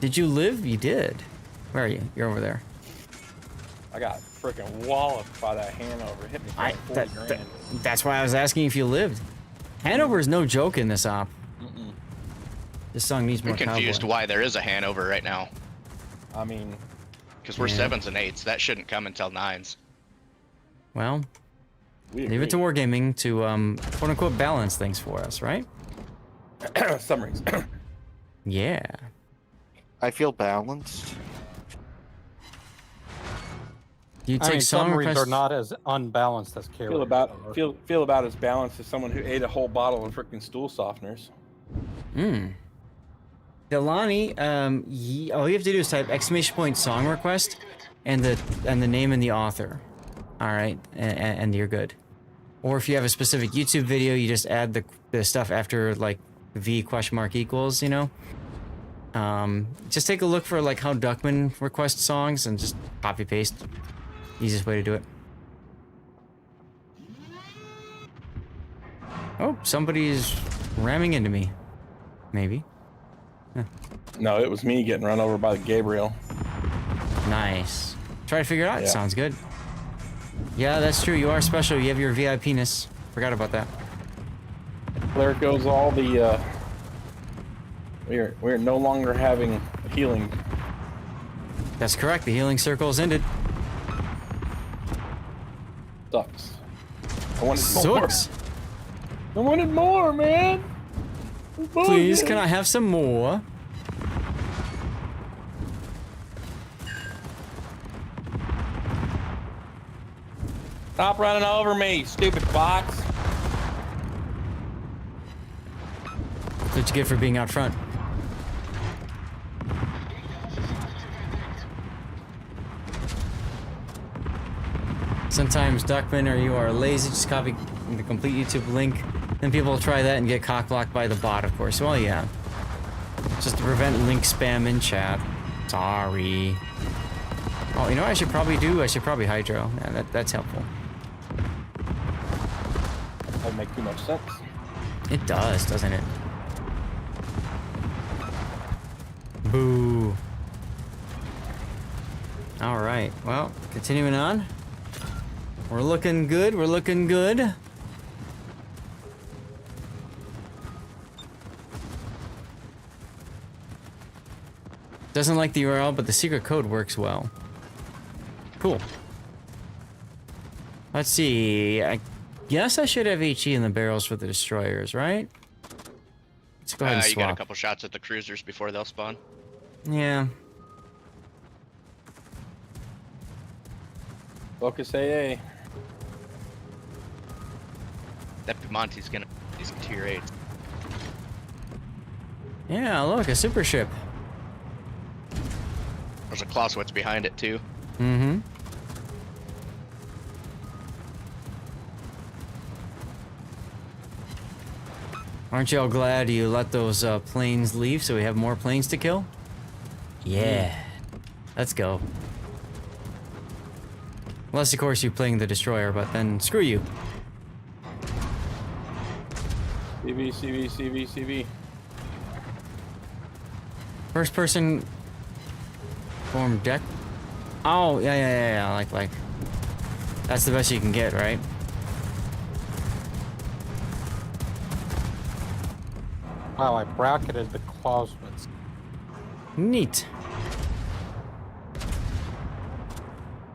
Did you live? You did. Where are you? You're over there. I got freaking walloped by that Hanover. It hit me for 40 grand. That's why I was asking if you lived. Hanover is no joke in this op. This song needs more I'm confused cowboy. why there is a Hanover right now. I mean, Because we're 7s and 8s. That shouldn't come until 9s. Well, leave it to Wargaming to quote unquote balance things for us, right? Submarines. Yeah. I feel balanced. You take song submarines requests. are not as unbalanced as carriers. Feel about as balanced as someone who ate a whole bottle of freaking stool softeners. Delani, all you have to do is type !point song request and the name and the author. All right, and you're good. Or if you have a specific YouTube video, you just add the stuff after like V != equals, you know. Just take a look for like how Duckman requests songs and just copy paste. Easiest way to do it. Oh, somebody's ramming into me. Maybe. Huh. No, it was me getting run over by the Gabriel. Nice. Try to figure it out. Yeah. Sounds good. Yeah, that's true. You are special. You have your VIP-ness. Forgot about that. There goes all the. We're no longer having healing. That's correct. The healing circle is ended. Sucks. I wanted more. Sucks. I wanted more, man. Please, can I have some more? Stop running over me, stupid bots. That's what you get for being out front. Sometimes Duckman or you are lazy, just copy the complete YouTube link. Then people will try that and get cock-blocked by the bot, of course. Well, yeah. Just to prevent link spam in chat. Sorry. Oh, you know what I should probably do? I should probably hydro. Yeah, that's helpful. That would make too much sense. It does, doesn't it? Boo. Alright, well, continuing on. We're looking good, we're looking good. Doesn't like the URL, but the secret code works well. Cool. Let's see. I guess I should have HE in the barrels for the destroyers, right? Let's go ahead and You swap. got a couple shots at the cruisers before they'll spawn. Yeah. Focus AA. That Monty's gonna these tier 8. Yeah, look, a super ship. There's a Clausewitz behind it too. Mm-hmm. Aren't y'all glad you let those planes leave so we have more planes to kill? Yeah. Let's go. Unless, of course, you're playing the destroyer, but then screw you. CV, CV, CV, CV. First person form deck. Oh, yeah. Like. That's the best you can get, right? Wow, I bracketed the Clausewitz. Neat.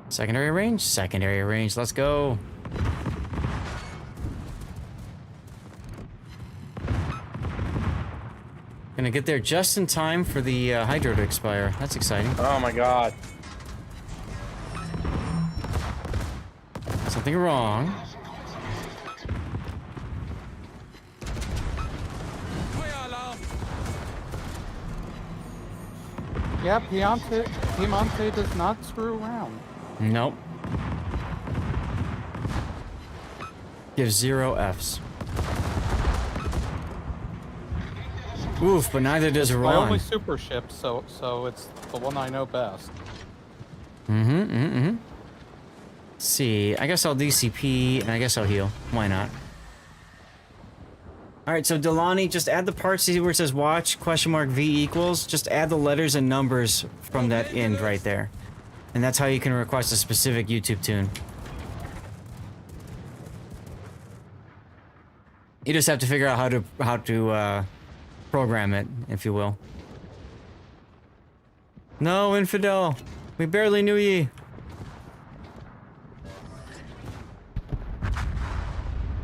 Secondary range, let's go. Gonna get there just in time for the hydro to expire. That's exciting. Oh my god. Something wrong. Yeah, Piemonte does not screw around. Nope. Give 0 Fs. Oof, but neither does My Iran. only super ship, so it's the one I know best. See, I guess I'll DCP, and I guess I'll heal. Why not? Alright, so Delani, just add the parts, see where it says watch, !V equals, just add the letters and numbers from that end right there. And that's how you can request a specific YouTube tune. You just have to figure out how to program it, if you will. No, infidel. We barely knew ye.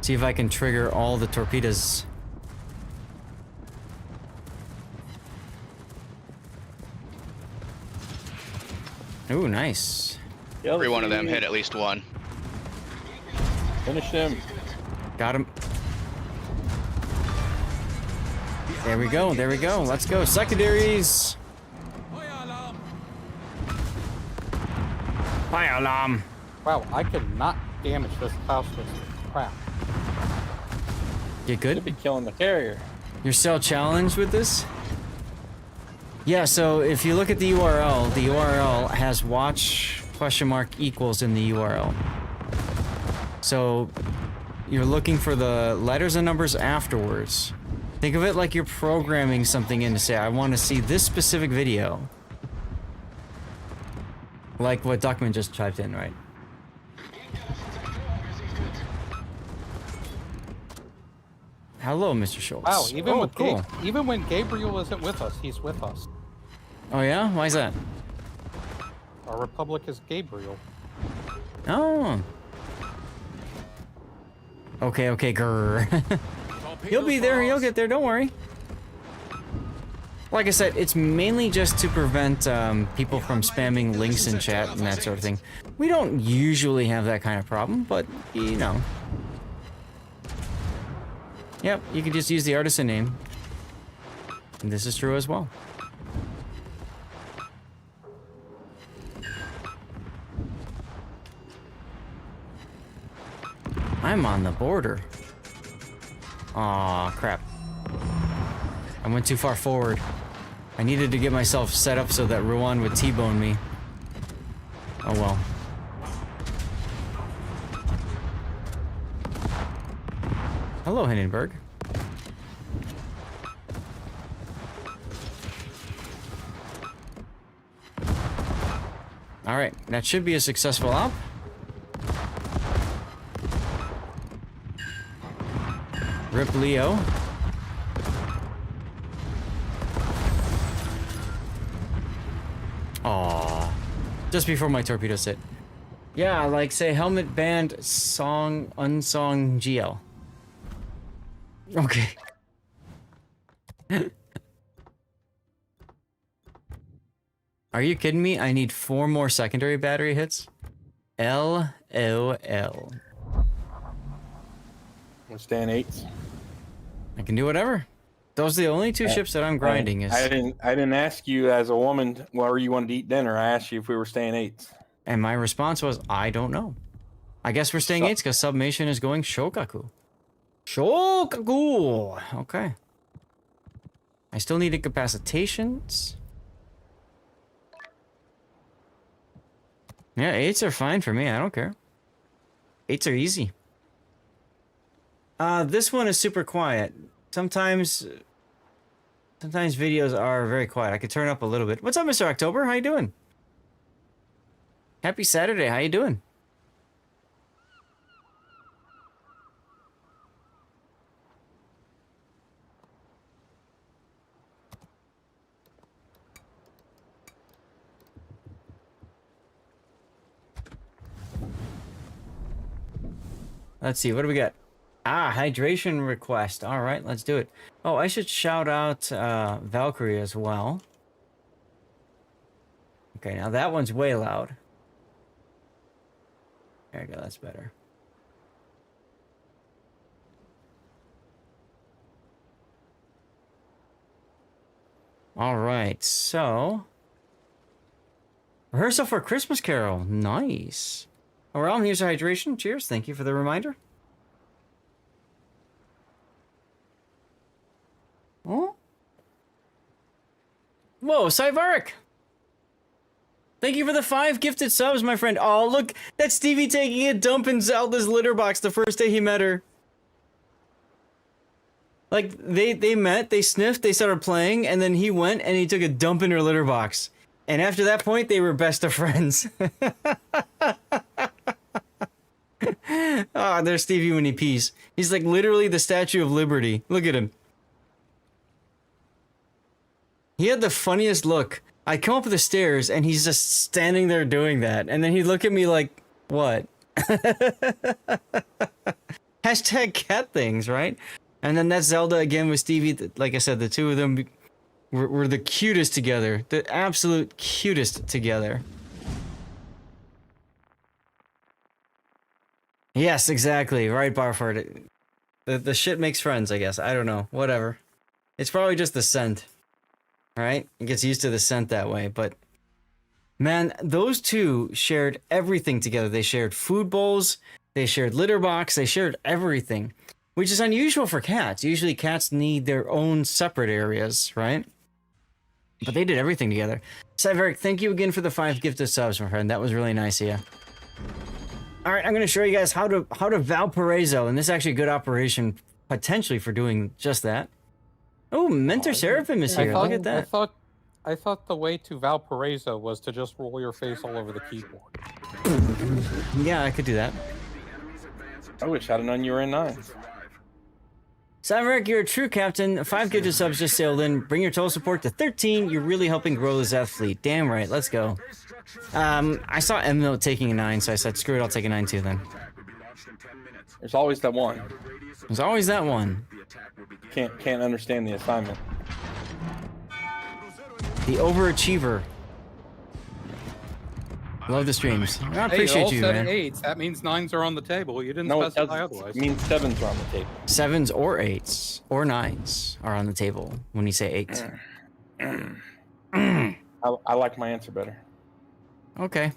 See if I can trigger all the torpedoes. Ooh, nice. Every one of them hit at least one. Finish him. Got him. There we go, there we go. Let's go. Secondaries. Fire alarm. Wow, I could not damage this house with crap. You good? Should be killing the carrier. You're still challenged with this? Yeah, so if you look at the URL has watch !equals in the URL. So you're looking for the letters and numbers afterwards. Think of it like you're programming something in to say, I want to see this specific video. Like what Duckman just typed in, right? Hello, Mr. Schultz. Wow, cool. Even when Gabriel isn't with us, he's with us. Oh yeah? Why is that? Our Republic is Gabriel. Oh. Okay, grrr. He'll be there, he'll get there, don't worry. Like I said, it's mainly just to prevent people from spamming links in chat and that sort of thing. We don't usually have that kind of problem, but, you know. Yep, you can just use the artisan name. And this is true as well. I'm on the border. Aw, crap. I went too far forward. I needed to get myself set up so that Ruan would T-bone me. Oh well. Hello, Hindenburg. Alright, that should be a successful op. Rip Leo. Aww. Just before my torpedoes hit. Yeah, like say helmet band song unsong GL. Okay. Are you kidding me? I need 4 more secondary battery hits? LOL. We're staying 8s. I can do whatever. Those are the only 2 ships that I'm grinding. I didn't ask you as a woman where you wanted to eat dinner. I asked you if we were staying 8s. And my response was, I don't know. I guess we're staying 8s because Submation is going Shokaku. Shokaku! Okay. I still need incapacitations. Yeah, 8s are fine for me. I don't care. 8s are easy. This one is super quiet. Sometimes videos are very quiet. I could turn up a little bit. What's up, Mr. October? How you doing? Happy Saturday. How you doing? Let's see. What do we got? Ah, hydration request. All right, let's do it. Oh, I should shout out Valkyrie as well. Okay, now that one's way loud. There we go, that's better. All right, so... Rehearsal for Christmas Carol. Nice. Oh, well, here's our hydration. Cheers. Thank you for the reminder. Oh. Whoa, Cyvarric! Thank you for the 5 gifted subs, my friend. Oh, look, that's Stevie taking a dump in Zelda's litter box the first day he met her. Like, they met, they sniffed, they started playing, and then he went and he took a dump in her litter box. And after that point, they were best of friends. Ah, there's Stevie when he pees. He's like literally the Statue of Liberty. Look at him. He had the funniest look. I come up the stairs and he's just standing there doing that. And then he'd look at me like, what? Hashtag cat things, right? And then that's Zelda again with Stevie. Like I said, the two of them were the cutest together. The absolute cutest together. Yes, exactly. Right, Barford. The shit makes friends, I guess. I don't know. Whatever. It's probably just the scent. Right? It gets used to the scent that way, but man, those two shared everything together. They shared food bowls, they shared litter box, they shared everything, which is unusual for cats. Usually cats need their own separate areas, right? But they did everything together. Severick, thank you again for the 5 gifted subs, my friend. That was really nice of you. All right, I'm going to show you guys how to Valparaiso, and this is actually a good operation potentially for doing just that. Oh, Mentor Seraphim is here. Look at that. I thought the way to Valparaiso was to just roll your face all over the keyboard. Yeah, I could do that. I wish I'd have known you were in 9. Saverick, you're a true captain. 5 gifted subs just sailed in. Bring your total support to 13. You're really helping grow the Zeth fleet. Damn right. Let's go. I saw M-Note taking a 9, so I said, screw it, I'll take a 9 too then. There's always that one. There's always that one. Can't understand the assignment. The overachiever. Love the streams. I appreciate you, man. 8s. That means 9s are on the table. You didn't No, it specify doesn't. otherwise. It means 7s are on the table. 7s or 8s or 9s are on the table when you say 8. I like my answer better. Okay.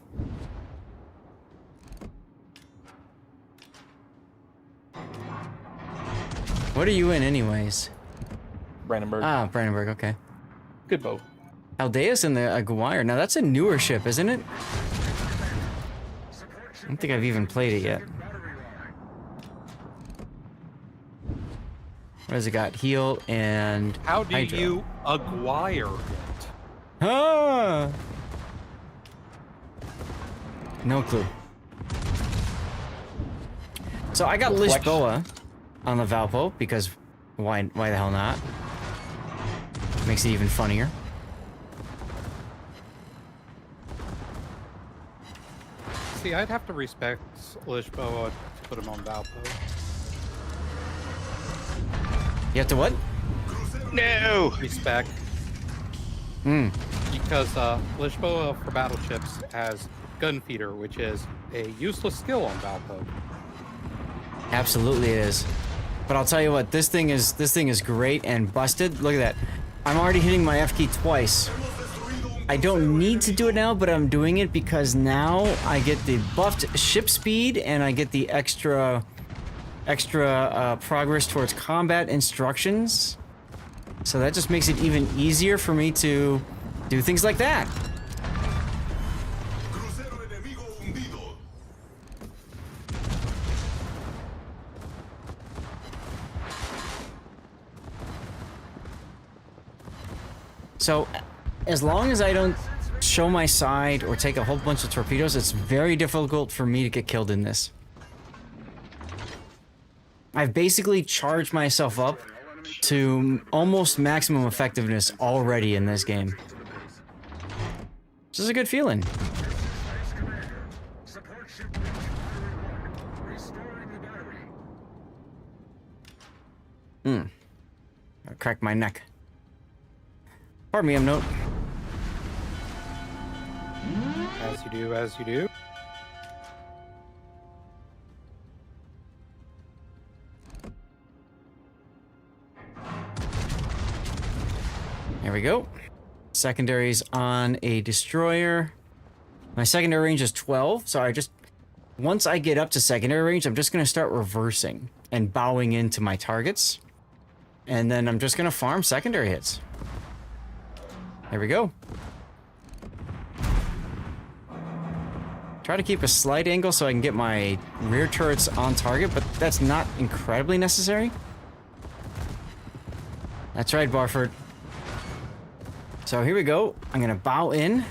What are you in anyways? Brandenburg. Ah, Brandenburg, okay. Good boat. Aldeus and the Aguirre. Now that's a newer ship, isn't it? I don't think I've even played it yet. What has it got? Heal and How do Hydro. you Aguirre it? Ah! No clue. So I got Lisboa on the Valpo because why the hell not? Makes it even funnier. See, I'd have to respect Lisboa to put him on Valpo. You have to what? No! Respect. Because Lisboa for battleships has Gunfeeder, which is a useless skill on Valpo. Absolutely it is. But I'll tell you what, this thing is great and busted. Look at that. I'm already hitting my F key twice. I don't need to do it now, but I'm doing it because now I get the buffed ship speed and I get the extra progress towards combat instructions. So that just makes it even easier for me to do things like that. So, as long as I don't show my side or take a whole bunch of torpedoes, it's very difficult for me to get killed in this. I've basically charged myself up to almost maximum effectiveness already in this game. This is a good feeling. I cracked my neck. Pardon me, M-Note. As you do, as you do. There we go. Secondaries on a destroyer. My secondary range is 12, so once I get up to secondary range, I'm just going to start reversing and bowing into my targets. And then I'm just going to farm secondary hits. There we go. Try to keep a slight angle so I can get my rear turrets on target, but that's not incredibly necessary. That's right, Barford. So here we go. I'm gonna bow in.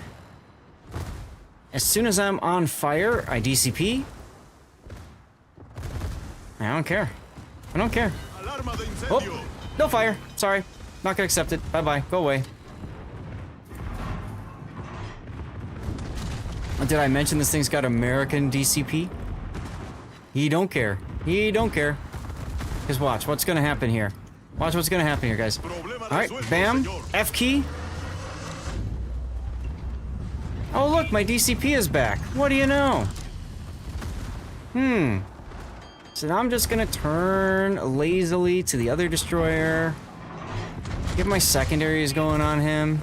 As soon as I'm on fire, I DCP. I don't care. I don't care. Oh, no fire. Sorry. Not gonna accept it. Bye-bye. Go away. Did I mention this thing's got American DCP? He don't care. He don't care. Just watch what's gonna happen here. Watch what's gonna happen here, guys. Alright, bam. F key. Oh look, my DCP is back. What do you know? So now I'm just gonna turn lazily to the other destroyer. Get my secondaries going on him.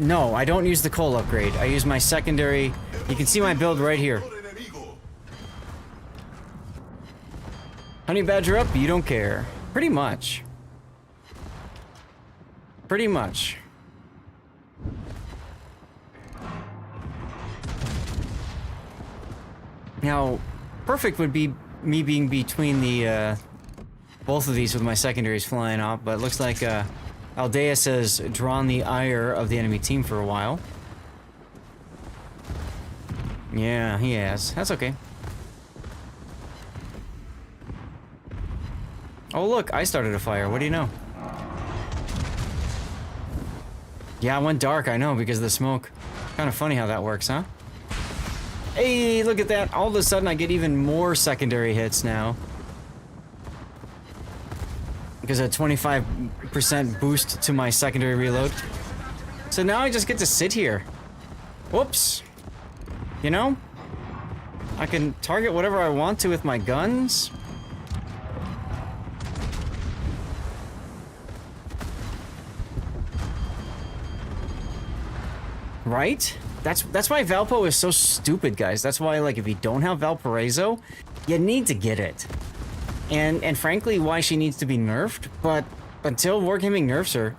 No, I don't use the coal upgrade. I use my secondary. You can see my build right here. Honey Badger up, you don't care. Pretty much. Pretty much. Now, perfect would be me being between the, both of these with my secondaries flying off, but it looks like, Aldeus has drawn the ire of the enemy team for a while. Yeah, he has. That's okay. Oh look, I started a fire. What do you know? Yeah, I went dark, I know, because of the smoke. Kind of funny how that works, huh? Hey, look at that. All of a sudden, I get even more secondary hits now. Because of a 25% boost to my secondary reload. So now I just get to sit here. Whoops. You know? I can target whatever I want to with my guns. Right? That's why Valpo is so stupid, guys. That's why, like, if you don't have Valparaiso, you need to get it. And frankly, why she needs to be nerfed, but until Wargaming nerfs her,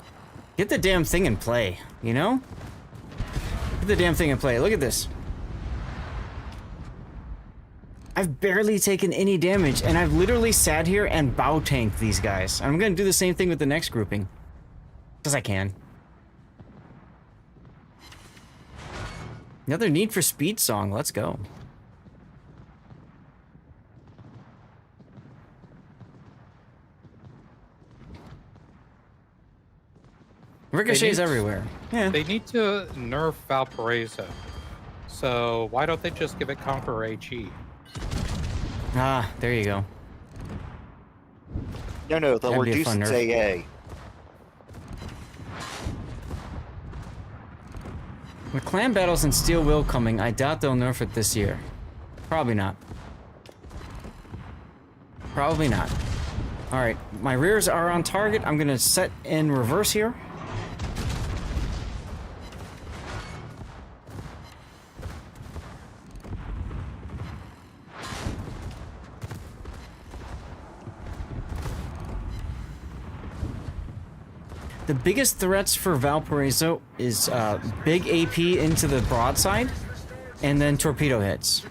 get the damn thing in play, you know? Get the damn thing in play. Look at this. I've barely taken any damage, and I've literally sat here and bow tanked these guys. I'm gonna do the same thing with the next grouping. Because I can. Another Need for Speed song. Let's go. Ricochets everywhere. Yeah. They need to nerf Valparaiso. So why don't they just give it Conqueror HE? Ah, there you go. No, they'll That'd be a reduce fun its nerf. AA. With clan battles and Steel Will coming, I doubt they'll nerf it this year. Probably not. Probably not. Alright, my rears are on target. I'm gonna set in reverse here. The biggest threats for Valparaiso is big AP into the broadside, and then torpedo hits.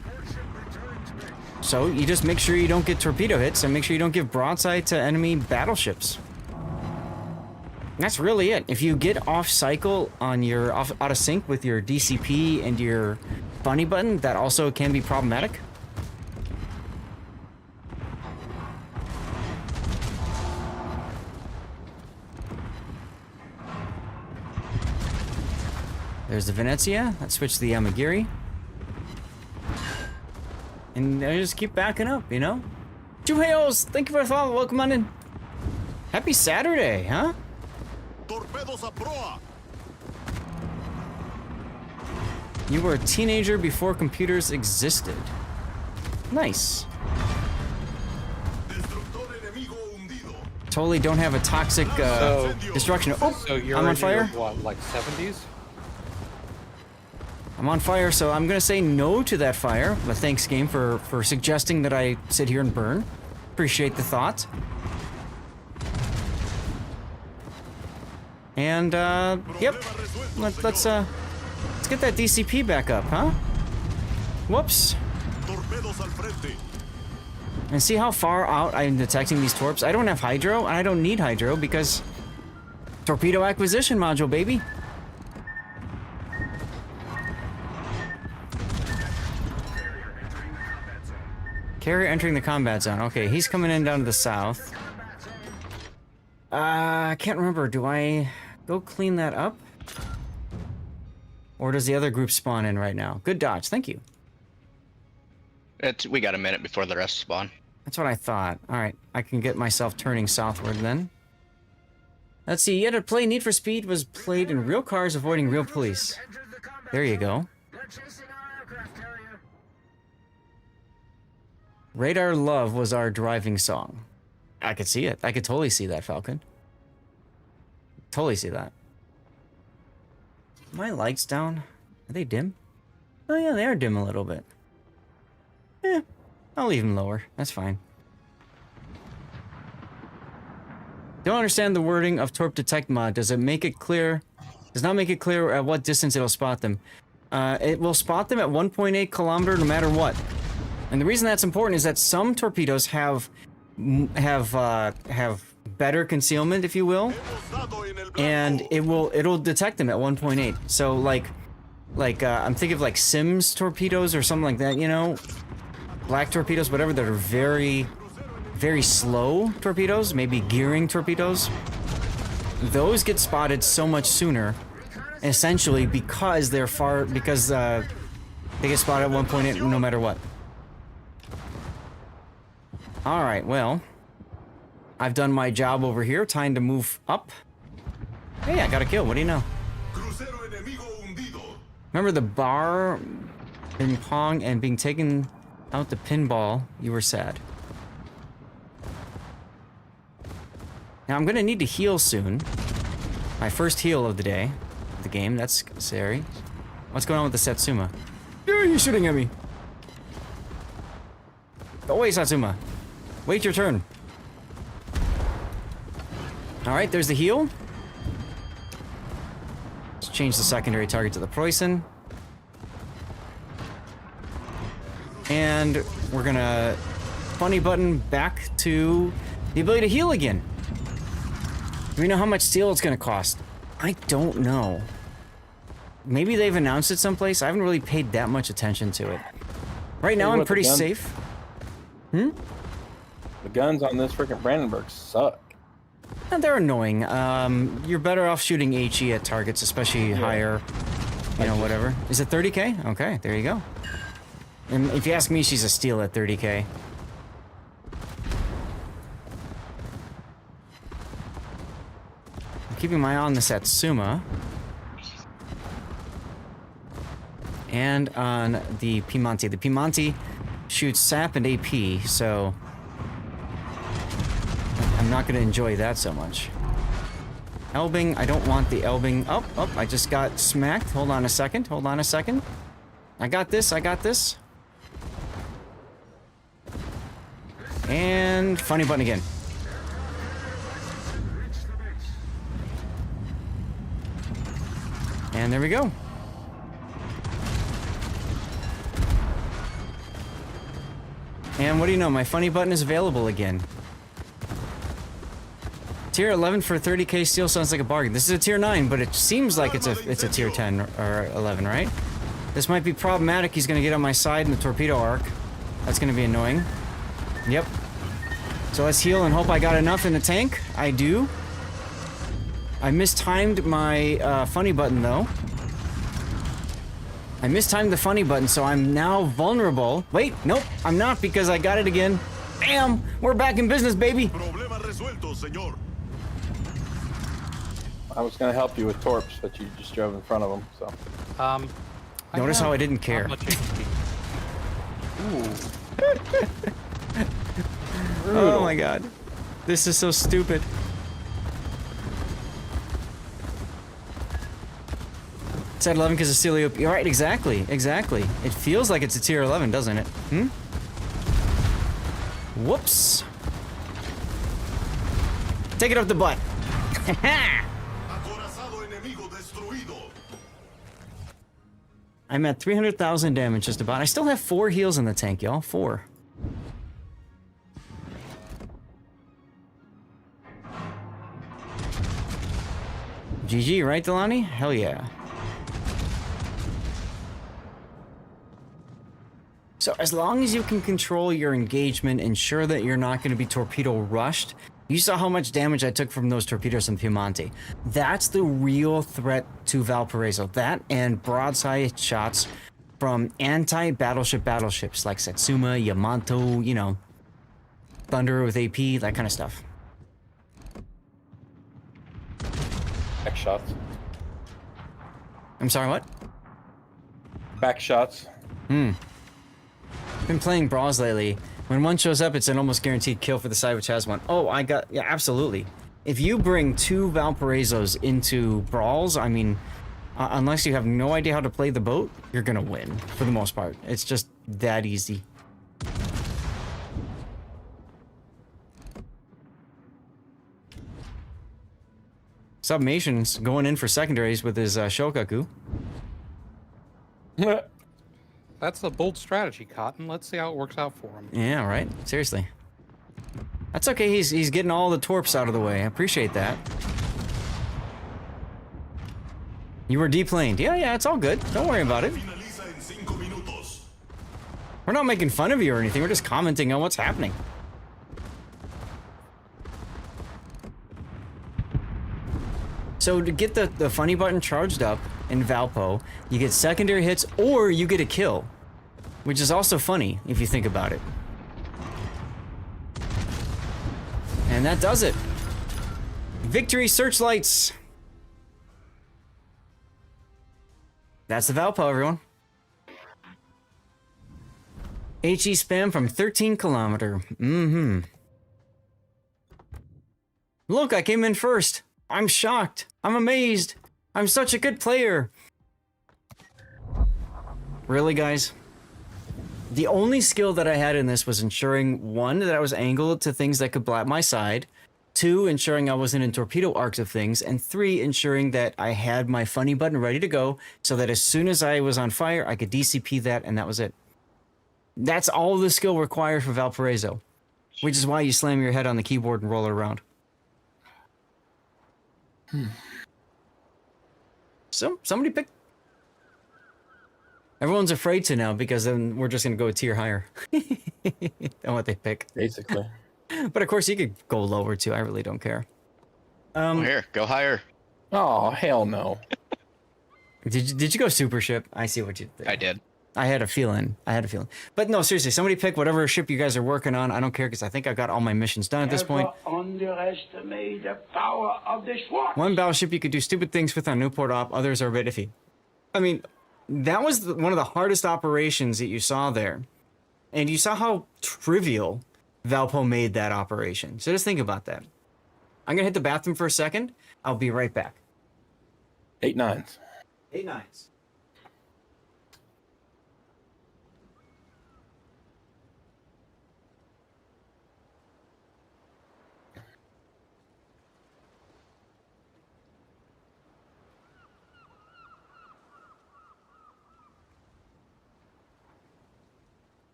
So you just make sure you don't get torpedo hits, and make sure you don't give broadside to enemy battleships. That's really it. If you get off cycle on your out of sync with your DCP and your bunny button, that also can be problematic. There's the Venezia. Let's switch to the Yamagiri. And I just keep backing up, you know? Juheos, thank you for the follow. Welcome on in. Happy Saturday, huh? You were a teenager before computers existed. Nice. Totally don't have a toxic destruction. Oh, So you're I'm on in fire. your, what, like 70s? I'm on fire, so I'm gonna say no to that fire. But thanks, game, for suggesting that I sit here and burn. Appreciate the thought. And yep, let's get that DCP back up, huh? Whoops. And see how far out I'm detecting these torps. I don't have hydro, and I don't need hydro because torpedo acquisition module, baby. Carrier entering the combat zone. Okay, he's coming in down to the south. I can't remember. Do I go clean that up? Or does the other group spawn in right now? Good dodge, thank you. We got a minute before the rest spawn. That's what I thought. Alright, I can get myself turning southward then. Let's see, yet to play Need for Speed was played in real cars avoiding real police. There you go. Radar Love was our driving song. I could see it. I could totally see that, Falcon. Totally see that. My lights down? Are they dim? Oh yeah, they are dim a little bit. Eh, I'll leave them lower. That's fine. Don't understand the wording of Torp Detect mod. Does it make it clear? Does not make it clear at what distance it'll spot them. It will spot them at 1.8 kilometer no matter what. And the reason that's important is that some torpedoes have better concealment, if you will, and it'll detect them at 1.8. So like I'm thinking of like Sims torpedoes or something like that, you know, black torpedoes, whatever, that are very, very slow torpedoes, maybe gearing torpedoes. Those get spotted so much sooner, essentially because they're they get spotted at 1.8 no matter what. All right, well, I've done my job over here. Time to move up. Hey, I got a kill. What do you know? Remember the bar, ping pong, and being taken out the pinball? You were sad. Now I'm gonna need to heal soon. My first heal of the day, the game. That's scary. What's going on with the Satsuma? Are you shooting at me? Go away, Satsuma. Wait your turn. Alright, there's the heal. Let's change the secondary target to the Preußen. And we're gonna funny button back to the ability to heal again. Do we know how much steel it's gonna cost? I don't know. Maybe they've announced it someplace. I haven't really paid that much attention to it. Right now I'm pretty safe. Hmm? The guns on this freaking Brandenburg suck. And they're annoying. You're better off shooting HE at targets, especially higher, you know, whatever. Is it 30k? Okay, there you go. And if you ask me, she's a steal at 30k. I'm keeping my eye on the Satsuma. And on the Piemonte. The Piemonte shoots SAP and AP, so I'm not going to enjoy that so much. Elbing, I don't want the Elbing. Oh, I just got smacked. Hold on a second. Hold on a second. I got this. I got this. And funny button again. And there we go. And what do you know? My funny button is available again. Tier 11 for 30k steel sounds like a bargain. This is a tier 9, but it seems like it's a tier 10 or 11, right? This might be problematic. He's gonna get on my side in the torpedo arc. That's gonna be annoying. Yep. So let's heal and hope I got enough in the tank. I do. I mistimed my funny button though. I mistimed the funny button, so I'm now vulnerable. Wait, nope, I'm not because I got it again. Bam! We're back in business, baby! I was gonna help you with torps, but you just drove in front of them, so. Notice how I didn't care. Oh my god. This is so stupid. It's at 11 because of Celio. You're right, exactly. Exactly. It feels like it's a tier 11, doesn't it? Hmm? Whoops. Take it up the butt. I'm at 300,000 damage just about. I still have 4 heals in the tank, y'all. 4. GG, right, Delaney? Hell yeah. So as long as you can control your engagement, ensure that you're not going to be torpedo rushed, You saw how much damage I took from those torpedoes in Piemonte. That's the real threat to Valparaiso. That and broadside shots from anti-battleship battleships like Satsuma, Yamato, you know, Thunder with AP, that kind of stuff. Back shots. I'm sorry, what? Back shots. Been playing brawls lately. When one shows up, it's an almost guaranteed kill for the side which has one. Oh, yeah, absolutely. If you bring 2 Valparaisos into brawls, I mean, unless you have no idea how to play the boat, you're gonna win, for the most part. It's just that easy. Submation's going in for secondaries with his Shokaku. That's a bold strategy, Cotton. Let's see how it works out for him. Yeah, right? Seriously. That's okay, he's getting all the torps out of the way. I appreciate that. You were deplaned. Yeah, it's all good. Don't worry about it. We're not making fun of you or anything, we're just commenting on what's happening. So to get the funny button charged up in Valpo, you get secondary hits or you get a kill. Which is also funny, if you think about it. And that does it. Victory searchlights! That's the Valpo, everyone. HE spam from 13 kilometer. Look, I came in first. I'm shocked. I'm amazed. I'm such a good player. Really, guys? The only skill that I had in this was ensuring, 1, that I was angled to things that could blap my side, 2, ensuring I wasn't in torpedo arcs of things, and 3, ensuring that I had my funny button ready to go so that as soon as I was on fire, I could DCP that, and that was it. That's all the skill required for Valparaiso, which is why you slam your head on the keyboard and roll it around. So, somebody pick. Everyone's afraid to now because then we're just gonna go a tier higher than what they pick. Basically. But of course you could go lower too, I really don't care. Here, go higher. Oh, hell no. Did you go super ship? I see what you did. I did. I had a feeling. But no, seriously, somebody pick whatever ship you guys are working on. I don't care because I think I got all my missions done at this point. Underestimate the power of the Schwartz. One battleship you could do stupid things with on Newport Op, others are a bit iffy. I mean, that was one of the hardest operations that you saw there. And you saw how trivial Valpo made that operation. So just think about that. I'm going to hit the bathroom for a second. I'll be right back. 8 9s. 8 9s.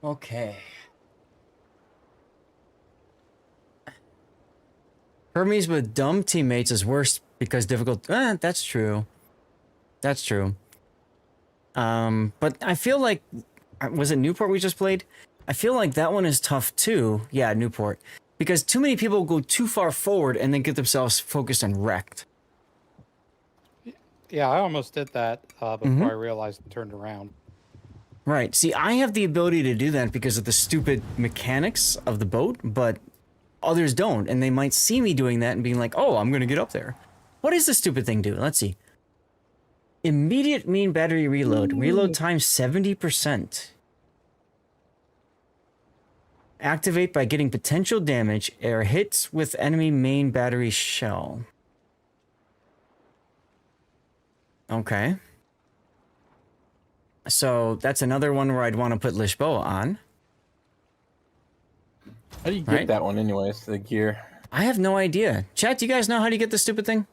Okay. Hermes with dumb teammates is worse because difficult. That's true. That's true. But I feel like, was it Newport we just played? I feel like that one is tough too. Yeah, Newport. Because too many people go too far forward and then get themselves focused and wrecked. Yeah, I almost did that before I realized and turned around. Right. See, I have the ability to do that because of the stupid mechanics of the boat, but others don't, and they might see me doing that and being like, oh, I'm going to get up there. What does the stupid thing do? Let's see. Immediate main battery reload. Reload time 70%. Activate by getting potential damage or hits with enemy main battery shell. Okay. So that's another one where I'd want to put Lisboa on. How do you get that one anyways, the gear? I have no idea. Chat, do you guys know how to get this stupid thing?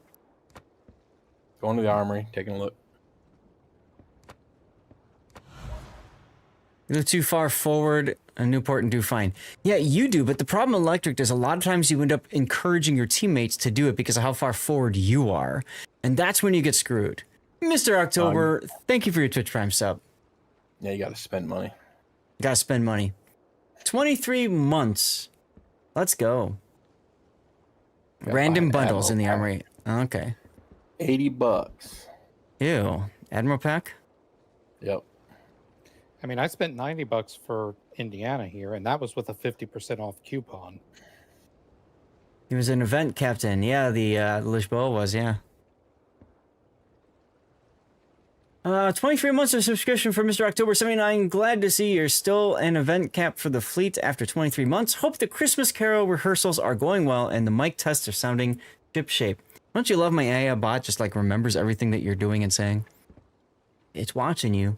Going to the armory, taking a look. You live too far forward, Newport, and do fine. Yeah, you do, but the problem with Electric is a lot of times you end up encouraging your teammates to do it because of how far forward you are. And that's when you get screwed. Mr. October, thank you for your Twitch Prime sub. Yeah, you gotta spend money. Gotta spend money. 23 months. Let's go. Random bundles in the armory. Okay. $80. Ew. Admiral pack? Yep. I mean, I spent $90 for Indiana here, and that was with a 50% off coupon. He was an event captain. Yeah, the Lisboa was, yeah. 23 months of subscription for Mr. October 79. Glad to see you're still an event cap for the fleet after 23 months. Hope the Christmas Carol rehearsals are going well and the mic tests are sounding ship shape. Don't you love my AI bot just like remembers everything that you're doing and saying? It's watching you.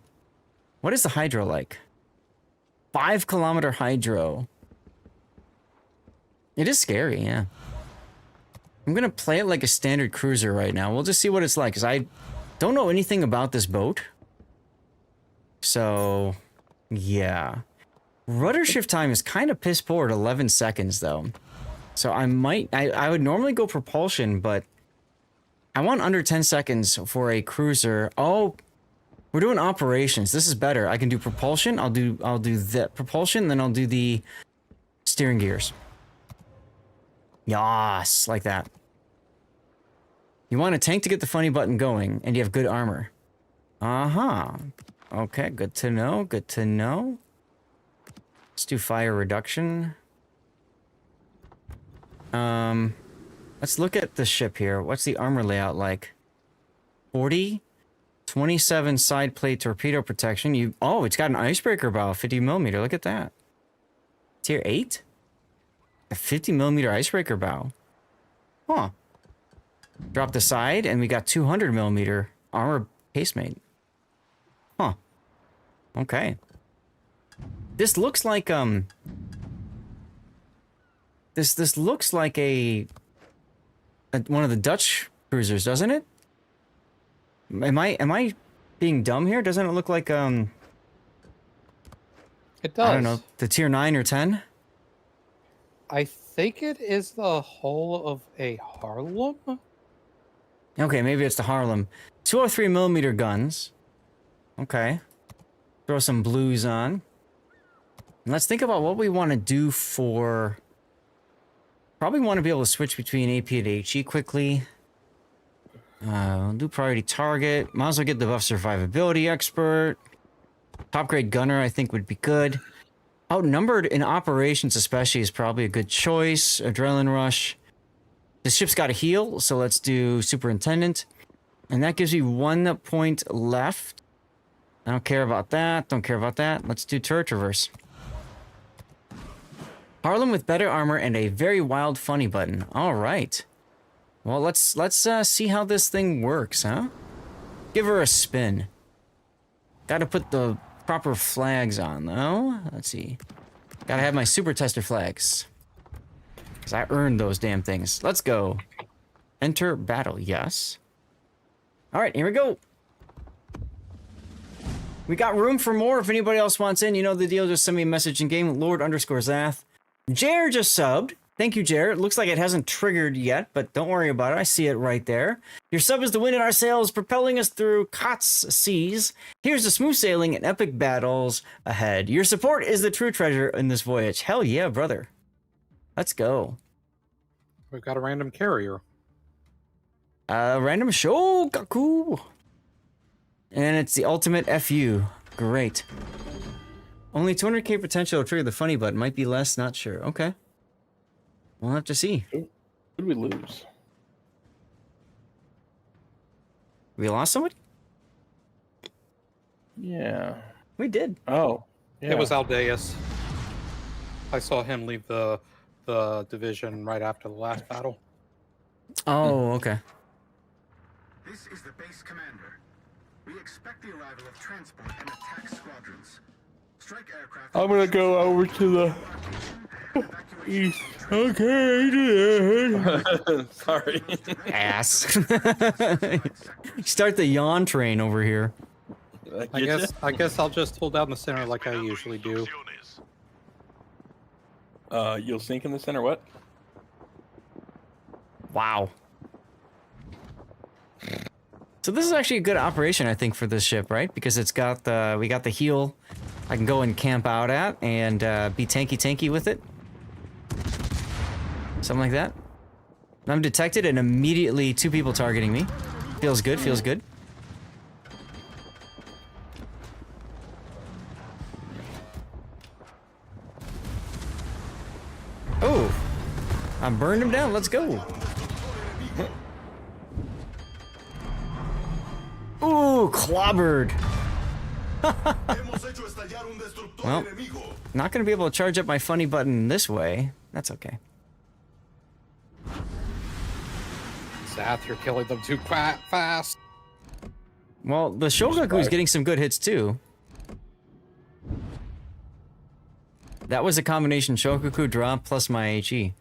What is the hydro like? 5-kilometer hydro. It is scary, yeah. I'm gonna play it like a standard cruiser right now. We'll just see what it's like, because I don't know anything about this boat. So, yeah. Rudder shift time is kind of piss poor at 11 seconds, though. So I would normally go propulsion, but I want under 10 seconds for a cruiser. Oh, we're doing operations. This is better. I can do propulsion. I'll do the propulsion, then I'll do the steering gears. Yas, like that. You want a tank to get the funny button going, and you have good armor. Uh-huh. Okay, good to know, good to know. Let's do fire reduction. Let's look at the ship here. What's the armor layout like? 40? 27 side plate torpedo protection. Oh, it's got an icebreaker bow, 50 millimeter. Look at that. Tier 8? A 50 millimeter icebreaker bow. Huh. Drop the side, and we got 200 millimeter armor casemate. Huh. Okay. This looks like this looks like a one of the Dutch cruisers, doesn't it? Am I being dumb here? Doesn't it look like It does. I don't know, the tier 9 or 10? I think it is the hull of a Harlem. Okay, maybe it's the Harlem. 203 millimeter guns. Okay. Throw some blues on. And let's think about what we want to do for... Probably want to be able to switch between AP and HE quickly. We'll do priority target. Might as well get the buff survivability expert. Top grade gunner I think would be good. Outnumbered in operations especially is probably a good choice. Adrenaline rush. The ship's got to heal, so let's do superintendent. And that gives you 1 point left. I don't care about that. Don't care about that. Let's do turret traverse. Harlem with better armor and a very wild funny button. All right. Well, let's see how this thing works, huh? Give her a spin. Gotta put the proper flags on, though. Let's see. Gotta have my super tester flags. Because I earned those damn things. Let's go. Enter battle, yes. All right, here we go. We got room for more if anybody else wants in. You know the deal, just send me a message in game. Lord_Zath. Jer just subbed. Thank you, Jer. It looks like it hasn't triggered yet, but don't worry about it. I see it right there. Your sub is the wind in our sails, propelling us through KOTS seas. Here's the smooth sailing and epic battles ahead. Your support is the true treasure in this voyage. Hell yeah, brother. Let's go. We've got a random carrier. Random Shogaku. And it's the ultimate FU. Great. Only 200k potential to trigger the funny button. Might be less, not sure. Okay. We'll have to see. Who did we lose? We lost somebody? Yeah. We did. Oh. Yeah. It was Aldeus. I saw him leave the division right after the last battle. Oh, okay. This is the base commander. We expect the arrival of transport and attack squadrons. I'm gonna go over to the east. Okay. Sorry. Ass. Start the yawn train over here. I guess I'll just hold down the center like I usually do. You'll sink in the center. What? Wow. So this is actually a good operation, I think, for this ship, right? Because it's got the we got the heel I can go and camp out at and be tanky with it. Something like that. I'm detected and immediately 2 people targeting me. Feels good, feels good. Oh, I burned him down. Let's go. Ooh, clobbered. Well, not going to be able to charge up my funny button this way. That's okay. Zath, you're killing them too fast. Well, the Shogaku's getting some good hits too. That was a combination Shogaku drop plus my HE.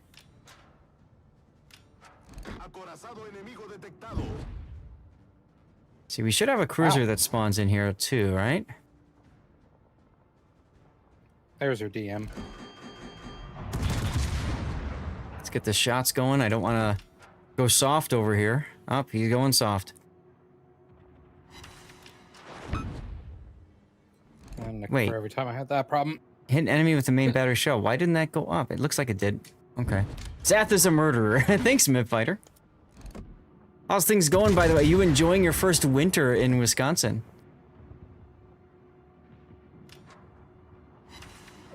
See, we should have a cruiser that spawns in here too, right? There's your DM. Let's get the shots going. I don't want to go soft over here. Oh, he's going soft. Wait. Every time I had that problem. Hit an enemy with the main battery shell. Why didn't that go up? It looks like it did. Okay. Zath is a murderer. Thanks, Midfighter. How's things going, by the way? You enjoying your first winter in Wisconsin?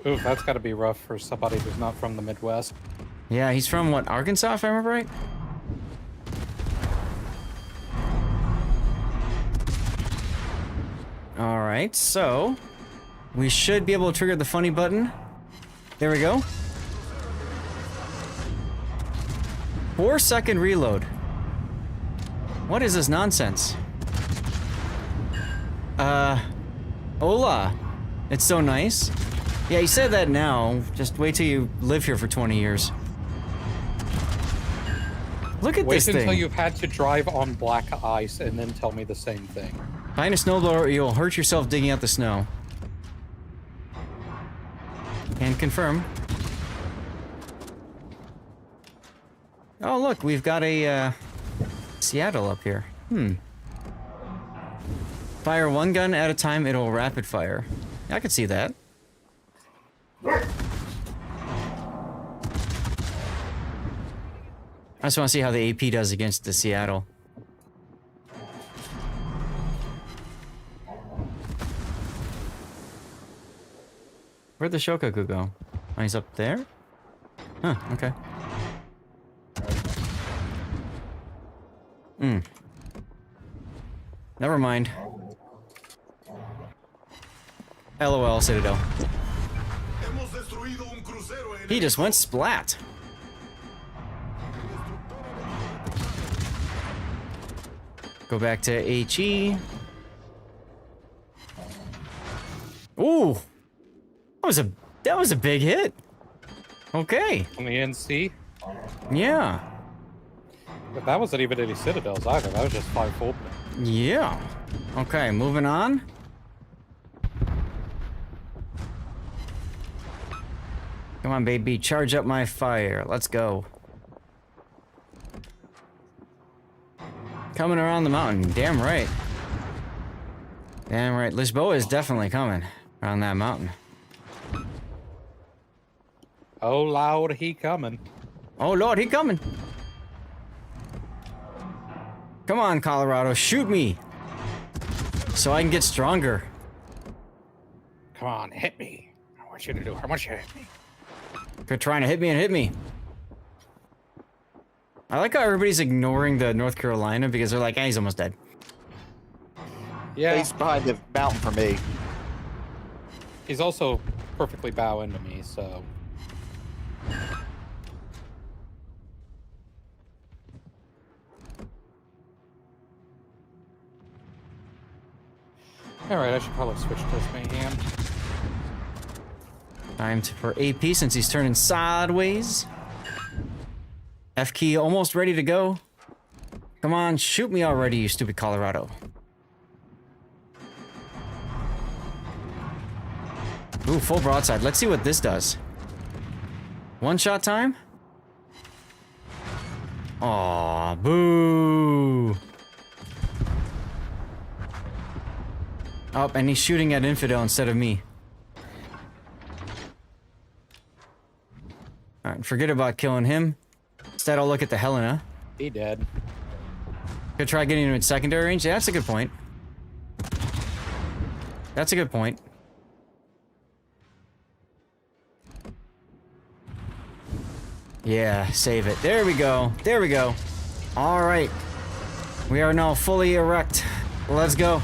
Ooh, that's got to be rough for somebody who's not from the Midwest. Yeah, he's from, what, Arkansas, if I remember right? Alright, so... we should be able to trigger the funny button. There we go. 4-second reload. What is this nonsense? Hola. It's so nice. Yeah, you said that now. Just wait till you live here for 20 years. Look at this thing. Wait until you've had to drive on black ice and then tell me the same thing. Behind a snowblower, you'll hurt yourself digging out the snow. And confirm. Oh, look, we've got a, Seattle up here. Fire 1 gun at a time, it'll rapid fire. I could see that. I just want to see how the AP does against the Seattle. Where'd the Shokaku go? Oh, he's up there? Huh, okay. Never mind. LOL, Citadel. He just went splat. Go back to HE. Ooh! That was a big hit. Okay. On the NC? Yeah. But that wasn't even any Citadels either. That was just 5 full. Yeah. Okay, moving on. Come on, baby. Charge up my fire. Let's go. Coming around the mountain. Damn right. Damn right. Lisboa is definitely coming around that mountain. Oh, Lord, he coming. Oh, Lord, he coming. Come on, Colorado. Shoot me. So I can get stronger. Come on, hit me. I want you to do it. I want you to hit me. They're trying to hit me and hit me. I like how everybody's ignoring the North Carolina because they're like, hey, he's almost dead. Yeah. He's behind the mountain for me. He's also perfectly bow into me, so... Alright, I should probably switch to this mayhem. for AP since he's turning sideways. F key almost ready to go. Come on, shoot me already, you stupid Colorado. Ooh, full broadside. Let's see what this does. One shot time? Aw, boo. Oh, and he's shooting at Infidel instead of me. Alright, forget about killing him. Instead, I'll look at the Helena. He dead. Could try getting him in secondary range. Yeah, that's a good point. That's a good point. Yeah, save it. There we go. There we go. All right. We are now fully erect. Let's go.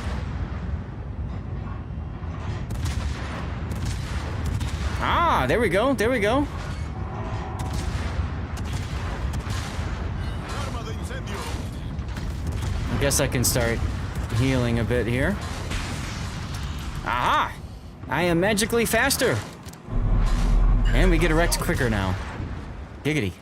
Ah, there we go. There we go. I guess I can start healing a bit here. Aha! I am magically faster. And we get erect quicker now. Giggity.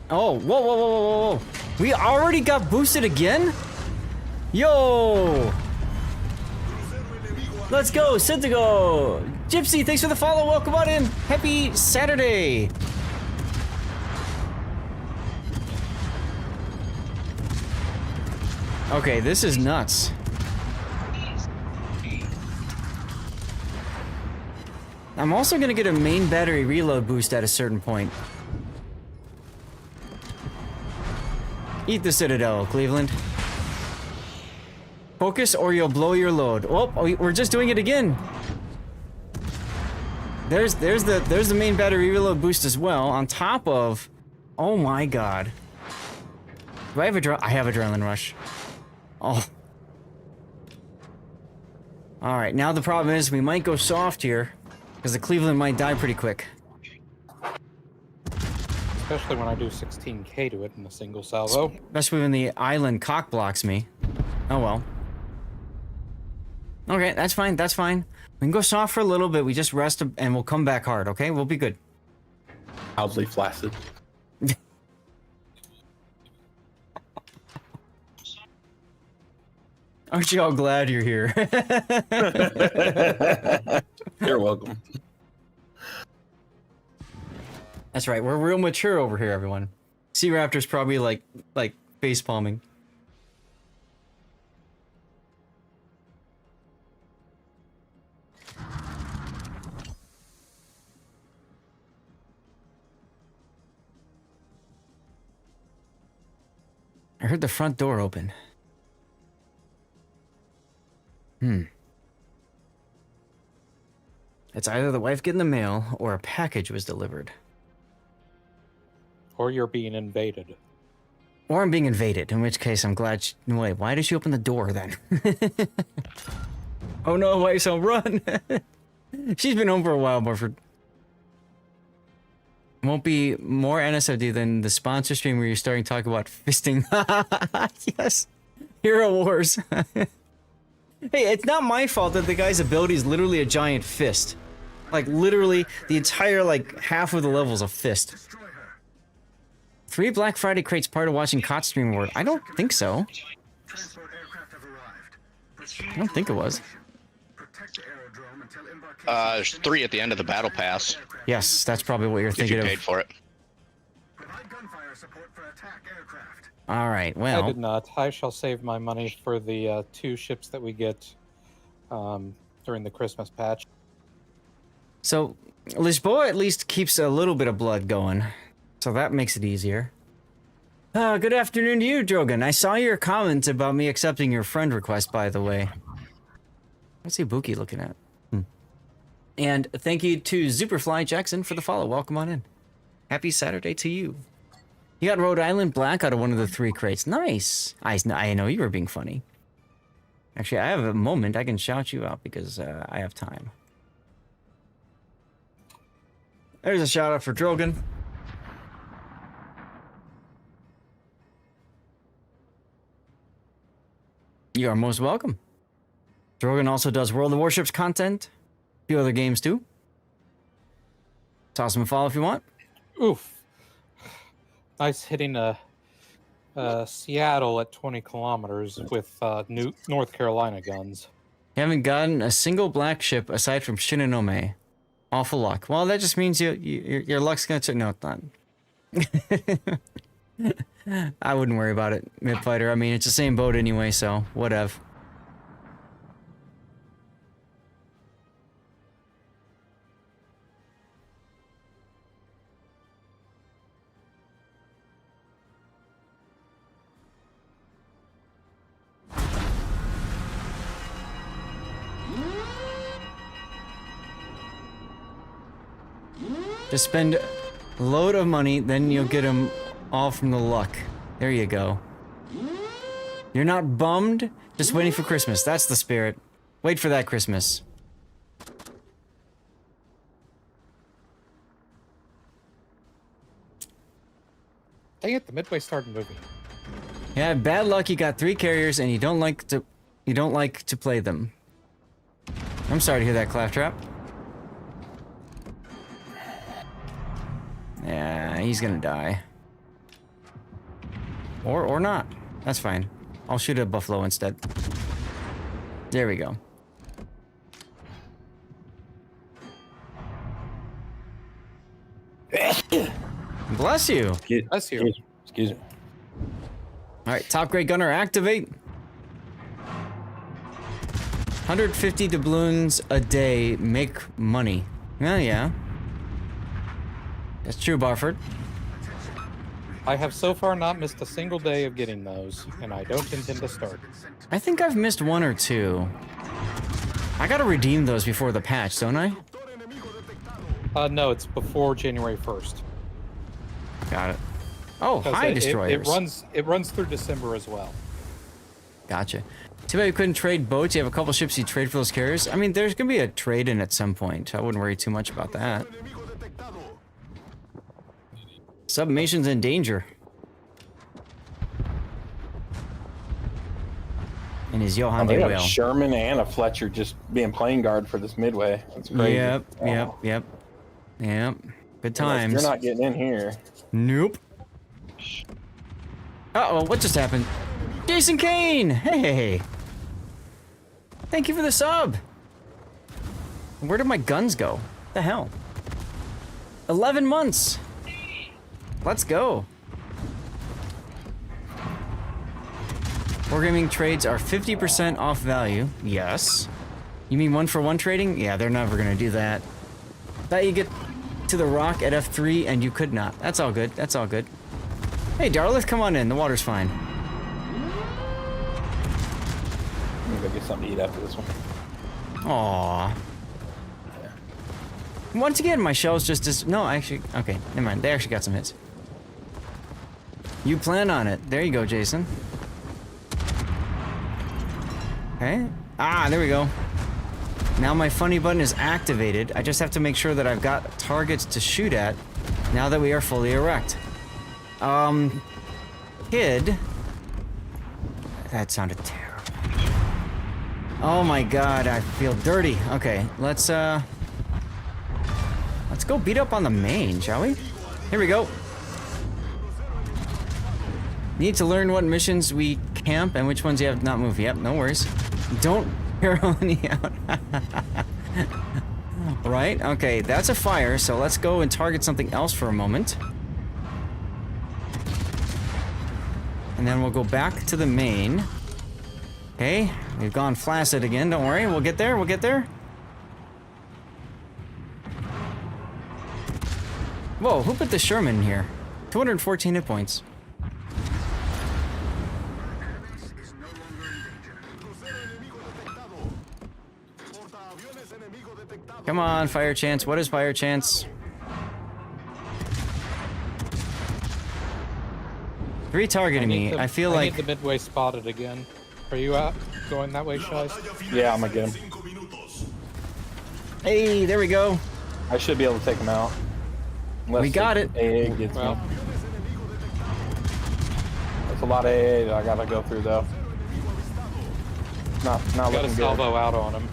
Oh, whoa, whoa, whoa, whoa, whoa. We already got boosted again? Yo! Let's go, Centigo! Gypsy, thanks for the follow, welcome on in! Happy Saturday! Okay, this is nuts. I'm also gonna get a main battery reload boost at a certain point. Eat the Citadel, Cleveland. Focus or you'll blow your load. Oh, we're just doing it again. There's the main battery reload boost as well, on top of... Oh my god. Do I have I have adrenaline rush. Oh. Alright, now the problem is we might go soft here, because the Cleveland might die pretty quick. Especially when I do 16k to it in a single salvo. Especially when the island cock blocks me. Oh well. Okay, that's fine, that's fine. We can go soft for a little bit, we just rest and we'll come back hard, okay? We'll be good. Mildly flaccid. Aren't you all glad you're here? You're welcome. That's right, we're real mature over here, everyone. Sea Raptor's probably like face palming. I heard the front door open. It's either the wife getting the mail or a package was delivered. Or you're being invaded. Or I'm being invaded, in which case I'm glad she... Wait, why did she open the door then? Oh no, wife, so run! She's been home for a while, Morford. Won't be more NSOD than the sponsor stream where you're starting to talk about fisting. Yes! Hero Wars. Hey, it's not my fault that the guy's ability is literally a giant fist. Like, literally, the entire, like, half of the level's a fist. 3 Black Friday crates part of watching KOTS stream award. I don't think so. I don't think it was. There's 3 at the end of the battle pass. Yes, that's probably what you're thinking you of. paid for it. Alright, well... I did not. I shall save my money for the 2 ships that we get during the Christmas patch. So, Lisboa at least keeps a little bit of blood going. So that makes it easier. Good afternoon to you, Drogon. I saw your comment about me accepting your friend request, by the way. What's Ibuki looking at? And thank you to Superfly Jackson for the follow. Welcome on in. Happy Saturday to you. You got Rhode Island Black out of one of the 3 crates. Nice. I know you were being funny. Actually, I have a moment. I can shout you out because I have time. There's a shout out for Drogon. You are most welcome. Drogon also does World of Warships content, a few other games too. Toss him a follow if you want. Oof. Nice hitting Seattle at 20 kilometers with North Carolina guns. You haven't gotten a single black ship aside from Shinonome. Awful luck. Well, that just means your luck's gonna no, it's not. I wouldn't worry about it, Midfighter. I mean, it's the same boat anyway, so whatever. Just spend a load of money, then you'll get them all from the luck. There you go. You're not bummed, just waiting for Christmas. That's the spirit. Wait for that Christmas. Dang it, the Midway started moving. Yeah, bad luck. You got 3 carriers, and you don't like to play them. I'm sorry to hear that, Claptrap. Yeah, he's gonna die. Or not. That's fine. I'll shoot a buffalo instead. There we go. Bless you. Bless you. Excuse me. All right, top grade gunner activate. 150 doubloons a day make money. Yeah. That's true, Barford. I have so far not missed a single day of getting those, and I don't intend to start. I think I've missed 1 or 2. I gotta redeem those before the patch, don't I? No, it's before January 1st. Got it. Oh, hi, destroyers. It runs through December as well. Gotcha. Too bad you couldn't trade boats. You have a couple ships you trade for those carriers. I mean, there's gonna be a trade-in at some point. I wouldn't worry too much about that. Submation's in danger. And his Johan they de got a Whale. Sherman and a Fletcher just being playing guard for this Midway. That's crazy. Yep. Good times. You're not getting in here. Nope. Uh-oh, what just happened? Jason Kane! Hey! Thank you for the sub! Where did my guns go? What the hell? 11 months! Let's go! Wargaming trades are 50% off value. Yes. You mean 1-for-1 trading? Yeah, they're never gonna do that. Bet you get to the rock at F3 and you could not. That's all good. That's all good. Hey, Darlith, come on in. The water's fine. I'm gonna go get something to eat after this one. Aww. Once again, my shell's just as... No, actually... Okay, never mind. They actually got some hits. You plan on it. There you go, Jason. Okay. Ah, there we go. Now my funny button is activated. I just have to make sure that I've got targets to shoot at now that we are fully erect. Kid. That sounded terrible. Oh my god, I feel dirty. Okay, let's go beat up on the main, shall we? Here we go. Need to learn what missions we camp and which ones you have not moved. Yep, no worries. Don't arrow any out. Right, okay, that's a fire, so let's go and target something else for a moment. And then we'll go back to the main. Okay, we've gone flaccid again, don't worry, we'll get there, we'll get there. Whoa, who put the Sherman in here? 214 hit points. Come on, fire chance. What is fire chance? 3 targeting me. I feel like... I need the Midway spotted again. Are you out going that way, Shice? Yeah, I'm gonna get him. Hey, there we go. I should be able to take him out. Unless we got it. AA gets me. That's a lot of AA that I gotta go through, though. Not Got a looking good. salvo out on him.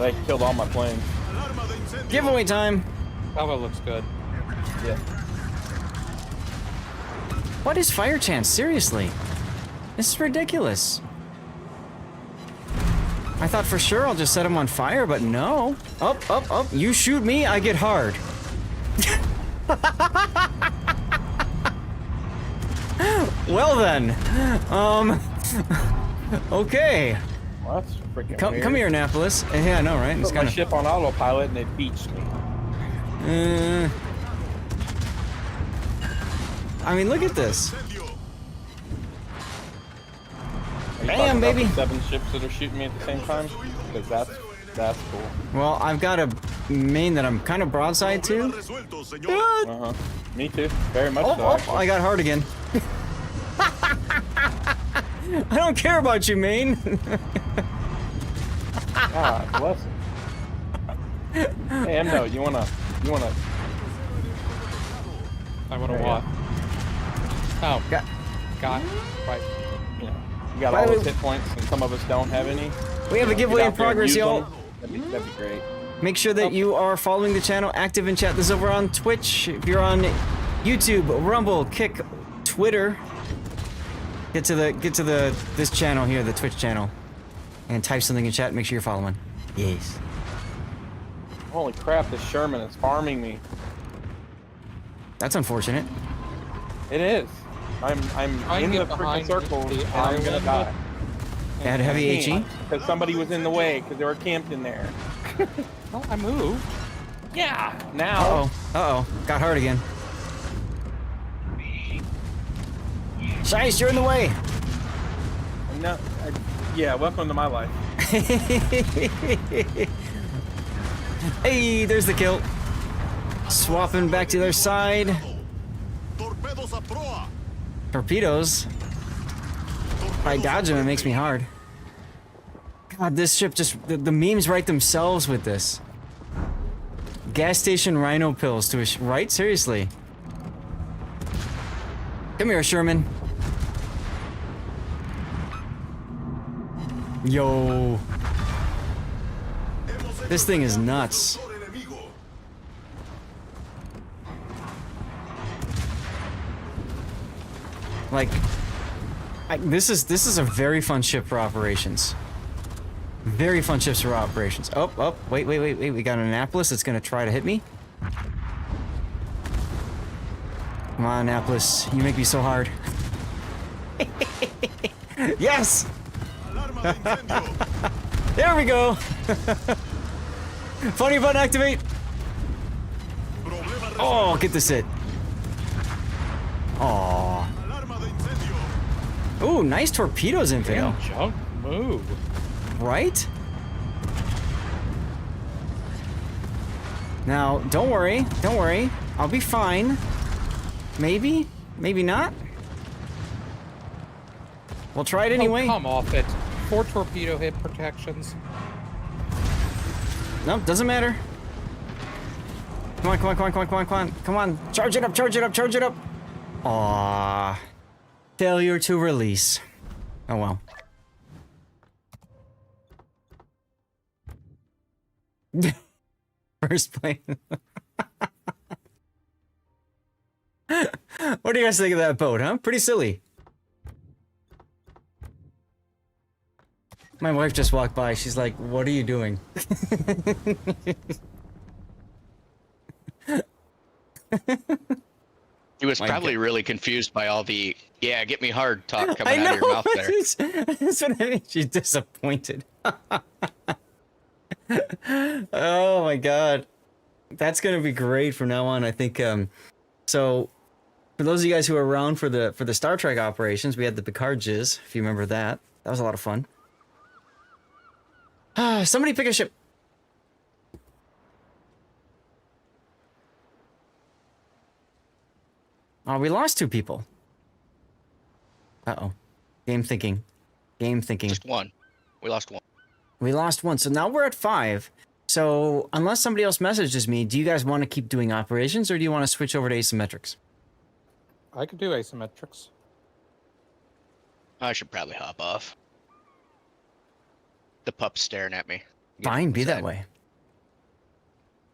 They killed all my planes. Giveaway time. Salvo looks good. Yeah. What is fire chance? Seriously. This is ridiculous. I thought for sure I'll just set him on fire, but no. Up, up, up. You shoot me, I get hard. Well then. Okay. Well, that's freaking Come weird. here, Annapolis. Yeah, I know, right? Put my ship on autopilot and it beached me. I mean, look at this. Are you Bam, talking about baby. the 7 ships that are shooting me at the same time? Because that's cool. Well, I've got a main that I'm kind of broadside to. Uh-huh. Me too. Very much so. Oh, actually. I got hard again. I don't care about you, main. God bless him. Hey, Emno, you wanna I want to There you what? Oh, Got- right. you know, you got By all the those way- hit points and some of us don't have any. We have a Get giveaway in out there and progress, use y'all. them. That'd be great. Make sure that you are following the channel, active in chat. This is over on Twitch. If you're on YouTube, Rumble, Kick, Twitter, get to this channel here, the Twitch channel, and type something in chat. Make sure you're following. Yes. Holy crap, this Sherman is farming me. That's unfortunate. It is. I'm I in get the freaking behind circle the and I'm gonna island. die. Add heavy HE. Because somebody was in the way because they were camped in there. Well, I moved. Yeah. Now. Uh-oh. Uh-oh. Got hard again. Shice, you're in the way. No. Yeah. Welcome to my life. Hey, there's the kill. Swapping back to their side. Torpedoes. By dodging it makes me hard. God, this ship just... The memes write themselves with this. Gas station rhino pills to a... right? Seriously. Come here, Sherman. Yo. This thing is nuts. Like, this is a very fun ship for operations. Very fun ships for operations. Oh, wait. We got an Annapolis that's gonna try to hit me. Come on, Annapolis. You make me so hard. Yes! There we go! Funny button activate! Oh, get this hit. Aw. Ooh, nice torpedoes, Infidel. Damn, junk move. Right? Now, don't worry. I'll be fine. Maybe? Maybe not? We'll try it anyway. Oh, come off it. 4 torpedo hit protections. Nope, doesn't matter. Come on. Charge it up. Aww. Failure to release. Oh well. First plane. What do you guys think of that boat, huh? Pretty silly. My wife just walked by. She's like, "What are you doing?" He was probably really confused by all the "yeah, get me hard" talk coming out of your mouth there. That's what I mean. She's disappointed. Oh my god, that's gonna be great from now on. I think. So, for those of you guys who are around for the Star Trek operations, we had the Picard Jizz. If you remember that, that was a lot of fun. Somebody pick a ship. Oh, we lost 2 people. Uh-oh. Game thinking. Just one. We lost one. We lost 1. So now we're at 5. So unless somebody else messages me, do you guys want to keep doing operations or do you want to switch over to asymmetrics? I could do asymmetrics. I should probably hop off. The pup's staring at me. Fine, be that way.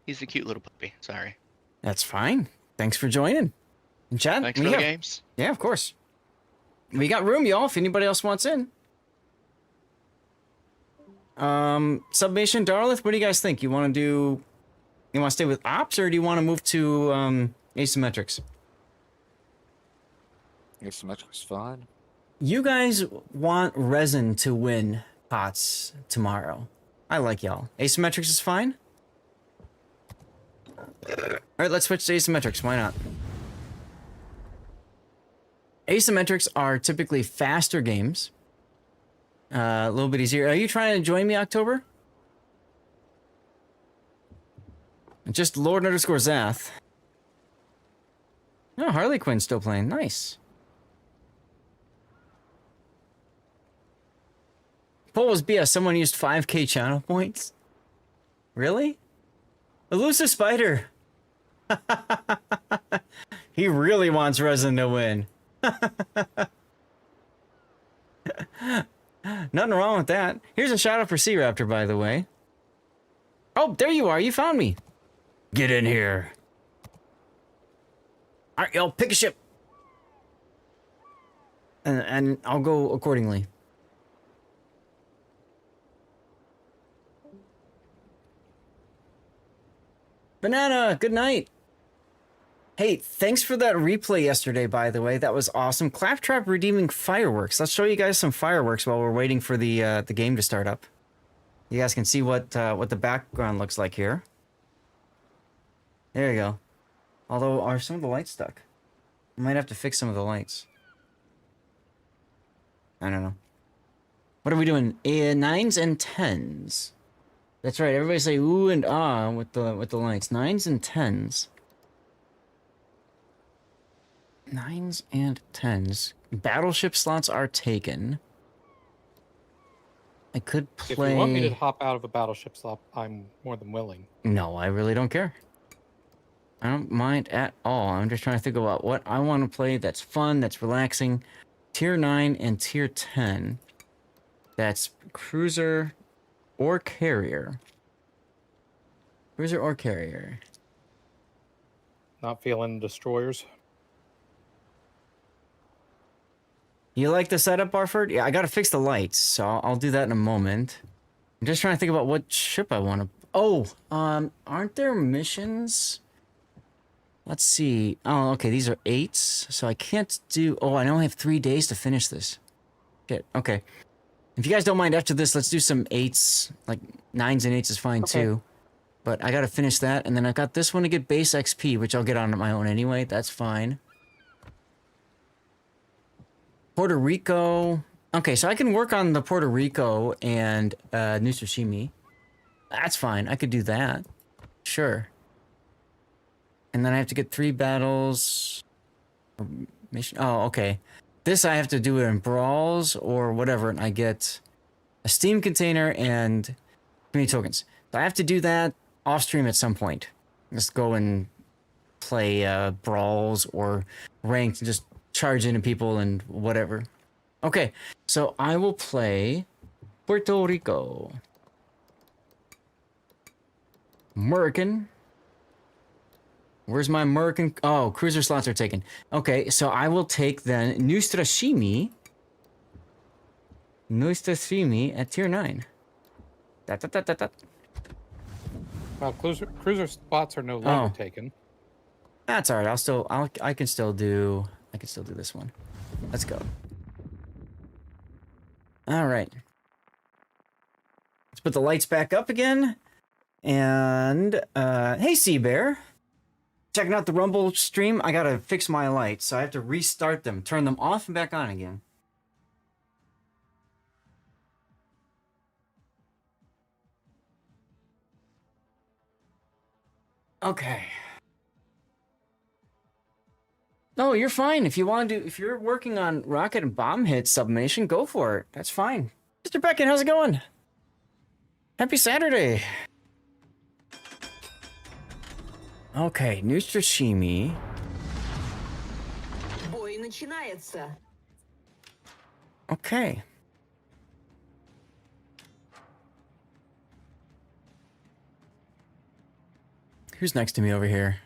He's a cute little puppy. Sorry. That's fine. Thanks for joining. And Chad, Thanks for the games. Yeah, of course. We got room, y'all, if anybody else wants in. Submission, Darlith, what do you guys think? You want to stay with Ops, or do you want to move to Asymmetrics? Asymmetrics fine. You guys want Resin to win KOTS tomorrow. I like y'all. Asymmetrics is fine? Alright, let's switch to Asymmetrics. Why not? Asymmetrics are typically faster games. A little bit easier. Are you trying to join me, October? Just Lord_Zath. Oh, Harley Quinn's still playing. Nice. Poll was BS. Someone used 5k channel points. Really? Elusive Spider. He really wants Resin to win. Nothing wrong with that. Here's a shout out for Sea Raptor, by the way. Oh, there you are. You found me. Get in here. All right, y'all, pick a ship. And I'll go accordingly. Banana, good night. Hey, thanks for that replay yesterday, by the way. That was awesome. Claptrap redeeming fireworks. Let's show you guys some fireworks while we're waiting for the game to start up. You guys can see what the background looks like here. There you go. Although, are some of the lights stuck? I might have to fix some of the lights. I don't know. What are we doing? 9s and 10s. That's right. Everybody say ooh and ah with the lights. 9s and 10s. 9s and 10s. Battleship slots are taken. I could play... If you want me to hop out of a battleship slot, I'm more than willing. No, I really don't care. I don't mind at all. I'm just trying to think about what I want to play that's fun, that's relaxing. Tier 9 and Tier 10. That's cruiser or carrier. Cruiser or carrier. Not feeling destroyers. You like the setup, Barford? Yeah, I gotta fix the lights, so I'll do that in a moment. I'm just trying to think about what ship I want to... Oh, aren't there missions? Let's see. Oh, okay, these are 8s, so I can't do... Oh, I only have 3 days to finish this. Shit, okay. If you guys don't mind, after this, let's do some 8s. Like, 9s and 8s is fine, too. But I gotta finish that, and then I got this one to get base XP, which I'll get on my own anyway. That's fine. Puerto Rico. Okay, so I can work on the Puerto Rico and New Tsushima. That's fine. I could do that. Sure. And then I have to get 3 battles. Mission. Oh, okay. This I have to do it in brawls or whatever, and I get a Steam container and community tokens. So I have to do that off stream at some point. Just go and play brawls or ranked and just charge into people and whatever. Okay, so I will play Puerto Rico. American. Where's my American? Oh, cruiser slots are taken. Okay, so I will take then New Tsushima at tier 9. Well, cruiser spots are no longer taken. That's all right. I can still do this one. Let's go. All right. Let's put the lights back up again. And hey, Sea Bear. Checking out the Rumble stream. I gotta fix my lights, so I have to restart them, turn them off and back on again. Okay. No, you're fine. If you want to do, if you're working on rocket and bomb hit submission, go for it. That's fine. Mr. Beckett, how's it going? Happy Saturday. Okay, New Tsushima. Бой начинается. Okay. Who's next to me over here?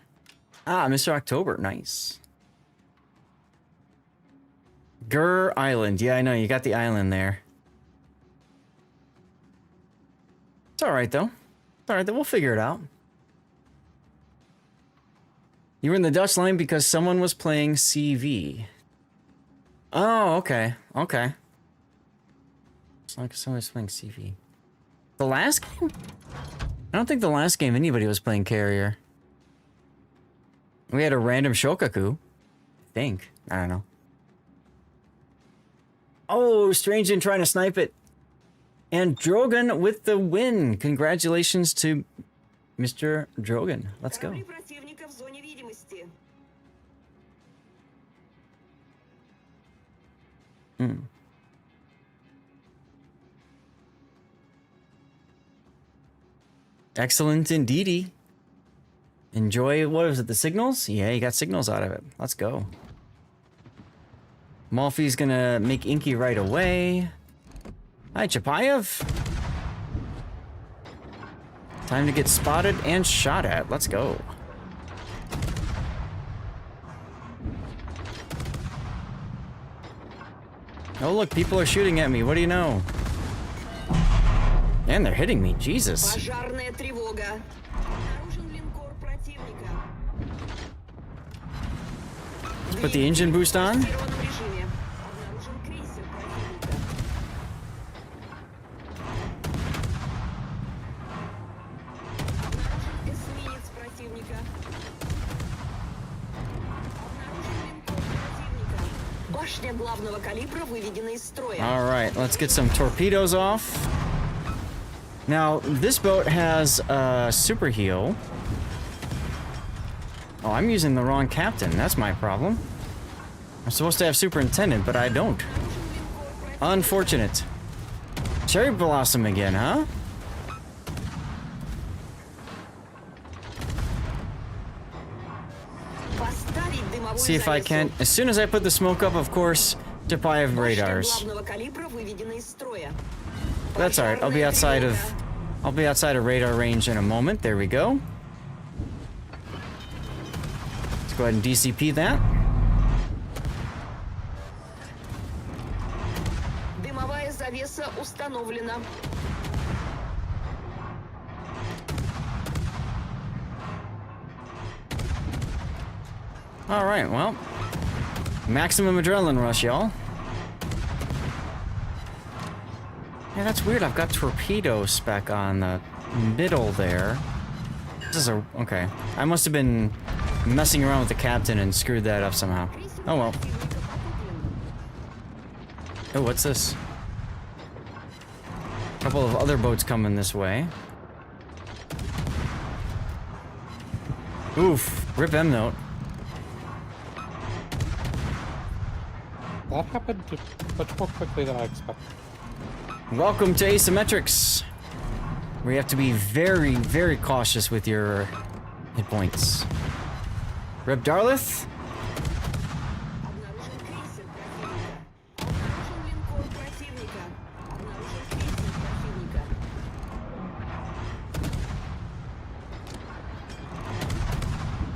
Ah, Mr. October. Nice. Gur Island. Yeah, I know. You got the island there. It's alright, though. It's alright, though. We'll figure it out. You were in the Dutch line because someone was playing CV. Oh, okay. Okay. It's like someone was playing CV. The last game? I don't think the last game anybody was playing carrier. We had a random Shokaku. I think. I don't know. Oh, Strange trying to snipe it. And Drogon with the win. Congratulations to Mr. Drogon. Let's go. Excellent indeedy. Enjoy, what was it, the signals? Yeah, you got signals out of it. Let's go. Malfi's gonna make Inky right away. Hi, Chapayev. Time to get spotted and shot at. Let's go. Oh, look, people are shooting at me. What do you know? And they're hitting me. Jesus. Let's put the engine boost on. Alright, let's get some torpedoes off. Now, this boat has a super heal. Oh, I'm using the wrong captain. That's my problem. I'm supposed to have superintendent, but I don't. Unfortunate. Cherry Blossom again, huh? See if I can. As soon as I put the smoke up, of course, Chapayev radars. That's alright. I'll be outside of radar range in a moment. There we go. Let's go ahead and DCP that. Alright, well. Maximum adrenaline rush, y'all. Yeah, that's weird. I've got torpedo spec on the middle there. This is a... okay. I must have been messing around with the captain and screwed that up somehow. Oh well. Oh, what's this? A couple of other boats coming this way. Oof. Rip M-Note. That happened much more quickly than I expected. Welcome to Asymmetrics, where you have to be very, very cautious with your hit points. Rep Darlith.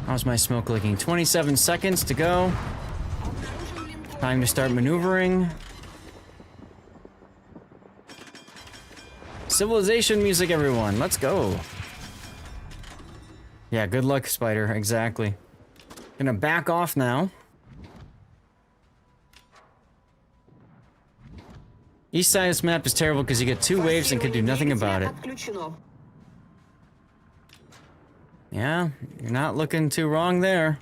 How's my smoke looking? 27 seconds to go. Time to start maneuvering. Civilization music, everyone. Let's go. Yeah, good luck, Spider. Exactly. Gonna back off now. East side of this map is terrible because you get two waves and can do nothing about it. Yeah, you're not looking too wrong there.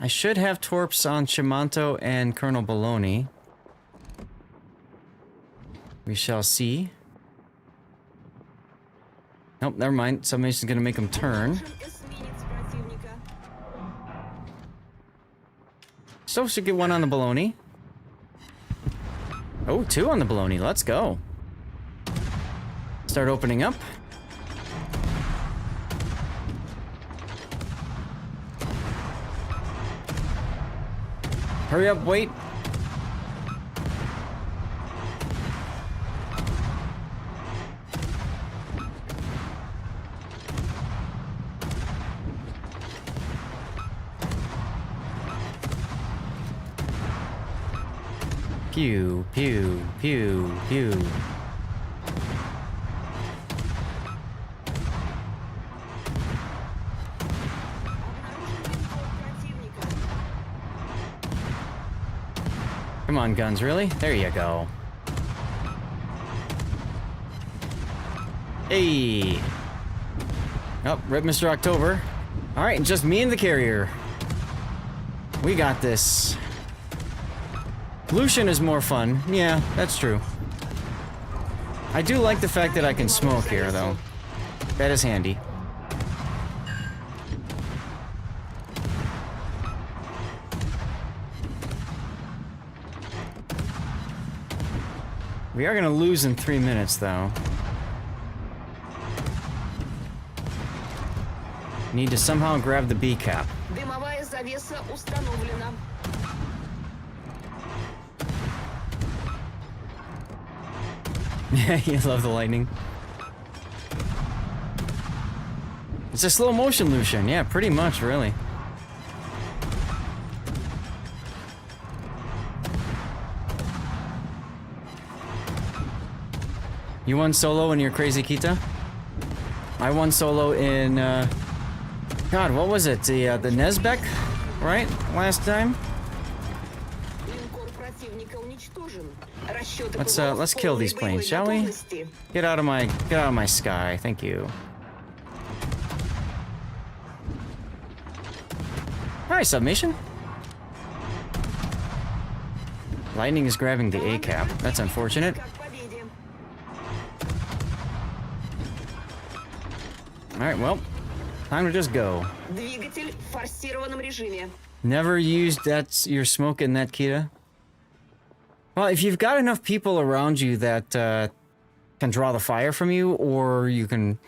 I should have torps on Chimanto and Colonel Baloney. We shall see. Nope, never mind. Somebody's gonna make him turn. So should get one on the Baloney. Oh, two on the Baloney. Let's go. Start opening up. Hurry up, wait. Pew, pew, pew, pew. Come on, guns, really? There you go. Hey! Oh, rip Mr. October. Alright, just me and the carrier. We got this. Lucian is more fun. Yeah, that's true. I do like the fact that I can smoke here, though. That is handy. We are gonna lose in 3 minutes, though. Need to somehow grab the B cap. Дымовая завеса установлена. Yeah, you love the lightning. It's a slow motion Lucian, yeah, pretty much, really. You won solo in your crazy Kita? I won solo in, God, what was it? The Nezbek, right? Last time? Let's kill these planes, shall we? Get out of my sky, thank you. Hi, submission. Lightning is grabbing the A cap. That's unfortunate. Alright, well, time to just go. Двигатель в форсированном режиме. Never used your smoke in that Kita? Well, if you've got enough people around you that can draw the fire from you, or you can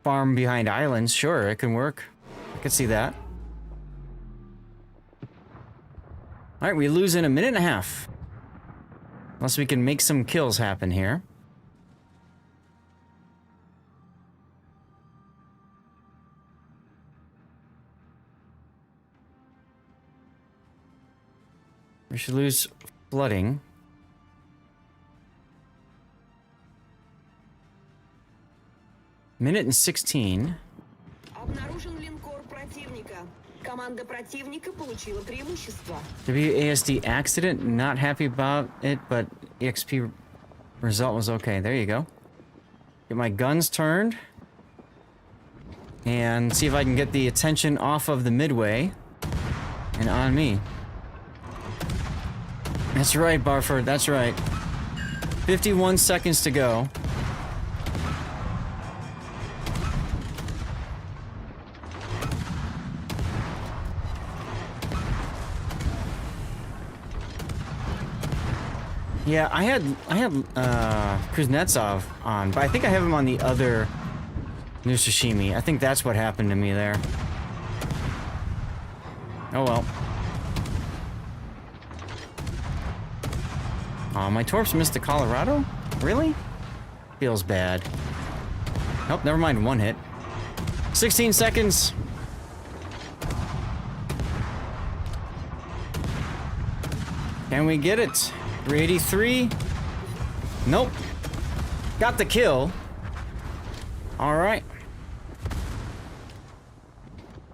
farm behind islands, sure, it can work. I can see that. Alright, we lose in 1.5 minutes. Unless we can make some kills happen here. We should lose flooding. Minute and 16. Обнаружен линкор противника. Команда противника получила преимущество. WASD accident, not happy about it, but EXP result was okay. There you go. Get my guns turned. And see if I can get the attention off of the midway. And on me. That's right, Barford, that's right. 51 seconds to go. Yeah, I had Kuznetsov on, but I think I have him on the other New Sashimi. I think that's what happened to me there. Oh well. Oh, my Torps missed the Colorado? Really? Feels bad. Nope, never mind, 1 hit. 16 seconds! Can we get it? 383? Nope. Got the kill. Alright.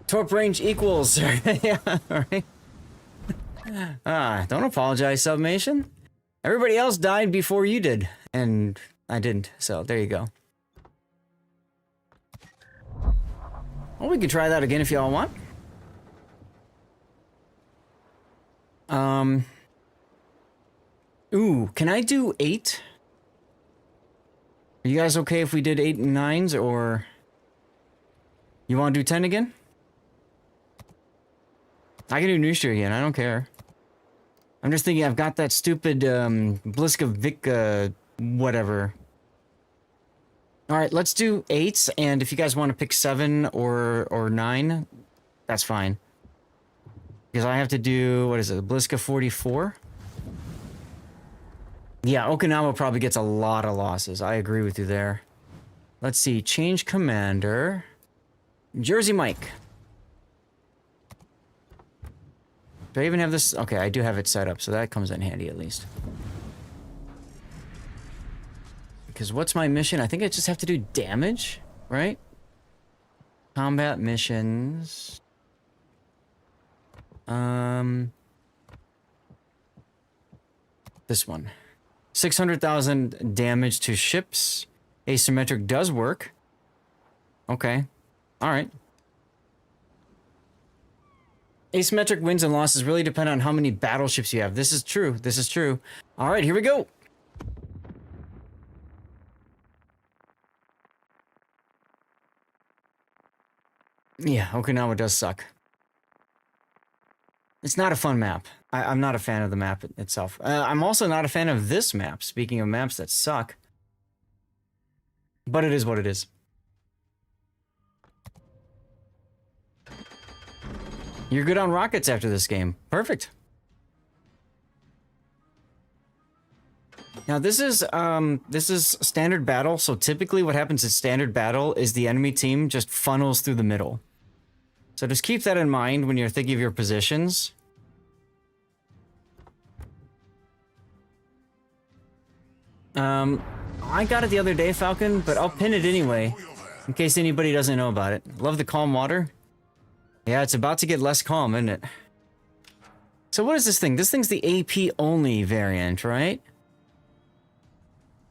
Torp range equals. Yeah, alright. Don't apologize, Submation. Everybody else died before you did, and I didn't, so there you go. Well, we can try that again if y'all want. Ooh, can I do 8? Are you guys okay if we did 8 and 9s, or... You want to do 10 again? I can do Nusha again, I don't care. I'm just thinking I've got that stupid, Bliskovic, whatever. Alright, let's do 8s, and if you guys want to pick 7 or 9, that's fine. Because I have to do, what is it, Bliska 44? Yeah, Okinawa probably gets a lot of losses. I agree with you there. Let's see, change commander. Jersey Mike. Do I even have this? Okay, I do have it set up, so that comes in handy at least. Because what's my mission? I think I just have to do damage, right? Combat missions. This one. 600,000 damage to ships. Asymmetric does work. Okay. Alright. Asymmetric wins and losses really depend on how many battleships you have. This is true. This is true. Alright, here we go. Yeah, Okinawa does suck. It's not a fun map. I'm not a fan of the map itself. I'm also not a fan of this map, speaking of maps that suck. But it is what it is. You're good on rockets after this game. Perfect. Now this is standard battle, so typically what happens in standard battle is the enemy team just funnels through the middle. So just keep that in mind when you're thinking of your positions. I got it the other day, Falcon, but I'll pin it anyway, in case anybody doesn't know about it. Love the calm water. Yeah, it's about to get less calm, isn't it? So what is this thing? This thing's the AP only variant, right?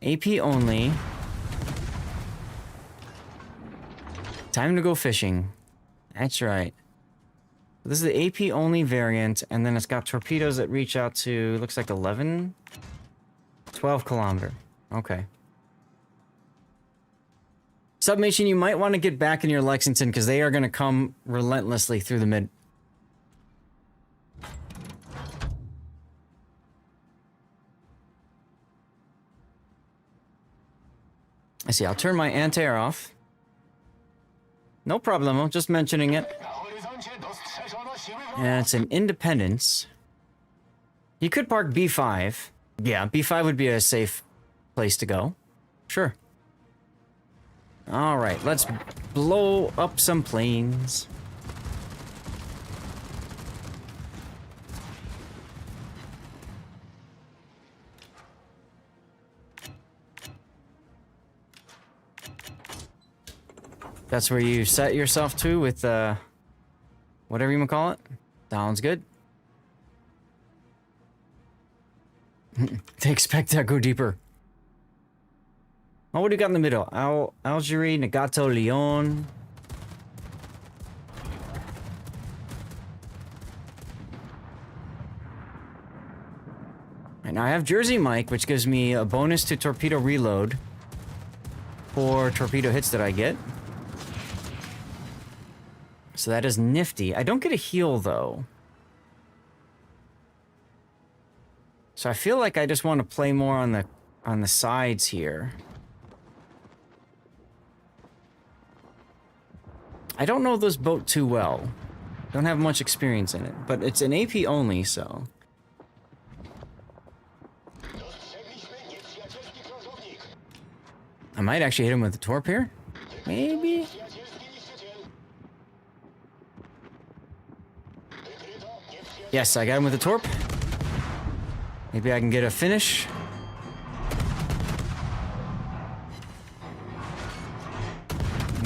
AP only. Time to go fishing. That's right. This is the AP only variant, and then it's got torpedoes that reach out to, looks like 11? 12 kilometer. Okay. Submission, you might want to get back in your Lexington, because they are going to come relentlessly through the mid. I see, I'll turn my anti-air off. No problemo, just mentioning it. And it's an Independence. You could park B5. Yeah, B5 would be a safe place to go. Sure. Alright, let's blow up some planes. That's where you set yourself to with, whatever you want to call it. Sounds good. They expect to go deeper. Oh, what do you got in the middle? Algeria, Nagato, Lyon. And now I have Jersey Mike, which gives me a bonus to torpedo reload for torpedo hits that I get. So that is nifty. I don't get a heal, though. So I feel like I just want to play more on the sides here. I don't know this boat too well. Don't have much experience in it, but it's an AP only, so. I might actually hit him with the torp here. Maybe. Yes, I got him with the torp. Maybe I can get a finish.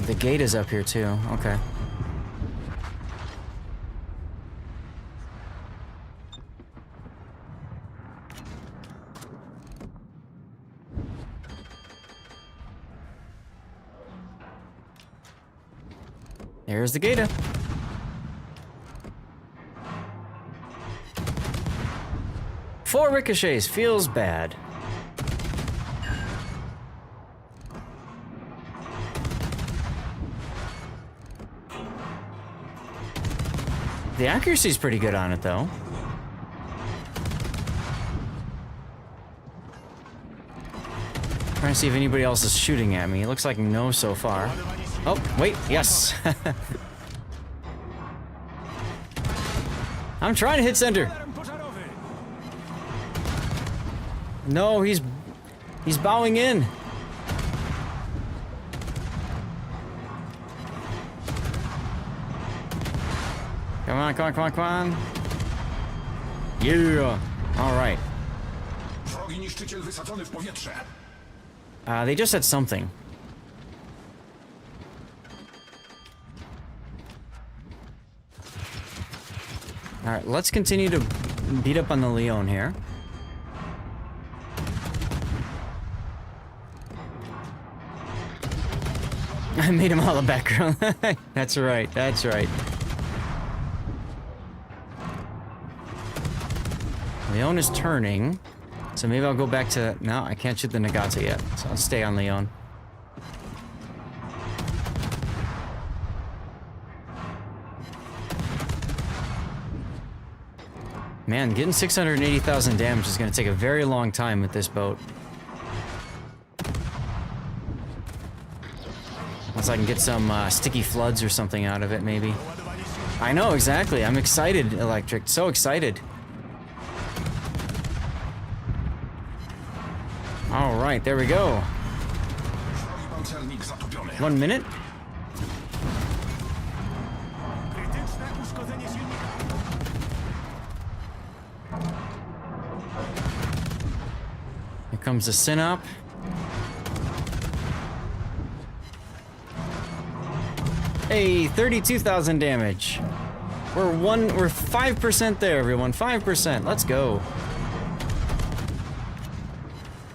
The gate is up here too. Okay. There's the Gator. Four ricochets, feels bad. The accuracy's pretty good on it, though. Trying to see if anybody else is shooting at me. It looks like no so far. Oh, wait, yes. I'm trying to hit center. No, he's bowing in. Come on, come on, come on, come on. Yeah. All right. They just said something. All right, let's continue to beat up on the Leon here. I made him all the background. That's right, that's right. Leon is turning, so maybe I'll go back to... No, I can't shoot the Nagata yet, so I'll stay on Leon. Man, getting 680,000 damage is going to take a very long time with this boat. Unless I can get some sticky floods or something out of it, maybe. I know, exactly. I'm excited, Electric. So excited. All right, there we go. 1 minute. Here comes the Synop. Hey, 32,000 damage. We're 5% there, everyone. 5%. Let's go.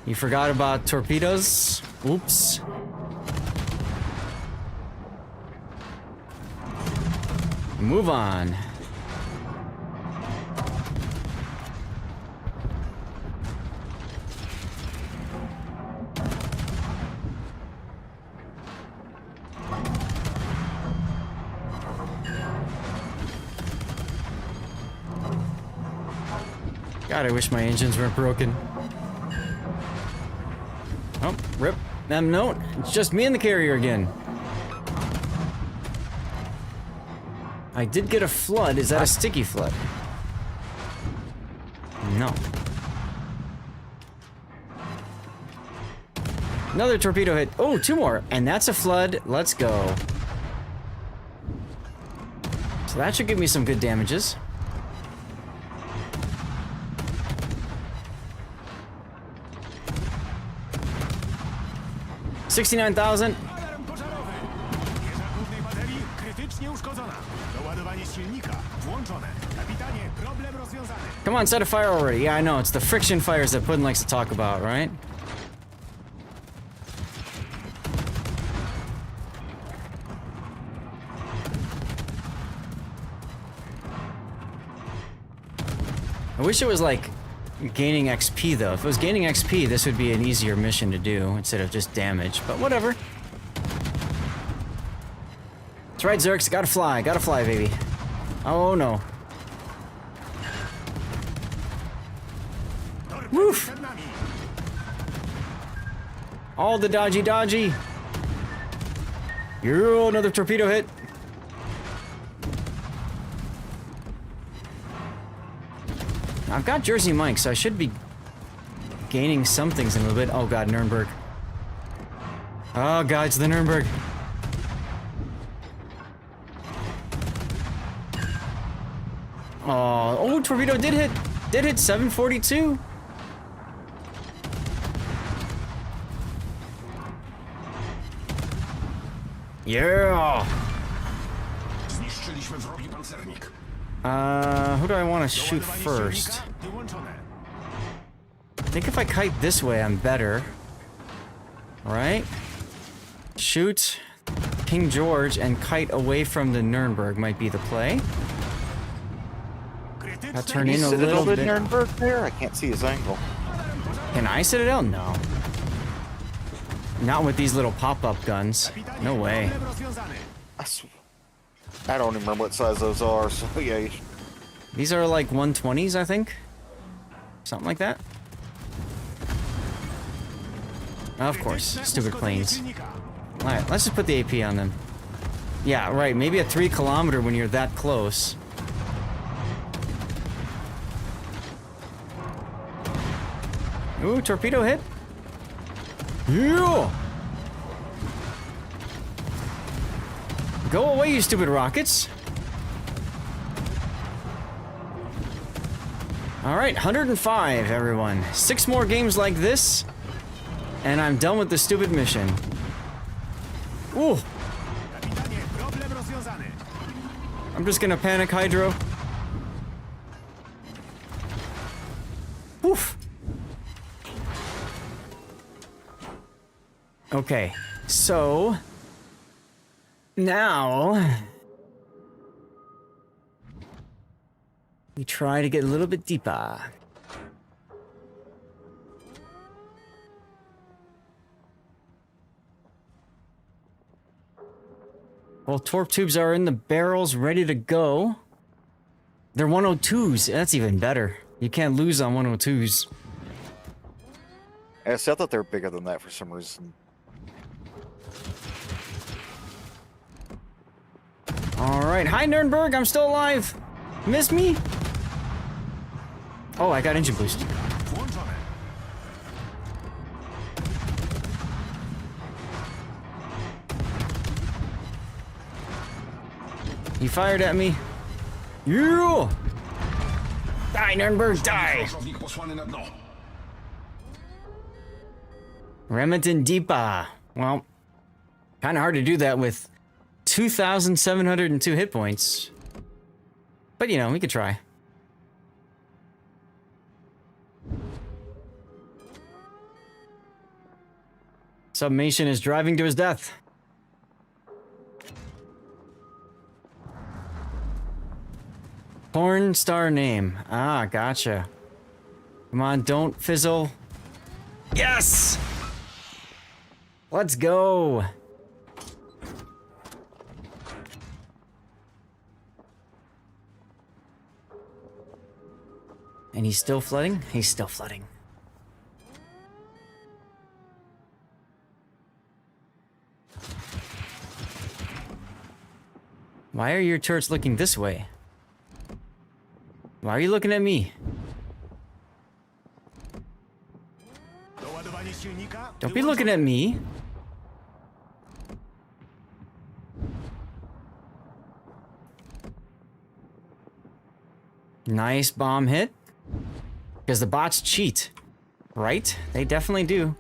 You forgot about torpedoes? Oops. Move on. God, I wish my engines weren't broken. Oh, rip. No, it's just me and the carrier again. I did get a flood. Is that a sticky flood? No. Another torpedo hit. Oh, 2 more. And that's a flood. Let's go. So that should give me some good damages. $69,000. Come on, set a fire already. Yeah, I know. It's the friction fires that Puddin likes to talk about, right? I wish it was like gaining XP though. If it was gaining XP, this would be an easier mission to do instead of just damage, but whatever. That's right, Zerx, gotta fly, baby. Oh no. Woof! All the dodgy. Yo, another torpedo hit. I've got Jersey Mike, so I should be gaining some things in a little bit. Oh god, Nuremberg. Oh god, it's the Nuremberg. Oh, torpedo did hit 742. Yeah. Who do I want to shoot first? I think if I kite this way, I'm better. Right? Shoot King George and kite away from the Nuremberg might be the play. I'll turn in a little bit. Nuremberg there? I can't see his angle. Can I Citadel? No. Not with these little pop-up guns. No way. I don't remember what size those are, so yeah. These are like 120s, I think. Something like that. Of course, stupid planes. Alright, let's just put the AP on them. Yeah, right, maybe a 3 kilometer when you're that close. Ooh, torpedo hit. Yeah! Go away, you stupid rockets. Alright, 105, everyone. 6 more games like this, and I'm done with the stupid mission. Ooh. I'm just gonna panic hydro. Oof. Okay, so now we try to get a little bit deeper. Well, torp tubes are in the barrels, ready to go. They're 102s. That's even better. You can't lose on 102s. I thought they were bigger than that for some reason. Alright, hi Nuremberg, I'm still alive. Miss me? Oh, I got engine boost. He fired at me. Yeah! Die, Nuremberg, die! Remington Deepa. Well, kind of hard to do that with 2,702 hit points. But, you know, we could try. Submation is driving to his death. Porn star name. Ah, gotcha. Come on, don't fizzle. Yes! Let's go. And he's still flooding? He's still flooding. Why are your turrets looking this way? Why are you looking at me? Don't be looking at me. Nice bomb hit. Because the bots cheat. Right? They definitely do.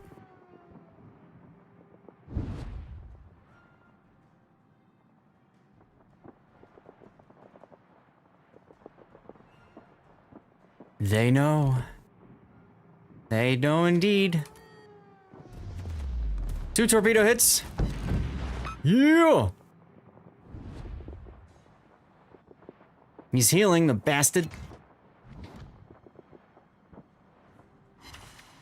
They know. They know indeed. 2 torpedo hits. Yeah! He's healing, the bastard.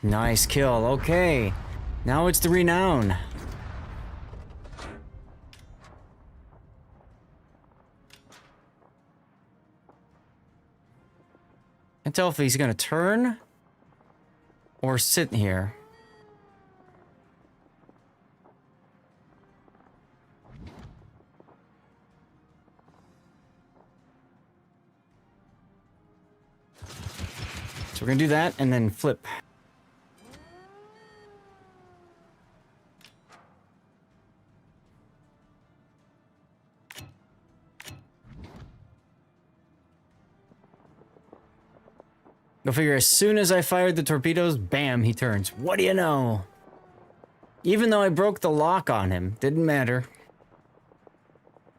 Nice kill. Okay. Now it's the renown. Can't tell if he's gonna turn or sit here. So we're gonna do that and then flip. Go figure, as soon as I fired the torpedoes, bam, he turns. What do you know? Even though I broke the lock on him, didn't matter.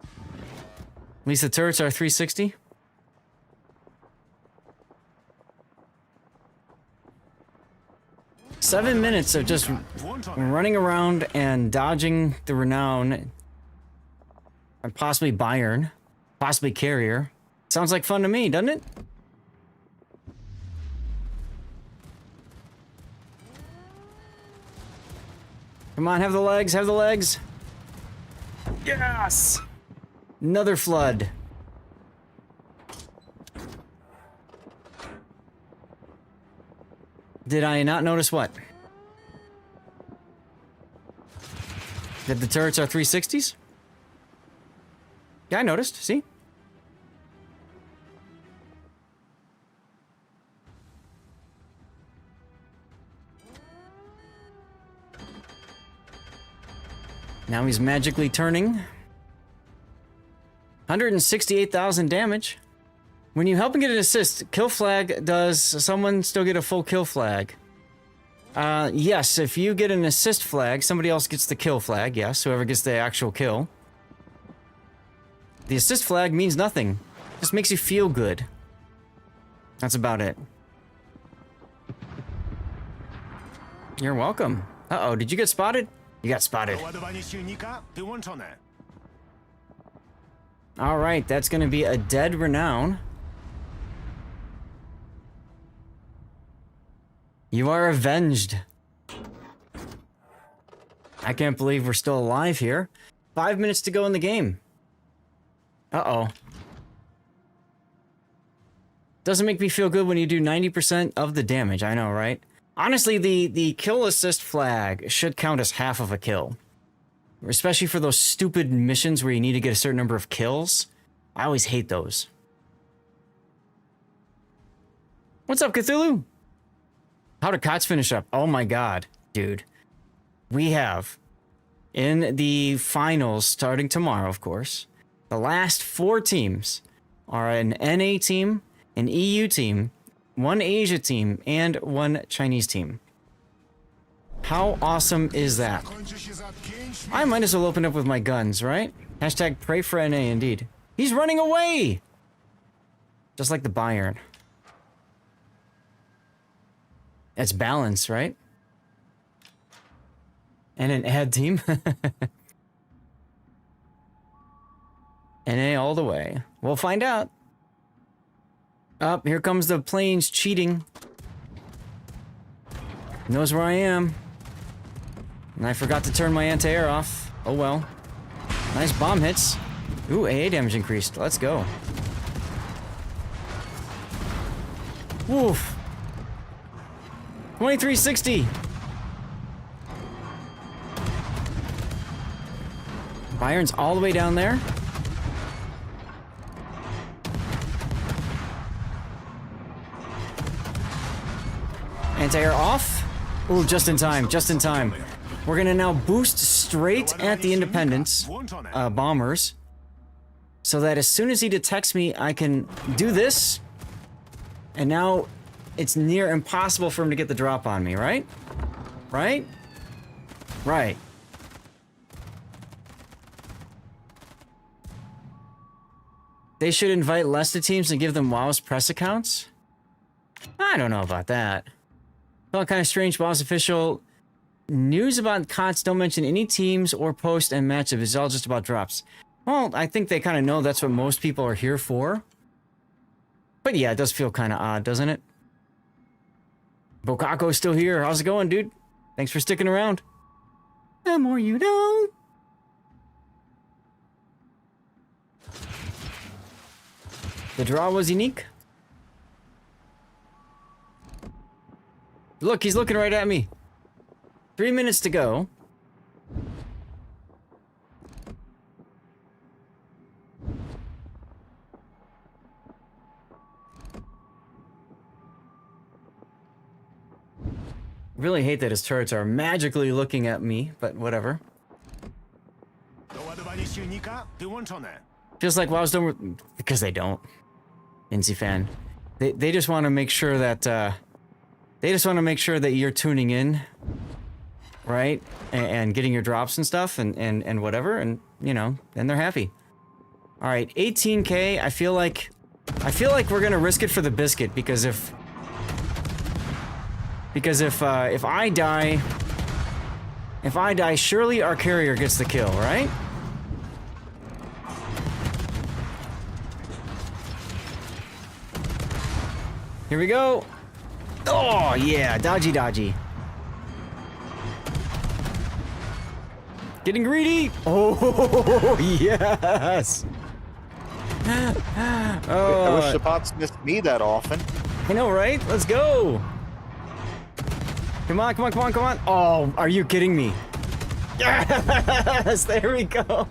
At least the turrets are 360. Seven minutes of just running around and dodging the renown. And possibly Bayern. Possibly carrier. Sounds like fun to me, doesn't it? Come on, have the legs, have the legs. Yes! Another flood. Did I not notice what? That the turrets are 360s? Yeah, I noticed, see? Now he's magically turning. 168,000 damage. When you help him get an assist, kill flag, does someone still get a full kill flag? Yes, if you get an assist flag, somebody else gets the kill flag, yes, whoever gets the actual kill. The assist flag means nothing. Just makes you feel good. That's about it. You're welcome. Uh-oh, did you get spotted? You got spotted. Alright, that's gonna be a dead renown. You are avenged. I can't believe we're still alive here. 5 minutes to go in the game. Uh-oh. Doesn't make me feel good when you do 90% of the damage, I know, right? Honestly, the kill assist flag should count as half of a kill. Especially for those stupid missions where you need to get a certain number of kills. I always hate those. What's up, Cthulhu? How did KOTS finish up? Oh my god, dude. We have, in the finals starting tomorrow, of course, the last 4 teams are an NA team, an EU team, 1 Asia team, and 1 Chinese team. How awesome is that? I might as well open up with my guns, right? Hashtag pray for NA, indeed. He's running away! Just like the Bayern. That's balance, right? And an ad team. NA all the way. We'll find out. Up, here comes the planes cheating. Knows where I am. And I forgot to turn my anti-air off. Oh well. Nice bomb hits. Ooh, AA damage increased. Let's go. Woof. 2360. Bayern's all the way down there. Anti-air off. Ooh, just in time, just in time. We're gonna now boost straight at the Independence bombers, so that as soon as he detects me, I can do this. And now it's near impossible for him to get the drop on me, right? Right? Right. They should invite less to teams and give them WoW's press accounts? I don't know about that. Felt kind of strange. WoW's official news about KOTS don't mention any teams or post and matchups. It's all just about drops. Well, I think they kind of know that's what most people are here for. But yeah, it does feel kind of odd, doesn't it? Bokako's still here. How's it going, dude? Thanks for sticking around. The more you know. The draw was unique. Look, he's looking right at me. 3 minutes to go. Really hate that his turrets are magically looking at me, but whatever. Feels like WoW's done because they don't. Incy fan. They just want to make sure that they just want to make sure that you're tuning in, right? And getting your drops and stuff and whatever, and you know, and they're happy. All right, 18K. I feel like we're gonna risk it for the biscuit because if I die, surely our carrier gets the kill, right? Here we go. Oh yeah, dodgy. Getting greedy. Oh yes. I wish the bots missed me that often. I know, right? Let's go. Come on. Oh, are you kidding me? Yes, there we go.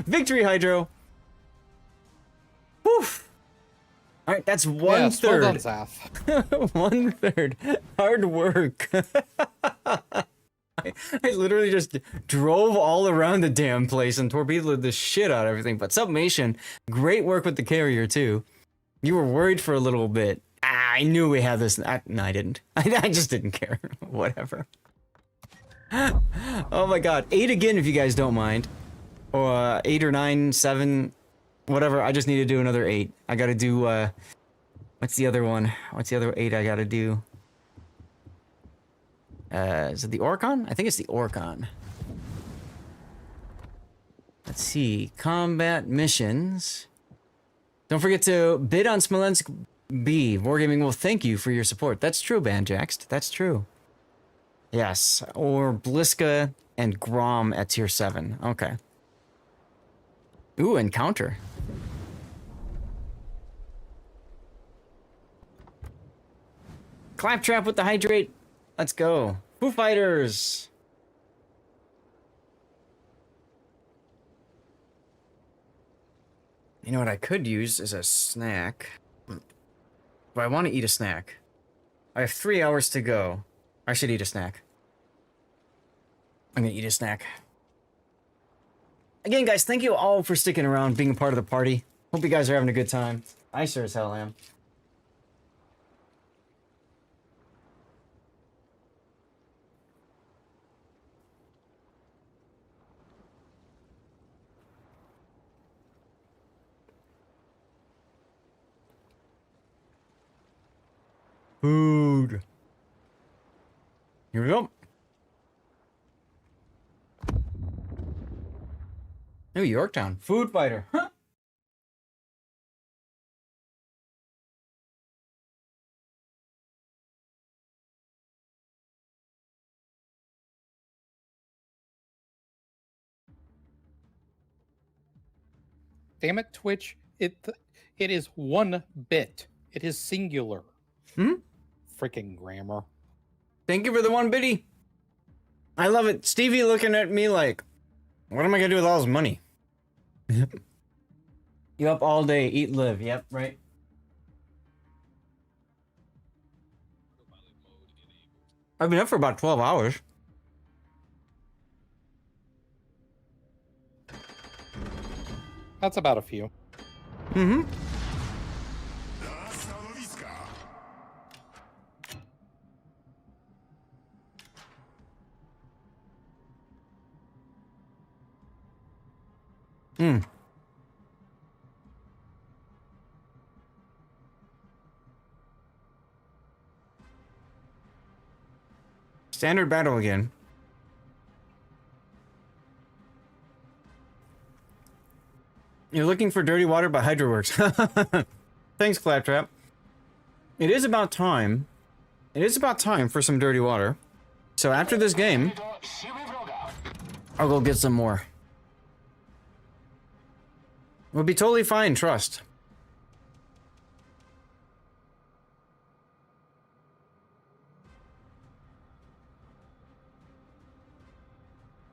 Victory, Hydro. Woof. All right, that's 1/3. Well done, Zaf. 1/3. Hard work. I literally just drove all around the damn place and torpedoed the shit out of everything. But Submation, great work with the carrier too. You were worried for a little bit. I knew we had this. No, I didn't. I just didn't care. Whatever. Oh my god. 8 again if you guys don't mind. Or 8 or 9, 7, whatever. I just need to do another 8. I gotta do, what's the other one? What's the other 8 I gotta do? Is it the Orcon? I think it's the Orcon. Let's see. Combat missions. Don't forget to bid on Smolensk B. Wargaming will thank you for your support. That's true, Banjaxed. That's true. Yes. Or Bliska and Grom at tier 7. Okay. Ooh, Encounter. Claptrap with the Hydrate. Let's go. Foo Fighters. You know what I could use is a snack. But I want to eat a snack. I have 3 hours to go. I should eat a snack. I'm gonna eat a snack. Again, guys, thank you all for sticking around, being a part of the party. Hope you guys are having a good time. I sure as hell am. Food. Here we go. New Yorktown. Food fighter. Huh? Damn it, Twitch. It is 1 bit. It is singular. Hmm? Freaking grammar. Thank you for the 1 biddy. I love it. Stevie looking at me like, what am I gonna do with all this money? You up all day, eat, live. Yep, right. I've been up for about 12 hours. That's about a few. Mm-hmm. Hmm. Standard battle again. You're looking for dirty water by Hydroworks. Thanks, Claptrap. It is about time. It is about time for some dirty water. So after this game, I'll go get some more. We'll be totally fine, trust.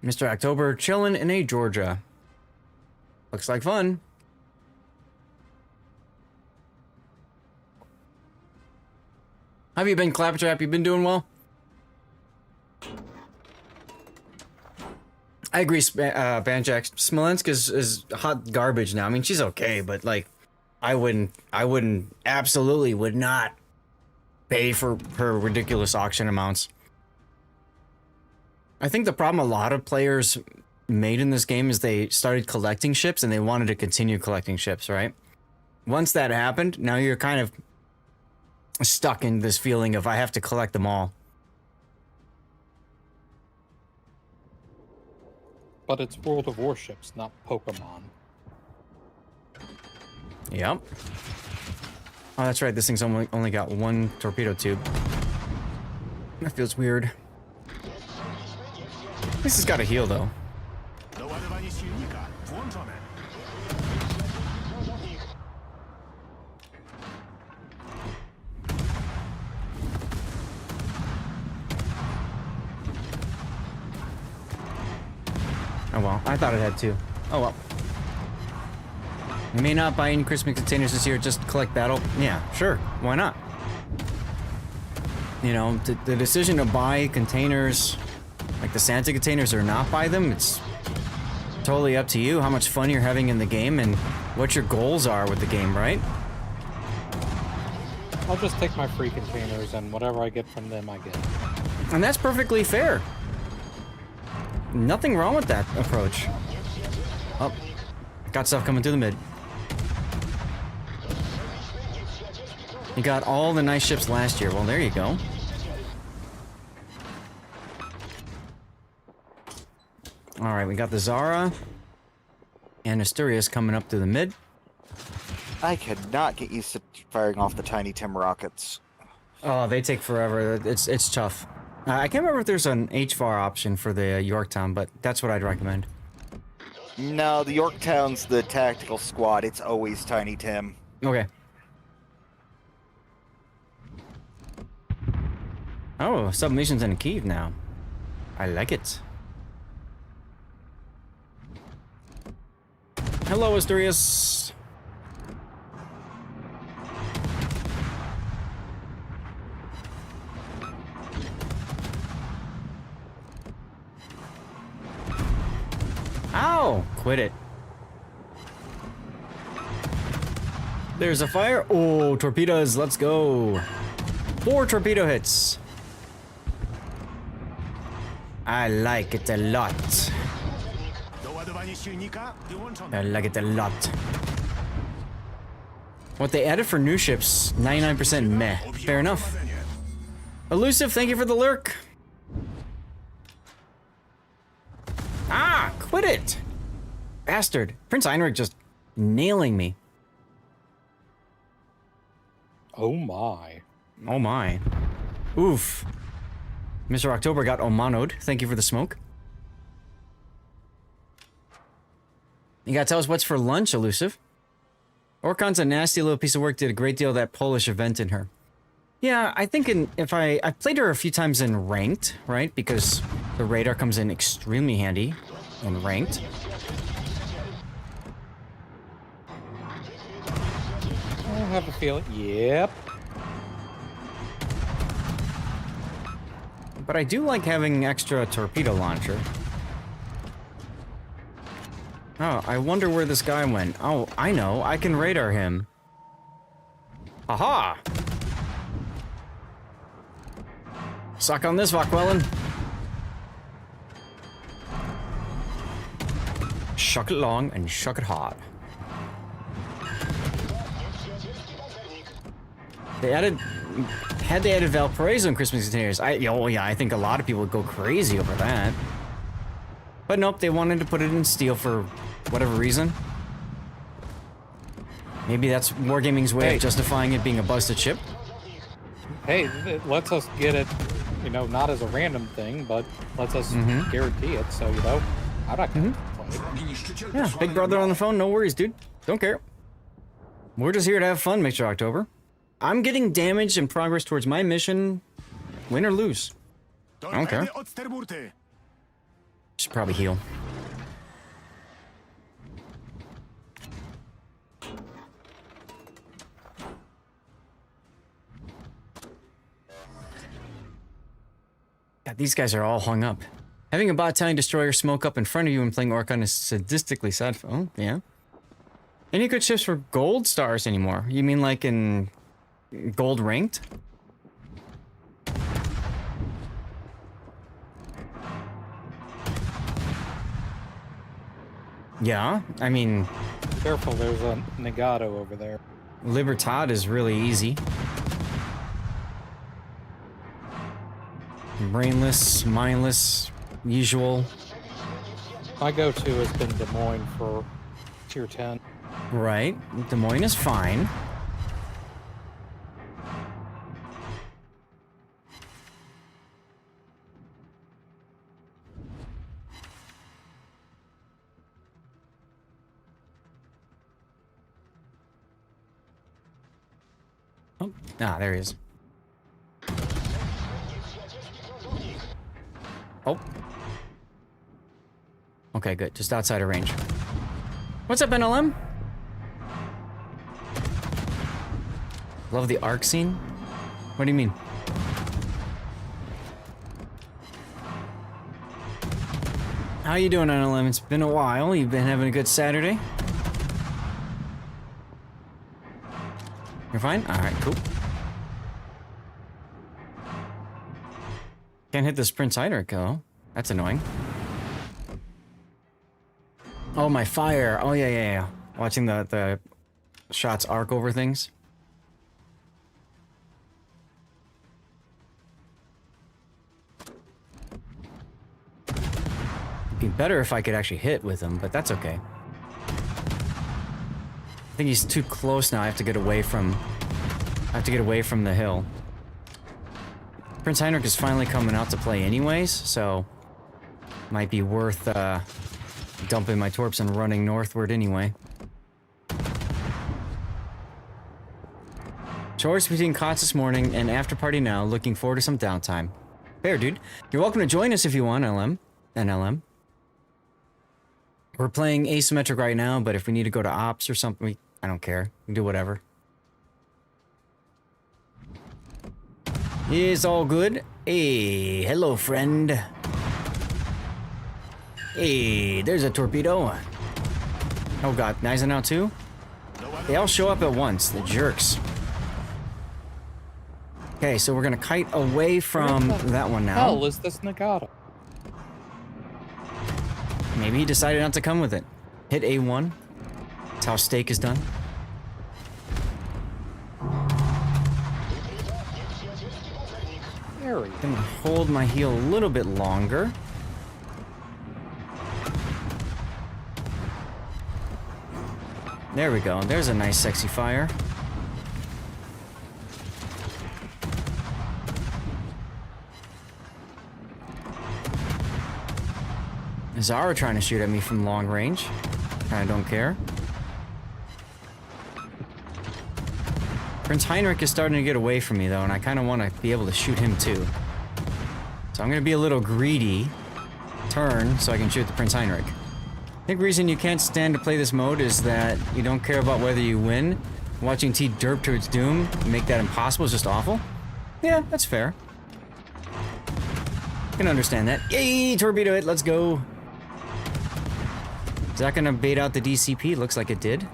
Mr. October chillin' in a Georgia. Looks like fun. How have you been, Claptrap? You been doing well? I agree, Banjax. Smolensk is hot garbage now. I mean, she's okay, but like, I absolutely would not pay for her ridiculous auction amounts. I think the problem a lot of players made in this game is they started collecting ships and they wanted to continue collecting ships, right? Once that happened, now you're kind of stuck in this feeling of I have to collect them all. But it's World of Warships, not Pokemon. Yep. Oh, that's right. This thing's only got 1 torpedo tube. That feels weird. This has got to heal, though. Oh well, I thought it had 2. Oh well. We may not buy any Christmas containers this year, just collect battle. Yeah, sure. Why not? You know, the decision to buy containers Like the Santa containers or not by them, it's totally up to you how much fun you're having in the game and what your goals are with the game, right? I'll just take my free containers and whatever I get from them, I get. And that's perfectly fair. Nothing wrong with that approach. Oh, got stuff coming through the mid. You got all the nice ships last year. Well, there you go. All right, we got the Zara and Asturias coming up through the mid. I could not get used to firing off the tiny Tim rockets. Oh, they take forever. It's tough. I can't remember if there's an HVAR option for the Yorktown, but that's what I'd recommend. No, the Yorktown's the tactical squad. It's always Tiny Tim. Okay. Oh, submissions in Kyiv now. I like it. Hello, Asturias. Ow! Quit it. There's a fire. Oh, torpedoes. Let's go. 4 torpedo hits. I like it a lot. I like it a lot. What they added for new ships, 99% meh. Fair enough. Elusive, thank you for the lurk. Ah, quit it! Bastard. Prince Heinrich just nailing me. Oh my. Oh my. Oof. Mr. October got Omanoed. Thank you for the smoke. You gotta tell us what's for lunch, Elusive. Orcon's a nasty little piece of work, did a great deal of that Polish event in her. Yeah, I think I've played her a few times in ranked, right? Because the radar comes in extremely handy in ranked. I have a feeling. Yep. But I do like having extra torpedo launcher. Oh, I wonder where this guy went. Oh, I know. I can radar him. Aha! Suck on this, Vakwellen. Shuck it long and shuck it hard. Had they added Valparaiso in Christmas containers, oh yeah, I think a lot of people would go crazy over that. But nope, they wanted to put it in steel for whatever reason. Maybe that's Wargaming's way of justifying it being a busted ship. Hey, it lets us get it, you know, not as a random thing, but lets us guarantee it, so, you know, I'm not gonna complain. Yeah, big brother on the phone, no worries, dude. Don't care. We're just here to have fun, Mr. October. I'm getting damage and progress towards my mission, win or lose. I don't care. Should probably heal. God, these guys are all hung up. Having a battalion destroyer smoke up in front of you and playing Orcon is sadistically sad. Oh, yeah. Any good ships for gold stars anymore? You mean like in gold ranked? Yeah, I mean... Careful, there's a Negato over there. Libertad is really easy. Brainless, mindless, usual. My go-to has been Des Moines for tier 10. Right, Des Moines is fine. Oh, there he is. Oh. Okay, good. Just outside of range. What's up, NLM? Love the arc scene? What do you mean? How you doing, NLM? It's been a while. You've been having a good Saturday? You're fine? Alright, cool. Can't hit this Prince Heinrich, though. That's annoying. Oh, my fire. Oh, yeah. Watching the shots arc over things. It'd be better if I could actually hit with him, but that's okay. I think he's too close now. I have to get away from the hill. Prince Heinrich is finally coming out to play anyways, so might be worth dumping my torps and running northward anyway. Chores between KOTS this morning and Afterparty now. Looking forward to some downtime. Fair, dude. You're welcome to join us if you want, NLM. We're playing asymmetric right now, but if we need to go to ops or something, I don't care. We can do whatever. It's all good. Hey, hello, friend. Hey, there's a torpedo. Oh god, nice now too? They all show up at once, the jerks. Okay, so we're gonna kite away from that one now. Hell is this Nagata? Maybe he decided not to come with it. Hit A1. That's how steak is done. Very. Gonna hold my heel a little bit longer. There we go. There's a nice sexy fire. Zara trying to shoot at me from long range. I don't care. Prince Heinrich is starting to get away from me though, and I kind of want to be able to shoot him too. So I'm going to be a little greedy. Turn so I can shoot the Prince Heinrich. I think the reason you can't stand to play this mode is that you don't care about whether you win. Watching T derp to its doom, make that impossible is just awful. Yeah, that's fair. I can understand that. Yay, torpedo hit, let's go. Is that gonna bait out the DCP? Looks like it did.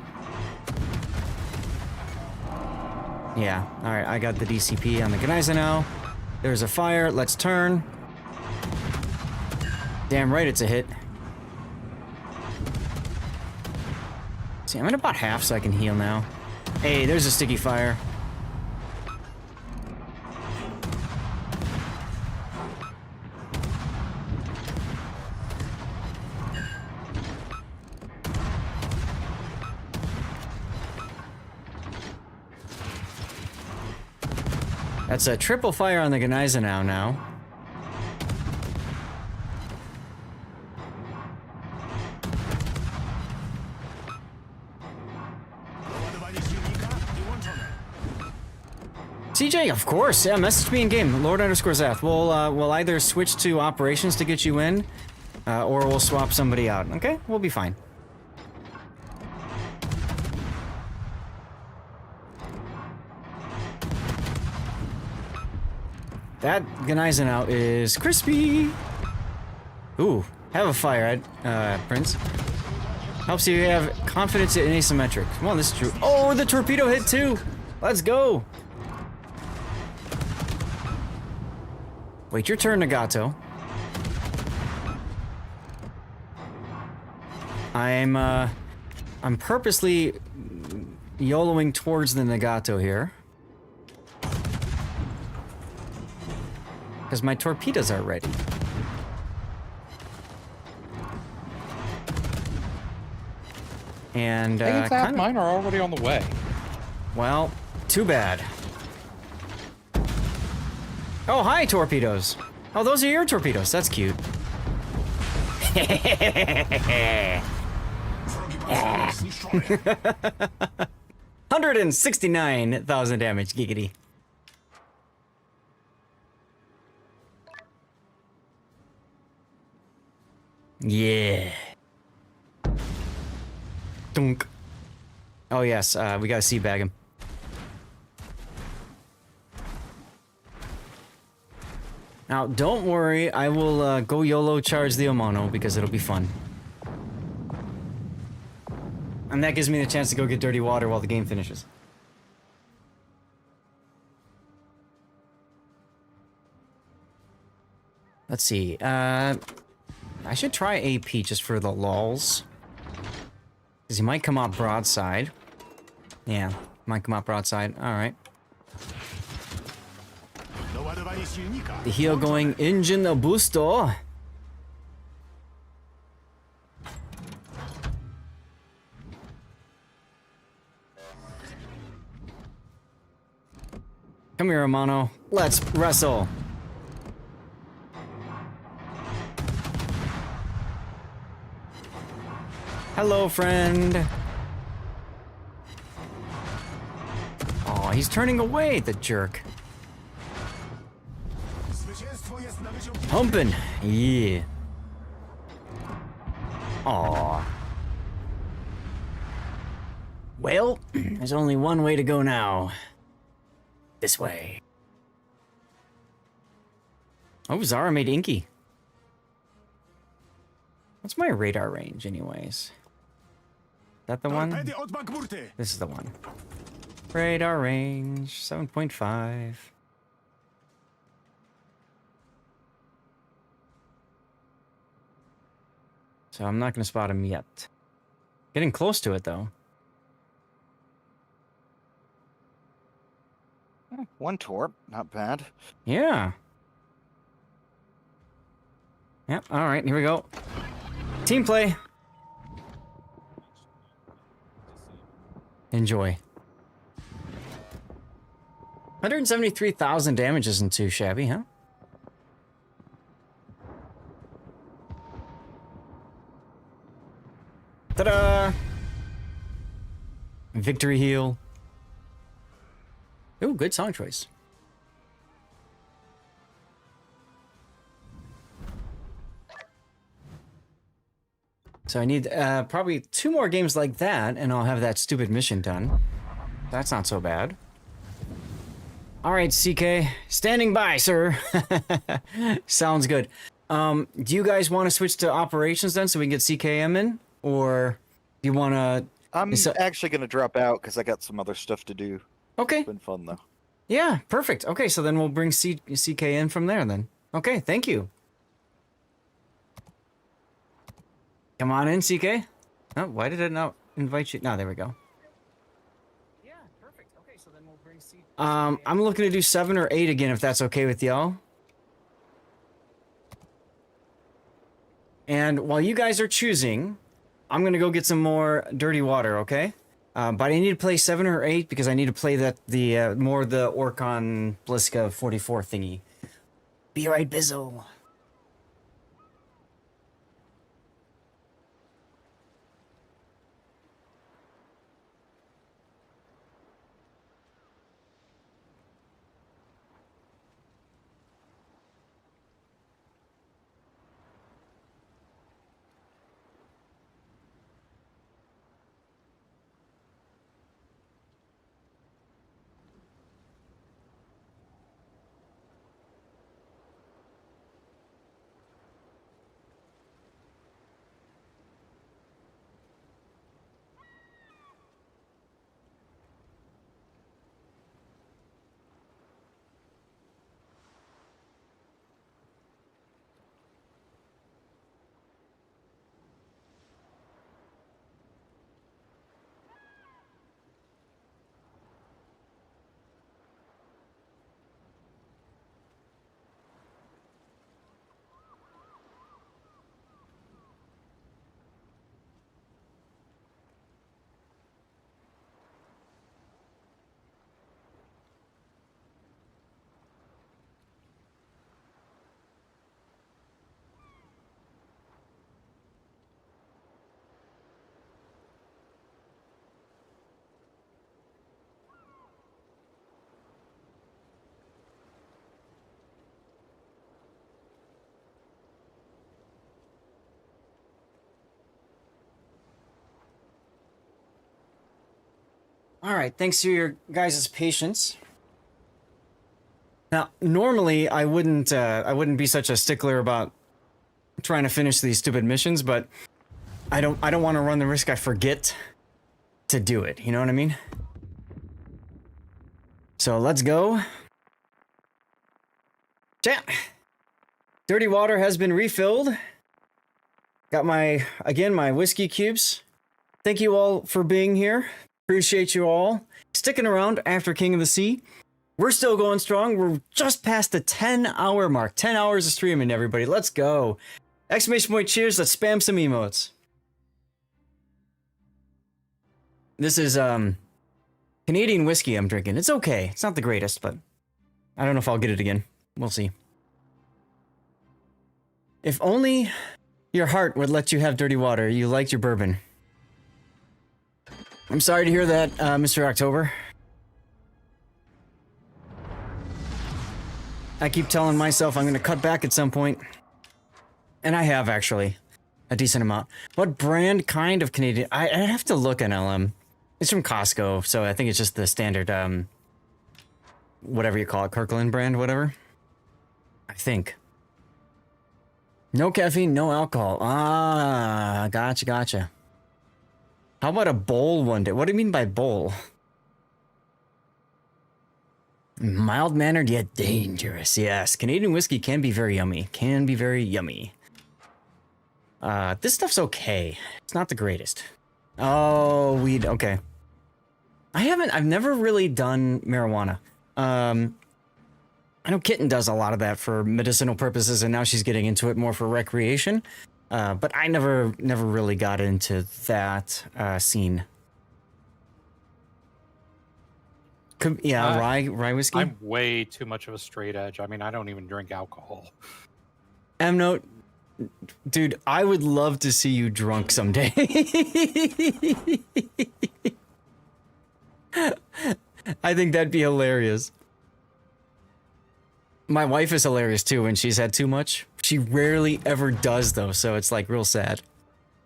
Yeah, alright, I got the DCP on the Gneisenau now. There's a fire, let's turn. Damn right it's a hit. See, I'm at about half so I can heal now. Hey, there's a sticky fire. That's a triple fire on the Gneisenau now. CJ, of course, yeah, message me in game, Lord_Zath. We'll either switch to operations to get you in, or we'll swap somebody out, okay? We'll be fine. That Gneisenau is crispy. Ooh, have a fire, Prince. Helps you have confidence in asymmetric. Come on, this is true. Oh, the torpedo hit too. Let's go. Wait your turn, Nagato. I'm purposely YOLOing towards the Nagato here. Because my torpedoes are ready. And, I think mine are already on the way. Well, too bad. Oh, hi, torpedoes. Oh, those are your torpedoes. That's cute. 169,000 damage, giggity. Yeah. Dunk. Oh yes, we gotta seabag him. Now, don't worry, I will go YOLO charge the Omono because it'll be fun. And that gives me the chance to go get dirty water while the game finishes. Let's see, I should try AP just for the lulz. Because he might come out broadside. Yeah, might come out broadside, alright. The heel going engine busto. Come here, Amano. Let's wrestle. Hello, friend. Oh, he's turning away, the jerk. Humping. Yeah. Aw. Well, there's only one way to go now. This way. Oh, Zara made Inky. What's my radar range, anyways? Is that the one? This is the one. Radar range, 7.5. So I'm not going to spot him yet. Getting close to it, though. One torp, not bad. Yeah. Yep, alright, here we go. Team play. Enjoy. 173,000 damage isn't too shabby, huh? Ta-da! Victory heal. Ooh, good song choice. So I need probably 2 more games like that, and I'll have that stupid mission done. That's not so bad. All right, CK, standing by, sir. Sounds good. Do you guys want to switch to operations then, so we can get CKM in, or do you want to? I'm actually going to drop out because I got some other stuff to do. Okay. It's been fun though. Yeah, perfect. Okay, so then we'll bring CK in from there then. Okay, thank you. Come on in, CK. Oh, why did it not invite you? No, there we go. Yeah, perfect. Okay, so then we'll bring CK. I'm looking to do 7 or 8 again, if that's okay with y'all. And while you guys are choosing, I'm gonna go get some more dirty water, okay? But I need to play 7 or 8 because I need to play the more the Orcon Bliska 44 thingy. Be right, Bizzle. All right, thanks for your guys' patience. Now, normally I wouldn't be such a stickler about trying to finish these stupid missions, but I don't want to run the risk I forget to do it. You know what I mean? So let's go. Chat. Dirty water has been refilled. Got my whiskey cubes. Thank you all for being here. Appreciate you all sticking around after King of the Sea. We're still going strong. We're just past the 10-hour mark. 10 hours of streaming, everybody. Let's go. Exclamation point cheers. Let's spam some emotes. This is Canadian whiskey I'm drinking. It's okay. It's not the greatest, but I don't know if I'll get it again. We'll see. If only your heart would let you have dirty water. You liked your bourbon. I'm sorry to hear that, Mr. October. I keep telling myself I'm going to cut back at some point. And I have, actually. A decent amount. What brand kind of Canadian? I have to look at LM. It's from Costco, so I think it's just the standard, whatever you call it, Kirkland brand, whatever. I think. No caffeine, no alcohol. Ah, gotcha. How about a bowl one day? What do you mean by bowl? Mild-mannered yet dangerous. Yes, Canadian whiskey can be very yummy. This stuff's okay. It's not the greatest. Oh, weed. Okay. I've never really done marijuana. I know Kitten does a lot of that for medicinal purposes, and now she's getting into it more for recreation. But I never really got into that scene. Rye whiskey? I'm way too much of a straight edge. I mean, I don't even drink alcohol. M-Note, dude, I would love to see you drunk someday. I think that'd be hilarious. My wife is hilarious too when she's had too much. She rarely ever does though, so it's like real sad.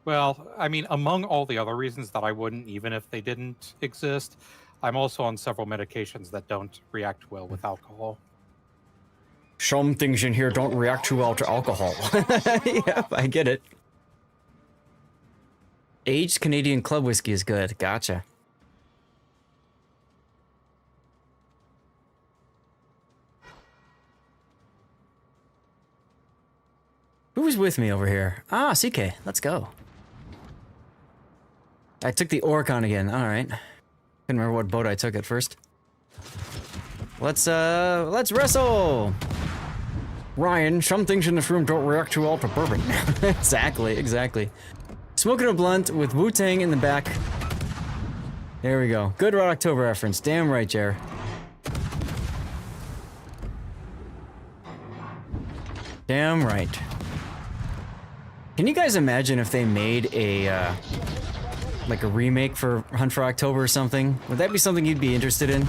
Well, I mean, among all the other reasons that I wouldn't, even if they didn't exist, I'm also on several medications that don't react well with alcohol. Some things in here don't react too well to alcohol. Yep, I get it. Aged Canadian club whiskey is good. Gotcha. Who's with me over here? Ah, CK. Let's go. I took the Orcon again. All right. Couldn't remember what boat I took at first. Let's wrestle. Ryan, some things in this room don't react too well to bourbon. Exactly. Smoking a blunt with Wu-Tang in the back. There we go. Good Red October reference. Damn right, Jer. Damn right. Can you guys imagine if they made a, like a remake for Hunt for October or something? Would that be something you'd be interested in?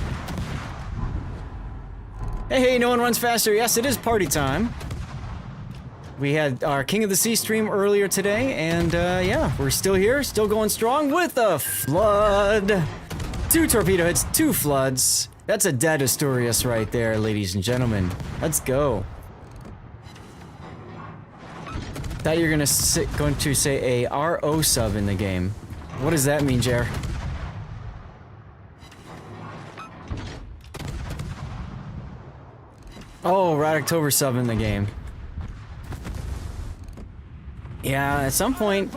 Hey, no one runs faster. Yes, it is party time. We had our King of the Sea stream earlier today, and yeah, we're still here, still going strong with a flood. 2 torpedo hits, 2 floods. That's a dead Asturias right there, ladies and gentlemen. Let's go. Thought you were going to say a RO sub in the game. What does that mean, Jer? Oh, Red October sub in the game. Yeah, at some point,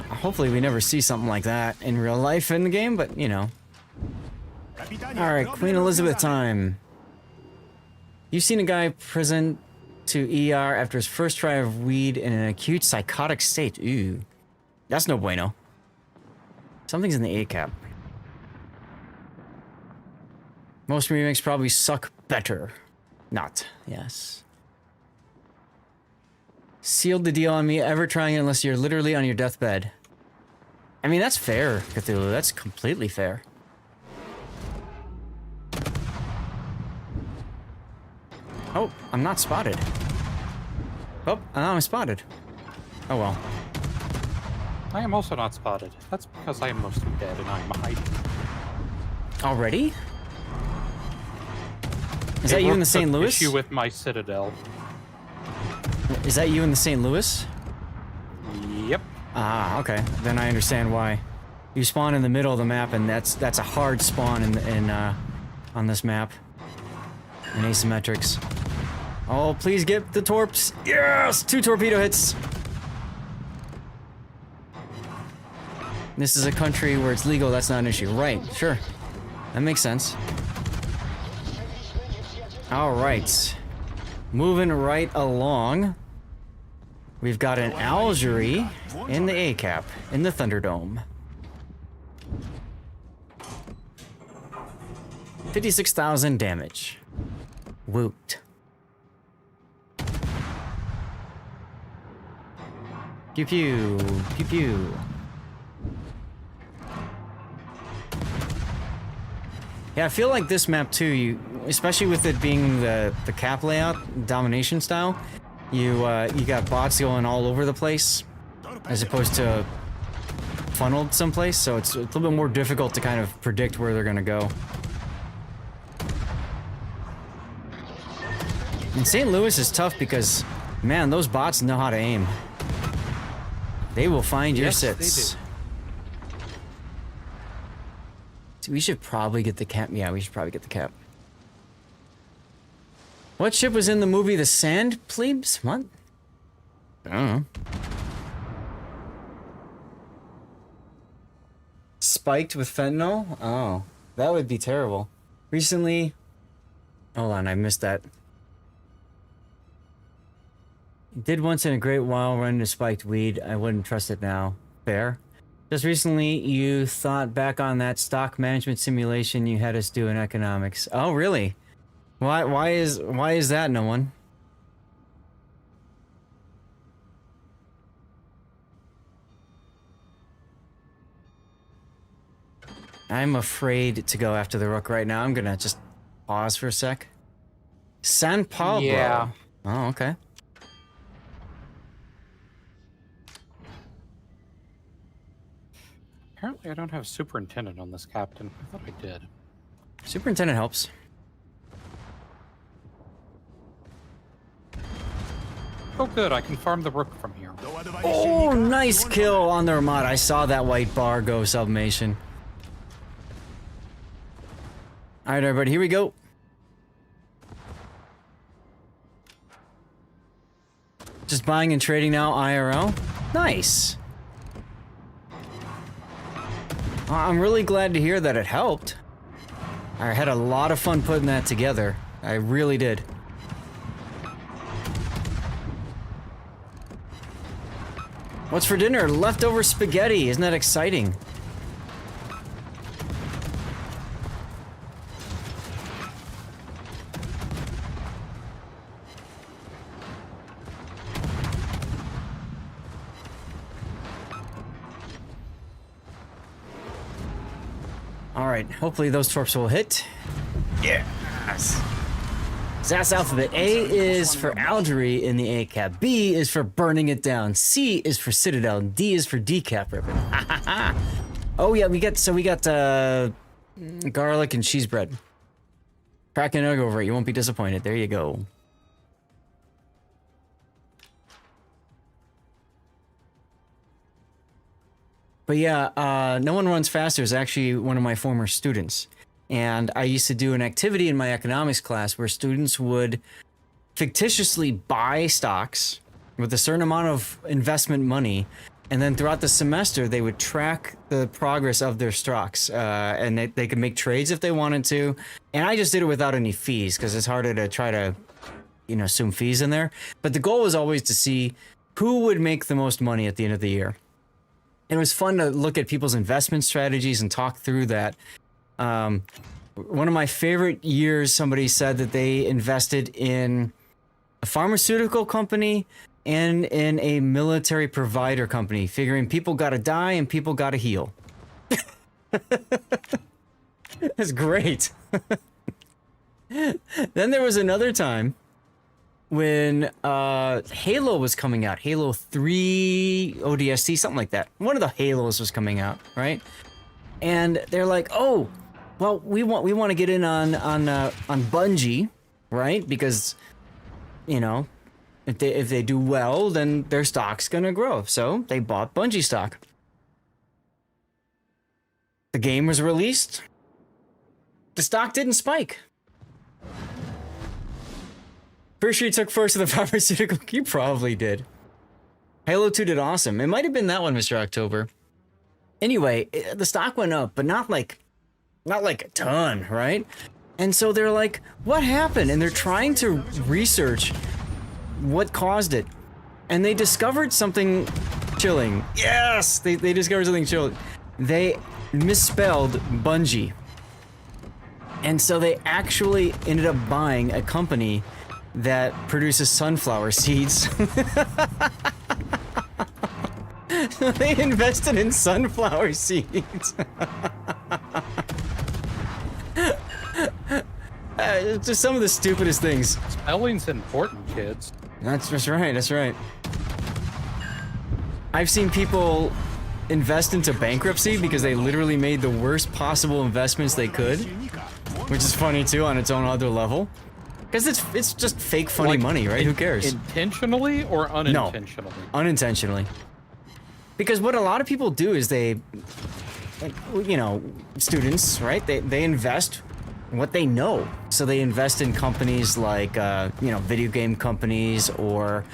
hopefully we never see something like that in real life in the game, but you know. Alright, Queen Elizabeth time. You've seen a guy present to ER after his first try of weed in an acute psychotic state. Ooh. That's no bueno. Something's in the A-cap. Most remakes probably suck better. Not. Yes. Sealed the deal on me, ever trying it unless you're literally on your deathbed. I mean, that's fair, Cthulhu. That's completely fair. Oh, I'm not spotted. Oh, I'm spotted. Oh well. I am also not spotted. That's because I am mostly dead and I'm hiding. Already? Is that you in the St. Louis? Issue with my Citadel. Is that you in the St. Louis? Yep. Ah, okay. Then I understand why. You spawn in the middle of the map, and that's a hard spawn on this map. In asymmetrics. Oh, please get the torps. Yes! 2 torpedo hits. This is a country where it's legal, that's not an issue. Right, sure. That makes sense. Alright. Moving right along. We've got an Algerie in the ACAP, in the Thunderdome. 56,000 damage. Woot. Pew pew, pew pew. Yeah, I feel like this map too, especially with it being the cap layout, domination style, you got bots going all over the place, as opposed to funneled someplace, so it's a little bit more difficult to kind of predict where they're gonna go. And St. Louis is tough because, man, those bots know how to aim. They will find your sits. They do. So we should probably get the cap. Yeah, we should probably get the cap. What ship was in the movie The Sand Plebes? What? I don't know. Spiked with fentanyl? Oh, that would be terrible. Recently... Hold on, I missed that. Did once in a great while run into spiked weed. I wouldn't trust it now. Fair. Just recently, you thought back on that stock management simulation you had us do in economics. Oh, really? Why is that, no one? I'm afraid to go after the rook right now. I'm gonna just pause for a sec. San Pablo. Yeah. Oh, okay. Apparently I don't have superintendent on this captain. I thought I did. Superintendent helps. Oh good, I can farm the rook from here. Oh, nice kill on the Armada. I saw that white bar go submation. Alright, everybody, here we go. Just buying and trading now, IRL. Nice. I'm really glad to hear that it helped. I had a lot of fun putting that together. I really did. What's for dinner? Leftover spaghetti. Isn't that exciting? Alright, hopefully those torps will hit. Yes! SAS alphabet. A is for Algerie in the ACAP. B is for burning it down. C is for Citadel. D is for decap ribbon. Oh yeah, we got garlic and cheese bread. Crack an egg over it, you won't be disappointed. There you go. But yeah, No One Runs Faster is actually one of my former students. And I used to do an activity in my economics class where students would fictitiously buy stocks with a certain amount of investment money, and then throughout the semester they would track the progress of their stocks, and they could make trades if they wanted to. And I just did it without any fees because it's harder to try to, you know, assume fees in there. But the goal was always to see who would make the most money at the end of the year. It was fun to look at people's investment strategies and talk through that. One of my favorite years, somebody said that they invested in a pharmaceutical company and in a military provider company, figuring people gotta die and people gotta heal. That's great. Then there was another time when Halo was coming out, Halo 3 ODST, something like that. One of the Halos was coming out, right? And they're like, "Oh, well, we want to get in on Bungie, right? Because, you know, if they do well, then their stock's gonna grow. So they bought Bungie stock. The game was released. The stock didn't spike. Pretty sure you took first of the pharmaceutical. You probably did. Halo 2 did awesome. It might have been that one, Mr. October. Anyway, the stock went up, but not like a ton, right? And so they're like, what happened? And they're trying to research what caused it. And they discovered something chilling. Yes! They discovered something chilling. They misspelled Bungie. And so they actually ended up buying a company that produces sunflower seeds. They invested in sunflower seeds. Just some of the stupidest things. Spelling's important, kids. That's right, that's right. I've seen people invest into bankruptcy because they literally made the worst possible investments they could, which is funny too on its own other level. Because it's just fake funny money, right? Who cares? Intentionally or unintentionally? No, unintentionally. Because what a lot of people do is they, you know, students, right? They invest what they know. So they invest in companies like, you know, video game companies or,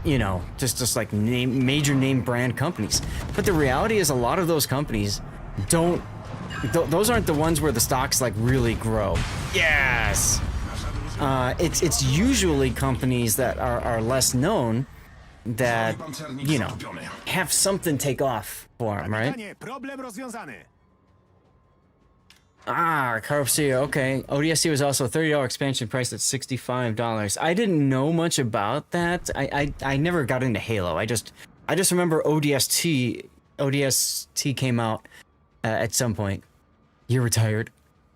you know, just like major name brand companies. But the reality is a lot of those companies don't, those aren't the ones where the stocks like really grow. Yes! It's usually companies that are less known that, you know, have something take off for them, right? Ah, Carpsia, okay. ODST was also a $30 expansion priced at $65. I didn't know much about that. I never got into Halo. I just remember ODST came out at some point. You're retired.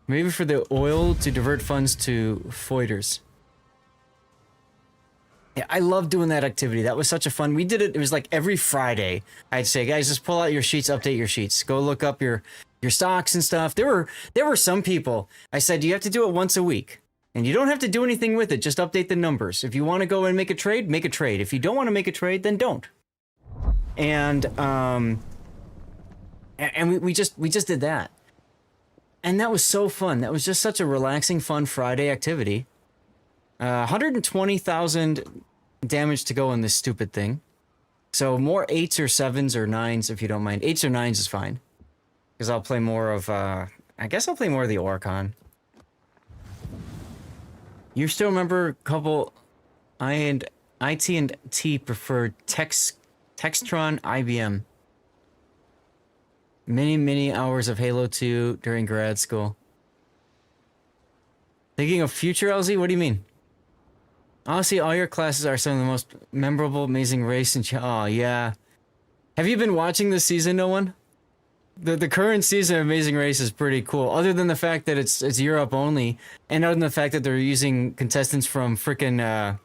Maybe for the oil to divert funds to Foiders. Yeah, I love doing that activity. That was such a fun. We did it. It was like every Friday. I'd say, guys, just pull out your sheets, update your sheets. Go look up your stocks and stuff. There were some people. I said, you have to do it once a week. And you don't have to do anything with it. Just update the numbers. If you want to go and make a trade, make a trade. If you don't want to make a trade, then don't. And we just did that. And that was so fun. That was just such a relaxing, fun Friday activity. 120,000 damage to go on this stupid thing. So more 8s or 7s or 9s if you don't mind. 8s or 9s is fine. Because I'll play more of, I guess I'll play more of the Orcon. You still remember a couple IT&T preferred Textron IBM. Many hours of Halo 2 during grad school. Thinking of future LZ? What do you mean? Honestly, all your classes are some of the most memorable, amazing race and oh yeah. Have you been watching this season, no one? The current season of Amazing Race is pretty cool. Other than the fact that it's Europe only, and other than the fact that they're using contestants from frickin'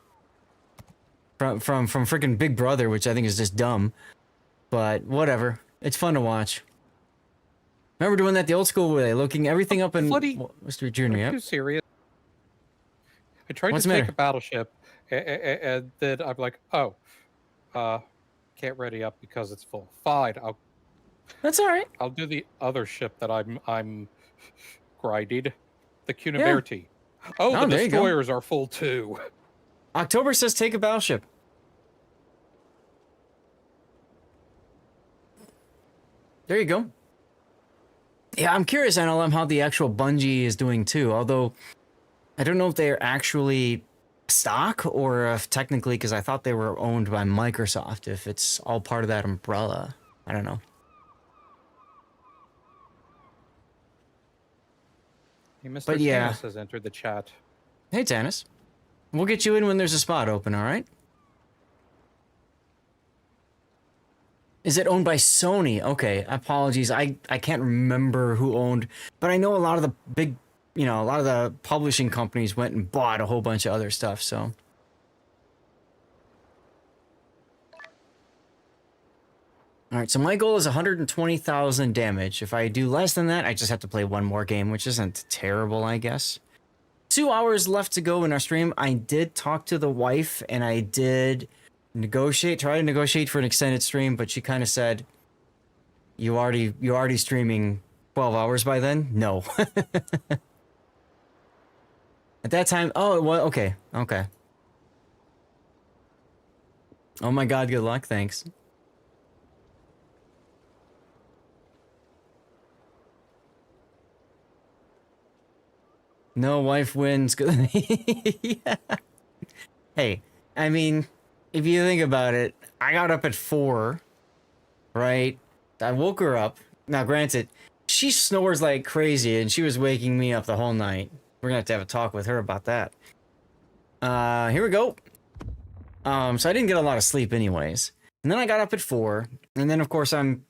from frickin' Big Brother, which I think is just dumb. But whatever, it's fun to watch. Remember doing that the old school way, looking everything up in Mr. Junior. Yep. Too serious. I tried to take a battleship, and then I'm like, oh, can't ready up because it's full. Fine, That's all right. I'll do the other ship that I'm grinding, the Cuniverti. Oh, the destroyers are full too. October says take a battleship. There you go. Yeah, I'm curious, NLM, how the actual Bungie is doing too. Although, I don't know if they're actually stock or if technically, because I thought they were owned by Microsoft, if it's all part of that umbrella. I don't know. Hey, Mr. Tannis has entered the chat. Hey, Tannis. We'll get you in when there's a spot open, all right? Is it owned by Sony? Okay, apologies. I can't remember who owned, but I know a lot of the big, you know, a lot of the publishing companies went and bought a whole bunch of other stuff, so. All right, so my goal is 120,000 damage. If I do less than that, I just have to play one more game, which isn't terrible, I guess. 2 hours left to go in our stream. I did talk to the wife and I did try to negotiate for an extended stream, but she kind of said, "You already streaming 12 hours by then?" No. At that time, oh, well, okay. Oh my God, good luck, thanks. No wife wins. Yeah. Hey, I mean, if you think about it, I got up at 4, right? I woke her up. Now, granted, she snores like crazy, and she was waking me up the whole night. We're gonna have a talk with her about that. Here we go. So I didn't get a lot of sleep anyways. And then I got up at 4, and then of course I'm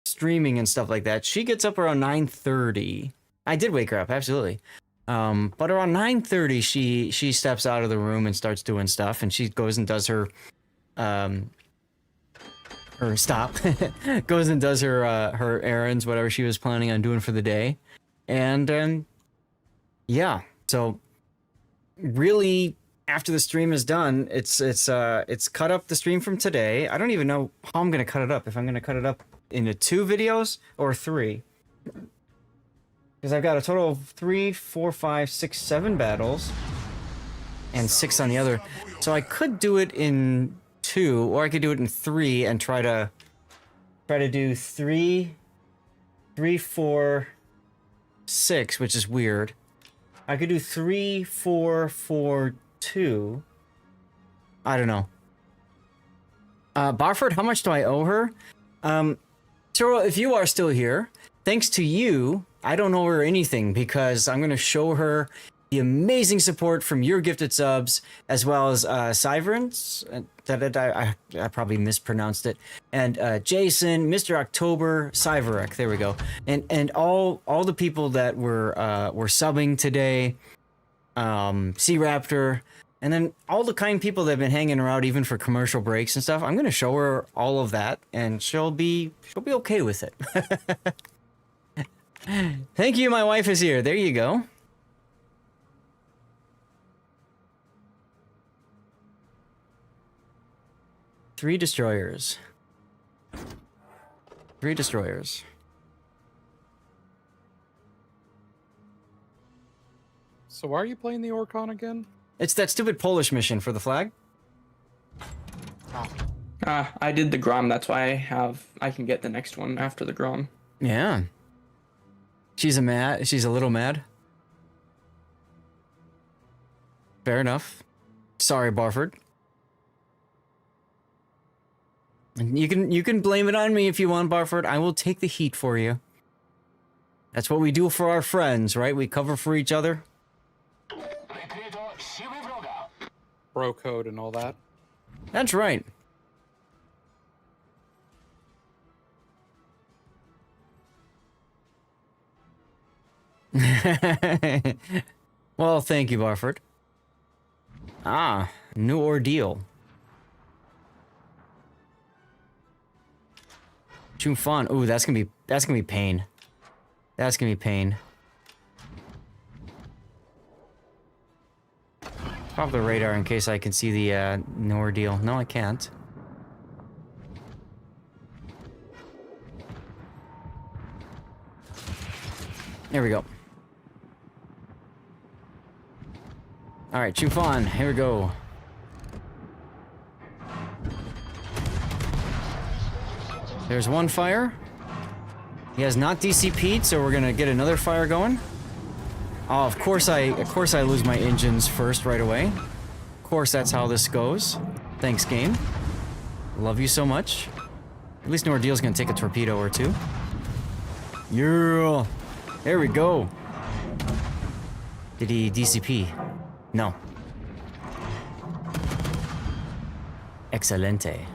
streaming and stuff like that. She gets up around 9:30. I did wake her up, absolutely. But around 9:30, she steps out of the room and starts doing stuff, and she goes and does her, goes and does her errands, whatever she was planning on doing for the day, and yeah. So really, after the stream is done, it's cut up the stream from today. I don't even know how I'm gonna cut it up. If I'm gonna cut it up into 2 videos or 3. Because I've got a total of 3, 4, 5, 6, 7 battles. And 6 on the other. So I could do it in 2, or I could do it in 3 and try to do 3, 4, 6, which is weird. I could do 3, 4, 4, 2. I don't know. Barford, how much do I owe her? Cheryl, if you are still here, thanks to you, I don't owe her anything because I'm going to show her the amazing support from your gifted subs, as well as Syverance, I probably mispronounced it, and Jason, Mr. October, Syverek, there we go, and all the people that were subbing today, Sea Raptor, and then all the kind people that have been hanging around even for commercial breaks and stuff. I'm going to show her all of that, and she'll be okay with it. Thank you, my wife is here. There you go. Three destroyers. So why are you playing the Orcon again? It's that stupid Polish mission for the flag. I did the Grom, that's why I can get the next one after the Grom. Yeah. She's a little mad. Fair enough. Sorry, Barford. You can blame it on me if you want, Barford. I will take the heat for you. That's what we do for our friends, right? We cover for each other. Bro code and all that. That's right. Well, thank you, Barford. Ah, new ordeal. Chumfon. Ooh, that's gonna be pain. That's gonna be pain. Pop the radar in case I can see the new ordeal. No, I can't. There we go. All right, Chumfon, here we go. There's one fire. He has not DCP'd, so we're gonna get another fire going. Oh, of course I lose my engines first right away. Of course, that's how this goes. Thanks, game. Love you so much. At least no ordeal's gonna take a torpedo or 2. Yeah. There we go. Did he DCP? No. Excelente.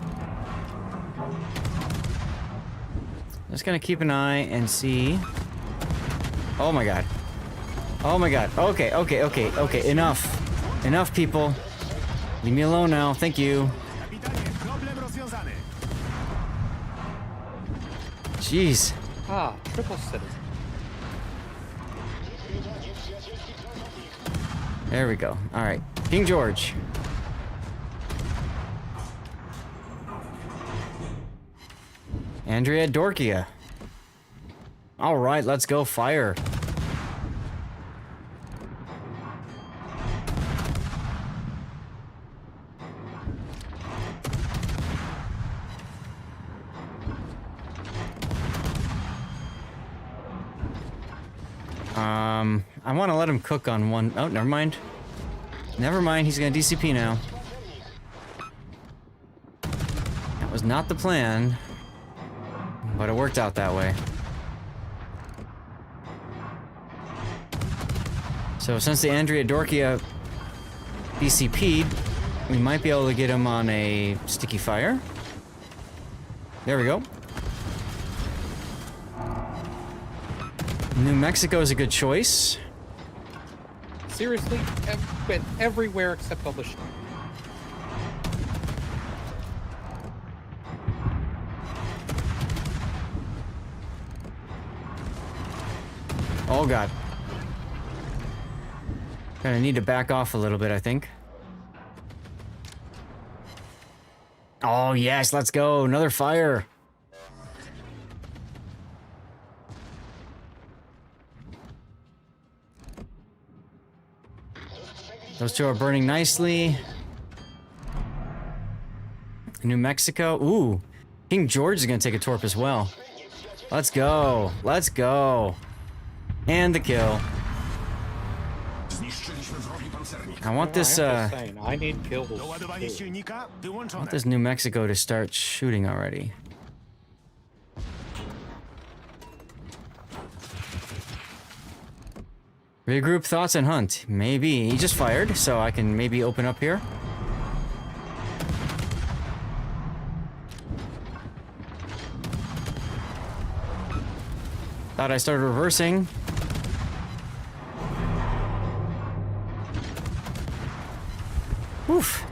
Just gonna keep an eye and see. Oh my god. Oh my god. Okay. Enough, people. Leave me alone now. Thank you. Jeez. Ah, triple citizen. There we go. All right. King George. Andrea Dorkia. All right, let's go fire. I want to let him cook on one. Oh, never mind. Never mind, he's gonna DCP now. That was not the plan, but it worked out that way. So since the Andrea Dorkia DCP'd, we might be able to get him on a sticky fire. There we go. New Mexico is a good choice. Seriously, went everywhere except on the ship. Oh god. Gonna need to back off a little bit, I think. Oh yes, let's go. Another fire. Those two are burning nicely. New Mexico. Ooh. King George is gonna take a torp as well. Let's go. Let's go. And the kill. I want this, I need kills. I want this New Mexico to start shooting already. Regroup, thoughts, and hunt. Maybe. He just fired, so I can maybe open up here. Thought I started reversing. Oof.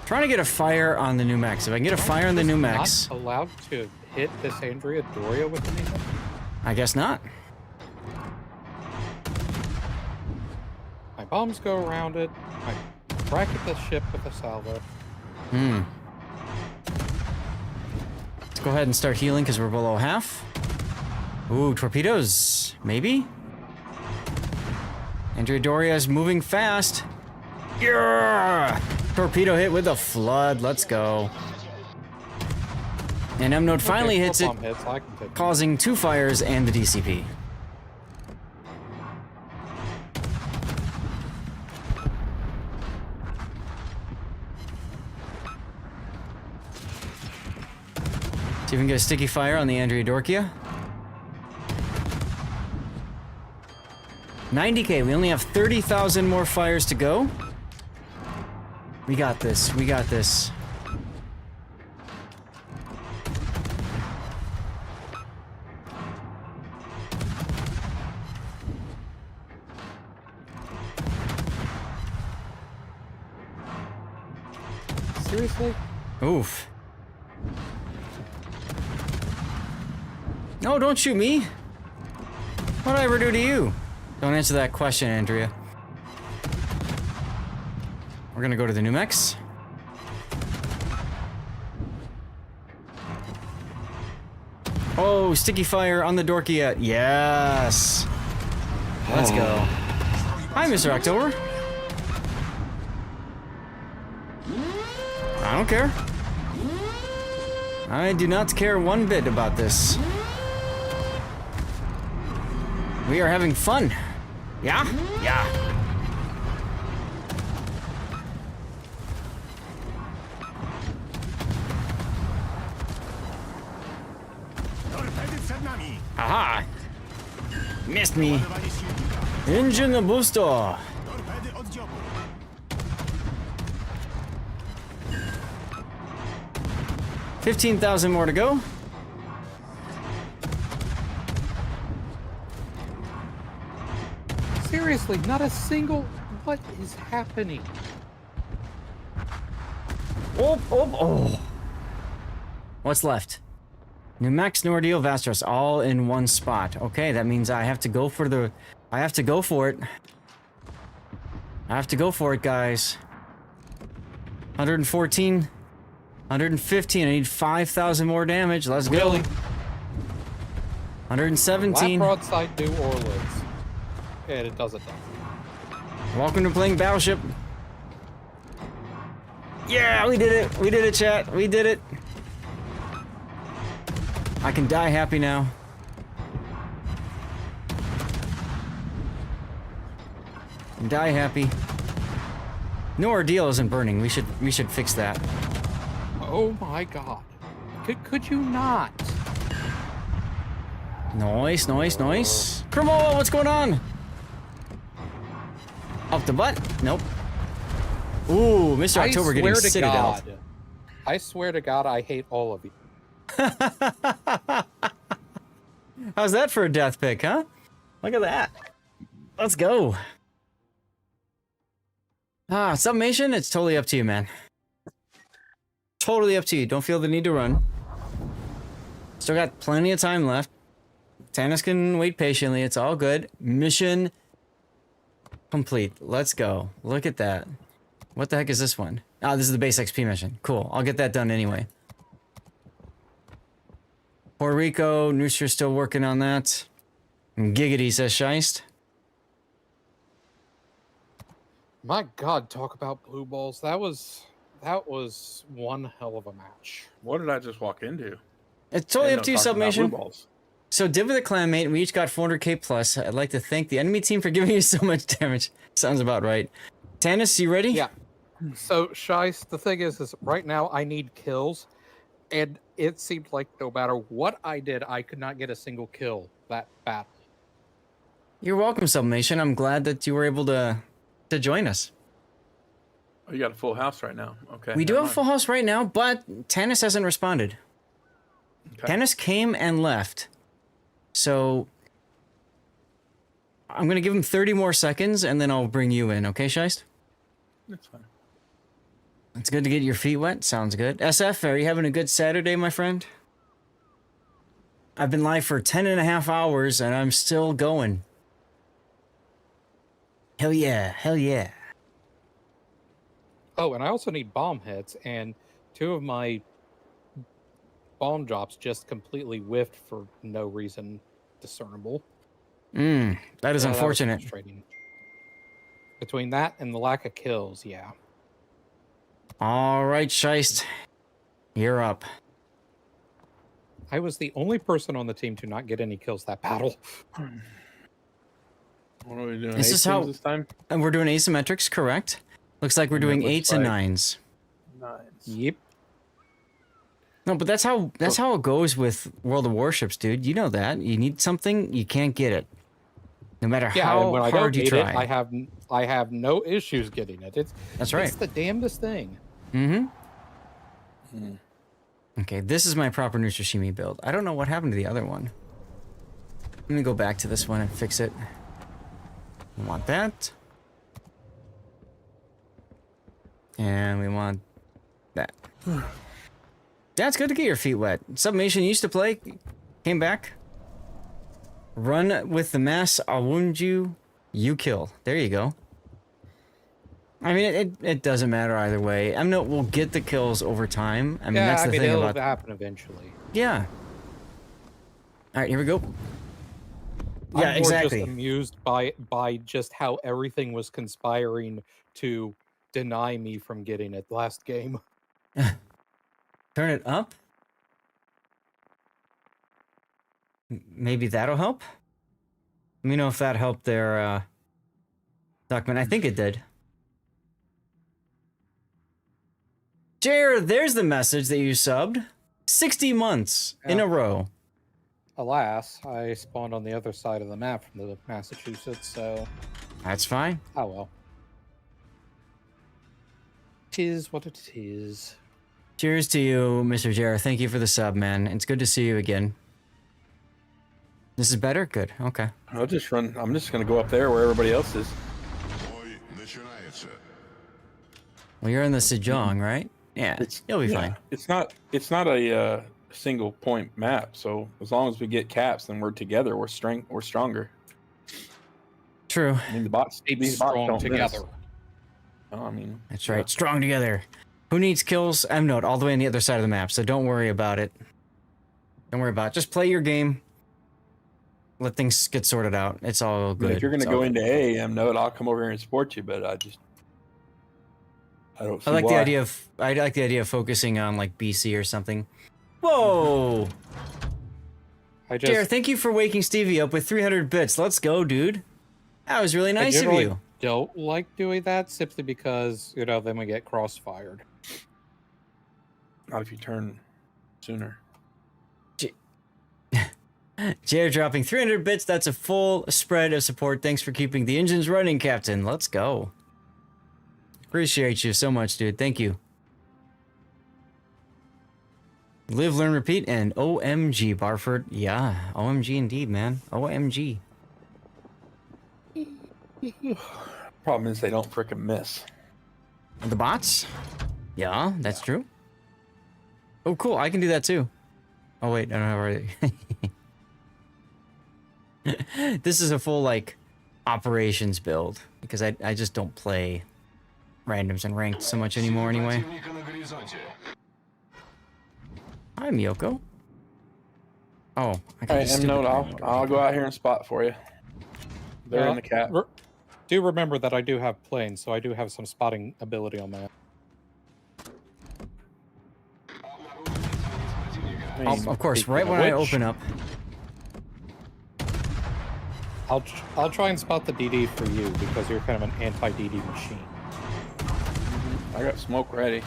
Trying to get a fire on the New Mex. If I can get a fire on the New Mex. Not allowed to hit this Andrea Doria with anything? I guess not. My bombs go around it. I bracket the ship with a salvo. Let's go ahead and start healing because we're below half. Ooh, torpedoes. Maybe? Andrea Doria is moving fast. Yeah! Torpedo hit with a flood. Let's go. And M-Node finally hits it, causing 2 fires and the DCP. See if we can get a sticky fire on the Andrea Dorkia. 90k, we only have 30,000 more fires to go. We got this, we got this. Seriously? Oof. No, don't shoot me. What did I ever do to you? Don't answer that question, Andrea. We're gonna go to the New Mex. Oh, sticky fire on the Dorkia. Yes. Let's go. Hi, Mr. October. I don't care. I do not care one bit about this. We are having fun. Yeah? Yeah. Aha! Missed me. Engine booster. 15,000 more to go. Seriously, not a single... What is happening? Oh, oh, oh. What's left? New Mex, Nordeel, Vastros, all in one spot. Okay, that means I have to go for the I have to go for it. I have to go for it, guys. 114. 115. I need 5,000 more damage. Let's go. 117. Lap broadside do or lives. And it does it though. Welcome to playing Battleship. Yeah, we did it. We did it, chat. We did it. I can die happy now. Die happy. No ordeal isn't burning. We should fix that. Oh my god. Could you not? Nice, nice, nice. Cremola, what's going on? Up the butt? Nope. Ooh, Mr. October getting Citadel. I swear to God, I hate all of you. How's that for a death pick, huh? Look at that. Let's go. Submation, it's totally up to you, man. Totally up to you. Don't feel the need to run. Still got plenty of time left. Tannis can wait patiently. It's all good. Mission complete. Let's go. Look at that. What the heck is this one? Oh, this is the base XP mission. Cool. I'll get that done anyway. Puerto Rico, Nooster's still working on that. Giggity, says Scheist. My God, talk about blue balls. That was one hell of a match. What did I just walk into? It's totally up to you, Submation. So, Div with the clanmate, we each got 400k plus. I'd like to thank the enemy team for giving you so much damage. Sounds about right. Tannis, you ready? Yeah. So, Shice, the thing is right now I need kills, and it seemed like no matter what I did, I could not get a single kill that battle. You're welcome, Submation. I'm glad that you were able to join us. Oh, you got a full house right now. Okay. We do have a full house right now, but Tannis hasn't responded. Okay. Tannis came and left. So I'm going to give him 30 more seconds, and then I'll bring you in. Okay, Scheist? That's fine. It's good to get your feet wet. Sounds good. SF, are you having a good Saturday, my friend? I've been live for 10.5 hours, and I'm still going. Hell yeah. Hell yeah. Oh, and I also need bomb hits, and 2 of my bomb drops just completely whiffed for no reason discernible. That is unfortunate. That was frustrating. Between that and the lack of kills, yeah. All right, Scheist. You're up. I was the only person on the team to not get any kills that battle. What are we doing? This is how this time? And we're doing asymmetrics, correct? Looks like we're doing 8s and 9s. Yep. No, but that's how it goes with World of Warships, dude. You know that. You need something, you can't get it. No matter how when hard you try. I have no issues getting it. That's right. It's the damnedest thing. Okay, this is my proper Nutsushimi build. I don't know what happened to the other one. Let me go back to this one and fix it. We want that. And we want that. That's good to get your feet wet. Submation used to play, came back. Run with the mass, I'll wound you, you kill. There you go. I mean, it doesn't matter either way. I mean, we'll get the kills over time. I mean, that's the thing it'll about... happen eventually. Yeah. All right, here we go. Yeah, I'm exactly. Just amused by just how everything was conspiring to deny me from getting it last game. Turn it up? Maybe that'll help? Let me know if that helped their document. I think it did. Jared, there's the message that you subbed. 60 months in a row. Alas, I spawned on the other side of the map from the Massachusetts, so... That's fine. Oh well. Tis what it is. Cheers to you, Mr. Jared. Thank you for the sub, man. It's good to see you again. This is better? Good. Okay. I'll just run. I'm just going to go up there where everybody else is. Well, you're in the Sejong, right? Yeah, you'll be fine. It's not a single point map, so as long as we get caps, then we're together. We're stronger. True. I mean, the bots, Stay these bots strong don't together. miss. No, I mean, That's right. Strong together. Who needs kills? M note all the way on the other side of the map, so don't worry about it. Don't worry about it. Just play your game. Let things get sorted out. It's all I mean, good. if you're going to go into AM note, I'll come over here and support you, but I don't see I like why. I like the idea of focusing on like BC or something. Whoa! Jared, thank you for waking Stevie up with 300 bits. Let's go, dude. That was really nice of you. Don't like doing that simply because, you know, then we get crossfired. Not if you turn sooner. Jared dropping 300 bits. That's a full spread of support. Thanks for keeping the engines running, Captain. Let's go. Appreciate you so much, dude. Thank you. Live, learn, repeat, and OMG, Barford. Yeah, OMG indeed, man. OMG. Problem is they don't frickin' miss. The bots? Yeah, that's true. Oh, cool. I can do that too. Oh, wait. I don't have already. This is a full, like, operations build. Because I just don't play randoms and ranked so much anymore anyway. Hi, Miyoko. Oh, I got Alright, M note, I'll go out here and spot for you. They're in the cap. Do remember that I do have planes, so I do have some spotting ability on that. Of course, right when I open up. I'll try and spot the DD for you because you're kind of an anti-DD machine. I got smoke ready.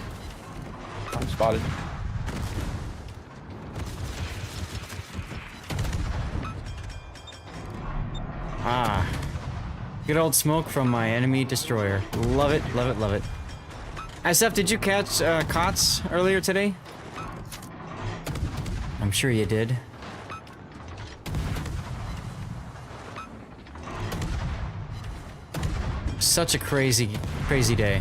I'm spotted. Ah. Good old smoke from my enemy destroyer. Love it, love it, love it. SF, did you catch KOTS earlier today? I'm sure you did. Such a crazy day.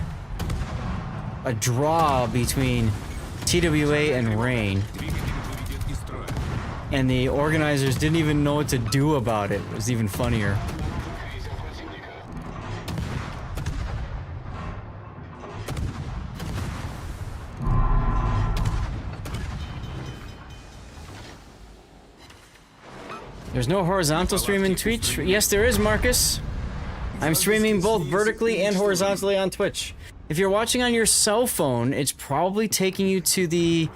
A draw between TWA and Rain. And the organizers didn't even know what to do about it. It was even funnier. There's no horizontal stream in Twitch? Yes, there is, Marcus. I'm streaming both vertically and horizontally on Twitch. If you're watching on your cell phone, it's probably taking you to the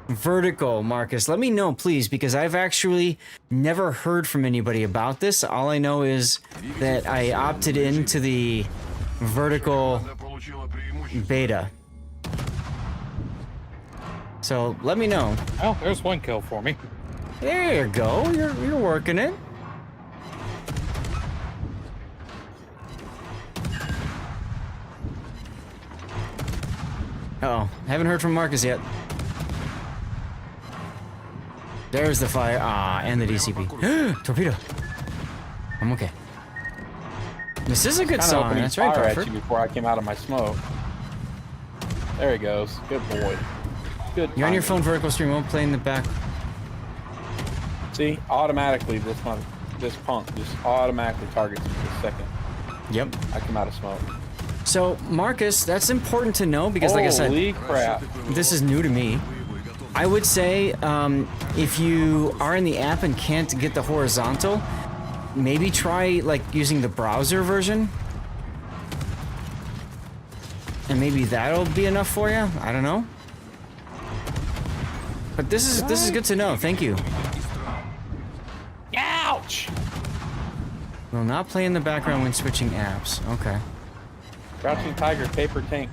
vertical, Marcus. Let me know, please, because I've actually never heard from anybody about this. All I know is that I opted into the vertical beta. So let me know. Oh, there's one kill for me. There you go. You're working it. Uh-oh. Haven't heard from Marcus yet. There's the fire. Ah, and the DCP. Torpedo. I'm okay. This is a good song. That's right, Fire at Barford. you before I came out of my smoke. There he goes. Good boy. Good. You're on your phone vertical stream. Won't play in the back. See, automatically this punk just automatically targets me the second. Yep. I come out of smoke. So, Marcus, that's important to know because, like I said, holy crap, this is new to me. I would say if you are in the app and can't get the horizontal, maybe try like using the browser version. And maybe that'll be enough for you. I don't know. But this is good to know. Thank you. Ouch! Will not play in the background when switching apps. Okay. Crouching Tiger, paper tank.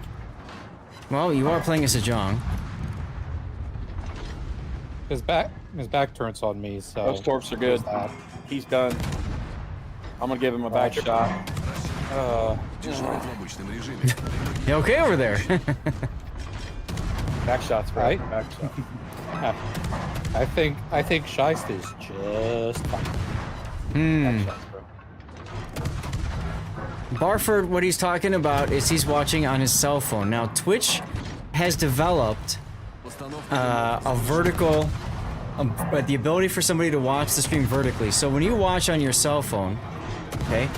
Well, you are playing as a Jong. His back turns on me, so Those torps are good. He's done. I'm gonna give him a back shot. You okay over there? Back shots, bro. Right? Back shot. I think Shiest is just fine. Hmm. Barford, what he's talking about is he's watching on his cell phone. Now, Twitch has developed a vertical, the ability for somebody to watch the stream vertically. So when you watch on your cell phone, okay,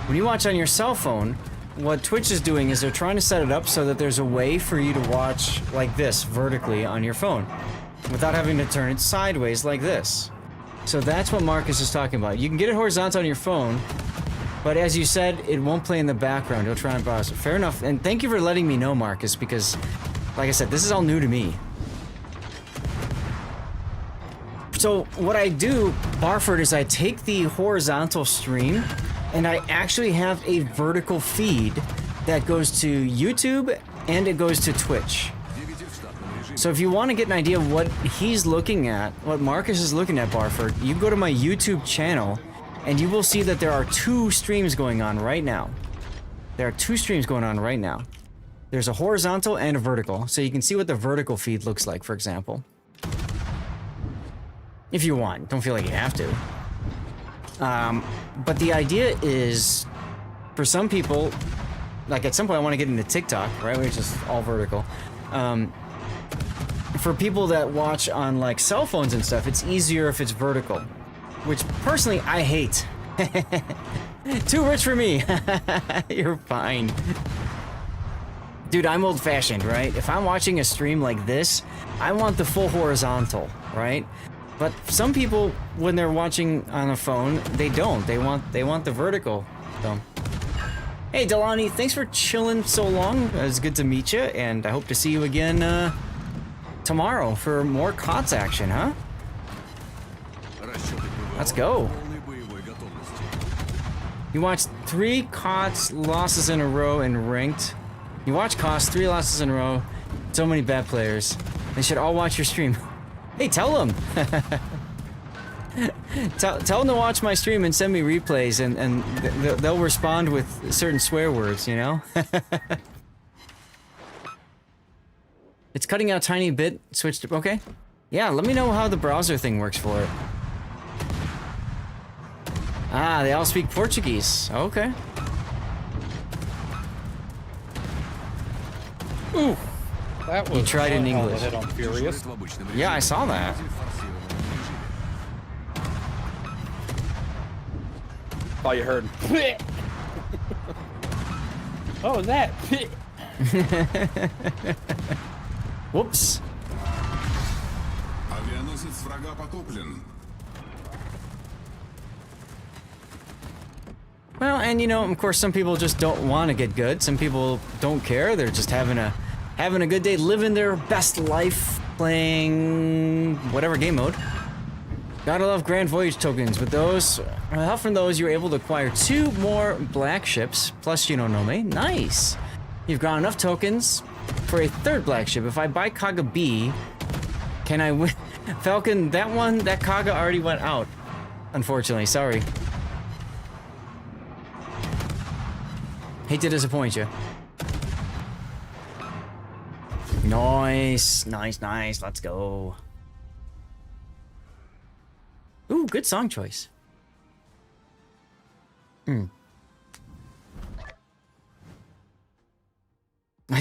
When you watch on your cell phone, what Twitch is doing is they're trying to set it up so that there's a way for you to watch like this, vertically on your phone, without having to turn it sideways like this. So that's what Marcus is talking about. You can get it horizontal on your phone, but as you said, it won't play in the background. You'll try and browse it. Fair enough, and thank you for letting me know, Marcus, because, like I said, this is all new to me. So what I do, Barford, is I take the horizontal stream, and I actually have a vertical feed that goes to YouTube, and it goes to Twitch. So if you want to get an idea of what he's looking at, what Marcus is looking at, Barford, you go to my YouTube channel, and you will see that there are 2 streams going on right now. There are 2 streams going on right now. There's a horizontal and a vertical, so you can see what the vertical feed looks like, for example. If you want, don't feel like you have to. But the idea is, for some people, like at some point I want to get into TikTok, right, which is all vertical. For people that watch on like cell phones and stuff, it's easier if it's vertical, which personally I hate. Too rich for me. You're fine. Dude, I'm old-fashioned, right? If I'm watching a stream like this, I want the full horizontal, right? But some people, when they're watching on a phone, they don't. They want the vertical. So. Hey, Delani, thanks for chilling so long. It was good to meet you, and I hope to see you again tomorrow for more KOTS action, huh? Let's go. You watched 3 KOTS losses in a row in ranked. You watch KOTS 3 losses in a row. So many bad players. They should all watch your stream. Hey, tell them. tell them to watch my stream and send me replays, and they'll respond with certain swear words, you know? It's cutting out tiny bit. Switch to... Okay. Yeah, let me know how the browser thing works for it. Ah, they all speak Portuguese. Okay. Ooh. That was... You tried in English. Hit on Furious. Yeah, I saw that. All you heard. Oh, that. Whoops. Well, and you know, of course, some people just don't want to get good. Some people don't care. They're just having a good day, living their best life, playing whatever game mode. Gotta love Grand Voyage tokens. With those, help from those, you're able to acquire 2 more black ships, plus Shinonome. Nice. You've got enough tokens for a 3rd black ship. If I buy Kaga B, can I win? Falcon, that Kaga already went out. Unfortunately, sorry. Hate to disappoint you. Nice, nice, nice. Let's go. Ooh, good song choice. I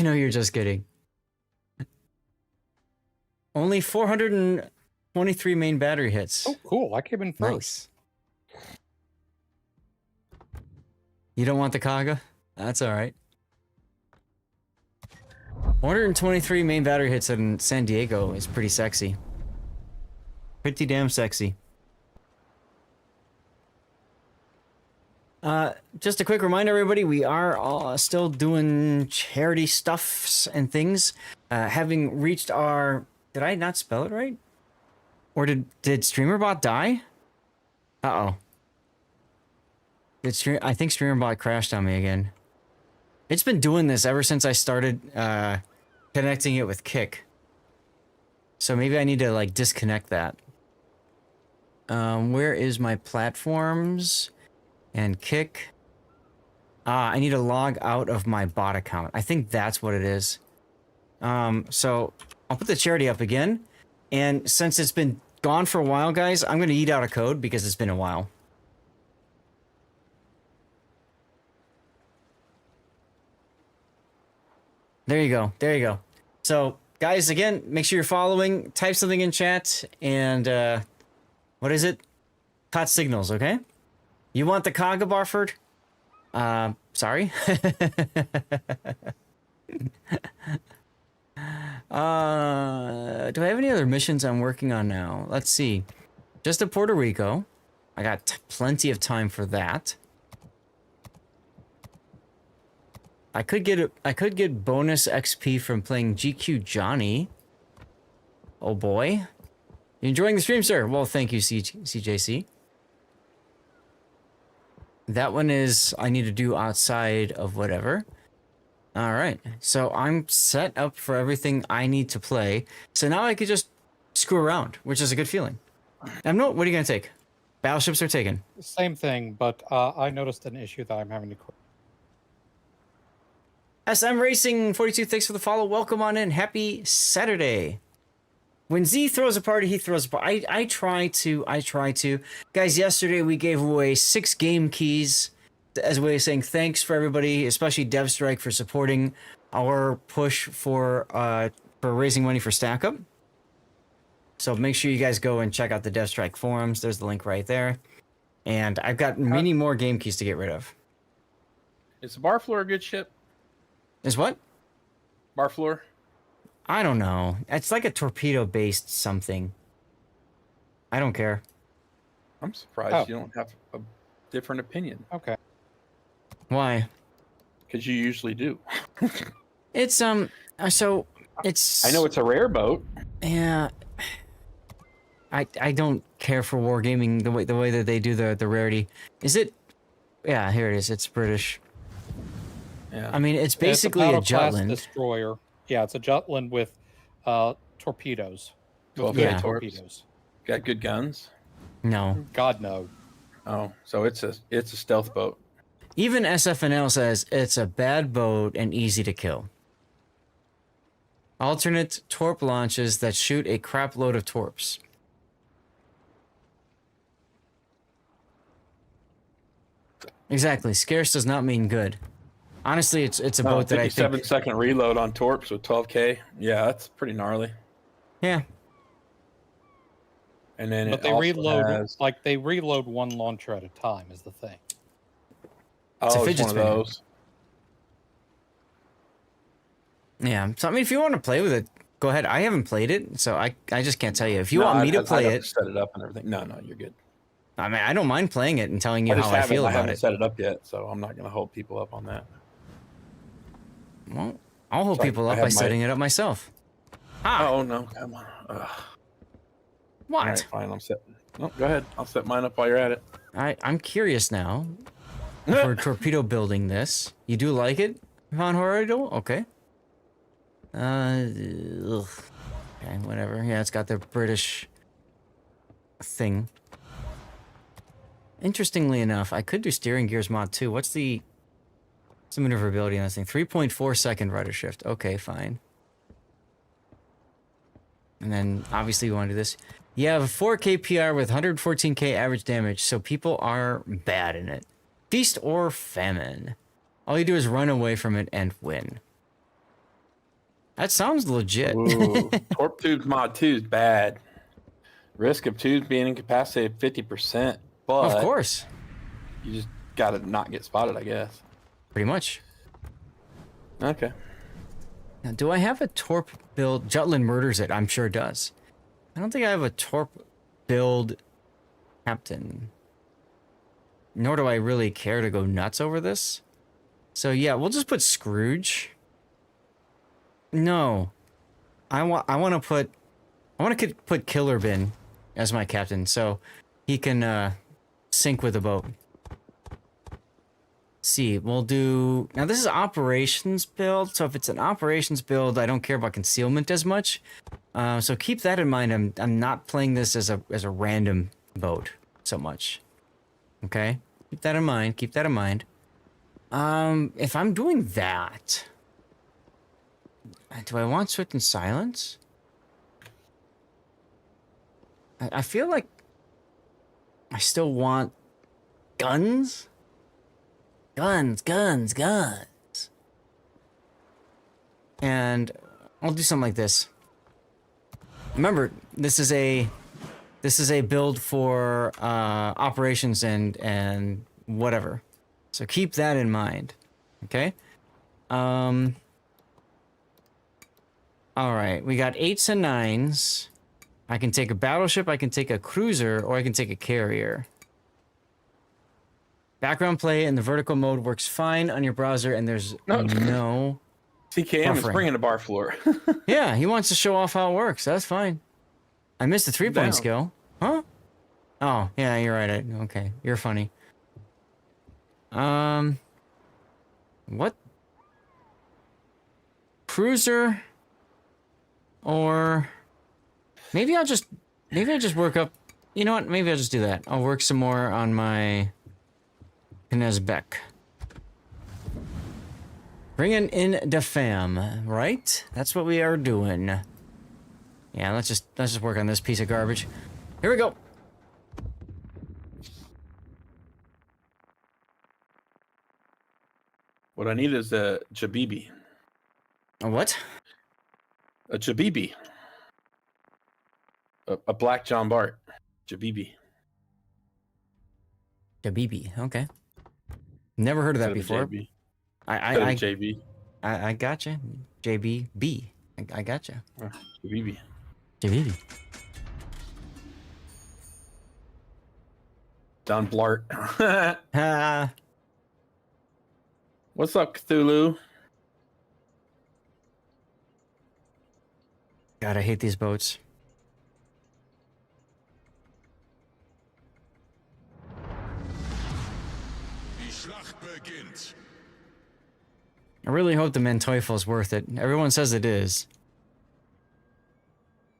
know you're just kidding. Only 423 main battery hits. Oh, cool. I came in first. Nice. You don't want the Kaga? That's alright. 123 main battery hits in San Diego is pretty sexy. Pretty damn sexy. Just a quick reminder, everybody, we are still doing charity stuffs and things. Having reached our... Did I not spell it right? Or did StreamerBot die? Uh-oh. I think StreamerBot crashed on me again. It's been doing this ever since I started connecting it with Kick. So maybe I need to like disconnect that. Where is my platforms and Kick? I need to log out of my bot account. I think that's what it is. So I'll put the charity up again. And since it's been gone for a while, guys, I'm going to eat out a code because it's been a while. There you go. There you go. So, guys, again, make sure you're following. Type something in chat. And, what is it? KOTS signals, okay? You want the Kaga, Barford? Sorry. Do I have any other missions I'm working on now? Let's see. Just to Puerto Rico. I got plenty of time for that. I could get bonus XP from playing GQ Johnny. Oh boy. You enjoying the stream, sir? Well, thank you, CJC. That one is I need to do outside of whatever. All right. So I'm set up for everything I need to play. So now I could just screw around, which is a good feeling. What are you going to take? Battleships are taken. Same thing, but I noticed an issue that I'm having to. SM Racing 42, thanks for the follow. Welcome on in. Happy Saturday. When Z throws a party, he throws a party. I try to. Guys, yesterday we gave away 6 game keys as a way of saying thanks for everybody, especially DevStrike, for supporting our push for raising money for Stack Up. So make sure you guys go and check out the DevStrike forums. There's the link right there. And I've got many more game keys to get rid of. Is the bar floor a good ship? Is what? Bar floor? I don't know. It's like a torpedo-based something. I don't care. I'm surprised you don't have a different opinion. Okay. Why? Because you usually do. It's so it's. I know it's a rare boat. Yeah. I don't care for wargaming the way that they do the rarity. Is it? Yeah, here it is. It's British. Yeah. I mean, it's basically a Jutland destroyer. Yeah, it's a Jutland with torpedoes. 12 torpedoes. Got good guns? No. God no. Oh, so it's a stealth boat. Even SFNL says it's a bad boat and easy to kill. Alternate torp launches that shoot a crap load of torps. Exactly. Scarce does not mean good. Honestly, it's a boat that I think... 57-second reload on torps with 12K. Yeah, that's pretty gnarly. Yeah. And then but they reload they reload one launcher at a time is the thing. It's a fidget spinner. Those. Yeah. So I mean, if you want to play with it, go ahead. I haven't played it, so I just can't tell you. If you want me to play it, set it up and everything. No, you're good. I mean, I don't mind playing it and telling you how I feel about it. I haven't set it up yet, so I'm not going to hold people up on that. Well, I'll hold people up by setting it up myself. Oh no! Come on. Ugh. What? All right, fine. I'm set. No, go ahead. I'll set mine up while you're at it. I'm curious now. For torpedo building this, you do like it, Von Horrido? Okay. Okay, whatever. Yeah, it's got the British thing. Interestingly enough, I could do steering gears mod too. What's the maneuverability on this thing? 3.4 second rudder shift. Okay, fine. And then obviously we want to do this. You have a 4K PR with 114K average damage, so people are bad in it. Feast or famine. All you do is run away from it and win. That sounds legit. Ooh, Torp tubes mod 2 is bad. Risk of tubes being incapacitated 50%. But of course. You just gotta not get spotted, I guess. Pretty much. Okay. Now, do I have a torp build? Jutland murders it. I'm sure it does. I don't think I have a torp build captain. Nor do I really care to go nuts over this. So yeah, we'll just put Scrooge. No. I want to put Killer Bin as my captain so he can sink with the boat. See, we'll do... Now, this is operations build, so if it's an operations build, I don't care about concealment as much. So keep that in mind. I'm not playing this as a random boat so much. Okay? Keep that in mind. Keep that in mind. If I'm doing that... Do I want Swift and Silence? I feel like... I still want... Guns? Guns. And I'll do something like this. Remember, this is a build for operations and whatever. So keep that in mind. Okay? Alright, we got 8s and 9s. I can take a battleship, I can take a cruiser, or I can take a carrier. Background play in the vertical mode works fine on your browser, and there's no CKM is buffering. bringing the bar floor. Yeah, he wants to show off how it works. That's fine. I missed the 3-point skill. Huh? Oh, yeah, you're right. Okay, you're funny. What? Cruiser? Or... Maybe I just work up... You know what? Maybe I'll just do that. I'll work some more on my... Knezbeck. Bringing in the fam, right? That's what we are doing. Yeah, let's just work on this piece of garbage. Here we go. What I need is a Jabibi. A what? A Jabibi. A black John Bart. Jabibi. Jabibi, okay. Never heard of that before. JB. I gotcha. JBB. I gotcha. Jabibi. Jabibi. Don Blart. What's up, Cthulhu? God, I hate these boats. I really hope the Manteufel's is worth it. Everyone says it is.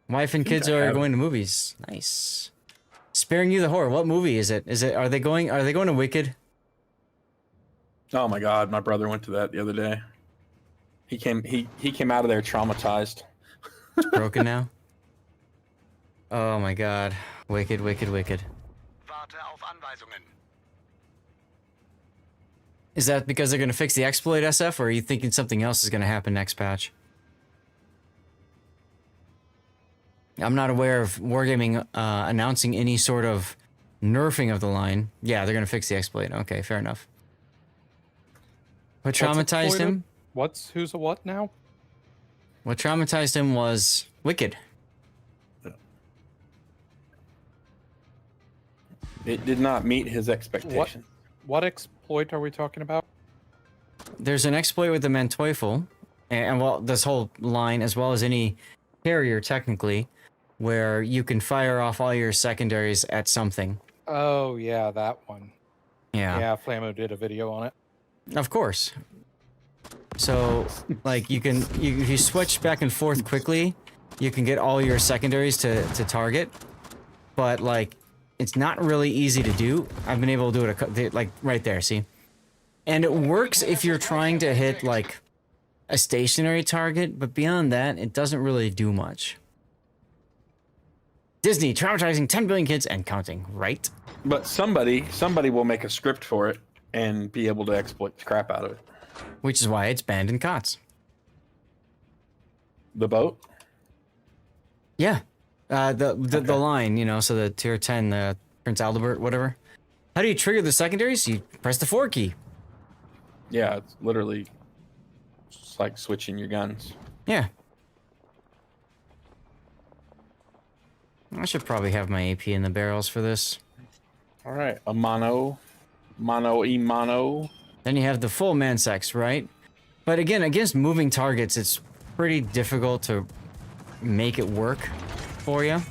Wife and kids are going to movies. Nice. Sparing you the horror. What movie is it? Are they going to Wicked? Oh my god, my brother went to that the other day. He came out of there traumatized. It's broken now. Oh my god. Wicked, wicked, wicked. Is that because they're going to fix the exploit, SF, or are you thinking something else is going to happen next patch? I'm not aware of Wargaming announcing any sort of nerfing of the line. Yeah, they're going to fix the exploit. Okay, fair enough. What traumatized him? Who's a what now? What traumatized him was Wicked. It did not meet his expectations. What exploit are we talking about? There's an exploit with the Manteuffel, and well, this whole line, as well as any carrier, technically, where you can fire off all your secondaries at something. Oh, yeah, that one. Yeah. Yeah, Flammo did a video on it. Of course. So, like, if you switch back and forth quickly, you can get all your secondaries to target, but, like, it's not really easy to do. I've been able to do it, like, right there, see? And it works if you're trying to hit, like, a stationary target, but beyond that, it doesn't really do much. Disney traumatizing 10 billion kids and counting, right? But somebody will make a script for it and be able to exploit the crap out of it. Which is why it's banned in KOTS. The boat? Yeah. The line, you know, so the tier 10, the Prince Aldebert, whatever. How do you trigger the secondaries? You press the 4 key. Yeah, it's literally just like switching your guns. Yeah. I should probably have my AP in the barrels for this. All right, a mono. Then you have the full mansex, right? But again, against moving targets, it's pretty difficult to make it work for you.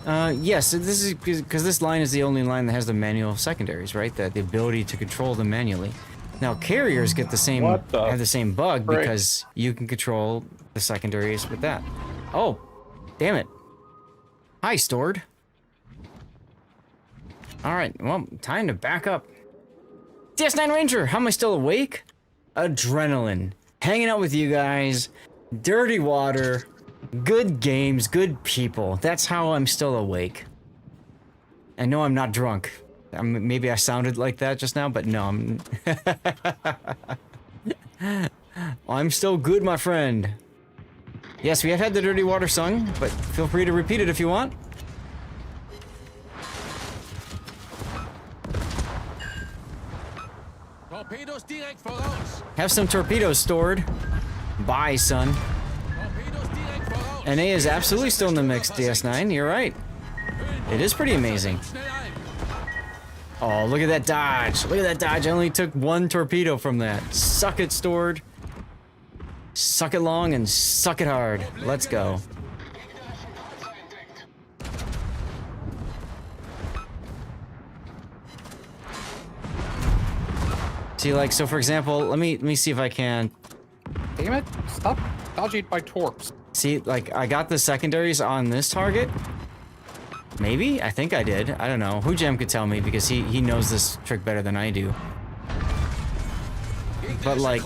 Yes, this is because this line is the only line that has the manual secondaries, right? The ability to control them manually. Now carriers get the same have the same bug because you can control the secondaries with that. Oh, damn it! Hi, Stored. All right, well, time to back up. DS9 Ranger, how am I still awake? Adrenaline, hanging out with you guys, dirty water, good games, good people. That's how I'm still awake. I know I'm not drunk. Maybe I sounded like that just now, but no, I'm still good, my friend. Yes, we have had the dirty water sung, but feel free to repeat it if you want. Torpedos direkt voraus. Have some torpedoes stored. Bye, son. Torpedos direkt voraus. NA is absolutely still in the mix, DS9. You're right. It is pretty amazing. Schnell ein. Oh, look at that dodge. Look at that dodge. I only took 1 torpedo from that. Suck it, stored. Suck it long and suck it hard. Let's go. See, like, so for example, let me see if I can. Damn it! Stop dodging my torps. See, like, I got the secondaries on this target. Maybe? I think I did. I don't know. Jam could tell me because he knows this trick better than I do. But like,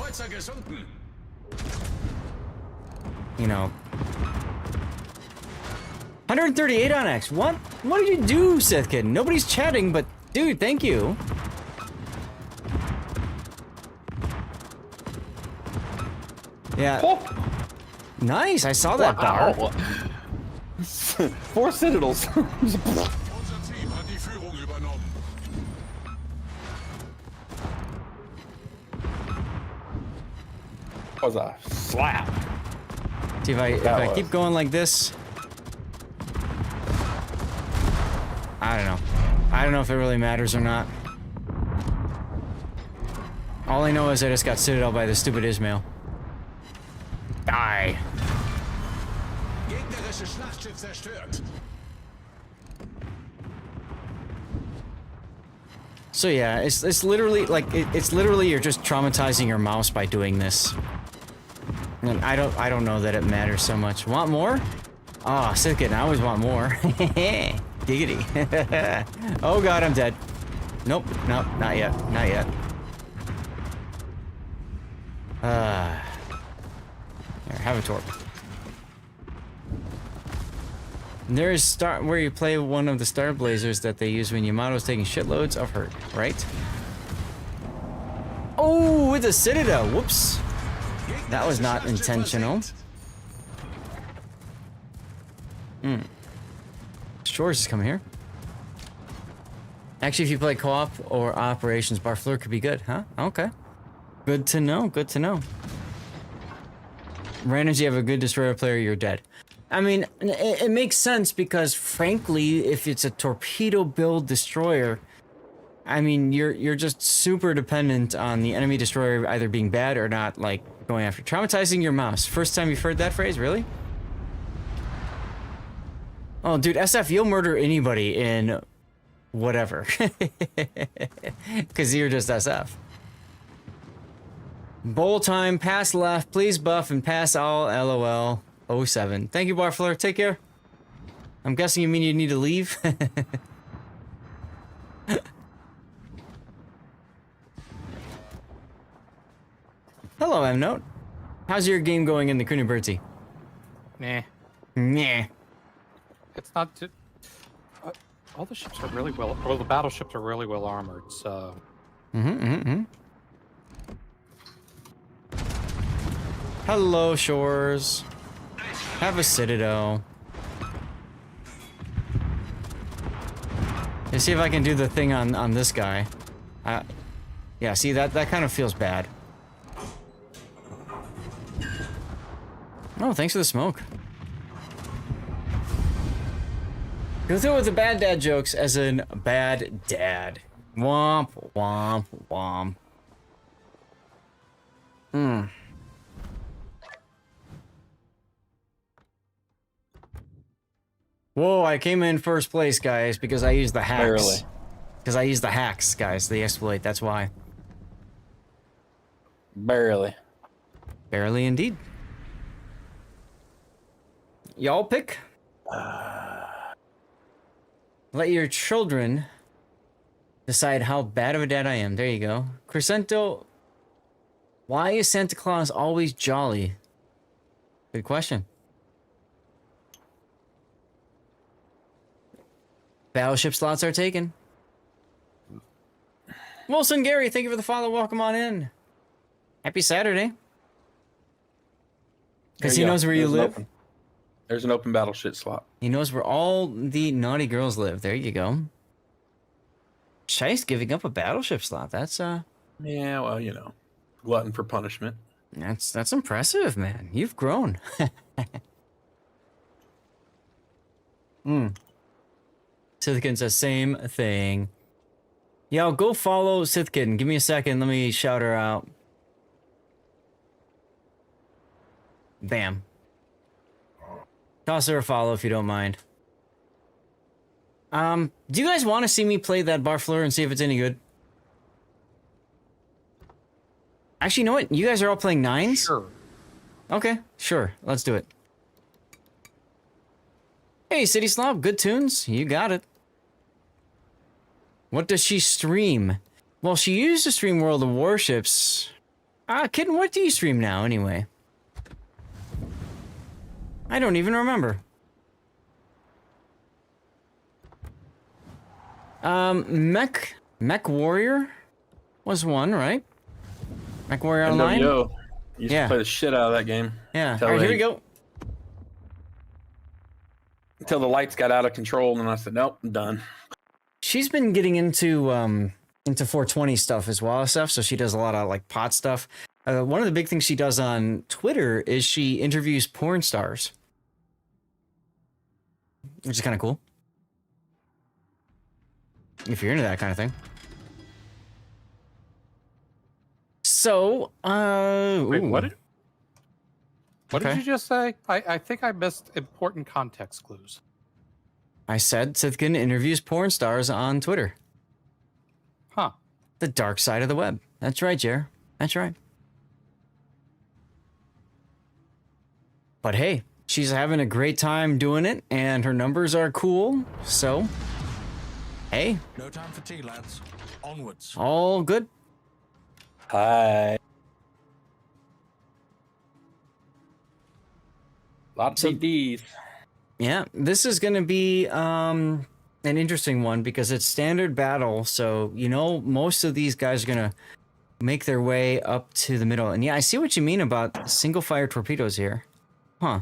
you know, 138 on X. What? What did you do, Seth Kid? Nobody's chatting, but dude, thank you. Yeah. Oh. Nice. I saw that bar. 4 citadels. Was a slap. See if I keep going like this. I don't know. I don't know if it really matters or not. All I know is I just got citadel by the stupid Ismail. Die. Gegnerisches Schlachtschiff zerstört. So yeah, it's literally like it's literally you're just traumatizing your mouse by doing this. And I don't know that it matters so much. Want more? Ah, oh, sick it. I always want more. Giggity. Oh god, I'm dead. Nope, nope, not yet, not yet. Here, have a torp. There is where you play one of the star blazers that they use when Yamato's taking shitloads of hurt, right? Oh, with a citadel. Whoops. That was not intentional. Shores is coming here. Actually, if you play co-op or operations, Barfleur could be good, huh? Okay. Good to know, good to know. Randoms, you have a good destroyer player, you're dead. I mean, it makes sense because, frankly, if it's a torpedo build destroyer, I mean, you're just super dependent on the enemy destroyer either being bad or not, like, going after. Traumatizing your mouse. First time you've heard that phrase, really? Oh, dude, SF, you'll murder anybody in whatever. Because you're just SF. Bowl time, pass left, please buff and pass all, LOL. 07. Thank you, Barfleur. Take care. I'm guessing you mean you need to leave? Hello, M-Note. How's your game going in the Kuniberti? Nah. Nah. It's not too... all the ships are really well... Well, the battleships are really well armored, so... Hello, Shores. Have a citadel. Let's see if I can do the thing on this guy. Yeah, see, that kind of feels bad. Oh, thanks for the smoke. Go through with the bad dad jokes as in bad dad. Womp, womp, womp. Whoa, I came in first place, guys, because I used the hacks. Barely. Because I used the hacks, guys, the exploit, that's why. Barely. Barely indeed. Y'all pick? Let your children decide how bad of a dad I am. There you go. Crescento, why is Santa Claus always jolly? Good question. Battleship slots are taken. Wilson Gary, thank you for the follow. Welcome on in. Happy Saturday. Because he knows where you live. There's an open battleship slot. He knows where all the naughty girls live. There you go. Shice giving up a battleship slot. That's Yeah, well, glutton for punishment. That's impressive, man. You've grown. Sithkin says same thing. Yo, go follow Sithkin. Give me a second. Let me shout her out. Bam. Toss her a follow if you don't mind. Do you guys want to see me play that Barfleur and see if it's any good? Actually, you know what? You guys are all playing 9s? Sure. Okay, sure. Let's do it. Hey, City Slob, good tunes. You got it. What does she stream? Well, she used to stream World of Warships. Kitten, what do you stream now, anyway? I don't even remember. Mech Warrior was one, right? Mech Warrior Online? You used to play the shit out of that game. Yeah. All right, here we go. Until the lights got out of control, and I said, nope, I'm done. She's been getting into 420 stuff as well, so she does a lot of like pot stuff. One of the big things she does on Twitter is she interviews porn stars, which is kind of cool. If you're into that kind of thing. So, wait, ooh. what did Okay. you just say? I think I missed important context clues. I said Sithkin interviews porn stars on Twitter. Huh. The dark side of the web. That's right, Jer. That's right. But hey, she's having a great time doing it, and her numbers are cool, so... Hey. No time for tea, lads. Onwards. All good. Hi. Lots of Ds. Yeah, this is going to be an interesting one because it's standard battle. So, most of these guys are going to make their way up to the middle. And yeah, I see what you mean about single fire torpedoes here. Huh.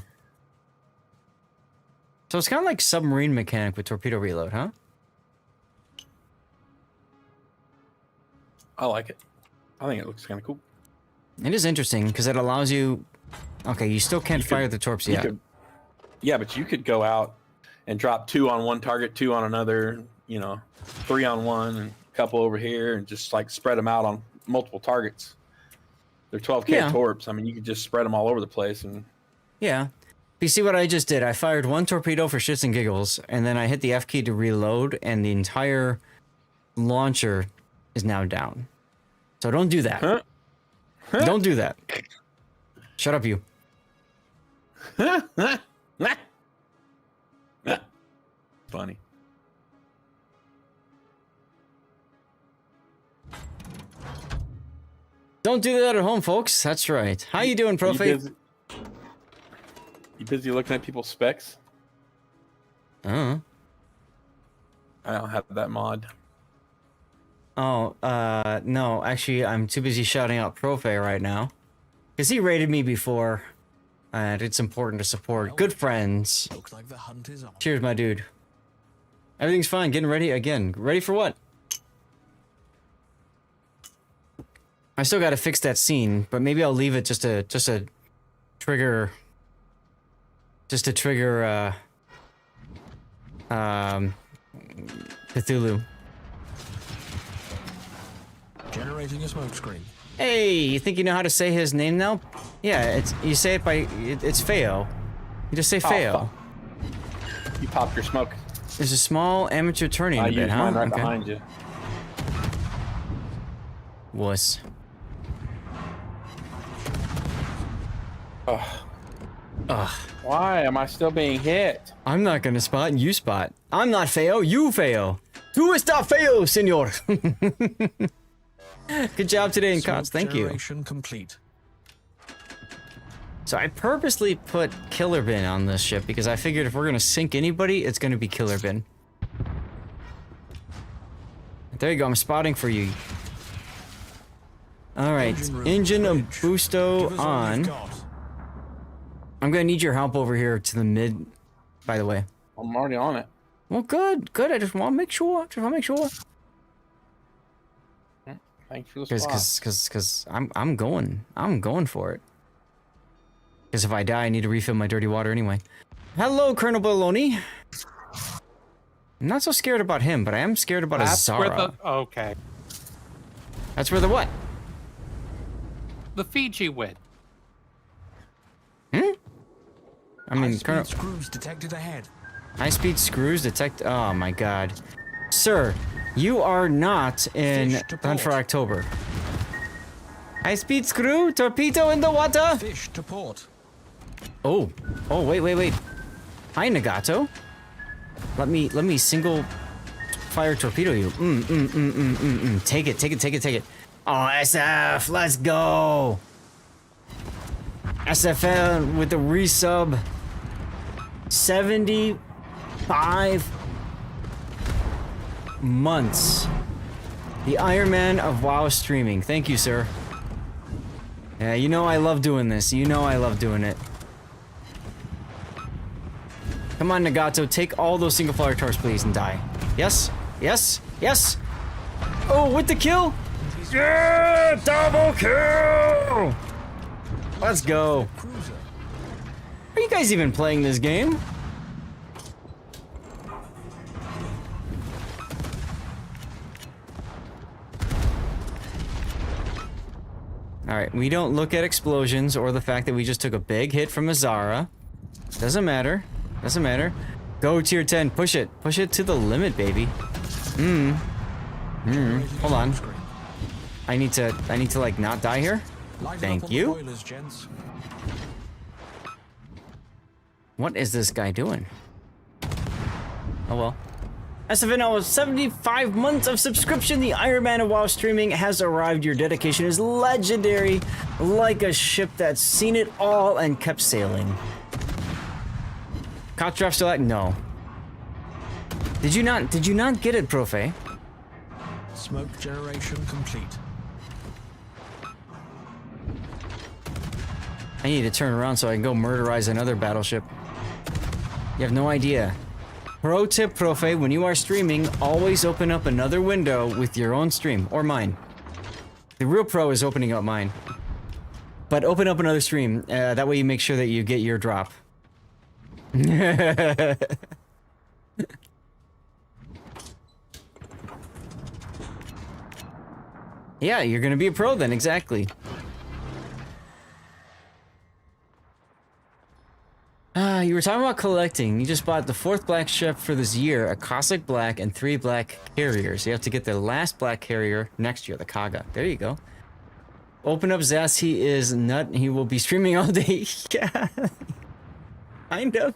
So it's kind of like submarine mechanic with torpedo reload, huh? I like it. I think it looks kind of cool. It is interesting because it allows you... Okay, you still can't fire the torps yet. Yeah, but you could go out and drop 2 on one target, 2 on another, 3 on one, and a couple over here, and just like spread them out on multiple targets. They're 12K torps. I mean, you could just spread them all over the place. And yeah. You see what I just did? I fired 1 torpedo for shits and giggles, and then I hit the F key to reload, and the entire launcher is now down. So don't do that. Huh? Don't do that. Shut up, you. Funny. Don't do that at home, folks. That's right. How you doing, Profe? You busy looking at people's specs? I don't have that mod. Oh, no. Actually, I'm too busy shouting out Profe right now. Because he raided me before. And it's important to support good friends. Looks like the hunt is on. Cheers, my dude. Everything's fine. Getting ready again. Ready for what? I still got to fix that scene, but maybe I'll leave it just to trigger. Just to trigger. Cthulhu. Generating a smokescreen. Hey, you think you know how to say his name now? Yeah, you say it by it's Feo. You just say Feo. You pop your smoke. There's a small amateur tourney in a bit, huh? Mine right behind you. Wuss. Ugh. Why am I still being hit? I'm not gonna spot and you spot. I'm not Feo, you Feo. Tu está feo, senor. Good job today in KOTS, thank you. Generation complete. So I purposely put Killer Bin on this ship because I figured if we're gonna sink anybody, it's gonna be Killer Bin. There you go, I'm spotting for you. Alright, engine of Boosto on. I'm gonna need your help over here to the mid, by the way. I'm already on it. Well, good, good. I just want to make sure. Thanks for the spot. Because I'm going for it. Because if I die, I need to refill my dirty water anyway. Hello, Colonel Baloney. I'm not so scared about him, but I am scared about Azara. Okay. That's where the what? The Fiji went. I mean, Colonel... screws detected ahead. High-speed screws detect... Oh, my God. Sir, you are not in Done for October. High-speed screw? Torpedo in the water? Fish to port. Oh. Oh, wait. Hi, Nagato. Let me single fire torpedo you. Take it. Oh, SF, let's go. SFL with the resub. 75 months. The Iron Man of WoW streaming. Thank you, sir. Yeah, you know I love doing this. You know I love doing it. Come on, Nagato, take all those single fire tars, please, and die. Yes? Oh, with the kill? Yeah! Double kill! Let's go. Are you guys even playing this game? Alright, we don't look at explosions or the fact that we just took a big hit from Azara. Doesn't matter. Go tier 10, push it to the limit, baby. Hold on. I need to like not die here. Thank you. What is this guy doing? Oh well. SFNL, 75 months of subscription. The Iron Man of WoW streaming has arrived. Your dedication is legendary, like a ship that's seen it all and kept sailing. KOTS draft still no. Did you not get it, Profe? Smoke generation complete. I need to turn around so I can go murderize another battleship. You have no idea. Pro tip, Profe, when you are streaming, always open up another window with your own stream, or mine. The real pro is opening up mine. But open up another stream, that way you make sure that you get your drop. Yeah, you're gonna be a pro then, exactly. You were talking about collecting. You just bought the 4th black ship for this year, a Cossack black and 3 black carriers. You have to get the last black carrier next year, the Kaga. There you go. Open up Zas, he is nut. He will be streaming all day. Yeah. Kind of.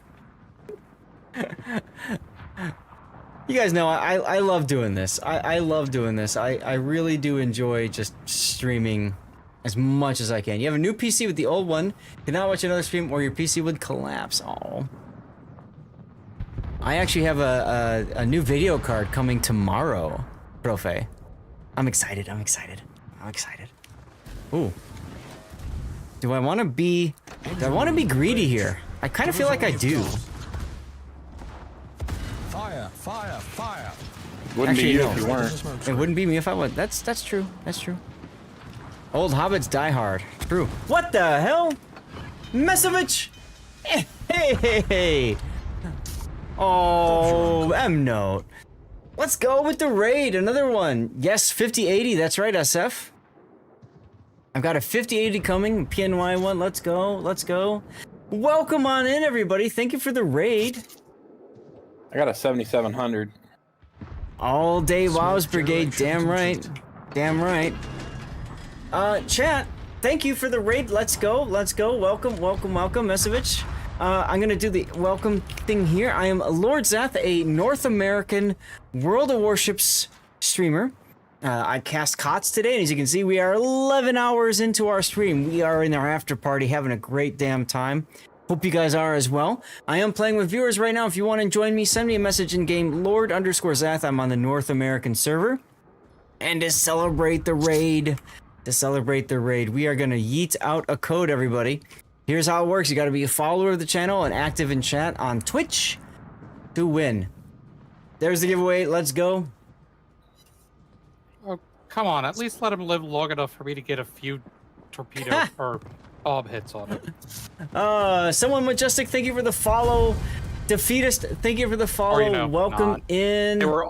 You guys know I love doing this. I love doing this. I really do enjoy just streaming as much as I can. You have a new PC with the old one, cannot watch another stream or your PC would collapse. Oh. I actually have a new video card coming tomorrow, Profe. I'm excited. Ooh. Do I want to be greedy here? I kind of feel like I do. Fire. Wouldn't Actually, be you no. if you weren't. It wouldn't be me if I would. That's true. Old hobbits die hard. True. What the hell? Mesovich? Hey. Oh, M-Note. Let's go with the raid. Another one. Yes, 5080. That's right, SF. I've got a 5080 coming. PNY one. Let's go. Welcome on in, everybody. Thank you for the raid. I got a 7700. All day WoW's Brigade. Damn right. Chat, thank you for the raid. Let's go. Welcome, Mesovich. I'm gonna do the welcome thing here. I am Lord Zath, a North American World of Warships streamer. I cast KOTS today, and as you can see, we are 11 hours into our stream. We are in our after party, having a great damn time. Hope you guys are as well. I am playing with viewers right now. If you want to join me, send me a message in game, Lord_Zath. I'm on the North American server. And to celebrate the raid, we are gonna yeet out a code, everybody. Here's how it works. You gotta be a follower of the channel and active in chat on Twitch to win. There's the giveaway. Let's go. Come on, at least let him live long enough for me to get a few torpedo or bomb hits on him. Someone majestic, thank you for the follow. Defeatist, thank you for the follow. Or, you know, Welcome not. in. They were,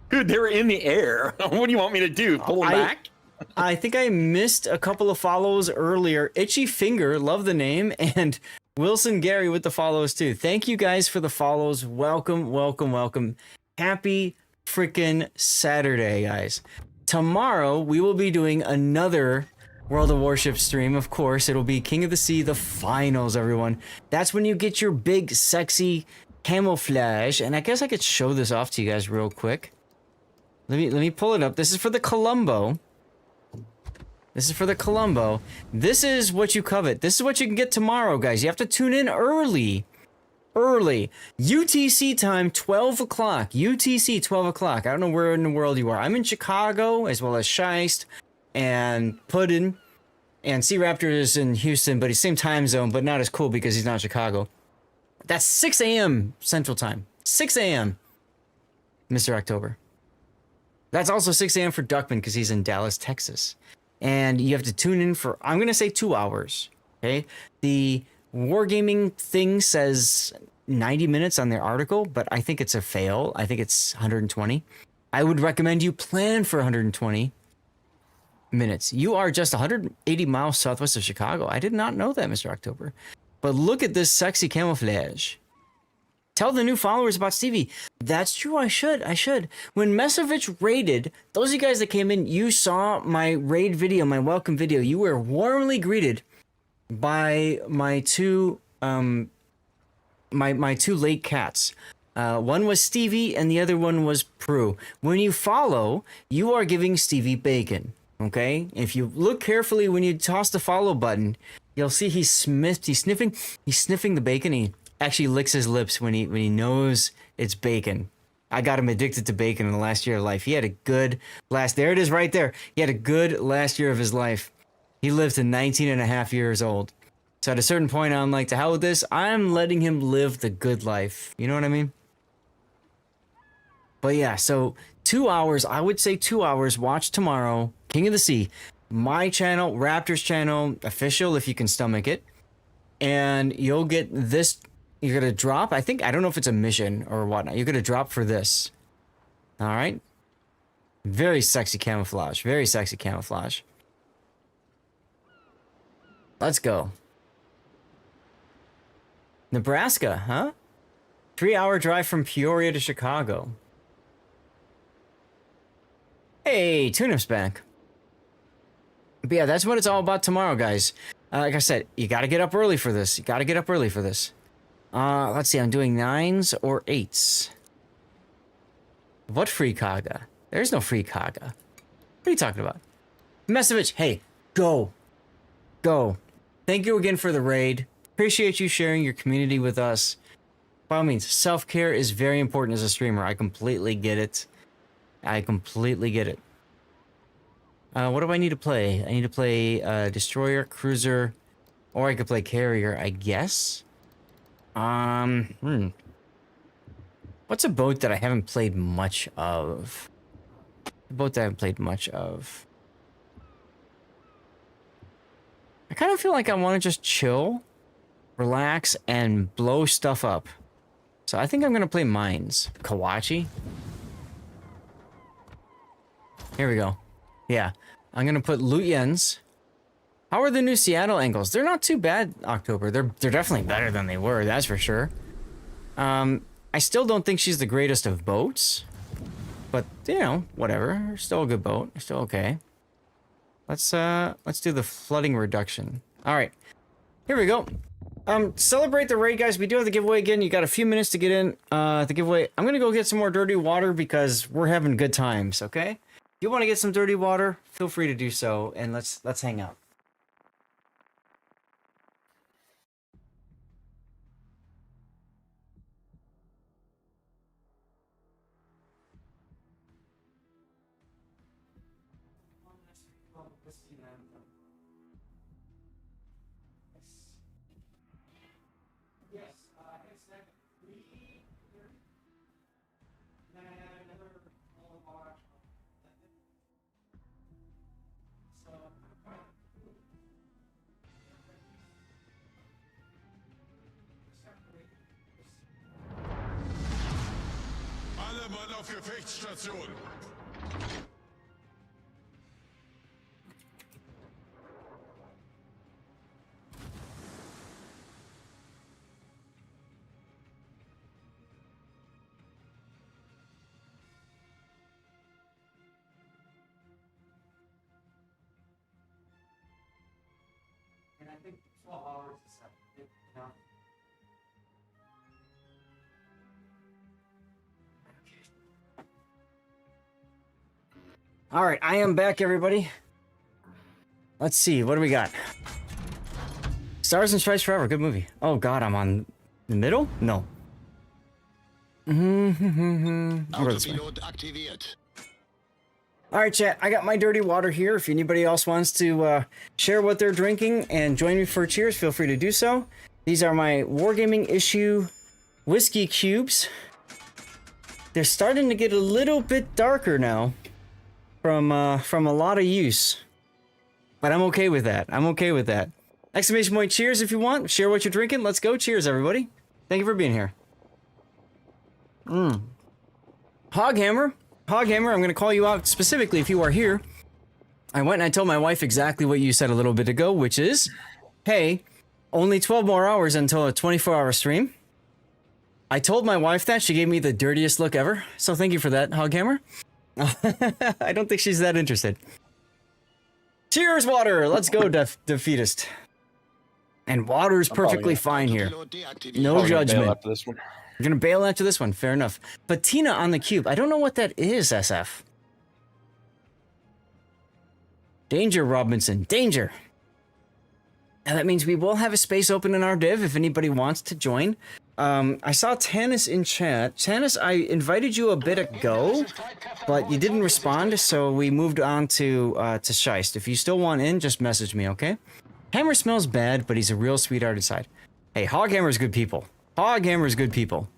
dude, they were in the air. What do you want me to do? Pull them back? I think I missed a couple of follows earlier. Itchy Finger, love the name, and Wilson Gary with the follows too. Thank you guys for the follows. Welcome, welcome, welcome. Happy freaking Saturday, guys. Tomorrow we will be doing another World of Warships stream. Of course, it'll be King of the Sea, the finals, everyone. That's when you get your big, sexy camouflage. And I guess I could show this off to you guys real quick. Let me pull it up. This is for the Colombo. This is for the Colombo. This is what you covet. This is what you can get tomorrow, guys. You have to tune in early. Early. UTC time, 12 o'clock. UTC, 12 o'clock. I don't know where in the world you are. I'm in Chicago, as well as Scheist and Puddin. And Sea Raptor is in Houston, but he's same time zone, but not as cool because he's not in Chicago. That's 6 a.m. Central Time. 6 a.m. Mr. October. That's also 6 a.m. for Duckman because he's in Dallas, Texas. And you have to tune in for, I'm going to say 2 hours. Okay? The Wargaming thing says 90 minutes on their article, but I think it's a fail. I think it's 120. I would recommend you plan for 120 minutes. You are just 180 miles southwest of Chicago. I did not know that, Mr. October. But look at this sexy camouflage. Tell the new followers about Stevie. That's true, I should. When Mesovich raided, those of you guys that came in, you saw my raid video, my welcome video. You were warmly greeted by my two my two late cats. One was Stevie and the other one was Prue. When you follow, you are giving Stevie bacon. Okay? If you look carefully when you toss the follow button, you'll see he's sniffing the bacon. He actually licks his lips when he knows it's bacon. I got him addicted to bacon in the last year of life. He had a good there it is right there. He had a good last year of his life. He lived to 19 and a half years old. So at a certain point, I'm like, to hell with this. I'm letting him live the good life. You know what I mean? But yeah, so 2 hours, I would say 2 hours. Watch tomorrow, King of the Sea. My channel, Raptors channel, official if you can stomach it. And you'll get this. You're going to drop. I don't know if it's a mission or whatnot. You're going to drop for this. All right. Very sexy camouflage. Very sexy camouflage. Let's go. Nebraska, huh? 3-hour drive from Peoria to Chicago. Hey, Tunip's back. But yeah, that's what it's all about tomorrow, guys. Like I said, you got to get up early for this. Let's see, I'm doing 9s or 8s. What free Kaga? There's no free Kaga. What are you talking about? Mesovich, hey, go. Thank you again for the raid. Appreciate you sharing your community with us. By all means, self-care is very important as a streamer. I completely get it. What do I need to play? I need to play destroyer, cruiser, or I could play carrier, I guess. What's a boat that I haven't played much of? I kind of feel like I want to just chill, relax, and blow stuff up. So I think I'm going to play mines. Kawachi. Here we go. Yeah. I'm going to put Luyens. How are the new Seattle angles? They're not too bad, October. They're definitely better than they were, that's for sure. I still don't think she's the greatest of boats. But, you know, whatever. Still a good boat. Still okay. Let's do the flooding reduction. All right. Here we go. Celebrate the raid, guys. We do have the giveaway again. You got a few minutes to get in the giveaway. I'm going to go get some more dirty water because we're having good times, okay? If you want to get some dirty water, feel free to do so, and let's hang out. And I think 12 hours is enough. All right, I am back, everybody. Let's see, what do we got? Stars and Stripes Forever, good movie. Oh God, I'm on the middle? No. Autopilot aktiviert. All right, chat, I got my dirty water here. If anybody else wants to share what they're drinking and join me for cheers, feel free to do so. These are my Wargaming issue whiskey cubes. They're starting to get a little bit darker now from a lot of use. But I'm okay with that. I'm okay with that. Exclamation point cheers if you want. Share what you're drinking. Let's go. Cheers, everybody. Thank you for being here. Hoghammer. Hoghammer, I'm going to call you out specifically if you are here. I went and I told my wife exactly what you said a little bit ago, which is, hey, only 12 more hours until a 24-hour stream. I told my wife that. She gave me the dirtiest look ever. So thank you for that, Hoghammer. I don't think she's that interested. Cheers, water! Let's go, defeatist. And water's perfectly fine here. No judgment. After this one. You're gonna bail after this one, fair enough. Patina on the cube. I don't know what that is, SF. Danger, Robinson. Danger! And that means we will have a space open in our div if anybody wants to join. I saw Tanis in chat. Tanis, I invited you a bit ago, but you didn't respond, so we moved on to Scheist. If you still want in, just message me, okay? Hammer smells bad, but he's a real sweetheart inside. Hey, Hoghammer's good people. Hoghammer's good people.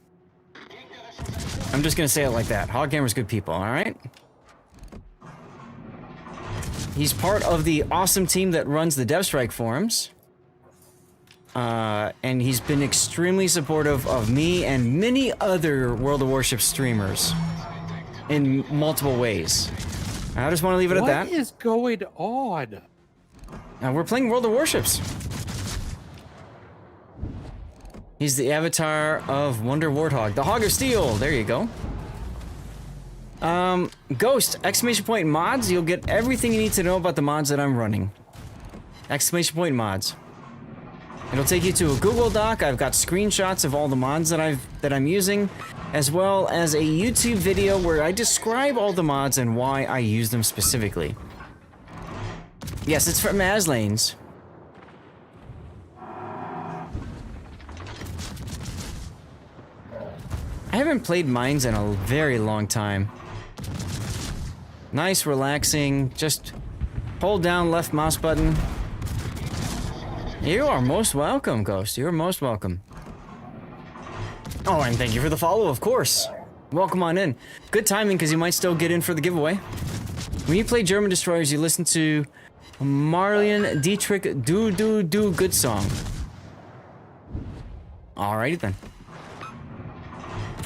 I'm just gonna say it like that. Hoghammer's good people, alright? He's part of the awesome team that runs the DevStrike forums. And he's been extremely supportive of me and many other World of Warships streamers in multiple ways. I just want to leave it at that. What is going on? We're playing World of Warships. He's the avatar of Wonder Warthog. The Hog of Steel! There you go. Ghost! Exclamation point mods. You'll get everything you need to know about the mods that I'm running. Exclamation point mods. It'll take you to a Google Doc. I've got screenshots of all the mods that I'm using, as well as a YouTube video where I describe all the mods and why I use them specifically. Yes, it's from Maslanes. I haven't played mines in a very long time. Nice, relaxing, just hold down left mouse button. You are most welcome, Ghost. You're most welcome. Oh, and thank you for the follow, of course. Welcome on in. Good timing, because you might still get in for the giveaway. When you play German Destroyers, you listen to Marlene Dietrich Do Do Do Good Song. Alrighty then.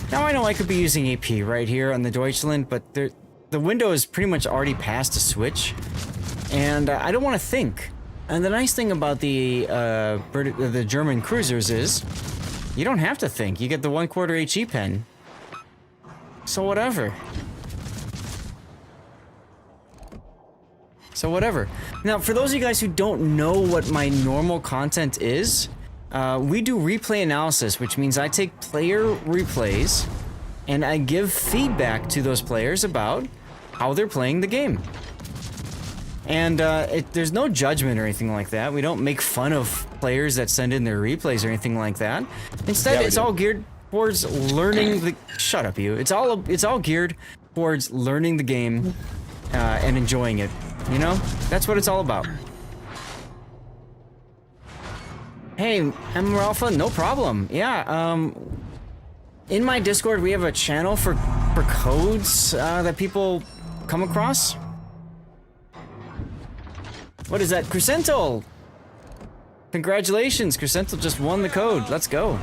Now I know I could be using AP right here on the Deutschland, but the window is pretty much already past a switch. And I don't want to think. And the nice thing about the German cruisers is, you don't have to think. You get the 1/4 HE pen. So whatever. So whatever. Now, for those of you guys who don't know what my normal content is, we do replay analysis, which means I take player replays and I give feedback to those players about how they're playing the game. And there's no judgment or anything like that. We don't make fun of players that send in their replays or anything like that. Instead, it's all geared towards learning the... Shut up, you. It's all geared towards learning the game and enjoying it. You know? That's what it's all about. Hey, Ember Alpha, no problem. Yeah, in my Discord, we have a channel for codes that people come across. What is that? Crescental! Congratulations, Crescental just won the code. Let's go.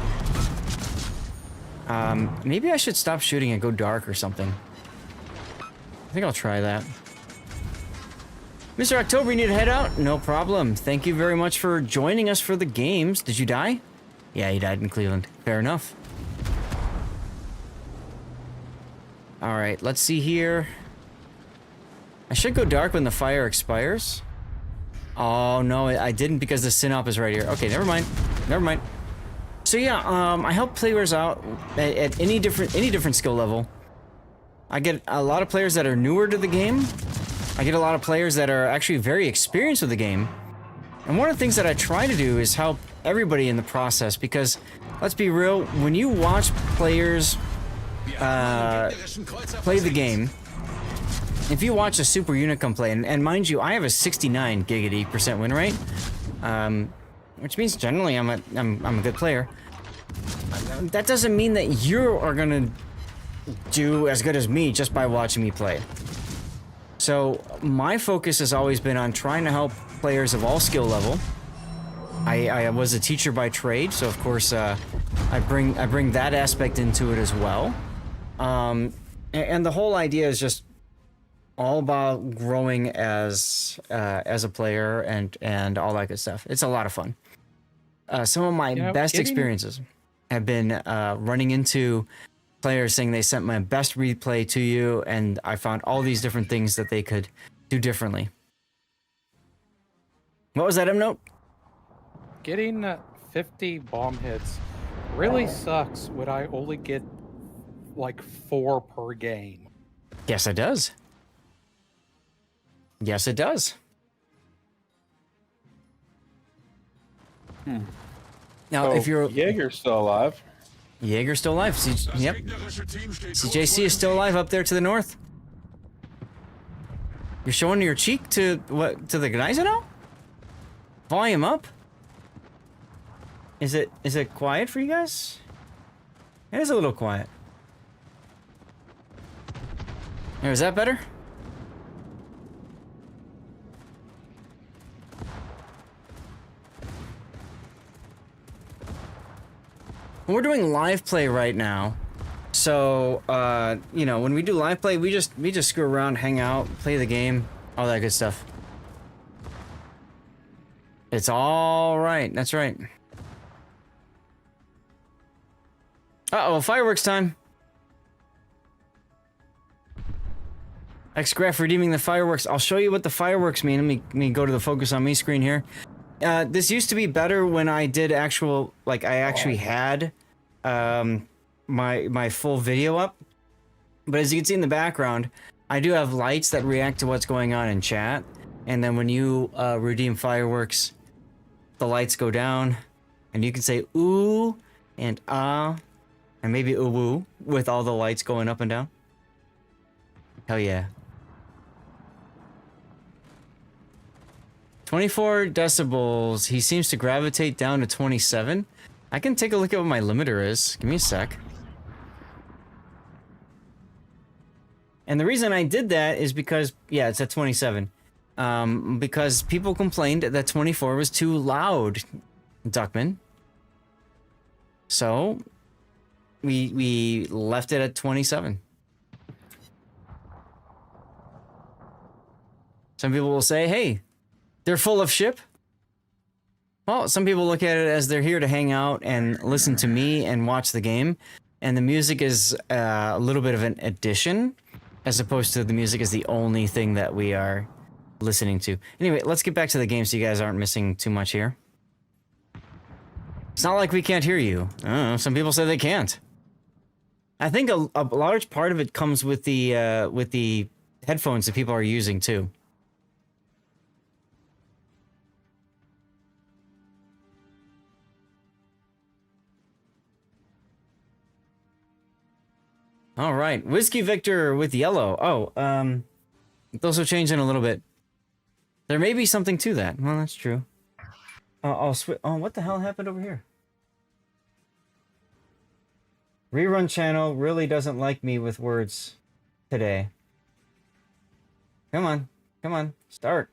Maybe I should stop shooting and go dark or something. I think I'll try that. Mr. October, you need to head out? No problem. Thank you very much for joining us for the games. Did you die? Yeah, you died in Cleveland. Fair enough. Alright, let's see here. I should go dark when the fire expires. Oh, no, I didn't because the Synop is right here. Okay, never mind. Never mind. So yeah, I help players out at any different skill level. I get a lot of players that are newer to the game. I get a lot of players that are actually very experienced with the game. And one of the things that I try to do is help everybody in the process because, let's be real, when you watch players play the game, if you watch a super unit come play, and mind you, I have a 69 giggity% win rate, which means generally I'm a good player. That doesn't mean that you are gonna do as good as me just by watching me play. So my focus has always been on trying to help players of all skill level. I was a teacher by trade, so of course I bring that aspect into it as well. And the whole idea is just all about growing as a player and all that good stuff. It's a lot of fun. Some of my best experiences have been running into players saying they sent my best replay to you, and I found all these different things that they could do differently. What was that, M-Note? Getting 50 bomb hits really sucks when I only get like 4 per game. Yes, it does. Yes, it does. Now, if you're... Jaeger's still alive. Jaeger's still alive. Yep. CJC is still alive up there to the north. You're showing your cheek to what? To the guys now? Volume up. Is it quiet for you guys? It is a little quiet. Is that better? We're doing live play right now, so you know, when we do live play, we just screw around, hang out, play the game, all that good stuff. It's all right. That's right. Uh-oh, fireworks time. XGraph redeeming the fireworks. I'll show you what the fireworks mean. Let me go to the focus on me screen here. This used to be better when I did actual, like I actually had my full video up. But as you can see in the background, I do have lights that react to what's going on in chat. And then when you redeem fireworks, the lights go down. And you can say ooh and ah and maybe ooh woo with all the lights going up and down. Hell yeah. 24 decibels. He seems to gravitate down to 27. I can take a look at what my limiter is. Give me a sec. And the reason I did that is because, yeah, it's at 27. Because people complained that 24 was too loud, Duckman. So, we left it at 27. Some people will say, hey, they're full of ship. Well, some people look at it as they're here to hang out and listen to me and watch the game. And the music is a little bit of an addition, as opposed to the music is the only thing that we are listening to. Anyway, let's get back to the game so you guys aren't missing too much here. It's not like we can't hear you. I don't know, some people say they can't. I think a large part of it comes with the headphones that people are using too. All right, Whiskey Victor with yellow. Oh, those will change in a little bit. There may be something to that. Well, that's true. I'll switch. Oh, what the hell happened over here? Rerun channel really doesn't like me with words today. Come on, start.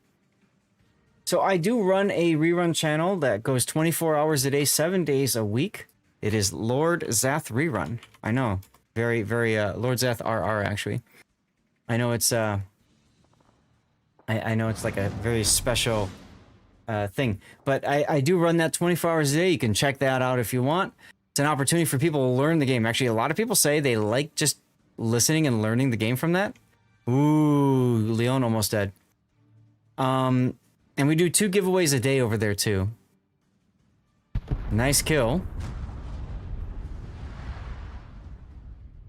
So I do run a rerun channel that goes 24 hours a day, 7 days a week. It is Lord Zath rerun. I know. Very, very, Lord Zath RR, actually. I know it's, I know it's like a very special, thing. But I do run that 24 hours a day. You can check that out if you want. It's an opportunity for people to learn the game. Actually, a lot of people say they like just listening and learning the game from that. Ooh, Leon almost dead. And we do 2 giveaways a day over there, too. Nice kill.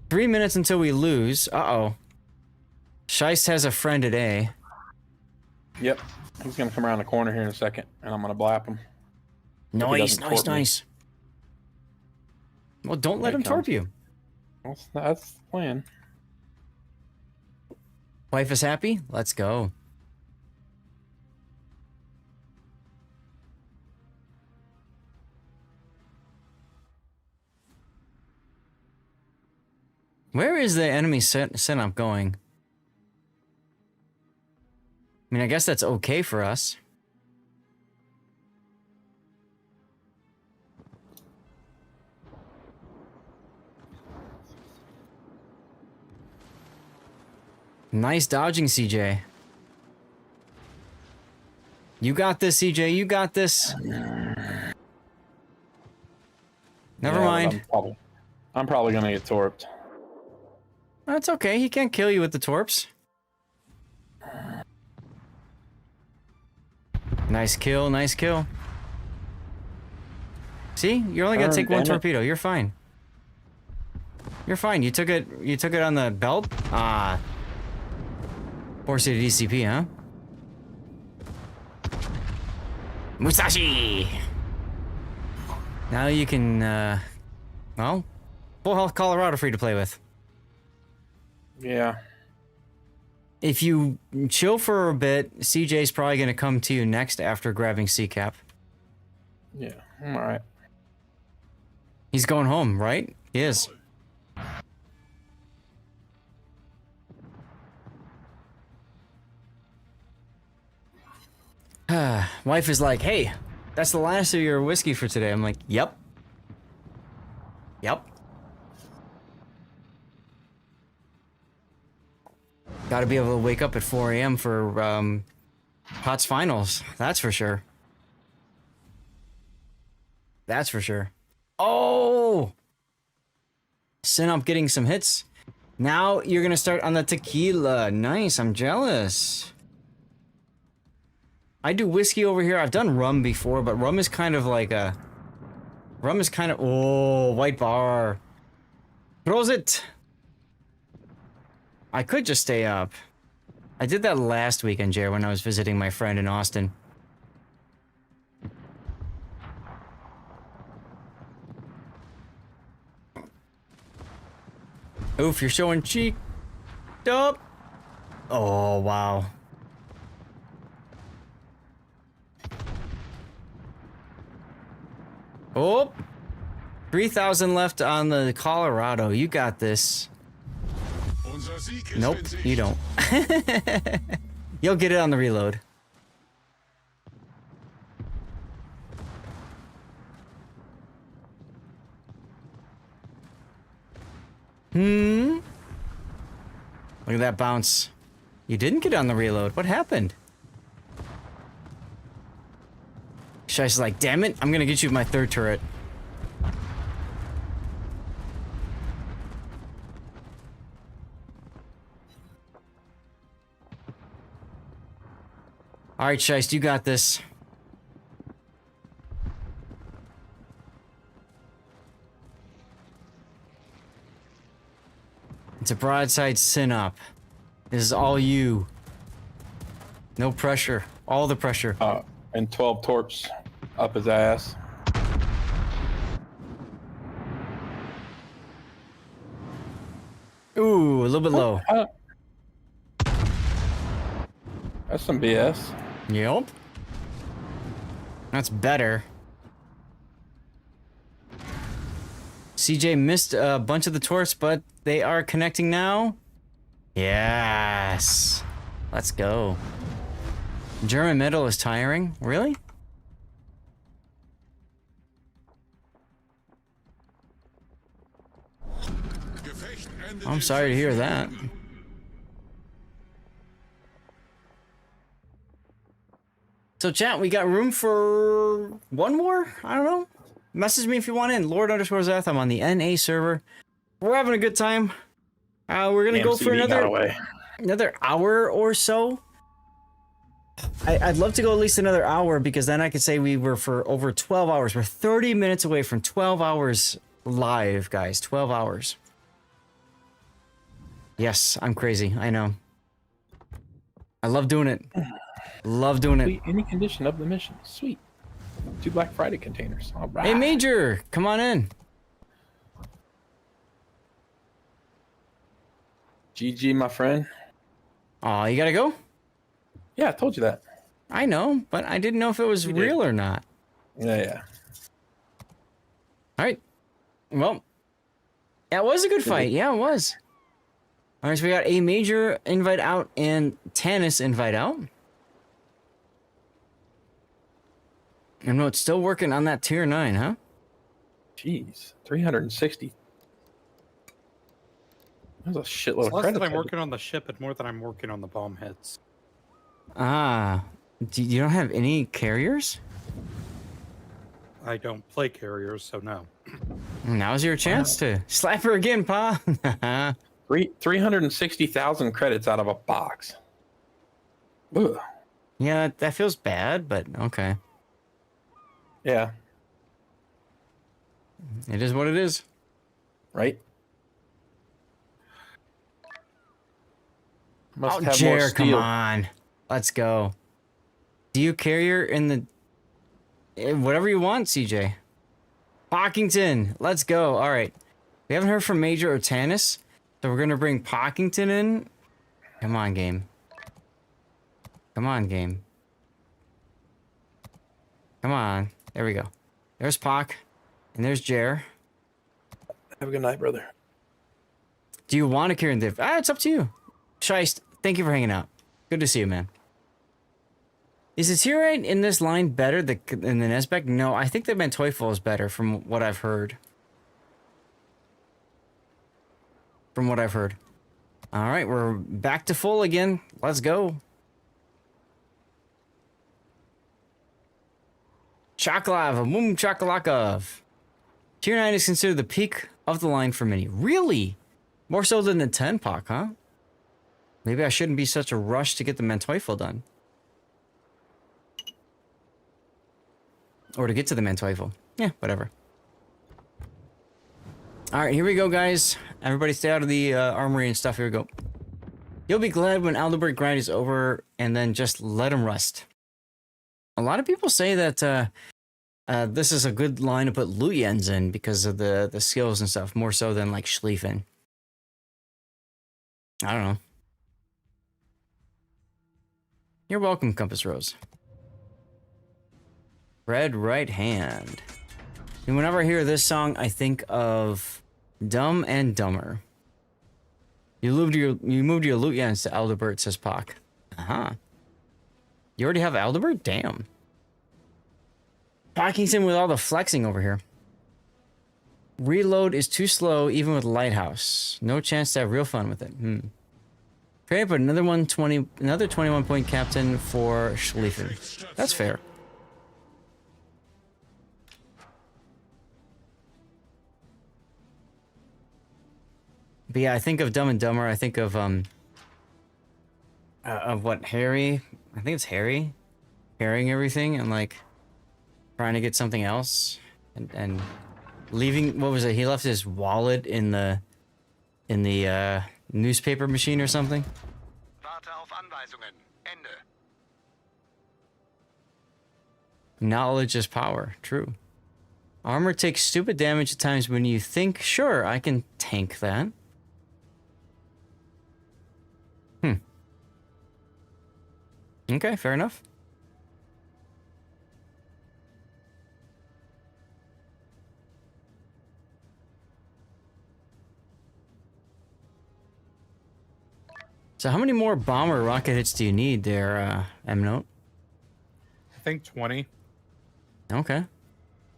3 minutes until we lose. Uh-oh. Scheist has a friend at A. Yep. He's going to come around the corner here in a second, and I'm going to blap him. Nice, nice, nice. Well, don't let him torp you. That's the plan. Wife is happy? Let's go. Where is the enemy setup going? I mean, I guess that's okay for us. Nice dodging, CJ. You got this, CJ. You got this. Never mind. I'm probably gonna get torped. That's okay. He can't kill you with the torps. Nice kill. Nice kill. See, you're only gonna take one torpedo. You're fine. You're fine. You took it. You took it on the belt. Ah. Four-seated ECP, huh? Musashi! Now you can, well, full health Colorado free to play with. Yeah. If you chill for a bit, CJ's probably going to come to you next after grabbing C-Cap. Yeah, I'm alright. He's going home, right? He is. Wife is like, hey, that's the last of your whiskey for today. I'm like, yep. Yep. Gotta be able to wake up at 4 a.m. for KOTS finals. That's for sure. That's for sure. Oh! Sinop getting some hits. Now you're gonna start on the tequila. Nice, I'm jealous. I do whiskey over here. I've done rum before, but rum is kind of like a... Rum is kind of... Oh, white bar. Throws it. I could just stay up. I did that last weekend, Jer, when I was visiting my friend in Austin. Oof, you're showing cheek. Up. Oh, wow. Oh, 3,000 left on the Colorado. You got this. Nope, you don't. You'll get it on the reload. Look at that bounce. You didn't get on the reload. What happened? Shai's like, damn it, I'm gonna get you my third turret. Alright, Scheist, you got this. It's a broadside Sinop. This is all you. No pressure. All the pressure. And 12 torps up his ass. Ooh, a little bit low. That's some BS. Yep. That's better. CJ missed a bunch of the torps, but they are connecting now. Yes. Let's go. German middle is tiring. Really? I'm sorry to hear that. So chat, we got room for one more? I don't know. Message me if you want in. Lord_Zeth. I'm on the NA server. We're having a good time. We're gonna go for another hour or so. I'd love to go at least another hour, because then I could say we were for over 12 hours. We're 30 minutes away from 12 hours live, guys. 12 hours. Yes, I'm crazy. I know. I love doing it. Love doing it. Sweet. Any condition of the mission. Sweet. 2 Black Friday containers. All right. Hey, Major, come on in. GG, my friend. Oh, you gotta go? Yeah, I told you that. I know, but I didn't know if it was real or not. Yeah. All right. Well, that was a good fight. Yeah, it was. All right, so we got a Major invite out and Tannis invite out. And no, it's still working on that tier 9, huh? Jeez, 360. That's a shitload of less credits. than I'm working on the ship and more than I'm working on the bomb hits. Ah, you don't have any carriers? I don't play carriers, so no. Now's your chance to slap her again, Pa. 360,000 credits out of a box. Ugh. Yeah, that feels bad, but okay. Yeah. It is what it is. Right? Must have more steel. Come on. Let's go. Do you carrier in the... Whatever you want, CJ. Pockington. Let's go. All right. We haven't heard from Major or Tannis, so we're going to bring Pockington in. Come on, game. Come on, game. Come on. There we go. There's Pock. And there's Jer. Have a good night, brother. Do you want to carry in div? It's up to you. Scheist, thank you for hanging out. Good to see you, man. Is the tier 8 in this line better than the Nesbeck? No, I think the Manteufel is better from what I've heard. All right, we're back to full again. Let's go. Chakalov, Moom Chakalakov. Tier 9 is considered the peak of the line for many. Really? More so than the 10 Pac, huh? Maybe I shouldn't be such a rush to get the Manteufel done. Or to get to the Manteufel. Yeah, whatever. Alright, here we go, guys. Everybody stay out of the armory and stuff. Here we go. You'll be glad when Aldebert grind is over, and then just let him rest. A lot of people say that this is a good line to put Luyens in because of the skills and stuff, more so than like Schlieffen. I don't know. You're welcome, Compass Rose. Red Right Hand. And whenever I hear this song, I think of Dumb and Dumber. You moved your Luyens to Aldebert, says Pac. Uh-huh. You already have Aldebert? Damn. Pockington with all the flexing over here. Reload is too slow, even with Lighthouse. No chance to have real fun with it. Okay, but another 21 point captain for Schlieffen. That's fair. But yeah, I think of Dumb and Dumber. I think of what, Harry? I think it's Harry carrying everything and like trying to get something else and leaving. What was it? He left his wallet in the newspaper machine or something. Knowledge is power. True. Armor takes stupid damage at times when you think, sure, I can tank that. Okay, fair enough. So how many more bomber rocket hits do you need there, M-Note? I think 20. Okay.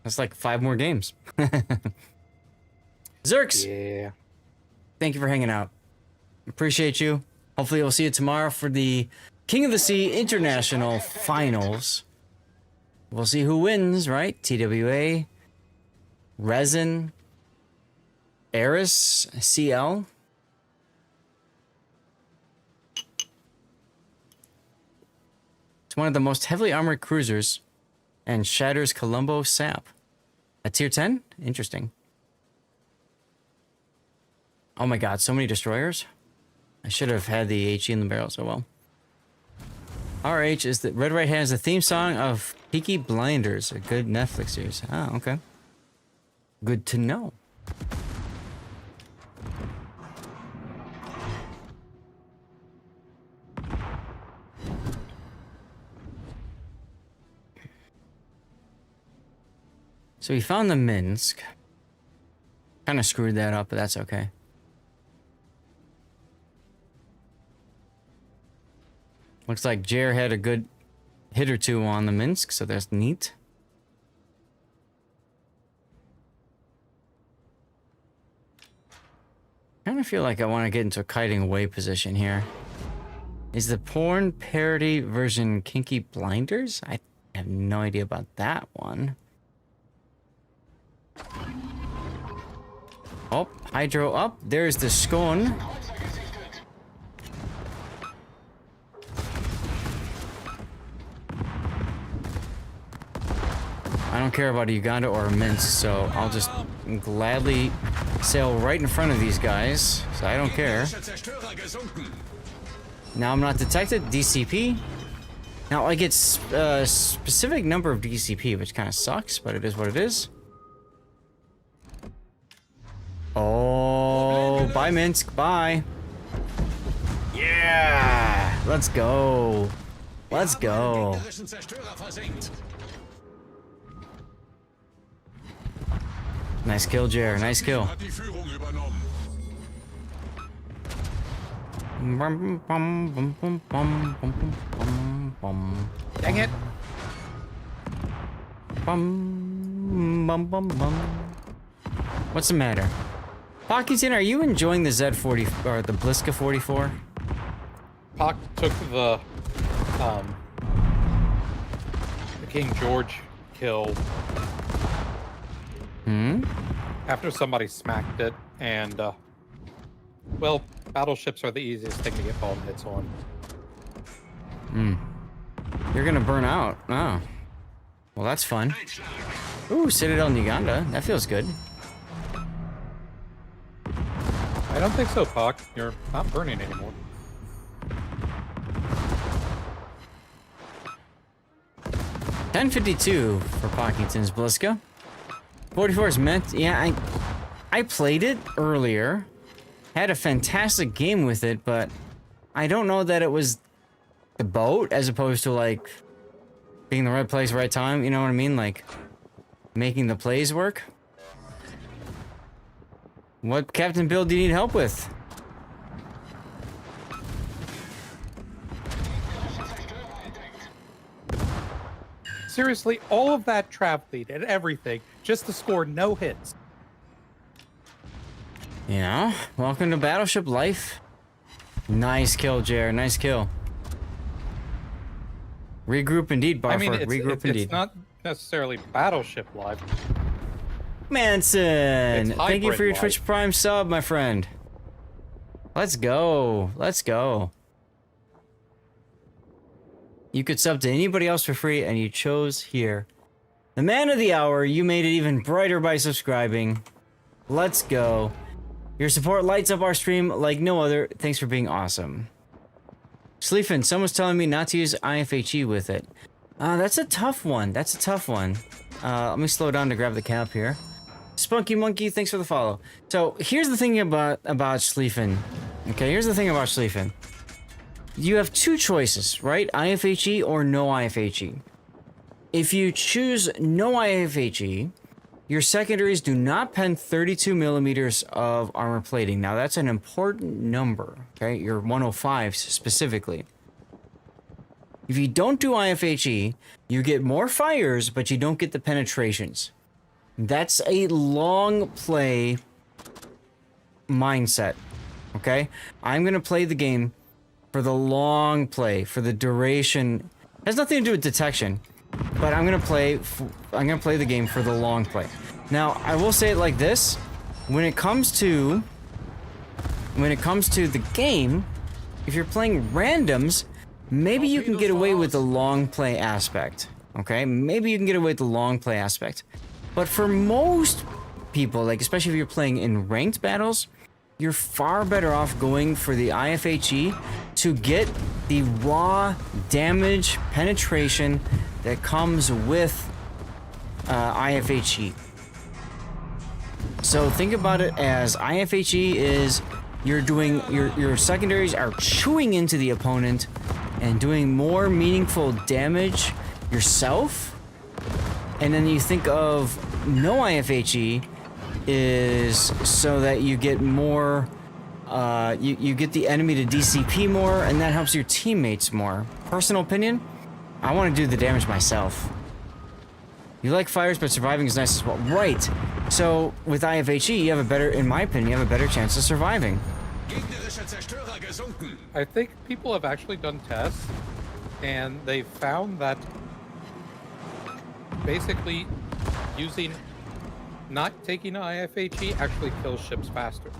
That's like 5 more games. Zerks! Yeah. Thank you for hanging out. Appreciate you. Hopefully we'll see you tomorrow for the King of the Sea International Finals. We'll see who wins, right? TWA, Resin, Eris, CL. It's one of the most heavily armored cruisers and shatters Colombo Sap. A tier 10? Interesting. Oh my god, so many destroyers. I should have had the HE in the barrel, so well. RH is the Red Right Hand is the theme song of Peaky Blinders, a good Netflix series. Ah, okay. Good to know. So we found the Minsk. Kind of screwed that up, but that's okay. Looks like Jer had a good hit or two on the Minsk, so that's neat. Kind of feel like I want to get into a kiting away position here. Is the porn parody version Kinky Blinders? I have no idea about that one. Oh, hydro up. There's the scone. I don't care about a Uganda or a Minsk, so I'll just gladly sail right in front of these guys. So I don't care. Now I'm not detected. DCP. Now I get a specific number of DCP, which kind of sucks, but it is what it is. Oh, bye Minsk, bye. Yeah, let's go. Let's go. Nice kill, Jer. Nice kill. Dang it. What's the matter? Pockington, are you enjoying the Z40 or the Bliska 44? Pock took the King George kill. After somebody smacked it, and well, battleships are the easiest thing to get bomb hits on. You're gonna burn out. Oh, well, that's fun. Ooh, Citadel in Uganda. That feels good. I don't think so, Pock. You're not burning anymore. $10.52 for Pockington's Bliska. 44 is meant. Yeah, I played it earlier. Had a fantastic game with it, but I don't know that it was the boat as opposed to like being the right place, right time. You know what I mean? Like making the plays work. What Captain Bill do you need help with? Seriously, all of that trap lead and everything just to score no hits. You know, welcome to Battleship life. Nice kill, Jer. Nice kill. Regroup indeed, Barfer. I mean, Regroup indeed. It's not necessarily Battleship live. Manson, thank you for your life. Twitch Prime sub, my friend. Let's go. Let's go. You could sub to anybody else for free, and you chose here. The man of the hour, you made it even brighter by subscribing. Let's go. Your support lights up our stream like no other. Thanks for being awesome. Sleefin, someone's telling me not to use IFHE with it. That's a tough one. That's a tough one. Let me slow down to grab the cap here. Spunky Monkey, thanks for the follow. So here's the thing about Sleefin. Okay, here's the thing about Sleefin. You have two choices, right? IFHE or no IFHE. If you choose no IFHE, your secondaries do not pen 32 millimeters of armor plating. Now that's an important number, okay? Your 105s specifically. If you don't do IFHE, you get more fires, but you don't get the penetrations. That's a long play mindset. Okay? I'm going to play the game for the long play, for the duration. It has nothing to do with detection, but I'm going to play the game for the long play. Now, I will say it like this. When it comes to the game, if you're playing randoms, maybe you can get away with the long play aspect. Okay? Maybe you can get away with the long play aspect. But for most people, like especially if you're playing in ranked battles, you're far better off going for the IFHE to get the raw damage penetration that comes with IFHE. So think about it as IFHE is your secondaries are chewing into the opponent and doing more meaningful damage yourself. And then you think of no IFHE is so that you get more, you get the enemy to DCP more, and that helps your teammates more. Personal opinion, I want to do the damage myself. You like fires, but surviving is nice as well. Right. So with IFHE, you have a better, in my opinion, you have a better chance of surviving. I think people have actually done tests, and they found that basically not taking IFHE actually kills ships faster.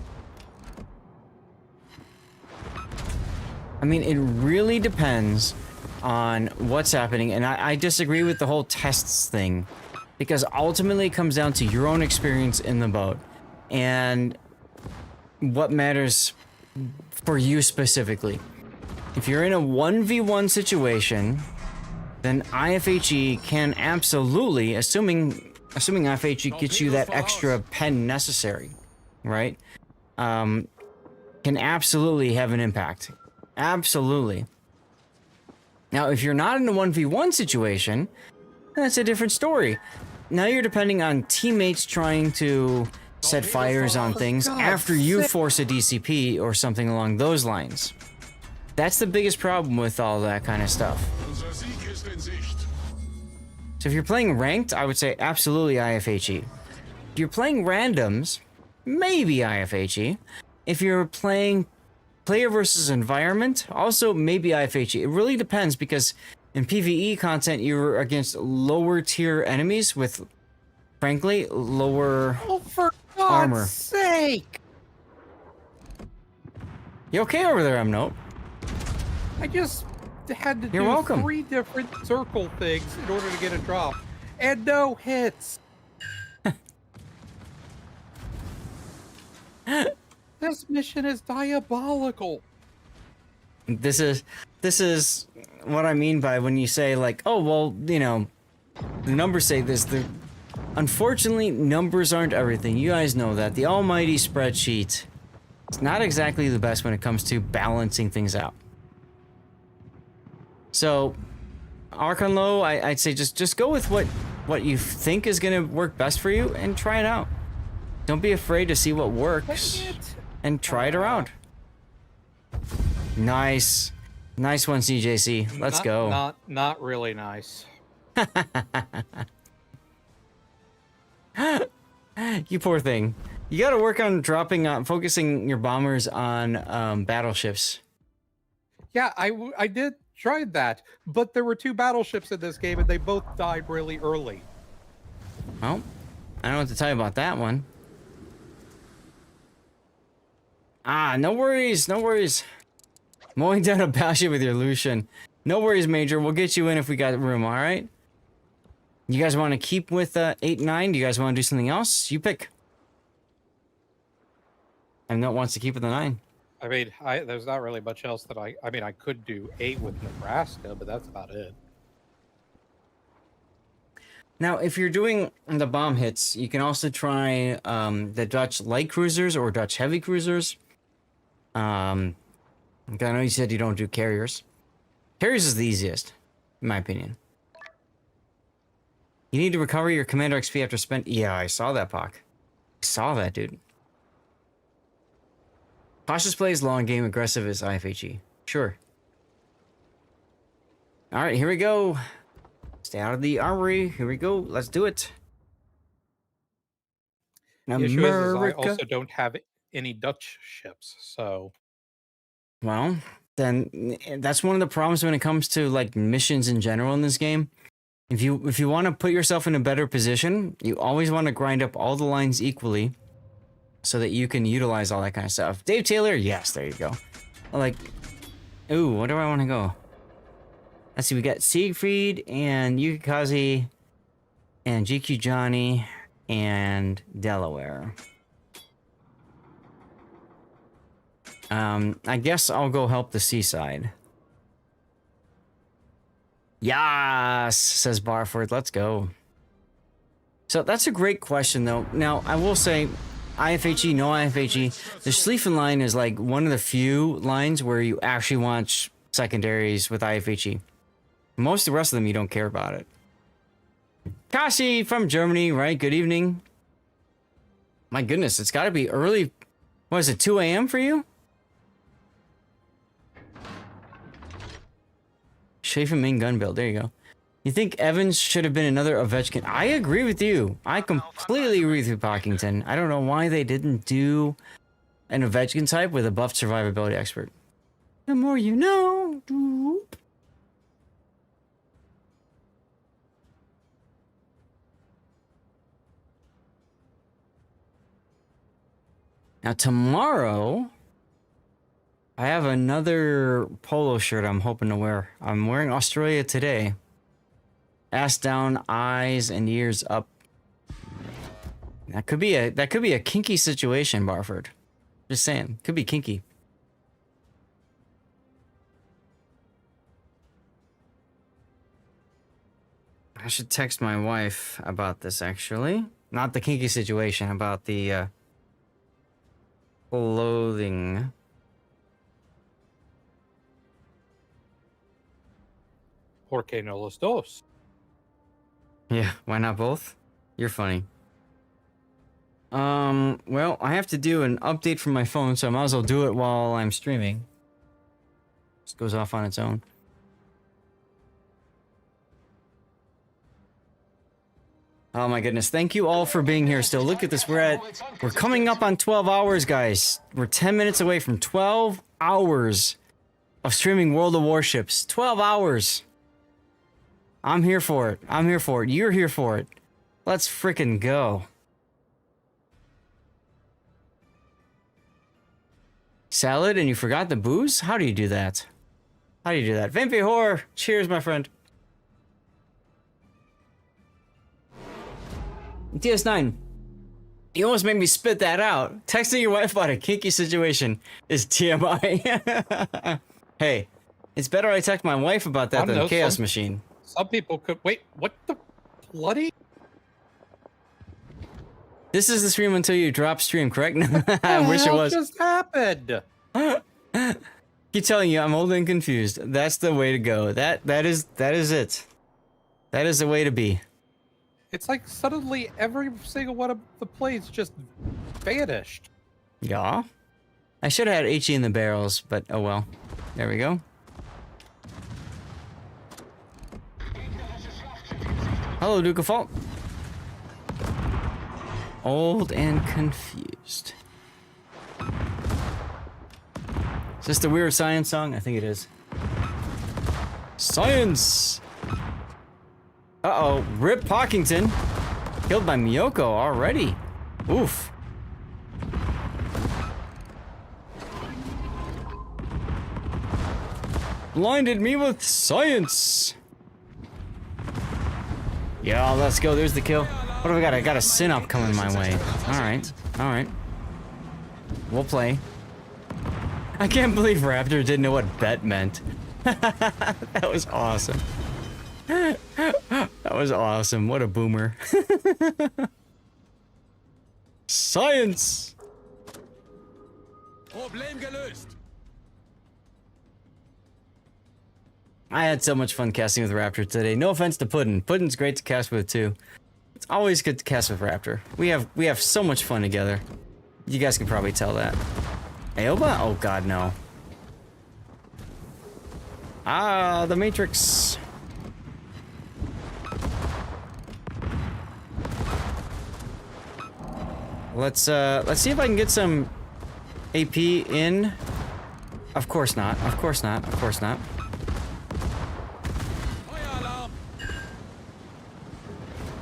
I mean, it really depends on what's happening, and I disagree with the whole tests thing, because ultimately it comes down to your own experience in the boat and what matters for you specifically. If you're in a 1v1 situation, then IFHE can absolutely, assuming IFHE gets you that extra pen necessary, right? Can absolutely have an impact. Absolutely. Now, if you're not in a 1v1 situation, that's a different story. Now you're depending on teammates trying to set fires on things after you force a DCP or something along those lines. That's the biggest problem with all that kind of stuff. So if you're playing ranked, I would say absolutely IFHE. If you're playing randoms, maybe IFHE. If you're playing player versus environment, also maybe IFHE. It really depends, because in PvE content, you're against lower tier enemies with, frankly, lower armor. God's sake! You okay over there, Note? I just had to You're do welcome. 3 different circle things in order to get a drop, and no hits. This mission is diabolical. This is what I mean by when you say, like, oh, well, you know, the numbers say this. Unfortunately, numbers aren't everything. You guys know that. The almighty spreadsheet, it's not exactly the best when it comes to balancing things out. So, Archon Low, I'd say just go with what you think is going to work best for you and try it out. Don't be afraid to see what works and try it around. Nice. Nice one, CJC. Let's go. Not really nice. You poor thing. You gotta work on focusing your bombers on battleships. Yeah, I did try that, but there were 2 battleships in this game, and they both died really early. Well, I don't know what to tell you about that one. Ah, no worries, no worries. Mowing down a battleship with your Lucian. No worries, Major. We'll get you in if we got room, alright? You guys want to keep with 8 and 9? Do you guys want to do something else? You pick. And Note wants to keep with the 9. I mean, there's not really much else that I mean, I could do 8 with Nebraska, but that's about it. Now, if you're doing the bomb hits, you can also try the Dutch light cruisers or Dutch heavy cruisers. I know you said you don't do carriers. Carriers is the easiest, in my opinion. You need to recover your commander XP after spend. Yeah, I saw that, Pac. I saw that, dude. Cautious play is long game, aggressive is IFHE. Sure. Alright, here we go. Stay out of the armory. Here we go. Let's do it. The issue is I also don't have any Dutch ships. So, Well, then that's one of the problems when it comes to like missions in general in this game. If you want to put yourself in a better position, you always want to grind up all the lines equally so that you can utilize all that kind of stuff. Dave Taylor, yes, there you go. Like, ooh, where do I want to go? Let's see, we got Siegfried and Yukikaze and GQ Johnny and Delaware. I guess I'll go help the seaside. Yas, says Barford. Let's go. So that's a great question, though. Now, I will say, IFHE, no IFHE. The Schlieffen line is like one of the few lines where you actually want secondaries with IFHE. Most of the rest of them, you don't care about it. Kashi from Germany, right? Good evening. My goodness, it's got to be early. What is it, 2 a.m. for you? Schaefer main gun build. There you go. You think Evans should have been another Ovechkin? I agree with you. I completely agree with you, Pockington. I don't know why they didn't do an Ovechkin type with a buffed survivability expert. The more you know. Doop. Now tomorrow, I have another polo shirt I'm hoping to wear. I'm wearing Australia today. Ass down, eyes and ears up. That could be a kinky situation, Barford. Just saying, could be kinky. I should text my wife about this actually. Not the kinky situation, about the clothing. ¿Por qué no los dos? Yeah, why not both? You're funny. Well, I have to do an update from my phone, so I might as well do it while I'm streaming. Just goes off on its own. Oh my goodness, thank you all for being here still. Look at this, we're coming up on 12 hours, guys. We're 10 minutes away from 12 hours of streaming World of Warships. 12 hours. I'm here for it. I'm here for it. You're here for it. Let's frickin' go. Salad and you forgot the booze? How do you do that? How do you do that? Vampy Horror, cheers, my friend. DS9, you almost made me spit that out. Texting your wife about a kinky situation is TMI. Hey, it's better I text my wife about that than Chaos Machine. Some people could... Wait, what the bloody... This is the stream until you drop stream, correct? I wish it was. What just happened? Keep telling you, I'm old and confused. That's the way to go. That is it. That is the way to be. It's like suddenly every single one of the plates just vanished. Yeah. I should have had HE in the barrels, but oh well. There we go. Hello, Duke of Fault. Old and confused. Is this the weird science song? I think it is. Science! Uh-oh, Rip Pockington. Killed by Miyoko already. Oof. Blinded me with science. Yeah, let's go. There's the kill. What do we got? I got a Synop coming my way. Alright, alright. We'll play. I can't believe Raptor didn't know what bet meant. That was awesome. That was awesome. What a boomer. Science! Problem gelöst. I had so much fun casting with Raptor today. No offense to Puddin'. Puddin's great to cast with too. It's always good to cast with Raptor. We have so much fun together. You guys can probably tell that. Aoba? Oh god, no. Ah, the Matrix. Let's see if I can get some AP in. Of course not. Of course not. Of course not.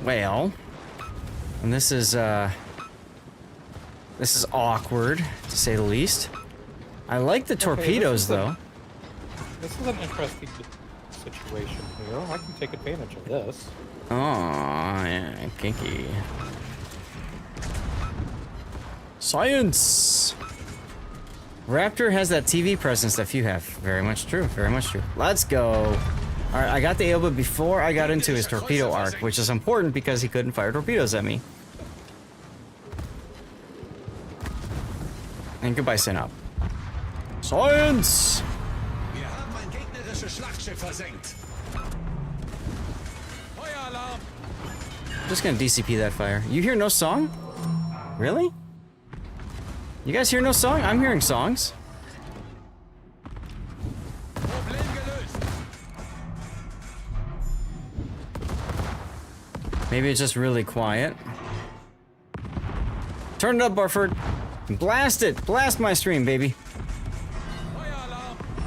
Well, and this is awkward to say the least. I like the torpedoes though. This is an interesting situation here. I can take advantage of this. Oh, yeah, kinky. Science! Raptor has that TV presence that you have. Very much true, very much true. Let's go. Alright, I got the Aoba before I got into his torpedo arc, which is important because he couldn't fire torpedoes at me. And goodbye, Synop. Science! Just gonna DCP that fire. You hear no song? Really? You guys hear no song? I'm hearing songs. Maybe it's just really quiet. Turn it up, Barford. Blast it! Blast my stream, baby.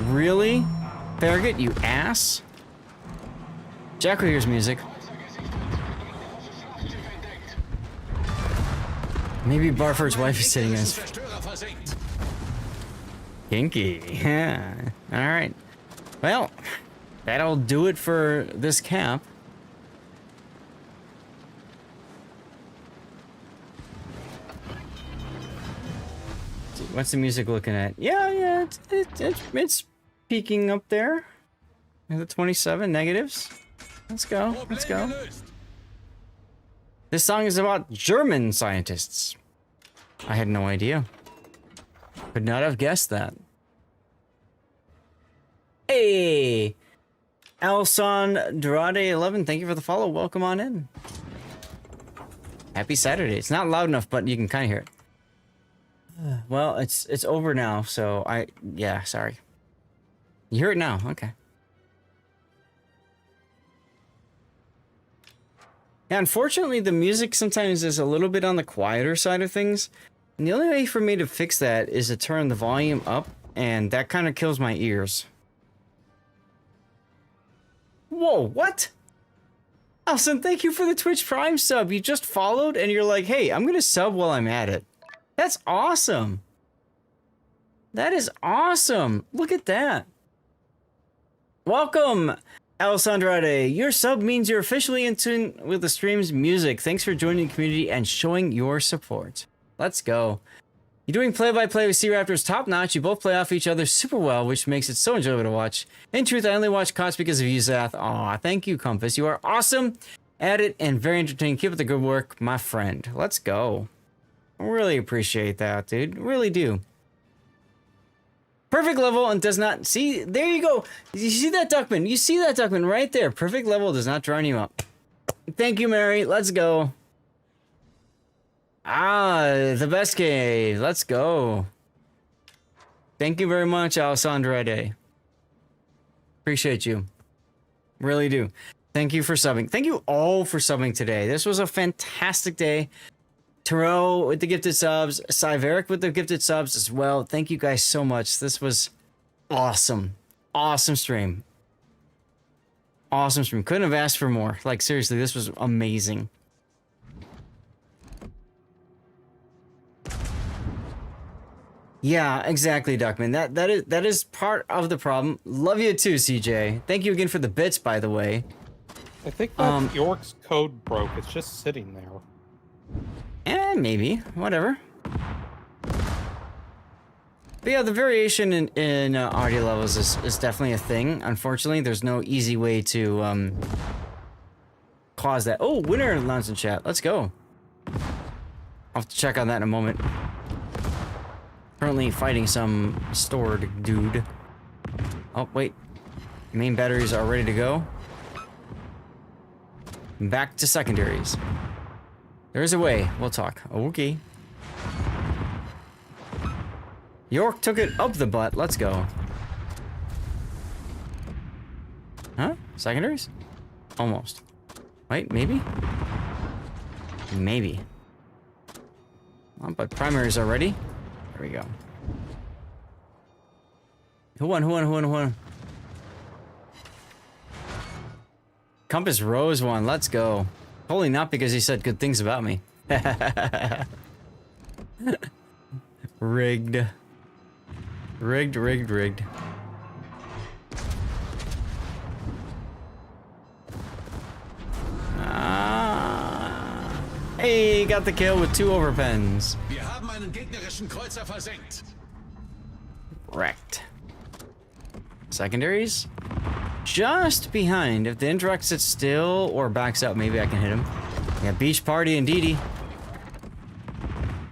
Really? Farragut, you ass? Jacko hears music. Maybe Barford's wife is sitting in his... Kinky. Yeah. Alright. Well, that'll do it for this cap. What's the music looking at? Yeah, it's peaking up there. The 27 negatives. Let's go. Let's go. This song is about German scientists. I had no idea. Could not have guessed that. Hey! Alson Dorade 11, thank you for the follow. Welcome on in. Happy Saturday. It's not loud enough, but you can kind of hear it. Well, it's over now, so yeah, sorry. You hear it now, okay. Yeah, unfortunately, the music sometimes is a little bit on the quieter side of things. And the only way for me to fix that is to turn the volume up, and that kind of kills my ears. Whoa, what? Alson, thank you for the Twitch Prime sub. You just followed, and you're like, hey, I'm gonna sub while I'm at it. That's awesome. That is awesome. Look at that. Welcome, Alessandrade. Your sub means you're officially in tune with the stream's music. Thanks for joining the community and showing your support. Let's go. You're doing play-by-play with Sea Raptors top notch. You both play off each other super well, which makes it so enjoyable to watch. In truth, I only watch KOTS because of you, Zath. Aw, thank you, Compass. You are awesome at it and very entertaining. Keep up the good work, my friend. Let's go. Really appreciate that, dude. Really do. Perfect level and does not... See, there you go. You see that, Duckman? You see that, Duckman, right there. Perfect level does not drown you up. Thank you, Mary. Let's go. Ah, the best cave. Let's go. Thank you very much, Alessandra. Appreciate you. Really do. Thank you for subbing. Thank you all for subbing today. This was a fantastic day. Taro with the gifted subs, Cyveric with the gifted subs as well. Thank you guys so much. This was awesome. Awesome stream. Awesome stream. Couldn't have asked for more. Like, seriously, this was amazing. Yeah, exactly, Duckman. That is part of the problem. Love you too, CJ. Thank you again for the bits, by the way. I think that York's code broke. It's just sitting there. Maybe. Whatever. But yeah, the variation in audio levels is definitely a thing. Unfortunately, there's no easy way to cause that. Oh, winner announced in chat. Let's go. I'll have to check on that in a moment. Currently fighting some stored dude. Oh, wait. Main batteries are ready to go. Back to secondaries. There's a way. We'll talk. Okay. York took it up the butt. Let's go. Huh? Secondaries? Almost. Wait, maybe? Maybe. But primaries are ready. There we go. Who won? Compass Rose won. Let's go. Probably not because he said good things about me. Rigged. Rigged. Hey, got the kill with 2 overpens. Wir haben einen gegnerischen Kreuzer versenkt. Wrecked. Secondaries? Just behind. If the Indrek sits still or backs out, maybe I can hit him. Yeah, Beach Party and Didi.